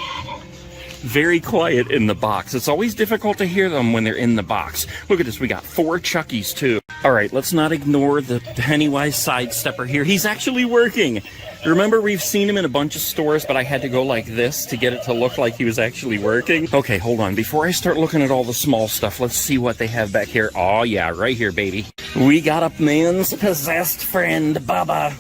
Very quiet in the box. It's always difficult to hear them when they're in the box. Look at this, we got 4 Chuckies too. All right, let's not ignore the Pennywise sidestepper here. He's actually working. Remember, we've seen him in a bunch of stores, but I had to go like this to get it to look like he was actually working. Okay, hold on. Before I start looking at all the small stuff, let's see what they have back here. Oh, yeah, right here, baby. We got a man's possessed friend, Bubba.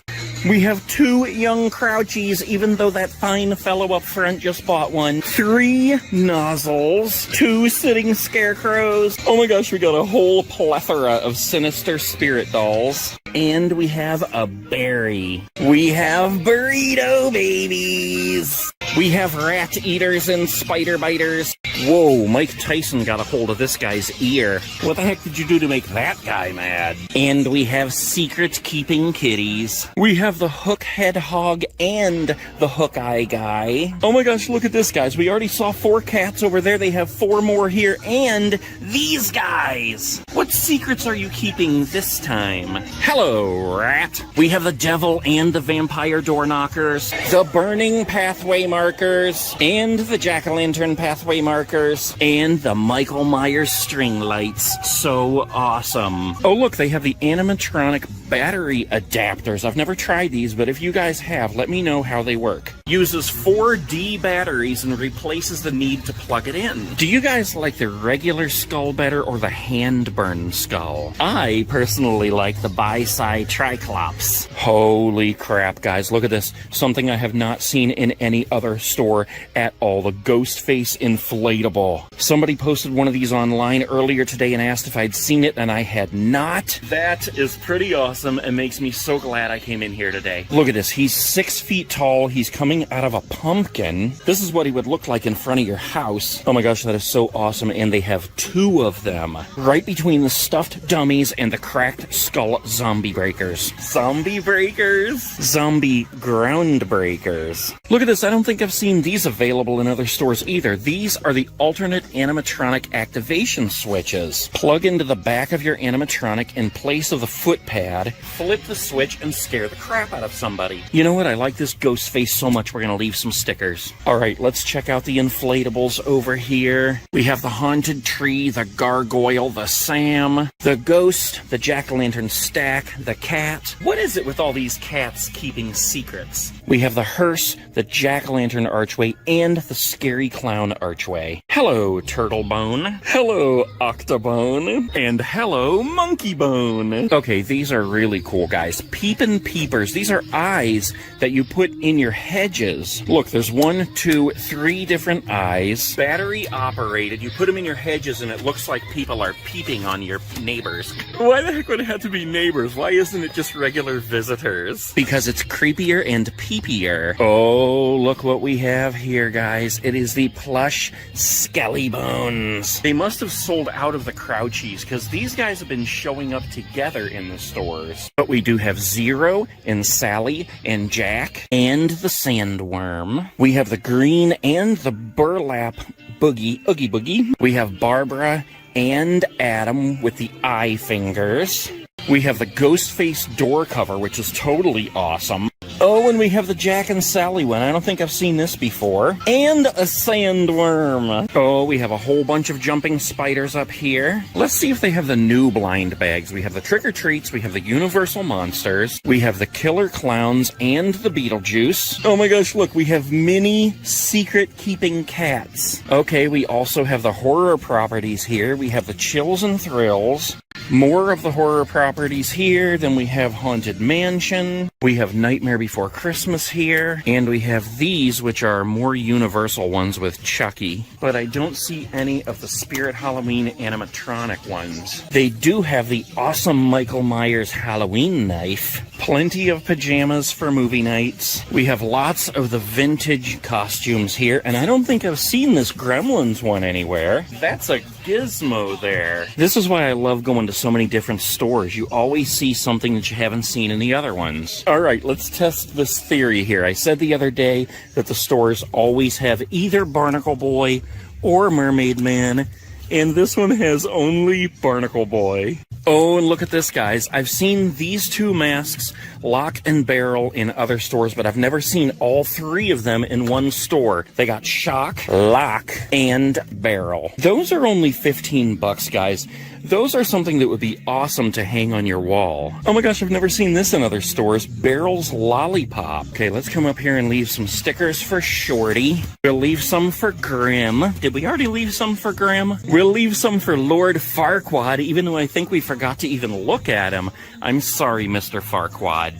We have 2 young Crouchies, even though that fine fellow up front just bought one. 3 nozzles, 2 sitting scarecrows. Oh my gosh, we got a whole plethora of sinister spirit dolls. And we have a berry. We have burrito babies. We have rat eaters and spider biters. Whoa, Mike Tyson got a hold of this guy's ear. What the heck did you do to make that guy mad? And we have secret-keeping kitties. We have the hook head hog and the hook eye guy. Oh my gosh, look at this, guys. We already saw 4 cats over there. They have 4 more here. And these guys. What secrets are you keeping this time? Hello, rat. We have the devil and the vampire door knockers, the burning pathway markers, and the jack-o'-lantern pathway markers, and the Michael Myers string lights. So awesome. Oh, look, they have the animatronic battery adapters. I've never tried these, but if you guys have, let me know how they work. Uses 4D batteries and replaces the need to plug it in. Do you guys like the regular skull better or the hand burn skull? I personally like the bi-side triclops. Holy crap, guys, look at this. Something I have not seen in any other store at all. The Ghostface inflatable. Somebody posted one of these online earlier today and asked if I'd seen it, and I had not. That is pretty awesome and makes me so glad I came in here today. Look at this. He's 6 feet tall. He's coming out of a pumpkin. This is what he would look like in front of your house. Oh my gosh, that is so awesome. And they have 2 of them right between the stuffed dummies and the cracked skull zombie breakers. Zombie breakers? Zombie ground breakers. Look at this. I don't think I've seen these available in other stores either. These are the alternate animatronic activation switches. Plug into the back of your animatronic in place of the foot pad, flip the switch, and scare the crap out of somebody. You know what? I like this Ghostface so much, we're gonna leave some stickers. Alright, let's check out the inflatables over here. We have the haunted tree, the gargoyle, the Sam, the ghost, the jack-o'-lantern stack, the cat. What is it with all these cats keeping secrets? We have the hearse, the jack-o'-lantern archway, and the scary clown archway. Hello, Turtlebone. Hello, Octobone. And hello, Monkeybone. Okay, these are really cool, guys. Peepin' peepers. These are eyes that you put in your hedges. Look, there's 1, 2, 3 different eyes. Battery operated. You put them in your hedges and it looks like people are peeping on your neighbors. Why the heck would it have to be neighbors? Why isn't it just regular visitors? Because it's creepier and peepier. Oh, look what we have here, guys. It is the plush Skelly Bones. They must have sold out of the Crouchies because these guys have been showing up together in the stores. But we do have Zero and Sally and Jack and the Sandworm. We have the green and the burlap Oogie Boogie. We have Barbara and Adam with the eye fingers. We have the Ghostface door cover, which is totally awesome. Oh, and we have the Jack and Sally one. I don't think I've seen this before. And a sandworm. Oh, we have a whole bunch of jumping spiders up here. Let's see if they have the new blind bags. We have the trick-or-treats. We have the Universal Monsters. We have the Killer Clowns and the Beetlejuice. Oh my gosh, look, we have mini secret-keeping cats. Okay, we also have the horror properties here. We have the Chills and Thrills. More of the horror properties here. Then we have Haunted Mansion. We have Nightmare Before Christmas here. And we have these, which are more universal ones with Chucky. But I don't see any of the Spirit Halloween animatronic ones. They do have the awesome Michael Myers Halloween knife. Plenty of pajamas for movie nights. We have lots of the vintage costumes here. And I don't think I've seen this Gremlins one anywhere. That's a gizmo there. This is why I love going to so many different stores. You always see something that you haven't seen in the other ones. Alright, let's test this theory here. I said the other day that the stores always have either Barnacle Boy or Mermaid Man, and this one has only Barnacle Boy. Oh, and look at this, guys. I've seen these two masks, Lock and Barrel, in other stores, but I've never seen all three of them in one store. They got Shock, Lock, and Barrel. Those are only $15, guys. Those are something that would be awesome to hang on your wall. Oh my gosh, I've never seen this in other stores. Barrel's Lollipop. Okay, let's come up here and leave some stickers for Shorty. We'll leave some for Grim. Did we already leave some for Grim? We'll leave some for Lord Farquaad, even though I think we forgot to even look at him. I'm sorry, Mr. Farquaad.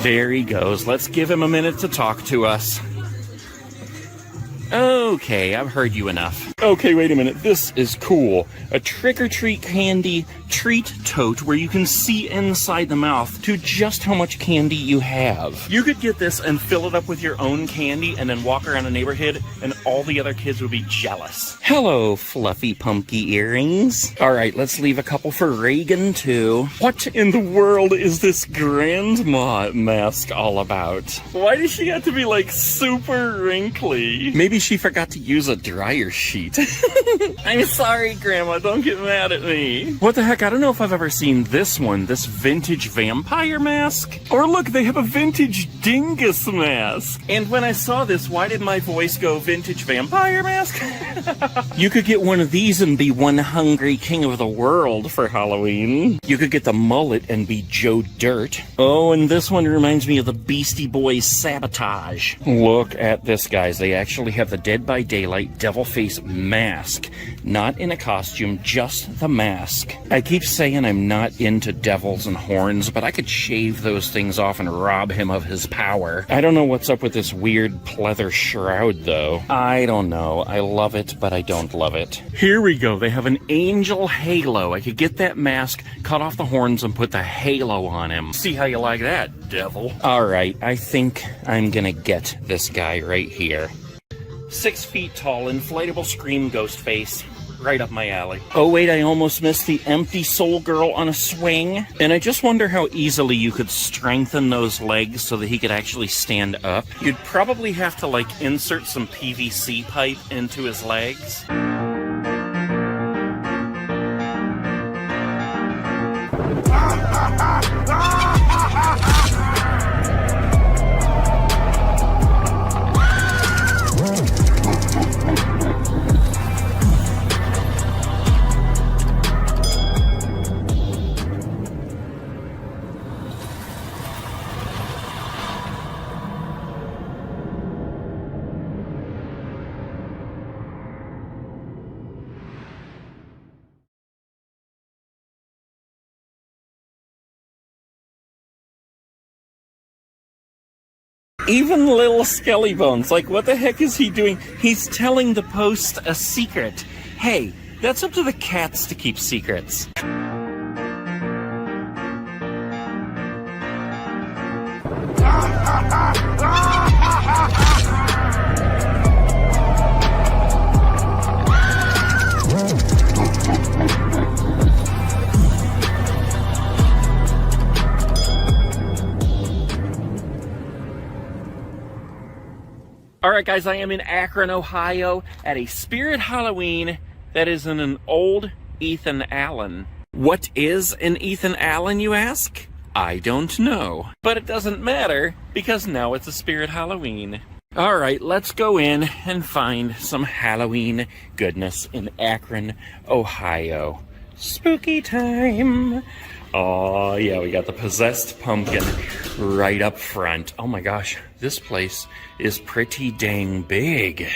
There he goes. Let's give him a minute to talk to us. Okay, I've heard you enough. Okay, wait a minute. This is cool. A trick-or-treat candy treat tote where you can see inside the mouth to just how much candy you have. You could get this and fill it up with your own candy and then walk around the neighborhood and all the other kids would be jealous. Hello, fluffy pumpkin earrings. All right, let's leave a couple for Reagan, too. What in the world is this grandma mask all about? Why does she have to be, like, super wrinkly? Maybe she forgot to use a dryer sheet. I'm sorry, Grandma. Don't get mad at me. What the heck? I don't know if I've ever seen this one, this vintage vampire mask. Or look, they have a vintage dingus mask. And when I saw this, why did my voice go vintage vampire mask? You could get one of these and be one hungry king of the world for Halloween. You could get the mullet and be Joe Dirt. Oh, and this one reminds me of the Beastie Boys Sabotage. Look at this, guys. They actually have the Dead by Daylight devil face mask. Not in a costume, just the mask. I keep saying I'm not into devils and horns, but I could shave those things off and rob him of his power. I don't know what's up with this weird pleather shroud, though. I don't know. I love it, but I don't love it. Here we go. They have an angel halo. I could get that mask, cut off the horns, and put the halo on him. See how you like that, devil? All right, I think I'm gonna get this guy right here. 6 feet tall, inflatable scream ghost face. Right up my alley. Oh wait, I almost missed the empty soul girl on a swing. And I just wonder how easily you could strengthen those legs so that he could actually stand up. You'd probably have to like insert some PVC pipe into his legs. Even little Skelly Bones, like what the heck is he doing? He's telling the post a secret. Hey, that's up to the cats to keep secrets. Alright guys, I am in Akron, Ohio at a Spirit Halloween that is in an old Ethan Allen. What is an Ethan Allen, you ask? I don't know. But it doesn't matter, because now it's a Spirit Halloween. Alright, let's go in and find some Halloween goodness in Akron, Ohio. Spooky time! Oh yeah, we got the possessed pumpkin right up front. Oh my gosh, this place is pretty dang big.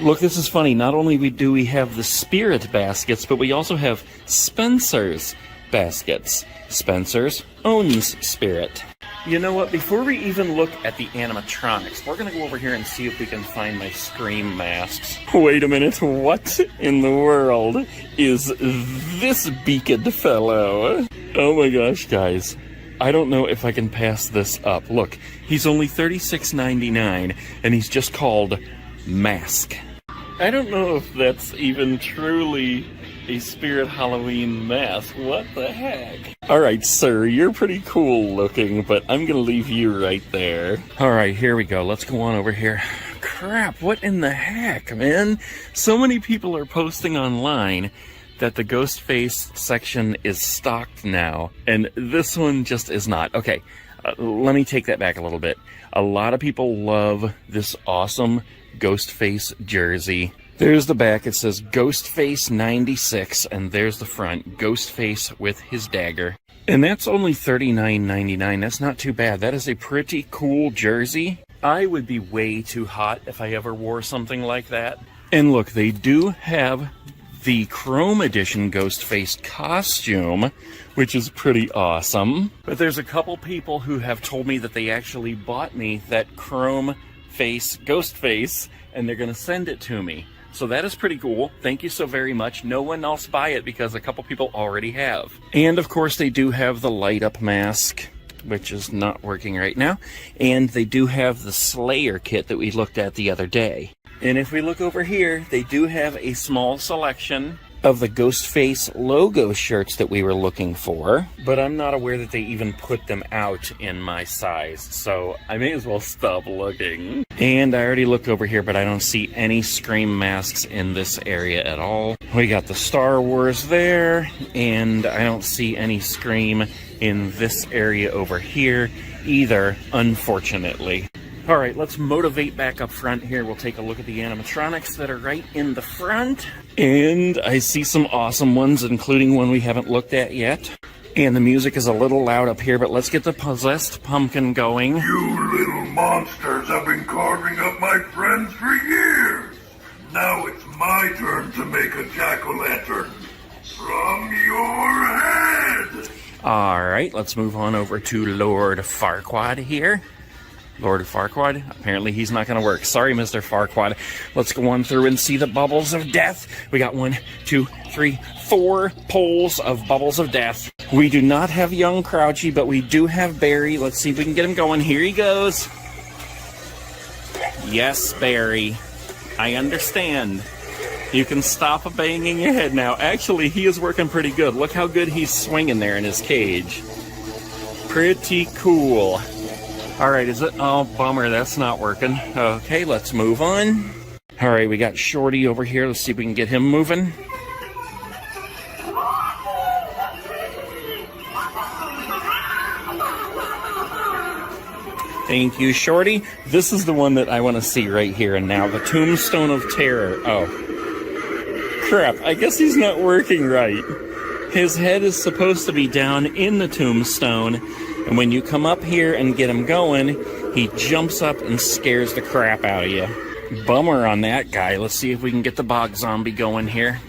Look, this is funny. Not only do we have the spirit baskets, but we also have Spencer's baskets. Spencer's owns Spirit. You know what? Before we even look at the animatronics, we're going to go over here and see if we can find my Scream masks. Wait a minute. What in the world is this beaked fellow? Oh my gosh, guys. I don't know if I can pass this up. Look, he's only $36.99, and he's just called Mask. I don't know if that's even truly a Spirit Halloween mask. What the heck? Alright, sir, you're pretty cool looking, but I'm gonna leave you right there. Alright, here we go. Let's go on over here. Crap, what in the heck, man? So many people are posting online that the ghost face section is stocked now, and this one just is not. Okay, let me take that back a little bit. A lot of people love this awesome ghost face jersey There's the back. It says Ghostface 96, and there's the front, Ghostface with his dagger. And that's only $39.99. That's not too bad. That is a pretty cool jersey. I would be way too hot if I ever wore something like that. And look, they do have the Chrome Edition Ghostface costume, which is pretty awesome. But there's a couple people who have told me that they actually bought me that Chrome face Ghostface, and they're going to send it to me. So that is pretty cool. Thank you so very much. No one else buy it because a couple people already have. And of course they do have the light up mask, which is not working right now. And they do have the Slayer kit that we looked at the other day. And if we look over here, they do have a small selection of the Ghostface logo shirts that we were looking for, but I'm not aware that they even put them out in my size, so I may as well stop looking. And I already looked over here, but I don't see any Scream masks in this area at all. We got the Star Wars there, and I don't see any Scream in this area over here either, unfortunately. All right, let's motivate back up front here. We'll take a look at the animatronics that are right in the front. And I see some awesome ones, including one we haven't looked at yet. And the music is a little loud up here, but let's get the possessed pumpkin going. You little monsters have been carving up my friends for years. Now it's my turn to make a jack-o'-lantern from your head. All right, let's move on over to Lord Farquaad here. Lord Farquaad, apparently he's not going to work. Sorry, Mr. Farquaad. Let's go on through and see the bubbles of death. We got 1, 2, 3, 4 poles of bubbles of death. We do not have young Crouchy, but we do have Barry. Let's see if we can get him going. Here he goes. Yes, Barry. I understand. You can stop banging your head now. Actually, he is working pretty good. Look how good he's swinging there in his cage. Pretty cool. All right, is it? Oh, bummer, that's not working. Okay, let's move on. All right, we got Shorty over here. Let's see if we can get him moving. Thank you, Shorty. This is the one that I want to see right here and now, the Tombstone of Terror. Oh, crap, I guess he's not working right. His head is supposed to be down in the tombstone, and when you come up here and get him going, he jumps up and scares the crap out of you. Bummer on that guy. Let's see if we can get the bog zombie going here.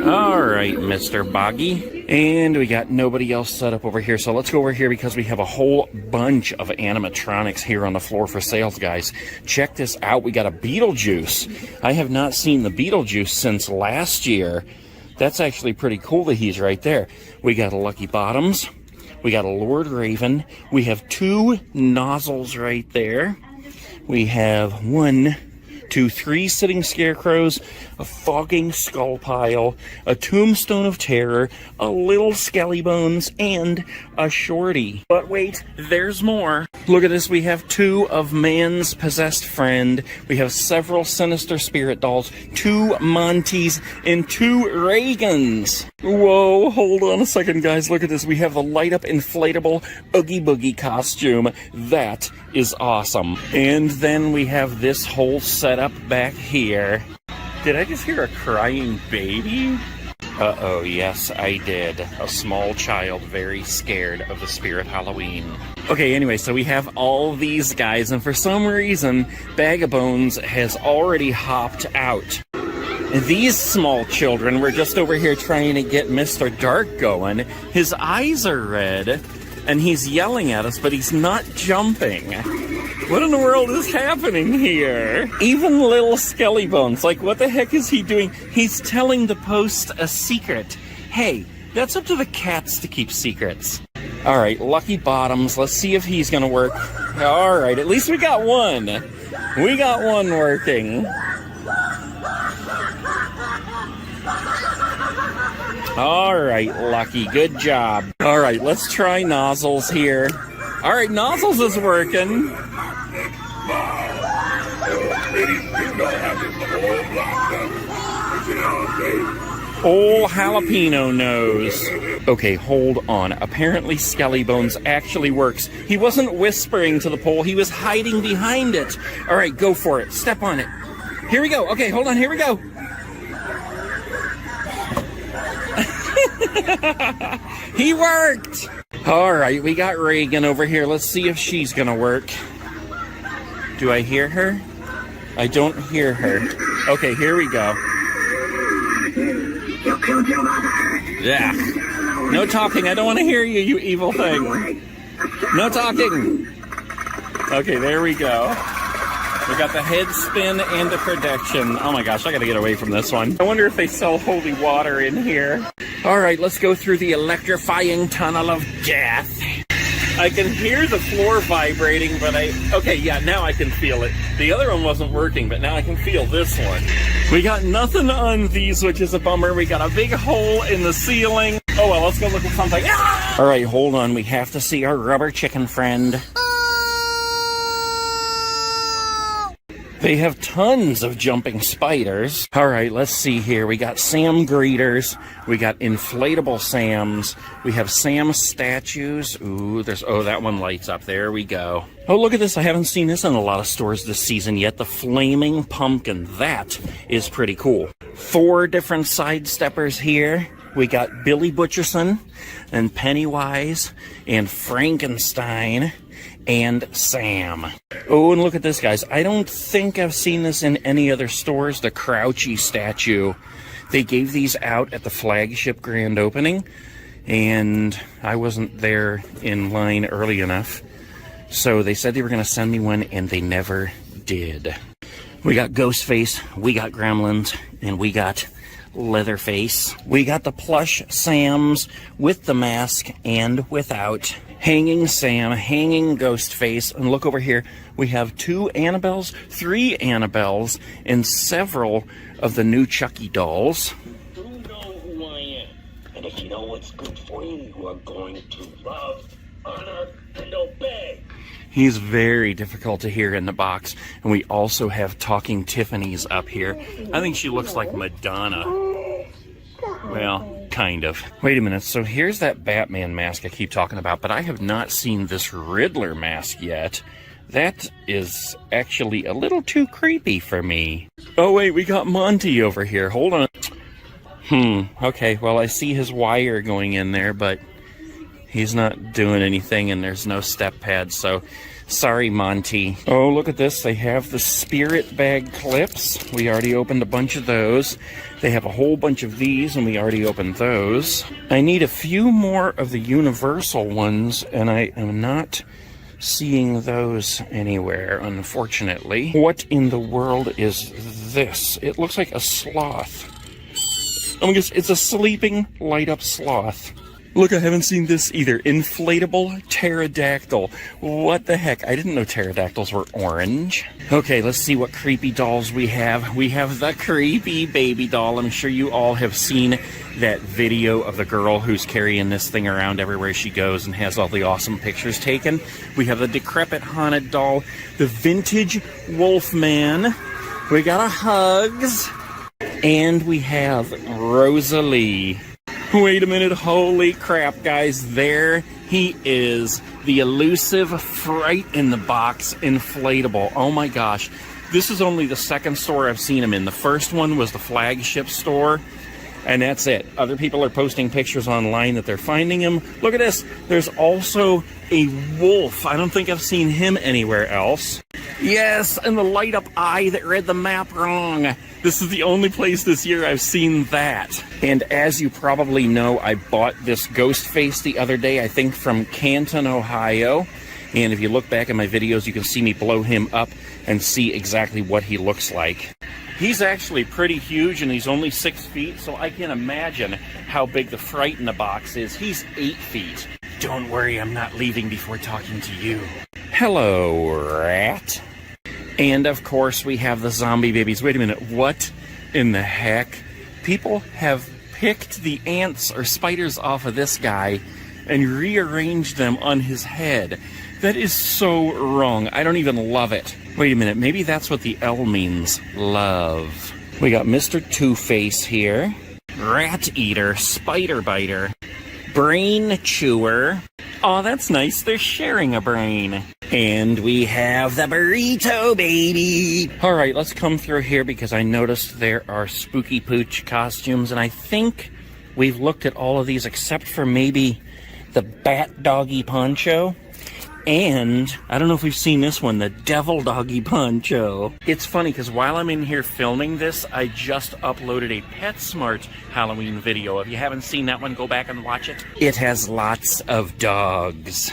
All right, Mr. Boggy. And we got nobody else set up over here, so let's go over here because we have a whole bunch of animatronics here on the floor for sales, guys. Check this out. We got a Beetlejuice. I have not seen the Beetlejuice since last year. That's actually pretty cool that he's right there. We got a Lucky Bottoms. We got a Lord Raven. We have 2 nozzles right there. We have 1, 2, 3 sitting scarecrows, a fogging skull pile, a tombstone of terror, a little skelly bones, and a shorty. But wait, there's more. Look at this. We have 2 of Man's possessed friend. We have several sinister spirit dolls, 2 Monties, and 2 Reagans. Whoa, hold on a second, guys. Look at this. We have the light up inflatable Oogie Boogie costume. That is awesome. And then we have this whole setup back here. Did I just hear a crying baby? Uh-oh, yes, I did. A small child very scared of the spirit Halloween. Okay, anyway, so we have all these guys, and for some reason, Bag of Bones has already hopped out. These small children were just over here trying to get Mr. Dark going. His eyes are red, and he's yelling at us, but he's not jumping. What in the world is happening here? Even little Skelly Bones, like what the heck is he doing? He's telling the post a secret. Hey, that's up to the cats to keep secrets. All right, Lucky Bottoms, let's see if he's gonna work. All right, at least we got one. We got one working. All right, Lucky, good job. All right, let's try Nozzles here. All right, Nozzles is working. Old jalapeno nose. Okay, hold on. Apparently Skelly Bones actually works. He wasn't whispering to the pole, he was hiding behind it. All right, go for it. Step on it. Here we go. Okay, hold on. Here we go. He worked. All right, we got Reagan over here. Let's see if she's gonna work. Do I hear her? I don't hear her. Okay, here we go. You killed your mother. Yeah. No talking. I don't want to hear you, you evil thing. No talking. Okay, there we go. We got the head spin and the protection. Oh my gosh, I gotta get away from this one. I wonder if they sell holy water in here. All right, let's go through the electrifying tunnel of death. I can hear the floor vibrating, but okay, yeah, now I can feel it. The other one wasn't working, but now I can feel this one. We got nothing on these, which is a bummer. We got a big hole in the ceiling. Oh well, let's go look at something. Ah! All right, hold on. We have to see our rubber chicken friend. They have tons of jumping spiders. All right, let's see here. We got Sam greeters. We got inflatable Sams. We have Sam statues. Ooh, that one lights up. There we go. Oh, look at this. I haven't seen this in a lot of stores this season yet. The flaming pumpkin. That is pretty cool. 4 different sidesteppers here. We got Billy Butcherson and Pennywise and Frankenstein and Sam. Oh, and look at this, guys. I don't think I've seen this in any other stores. The Crouchy statue. They gave these out at the flagship grand opening, and I wasn't there in line early enough. So they said they were going to send me one, and they never did. We got Ghostface, we got Gremlins, and we got Leatherface. We got the plush Sams with the mask and without. Hanging Sam, hanging Ghostface, and look over here. We have 2 Annabelles, 3 Annabelles, and several of the new Chucky dolls. You know who I am, and if you know what's good for you, you are going to love, honor, and obey. He's very difficult to hear in the box. And we also have Talking Tiffany's up here. I think she looks like Madonna. Well, kind of. Wait a minute, so here's that Batman mask I keep talking about, but I have not seen this Riddler mask yet. That is actually a little too creepy for me. Oh wait, we got Monty over here. Hold on. Okay, well I see his wire going in there, but he's not doing anything and there's no step pad, so sorry, Monty. Oh, look at this. They have the spirit bag clips. We already opened a bunch of those. They have a whole bunch of these, and we already opened those. I need a few more of the universal ones, and I am not seeing those anywhere, unfortunately. What in the world is this? It looks like a sloth. Oh my gosh, it's a sleeping, light-up sloth. Look, I haven't seen this either. Inflatable pterodactyl. What the heck? I didn't know pterodactyls were orange. Okay, let's see what creepy dolls we have. We have the creepy baby doll. I'm sure you all have seen that video of the girl who's carrying this thing around everywhere she goes and has all the awesome pictures taken. We have the decrepit haunted doll. The vintage Wolfman. We got a Hugs. And we have Rosalie. Wait a minute, holy crap, guys, there he is, the elusive Fright in the Box inflatable. Oh my gosh, this is only the second store I've seen him in. The first one was the flagship store, and that's it. Other people are posting pictures online that they're finding him. Look at this, there's also a wolf. I don't think I've seen him anywhere else. Yes, and the light up eye that read the map wrong. This is the only place this year I've seen that. And as you probably know, I bought this Ghostface the other day, I think from Canton, Ohio. And if you look back at my videos, you can see me blow him up and see exactly what he looks like. He's actually pretty huge, and he's only 6 feet, so I can imagine how big the Fright in the Box is. He's 8 feet. Don't worry, I'm not leaving before talking to you. Hello, rat. And of course, we have the zombie babies. Wait a minute, what in the heck? People have picked the ants or spiders off of this guy and rearranged them on his head. That is so wrong. I don't even love it. Wait a minute, maybe that's what the L means. Love. We got Mr. Two-Face here. Rat Eater, Spider Biter. brain chewer. Oh, that's nice. They're sharing a brain. And we have the burrito baby. All right, let's come through here because I noticed there are spooky pooch costumes, and I think we've looked at all of these except for maybe the bat doggy poncho. And I don't know if we've seen this one, the devil doggy poncho. It's funny because while I'm in here filming this, I just uploaded a PetSmart Halloween video. If you haven't seen that one, go back and watch it. It has lots of dogs.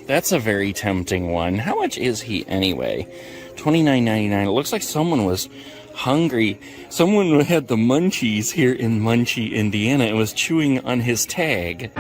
That's a very tempting one. How much is he anyway? $29.99. It looks like someone was hungry. Someone had the munchies here in Munchie, Indiana, and was chewing on his tag.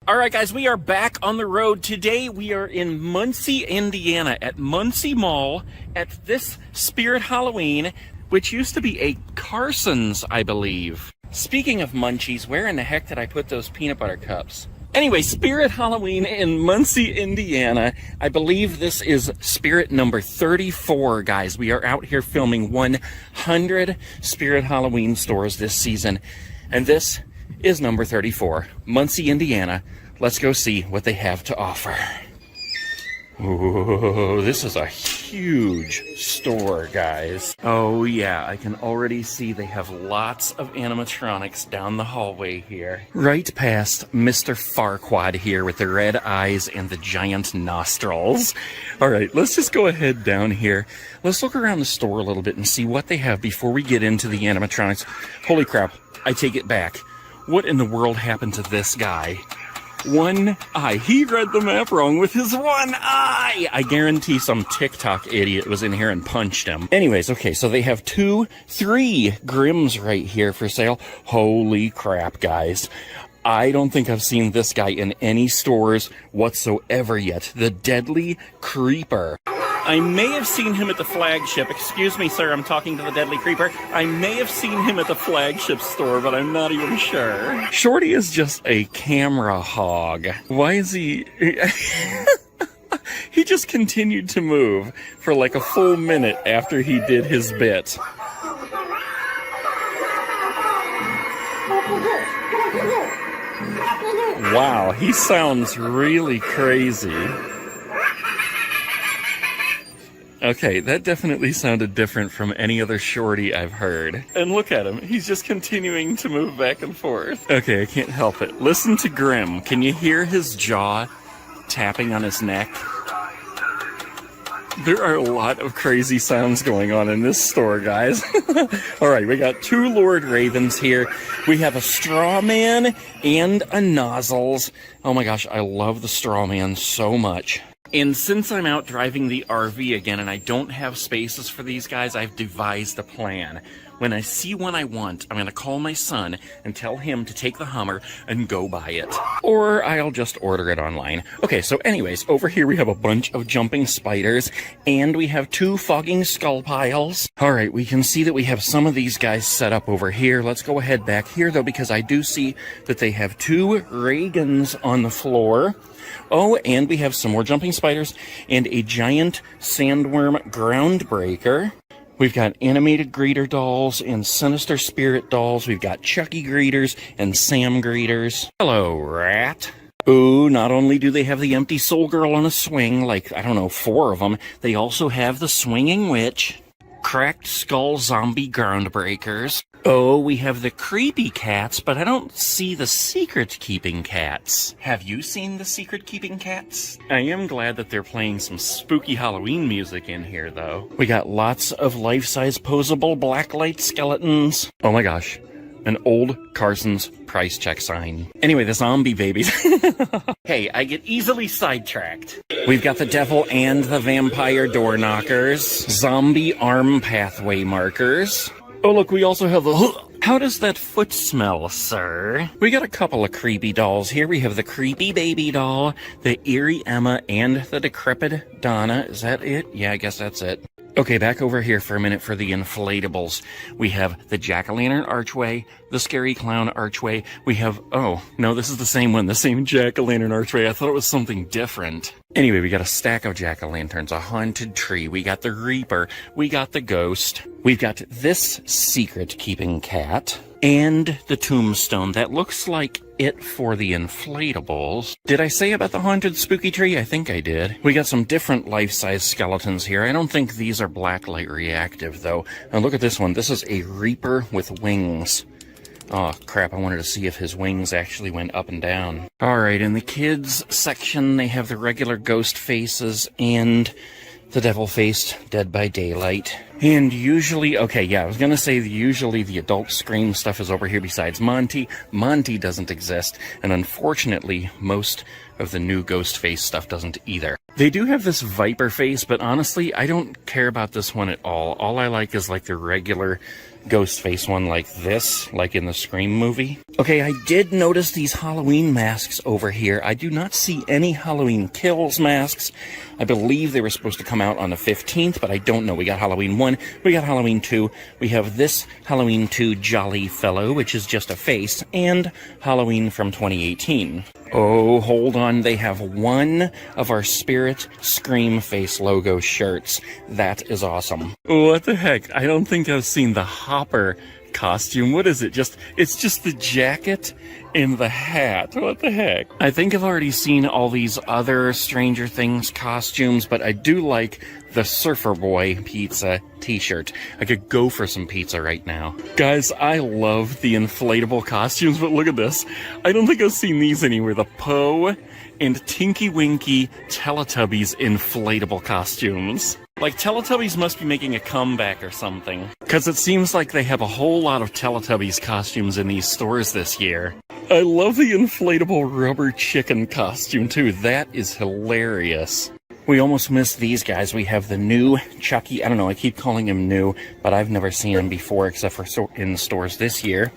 All right, guys, we are back on the road. Today we are in Muncie, Indiana, at Muncie Mall at this Spirit Halloween, which used to be a Carson's, I believe. Speaking of munchies, where in the heck did I put those peanut butter cups? Anyway, Spirit Halloween in Muncie, Indiana. I believe this is Spirit number 34, guys. We are out here filming 100 Spirit Halloween stores this season, and this is number 34, Muncie, Indiana. Let's go see what they have to offer. Ooh, this is a huge store, guys. Oh yeah, I can already see they have lots of animatronics down the hallway here. Right past Mr. Farquaad here with the red eyes and the giant nostrils. All right, let's just go ahead down here. Let's look around the store a little bit and see what they have before we get into the animatronics. Holy crap, I take it back. What in the world happened to this guy? One eye. He read the map wrong with his one eye. I guarantee some TikTok idiot was in here and punched him. Anyways, okay, so they have 3 Grims right here for sale. Holy crap, guys. I don't think I've seen this guy in any stores whatsoever yet. The Deadly Creeper. I may have seen him at the flagship. Excuse me, sir, I'm talking to the Deadly Creeper. I may have seen him at the flagship store, but I'm not even sure. Shorty is just a camera hog. Why is he... He just continued to move for like a full minute after he did his bit. Wow, he sounds really crazy. Okay, that definitely sounded different from any other shorty I've heard. And look at him, he's just continuing to move back and forth. Okay, I can't help it. Listen to Grim. Can you hear his jaw tapping on his neck? There are a lot of crazy sounds going on in this store, guys. All right, we got 2 Lord Ravens here. We have a straw man and a Nozzles. Oh my gosh, I love the straw man so much. And since I'm out driving the RV again and I don't have spaces for these guys, I've devised a plan. When I see one I want, I'm going to call my son and tell him to take the Hummer and go buy it. Or I'll just order it online. Okay, so anyways, over here we have a bunch of jumping spiders, and we have 2 fogging skull piles. All right, we can see that we have some of these guys set up over here. Let's go ahead back here, though, because I do see that they have 2 Reagans on the floor. Oh, and we have some more jumping spiders and a giant sandworm groundbreaker. We've got animated greeter dolls and sinister spirit dolls. We've got Chucky greeters and Sam greeters. Hello, rat. Ooh, not only do they have the empty soul girl on a swing, like, I don't know, 4 of them, they also have the swinging witch, cracked skull zombie groundbreakers, Oh, we have the creepy cats, but I don't see the secret-keeping cats. Have you seen the secret-keeping cats? I am glad that they're playing some spooky Halloween music in here, though. We got lots of life-size posable blacklight skeletons. Oh my gosh. An old Carson's price check sign. Anyway, the zombie babies. Hey, I get easily sidetracked. We've got the devil and the vampire door knockers. Zombie arm pathway markers. Oh, look, we also have the... How does that foot smell, sir? We got a couple of creepy dolls here. We have the creepy baby doll, the eerie Emma, and the decrepit Donna. Is that it? Yeah, I guess that's it. Okay, back over here for a minute for the inflatables. We have the jack-o'-lantern archway, the scary clown archway. We have... Oh, no, this is the same one, the same jack-o'-lantern archway. I thought it was something different. Anyway, we got a stack of jack-o'-lanterns, a haunted tree. We got the Reaper. We got the ghost. We've got this secret-keeping cat. And the tombstone. That looks like it for the inflatables. Did I say about the haunted spooky tree? I think I did. We got some different life-size skeletons here. I don't think these are blacklight reactive, though. And look at this one. This is a Reaper with wings. Oh, crap, I wanted to see if his wings actually went up and down. Alright, in the kids section, they have the regular ghost faces and the devil-faced Dead by Daylight. And usually, okay, yeah, I was gonna say usually the adult Scream stuff is over here besides Monty. Monty doesn't exist, and unfortunately, most of the new ghost face stuff doesn't either. They do have this Viper face, but honestly, I don't care about this one at all. All I like is like the regular ghost face one like this, like in the Scream movie. Okay, I did notice these Halloween masks over here. I do not see any Halloween Kills masks. I believe they were supposed to come out on the 15th, but I don't know. We got Halloween 1, we got Halloween 2, we have this Halloween 2 Jolly Fellow, which is just a face, and Halloween from 2018. Oh, hold on, they have one of our Spirit Scream Face logo shirts. That is awesome. What the heck? I don't think I've seen the Hopper costume. What is it? It's just the jacket and the hat. What the heck? I think I've already seen all these other Stranger Things costumes, but I do like the Surfer Boy pizza t-shirt. I could go for some pizza right now. Guys, I love the inflatable costumes, but look at this. I don't think I've seen these anywhere. The Poe and Tinky Winky Teletubbies inflatable costumes. Like, Teletubbies must be making a comeback or something. Because it seems like they have a whole lot of Teletubbies costumes in these stores this year. I love the inflatable rubber chicken costume, too. That is hilarious. We almost missed these guys. We have the new Chucky. I don't know, I keep calling him new, but I've never seen him before except for in stores this year.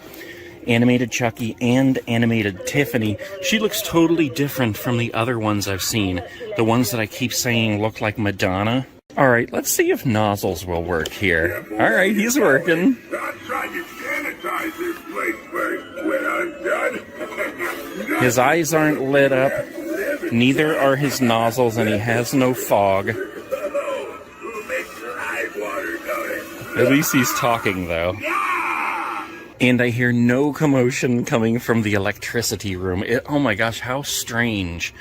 Animated Chucky and animated Tiffany. She looks totally different from the other ones I've seen. The ones that I keep saying look like Madonna. Alright, let's see if nozzles will work here. Alright, he's working. I'm trying to sanitize this place first when I'm done. His eyes aren't lit up. Neither are his nozzles, and he has no fog. Who makes your eye water going? At least he's talking, though. And I hear no commotion coming from the electricity room. Oh my gosh, how strange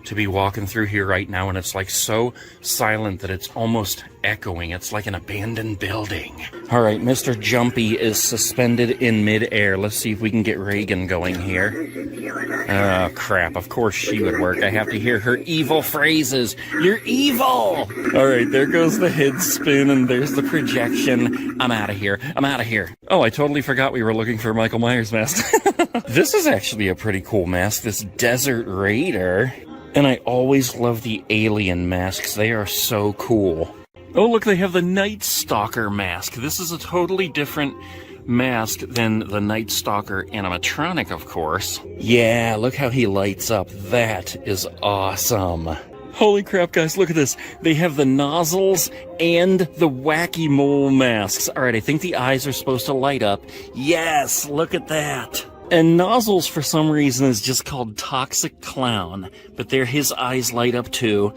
to be walking through here right now, and it's like so silent that it's almost echoing. It's like an abandoned building. All right, Mr. Jumpy is suspended in midair. Let's see if we can get Reagan going here. Oh, crap. Of course she would work. I have to hear her evil phrases. You're evil! All right, there goes the head spin, and there's the projection. I'm out of here. I'm out of here. Oh, I totally forgot we were looking for Michael Myers' mask. This is actually a pretty cool mask, this Desert Raider. And I always love the alien masks. They are so cool. Oh, look, they have the Night Stalker mask. This is a totally different mask than the Night Stalker animatronic, of course. Yeah, look how he lights up. That is awesome. Holy crap, guys, look at this. They have the nozzles and the wacky mole masks. All right, I think the eyes are supposed to light up. Yes, look at that. And Nozzles, for some reason, is just called Toxic Clown, but there his eyes light up too,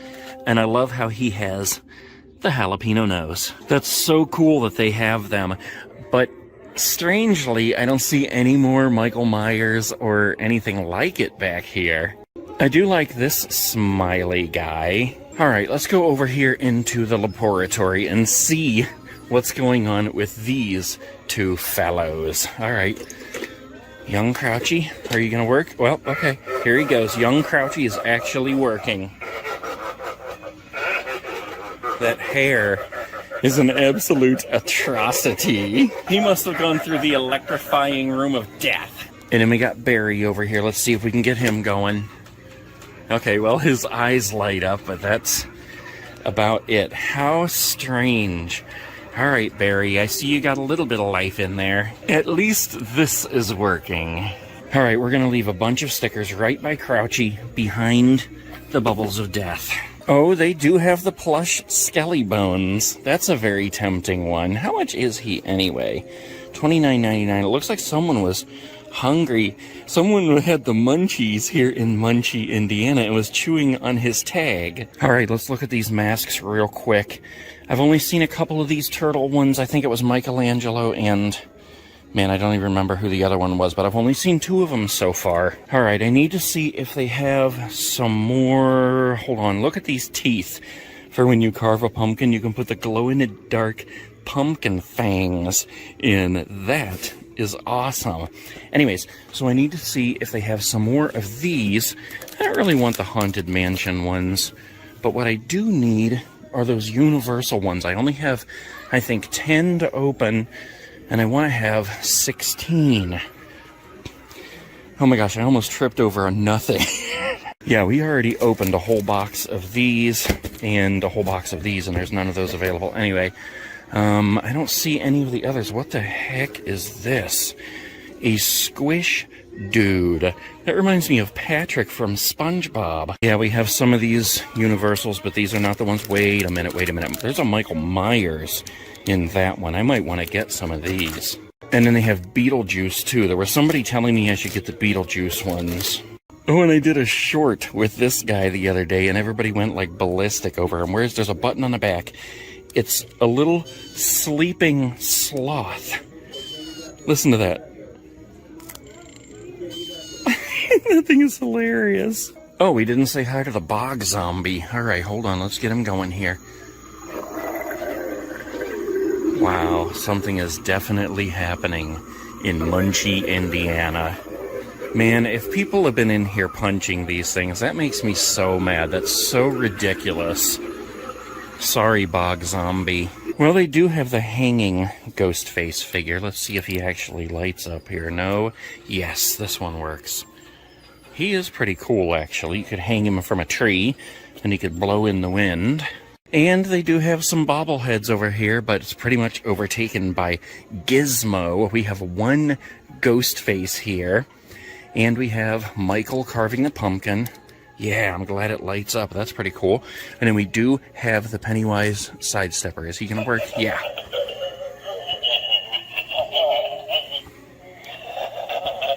and I love how he has the jalapeno nose. That's so cool that they have them, but strangely, I don't see any more Michael Myers or anything like it back here. I do like this smiley guy. Alright, let's go over here into the laboratory and see what's going on with these two fellows. All right. Young Crouchy, are you going to work? Well, okay. Here he goes. Young Crouchy is actually working. That hair is an absolute atrocity. He must have gone through the electrifying room of death. And then we got Barry over here. Let's see if we can get him going. Okay, well, his eyes light up, but that's about it. How strange. All right, Barry, I see you got a little bit of life in there. At least this is working. All right, we're going to leave a bunch of stickers right by Crouchy behind the bubbles of death. Oh, they do have the plush Skelly Bones. That's a very tempting one. How much is he anyway? $29.99. It looks like someone was hungry. Someone had the munchies here in Munchie, Indiana, and was chewing on his tag. All right, let's look at these masks real quick. I've only seen a couple of these turtle ones. I think it was Michelangelo and... man, I don't even remember who the other one was, but I've only seen 2 of them so far. All right, I need to see if they have some more... hold on, look at these teeth. For when you carve a pumpkin, you can put the glow-in-the-dark pumpkin fangs in. That is awesome. Anyways, so I need to see if they have some more of these. I don't really want the Haunted Mansion ones, but what I do need are those Universal ones. I only have, I think, 10 to open, and I want to have 16. Oh my gosh, I almost tripped over a nothing. Yeah, we already opened a whole box of these and a whole box of these, and there's none of those available. Anyway, I don't see any of the others. What the heck is this? A squish dude. That reminds me of Patrick from SpongeBob. Yeah, we have some of these Universals, but these are not the ones. Wait a minute. There's a Michael Myers in that one. I might want to get some of these. And then they have Beetlejuice too. There was somebody telling me I should get the Beetlejuice ones. Oh, and I did a short with this guy the other day, and everybody went like ballistic over him. Whereas there's a button on the back. It's a little sleeping sloth. Listen to that. That thing is hilarious. Oh, we didn't say hi to the bog zombie. All right, hold on. Let's get him going here. Wow, something is definitely happening in Munchie, Indiana. Man, if people have been in here punching these things, that makes me so mad. That's so ridiculous. Sorry, bog zombie. Well, they do have the hanging ghost face figure. Let's see if he actually lights up here. No? Yes, this one works. He is pretty cool, actually. You could hang him from a tree, and he could blow in the wind. And they do have some bobbleheads over here, but it's pretty much overtaken by Gizmo. We have one ghost face here, and we have Michael carving the pumpkin. Yeah, I'm glad it lights up. That's pretty cool. And then we do have the Pennywise sidestepper. Is he going to work? Yeah.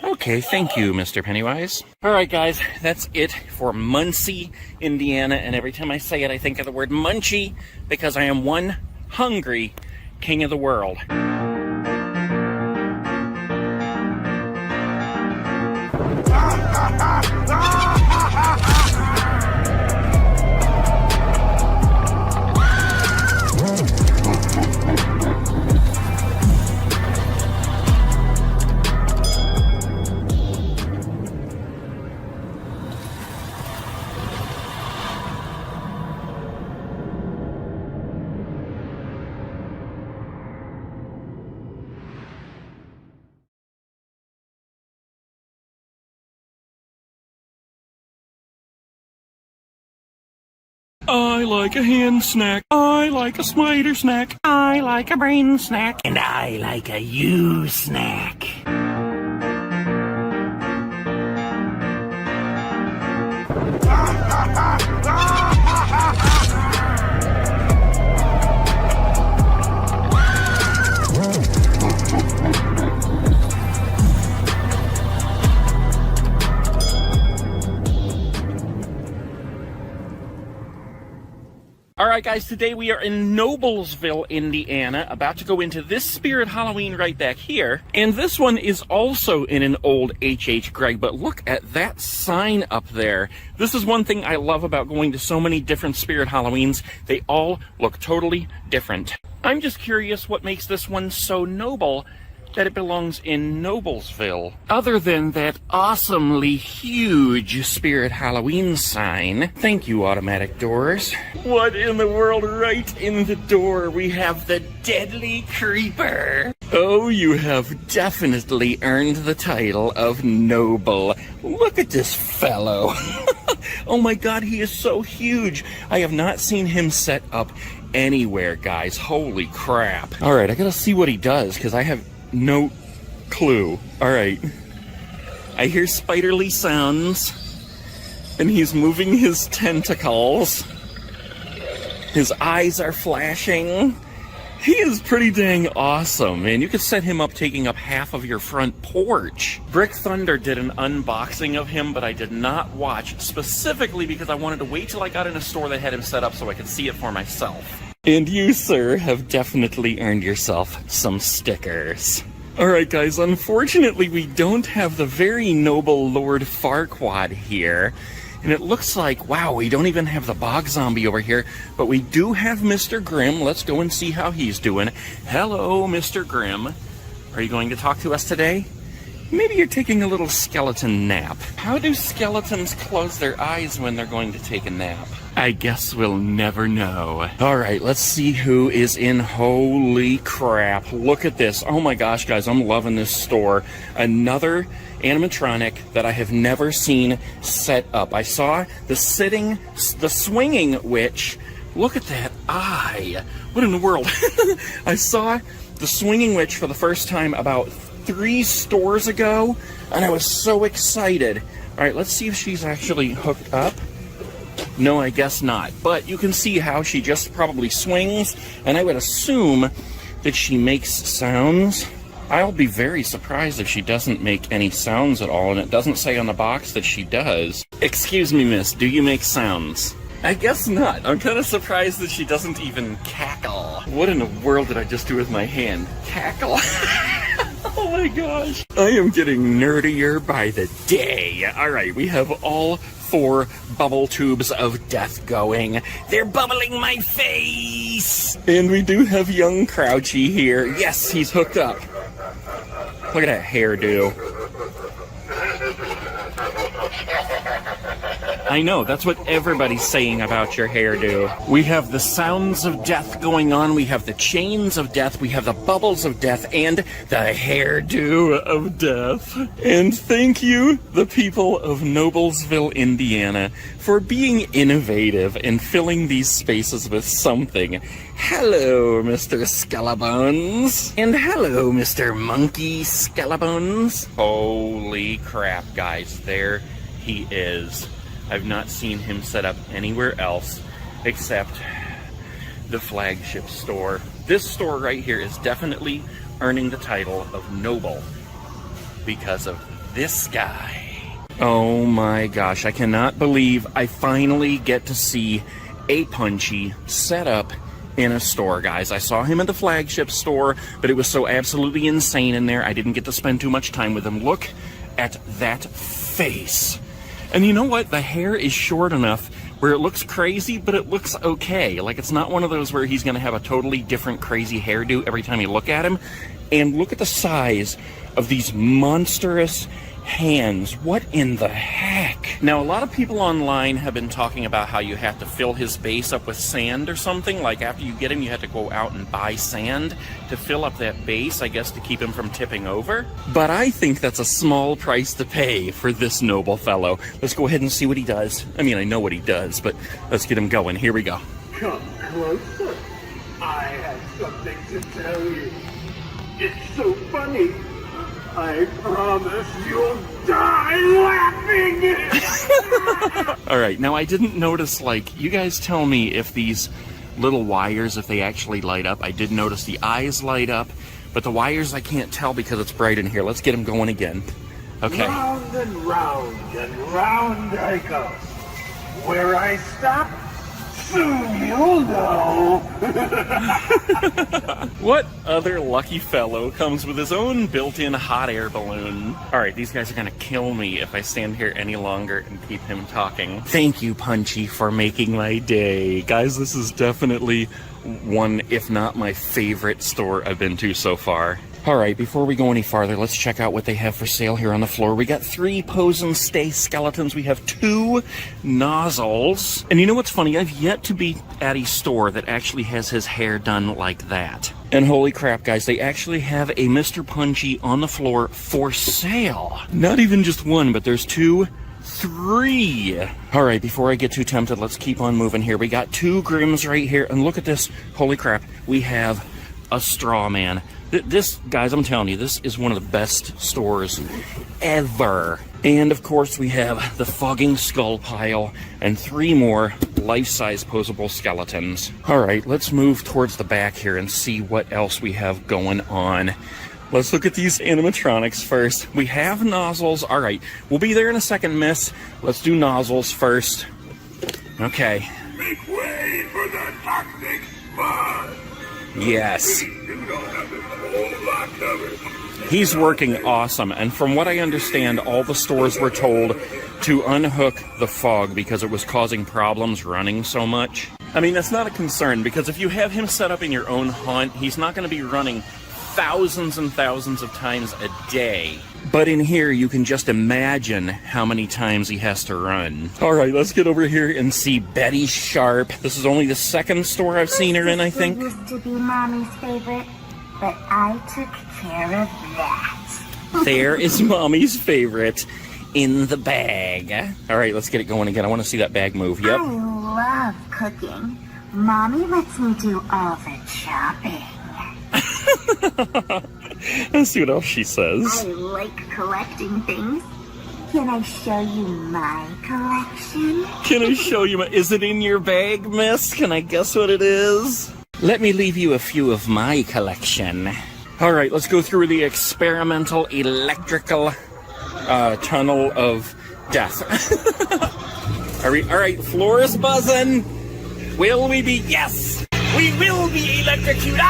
Okay, thank you, Mr. Pennywise. All right, guys, that's it for Muncie, Indiana. And every time I say it, I think of the word Munchie because I am one hungry king of the world. I like a hand snack. I like a spider snack. I like a brain snack. And I like a you snack. Alright guys, today we are in Noblesville, Indiana, about to go into this Spirit Halloween right back here. And this one is also in an old H.H. Gregg, but look at that sign up there. This is one thing I love about going to so many different Spirit Halloweens. They all look totally different. I'm just curious what makes this one so noble that it belongs in Noblesville. Other than that awesomely huge Spirit Halloween sign. Thank you, automatic doors. What in the world? Right in the door, we have the Deadly Creeper. Oh, you have definitely earned the title of Noble. Look at this fellow. Oh my god, he is so huge. I have not seen him set up anywhere, guys. Holy crap. Alright, I gotta see what he does, because I have no clue. Alright. I hear spiderly sounds, and he's moving his tentacles. His eyes are flashing. He is pretty dang awesome, man. You could set him up taking up half of your front porch. Brick Thunder did an unboxing of him, but I did not watch, specifically because I wanted to wait till I got in a store that had him set up so I could see it for myself. And you, sir, have definitely earned yourself some stickers. Alright guys, unfortunately we don't have the very noble Lord Farquaad here. And it looks like, wow, we don't even have the bog zombie over here, but we do have Mr. Grimm. Let's go and see how he's doing. Hello, Mr. Grimm. Are you going to talk to us today? Maybe you're taking a little skeleton nap. How do skeletons close their eyes when they're going to take a nap? I guess we'll never know. Alright, let's see who is in. Holy crap. Look at this. Oh my gosh, guys, I'm loving this store. Another animatronic that I have never seen set up. I saw the swinging witch. Look at that eye. What in the world? I saw the swinging witch for the first time about 3 stores ago, and I was so excited. Alright, let's see if she's actually hooked up. No, I guess not. But you can see how she just probably swings, and I would assume that she makes sounds. I'll be very surprised if she doesn't make any sounds at all, and it doesn't say on the box that she does. Excuse me, miss, do you make sounds? I guess not. I'm kind of surprised that she doesn't even cackle. What in the world did I just do with my hand? Cackle? Oh my gosh. I am getting nerdier by the day. Alright, we have all 4 bubble tubes of death going. They're bubbling my face! And we do have young Crouchy here. Yes, he's hooked up. Look at that hairdo. I know, that's what everybody's saying about your hairdo. We have the sounds of death going on, we have the chains of death, we have the bubbles of death, and the hairdo of death. And thank you, the people of Noblesville, Indiana, for being innovative and filling these spaces with something. Hello, Mr. Skellebones. And hello, Mr. Monkey Skellebones. Holy crap, guys, there he is. I've not seen him set up anywhere else except the flagship store. This store right here is definitely earning the title of Noble because of this guy. Oh my gosh, I cannot believe I finally get to see a Punchy set up in a store, guys. I saw him at the flagship store, but it was so absolutely insane in there, I didn't get to spend too much time with him. Look at that face. And you know what? The hair is short enough where it looks crazy, but it looks okay. Like, it's not one of those where he's going to have a totally different crazy hairdo every time you look at him. And look at the size of these monstrous hands. What in the heck? Now, a lot of people online have been talking about how you have to fill his base up with sand or something. Like, after you get him, you have to go out and buy sand to fill up that base, I guess, to keep him from tipping over. But I think that's a small price to pay for this noble fellow. Let's go ahead and see what he does. I mean, I know what he does, but let's get him going. Here we go. Come closer. I have something to tell you. It's so funny. I promise you'll die laughing! Alright, now I didn't notice, like, you guys tell me if these little wires, if they actually light up. I did notice the eyes light up, but the wires I can't tell because it's bright in here. Let's get them going again. Okay. Round and round I go. Where I stop, Soon you'll know. What other lucky fellow comes with his own built-in hot air balloon? All right, these guys are gonna kill me if I stand here any longer and keep him talking. Thank you, Punchy, for making my day. Guys, this is definitely one, if not my favorite store I've been to so far. All right, before we go any farther, let's check out what they have for sale here on the floor. We got 3 pose and stay skeletons. We have 2 nozzles. And you know what's funny? I've yet to be at a store that actually has his hair done like that. And holy crap, guys, they actually have a Mr. Punchy on the floor for sale. Not even just one, but there's 2, 3. All right, before I get too tempted, let's keep on moving here. We got 2 Grims right here, and look at this. Holy crap, we have a straw man. This, guys, I'm telling you, this is one of the best stores ever. And of course, we have the fogging skull pile and 3 more life-size posable skeletons. All right, let's move towards the back here and see what else we have going on. Let's look at these animatronics first. We have nozzles. All right, we'll be there in a second, miss. Let's do nozzles first. Okay. Make way for the toxic spot. Yes. You don't have this whole lot covered. He's working awesome, and from what I understand, all the stores were told to unhook the fog because it was causing problems running so much. I mean, that's not a concern, because if you have him set up in your own haunt, he's not going to be running thousands and thousands of times a day. But in here, you can just imagine how many times he has to run. All right, let's get over here and see Betty Sharp. This is only the 2nd store I've seen her in, I think. This used to be Mommy's favorite, but I took care of that. There is Mommy's favorite in the bag. All right, let's get it going again. I want to see that bag move. Yep. I love cooking. Mommy lets me do all the chopping. Let's see what else she says. I like collecting things. Can I show you my collection? Can I show you my... Is it in your bag, miss? Can I guess what it is? Let me leave you a few of my collection. All right, let's go through the experimental electrical tunnel of death. All right, floor is buzzing. Will we be... Yes! We will be electrocuted!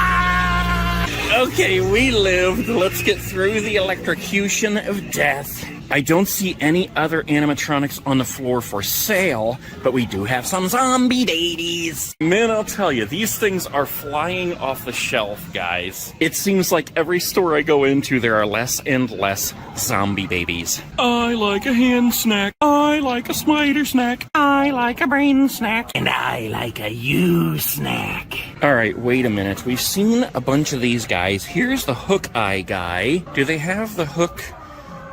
Okay, we lived. Let's get through the electrocution of death. I don't see any other animatronics on the floor for sale, but we do have some zombie babies. Man, I'll tell you, these things are flying off the shelf, guys. It seems like every store I go into, there are less and less zombie babies. I like a hand snack. I like a spider snack. I like a brain snack. And I like a you snack. All right, wait a minute. We've seen a bunch of these guys. Here's the hook eye guy. Do they have the hook?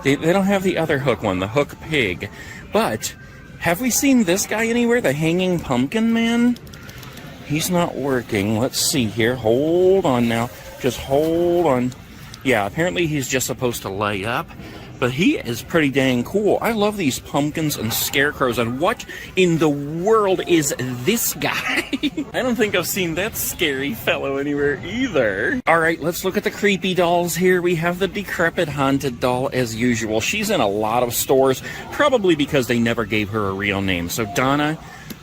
They don't have the other hook one, the hook pig. But have we seen this guy anywhere? The hanging pumpkin man? He's not working. Let's see here. Hold on now. Just hold on. Yeah, apparently he's just supposed to lay up. But he is pretty dang cool. I love these pumpkins and scarecrows. And what in the world is this guy? I don't think I've seen that scary fellow anywhere either. All right, let's look at the creepy dolls here. We have the decrepit haunted doll as usual. She's in a lot of stores, probably because they never gave her a real name. So Donna,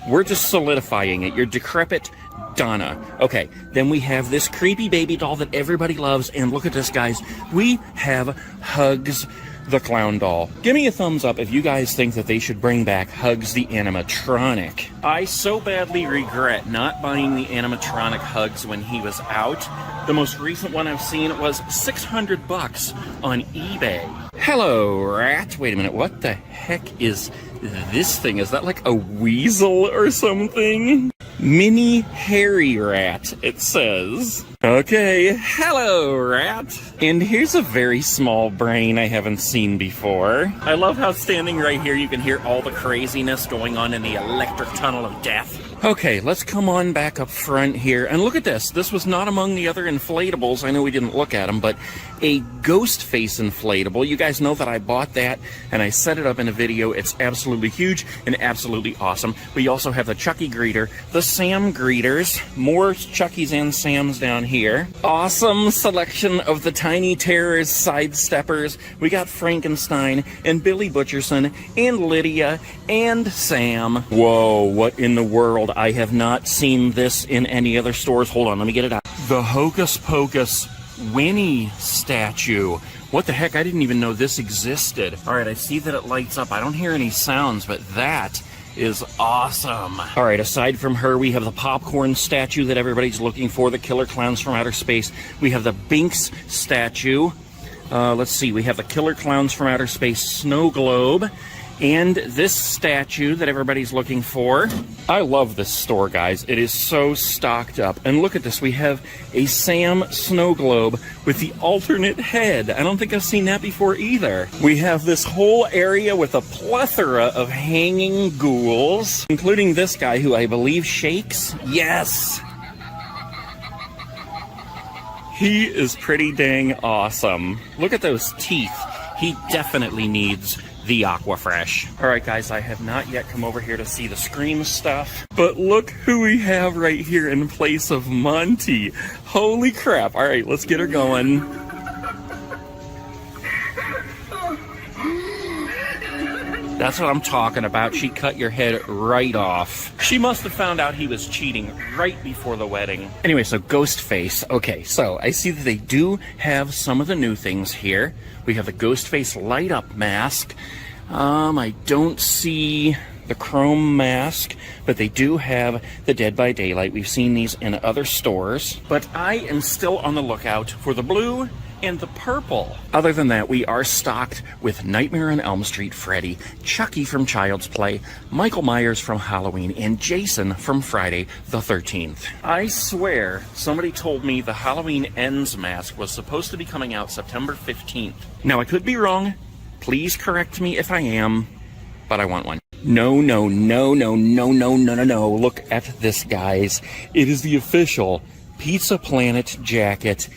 we're just solidifying it. You're decrepit Donna. Okay, then we have this creepy baby doll that everybody loves. And look at this, guys. We have Hugs the clown doll. Give me a thumbs up if you guys think that they should bring back Hugs the animatronic. I so badly regret not buying the animatronic Hugs when he was out. The most recent one I've seen was $600 on eBay. Hello, rat. Wait a minute, what the heck is this thing? Is that like a weasel or something? Mini hairy rat, it says. Okay, hello, rat. And here's a very small brain I haven't seen before. I love how standing right here you can hear all the craziness going on in the electric tunnel of death. Okay, let's come on back up front here. And look at this. This was not among the other inflatables. I know we didn't look at them, but a ghost face inflatable. You guys know that I bought that, and I set it up in a video. It's absolutely huge and absolutely awesome. We also have the Chucky greeter, the Sam greeters, more Chuckies and Sams down here. Awesome selection of the Tiny Terrors sidesteppers. We got Frankenstein and Billy Butcherson and Lydia and Sam. Whoa, what in the world? wild. I have not seen this in any other stores. Hold on, let me get it out. The Hocus Pocus Winnie statue. What the heck? I didn't even know this existed. All right, I see that it lights up. I don't hear any sounds, but that is awesome. All right, aside from her, we have the popcorn statue that everybody's looking for, the Killer Clowns from Outer Space. We have the Binks statue. Let's see, we have the Killer Clowns from Outer Space snow globe. And this statue that everybody's looking for. I love this store, guys. It is so stocked up. And look at this. We have a Sam snow globe with the alternate head. I don't think I've seen that before either. We have this whole area with a plethora of hanging ghouls, including this guy who I believe shakes. Yes! He is pretty dang awesome. Look at those teeth. He definitely needs the Aquafresh. All right, guys, I have not yet come over here to see the Scream stuff, but look who we have right here in place of Monty. Holy crap. All right, let's get her going. That's what I'm talking about. She cut your head right off. She must have found out he was cheating right before the wedding. Anyway, so Ghostface. Okay, so I see that they do have some of the new things here. We have the Ghostface light up mask. I don't see the chrome mask, but they do have the Dead by Daylight. We've seen these in other stores, but I am still on the lookout for the blue and the purple. Other than that, we are stocked with Nightmare on Elm Street Freddy, Chucky from Child's Play, Michael Myers from Halloween, and Jason from Friday the 13th. I swear somebody told me the Halloween Ends mask was supposed to be coming out September 15th. Now, I could be wrong. Please correct me if I am, but I want one. No, no, no, no, no, no, no, no, no. Look at this, guys. It is the official Pizza Planet jacket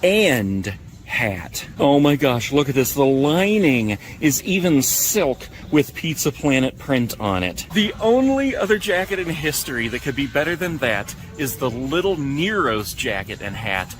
and hat. Oh my gosh, look at this. The lining is even silk with Pizza Planet print on it. The only other jacket in history that could be better than that is the little Nero's jacket and hat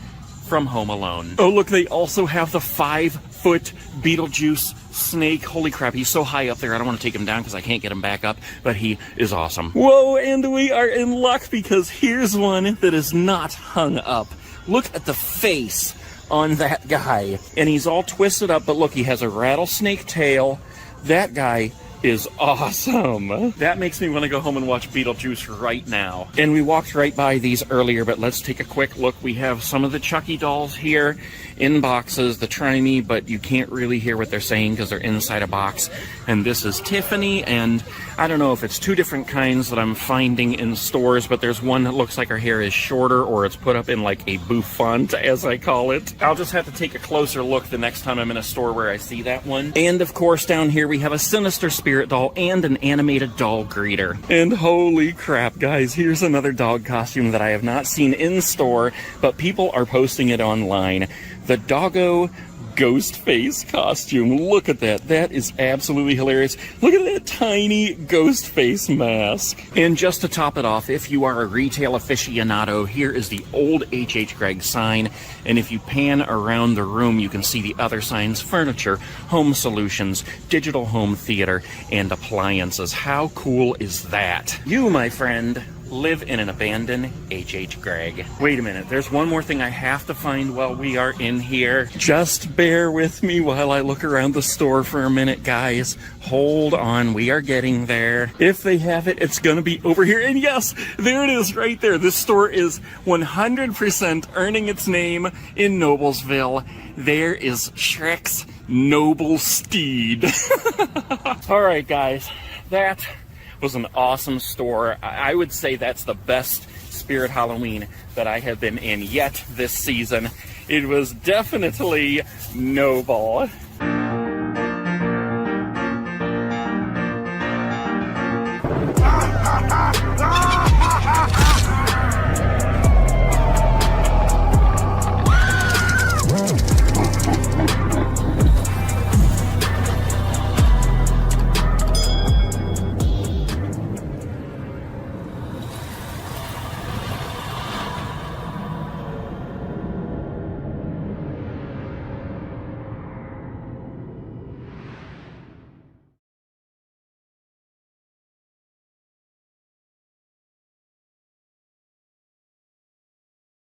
from Home Alone. Oh, look, they also have the 5-foot Beetlejuice snake. Holy crap, he's so high up there, I don't want to take him down because I can't get him back up, but he is awesome. Whoa, and we are in luck because here's one that is not hung up. Look at the face on that guy. And he's all twisted up, but look, he has a rattlesnake tail. That guy is awesome. That makes me want to go home and watch Beetlejuice right now. And we walked right by these earlier, but let's take a quick look. We have some of the Chucky dolls here in boxes, the Try Me, but you can't really hear what they're saying because they're inside a box. And this is Tiffany, and I don't know if it's two different kinds that I'm finding in stores, but there's one that looks like her hair is shorter or it's put up in like a bouffant, as I call it. I'll just have to take a closer look the next time I'm in a store where I see that one. And of course, down here we have a Sinister Spirit doll and an animated doll greeter. And holy crap, guys, here's another dog costume that I have not seen in store, but people are posting it online. The Doggo Ghostface costume. Look at that. That is absolutely hilarious. Look at that tiny Ghostface mask. And just to top it off, if you are a retail aficionado, here is the old H.H. Gregg sign. And if you pan around the room, you can see the other signs: furniture, home solutions, digital home theater, and appliances. How cool is that? You, my friend, live in an abandoned H.H. Gregg. Wait a minute, there's one more thing I have to find while we are in here. Just bear with me while I look around the store for a minute, guys. Hold on, we are getting there. If they have it, it's gonna be over here. And yes, there it is right there. This store is 100% earning its name in Noblesville. There is Shrek's Noble Steed. All right, guys, that was an awesome store. I would say that's the best Spirit Halloween that I have been in yet this season. It was definitely noble.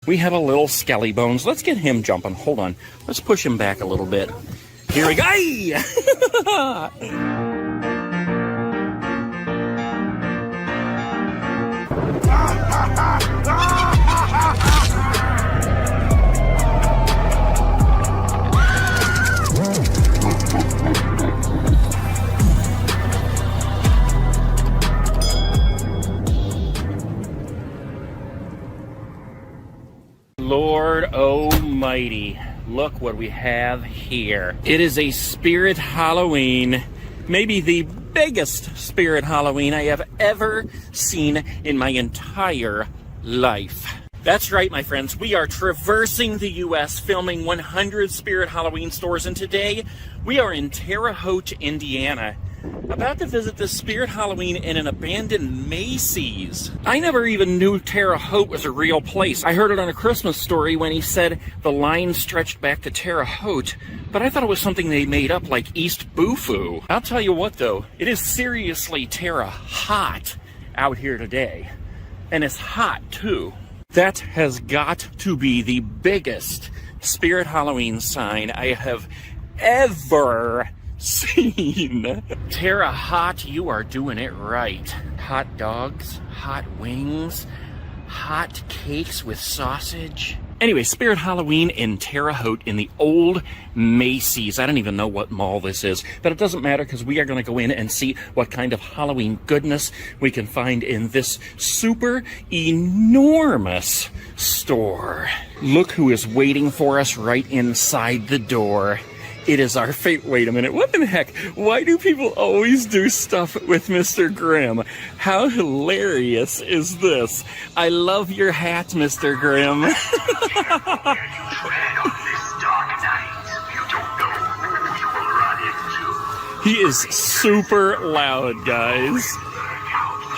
We have a little Skelly Bones. Let's get him jumping. Hold on. Let's push him back a little bit. Here we go. Lord Almighty, look what we have here. It is a Spirit Halloween, maybe the biggest Spirit Halloween I have ever seen in my entire life. That's right, my friends. We are traversing the U.S., filming 100 Spirit Halloween stores, and today we are in Terre Haute, Indiana, about to visit the Spirit Halloween in an abandoned Macy's. I never even knew Terre Haute was a real place. I heard it on A Christmas Story when he said the line stretched back to Terre Haute, but I thought it was something they made up like East Bufu. I'll tell you what though, it is seriously Terre hot out here today. And it's hot too. That has got to be the biggest Spirit Halloween sign I have ever seen. Terre Haute, you are doing it right. Hot dogs, hot wings, hot cakes with sausage. Anyway, Spirit Halloween in Terre Haute in the old Macy's. I don't even know what mall this is, but it doesn't matter because we are going to go in and see what kind of Halloween goodness we can find in this super enormous store. Look who is waiting for us right inside the door. It is our fate. Wait a minute. What the heck? Why do people always do stuff with Mr. Grimm? How hilarious is this? I love your hat, Mr. Grimm. He is super loud, guys.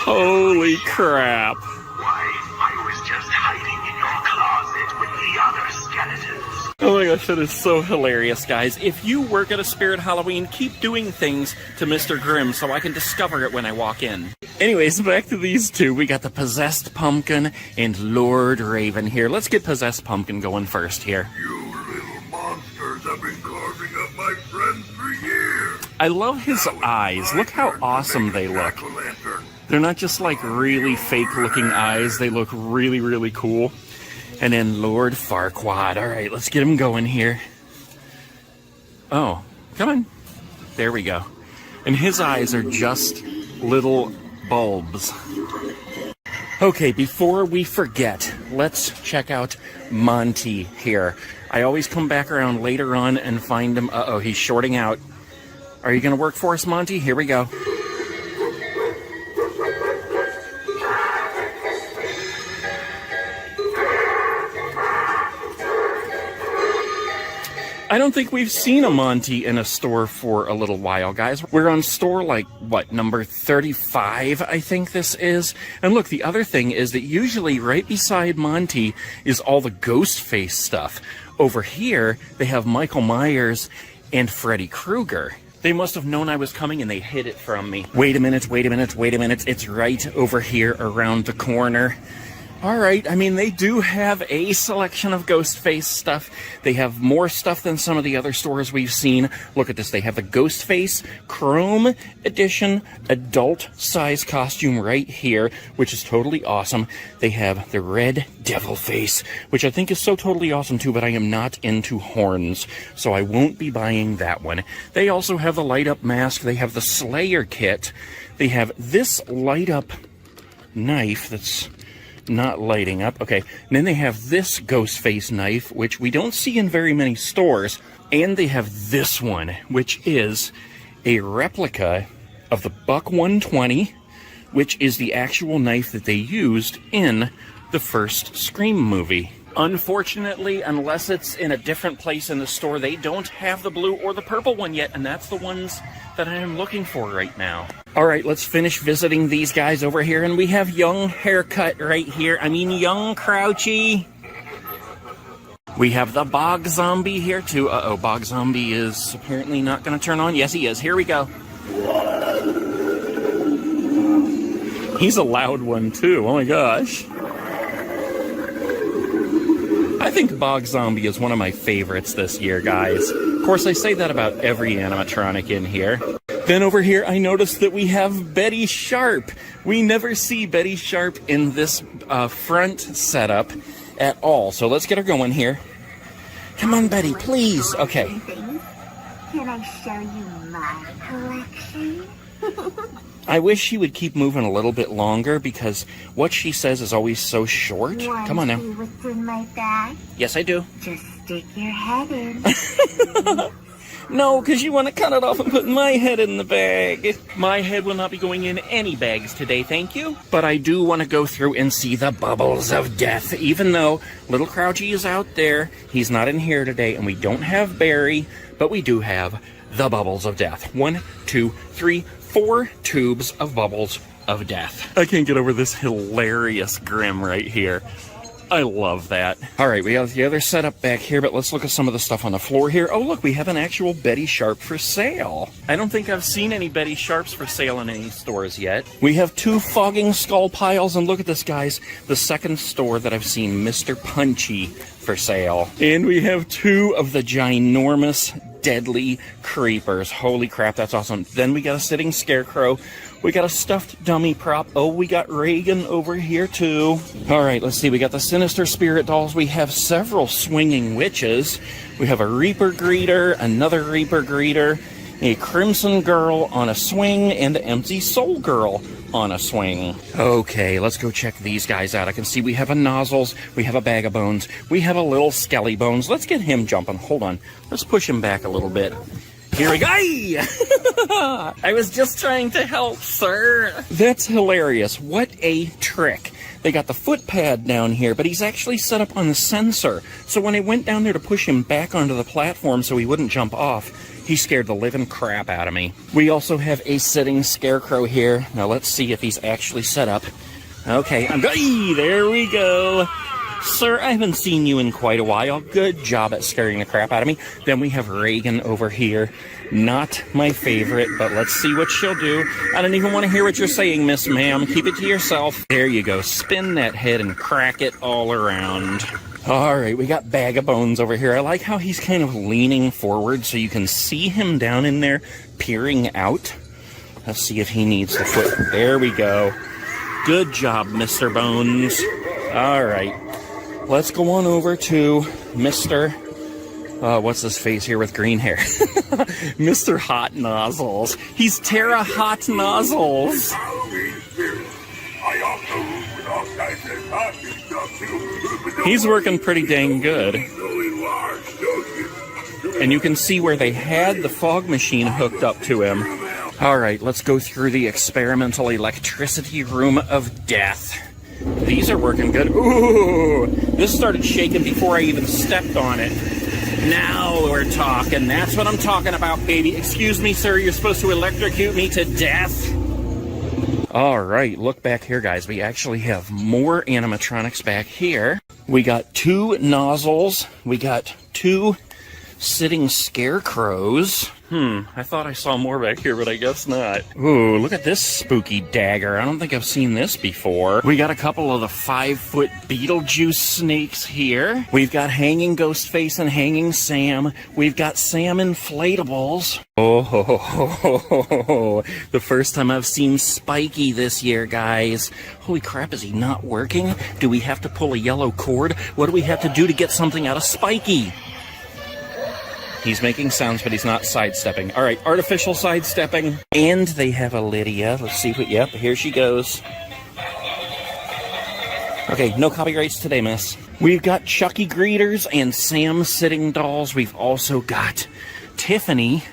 Holy crap. Oh my gosh, that is so hilarious, guys. If you work at a Spirit Halloween, keep doing things to Mr. Grimm so I can discover it when I walk in. Anyways, back to these two. We got the Possessed Pumpkin and Lord Raven here. Let's get Possessed Pumpkin going first here. You little monsters have been carving up my friends for years. I love his eyes. Look how awesome they look. They're not just like really fake looking eyes. They look really, really cool. And then Lord Farquaad. All right, let's get him going here. Oh, come on. There we go. And his eyes are just little bulbs. Okay, before we forget, let's check out Monty here. I always come back around later on and find him. Uh-oh, he's shorting out. Are you going to work for us, Monty? Here we go. I don't think we've seen a Monty in a store for a little while, guys. We're on store like, what, number 35, I think this is. And look, the other thing is that usually right beside Monty is all the Ghostface stuff. Over here, they have Michael Myers and Freddy Krueger. They must have known I was coming and they hid it from me. Wait a minute, wait a minute, wait a minute. It's right over here around the corner. All right, I mean, they do have a selection of Ghostface stuff. They have more stuff than some of the other stores we've seen. Look at this. They have the Ghostface Chrome Edition adult size costume right here, which is totally awesome. They have the Red Devil Face, which I think is so totally awesome too, but I am not into horns, so I won't be buying that one. They also have the light up mask. They have the Slayer kit. They have this light up knife that's not lighting up. Okay, and then they have this Ghostface knife, which we don't see in very many stores. And they have this one, which is a replica of the Buck 120, which is the actual knife that they used in the first Scream movie. Unfortunately, unless it's in a different place in the store, they don't have the blue or the purple one yet, and that's the ones that I am looking for right now. All right, let's finish visiting these guys over here, and we have Young Haircut right here. I mean, Young Crouchy. We have the Bog Zombie here, too. Uh-oh, Bog Zombie is apparently not going to turn on. Yes, he is. Here we go. He's a loud one, too. Oh, my gosh. I think Bog Zombie is one of my favorites this year, guys. Of course, I say that about every animatronic in here. Then over here, I noticed that we have Betty Sharp. We never see Betty Sharp in this front setup at all. So let's get her going here. Come on, Betty, please. Okay. Can I show you my collection? I wish she would keep moving a little bit longer because what she says is always so short. Come on now. See what's in my bag? Yes, I do. Just stick your head in. No, because you want to cut it off and put my head in the bag. My head will not be going in any bags today, thank you. But I do want to go through and see the bubbles of death. Even though little Crouchy is out there, he's not in here today, and we don't have Barry, but we do have the bubbles of death. 1, 2, 3, 4 tubes of bubbles of death. I can't get over this hilarious grim right here. I love that. All right, we have the other setup back here, but let's look at some of the stuff on the floor here. Oh, look, we have an actual Betty Sharp for sale. I don't think I've seen any Betty Sharps for sale in any stores yet. We have 2 fogging skull piles, and look at this, guys. The second store that I've seen, Mr. Punchy, for sale. And we have 2 of the ginormous deadly creepers. Holy crap, that's awesome. Then we got a sitting scarecrow. We got a stuffed dummy prop. Oh, we got Reagan over here too. All right, let's see. We got the sinister spirit dolls. We have several swinging witches. We have a Reaper greeter, another Reaper greeter, a Crimson Girl on a swing, and an Empty Soul Girl on a swing. Okay, let's go check these guys out. I can see we have a Nozzles, we have a Bag of Bones, we have a little Skelly Bones. Let's get him jumping. Hold on. Let's push him back a little bit. Here we go. I was just trying to help, sir. That's hilarious. What a trick. They got the foot pad down here, but he's actually set up on the sensor. So when I went down there to push him back onto the platform so he wouldn't jump off, he scared the living crap out of me. We also have a sitting scarecrow here. Now let's see if he's actually set up. Okay, there we go. Sir, I haven't seen you in quite a while. Good job at scaring the crap out of me. Then we have Reagan over here. Not my favorite, but let's see what she'll do. I don't even want to hear what you're saying, Miss Ma'am. Keep it to yourself. There you go. Spin that head and crack it all around. All right, we got Bag of Bones over here. I like how he's kind of leaning forward so you can see him down in there peering out. Let's see if he needs the foot. There we go. Good job, Mr. Bones. All right. Let's go on over to Mr. What's his face here with green hair? Mr. Hot Nozzles. He's Terra Hot Nozzles. He's working pretty dang good. And you can see where they had the fog machine hooked up to him. All right, let's go through the experimental electricity room of death. These are working good. Ooh, this started shaking before I even stepped on it. Now we're talking. That's what I'm talking about, baby. Excuse me, sir. You're supposed to electrocute me to death. All right, look back here, guys. We actually have more animatronics back here. We got 2 nozzles. We got 2 sitting scarecrows. I thought I saw more back here, but I guess not. Ooh, look at this spooky dagger. I don't think I've seen this before. We got a couple of the 5-foot Beetlejuice snakes here. We've got Hanging Ghostface and Hanging Sam. We've got Sam inflatables. Oh, ho, ho, ho, ho, ho, ho. The first time I've seen Spiky this year, guys. Holy crap, is he not working? Do we have to pull a yellow cord? What do we have to do to get something out of Spiky? He's making sounds, but he's not sidestepping. All right, artificial sidestepping. And they have a Lydia. Let's see what, yep, here she goes. Okay, no copyrights today, miss. We've got Chucky greeters and Sam sitting dolls. We've also got Tiffany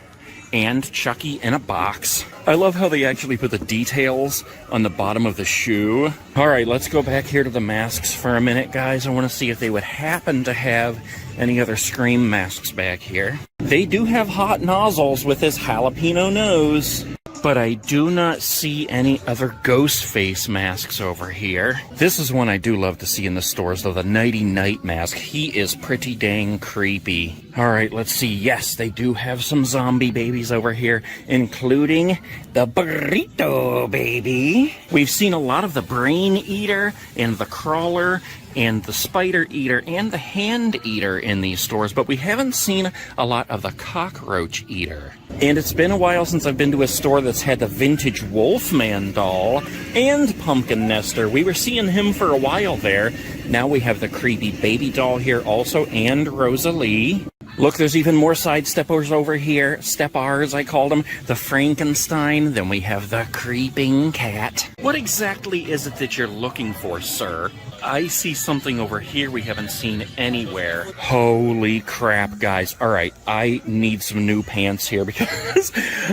and Chucky in a box. I love how they actually put the details on the bottom of the shoe. All right, let's go back here to the masks for a minute, guys. I want to see if they would happen to have any other Scream masks back here. They do have Hot Nozzles with his jalapeno nose. but I do not see any other ghost face masks over here. This is one I do love to see in the stores, though, the Nighty Night mask. He is pretty dang creepy. All right, let's see. Yes, they do have some zombie babies over here, including the Burrito Baby. We've seen a lot of the Brain Eater and the Crawler and the Spider Eater and the Hand Eater in these stores, but we haven't seen a lot of the Cockroach Eater. And it's been a while since I've been to a store that's had the vintage Wolfman doll and Pumpkin Nester. We were seeing him for a while there. Now we have the creepy baby doll here also, and Rosalie. Look, there's even more side steppers over here. Step-Rs, I called them. The Frankenstein. Then we have the creeping cat. What exactly is it that you're looking for, sir? I see something over here we haven't seen anywhere. Holy crap, guys. All right, I need some new pants here because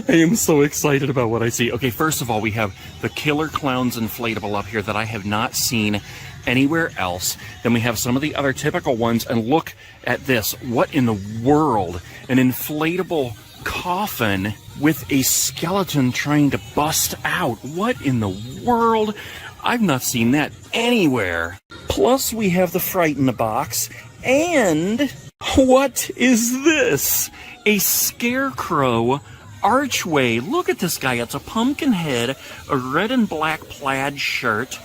I am so excited about what I see. Okay, first of all, we have the Killer Clowns inflatable up here that I have not seen anywhere else. Then we have some of the other typical ones, and look at this. What in the world? An inflatable coffin with a skeleton trying to bust out. What in the world? I've not seen that anywhere. Plus, we have the Fright in the Box. And what is this? A scarecrow archway. Look at this guy. It's a pumpkin head, a red and black plaid shirt.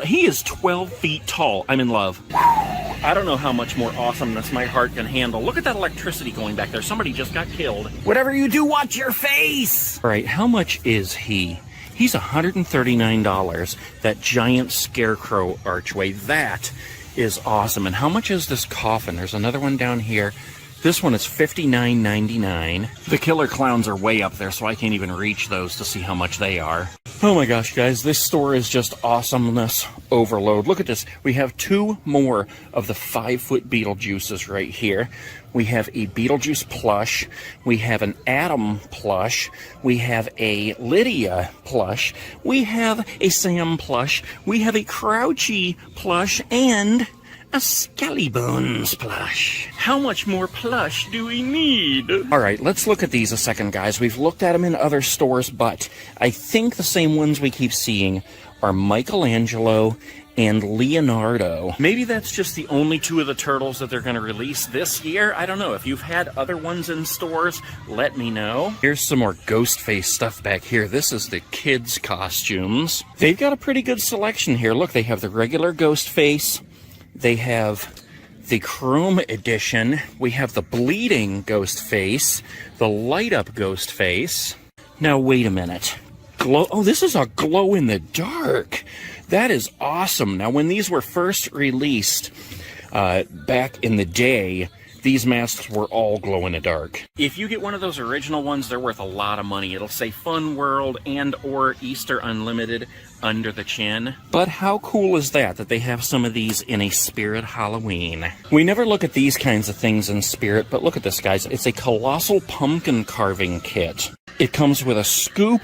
He is 12 feet tall. I'm in love. I don't know how much more awesomeness my heart can handle. Look at that electricity going back there. Somebody just got killed. Whatever you do, watch your face. All right, how much is he? He's $139. That giant scarecrow archway. That is awesome. And how much is this coffin? There's another one down here. This one is $59.99. The Killer Clowns are way up there, so I can't even reach those to see how much they are. Oh my gosh, guys, this store is just awesomeness overload. Look at this. We have two more of the 5-foot Beetlejuices right here. We have a Beetlejuice plush. We have an Adam plush. We have a Lydia plush. We have a Sam plush. We have a Crouchy plush and a Skellybones plush. How much more plush do we need? All right, let's look at these a second, guys. We've looked at them in other stores, but I think the same ones we keep seeing are Michelangelo and Leonardo. Maybe that's just the only two of the turtles that they're going to release this year. I don't know. If you've had other ones in stores, let me know. Here's some more Ghostface stuff back here. This is the kids' costumes. They've got a pretty good selection here. Look, they have the regular Ghostface. They have the Chrome Edition. We have the Bleeding Ghostface, the Light-Up Ghostface. Now, wait a minute. Oh, this is a glow-in-the-dark. That is awesome. Now, when these were first released back in the day, these masks were all glow-in-the-dark. If you get one of those original ones, they're worth a lot of money. It'll say Fun World and or Easter Unlimited under the chin. But how cool is that they have some of these in a Spirit Halloween? We never look at these kinds of things in Spirit, but look at this, guys. It's a colossal pumpkin carving kit. It comes with a scoop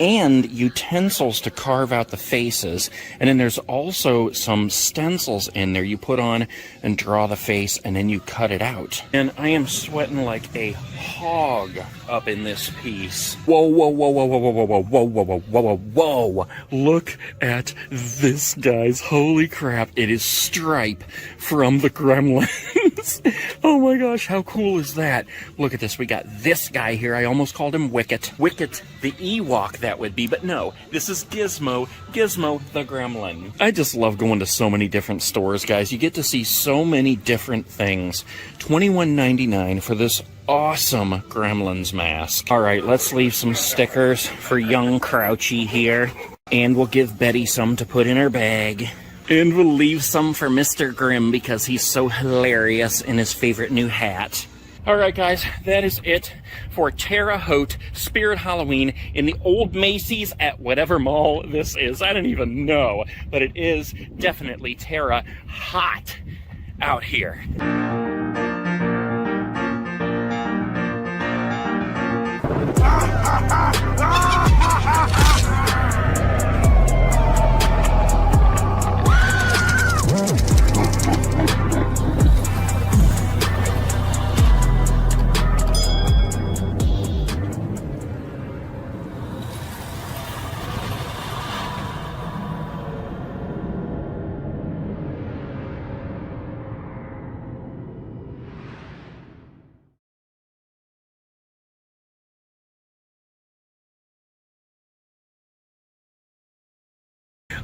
and utensils to carve out the faces. And then there's also some stencils in there you put on and draw the face, and then you cut it out. And I am sweating like a hog up in this piece. Whoa, whoa, whoa, whoa, whoa, whoa, whoa, whoa, whoa, whoa, whoa, whoa, whoa. Look at this, guys. Holy crap. It is Stripe from the Gremlins. Oh my gosh, how cool is that? Look at this. We got this guy here. I almost called him Wicket. Wicket, the Ewok, that would be, but no, this is Gizmo. Gizmo the Gremlin. I just love going to so many different stores, guys. You get to see so many different things. $21.99 for this awesome Gremlins mask. All right, let's leave some stickers for young Crouchy here, and we'll give Betty some to put in her bag. And we'll leave some for Mr. Grimm because he's so hilarious in his favorite new hat. Alright guys, that is it for Terre Haute Spirit Halloween in the old Macy's at whatever mall this is. I don't even know, but it is definitely Terre hot out here.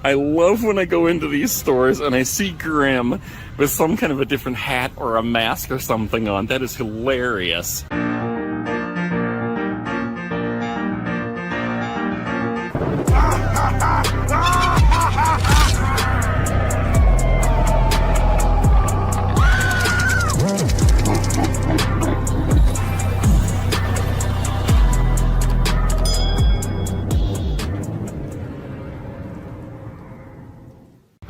I love when I go into these stores and I see Grim with some kind of a different hat or a mask or something on. That is hilarious.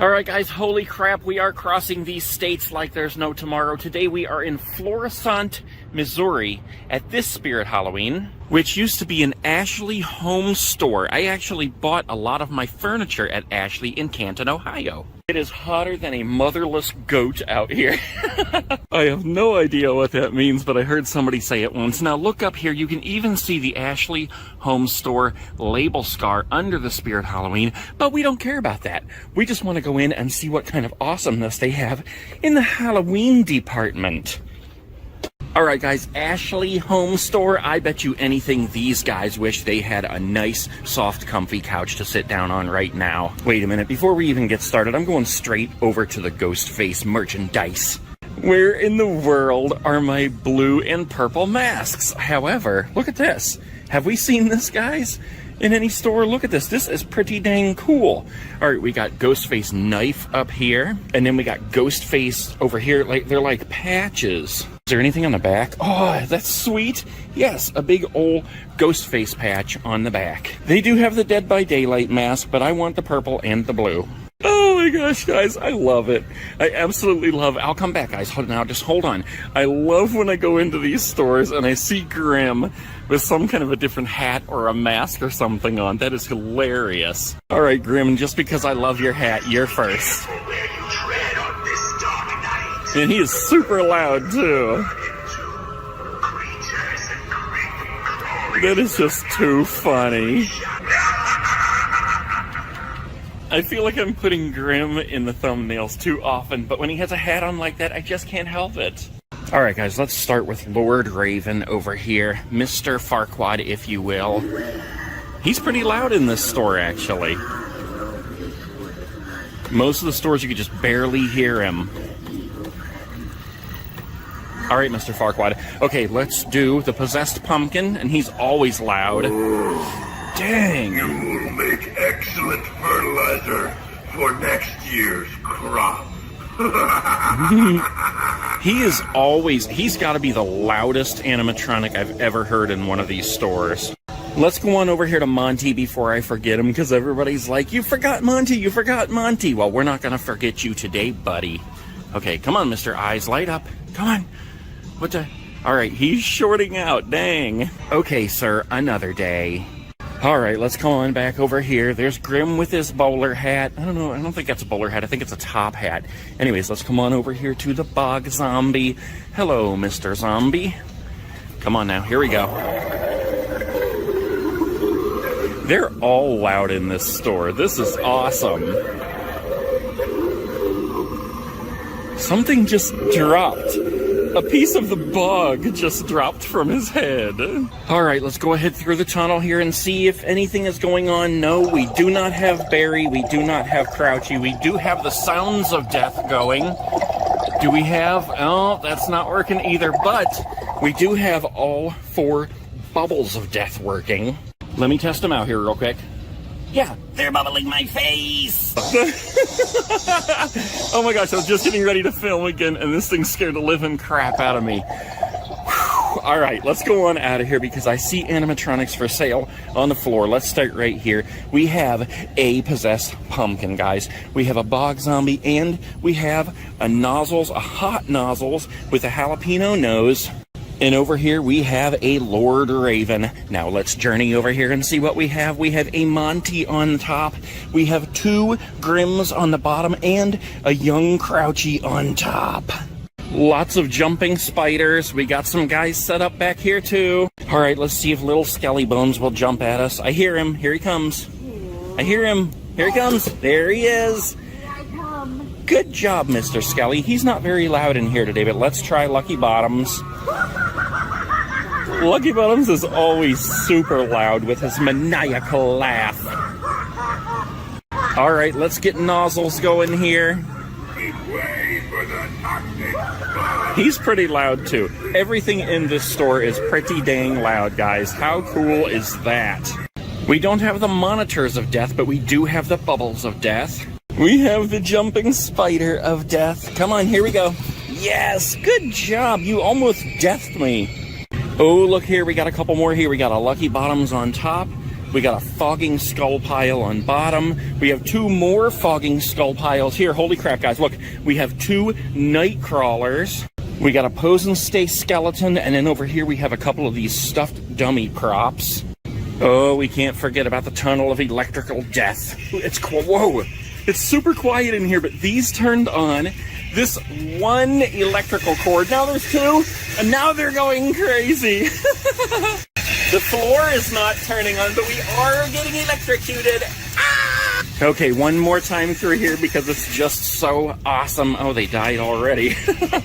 Alright guys, holy crap, we are crossing these states like there's no tomorrow. Today we are in Florissant, Missouri at this Spirit Halloween, which used to be an Ashley home store. I actually bought a lot of my furniture at Ashley in Canton, Ohio. It is hotter than a motherless goat out here. I have no idea what that means, but I heard somebody say it once. Now look up here, you can even see the Ashley home store label scar under the Spirit Halloween, but we don't care about that. We just want to go in and see what kind of awesomeness they have in the Halloween department. Alright guys, Ashley Home Store, I bet you anything these guys wish they had a nice, soft, comfy couch to sit down on right now. Wait a minute, before we even get started, I'm going straight over to the Ghostface merchandise. Where in the world are my blue and purple masks? However, look at this. Have we seen this, guys? In any store? Look at this. This is pretty dang cool. Alright, we got Ghostface knife up here, and then we got Ghostface over here. Like they're like patches. Is there anything on the back? Oh, that's sweet. Yes, a big old Ghostface patch on the back. They do have the Dead by Daylight mask, but I want the purple and the blue. Oh my gosh, guys, I love it. I absolutely love it. I'll come back, guys. Just hold on. I love when I go into these stores and I see Grim with some kind of a different hat or a mask or something on. That is hilarious. All right, Grim, just because I love your hat, you're first. And he is super loud, too. That is just too funny. I feel like I'm putting Grim in the thumbnails too often, but when he has a hat on like that, I just can't help it. Alright guys, let's start with Lord Raven over here. Mr. Farquaad, if you will. He's pretty loud in this store, actually. Most of the stores you could just barely hear him. Alright, Mr. Farquaad. Okay, let's do the Possessed Pumpkin, and he's always loud. Dang. You will make excellent fertilizer for next year's crop. He's got to be the loudest animatronic I've ever heard in one of these stores. Let's go on over here to Monty before I forget him, because everybody's like, you forgot Monty, you forgot Monty. Well, we're not going to forget you today, buddy. Okay, come on, Mr. Eyes, light up. Come on. What the? All right, he's shorting out, dang. Okay, sir, another day. All right, let's go on back over here. There's Grim with his bowler hat. I don't know, I don't think that's a bowler hat. I think it's a top hat. Anyways, let's come on over here to the Bog Zombie. Hello, Mr. Zombie. Come on now, here we go. They're all loud in this store. This is awesome. Something just dropped. A piece of the bog just dropped from his head. Alright, let's go ahead through the tunnel here and see if anything is going on. No, we do not have Barry. We do not have Crouchy. We do have the Sounds of Death going. Do we have... Oh, that's not working either. But we do have all 4 Bubbles of Death working. Let me test them out here real quick. Yeah, they're bubbling my face! Oh my gosh, I was just getting ready to film again, and this thing scared the living crap out of me. Alright, let's go on out of here, because I see animatronics for sale on the floor. Let's start right here. We have a Possessed Pumpkin, guys. We have a Bog Zombie, and we have a hot Nozzles with a jalapeno nose. And over here we have a Lord Raven. Now let's journey over here and see what we have. We have a Monty on top. We have 2 Grims on the bottom and a young Crouchy on top. Lots of jumping spiders. We got some guys set up back here too. All right, let's see if little Skelly Bones will jump at us. I hear him. Here he comes. I hear him. Here he comes. There he is. Good job, Mr. Skelly. He's not very loud in here today, but let's try Lucky Bottoms. Lucky Bottoms is always super loud with his maniacal laugh. All right, let's get nozzles going here. Give way for the toxic. He's pretty loud too. Everything in this store is pretty dang loud, guys. How cool is that? We don't have the monitors of death, but we do have the bubbles of death. We have the jumping spider of death. Come on, here we go. Yes, good job. You almost deathed me. Oh, look here. We got a couple more here. We got a lucky bottoms on top. We got a fogging skull pile on bottom. We have 2 more fogging skull piles here. Holy crap, guys. Look, we have 2 night crawlers. We got a pose and stay skeleton. And then over here we have a couple of these stuffed dummy props. Oh, we can't forget about the tunnel of electrical death. It's whoa. It's super quiet in here, but these turned on. This one electrical cord. Now there's 2, and now they're going crazy. The floor is not turning on, but we are getting electrocuted. Ah! Okay, one more time through here because it's just so awesome. Oh, they died already.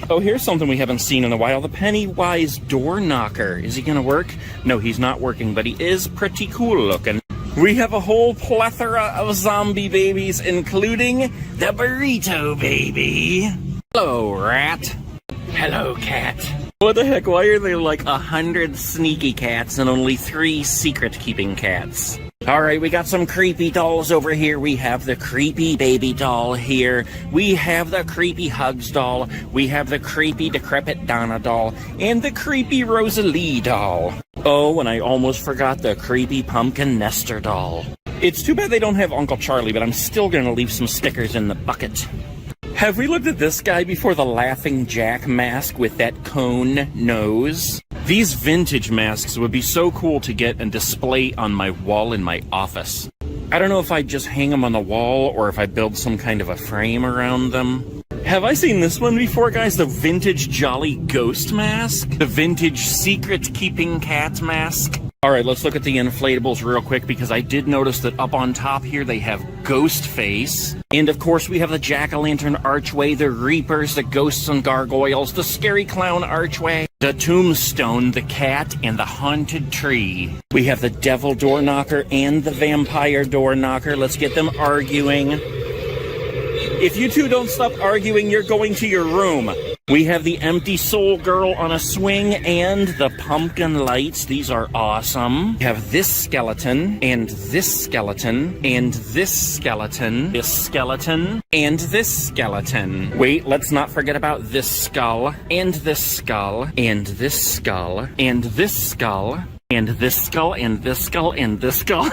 Oh, here's something we haven't seen in a while. The Pennywise door knocker. Is he gonna work? No, he's not working, but he is pretty cool looking. We have a whole plethora of zombie babies, including the burrito baby. Hello, rat. Hello, cat. What the heck? Why are there like 100 sneaky cats and only 3 secret-keeping cats? All right, we got some creepy dolls over here. We have the creepy baby doll here. We have the creepy Hugs doll. We have the creepy decrepit Donna doll. And the creepy Rosalie doll. Oh, and I almost forgot the creepy pumpkin Nestor doll. It's too bad they don't have Uncle Charlie, but I'm still gonna leave some stickers in the bucket. Have we looked at this guy before? The Laughing Jack mask with that cone nose? These vintage masks would be so cool to get and display on my wall in my office. I don't know if I'd just hang them on the wall or if I build some kind of a frame around them. Have I seen this one before, guys? The vintage Jolly Ghost mask? The vintage secret-keeping cat mask? All right, let's look at the inflatables real quick because I did notice that up on top here they have Ghost Face. And of course we have the Jack-o'-lantern archway, the Reapers, the Ghosts and Gargoyles, the Scary Clown archway, the Tombstone, the Cat, and the Haunted Tree. We have the Devil Door Knocker and the Vampire Door Knocker. Let's get them arguing. If you two don't stop arguing, you're going to your room. We have the Empty Soul Girl on a swing and the Pumpkin Lights. These are awesome. We have this skeleton, and this skeleton, and this skeleton, this skeleton, and this skeleton. Wait, let's not forget about this skull, and this skull, and this skull, and this skull. And this skull, and this skull, and this skull.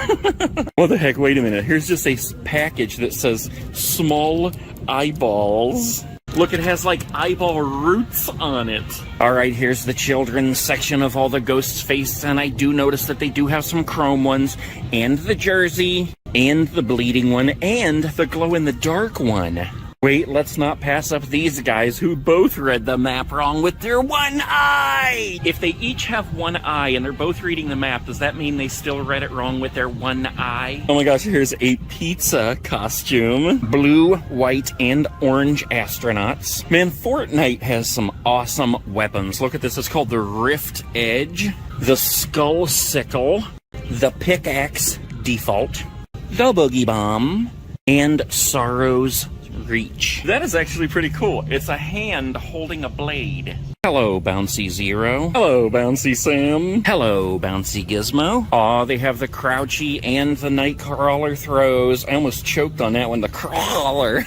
What the heck? Wait a minute. Here's just a package that says small eyeballs. Look, it has like eyeball roots on it. All right, here's the children's section of all the ghosts' faces, and I do notice that they do have some chrome ones, and the jersey, and the bleeding one, and the glow-in-the-dark one. Wait, let's not pass up these guys who both read the map wrong with their one eye! If they each have one eye and they're both reading the map, does that mean they still read it wrong with their one eye? Oh my gosh, here's a pizza costume. Blue, white, and orange astronauts. Man, Fortnite has some awesome weapons. Look at this, it's called the Rift Edge, the Skull Sickle, the Pickaxe Default, the Boogie Bomb, and Sorrow's Reach. That is actually pretty cool. It's a hand holding a blade. Hello, Bouncy Zero. Hello, Bouncy Sam. Hello, Bouncy Gizmo. Aw, they have the Crouchy and the Nightcrawler throws. I almost choked on that one, the crawler.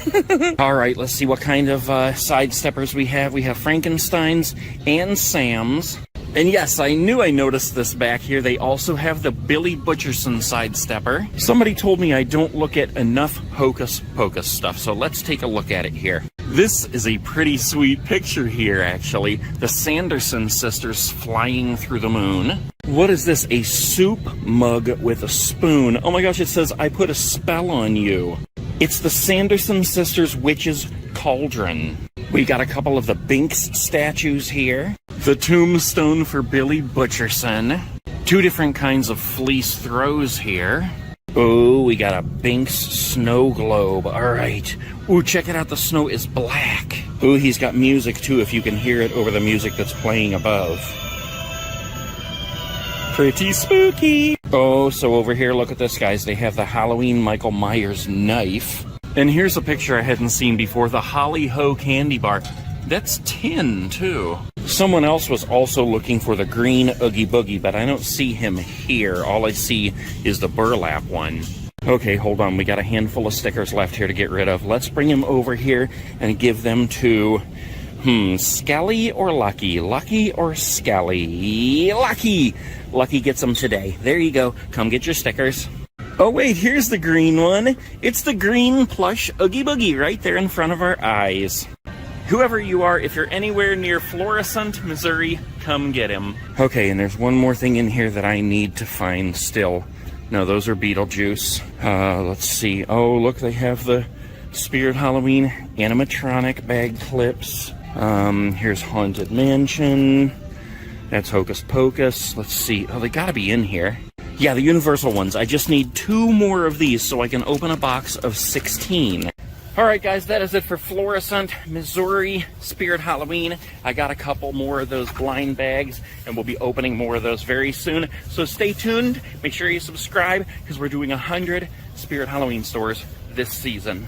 All right, let's see what kind of sidesteppers we have. We have Frankenstein's and Sam's. And yes, I knew I noticed this back here. They also have the Billy Butcherson sidestepper. Somebody told me I don't look at enough Hocus Pocus stuff, so let's take a look at it here. This is a pretty sweet picture here, actually. The Sanderson sisters flying through the moon. What is this? A soup mug with a spoon. Oh my gosh, it says, I put a spell on you. It's the Sanderson sisters' witch's cauldron. We got a couple of the Binks statues here. The tombstone for Billy Butcherson. 2 different kinds of fleece throws here. Oh, we got a Binks snow globe. All right. Ooh, check it out. The snow is black. Ooh, he's got music too, if you can hear it over the music that's playing above. Pretty spooky. Oh, so over here, look at this, guys. They have the Halloween Michael Myers knife. And here's a picture I hadn't seen before, the Holly Ho candy bar. That's tin, too. Someone else was also looking for the green Oogie Boogie, but I don't see him here. All I see is the burlap one. Okay, hold on. We got a handful of stickers left here to get rid of. Let's bring him over here and give them to, Skelly or Lucky? Lucky or Skelly? Lucky! Lucky gets them today. There you go. Come get your stickers. Oh, wait, here's the green one. It's the green plush Oogie Boogie right there in front of our eyes. Whoever you are, if you're anywhere near Florissant, Missouri, come get him. Okay, and there's one more thing in here that I need to find still. No, those are Beetlejuice. Let's see. Oh, look, they have the Spirit Halloween animatronic bag clips. Here's Haunted Mansion. That's Hocus Pocus. Let's see. Oh, they gotta be in here. Yeah, the Universal ones. I just need 2 more of these so I can open a box of 16. Alright guys, that is it for Florissant, Missouri Spirit Halloween. I got a couple more of those blind bags, and we'll be opening more of those very soon. So stay tuned, make sure you subscribe, because we're doing 100 Spirit Halloween stores this season.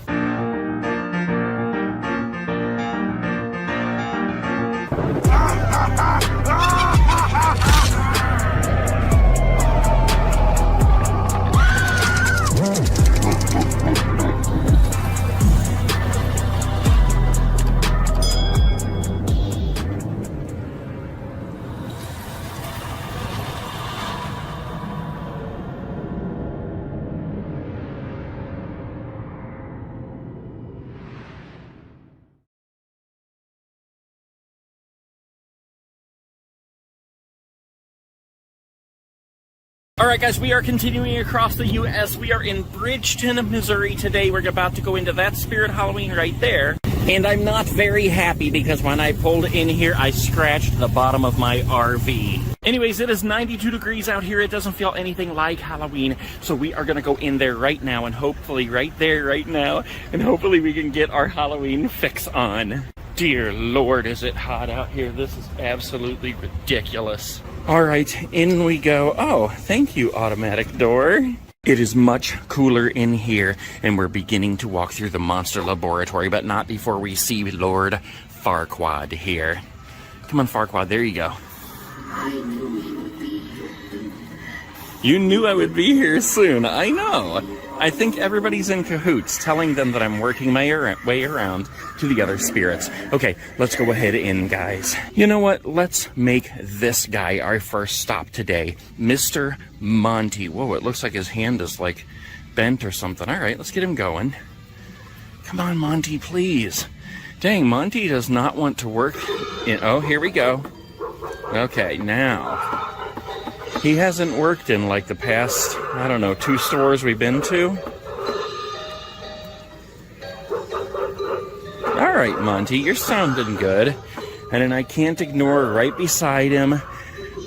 Alright guys, we are continuing across the U.S. We are in Bridgeton, Missouri today. We're about to go into that Spirit Halloween right there. And I'm not very happy because when I pulled in here, I scratched the bottom of my RV. Anyways, it is 92 degrees out here. It doesn't feel anything like Halloween. So we are going to go in there right now, and hopefully right there right now, and hopefully we can get our Halloween fix on. Dear Lord, is it hot out here. This is absolutely ridiculous. All right, in we go. Oh, thank you, automatic door. It is much cooler in here, and we're beginning to walk through the monster laboratory, but not before we see Lord Farquaad here. Come on, Farquaad, there you go. You knew I would be here soon, I know. I think everybody's in cahoots, telling them that I'm working my way around to the other spirits. Okay, let's go ahead in, guys. You know what? Let's make this guy our first stop today. Mr. Monty. Whoa, it looks like his hand is, like, bent or something. All right, let's get him going. Come on, Monty, please. Dang, Monty does not want to work in... Oh, here we go. Okay, now... He hasn't worked in, like, the past, I don't know, 2 stores we've been to. All right, Monty, you're sounding good. And then I can't ignore right beside him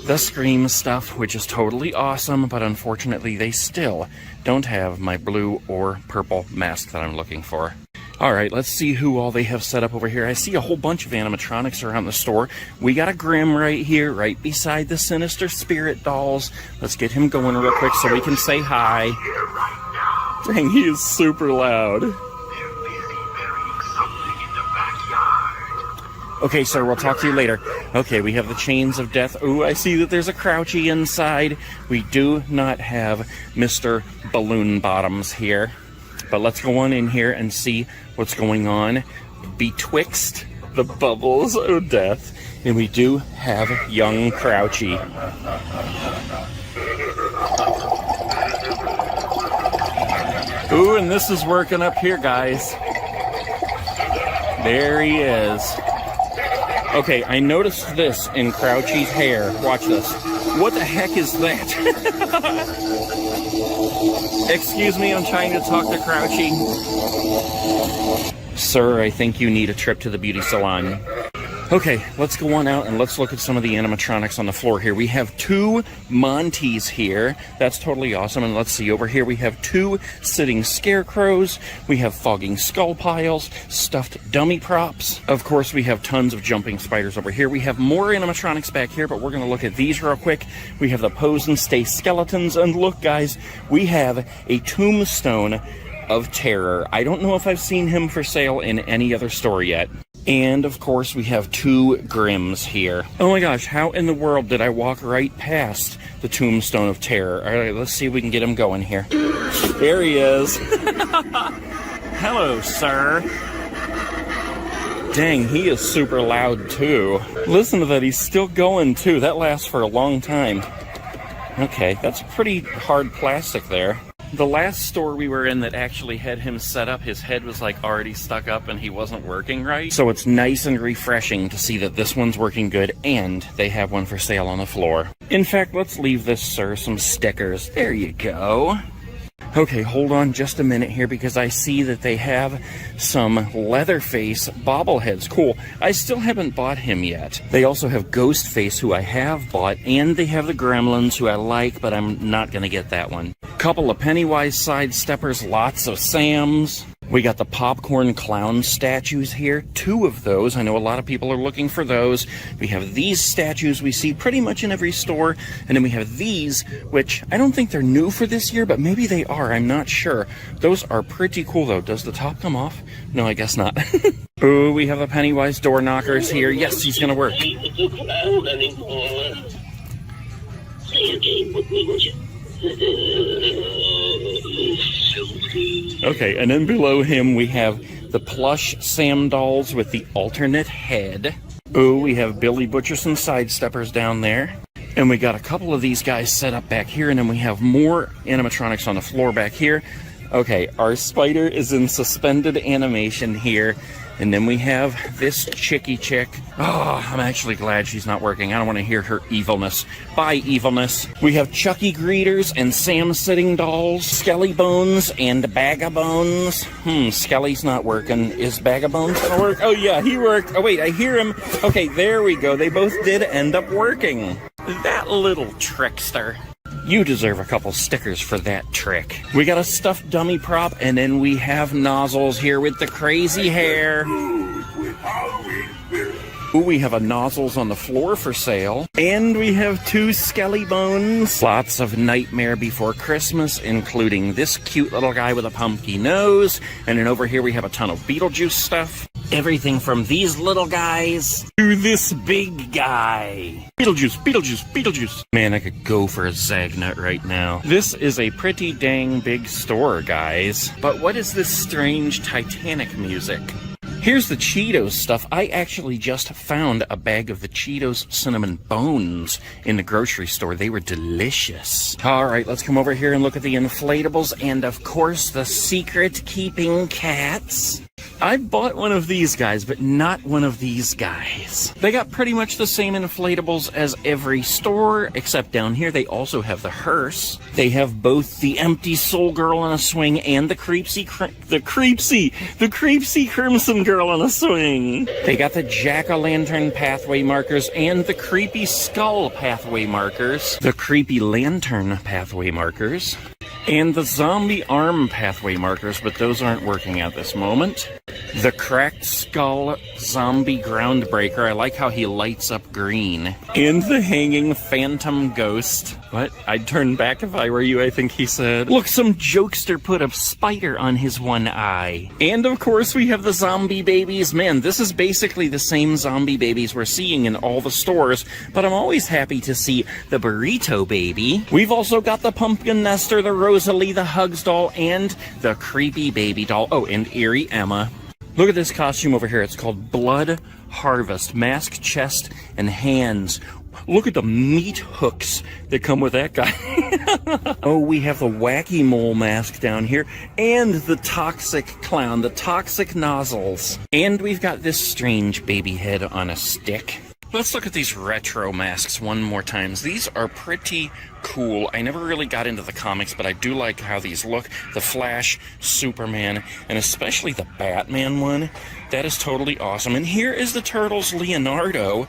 the Scream stuff, which is totally awesome, but unfortunately they still don't have my blue or purple mask that I'm looking for. All right, let's see who all they have set up over here. I see a whole bunch of animatronics around the store. We got a Grimm right here, right beside the Sinister Spirit dolls. Let's get him going real quick so we can say hi. Dang, he is super loud. Okay, sir, we'll talk to you later. Okay, we have the Chains of Death. Ooh, I see that there's a Crouchy inside. We do not have Mr. Balloon Bottoms here. But let's go on in here and see what's going on betwixt the bubbles of death. And we do have young Crouchy. Ooh, and this is working up here, guys. There he is. Okay, I noticed this in Crouchy's hair. Watch this. What the heck is that? Excuse me, I'm trying to talk to Crouchy. Sir, I think you need a trip to the beauty salon. Okay, let's go on out and let's look at some of the animatronics on the floor here. We have 2 Monties here. That's totally awesome. And let's see, over here we have 2 sitting scarecrows. We have fogging skull piles, stuffed dummy props. Of course, we have tons of jumping spiders over here. We have more animatronics back here, but we're going to look at these real quick. We have the pose and stay skeletons. And look, guys, we have a tombstone of terror. I don't know if I've seen him for sale in any other store yet. And, of course, we have 2 Grims here. Oh my gosh, how in the world did I walk right past the Tombstone of Terror? All right, let's see if we can get him going here. There he is. Hello, sir. Dang, he is super loud, too. Listen to that, he's still going, too. That lasts for a long time. Okay, that's pretty hard plastic there. The last store we were in that actually had him set up, his head was like already stuck up and he wasn't working right. So it's nice and refreshing to see that this one's working good and they have one for sale on the floor. In fact, let's leave this sir some stickers. There you go. Okay, hold on just a minute here because I see that they have some Leatherface bobbleheads. Cool. I still haven't bought him yet. They also have Ghostface, who I have bought, and they have the Gremlins, who I like, but I'm not going to get that one. Couple of Pennywise sidesteppers, lots of Sams. We got the popcorn clown statues here, 2 of those. I know a lot of people are looking for those. We have these statues we see pretty much in every store. And then we have these, which I don't think they're new for this year, but maybe they are. I'm not sure. Those are pretty cool, though. Does the top come off? No, I guess not. Oh, we have the Pennywise door knockers here. Yes, he's going to work. Play a game with me, would you? Okay, and then below him we have the plush Sam dolls with the alternate head. Oh, we have Billy Butcherson sidesteppers down there. And we got a couple of these guys set up back here, and then we have more animatronics on the floor back here. Okay, our spider is in suspended animation here. And then we have this chicky chick. Oh, I'm actually glad she's not working. I don't want to hear her evilness. Bye, evilness. We have Chucky greeters and Sam sitting dolls, Skelly Bones and Bagabones. Skelly's not working. Is Bagabones gonna work? Oh yeah, he worked. Oh wait, I hear him. Okay, there we go. They both did end up working. That little trickster. You deserve a couple stickers for that trick. We got a stuffed dummy prop, and then we have Nozzles here with the crazy hair. Ooh, we have a Nozzles on the floor for sale. And we have 2 Skelly Bones. Lots of Nightmare Before Christmas, including this cute little guy with a pumpkin nose. And then over here we have a ton of Beetlejuice stuff. Everything from these little guys to this big guy. Beetlejuice, Beetlejuice, Beetlejuice. Man, I could go for a Zagnut right now. This is a pretty dang big store, guys. But what is this strange Titanic music? Here's the Cheetos stuff. I actually just found a bag of the Cheetos cinnamon bones in the grocery store. They were delicious. All right, let's come over here and look at the inflatables and, of course, the secret-keeping cats. I bought one of these guys, but not one of these guys. They got pretty much the same inflatables as every store, except down here they also have the hearse. They have both the empty soul girl on a swing and the creepsy crimson girl on a swing. They got the jack-o'-lantern pathway markers and the creepy skull pathway markers. The creepy lantern pathway markers. And the zombie arm pathway markers, but those aren't working at this moment. The cracked skull zombie groundbreaker. I like how he lights up green. And the hanging phantom ghost. What? I'd turn back if I were you, I think he said. Look, some jokester put a spider on his one eye. And of course we have the zombie babies. Man, this is basically the same zombie babies we're seeing in all the stores, but I'm always happy to see the burrito baby. We've also got the pumpkin nester, the Rosalie, the Hugs doll, and the creepy baby doll. Oh, and Eerie Emma. Look at this costume over here. It's called Blood Harvest. Mask, chest, and hands. Look at the meat hooks that come with that guy. Oh, we have the Wacky Mole mask down here. And the Toxic Clown, the Toxic Nozzles. And we've got this strange baby head on a stick. Let's look at these retro masks one more time. These are pretty cool. I never really got into the comics, but I do like how these look. The Flash, Superman, and especially the Batman one. That is totally awesome. And here is the Turtles Leonardo.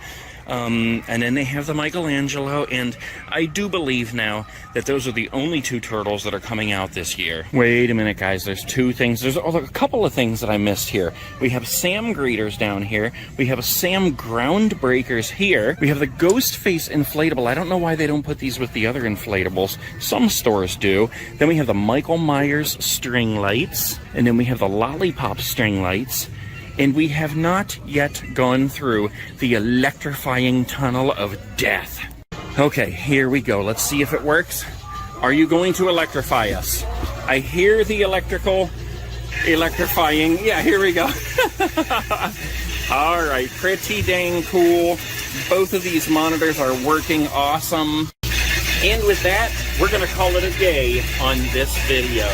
And then they have the Michelangelo, and I do believe now that those are the only 2 turtles that are coming out this year. Wait a minute, guys. There's 2 things. There's a couple of things that I missed here. We have Sam Greeters down here. We have a Sam Groundbreakers here. We have the Ghostface inflatable. I don't know why they don't put these with the other inflatables. Some stores do. Then we have the Michael Myers string lights, and then we have the Lollipop string lights. And we have not yet gone through the electrifying tunnel of death. Okay, here we go. Let's see if it works. Are you going to electrify us? I hear the electrifying. Yeah, here we go. All right, pretty dang cool. Both of these monitors are working awesome. And with that, we're gonna call it a day on this video.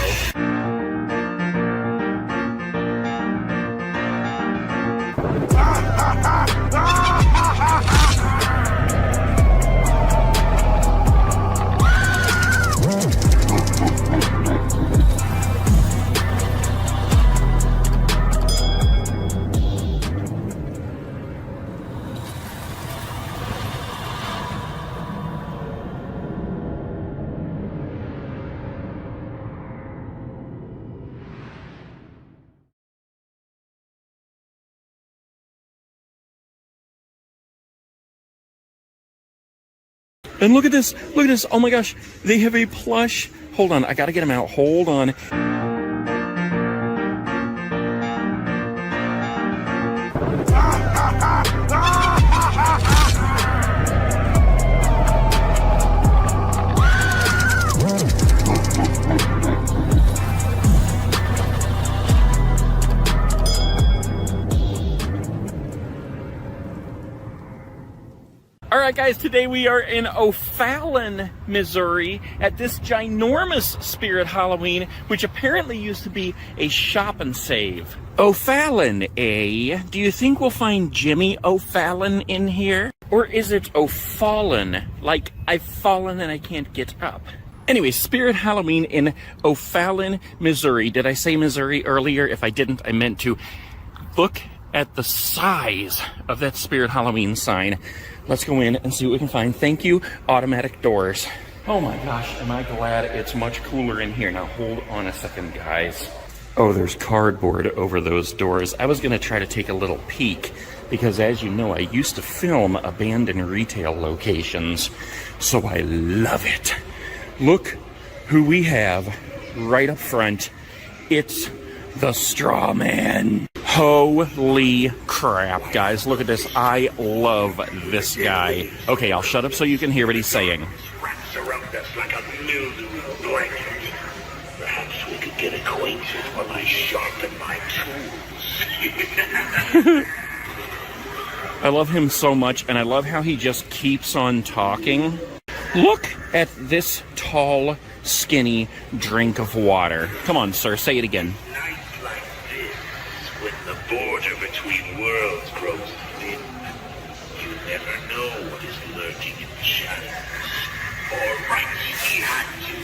And look at this, oh my gosh, they have a plush. Hold on, I gotta get him out, hold on. Alright guys, today we are in O'Fallon, Missouri at this ginormous Spirit Halloween, which apparently used to be a shop and save. O'Fallon, eh? Do you think we'll find Jimmy O'Fallon in here? Or is it O'Fallon, like I've fallen and I can't get up? Anyway, Spirit Halloween in O'Fallon, Missouri. Did I say Missouri earlier? If I didn't, I meant to. Look at the size of that Spirit Halloween sign. Let's go in and see what we can find. Thank you, automatic doors. Oh my gosh, am I glad it's much cooler in here. Now hold on a second, guys. Oh, there's cardboard over those doors. I was gonna try to take a little peek because, as you know, I used to film abandoned retail locations, so I love it. Look who we have right up front. It's the Straw Man. Holy crap, guys. Look at this. I love this guy. Okay, I'll shut up so you can hear what he's saying. Wraps around us like a new blanket. Perhaps we could get acquainted while I sharpen my tools. I love him so much, and I love how he just keeps on talking. Look at this tall, skinny drink of water. Come on, sir, say it again. Nights like this, when the border between worlds grows thin, you never know what is lurking in the shadows. Or right behind you.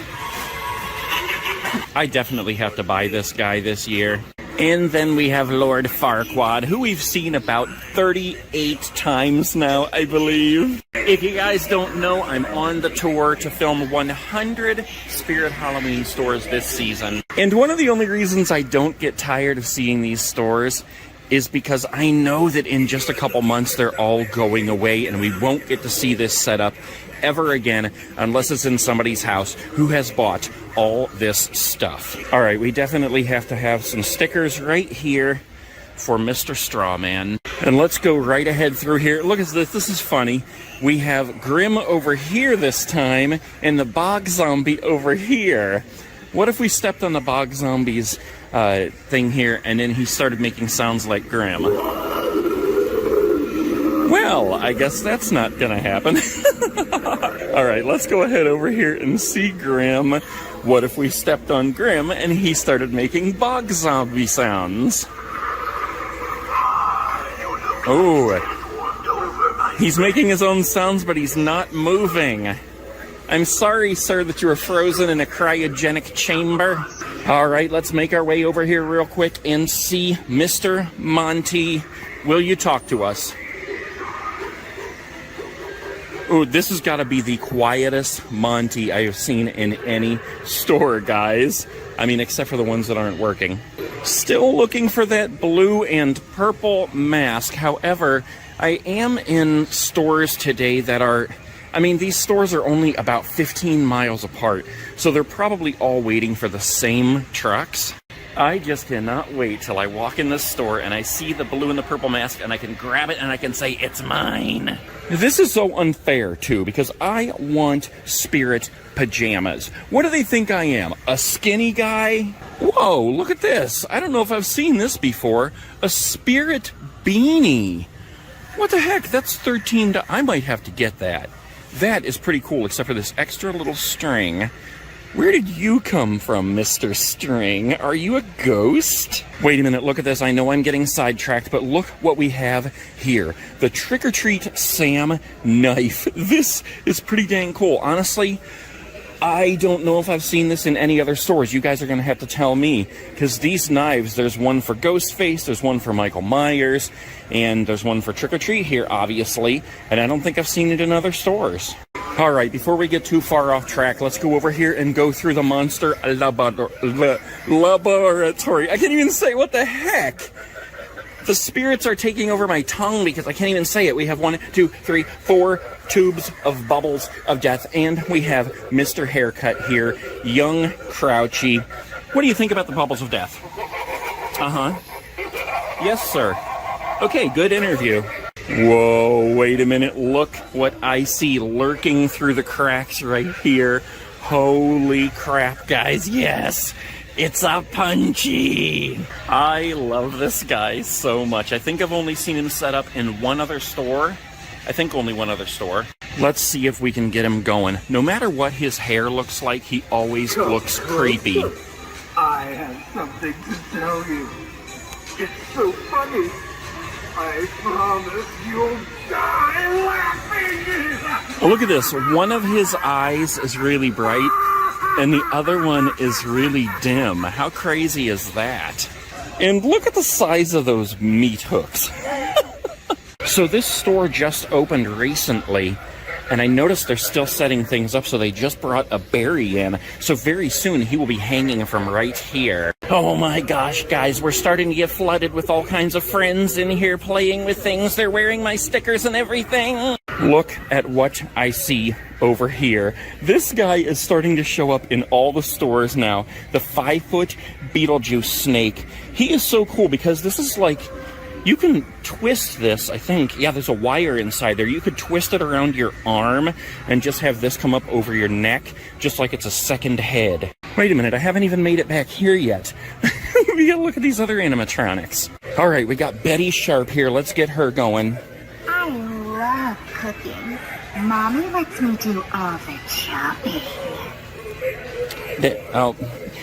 I definitely have to buy this guy this year. And then we have Lord Farquaad, who we've seen about 38 times now, I believe. If you guys don't know, I'm on the tour to film 100 Spirit Halloween stores this season. And one of the only reasons I don't get tired of seeing these stores is because I know that in just a couple months they're all going away and we won't get to see this setup ever again unless it's in somebody's house who has bought all this stuff. All right, we definitely have to have some stickers right here for Mr. Strawman. And let's go right ahead through here. Look at this. This is funny. We have Grim over here this time and the Bog Zombie over here. What if we stepped on the Bog Zombie's thing here and then he started making sounds like Grim? Well, I guess that's not gonna happen. All right, let's go ahead over here and see Grim. What if we stepped on Grim and he started making Bog Zombie sounds? Oh, he's making his own sounds, but he's not moving. I'm sorry, sir, that you were frozen in a cryogenic chamber. All right, let's make our way over here real quick and see Mr. Monty. Will you talk to us? Oh, this has got to be the quietest Monty I have seen in any store, guys. I mean, except for the ones that aren't working. Still looking for that blue and purple mask. However, I am in stores today that are... I mean, these stores are only about 15 miles apart, so they're probably all waiting for the same trucks. I just cannot wait till I walk in this store and I see the blue and the purple mask and I can grab it and I can say, it's mine. This is so unfair, too, because I want Spirit pajamas. What do they think I am? A skinny guy? Whoa, look at this. I don't know if I've seen this before. A Spirit beanie. What the heck? That's $13. I might have to get that. That is pretty cool, except for this extra little string. Where did you come from, Mr. String? Are you a ghost? Wait a minute, look at this. I know I'm getting sidetracked, but look what we have here. The Trick or Treat Sam knife. This is pretty dang cool. Honestly, I don't know if I've seen this in any other stores. You guys are going to have to tell me, because these knives, there's one for Ghostface, there's one for Michael Myers, and there's one for Trick or Treat here, obviously, and I don't think I've seen it in other stores. All right, before we get too far off track, let's go over here and go through the monster laboratory. I can't even say, what the heck? The spirits are taking over my tongue because I can't even say it. We have 1, 2, 3, 4 tubes of bubbles of death, and we have Mr. Haircut here, young Crouchy. What do you think about the bubbles of death? Uh-huh. Yes, sir. Okay, good interview. Whoa, wait a minute. Look what I see lurking through the cracks right here. Holy crap, guys. Yes, it's a Punchy. I love this guy so much. I think I've only seen him set up in one other store. I think only one other store. Let's see if we can get him going. No matter what his hair looks like, he always looks creepy. I have something to tell you. It's so funny. I promise you'll die laughing. Look at this. One of his eyes is really bright, and the other one is really dim. How crazy is that? And look at the size of those meat hooks. So this store just opened recently, and I noticed they're still setting things up, so they just brought a Barry in. So very soon he will be hanging from right here. Oh my gosh, guys, we're starting to get flooded with all kinds of friends in here playing with things. They're wearing my stickers and everything. Look at what I see over here. This guy is starting to show up in all the stores now. The 5-foot Beetlejuice snake. He is so cool because this is like... You can twist this, I think. Yeah, there's a wire inside there. You could twist it around your arm and just have this come up over your neck, just like it's a second head. Wait a minute, I haven't even made it back here yet. We gotta look at these other animatronics. All right, we got Betty Sharp here. Let's get her going. I love cooking. Mommy lets me do all the chopping.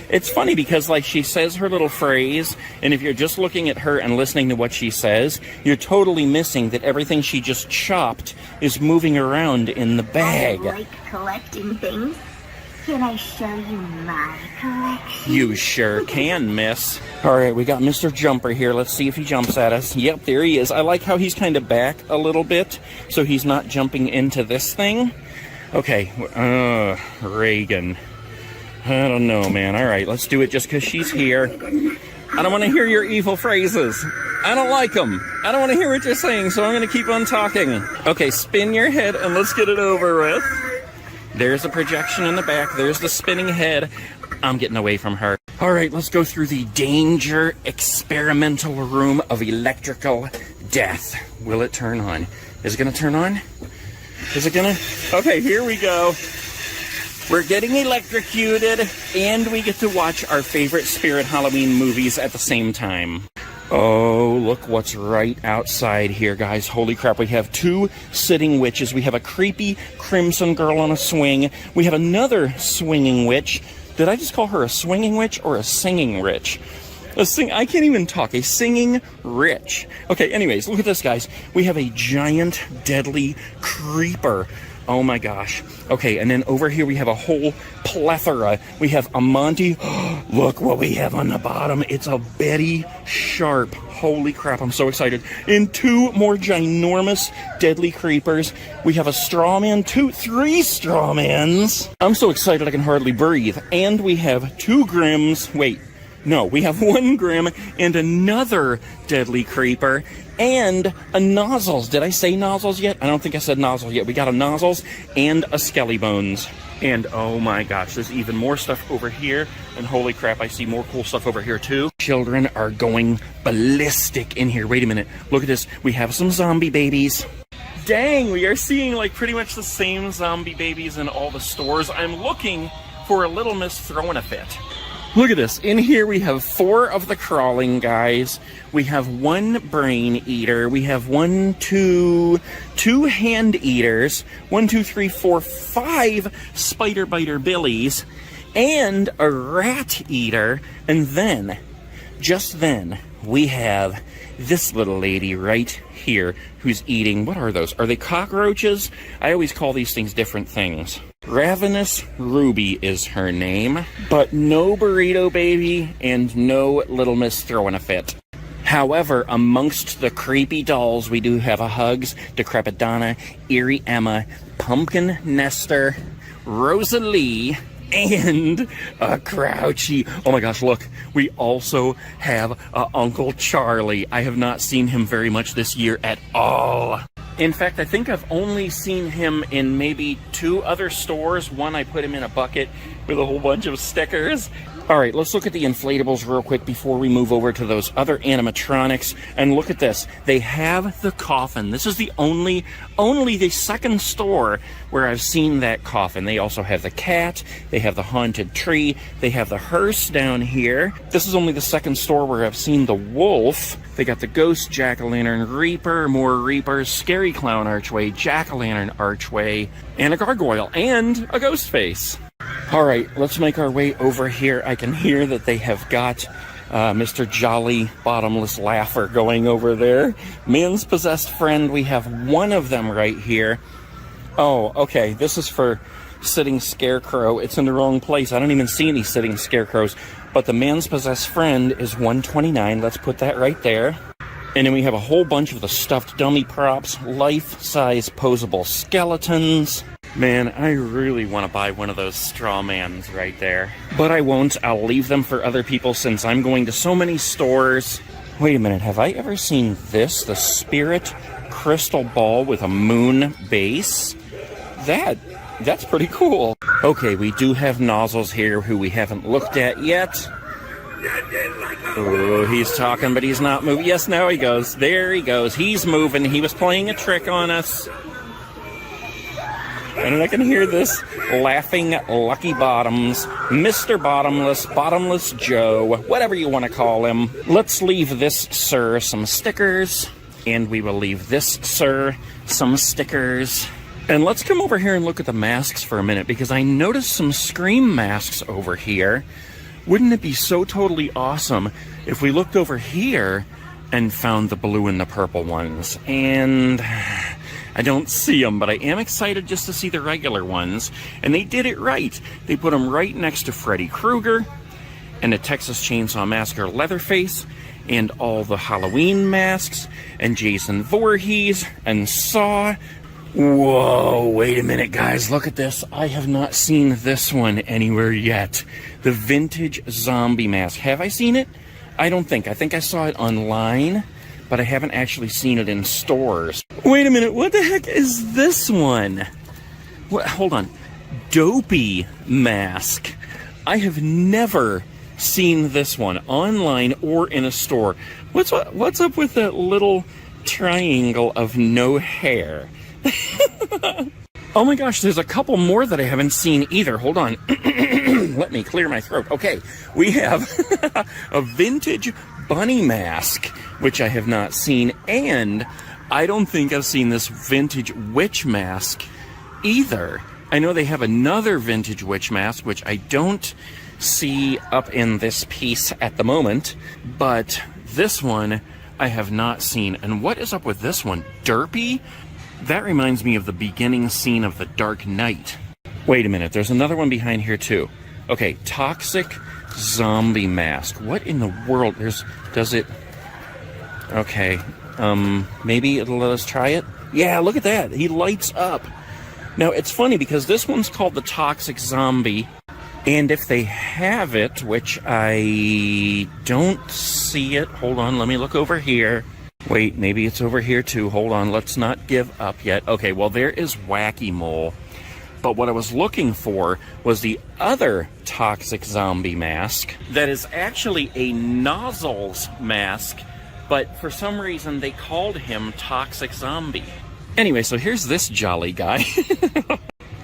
It's funny because, like, she says her little phrase, and if you're just looking at her and listening to what she says, you're totally missing that everything she just chopped is moving around in the bag. I like collecting things. Can I show you my collection? You sure can, miss. All right, we got Mr. Jumper here. Let's see if he jumps at us. Yep, there he is. I like how he's kind of back a little bit, so he's not jumping into this thing. Okay, Reagan. I don't know, man. All right, let's do it just because she's here. I don't want to hear your evil phrases. I don't like them. I don't want to hear what you're saying, so I'm going to keep on talking. Okay, spin your head and let's get it over with. There's a projection in the back. There's the spinning head. I'm getting away from her. All right, let's go through the danger experimental room of electrical death. Will it turn on? Is it going to turn on? Is it going to? Okay, here we go. We're getting electrocuted, and we get to watch our favorite Spirit Halloween movies at the same time. Oh, look what's right outside here, guys. Holy crap, we have 2 sitting witches. We have a creepy crimson girl on a swing. We have another swinging witch. Did I just call her a swinging witch or a singing witch? I can't even talk. A singing rich. Okay, anyways, look at this, guys. We have a giant, deadly creeper Oh my gosh. Okay, and then over here we have a whole plethora. We have a Monty. Look what we have on the bottom. It's a Betty Sharp. Holy crap, I'm so excited. And 2 more ginormous deadly creepers. We have a straw man, 3 straw mans. I'm so excited I can hardly breathe. And we have 2 Grims. Wait, no, we have 1 Grim and another deadly creeper. And a nozzles. Did I say nozzles yet? I don't think I said nozzles yet. We got a nozzles and a skelly bones. And oh my gosh, there's even more stuff over here. And holy crap, I see more cool stuff over here too. Children are going ballistic in here. Wait a minute. Look at this. We have some zombie babies. Dang, we are seeing like pretty much the same zombie babies in all the stores. I'm looking for a Little Miss throwing a fit. Look at this. In here we have 4 of the crawling guys. We have 1 brain eater. We have 2 hand eaters. 1, 2, 3, 4, 5 spider biter billies. And a rat eater. And then, just then, we have this little lady right here who's eating, what are those? Are they cockroaches? I always call these things different things. Ravenous Ruby is her name, but no burrito baby and no Little Miss throwing a fit. However, amongst the creepy dolls, we do have a Hugs, Decrepit Donna, Eerie Emma, Pumpkin Nestor, Rosalie, and a Crouchy. Oh my gosh, look, we also have Uncle Charlie. I have not seen him very much this year at all. In fact, I think I've only seen him in maybe 2 other stores. One, I put him in a bucket with a whole bunch of stickers. All right, let's look at the inflatables real quick before we move over to those other animatronics. And look at this. They have the coffin. This is the only the second store where I've seen that coffin. They also have the cat. They have the haunted tree. They have the hearse down here. This is only the second store where I've seen the wolf. They got the ghost jack-o'-lantern reaper, more reapers, scary clown archway, jack-o'-lantern archway, and a gargoyle, and a ghost face. All right, let's make our way over here. I can hear that they have got Mr. Jolly Bottomless Laugher going over there. Man's possessed friend, we have 1 of them right here. Oh, okay, this is for sitting scarecrow. It's in the wrong place. I don't even see any sitting scarecrows. But the man's possessed friend is 129. Let's put that right there. And then we have a whole bunch of the stuffed dummy props, life-size posable skeletons. Man, I really want to buy one of those straw mans right there. But I won't. I'll leave them for other people since I'm going to so many stores. Wait a minute, have I ever seen this? The Spirit Crystal Ball with a moon base? That's pretty cool. Okay, we do have Nozzles here who we haven't looked at yet. Oh, he's talking, but he's not moving. Yes, now he goes. There he goes. He's moving. He was playing a trick on us. And I can hear this laughing Lucky Bottoms, Mr. Bottomless, Bottomless Joe, whatever you want to call him. Let's leave this sir some stickers, and we will leave this sir some stickers. And let's come over here and look at the masks for a minute, because I noticed some Scream masks over here. Wouldn't it be so totally awesome if we looked over here and found the blue and the purple ones? And I don't see them, but I am excited just to see the regular ones. And they did it right. They put them right next to Freddy Krueger and the Texas Chainsaw Massacre Leatherface and all the Halloween masks and Jason Voorhees and Saw. Whoa, wait a minute, guys. Look at this. I have not seen this one anywhere yet. The vintage zombie mask. Have I seen it? I don't think. I think I saw it online, but I haven't actually seen it in stores. Wait a minute. What the heck is this one? What, hold on. Dopey mask. I have never seen this one online or in a store. What's up with that little triangle of no hair? Oh my gosh, there's a couple more that I haven't seen either. Hold on. Let me clear my throat. Okay, we have a vintage bunny mask, which I have not seen, and I don't think I've seen this vintage witch mask either. I know they have another vintage witch mask, which I don't see up in this piece at the moment, but this one I have not seen. And what is up with this one? Derpy? That reminds me of the beginning scene of The Dark Knight. Wait a minute, there's another one behind here too. Okay, toxic zombie mask. What in the world? Does it... Okay, maybe it'll let us try it? Yeah, look at that. He lights up. Now, it's funny because this one's called the Toxic Zombie, and if they have it, which I don't see it, hold on, let me look over here. Wait, maybe it's over here too. Hold on, let's not give up yet. Okay, well, there is Whack-A-Mole. But what I was looking for was the other Toxic Zombie mask that is actually a Nozzles mask, but for some reason they called him Toxic Zombie. Anyway, so here's this jolly guy.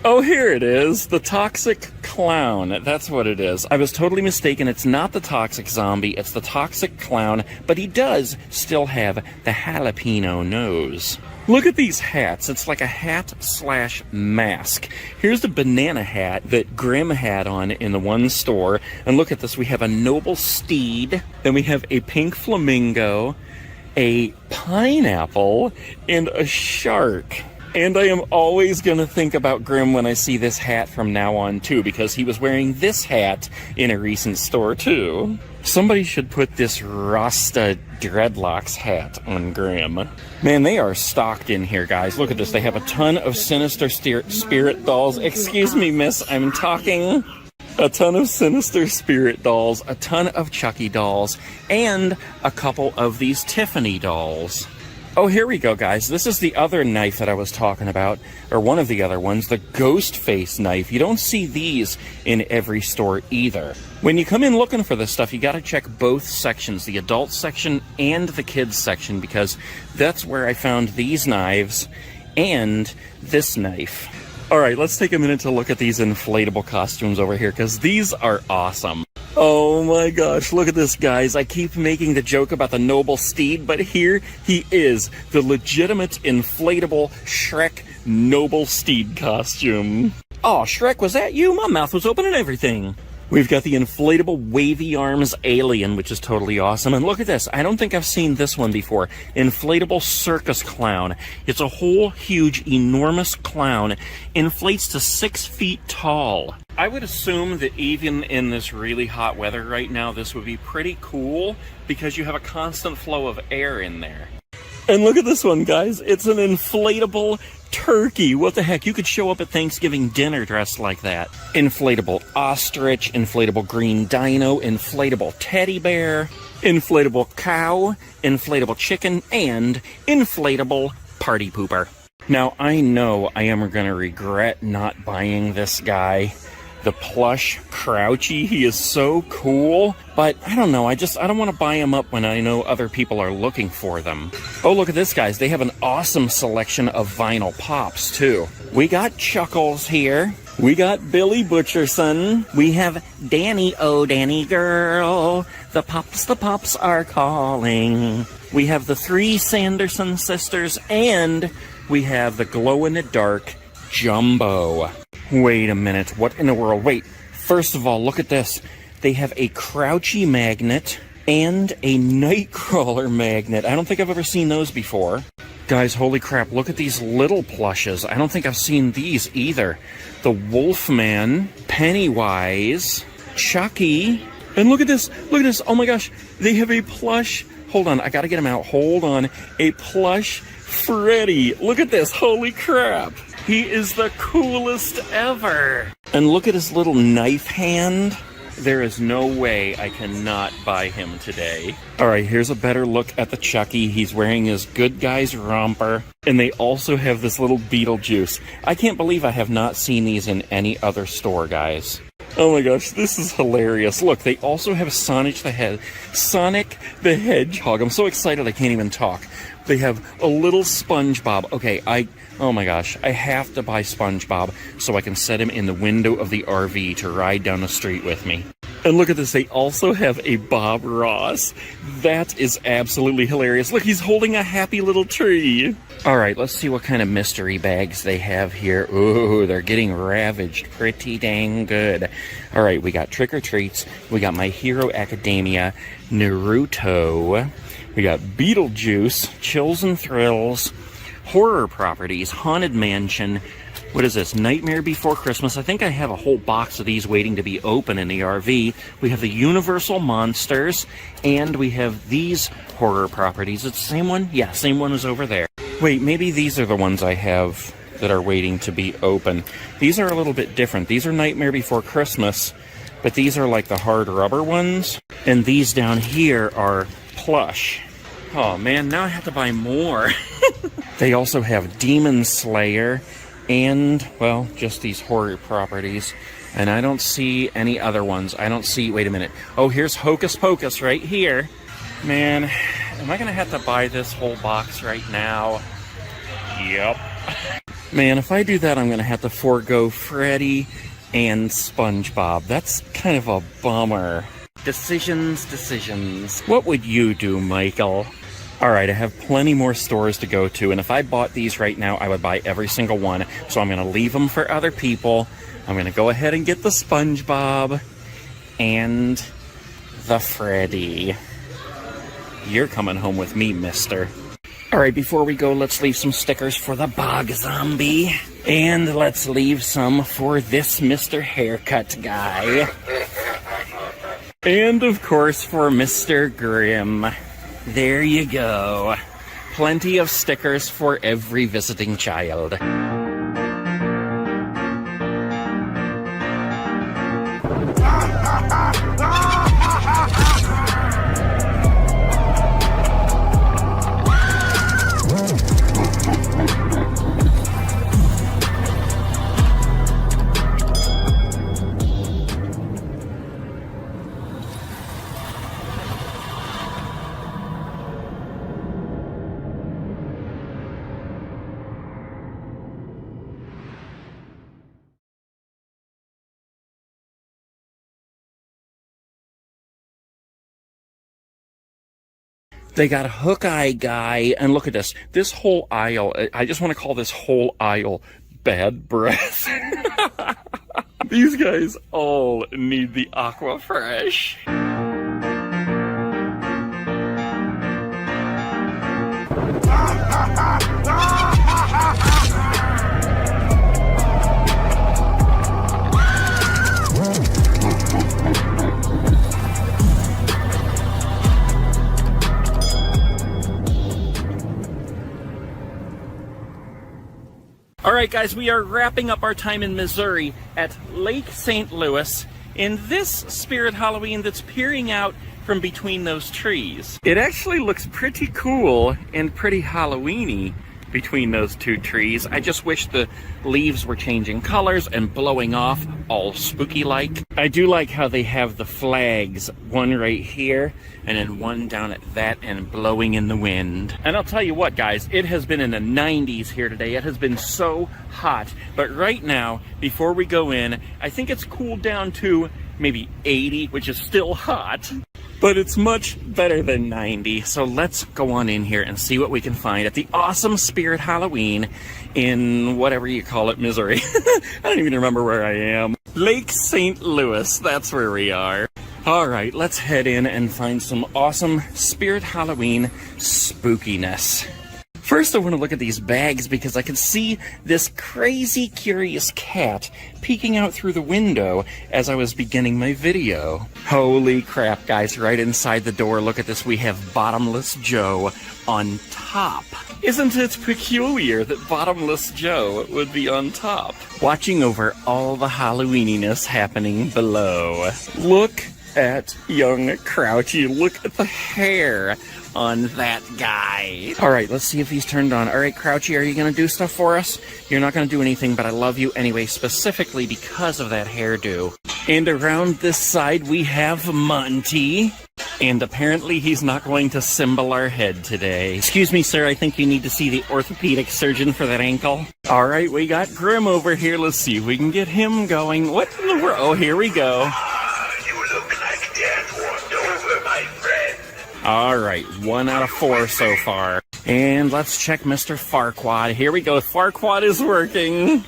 Oh, here it is. The Toxic Clown. That's what it is. I was totally mistaken. It's not the Toxic Zombie. It's the Toxic Clown. But he does still have the jalapeno nose. Look at these hats. It's like a hat/mask. Here's the banana hat that Grimm had on in the one store. And look at this. We have a noble steed. Then we have a pink flamingo, a pineapple, and a shark. And I am always going to think about Grimm when I see this hat from now on, too, because he was wearing this hat in a recent store, too. Somebody should put this Rasta dreadlocks hat on Grimm. Man, they are stocked in here, guys. Look at this. They have a ton of Sinister Spirit dolls. Excuse me, miss, I'm talking. A ton of Sinister Spirit dolls, a ton of Chucky dolls, and a couple of these Tiffany dolls. Oh, here we go, guys. This is the other knife that I was talking about, or one of the other ones, the ghost face knife. You don't see these in every store either. When you come in looking for this stuff, you got to check both sections, the adult section and the kids section, because that's where I found these knives and this knife. All right, let's take a minute to look at these inflatable costumes over here, because these are awesome. Oh my gosh, look at this, guys. I keep making the joke about the noble steed, but here he is, the legitimate inflatable Shrek noble steed costume. Oh, Shrek, was that you? My mouth was open and everything. We've got the inflatable wavy arms alien, which is totally awesome. And look at this. I don't think I've seen this one before. Inflatable circus clown. It's a whole huge, enormous clown. Inflates to 6 feet tall. I would assume that even in this really hot weather right now, this would be pretty cool because you have a constant flow of air in there. And look at this one, guys. It's an inflatable turkey. What the heck? You could show up at Thanksgiving dinner dressed like that. Inflatable ostrich, inflatable green dino, inflatable teddy bear, inflatable cow, inflatable chicken, and inflatable party pooper. Now, I know I am going to regret not buying this guy. The plush Crouchy, he is so cool, but I don't know, I don't want to buy him up when I know other people are looking for them. Oh, look at this, guys. They have an awesome selection of vinyl pops, too. We got Chuckles here. We got Billy Butcherson. We have Danny, oh Danny girl. The pops are calling. We have the 3 Sanderson sisters, and we have the glow-in-the-dark Jumbo. Wait a minute, what in the world? Wait, first of all, look at this. They have a Crouchy magnet and a Nightcrawler magnet. I don't think I've ever seen those before. Guys, holy crap, look at these little plushes. I don't think I've seen these either. The Wolfman, Pennywise, Chucky, and look at this, oh my gosh, they have a plush, hold on, I gotta get him out, hold on, a plush Freddy. Look at this, holy crap. He is the coolest ever. And look at his little knife hand. There is no way I cannot buy him today. All right, here's a better look at the Chucky. He's wearing his good guy's romper. And they also have this little Beetlejuice. I can't believe I have not seen these in any other store, guys. Oh my gosh, this is hilarious. Look, they also have Sonic the Hedgehog. I'm so excited I can't even talk. They have a little SpongeBob. Okay, oh my gosh, I have to buy SpongeBob so I can set him in the window of the RV to ride down the street with me. And look at this, they also have a Bob Ross. That is absolutely hilarious. Look, he's holding a happy little tree. All right, let's see what kind of mystery bags they have here. Ooh, they're getting ravaged pretty dang good. All right, we got Trick or Treats. We got My Hero Academia, Naruto. We got Beetlejuice, Chills and Thrills, horror properties. Haunted Mansion. What is this? Nightmare Before Christmas. I think I have a whole box of these waiting to be open in the RV. We have the Universal Monsters, and we have these horror properties. It's the same one? Yeah, same one as over there. Wait, maybe these are the ones I have that are waiting to be open. These are a little bit different. These are Nightmare Before Christmas, but these are like the hard rubber ones. And these down here are plush. Oh man, now I have to buy more. They also have Demon Slayer and, well, just these horror properties. And I don't see any other ones. I don't see, wait a minute. Oh, here's Hocus Pocus right here. Man, am I gonna have to buy this whole box right now? Yep. Man, if I do that, I'm gonna have to forego Freddy and SpongeBob. That's kind of a bummer. Decisions. What would you do, Michael? Alright, I have plenty more stores to go to, and if I bought these right now, I would buy every single one. So I'm going to leave them for other people. I'm going to go ahead and get the SpongeBob and the Freddy. You're coming home with me, mister. Alright, before we go, let's leave some stickers for the Bog Zombie. And let's leave some for this Mr. Haircut guy. And, of course, for Mr. Grimm. There you go. Plenty of stickers for every visiting child. They got a hook eye guy, and look at this. This whole aisle, I just want to call this whole aisle bad breath. These guys all need the Aqua Fresh. Alright guys, we are wrapping up our time in Missouri at Lake St. Louis in this Spirit Halloween that's peering out from between those trees. It actually looks pretty cool and pretty Halloween-y between those two trees. I just wish the leaves were changing colors and blowing off all spooky-like. I do like how they have the flags, one right here and then one down at that and blowing in the wind. And I'll tell you what guys, it has been in the 90s here today. It has been so hot, but right now, before we go in, I think it's cooled down to maybe 80, which is still hot. But it's much better than 90, so let's go on in here and see what we can find at the awesome Spirit Halloween in whatever you call it, Missouri. I don't even remember where I am. Lake St. Louis, that's where we are. Alright, let's head in and find some awesome Spirit Halloween spookiness. First, I want to look at these bags because I can see this crazy curious cat peeking out through the window as I was beginning my video. Holy crap, guys, right inside the door, look at this, we have Bottomless Joe on top. Isn't it peculiar that Bottomless Joe would be on top? Watching over all the Halloweeniness happening below. Look at young Crouchy, look at the hair on that guy. Alright, let's see if he's turned on. Alright, Crouchy, are you gonna do stuff for us? You're not gonna do anything, but I love you anyway, specifically because of that hairdo. And around this side, we have Monty. And apparently he's not going to symbol our head today. Excuse me, sir, I think you need to see the orthopedic surgeon for that ankle. Alright, we got Grimm over here. Let's see if we can get him going. What in the world? Oh, here we go. Alright, 1 out of 4 so far. And let's check Mr. Farquaad. Here we go, Farquaad is working.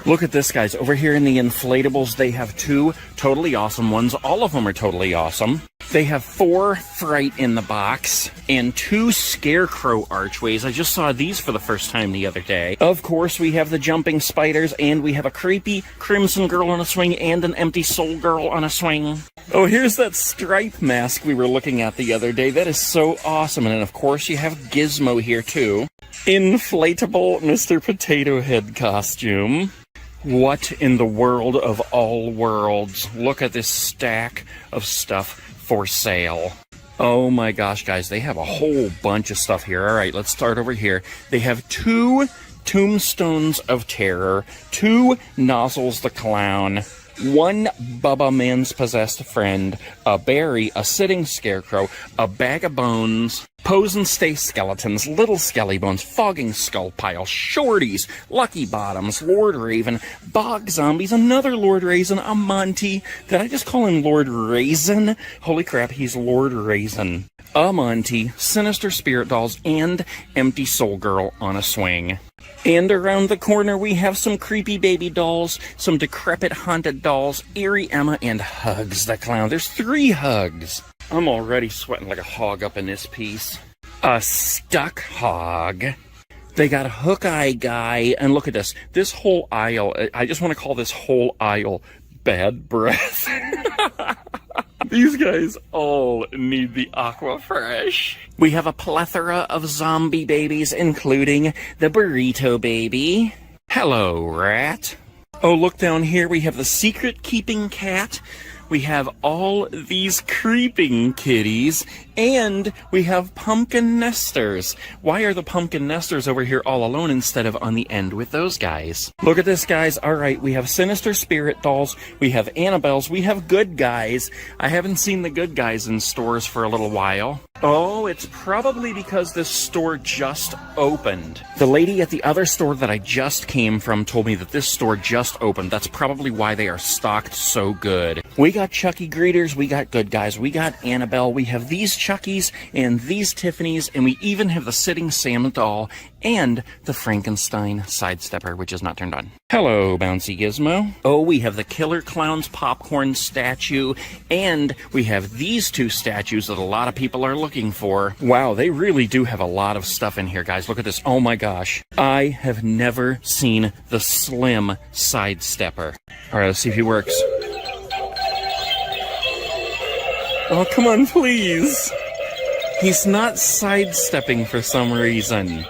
Look at this, guys. Over here in the inflatables, they have 2 totally awesome ones. All of them are totally awesome. They have 4 Fright in the box and 2 Scarecrow archways. I just saw these for the first time the other day. Of course, we have the jumping spiders, and we have a creepy Crimson Girl on a swing and an empty Soul Girl on a swing. Oh, here's that stripe mask we were looking at the other day. That is so awesome. And then, of course, you have Gizmo here, too. Inflatable Mr. Potato Head costume. What in the world of all worlds? Look at this stack of stuff for sale. Oh my gosh, guys, they have a whole bunch of stuff here. All right, let's start over here. They have 2 Tombstones of Terror, 2 Nozzles the Clown, 1 Bubba Man's Possessed Friend, a Berry, a Sitting Scarecrow, a Bag of Bones, Pose and Stay Skeletons, Little Skelly Bones, Fogging Skull Pile, Shorties, Lucky Bottoms, Lord Raven, Bog Zombies, another Lord Raisin, a Monty. Did I just call him Lord Raisin? Holy crap, he's Lord Raisin. A Monty, Sinister Spirit Dolls, and Empty Soul Girl on a swing. And around the corner, we have some creepy baby dolls, some decrepit haunted dolls, Eerie Emma, and Hugs the Clown. There's 3 Hugs. I'm already sweating like a hog up in this piece. A stuck hog. They got a hook eye guy, and look at this. This whole aisle, I just want to call this whole aisle Bad Breath. These guys all need the Aqua Fresh. We have a plethora of zombie babies, including the Burrito Baby. Hello, rat. Oh, look down here. We have the Secret Keeping Cat. We have all these creeping kitties, and we have pumpkin nesters. Why are the pumpkin nesters over here all alone instead of on the end with those guys? Look at this, guys. All right, we have Sinister Spirit Dolls, we have Annabelles, we have Good Guys. I haven't seen the Good Guys in stores for a little while. Oh, it's probably because this store just opened. The lady at the other store that I just came from told me that this store just opened. That's probably why they are stocked so good. We got Chucky greeters, we got Good Guys, we got Annabelle, we have these Chuckies and these Tiffanys, and we even have the Sitting Sam doll and the Frankenstein sidestepper, which is not turned on. Hello, Bouncy Gizmo. Oh, we have the Killer Clown's popcorn statue, and we have these 2 statues that a lot of people are looking for. Wow, they really do have a lot of stuff in here, guys. Look at this. Oh my gosh. I have never seen the Slim sidestepper. All right, let's see if he works. Oh, come on, please. He's not sidestepping for some reason.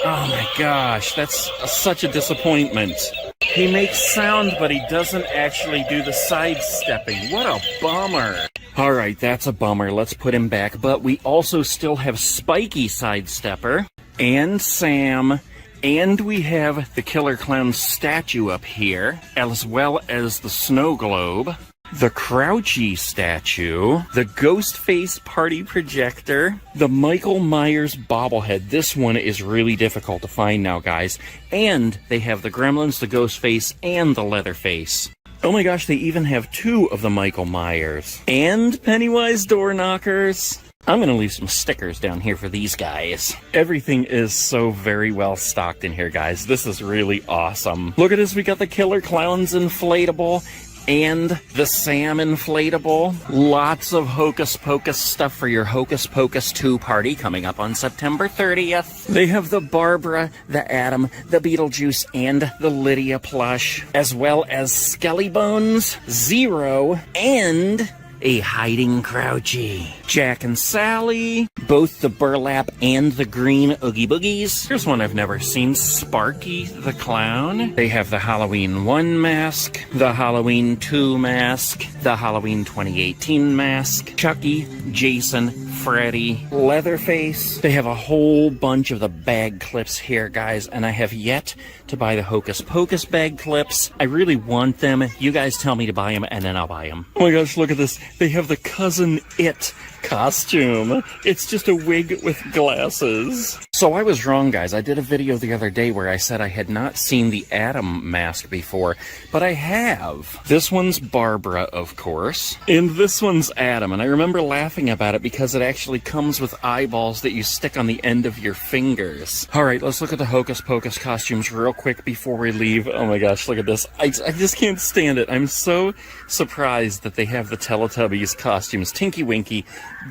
Oh my gosh, that's such a disappointment. He makes sound, but he doesn't actually do the sidestepping. What a bummer. Alright, that's a bummer. Let's put him back. But we also still have Spiky Sidestepper, and Sam, and we have the Killer Clown statue up here, as well as the Snow Globe, the Crouchy statue, the Ghostface party projector, the Michael Myers bobblehead. This one is really difficult to find now, guys. And they have the Gremlins, the Ghostface, and the Leatherface. Oh my gosh, they even have 2 of the Michael Myers. And Pennywise door knockers. I'm gonna leave some stickers down here for these guys. Everything is so very well stocked in here, guys. This is really awesome. Look at this, we got the Killer Clowns inflatable, and the Sam inflatable. Lots of Hocus Pocus stuff for your Hocus Pocus 2 party coming up on September 30th. They have the Barbara, the Adam, the Beetlejuice, and the Lydia plush, as well as Skelly Bones, Zero, and a hiding Crouchy. Jack and Sally, both the burlap and the green Oogie Boogies. Here's one I've never seen, Sparky the Clown. They have the Halloween 1 mask, the Halloween 2 mask, the Halloween 2018 mask, Chucky, Jason, Freddy, Leatherface. They have a whole bunch of the bag clips here, guys, and I have yet to buy the Hocus Pocus bag clips. I really want them. You guys tell me to buy them, and then I'll buy them. Oh my gosh, look at this. They have the Cousin It costume. It's just a wig with glasses. So I was wrong, guys. I did a video the other day where I said I had not seen the Adam mask before, but I have. This one's Barbara, of course, and this one's Adam, and I remember laughing about it because it actually comes with eyeballs that you stick on the end of your fingers. All right, let's look at the Hocus Pocus costumes real quick before we leave. Oh my gosh, look at this. I just can't stand it. I'm so surprised that they have the Teletubbies costumes. Tinky Winky,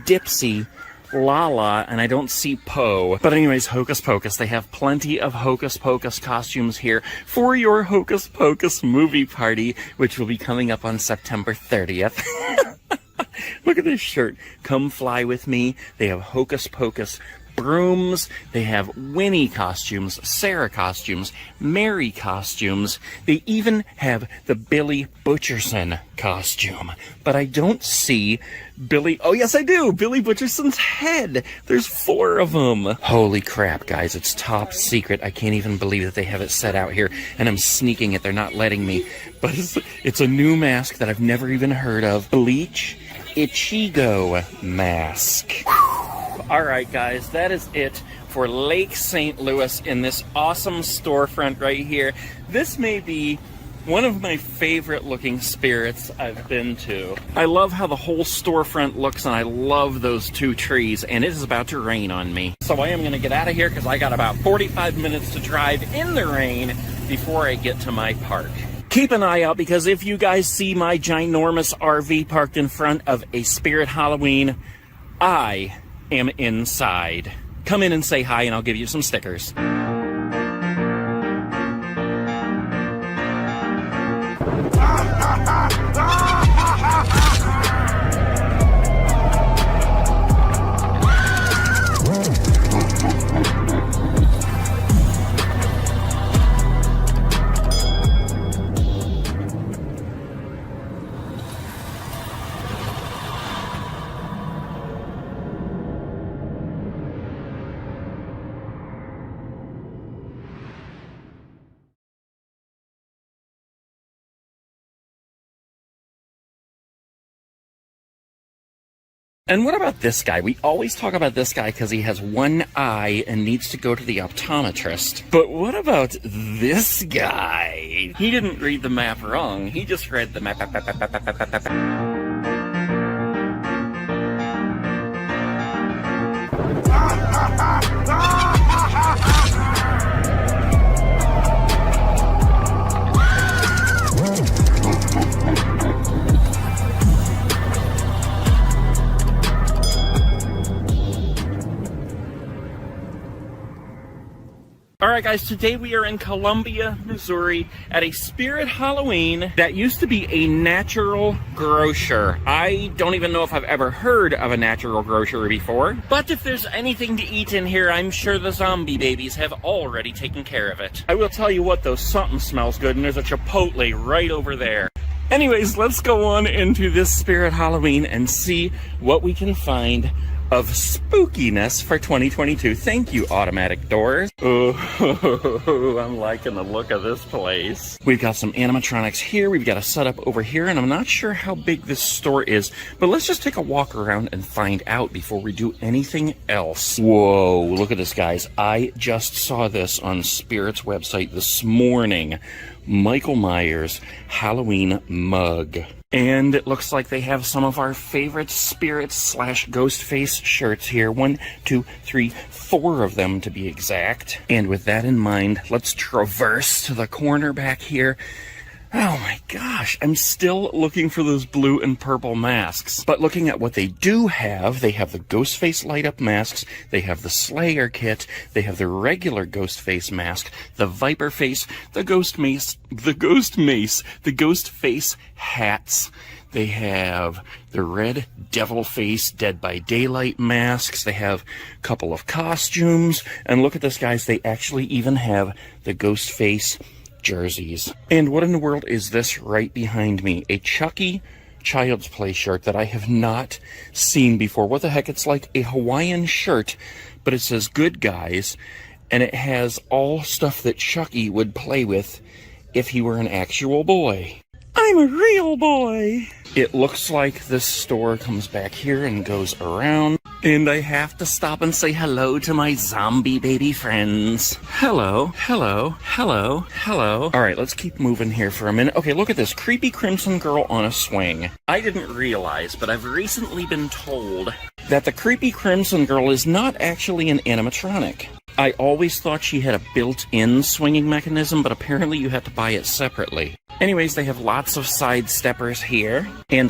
Dipsy, Lala, and I don't see Poe. But anyways, Hocus Pocus. They have plenty of Hocus Pocus costumes here for your Hocus Pocus movie party, which will be coming up on September 30th. Look at this shirt. Come fly with me. They have Hocus Pocus brooms, they have Winnie costumes, Sarah costumes, Mary costumes, they even have the Billy Butcherson costume. But I don't see Billy, oh yes I do, Billy Butcherson's head. There's 4 of them. Holy crap, guys, it's top secret. I can't even believe that they have it set out here, and I'm sneaking it, they're not letting me. But it's a new mask that I've never even heard of. Bleach Ichigo mask. Alright guys, that is it for Lake St. Louis in this awesome storefront right here. This may be one of my favorite looking spirits I've been to. I love how the whole storefront looks, and I love those 2 trees, and it is about to rain on me. So I am going to get out of here because I got about 45 minutes to drive in the rain before I get to my park. Keep an eye out, because if you guys see my ginormous RV parked in front of a Spirit Halloween, I am inside. Come in and say hi and I'll give you some stickers. And what about this guy? We always talk about this guy because he has 1 eye and needs to go to the optometrist. But what about this guy? He didn't read the map wrong. He just read the map. Alright guys, today we are in Columbia, Missouri at a Spirit Halloween that used to be a natural grocer. I don't even know if I've ever heard of a natural grocery before, but if there's anything to eat in here, I'm sure the zombie babies have already taken care of it. I will tell you what though, something smells good, and there's a Chipotle right over there. Anyways, let's go on into this Spirit Halloween and see what we can find of spookiness for 2022. Thank you, automatic doors. Oh, I'm liking the look of this place. We've got some animatronics here. We've got a setup over here, and I'm not sure how big this store is, but let's just take a walk around and find out before we do anything else. Whoa, look at this, guys. I just saw this on Spirit's website this morning. Michael Myers Halloween mug. And it looks like they have some of our favorite Spirits / Ghostface shirts here. 1, 2, 3, 4 of them to be exact. And with that in mind, let's traverse to the corner back here. Oh my gosh, I'm still looking for those blue and purple masks. But looking at what they do have, they have the Ghostface light-up masks, they have the Slayer kit, they have the regular Ghostface mask, the Viper face, the Ghost Mace, the Ghostface hats. They have the red devil face Dead by Daylight masks. They have a couple of costumes. And look at this, guys, they actually even have the Ghostface jerseys. And what in the world is this right behind me? A Chucky Child's Play shirt that I have not seen before. What the heck? It's like a Hawaiian shirt, but it says Good Guys, and it has all stuff that Chucky would play with if he were an actual boy. I'm a real boy! It looks like this store comes back here and goes around. And I have to stop and say hello to my zombie baby friends. Hello, hello, hello, hello. All right, let's keep moving here for a minute. Okay, look at this. Creepy crimson girl on a swing. I didn't realize, but I've recently been told that the creepy crimson girl is not actually an animatronic. I always thought she had a built-in swinging mechanism, but apparently you have to buy it separately. Anyways, they have lots of side steppers here, and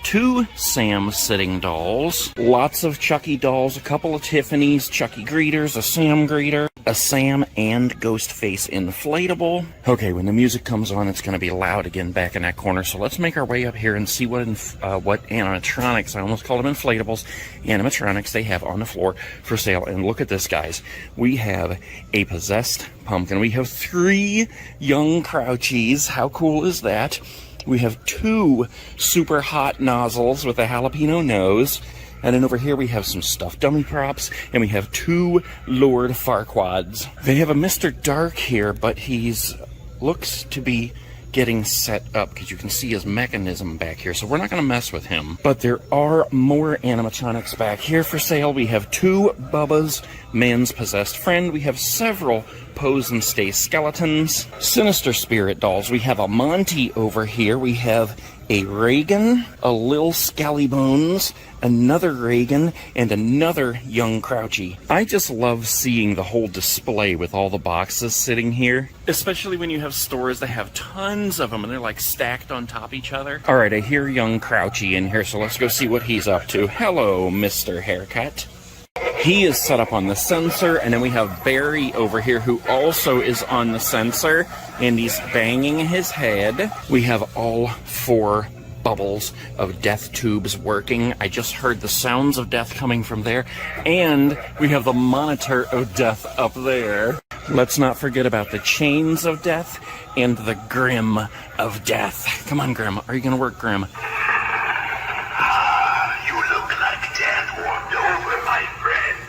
two Sam sitting dolls, lots of Chucky dolls, a couple of Tiffany's, Chucky greeters, a Sam greeter, a Sam and Ghostface inflatable. Okay, when the music comes on, it's going to be loud again back in that corner, so let's make our way up here and see what animatronics, I almost called them inflatables, animatronics they have on the floor for sale. And look at this, guys. We have a possessed pumpkin. We have 3 young Crouchies. How cool is that? We have 2 super hot nozzles with a jalapeno nose. And then over here we have some stuffed dummy props, and we have 2 Lord Farquads. They have a Mr. Dark here, but he's looks to be getting set up because you can see his mechanism back here, so we're not going to mess with him. But there are more animatronics back here for sale. We have 2 Bubba's Man's Possessed Friend. We have several Pose and Stay skeletons, Sinister Spirit dolls. We have a Monty over here. We have a Reagan, a Lil Scallybones, another Reagan, and another young Crouchy. I just love seeing the whole display with all the boxes sitting here, especially when you have stores that have tons of them and they're like stacked on top of each other. All right, I hear young Crouchy in here, so let's go see what he's up to. Hello, Mr. Haircut. He is set up on the sensor, and then we have Barry over here who also is on the sensor, and he's banging his head. We have all 4 bubbles of death tubes working. I just heard the sounds of death coming from there, and we have the monitor of death up there. Let's not forget about the chains of death and the Grim of death. Come on, Grim. Are you going to work, Grim?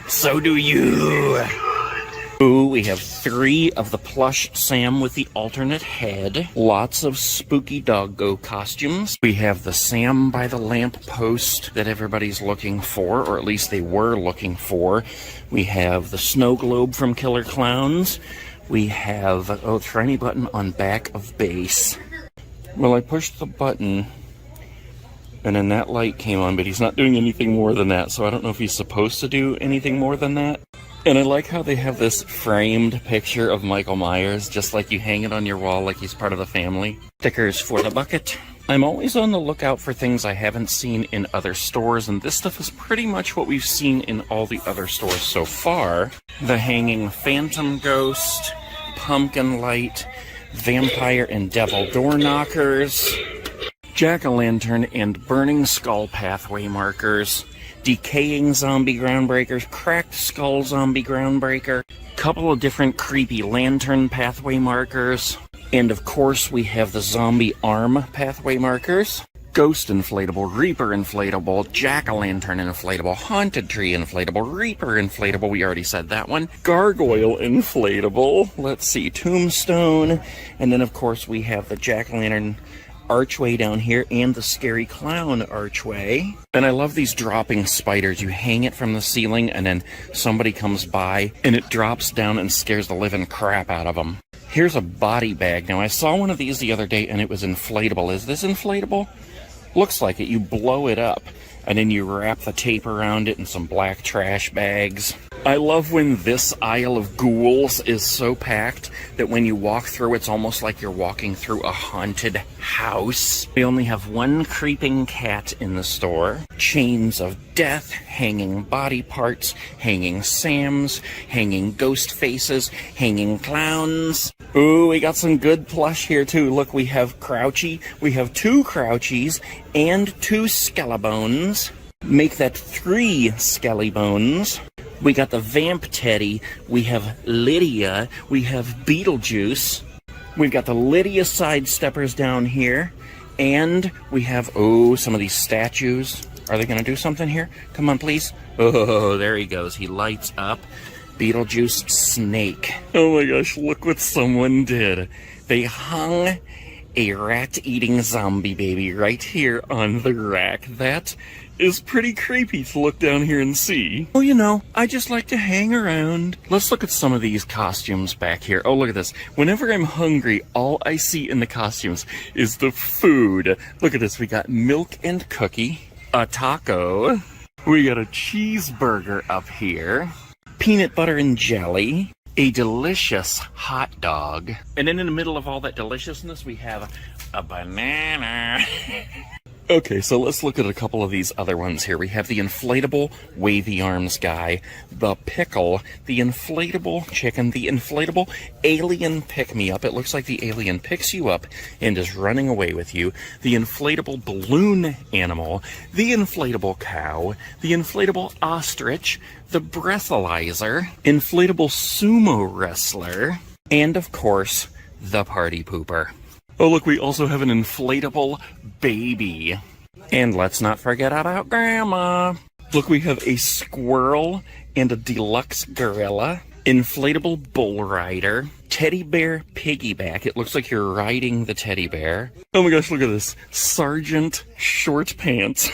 So do you. Ooh, we have 3 of the plush Sam with the alternate head. Lots of spooky doggo costumes. We have the Sam by the lamp post that everybody's looking for, or at least they were looking for. We have the snow globe from Killer Clowns. We have, tiny button on back of base. Well, I pushed the button, and then that light came on, but he's not doing anything more than that, so I don't know if he's supposed to do anything more than that. And I like how they have this framed picture of Michael Myers, just like you hang it on your wall like he's part of the family. Stickers for the bucket. I'm always on the lookout for things I haven't seen in other stores, and this stuff is pretty much what we've seen in all the other stores so far. The hanging phantom ghost, pumpkin light, vampire and devil door knockers, jack-o'-lantern and burning skull pathway markers, decaying zombie groundbreakers, cracked skull zombie groundbreaker, couple of different creepy lantern pathway markers, and of course we have the zombie arm pathway markers, ghost inflatable, reaper inflatable, jack-o'-lantern inflatable, haunted tree inflatable, reaper inflatable, we already said that one, gargoyle inflatable, let's see, tombstone, and then of course we have the jack-o'-lantern archway down here and the scary clown archway. And I love these dropping spiders. You hang it from the ceiling and then somebody comes by and it drops down and scares the living crap out of them. Here's a body bag. Now I saw one of these the other day and it was inflatable. Is this inflatable? Looks like it. You blow it up and then you wrap the tape around it in some black trash bags. I love when this aisle of ghouls is so packed that when you walk through, it's almost like you're walking through a haunted house. We only have one creeping cat in the store. Chains of death, hanging body parts, hanging Sams, hanging ghost faces, hanging clowns. Ooh, we got some good plush here too. Look, we have Crouchy, we have 2 Crouchies, and 2 Skellybones. Make that 3 Skellybones. We got the Vamp Teddy, we have Lydia, we have Beetlejuice, we've got the Lydia sidesteppers down here, and we have, some of these statues. Are they going to do something here? Come on, please. Oh, there he goes. He lights up. Beetlejuice Snake. Oh my gosh, look what someone did. They hung a rat-eating zombie baby right here on the rack. That is pretty creepy to look down here and see. Well, you know, I just like to hang around. Let's look at some of these costumes back here. Oh, look at this. Whenever I'm hungry, all I see in the costumes is the food. Look at this. We got milk and cookie, a taco. We got a cheeseburger up here, peanut butter and jelly, a delicious hot dog. And then in the middle of all that deliciousness, we have a banana. Okay, so let's look at a couple of these other ones here. We have the inflatable wavy arms guy, the pickle, the inflatable chicken, the inflatable alien pick-me-up. It looks like the alien picks you up and is running away with you. The inflatable balloon animal, the inflatable cow, the inflatable ostrich, the breathalyzer, inflatable sumo wrestler, and of course, the party pooper. Oh, look, we also have an inflatable baby. And let's not forget about Grandma. Look, we have a squirrel and a deluxe gorilla, inflatable bull rider, teddy bear piggyback. It looks like you're riding the teddy bear. Oh my gosh, look at this. Sergeant short pants.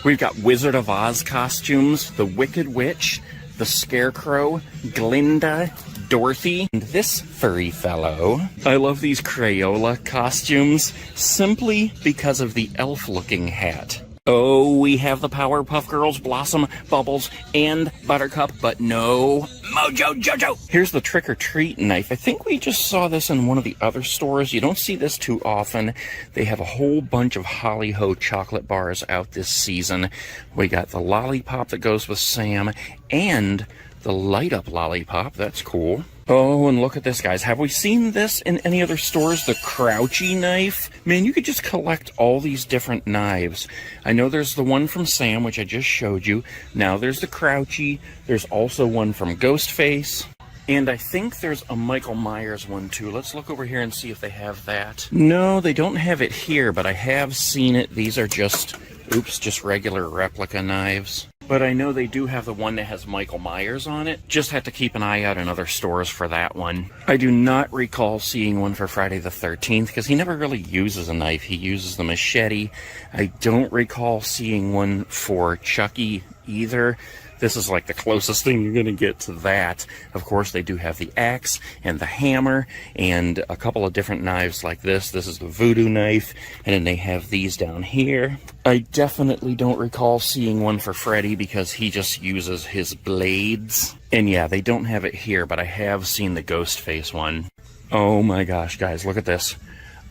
We've got Wizard of Oz costumes, the Wicked Witch, the Scarecrow, Glinda, Dorothy, and this furry fellow. I love these Crayola costumes simply because of the elf-looking hat. Oh, we have the Powerpuff Girls, Blossom, Bubbles, and Buttercup, but no Mojo Jojo. Here's the trick-or-treat knife. I think we just saw this in one of the other stores. You don't see this too often. They have a whole bunch of Holly Ho chocolate bars out this season. We got the lollipop that goes with Sam, and the light-up lollipop. That's cool. Oh, and look at this, guys. Have we seen this in any other stores? The Crouchy knife? Man, you could just collect all these different knives. I know there's the one from Sam, which I just showed you. Now there's the Crouchy. There's also one from Ghostface. And I think there's a Michael Myers one, too. Let's look over here and see if they have that. No, they don't have it here, but I have seen it. These are just, just regular replica knives. But I know they do have the one that has Michael Myers on it. Just have to keep an eye out in other stores for that one. I do not recall seeing one for Friday the 13th because he never really uses a knife. He uses the machete. I don't recall seeing one for Chucky either. This is like the closest thing you're going to get to that. Of course, they do have the axe and the hammer and a couple of different knives like this. This is the voodoo knife, and then they have these down here. I definitely don't recall seeing one for Freddy because he just uses his blades. And yeah, they don't have it here, but I have seen the Ghostface one. Oh my gosh, guys, look at this.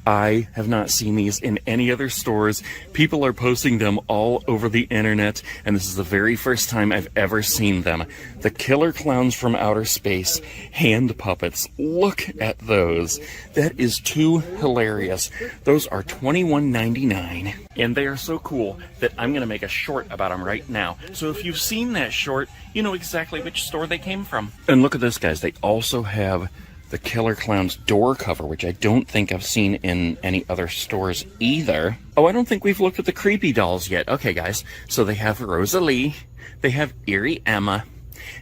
I have not seen these in any other stores. People are posting them all over the internet, and this is the very first time I've ever seen them. The Killer Clowns from Outer Space hand puppets. Look at those. That is too hilarious. Those are $21.99, and they are so cool that I'm going to make a short about them right now. So if you've seen that short, you know exactly which store they came from. And look at this, guys. They also have the Killer Clowns door cover, which I don't think I've seen in any other stores either. Oh, I don't think we've looked at the creepy dolls yet. Okay, guys. So they have Rosalie. They have Eerie Emma.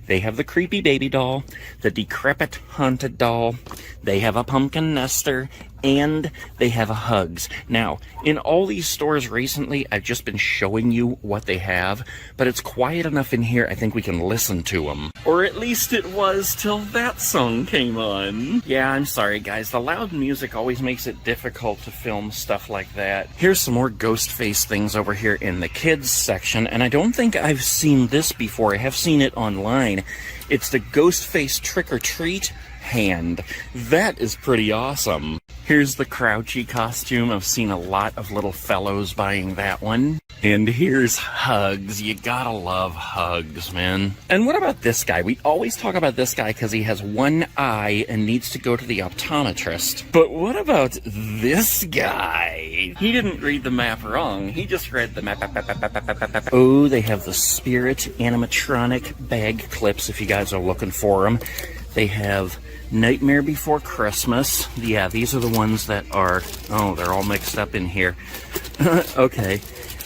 They have the creepy baby doll, the decrepit haunted doll. They have a pumpkin nester, and they have a Hugs. Now, in all these stores recently, I've just been showing you what they have, but it's quiet enough in here, I think we can listen to them. Or at least it was till that song came on. Yeah, I'm sorry, guys. The loud music always makes it difficult to film stuff like that. Here's some more Ghostface things over here in the kids section, and I don't think I've seen this before. I have seen it online. It's the Ghostface trick-or-treat hand. That is pretty awesome. Here's the Crouchy costume. I've seen a lot of little fellows buying that one. And here's Hugs. You gotta love Hugs, man. And what about this guy? We always talk about this guy because he has one eye and needs to go to the optometrist. But what about this guy? He didn't read the map wrong. He just read the map. Oh, they have the Spirit animatronic bag clips if you guys are looking for them. They have Nightmare Before Christmas. Yeah, these are the ones that are... Oh, they're all mixed up in here. Okay.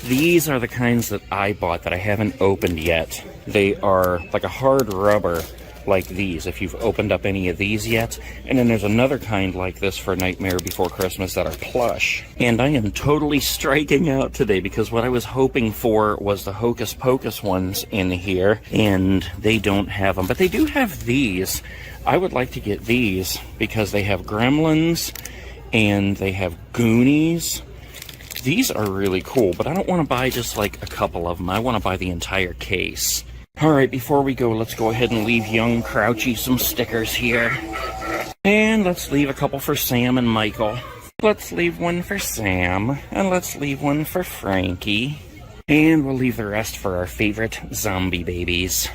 These are the kinds that I bought that I haven't opened yet. They are like a hard rubber like these, if you've opened up any of these yet. And then there's another kind like this for Nightmare Before Christmas that are plush. And I am totally striking out today because what I was hoping for was the Hocus Pocus ones in here, and they don't have them. But they do have these. I would like to get these because they have Gremlins and they have Goonies. These are really cool, but I don't want to buy just like a couple of them. I want to buy the entire case. All right, before we go, let's go ahead and leave young Crouchy some stickers here. And let's leave a couple for Sam and Michael. Let's leave one for Sam, and let's leave one for Frankie. And we'll leave the rest for our favorite zombie babies.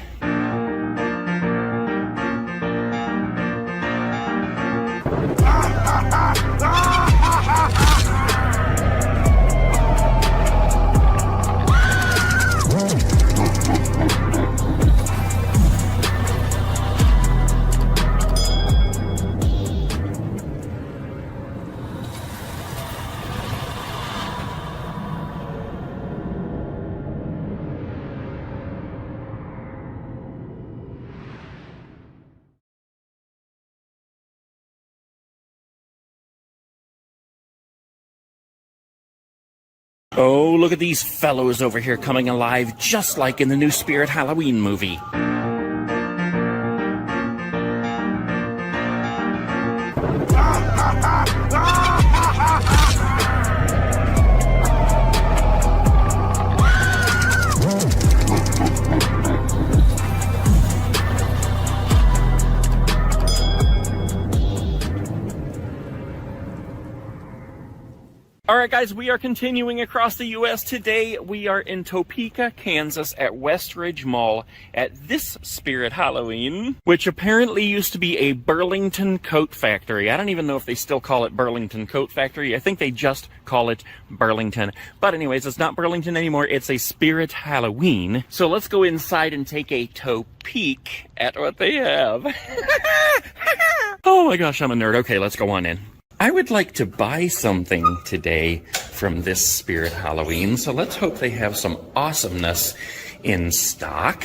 Oh, look at these fellows over here coming alive, just like in the new Spirit Halloween movie. Alright guys, we are continuing across the U.S. Today. We are in Topeka, Kansas at Westridge Mall at this Spirit Halloween, which apparently used to be a Burlington Coat Factory. I don't even know if they still call it Burlington Coat Factory. I think they just call it Burlington. But anyways, it's not Burlington anymore. It's a Spirit Halloween. So let's go inside and take a peek at what they have. Oh my gosh, I'm a nerd. Okay, let's go on in. I would like to buy something today from this Spirit Halloween, so let's hope they have some awesomeness in stock.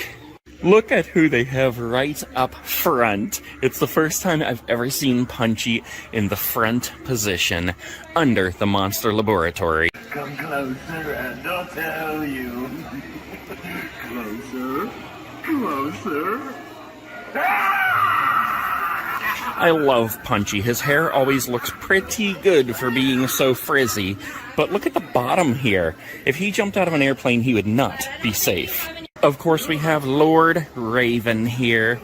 Look at who they have right up front. It's the first time I've ever seen Punchy in the front position under the Monster Laboratory. Come closer and I'll tell you. Closer, closer. I love Punchy. His hair always looks pretty good for being so frizzy. But look at the bottom here. If he jumped out of an airplane, he would not be safe. Of course, we have Lord Raven here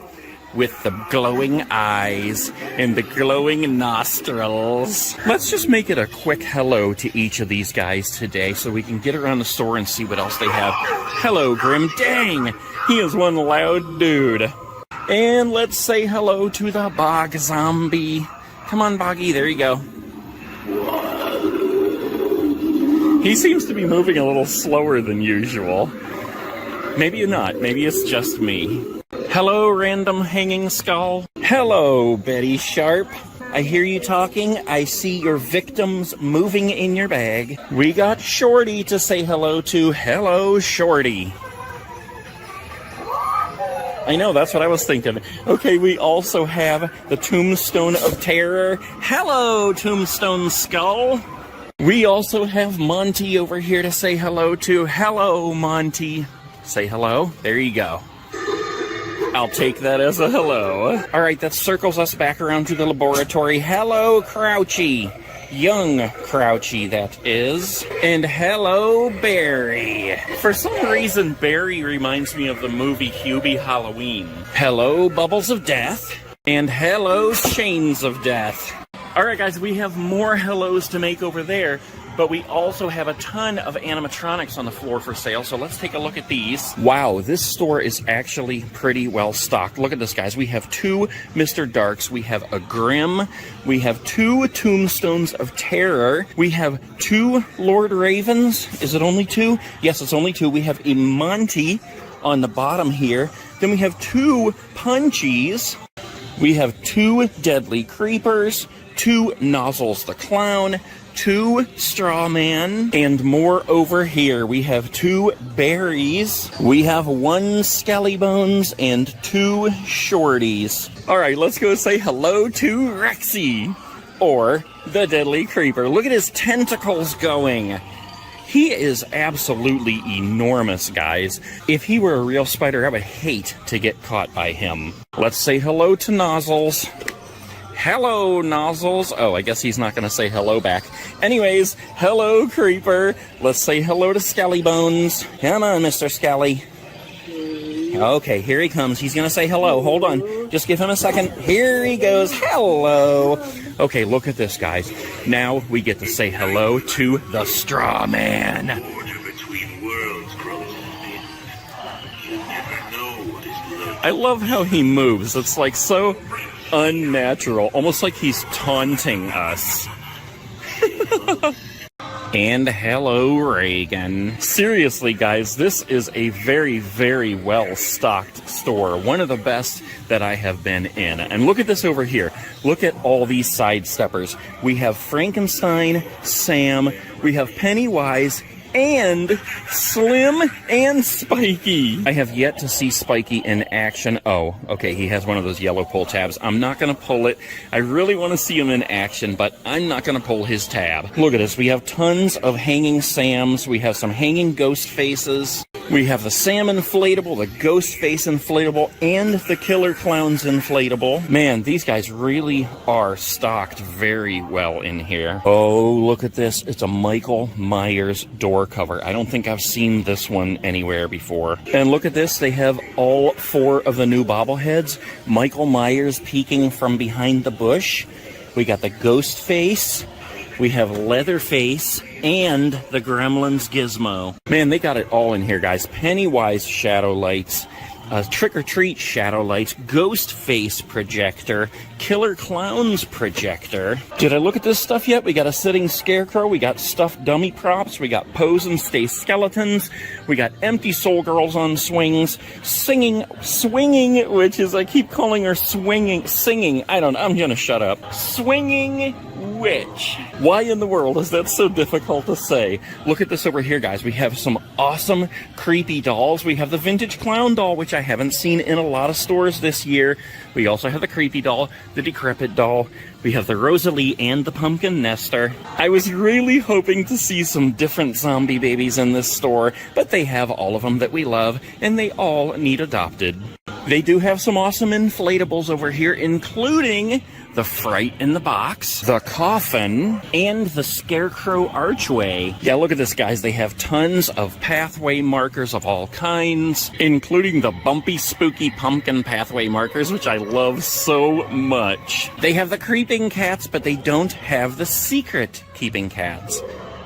with the glowing eyes and the glowing nostrils. Let's just make it a quick hello to each of these guys today so we can get around the store and see what else they have. Hello, Grim. Dang, he is one loud dude. And let's say hello to the Bog Zombie. Come on, Boggy, there you go. He seems to be moving a little slower than usual. Maybe not, maybe it's just me. Hello, random hanging skull. Hello, Betty Sharp. I hear you talking. I see your victims moving in your bag. We got Shorty to say hello to. Hello, Shorty. I know, that's what I was thinking. Okay, we also have the Tombstone of Terror. Hello, Tombstone Skull. We also have Monty over here to say hello to. Hello, Monty. Say hello. There you go. I'll take that as a hello. All right, that circles us back around to the laboratory. Hello, Crouchy. Young Crouchy, that is. And hello, Barry. For some reason, Barry reminds me of the movie Hubie Halloween. Hello, Bubbles of Death. And hello, Chains of Death. Alright guys, we have more hellos to make over there, but we also have a ton of animatronics on the floor for sale, so let's take a look at these. Wow, this store is actually pretty well stocked. Look at this, guys. We have 2 Mr. Darks, we have a Grimm, we have 2 Tombstones of Terror, we have 2 Lord Ravens. Is it only 2? Yes, it's only 2. We have a Monty on the bottom here. Then we have 2 Punchies. We have 2 Deadly Creepers, 2 Nozzles the Clown, 2 Strawman, and more over here. We have 2 berries. We have 1 Skelly Bones and 2 Shorties. All right, let's go say hello to Rexy, or the Deadly Creeper. Look at his tentacles going. He is absolutely enormous, guys. If he were a real spider, I would hate to get caught by him. Let's say hello to Nozzles. Hello, Nozzles. Oh, I guess he's not going to say hello back. Anyways, hello, Creeper. Let's say hello to Skelly Bones. Come on, Mr. Skelly. Okay, here he comes. He's going to say hello. Hold on. Just give him a second. Here he goes. Hello. Okay, look at this, guys. Now we get to say hello to the Straw Man. I love how he moves. It's like so unnatural, almost like he's taunting us. And hello, Reagan. Seriously, guys, this is a very, very well-stocked store. One of the best that I have been in. And look at this over here. Look at all these sidesteppers. We have Frankenstein, Sam, we have Pennywise, and Slim and Spiky. I have yet to see Spiky in action. Oh, okay, he has one of those yellow pull tabs. I'm not going to pull it. I really want to see him in action, but I'm not going to pull his tab. Look at this. We have tons of hanging Sams. We have some hanging ghost faces. We have the Sam inflatable, the ghost face inflatable, and the Killer Clowns inflatable. Man, these guys really are stocked very well in here. Oh, look at this. It's a Michael Myers door cover. I don't think I've seen this one anywhere before. And look at this. They have all 4 of the new bobbleheads. Michael Myers peeking from behind the bush. We got the ghost face. We have Leatherface and the Gremlins Gizmo. Man, they got it all in here, guys. Pennywise shadow lights, Trick-or-Treat shadow lights, Ghost Face projector, Killer Clowns projector. Did I look at this stuff yet? We got a sitting scarecrow, we got stuffed dummy props, we got pose and stay skeletons, we got empty soul girls on swings, swinging, which is, I keep calling her singing, I don't know, I'm gonna shut up. Swinging witch. Why in the world is that so difficult to say? Look at this over here, guys. We have some awesome creepy dolls. We have the vintage clown doll, which I haven't seen in a lot of stores this year. We also have the creepy doll, the decrepit doll. We have the Rosalie and the pumpkin nester. I was really hoping to see some different zombie babies in this store, but they have all of them that we love, and they all need adopted. They do have some awesome inflatables over here, including the Fright in the Box, the Coffin, and the Scarecrow Archway. Yeah, look at this, guys. They have tons of pathway markers of all kinds, including the bumpy, spooky pumpkin pathway markers, which I love so much. They have the creeping cats, but they don't have the secret keeping cats.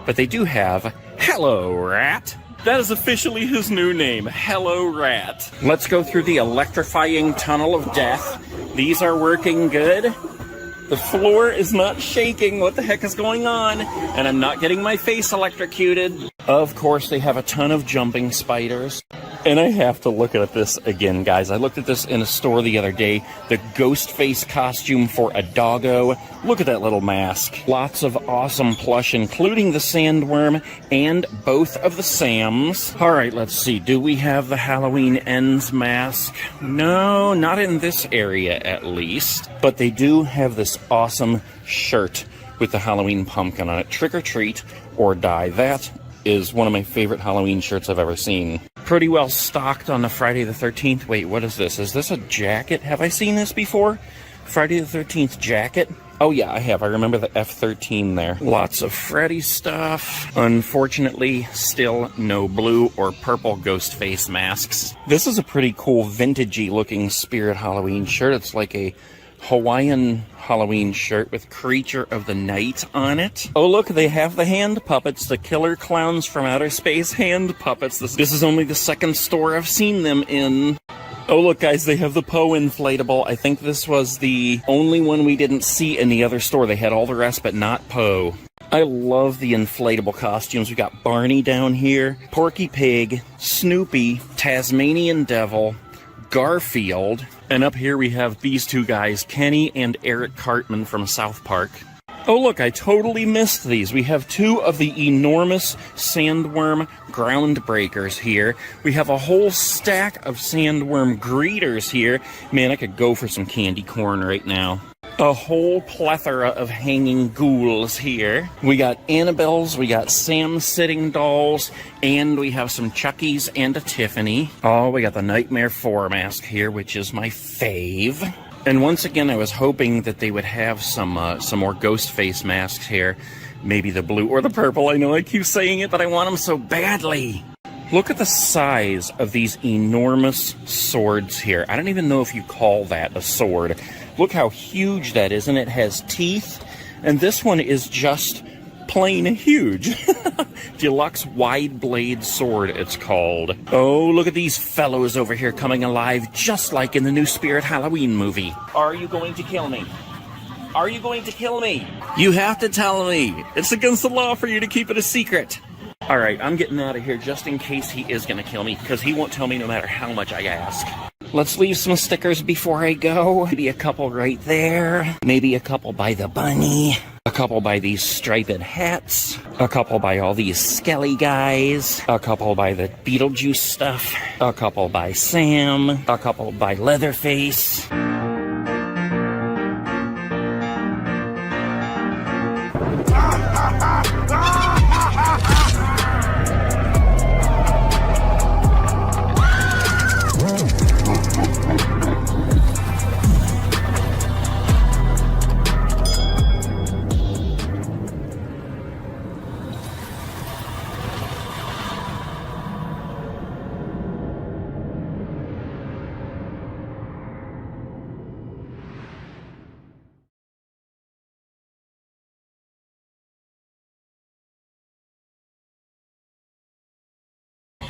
But they do have Hello Rat. That is officially his new name, Hello Rat. Let's go through the electrifying tunnel of death. These are working good. The floor is not shaking. What the heck is going on? And I'm not getting my face electrocuted. Of course, they have a ton of jumping spiders. And I have to look at this again, guys. I looked at this in a store the other day. The ghost face costume for a doggo. Look at that little mask. Lots of awesome plush, including the sandworm and both of the Sams. All right, let's see. Do we have the Halloween Ends mask? No, not in this area at least. But they do have this awesome shirt with the Halloween pumpkin on it. Trick or treat or die. That is one of my favorite Halloween shirts I've ever seen. Pretty well stocked on the Friday the 13th. Wait, what is this? Is this a jacket? Have I seen this before? Friday the 13th jacket? Oh yeah, I have. I remember the F-13 there. Lots of Freddy stuff. Unfortunately, still no blue or purple ghost face masks. This is a pretty cool vintagey looking Spirit Halloween shirt. It's like a Hawaiian Halloween shirt with Creature of the Night on it. Oh look, they have the hand puppets, the Killer Clowns from Outer Space hand puppets. This is only the second store I've seen them in. Oh look, guys, they have the Poe inflatable. I think this was the only one we didn't see in the other store. They had all the rest, but not Poe. I love the inflatable costumes. We got Barney down here, Porky Pig, Snoopy, Tasmanian Devil, Garfield, and up here we have these two guys, Kenny and Eric Cartman from South Park. Oh, look, I totally missed these. We have two of the enormous sandworm groundbreakers here. We have a whole stack of sandworm greeters here. Man, I could go for some candy corn right now. A whole plethora of hanging ghouls here. We got Annabelles, we got Sam sitting dolls, and we have some Chuckies and a Tiffany. Oh, we got the Nightmare 4 mask here, which is my fave. And once again, I was hoping that they would have some more ghost face masks here. Maybe the blue or the purple. I know I keep saying it, but I want them so badly. Look at the size of these enormous swords here. I don't even know if you call that a sword. Look how huge that is, and it has teeth. And this one is just plain huge. Deluxe wide blade sword, it's called. Oh, look at these fellows over here coming alive, just like in the new Spirit Halloween movie. Are you going to kill me? Are you going to kill me? You have to tell me. It's against the law for you to keep it a secret. All right, I'm getting out of here just in case he is going to kill me, because he won't tell me no matter how much I ask. Let's leave some stickers before I go. Maybe a couple right there. Maybe a couple by the bunny. A couple by these striped hats. A couple by all these skelly guys. A couple by the Beetlejuice stuff. A couple by Sam. A couple by Leatherface.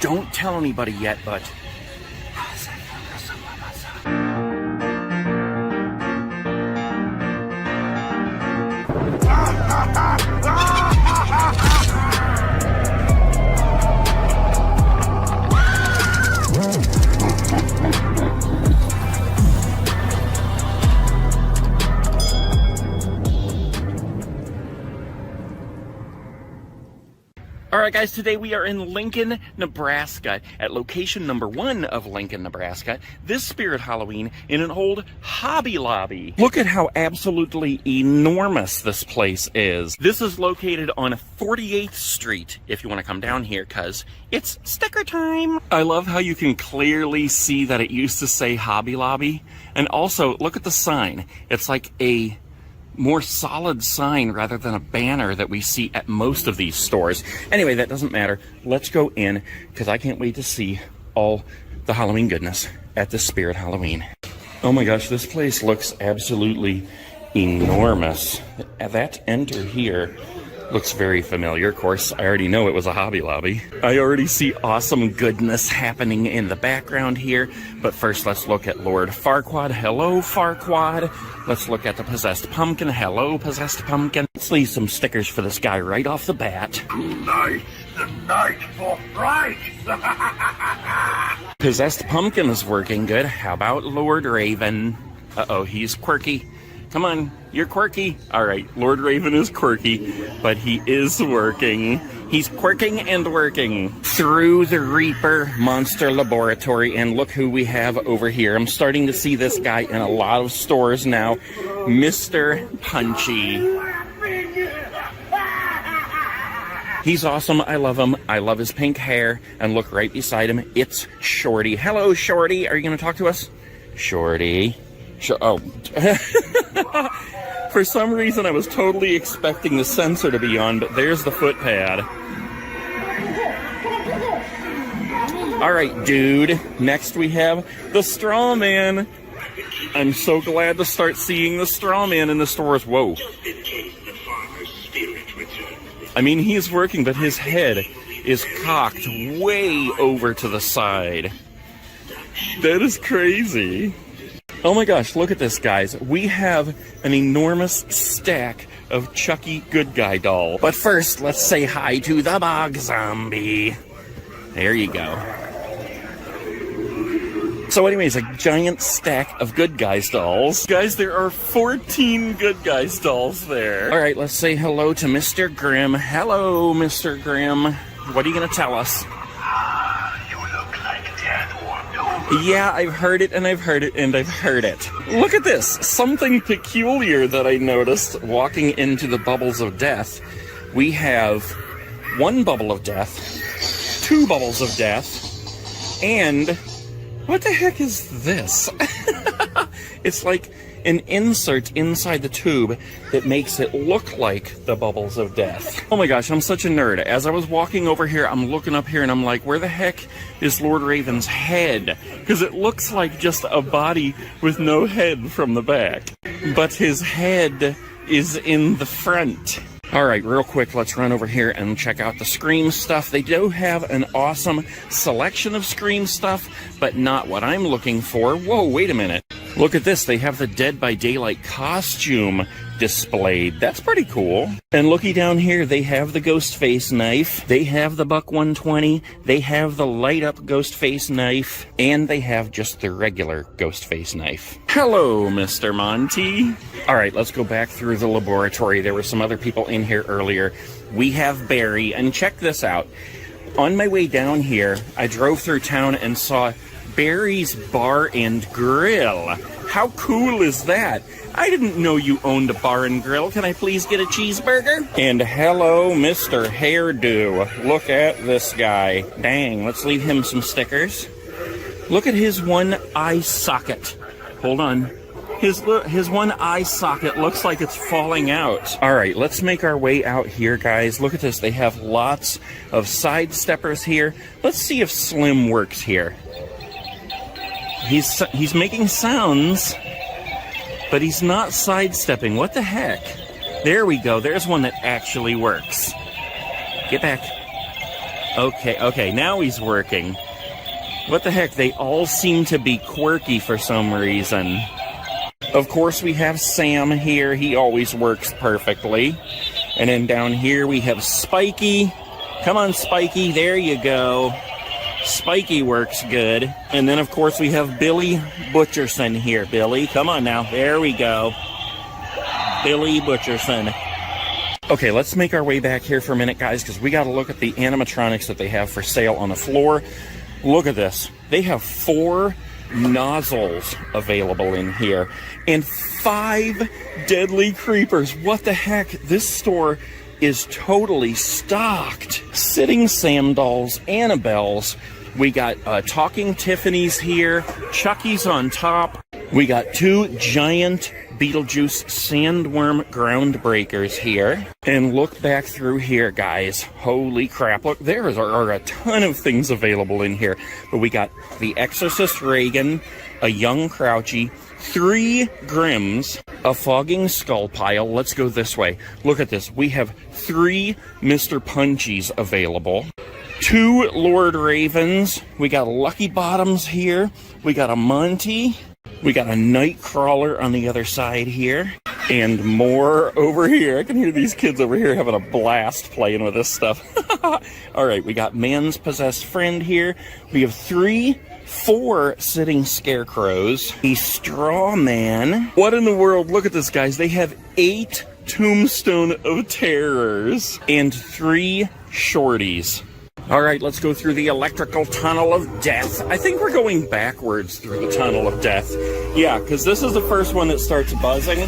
Don't tell anybody yet, but... Alright guys, today we are in Lincoln, Nebraska, at location number 1 of Lincoln, Nebraska, this Spirit Halloween in an old Hobby Lobby. Look at how absolutely enormous this place is. This is located on 48th Street, if you want to come down here, because it's sticker time. I love how you can clearly see that it used to say Hobby Lobby, and also, look at the sign. It's like a more solid sign rather than a banner that we see at most of these stores. Anyway, that doesn't matter. Let's go in, because I can't wait to see all the Halloween goodness at the Spirit Halloween. Oh my gosh, this place looks absolutely enormous. That enter here looks very familiar. Of course, I already know it was a Hobby Lobby. I already see awesome goodness happening in the background here. But first, let's look at Lord Farquaad. Hello, Farquaad. Let's look at the Possessed Pumpkin. Hello, Possessed Pumpkin. Let's leave some stickers for this guy right off the bat. Tonight, the night for fright. Possessed Pumpkin is working good. How about Lord Raven? Uh-oh, he's quirky. Come on, you're quirky. All right, Lord Raven is quirky, but he is working. He's quirking and working. Through the Reaper Monster Laboratory, and look who we have over here. I'm starting to see this guy in a lot of stores now. Mr. Punchy. He's awesome. I love him. I love his pink hair. And look right beside him. It's Shorty. Hello, Shorty. Are you going to talk to us? Shorty. Oh. For some reason, I was totally expecting the sensor to be on, but there's the foot pad. All right, dude. Next, we have the Straw Man. I'm so glad to start seeing the Straw Man in the stores. Whoa. I mean, he's working, but his head is cocked way over to the side. That is crazy. Oh my gosh, look at this, guys. We have an enormous stack of Chucky Good Guy doll. But first, let's say hi to the Bog Zombie. There you go. So anyways, a giant stack of Good Guys dolls. Guys, there are 14 Good Guys dolls there. All right, let's say hello to Mr. Grimm. Hello, Mr. Grimm. What are you going to tell us? You look like death or no. Yeah, I've heard it, and I've heard it, and I've heard it. Look at this. Something peculiar that I noticed walking into the bubbles of death. We have 1 bubble of death, 2 bubbles of death, and what the heck is this? It's like an insert inside the tube that makes it look like the bubbles of death. Oh my gosh, I'm such a nerd. As I was walking over here, I'm looking up here and I'm like, where the heck is Lord Raven's head? Because it looks like just a body with no head from the back. But his head is in the front. All right, real quick, let's run over here and check out the Scream stuff. They do have an awesome selection of Scream stuff, but not what I'm looking for. Whoa, wait a minute. Look at this. They have the Dead by Daylight costume displayed. That's pretty cool. And looky down here, they have the Ghostface knife. They have the Buck 120. They have the light up Ghostface knife. And they have just the regular Ghostface knife. Hello, Mr. Monty. All right, let's go back through the laboratory. There were some other people in here earlier. We have Barry, and check this out. On my way down here, I drove through town and saw Barry's Bar and Grill. How cool is that? I didn't know you owned a bar and grill. Can I please get a cheeseburger? And hello, Mr. Hairdo. Look at this guy. Dang, let's leave him some stickers. Look at his one eye socket. Hold on. His one eye socket looks like it's falling out. All right, let's make our way out here, guys. Look at this. They have lots of sidesteppers here. Let's see if Slim works here. He's making sounds, but he's not sidestepping. What the heck? There we go. There's one that actually works. Get back. Okay, now he's working. What the heck? They all seem to be quirky for some reason. Of course, we have Sam here. He always works perfectly. And then down here we have Spiky. Come on, Spiky. There you go. Spiky works good. And then, of course, we have Billy Butcherson here. Billy, come on now. There we go. Billy Butcherson. Okay, let's make our way back here for a minute, guys, because we got to look at the animatronics that they have for sale on the floor. Look at this. They have 4 nozzles available in here and 5 deadly creepers. What the heck? This store is totally stocked. Sitting Sam dolls, Annabelles. We got Talking Tiffany's here, Chucky's on top. We got 2 giant Beetlejuice sandworm groundbreakers here. And look back through here, guys. Holy crap. Look, there are a ton of things available in here. But we got the Exorcist Reagan, a Young Crouchy, 3 Grimms, a Fogging Skull Pile. Let's go this way. Look at this. We have 3 Mr. Punchies available. 2 Lord Ravens. We got Lucky Bottoms here. We got a Monty. We got a Nightcrawler on the other side here. And more over here. I can hear these kids over here having a blast playing with this stuff. All right, we got Man's Possessed Friend here. We have 4 sitting scarecrows. A straw man. What in the world? Look at this, guys. They have 8 Tombstone of Terrors and 3 shorties. All right, let's go through the electrical tunnel of death. I think we're going backwards through the tunnel of death. Yeah, because this is the first one that starts buzzing,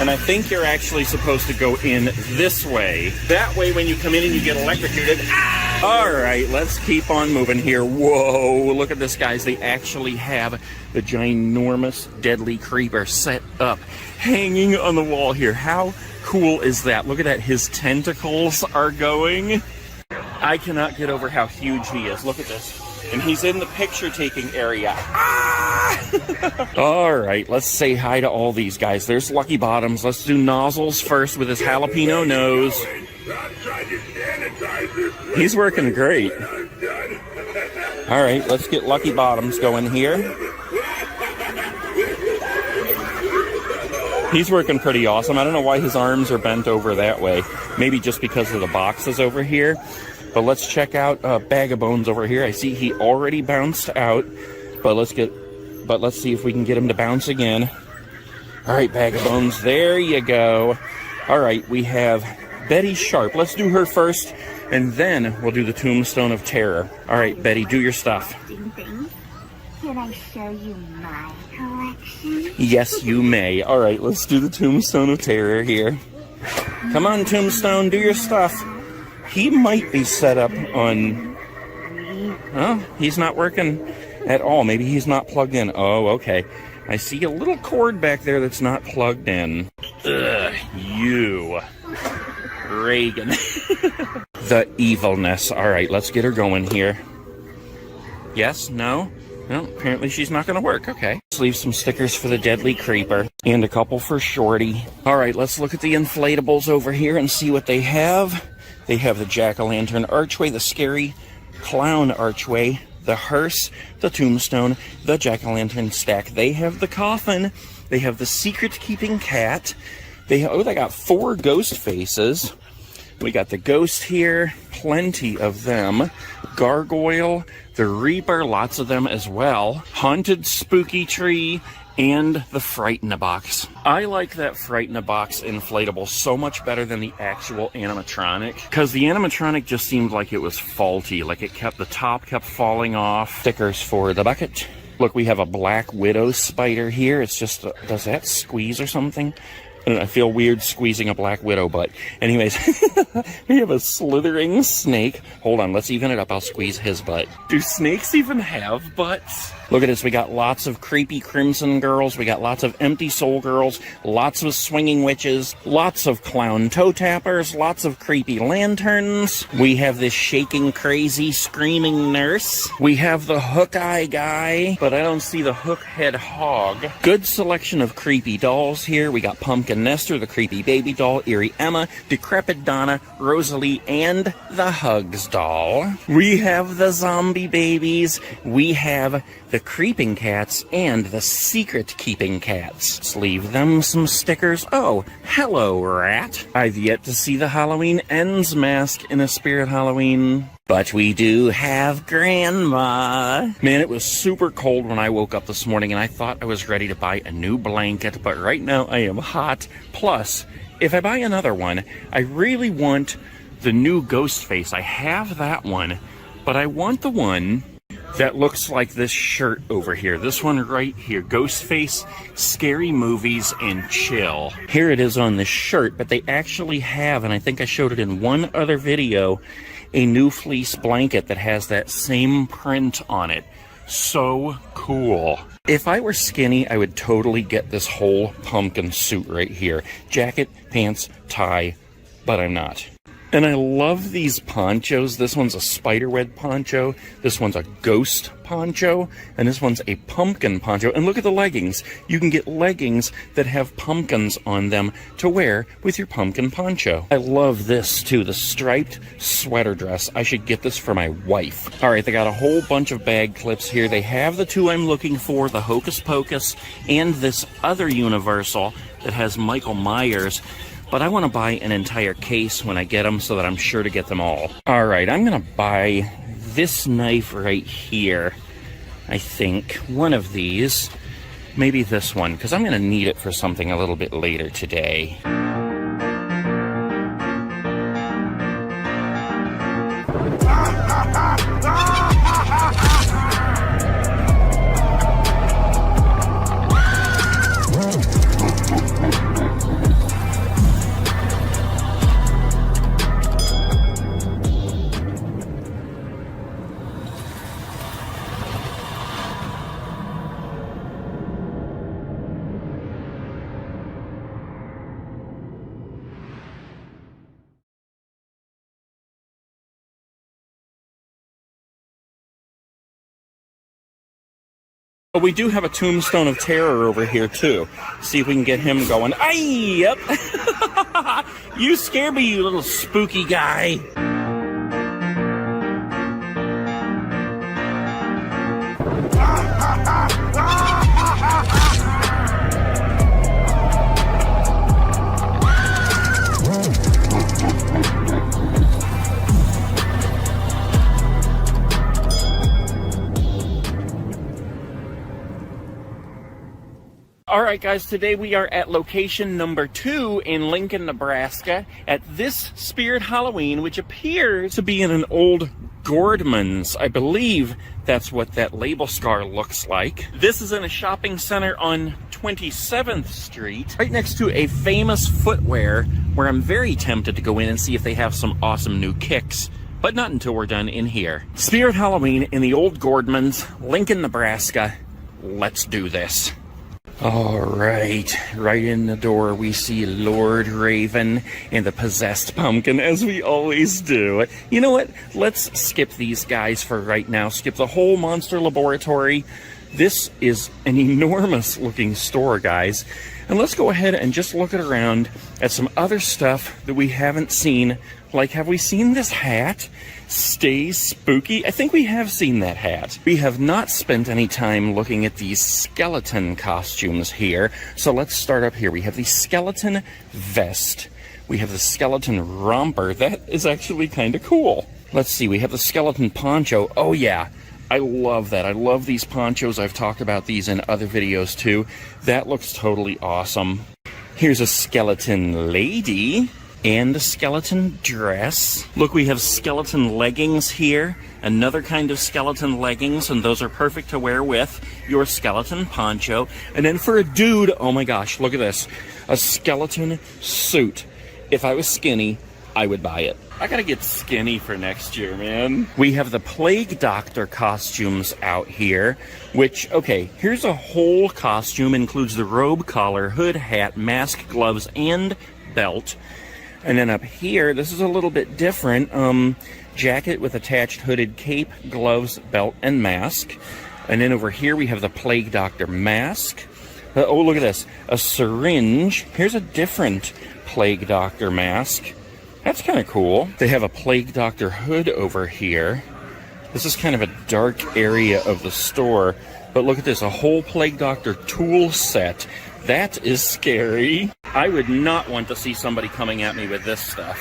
and I think you're actually supposed to go in this way. That way, when you come in and you get electrocuted... Ah! All right, let's keep on moving here. Whoa, look at this, guys. They actually have the ginormous deadly creeper set up, hanging on the wall here. How cool is that? Look at that. His tentacles are going... I cannot get over how huge he is. Look at this. And he's in the picture-taking area. Ah! All right, let's say hi to all these guys. There's Lucky Bottoms. Let's do Nozzles first with his jalapeno nose. He's working great. All right, let's get Lucky Bottoms going here. He's working pretty awesome. I don't know why his arms are bent over that way. Maybe just because of the boxes over here. But let's check out Bag of Bones over here. I see he already bounced out. But let's get but let's see if we can get him to bounce again. All right, bag of bones, there you go. All right, we have Betty Sharp. Let's do her first, and then we'll do the Tombstone of Terror. All right, Betty, do your stuff. Can I show you my collection? Yes, you may. All right, let's do the Tombstone of Terror here. Come on, Tombstone, do your stuff. He might be set up on... Oh, he's not working at all. Maybe he's not plugged in. Oh, okay. I see a little cord back there that's not plugged in. Ugh, you. Reagan. The evilness. All right, let's get her going here. Yes? No? Well, apparently she's not going to work. Okay. Let's leave some stickers for the Deadly Creeper and a couple for Shorty. All right, let's look at the inflatables over here and see what they have. They have the Jack-o'-lantern archway, the scary clown archway, the hearse, the tombstone, the Jack-o'-lantern stack. They have the coffin. They have the secret-keeping cat. They got 4 ghost faces. We got the ghost here, plenty of them. Gargoyle, the Reaper, lots of them as well. Haunted spooky tree, and the Frighten-a-Box. I like that Frighten-a-Box inflatable so much better than the actual animatronic, because the animatronic just seemed like it was faulty, like the top kept falling off. Stickers for the bucket. Look, we have a Black Widow spider here. It's just, does that squeeze or something? I don't know, I feel weird squeezing a Black Widow butt. Anyways, we have a slithering snake. Hold on, let's even it up. I'll squeeze his butt. Do snakes even have butts? Look at this. We got lots of creepy crimson girls. We got lots of empty soul girls. Lots of swinging witches. Lots of clown toe tappers. Lots of creepy lanterns. We have this shaking, crazy, screaming nurse. We have the hook eye guy, but I don't see the hook head hog. Good selection of creepy dolls here. We got Pumpkin Nestor, the creepy baby doll, Eerie Emma, Decrepit Donna, Rosalie, and the Hugs doll. We have the zombie babies. We have the creeping cats and the secret keeping cats. Let's leave them some stickers. Oh, hello, rat. I've yet to see the Halloween Ends mask in a Spirit Halloween. But we do have Grandma. Man, it was super cold when I woke up this morning, and I thought I was ready to buy a new blanket, but right now I am hot. Plus, if I buy another one, I really want the new Ghostface. I have that one, but I want the one that looks like this shirt over here. This one right here. Ghostface, Scary Movies, and Chill. Here it is on the shirt, but they actually have, and I think I showed it in one other video, a new fleece blanket that has that same print on it. So cool. If I were skinny, I would totally get this whole pumpkin suit right here. Jacket, pants, tie, but I'm not. And I love these ponchos. This one's a spiderweb poncho. This one's a ghost poncho. And this one's a pumpkin poncho. And look at the leggings. You can get leggings that have pumpkins on them to wear with your pumpkin poncho. I love this too, the striped sweater dress. I should get this for my wife. All right, they got a whole bunch of bag clips here. They have the 2 I'm looking for, the Hocus Pocus and this other Universal that has Michael Myers. But I want to buy an entire case when I get them so that I'm sure to get them all. All right, I'm going to buy this knife right here. I think one of these, maybe this one, because I'm going to need it for something a little bit later today. But we do have a Tombstone of Terror over here, too. See if we can get him going. Ay, yep. You scare me, you little spooky guy. All right, guys, today we are at location number 2 in Lincoln, Nebraska at this Spirit Halloween, which appears to be in an old Gordman's. I believe that's what that label scar looks like. This is in a shopping center on 27th Street, right next to a famous footwear where I'm very tempted to go in and see if they have some awesome new kicks, but not until we're done in here. Spirit Halloween in the old Gordman's, Lincoln, Nebraska. Let's do this. All right, right in the door we see Lord Raven and the possessed pumpkin, as we always do. You know what? Let's skip these guys for right now. Skip the whole monster laboratory. This is an enormous looking store, guys. And let's go ahead and just look around at some other stuff that we haven't seen. Like, have we seen this hat? Stay spooky? I think we have seen that hat. We have not spent any time looking at these skeleton costumes here. So let's start up here. We have the skeleton vest. We have the skeleton romper. That is actually kind of cool. Let's see. We have the skeleton poncho. Oh, yeah. I love that. I love these ponchos. I've talked about these in other videos, too. That looks totally awesome. Here's a skeleton lady. And a skeleton dress. Look, we have skeleton leggings here. Another kind of skeleton leggings, and those are perfect to wear with your skeleton poncho. And then for a dude, oh my gosh, look at this. A skeleton suit. If I was skinny, I would buy it. I gotta get skinny for next year, man. We have the Plague Doctor costumes out here, which, okay, here's a whole costume. Includes the robe, collar, hood, hat, mask, gloves, and belt. And then up here, this is a little bit different. Jacket with attached hooded cape, gloves, belt, and mask. And then over here, we have the Plague Doctor mask. Oh, look at this. A syringe. Here's a different Plague Doctor mask. That's kind of cool. They have a Plague Doctor hood over here. This is kind of a dark area of the store. But look at this, a whole Plague Doctor tool set. That is scary. I would not want to see somebody coming at me with this stuff.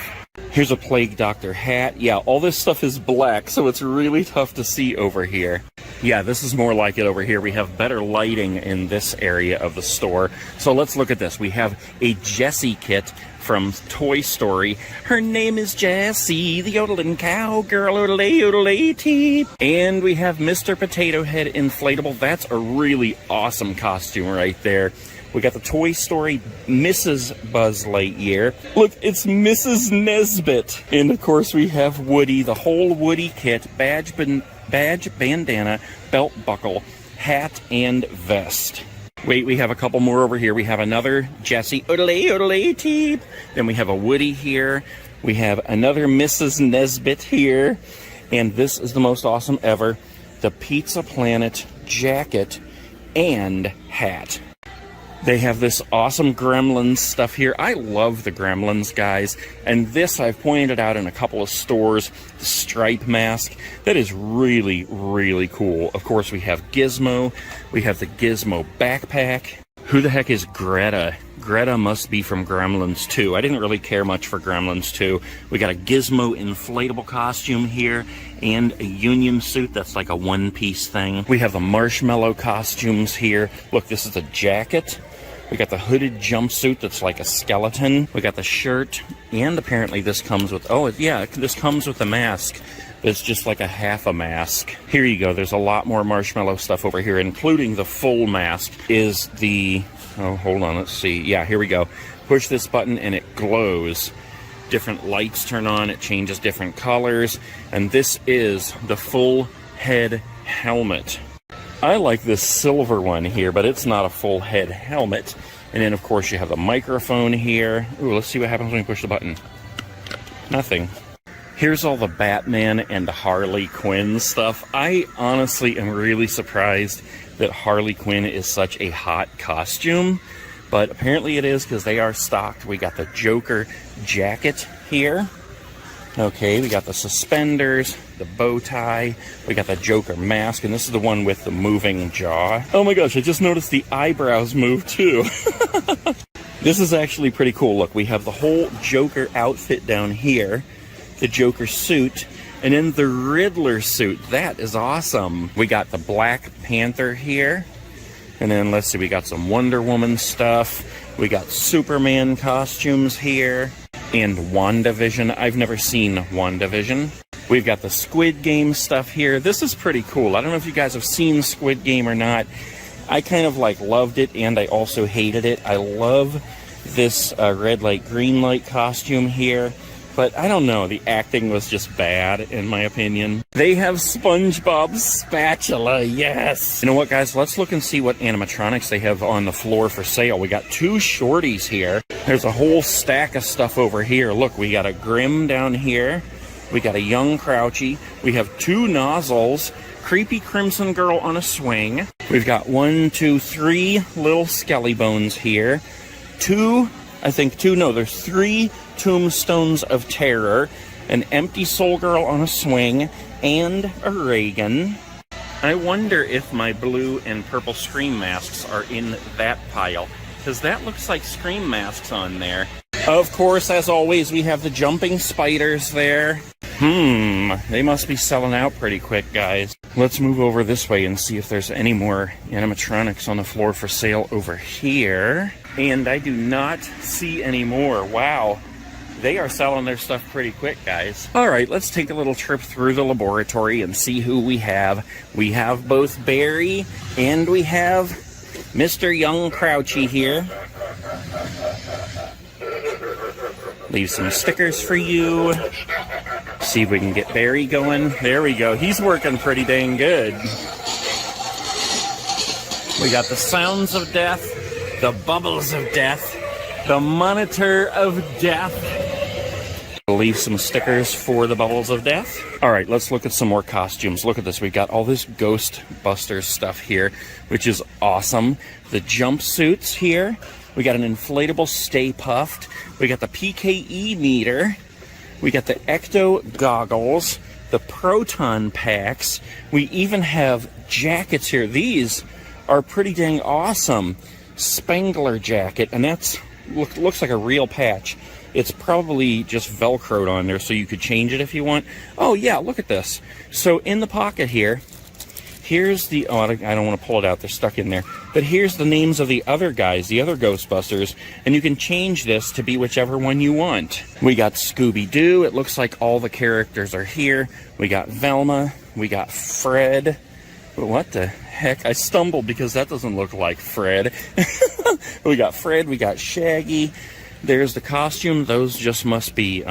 Here's a Plague Doctor hat. Yeah, all this stuff is black, so it's really tough to see over here. Yeah, this is more like it over here. We have better lighting in this area of the store. So let's look at this. We have a Jessie kit from Toy Story. Her name is Jessie, the yodeling cowgirl, odelay, odelay, teep. And we have Mr. Potato Head inflatable. That's a really awesome costume right there. We got the Toy Story Mrs. Buzz Lightyear. Look, it's Mrs. Nesbit. And of course we have Woody, the whole Woody kit, badge, bandana, belt buckle, hat, and vest. Wait, we have a couple more over here. We have another Jessie, odelay, odelay, teep. Then we have a Woody here. We have another Mrs. Nesbit here. And this is the most awesome ever. The Pizza Planet jacket and hat. They have this awesome Gremlins stuff here. I love the Gremlins, guys. And this I've pointed out in a couple of stores. The stripe mask. That is really, really cool. Of course, we have Gizmo. We have the Gizmo backpack. Who the heck is Greta? Greta must be from Gremlins 2. I didn't really care much for Gremlins 2. We got a Gizmo inflatable costume here and a Union suit that's like a one-piece thing. We have the Marshmallow costumes here. Look, this is a jacket. We got the hooded jumpsuit that's like a skeleton. We got the shirt, and apparently this comes with, oh yeah, this comes with a mask. It's just like a half a mask. Here you go. There's a lot more Marshmallow stuff over here, including the full mask. Is the, oh, hold on, let's see. Yeah, here we go. Push this button and it glows. Different lights turn on. It changes different colors. And this is the full head helmet. I like this silver one here, but it's not a full head helmet. And then, of course, you have the microphone here. Ooh, let's see what happens when we push the button. Nothing. Here's all the Batman and Harley Quinn stuff. I honestly am really surprised that Harley Quinn is such a hot costume. But apparently it is, because they are stocked. We got the Joker jacket here. Okay, we got the suspenders, the bow tie, we got the Joker mask, and this is the one with the moving jaw. Oh my gosh, I just noticed the eyebrows move too. This is actually pretty cool. Look, we have the whole Joker outfit down here, the Joker suit, and then the Riddler suit. That is awesome. We got the Black Panther here. And then let's see, we got some Wonder Woman stuff. We got Superman costumes here. And WandaVision. I've never seen WandaVision. We've got the Squid Game stuff here. This is pretty cool. I don't know if you guys have seen Squid Game or not. I kind of like loved it, and I also hated it. I love this red light, green light costume here. But I don't know, the acting was just bad, in my opinion. They have SpongeBob's spatula, yes! You know what, guys? Let's look and see what animatronics they have on the floor for sale. We got 2 shorties here. There's a whole stack of stuff over here. Look, we got a Grimm down here. We got a Young Crouchy. We have 2 nozzles. Creepy Crimson Girl on a swing. We've got 1, 2, 3 little Skelly Bones here. 3 Tombstones of Terror, an Empty Soul Girl on a swing, and a Reagan. I wonder if my blue and purple Scream masks are in that pile, because that looks like Scream masks on there. Of course, as always, we have the jumping spiders there. They must be selling out pretty quick, guys. Let's move over this way and see if there's any more animatronics on the floor for sale over here. And I do not see any more. Wow. They are selling their stuff pretty quick, guys. All right, let's take a little trip through the laboratory and see who we have. We have both Barry and we have Mr. Young Crouchy here. Leave some stickers for you. See if we can get Barry going. There we go. He's working pretty dang good. We got the sounds of death, the bubbles of death, the monitor of death. Leave some stickers for the bubbles of death. All right, let's look at some more costumes. Look at this. We've got all this Ghostbusters stuff here, which is awesome. The jumpsuits here. We got an inflatable Stay Puffed. We got the PKE meter. We got the Ecto goggles, the Proton packs. We even have jackets here. These are pretty dang awesome. Spangler jacket, and that's looks like a real patch. It's probably just Velcroed on there, so you could change it if you want. Oh yeah, look at this. So in the pocket here, here's the, oh, I don't want to pull it out, they're stuck in there. But here's the names of the other guys, the other Ghostbusters, and you can change this to be whichever one you want. We got Scooby-Doo, it looks like all the characters are here. We got Velma, we got Fred. What the heck? I stumbled because that doesn't look like Fred. We got Fred, we got Shaggy. There's the costume, those just must be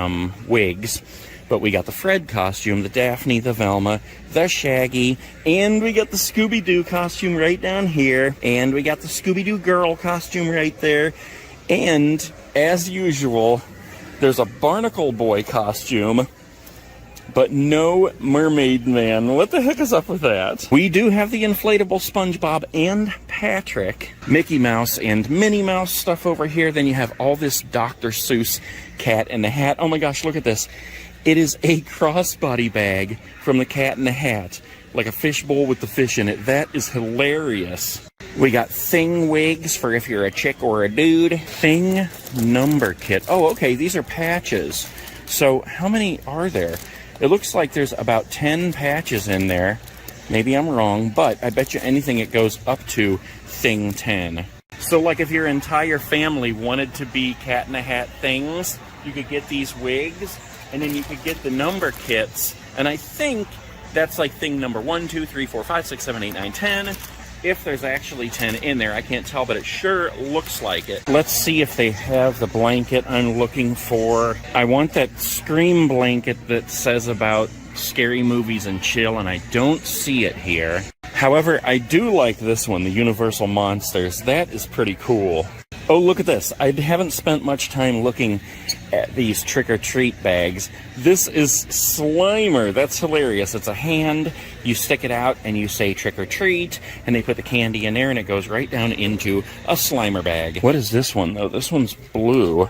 wigs. But we got the Fred costume, the Daphne, the Velma, the Shaggy, and we got the Scooby-Doo costume right down here, and we got the Scooby-Doo girl costume right there, and, as usual, there's a Barnacle Boy costume, but no Mermaid Man. What the heck is up with that? We do have the inflatable SpongeBob and Patrick, Mickey Mouse and Minnie Mouse stuff over here. Then you have all this Dr. Seuss Cat in the Hat. Oh my gosh, look at this. It is a crossbody bag from the Cat in the Hat, like a fishbowl with the fish in it. That is hilarious. We got Thing wigs for if you're a chick or a dude. Thing number kit. Oh, okay, these are patches. So how many are there? It looks like there's about 10 patches in there. Maybe I'm wrong, but I bet you anything it goes up to Thing 10. So like if your entire family wanted to be Cat in the Hat things, you could get these wigs, and then you could get the number kits. And I think that's like thing number 1, 2, 3, 4, 5, 6, 7, 8, 9, 10. If there's actually 10 in there, I can't tell, but it sure looks like it. Let's see if they have the blanket I'm looking for. I want that Scream blanket that says about scary movies and chill, and I don't see it here. However, I do like this one, the Universal Monsters. That is pretty cool. Oh, look at this. I haven't spent much time looking at these trick-or-treat bags. This is Slimer. That's hilarious. It's a hand. You stick it out and you say trick-or-treat, and they put the candy in there, and it goes right down into a Slimer bag. What is this one, though? This one's blue.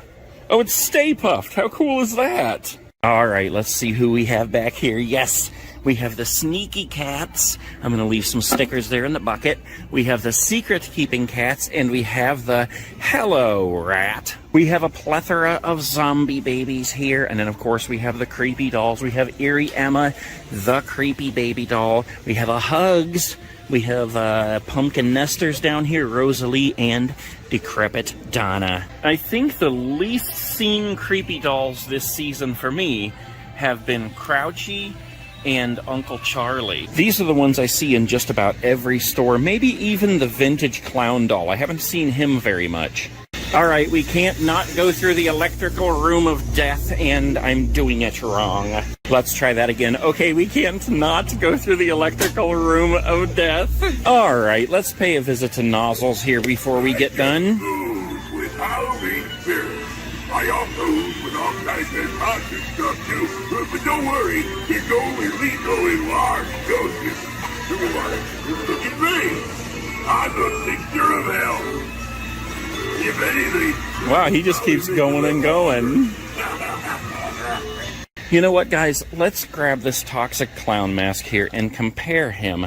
Oh, it's Stay Puffed. How cool is that? All right, let's see who we have back here. Yes, we have the Sneaky Cats. I'm going to leave some stickers there in the bucket. We have the Secret Keeping Cats, and we have the Hello Rat. We have a plethora of zombie babies here, and then, of course, we have the creepy dolls. We have Eerie Emma, the creepy baby doll. We have a Hugs, We have Pumpkin Nesters down here, Rosalie, and Decrepit Donna. I think the least seen creepy dolls this season for me have been Crouchy and Uncle Charlie. These are the ones I see in just about every store, maybe even the vintage clown doll. I haven't seen him very much. Alright, we can't not go through the electrical room of death, and I'm doing it wrong. Let's try that again. Okay, we can't not go through the electrical room of death. Alright, let's pay a visit to Nozzles here before we get done. Ooze with Halloween spirit. I also ooze with all kinds of toxic stuff too. But don't worry, it's only lethal in large doses. Look at me. I'm the fixture of hell. If anything. Wow, he just keeps going and going. You know what, guys? Let's grab this toxic clown mask here and compare him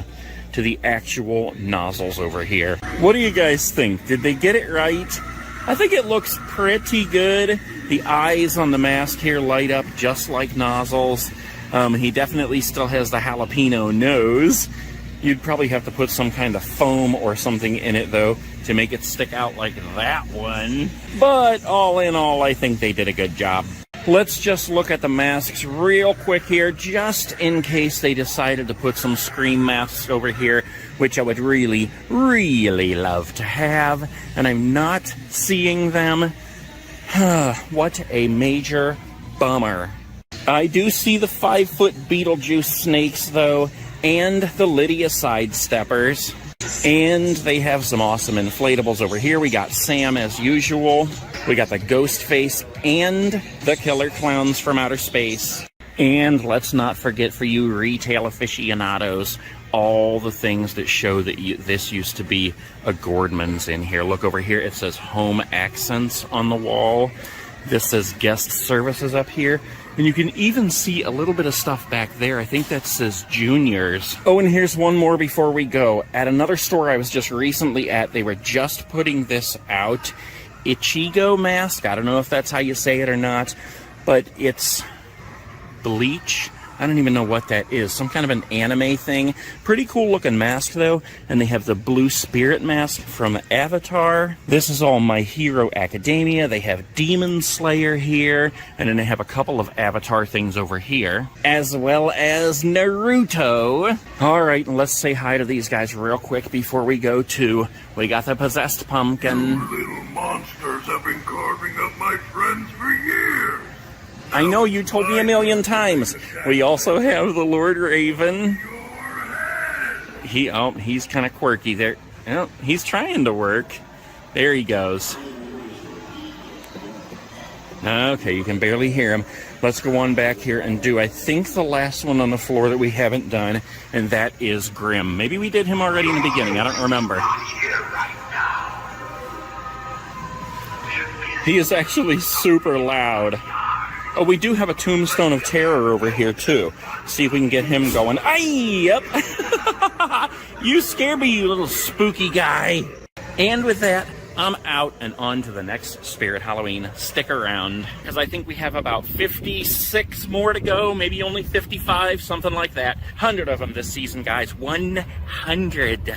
to the actual Nozzles over here. What do you guys think? Did they get it right? I think it looks pretty good. The eyes on the mask here light up just like Nozzles. He definitely still has the jalapeno nose. You'd probably have to put some kind of foam or something in it, though, to make it stick out like that one. But all in all, I think they did a good job. Let's just look at the masks real quick here, just in case they decided to put some Scream masks over here, which I would really, really love to have. And I'm not seeing them. What a major bummer. I do see the 5-foot Beetlejuice snakes, though, and the Lydia Sidesteppers. And they have some awesome inflatables over here. We got Sam as usual. We got the Ghost Face and the Killer Clowns from Outer Space. And let's not forget, for you retail aficionados, all the things that show that this used to be a Gordman's in here. Look over here, it says Home Accents on the wall. This says Guest Services up here. And you can even see a little bit of stuff back there. I think that says Juniors. Oh, and here's one more before we go. At another store I was just recently at, they were just putting this out. Ichigo mask. I don't know if that's how you say it or not, but it's bleach. I don't even know what that is. Some kind of an anime thing. Pretty cool looking mask, though. And they have the Blue Spirit mask from Avatar. This is all My Hero Academia. They have Demon Slayer here. And then they have a couple of Avatar things over here, as well as Naruto. All right, let's say hi to these guys real quick before we go to... We got the Possessed Pumpkin. You little monsters have been carving up my friends for years. I know, you told me a million times. We also have the Lord Raven. He's kind of quirky there. Oh, he's trying to work. There he goes. Okay, you can barely hear him. Let's go on back here and do, I think, the last one on the floor that we haven't done, and that is Grim. Maybe we did him already in the beginning. I don't remember. He is actually super loud. Oh, we do have a Tombstone of Terror over here, too. See if we can get him going. Yep. You scare me, you little spooky guy. And with that, I'm out and on to the next Spirit Halloween. Stick around, because I think we have about 56 more to go, maybe only 55, something like that. 100 of them this season, guys. 100.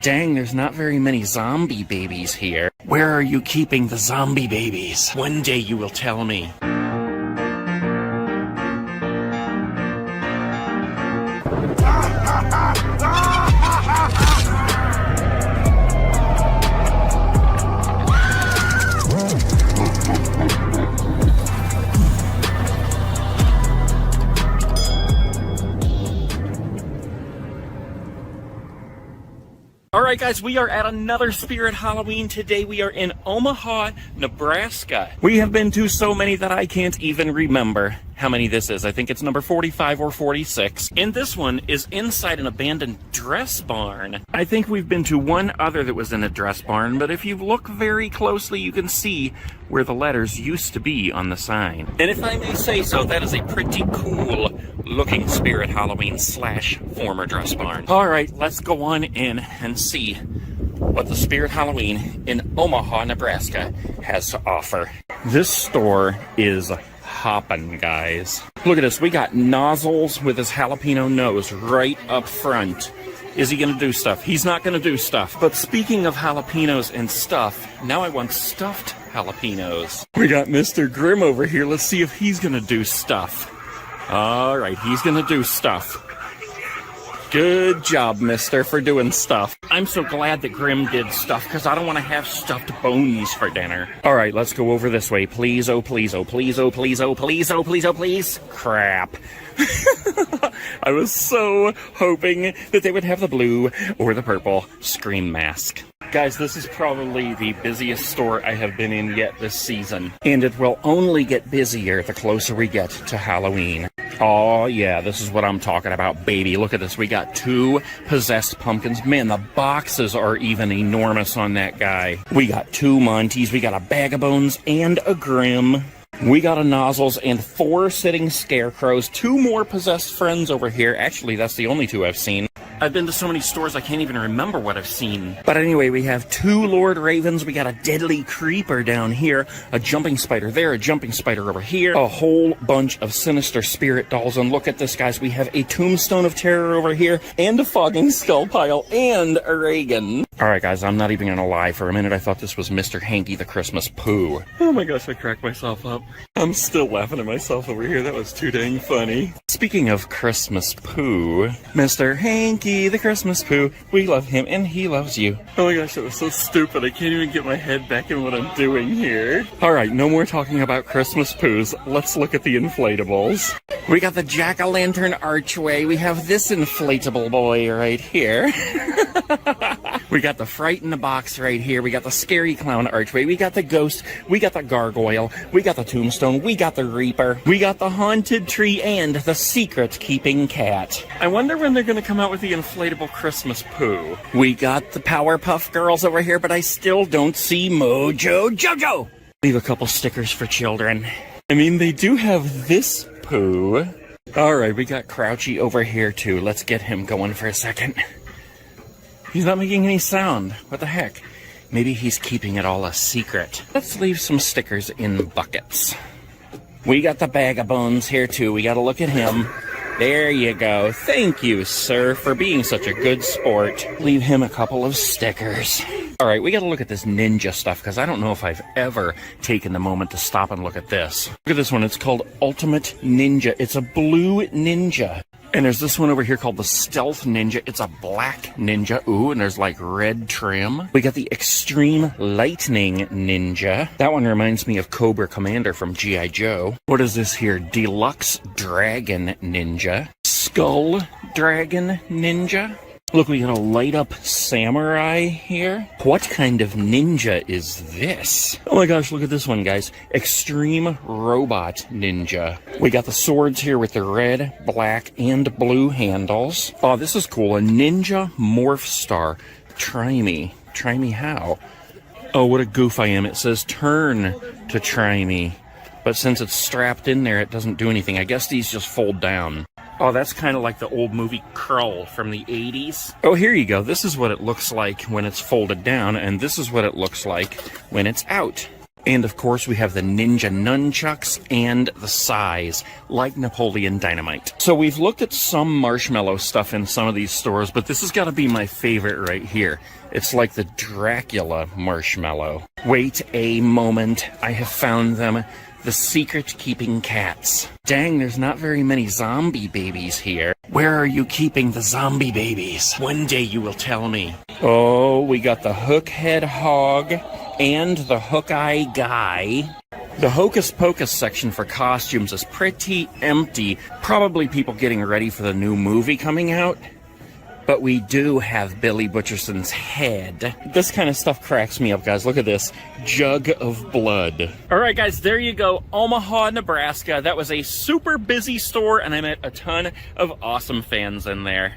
Dang, there's not very many zombie babies here. Where are you keeping the zombie babies? One day you will tell me. All right, guys, we are at another Spirit Halloween. Today we are in Omaha, Nebraska. We have been to so many that I can't even remember how many this is. I think it's number 45 or 46. And this one is inside an abandoned dress barn. I think we've been to one other that was in a dress barn, but if you look very closely, you can see where the letters used to be on the sign. And if I may say so, that is a pretty cool looking Spirit Halloween / former dress barn. All right, let's go on in and see what the Spirit Halloween in Omaha, Nebraska has to offer. This store is hopping, guys. Look at this. We got Nozzles with his jalapeno nose right up front. Is he gonna do stuff? He's not gonna do stuff. But speaking of jalapenos and stuff, now I want stuffed jalapenos. We got Mr. Grimm over here. Let's see if he's gonna do stuff. All right, he's gonna do stuff. Good job, mister, for doing stuff. I'm so glad that Grimm did stuff, because I don't want to have stuffed bones for dinner. All right, let's go over this way. Please, oh, please, oh, please, oh, please, oh, please, oh, please, oh, please. Crap. I was so hoping that they would have the blue or the purple Scream mask. Guys, this is probably the busiest store I have been in yet this season. And it will only get busier the closer we get to Halloween. Oh yeah, this is what I'm talking about, baby. Look at this. We got 2 possessed pumpkins. Man, the boxes are even enormous on that guy. We got 2 Monties. We got a Bag of Bones and a Grimm. We got a Nozzles and 4 sitting scarecrows. 2 more possessed friends over here. Actually, that's the only 2 I've seen. I've been to so many stores I can't even remember what I've seen. But anyway, we have 2 Lord Ravens. We got a deadly creeper down here, a jumping spider there, a jumping spider over here, a whole bunch of sinister spirit dolls. And look at this, guys. We have a tombstone of terror over here, and a fogging skull pile, and a Reagan. All right, guys, I'm not even gonna lie. For a minute, I thought this was Mr. Hanky the Christmas Pooh. Oh my gosh, I cracked myself up. I'm still laughing at myself over here. That was too dang funny. Speaking of Christmas Pooh, Mr. Hanky the Christmas Pooh, we love him and he loves you. Oh my gosh, that was so stupid. I can't even get my head back in what I'm doing here. All right, no more talking about Christmas Poohs. Let's look at the inflatables. We got the jack-o'-lantern archway. We have this inflatable boy right here. We got the Fright in the Box right here. We got the Scary Clown archway. We got the ghost. We got the gargoyle. We got the tombstone. We got the Reaper. We got the haunted tree and the secret-keeping cat. I wonder when they're going to come out with the inflatable Christmas Pooh. We got the Powerpuff Girls over here, but I still don't see Mojo Jojo. Leave a couple stickers for children. I mean, they do have this Pooh. All right, we got Crouchy over here, too. Let's get him going for a second. He's not making any sound. What the heck? Maybe he's keeping it all a secret. Let's leave some stickers in buckets. We got the Bag of Bones here, too. We got to look at him. There you go. Thank you, sir, for being such a good sport. Leave him a couple of stickers. All right, we got to look at this ninja stuff, because I don't know if I've ever taken the moment to stop and look at this. Look at this one. It's called Ultimate Ninja. It's a blue ninja. And there's this one over here called the Stealth Ninja. It's a black ninja. Ooh, and there's like red trim. We got the Extreme Lightning Ninja. That one reminds me of Cobra Commander from G.I. Joe. What is this here? Deluxe Dragon Ninja. Skull Dragon Ninja. Look, we got a light-up samurai here. What kind of ninja is this? Oh my gosh, look at this one, guys. Extreme Robot Ninja. We got the swords here with the red, black, and blue handles. Oh, this is cool. A Ninja Morph Star. Try me. Try me how? Oh, what a goof I am. It says turn to try me. But since it's strapped in there, it doesn't do anything. I guess these just fold down. Oh, that's kind of like the old movie Krull from the 80s. Oh, here you go. This is what it looks like when it's folded down, and this is what it looks like when it's out. And, of course, we have the Ninja Nunchucks and the size, like Napoleon Dynamite. So we've looked at some marshmallow stuff in some of these stores, but this has got to be my favorite right here. It's like the Dracula marshmallow. Wait a moment. I have found them. The secret-keeping cats. Dang, there's not very many zombie babies here. Where are you keeping the zombie babies? One day you will tell me. Oh, we got the Hookhead Hog and the Hook-Eye Guy. The Hocus Pocus section for costumes is pretty empty. Probably people getting ready for the new movie coming out. but we do have Billy Butcherson's head. This kind of stuff cracks me up, guys. Look at this. Jug of blood. All right, guys, there you go. Omaha, Nebraska. That was a super busy store, and I met a ton of awesome fans in there.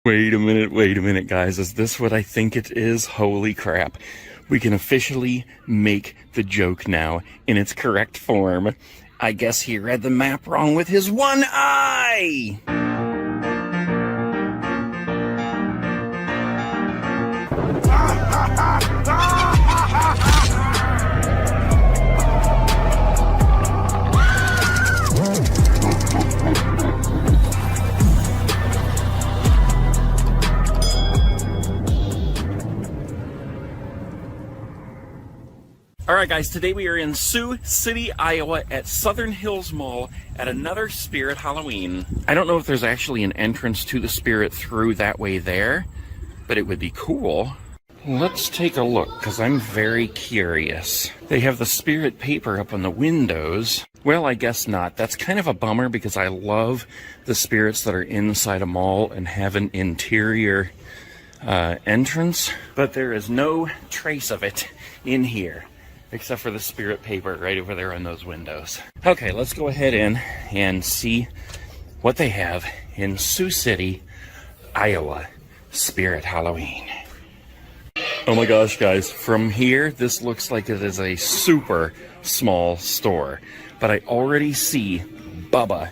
Wait a minute, guys. Is this what I think it is? Holy crap. We can officially make the joke now in its correct form. I guess he read the map wrong with his one eye! Alright guys, today we are in Sioux City, Iowa at Southern Hills Mall at another Spirit Halloween. I don't know if there's actually an entrance to the Spirit through that way there, but it would be cool. Let's take a look, because I'm very curious. They have the Spirit paper up on the windows. Well, I guess not. That's kind of a bummer because I love the spirits that are inside a mall and have an interior entrance, but there is no trace of it in here. Except for the Spirit paper right over there on those windows. Okay, let's go ahead in and see what they have in Sioux City, Iowa, Spirit Halloween. Oh my gosh, guys, from here, this looks like it is a super small store. But I already see Bubba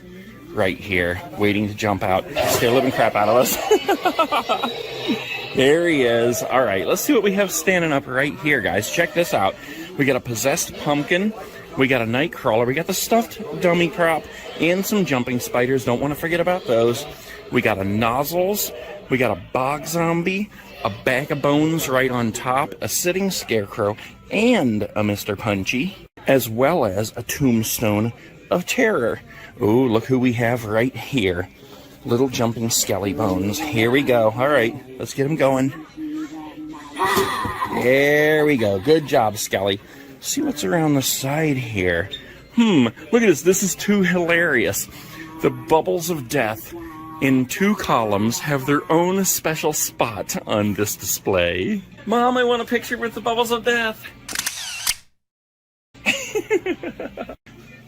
right here, waiting to jump out, scare the living crap out of us. There he is. All right, let's see what we have standing up right here, guys. Check this out. We got a possessed pumpkin, we got a night crawler, we got the stuffed dummy prop, and some jumping spiders. Don't want to forget about those. We got a nozzles, we got a bog zombie, a bag of bones right on top, a sitting scarecrow, and a Mr. Punchy, as well as a tombstone of terror. Ooh, look who we have right here. Little jumping skelly bones. Here we go. All right, let's get him going. There we go. Good job, Skelly. See what's around the side here. Look at this. This is too hilarious. The bubbles of death in 2 columns have their own special spot on this display. Mom, I want a picture with the bubbles of death.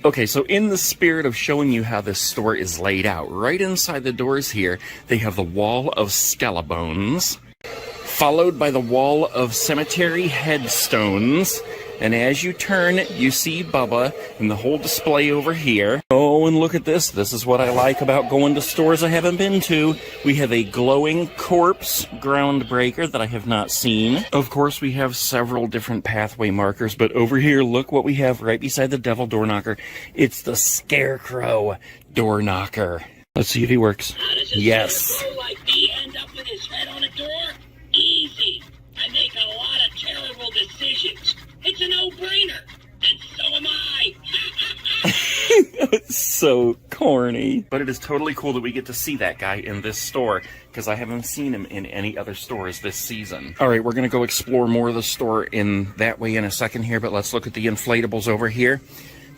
Okay, so in the spirit of showing you how this store is laid out, right inside the doors here, they have the wall of skelestones, followed by the wall of cemetery headstones. And as you turn, you see Bubba and the whole display over here. Oh, and look at this. This is what I like about going to stores I haven't been to. We have a glowing corpse groundbreaker that I have not seen. Of course, we have several different pathway markers, but over here, look what we have right beside the devil door knocker. It's the scarecrow door knocker. Let's see if he works. Yes. Like me end up with his head on a door? Easy. I make a lot of terrible decisions. It's a no-brainer. And so am I. It's so corny. But it is totally cool that we get to see that guy in this store, because I haven't seen him in any other stores this season. All right, we're going to go explore more of the store in that way in a second here, but let's look at the inflatables over here.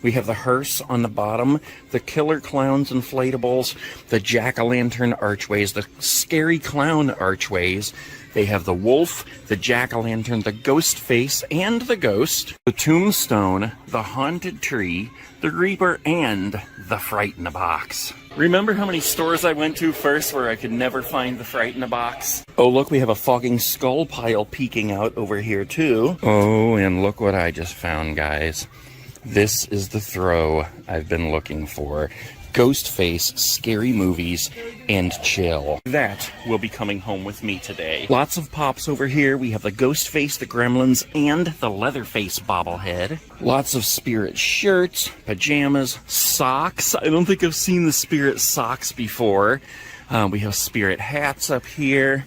We have the hearse on the bottom, the killer clowns inflatables, the jack-o'-lantern archways, the scary clown archways. They have the wolf, the jack-o'-lantern, the ghost face, and the ghost, the tombstone, the haunted tree, the reaper, and the fright-in-a-box. Remember how many stores I went to first where I could never find the fright-in-a-box? Oh, look, we have a fogging skull pile peeking out over here, too. Oh, and look what I just found, guys. This is the throw I've been looking for. Ghostface, Scary Movies, and Chill. That will be coming home with me today. Lots of pops over here. We have the Ghostface, the Gremlins, and the Leatherface bobblehead. Lots of Spirit shirts, pajamas, socks. I don't think I've seen the Spirit socks before. We have Spirit hats up here.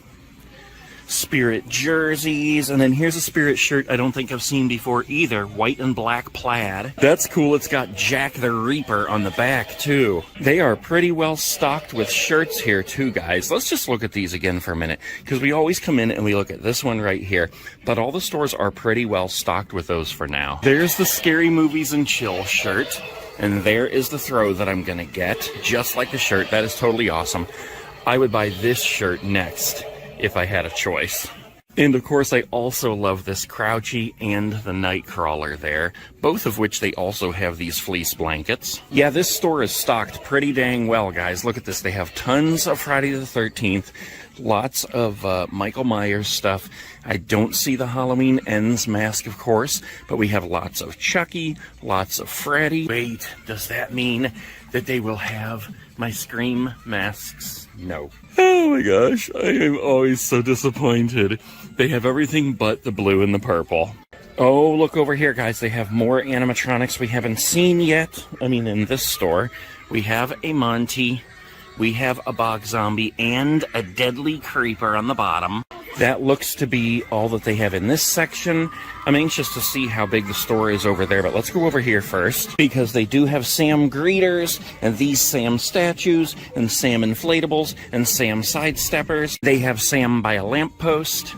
Spirit jerseys, and then here's a Spirit shirt I don't think I've seen before either, white and black plaid. That's cool. It's got Jack the Reaper on the back too. They are pretty well stocked with shirts here too, guys. Let's just look at these again for a minute, because we always come in and we look at this one right here, but all the stores are pretty well stocked with those for now. There's the Scary Movies and Chill shirt, and there is the throw that I'm gonna get, just like the shirt. That is totally awesome. I would buy this shirt next if I had a choice. And of course, I also love this Crouchy and the Nightcrawler there, both of which they also have these fleece blankets. Yeah, this store is stocked pretty dang well, guys. Look at this. They have tons of Friday the 13th, lots of Michael Myers stuff. I don't see the Halloween Ends mask, of course, but we have lots of Chucky, lots of Freddy. Wait, does that mean that they will have my Scream masks? No. Oh my gosh, I am always so disappointed. They have everything but the blue and the purple. Oh, look over here, guys. They have more animatronics we haven't seen yet. I mean, in this store. We have a Monty, we have a Bog Zombie, and a Deadly Creeper on the bottom. That looks to be all that they have in this section. I'm anxious to see how big the store is over there, but let's go over here first, because they do have Sam greeters, and these Sam statues, and Sam inflatables, and Sam sidesteppers. They have Sam by a lamppost.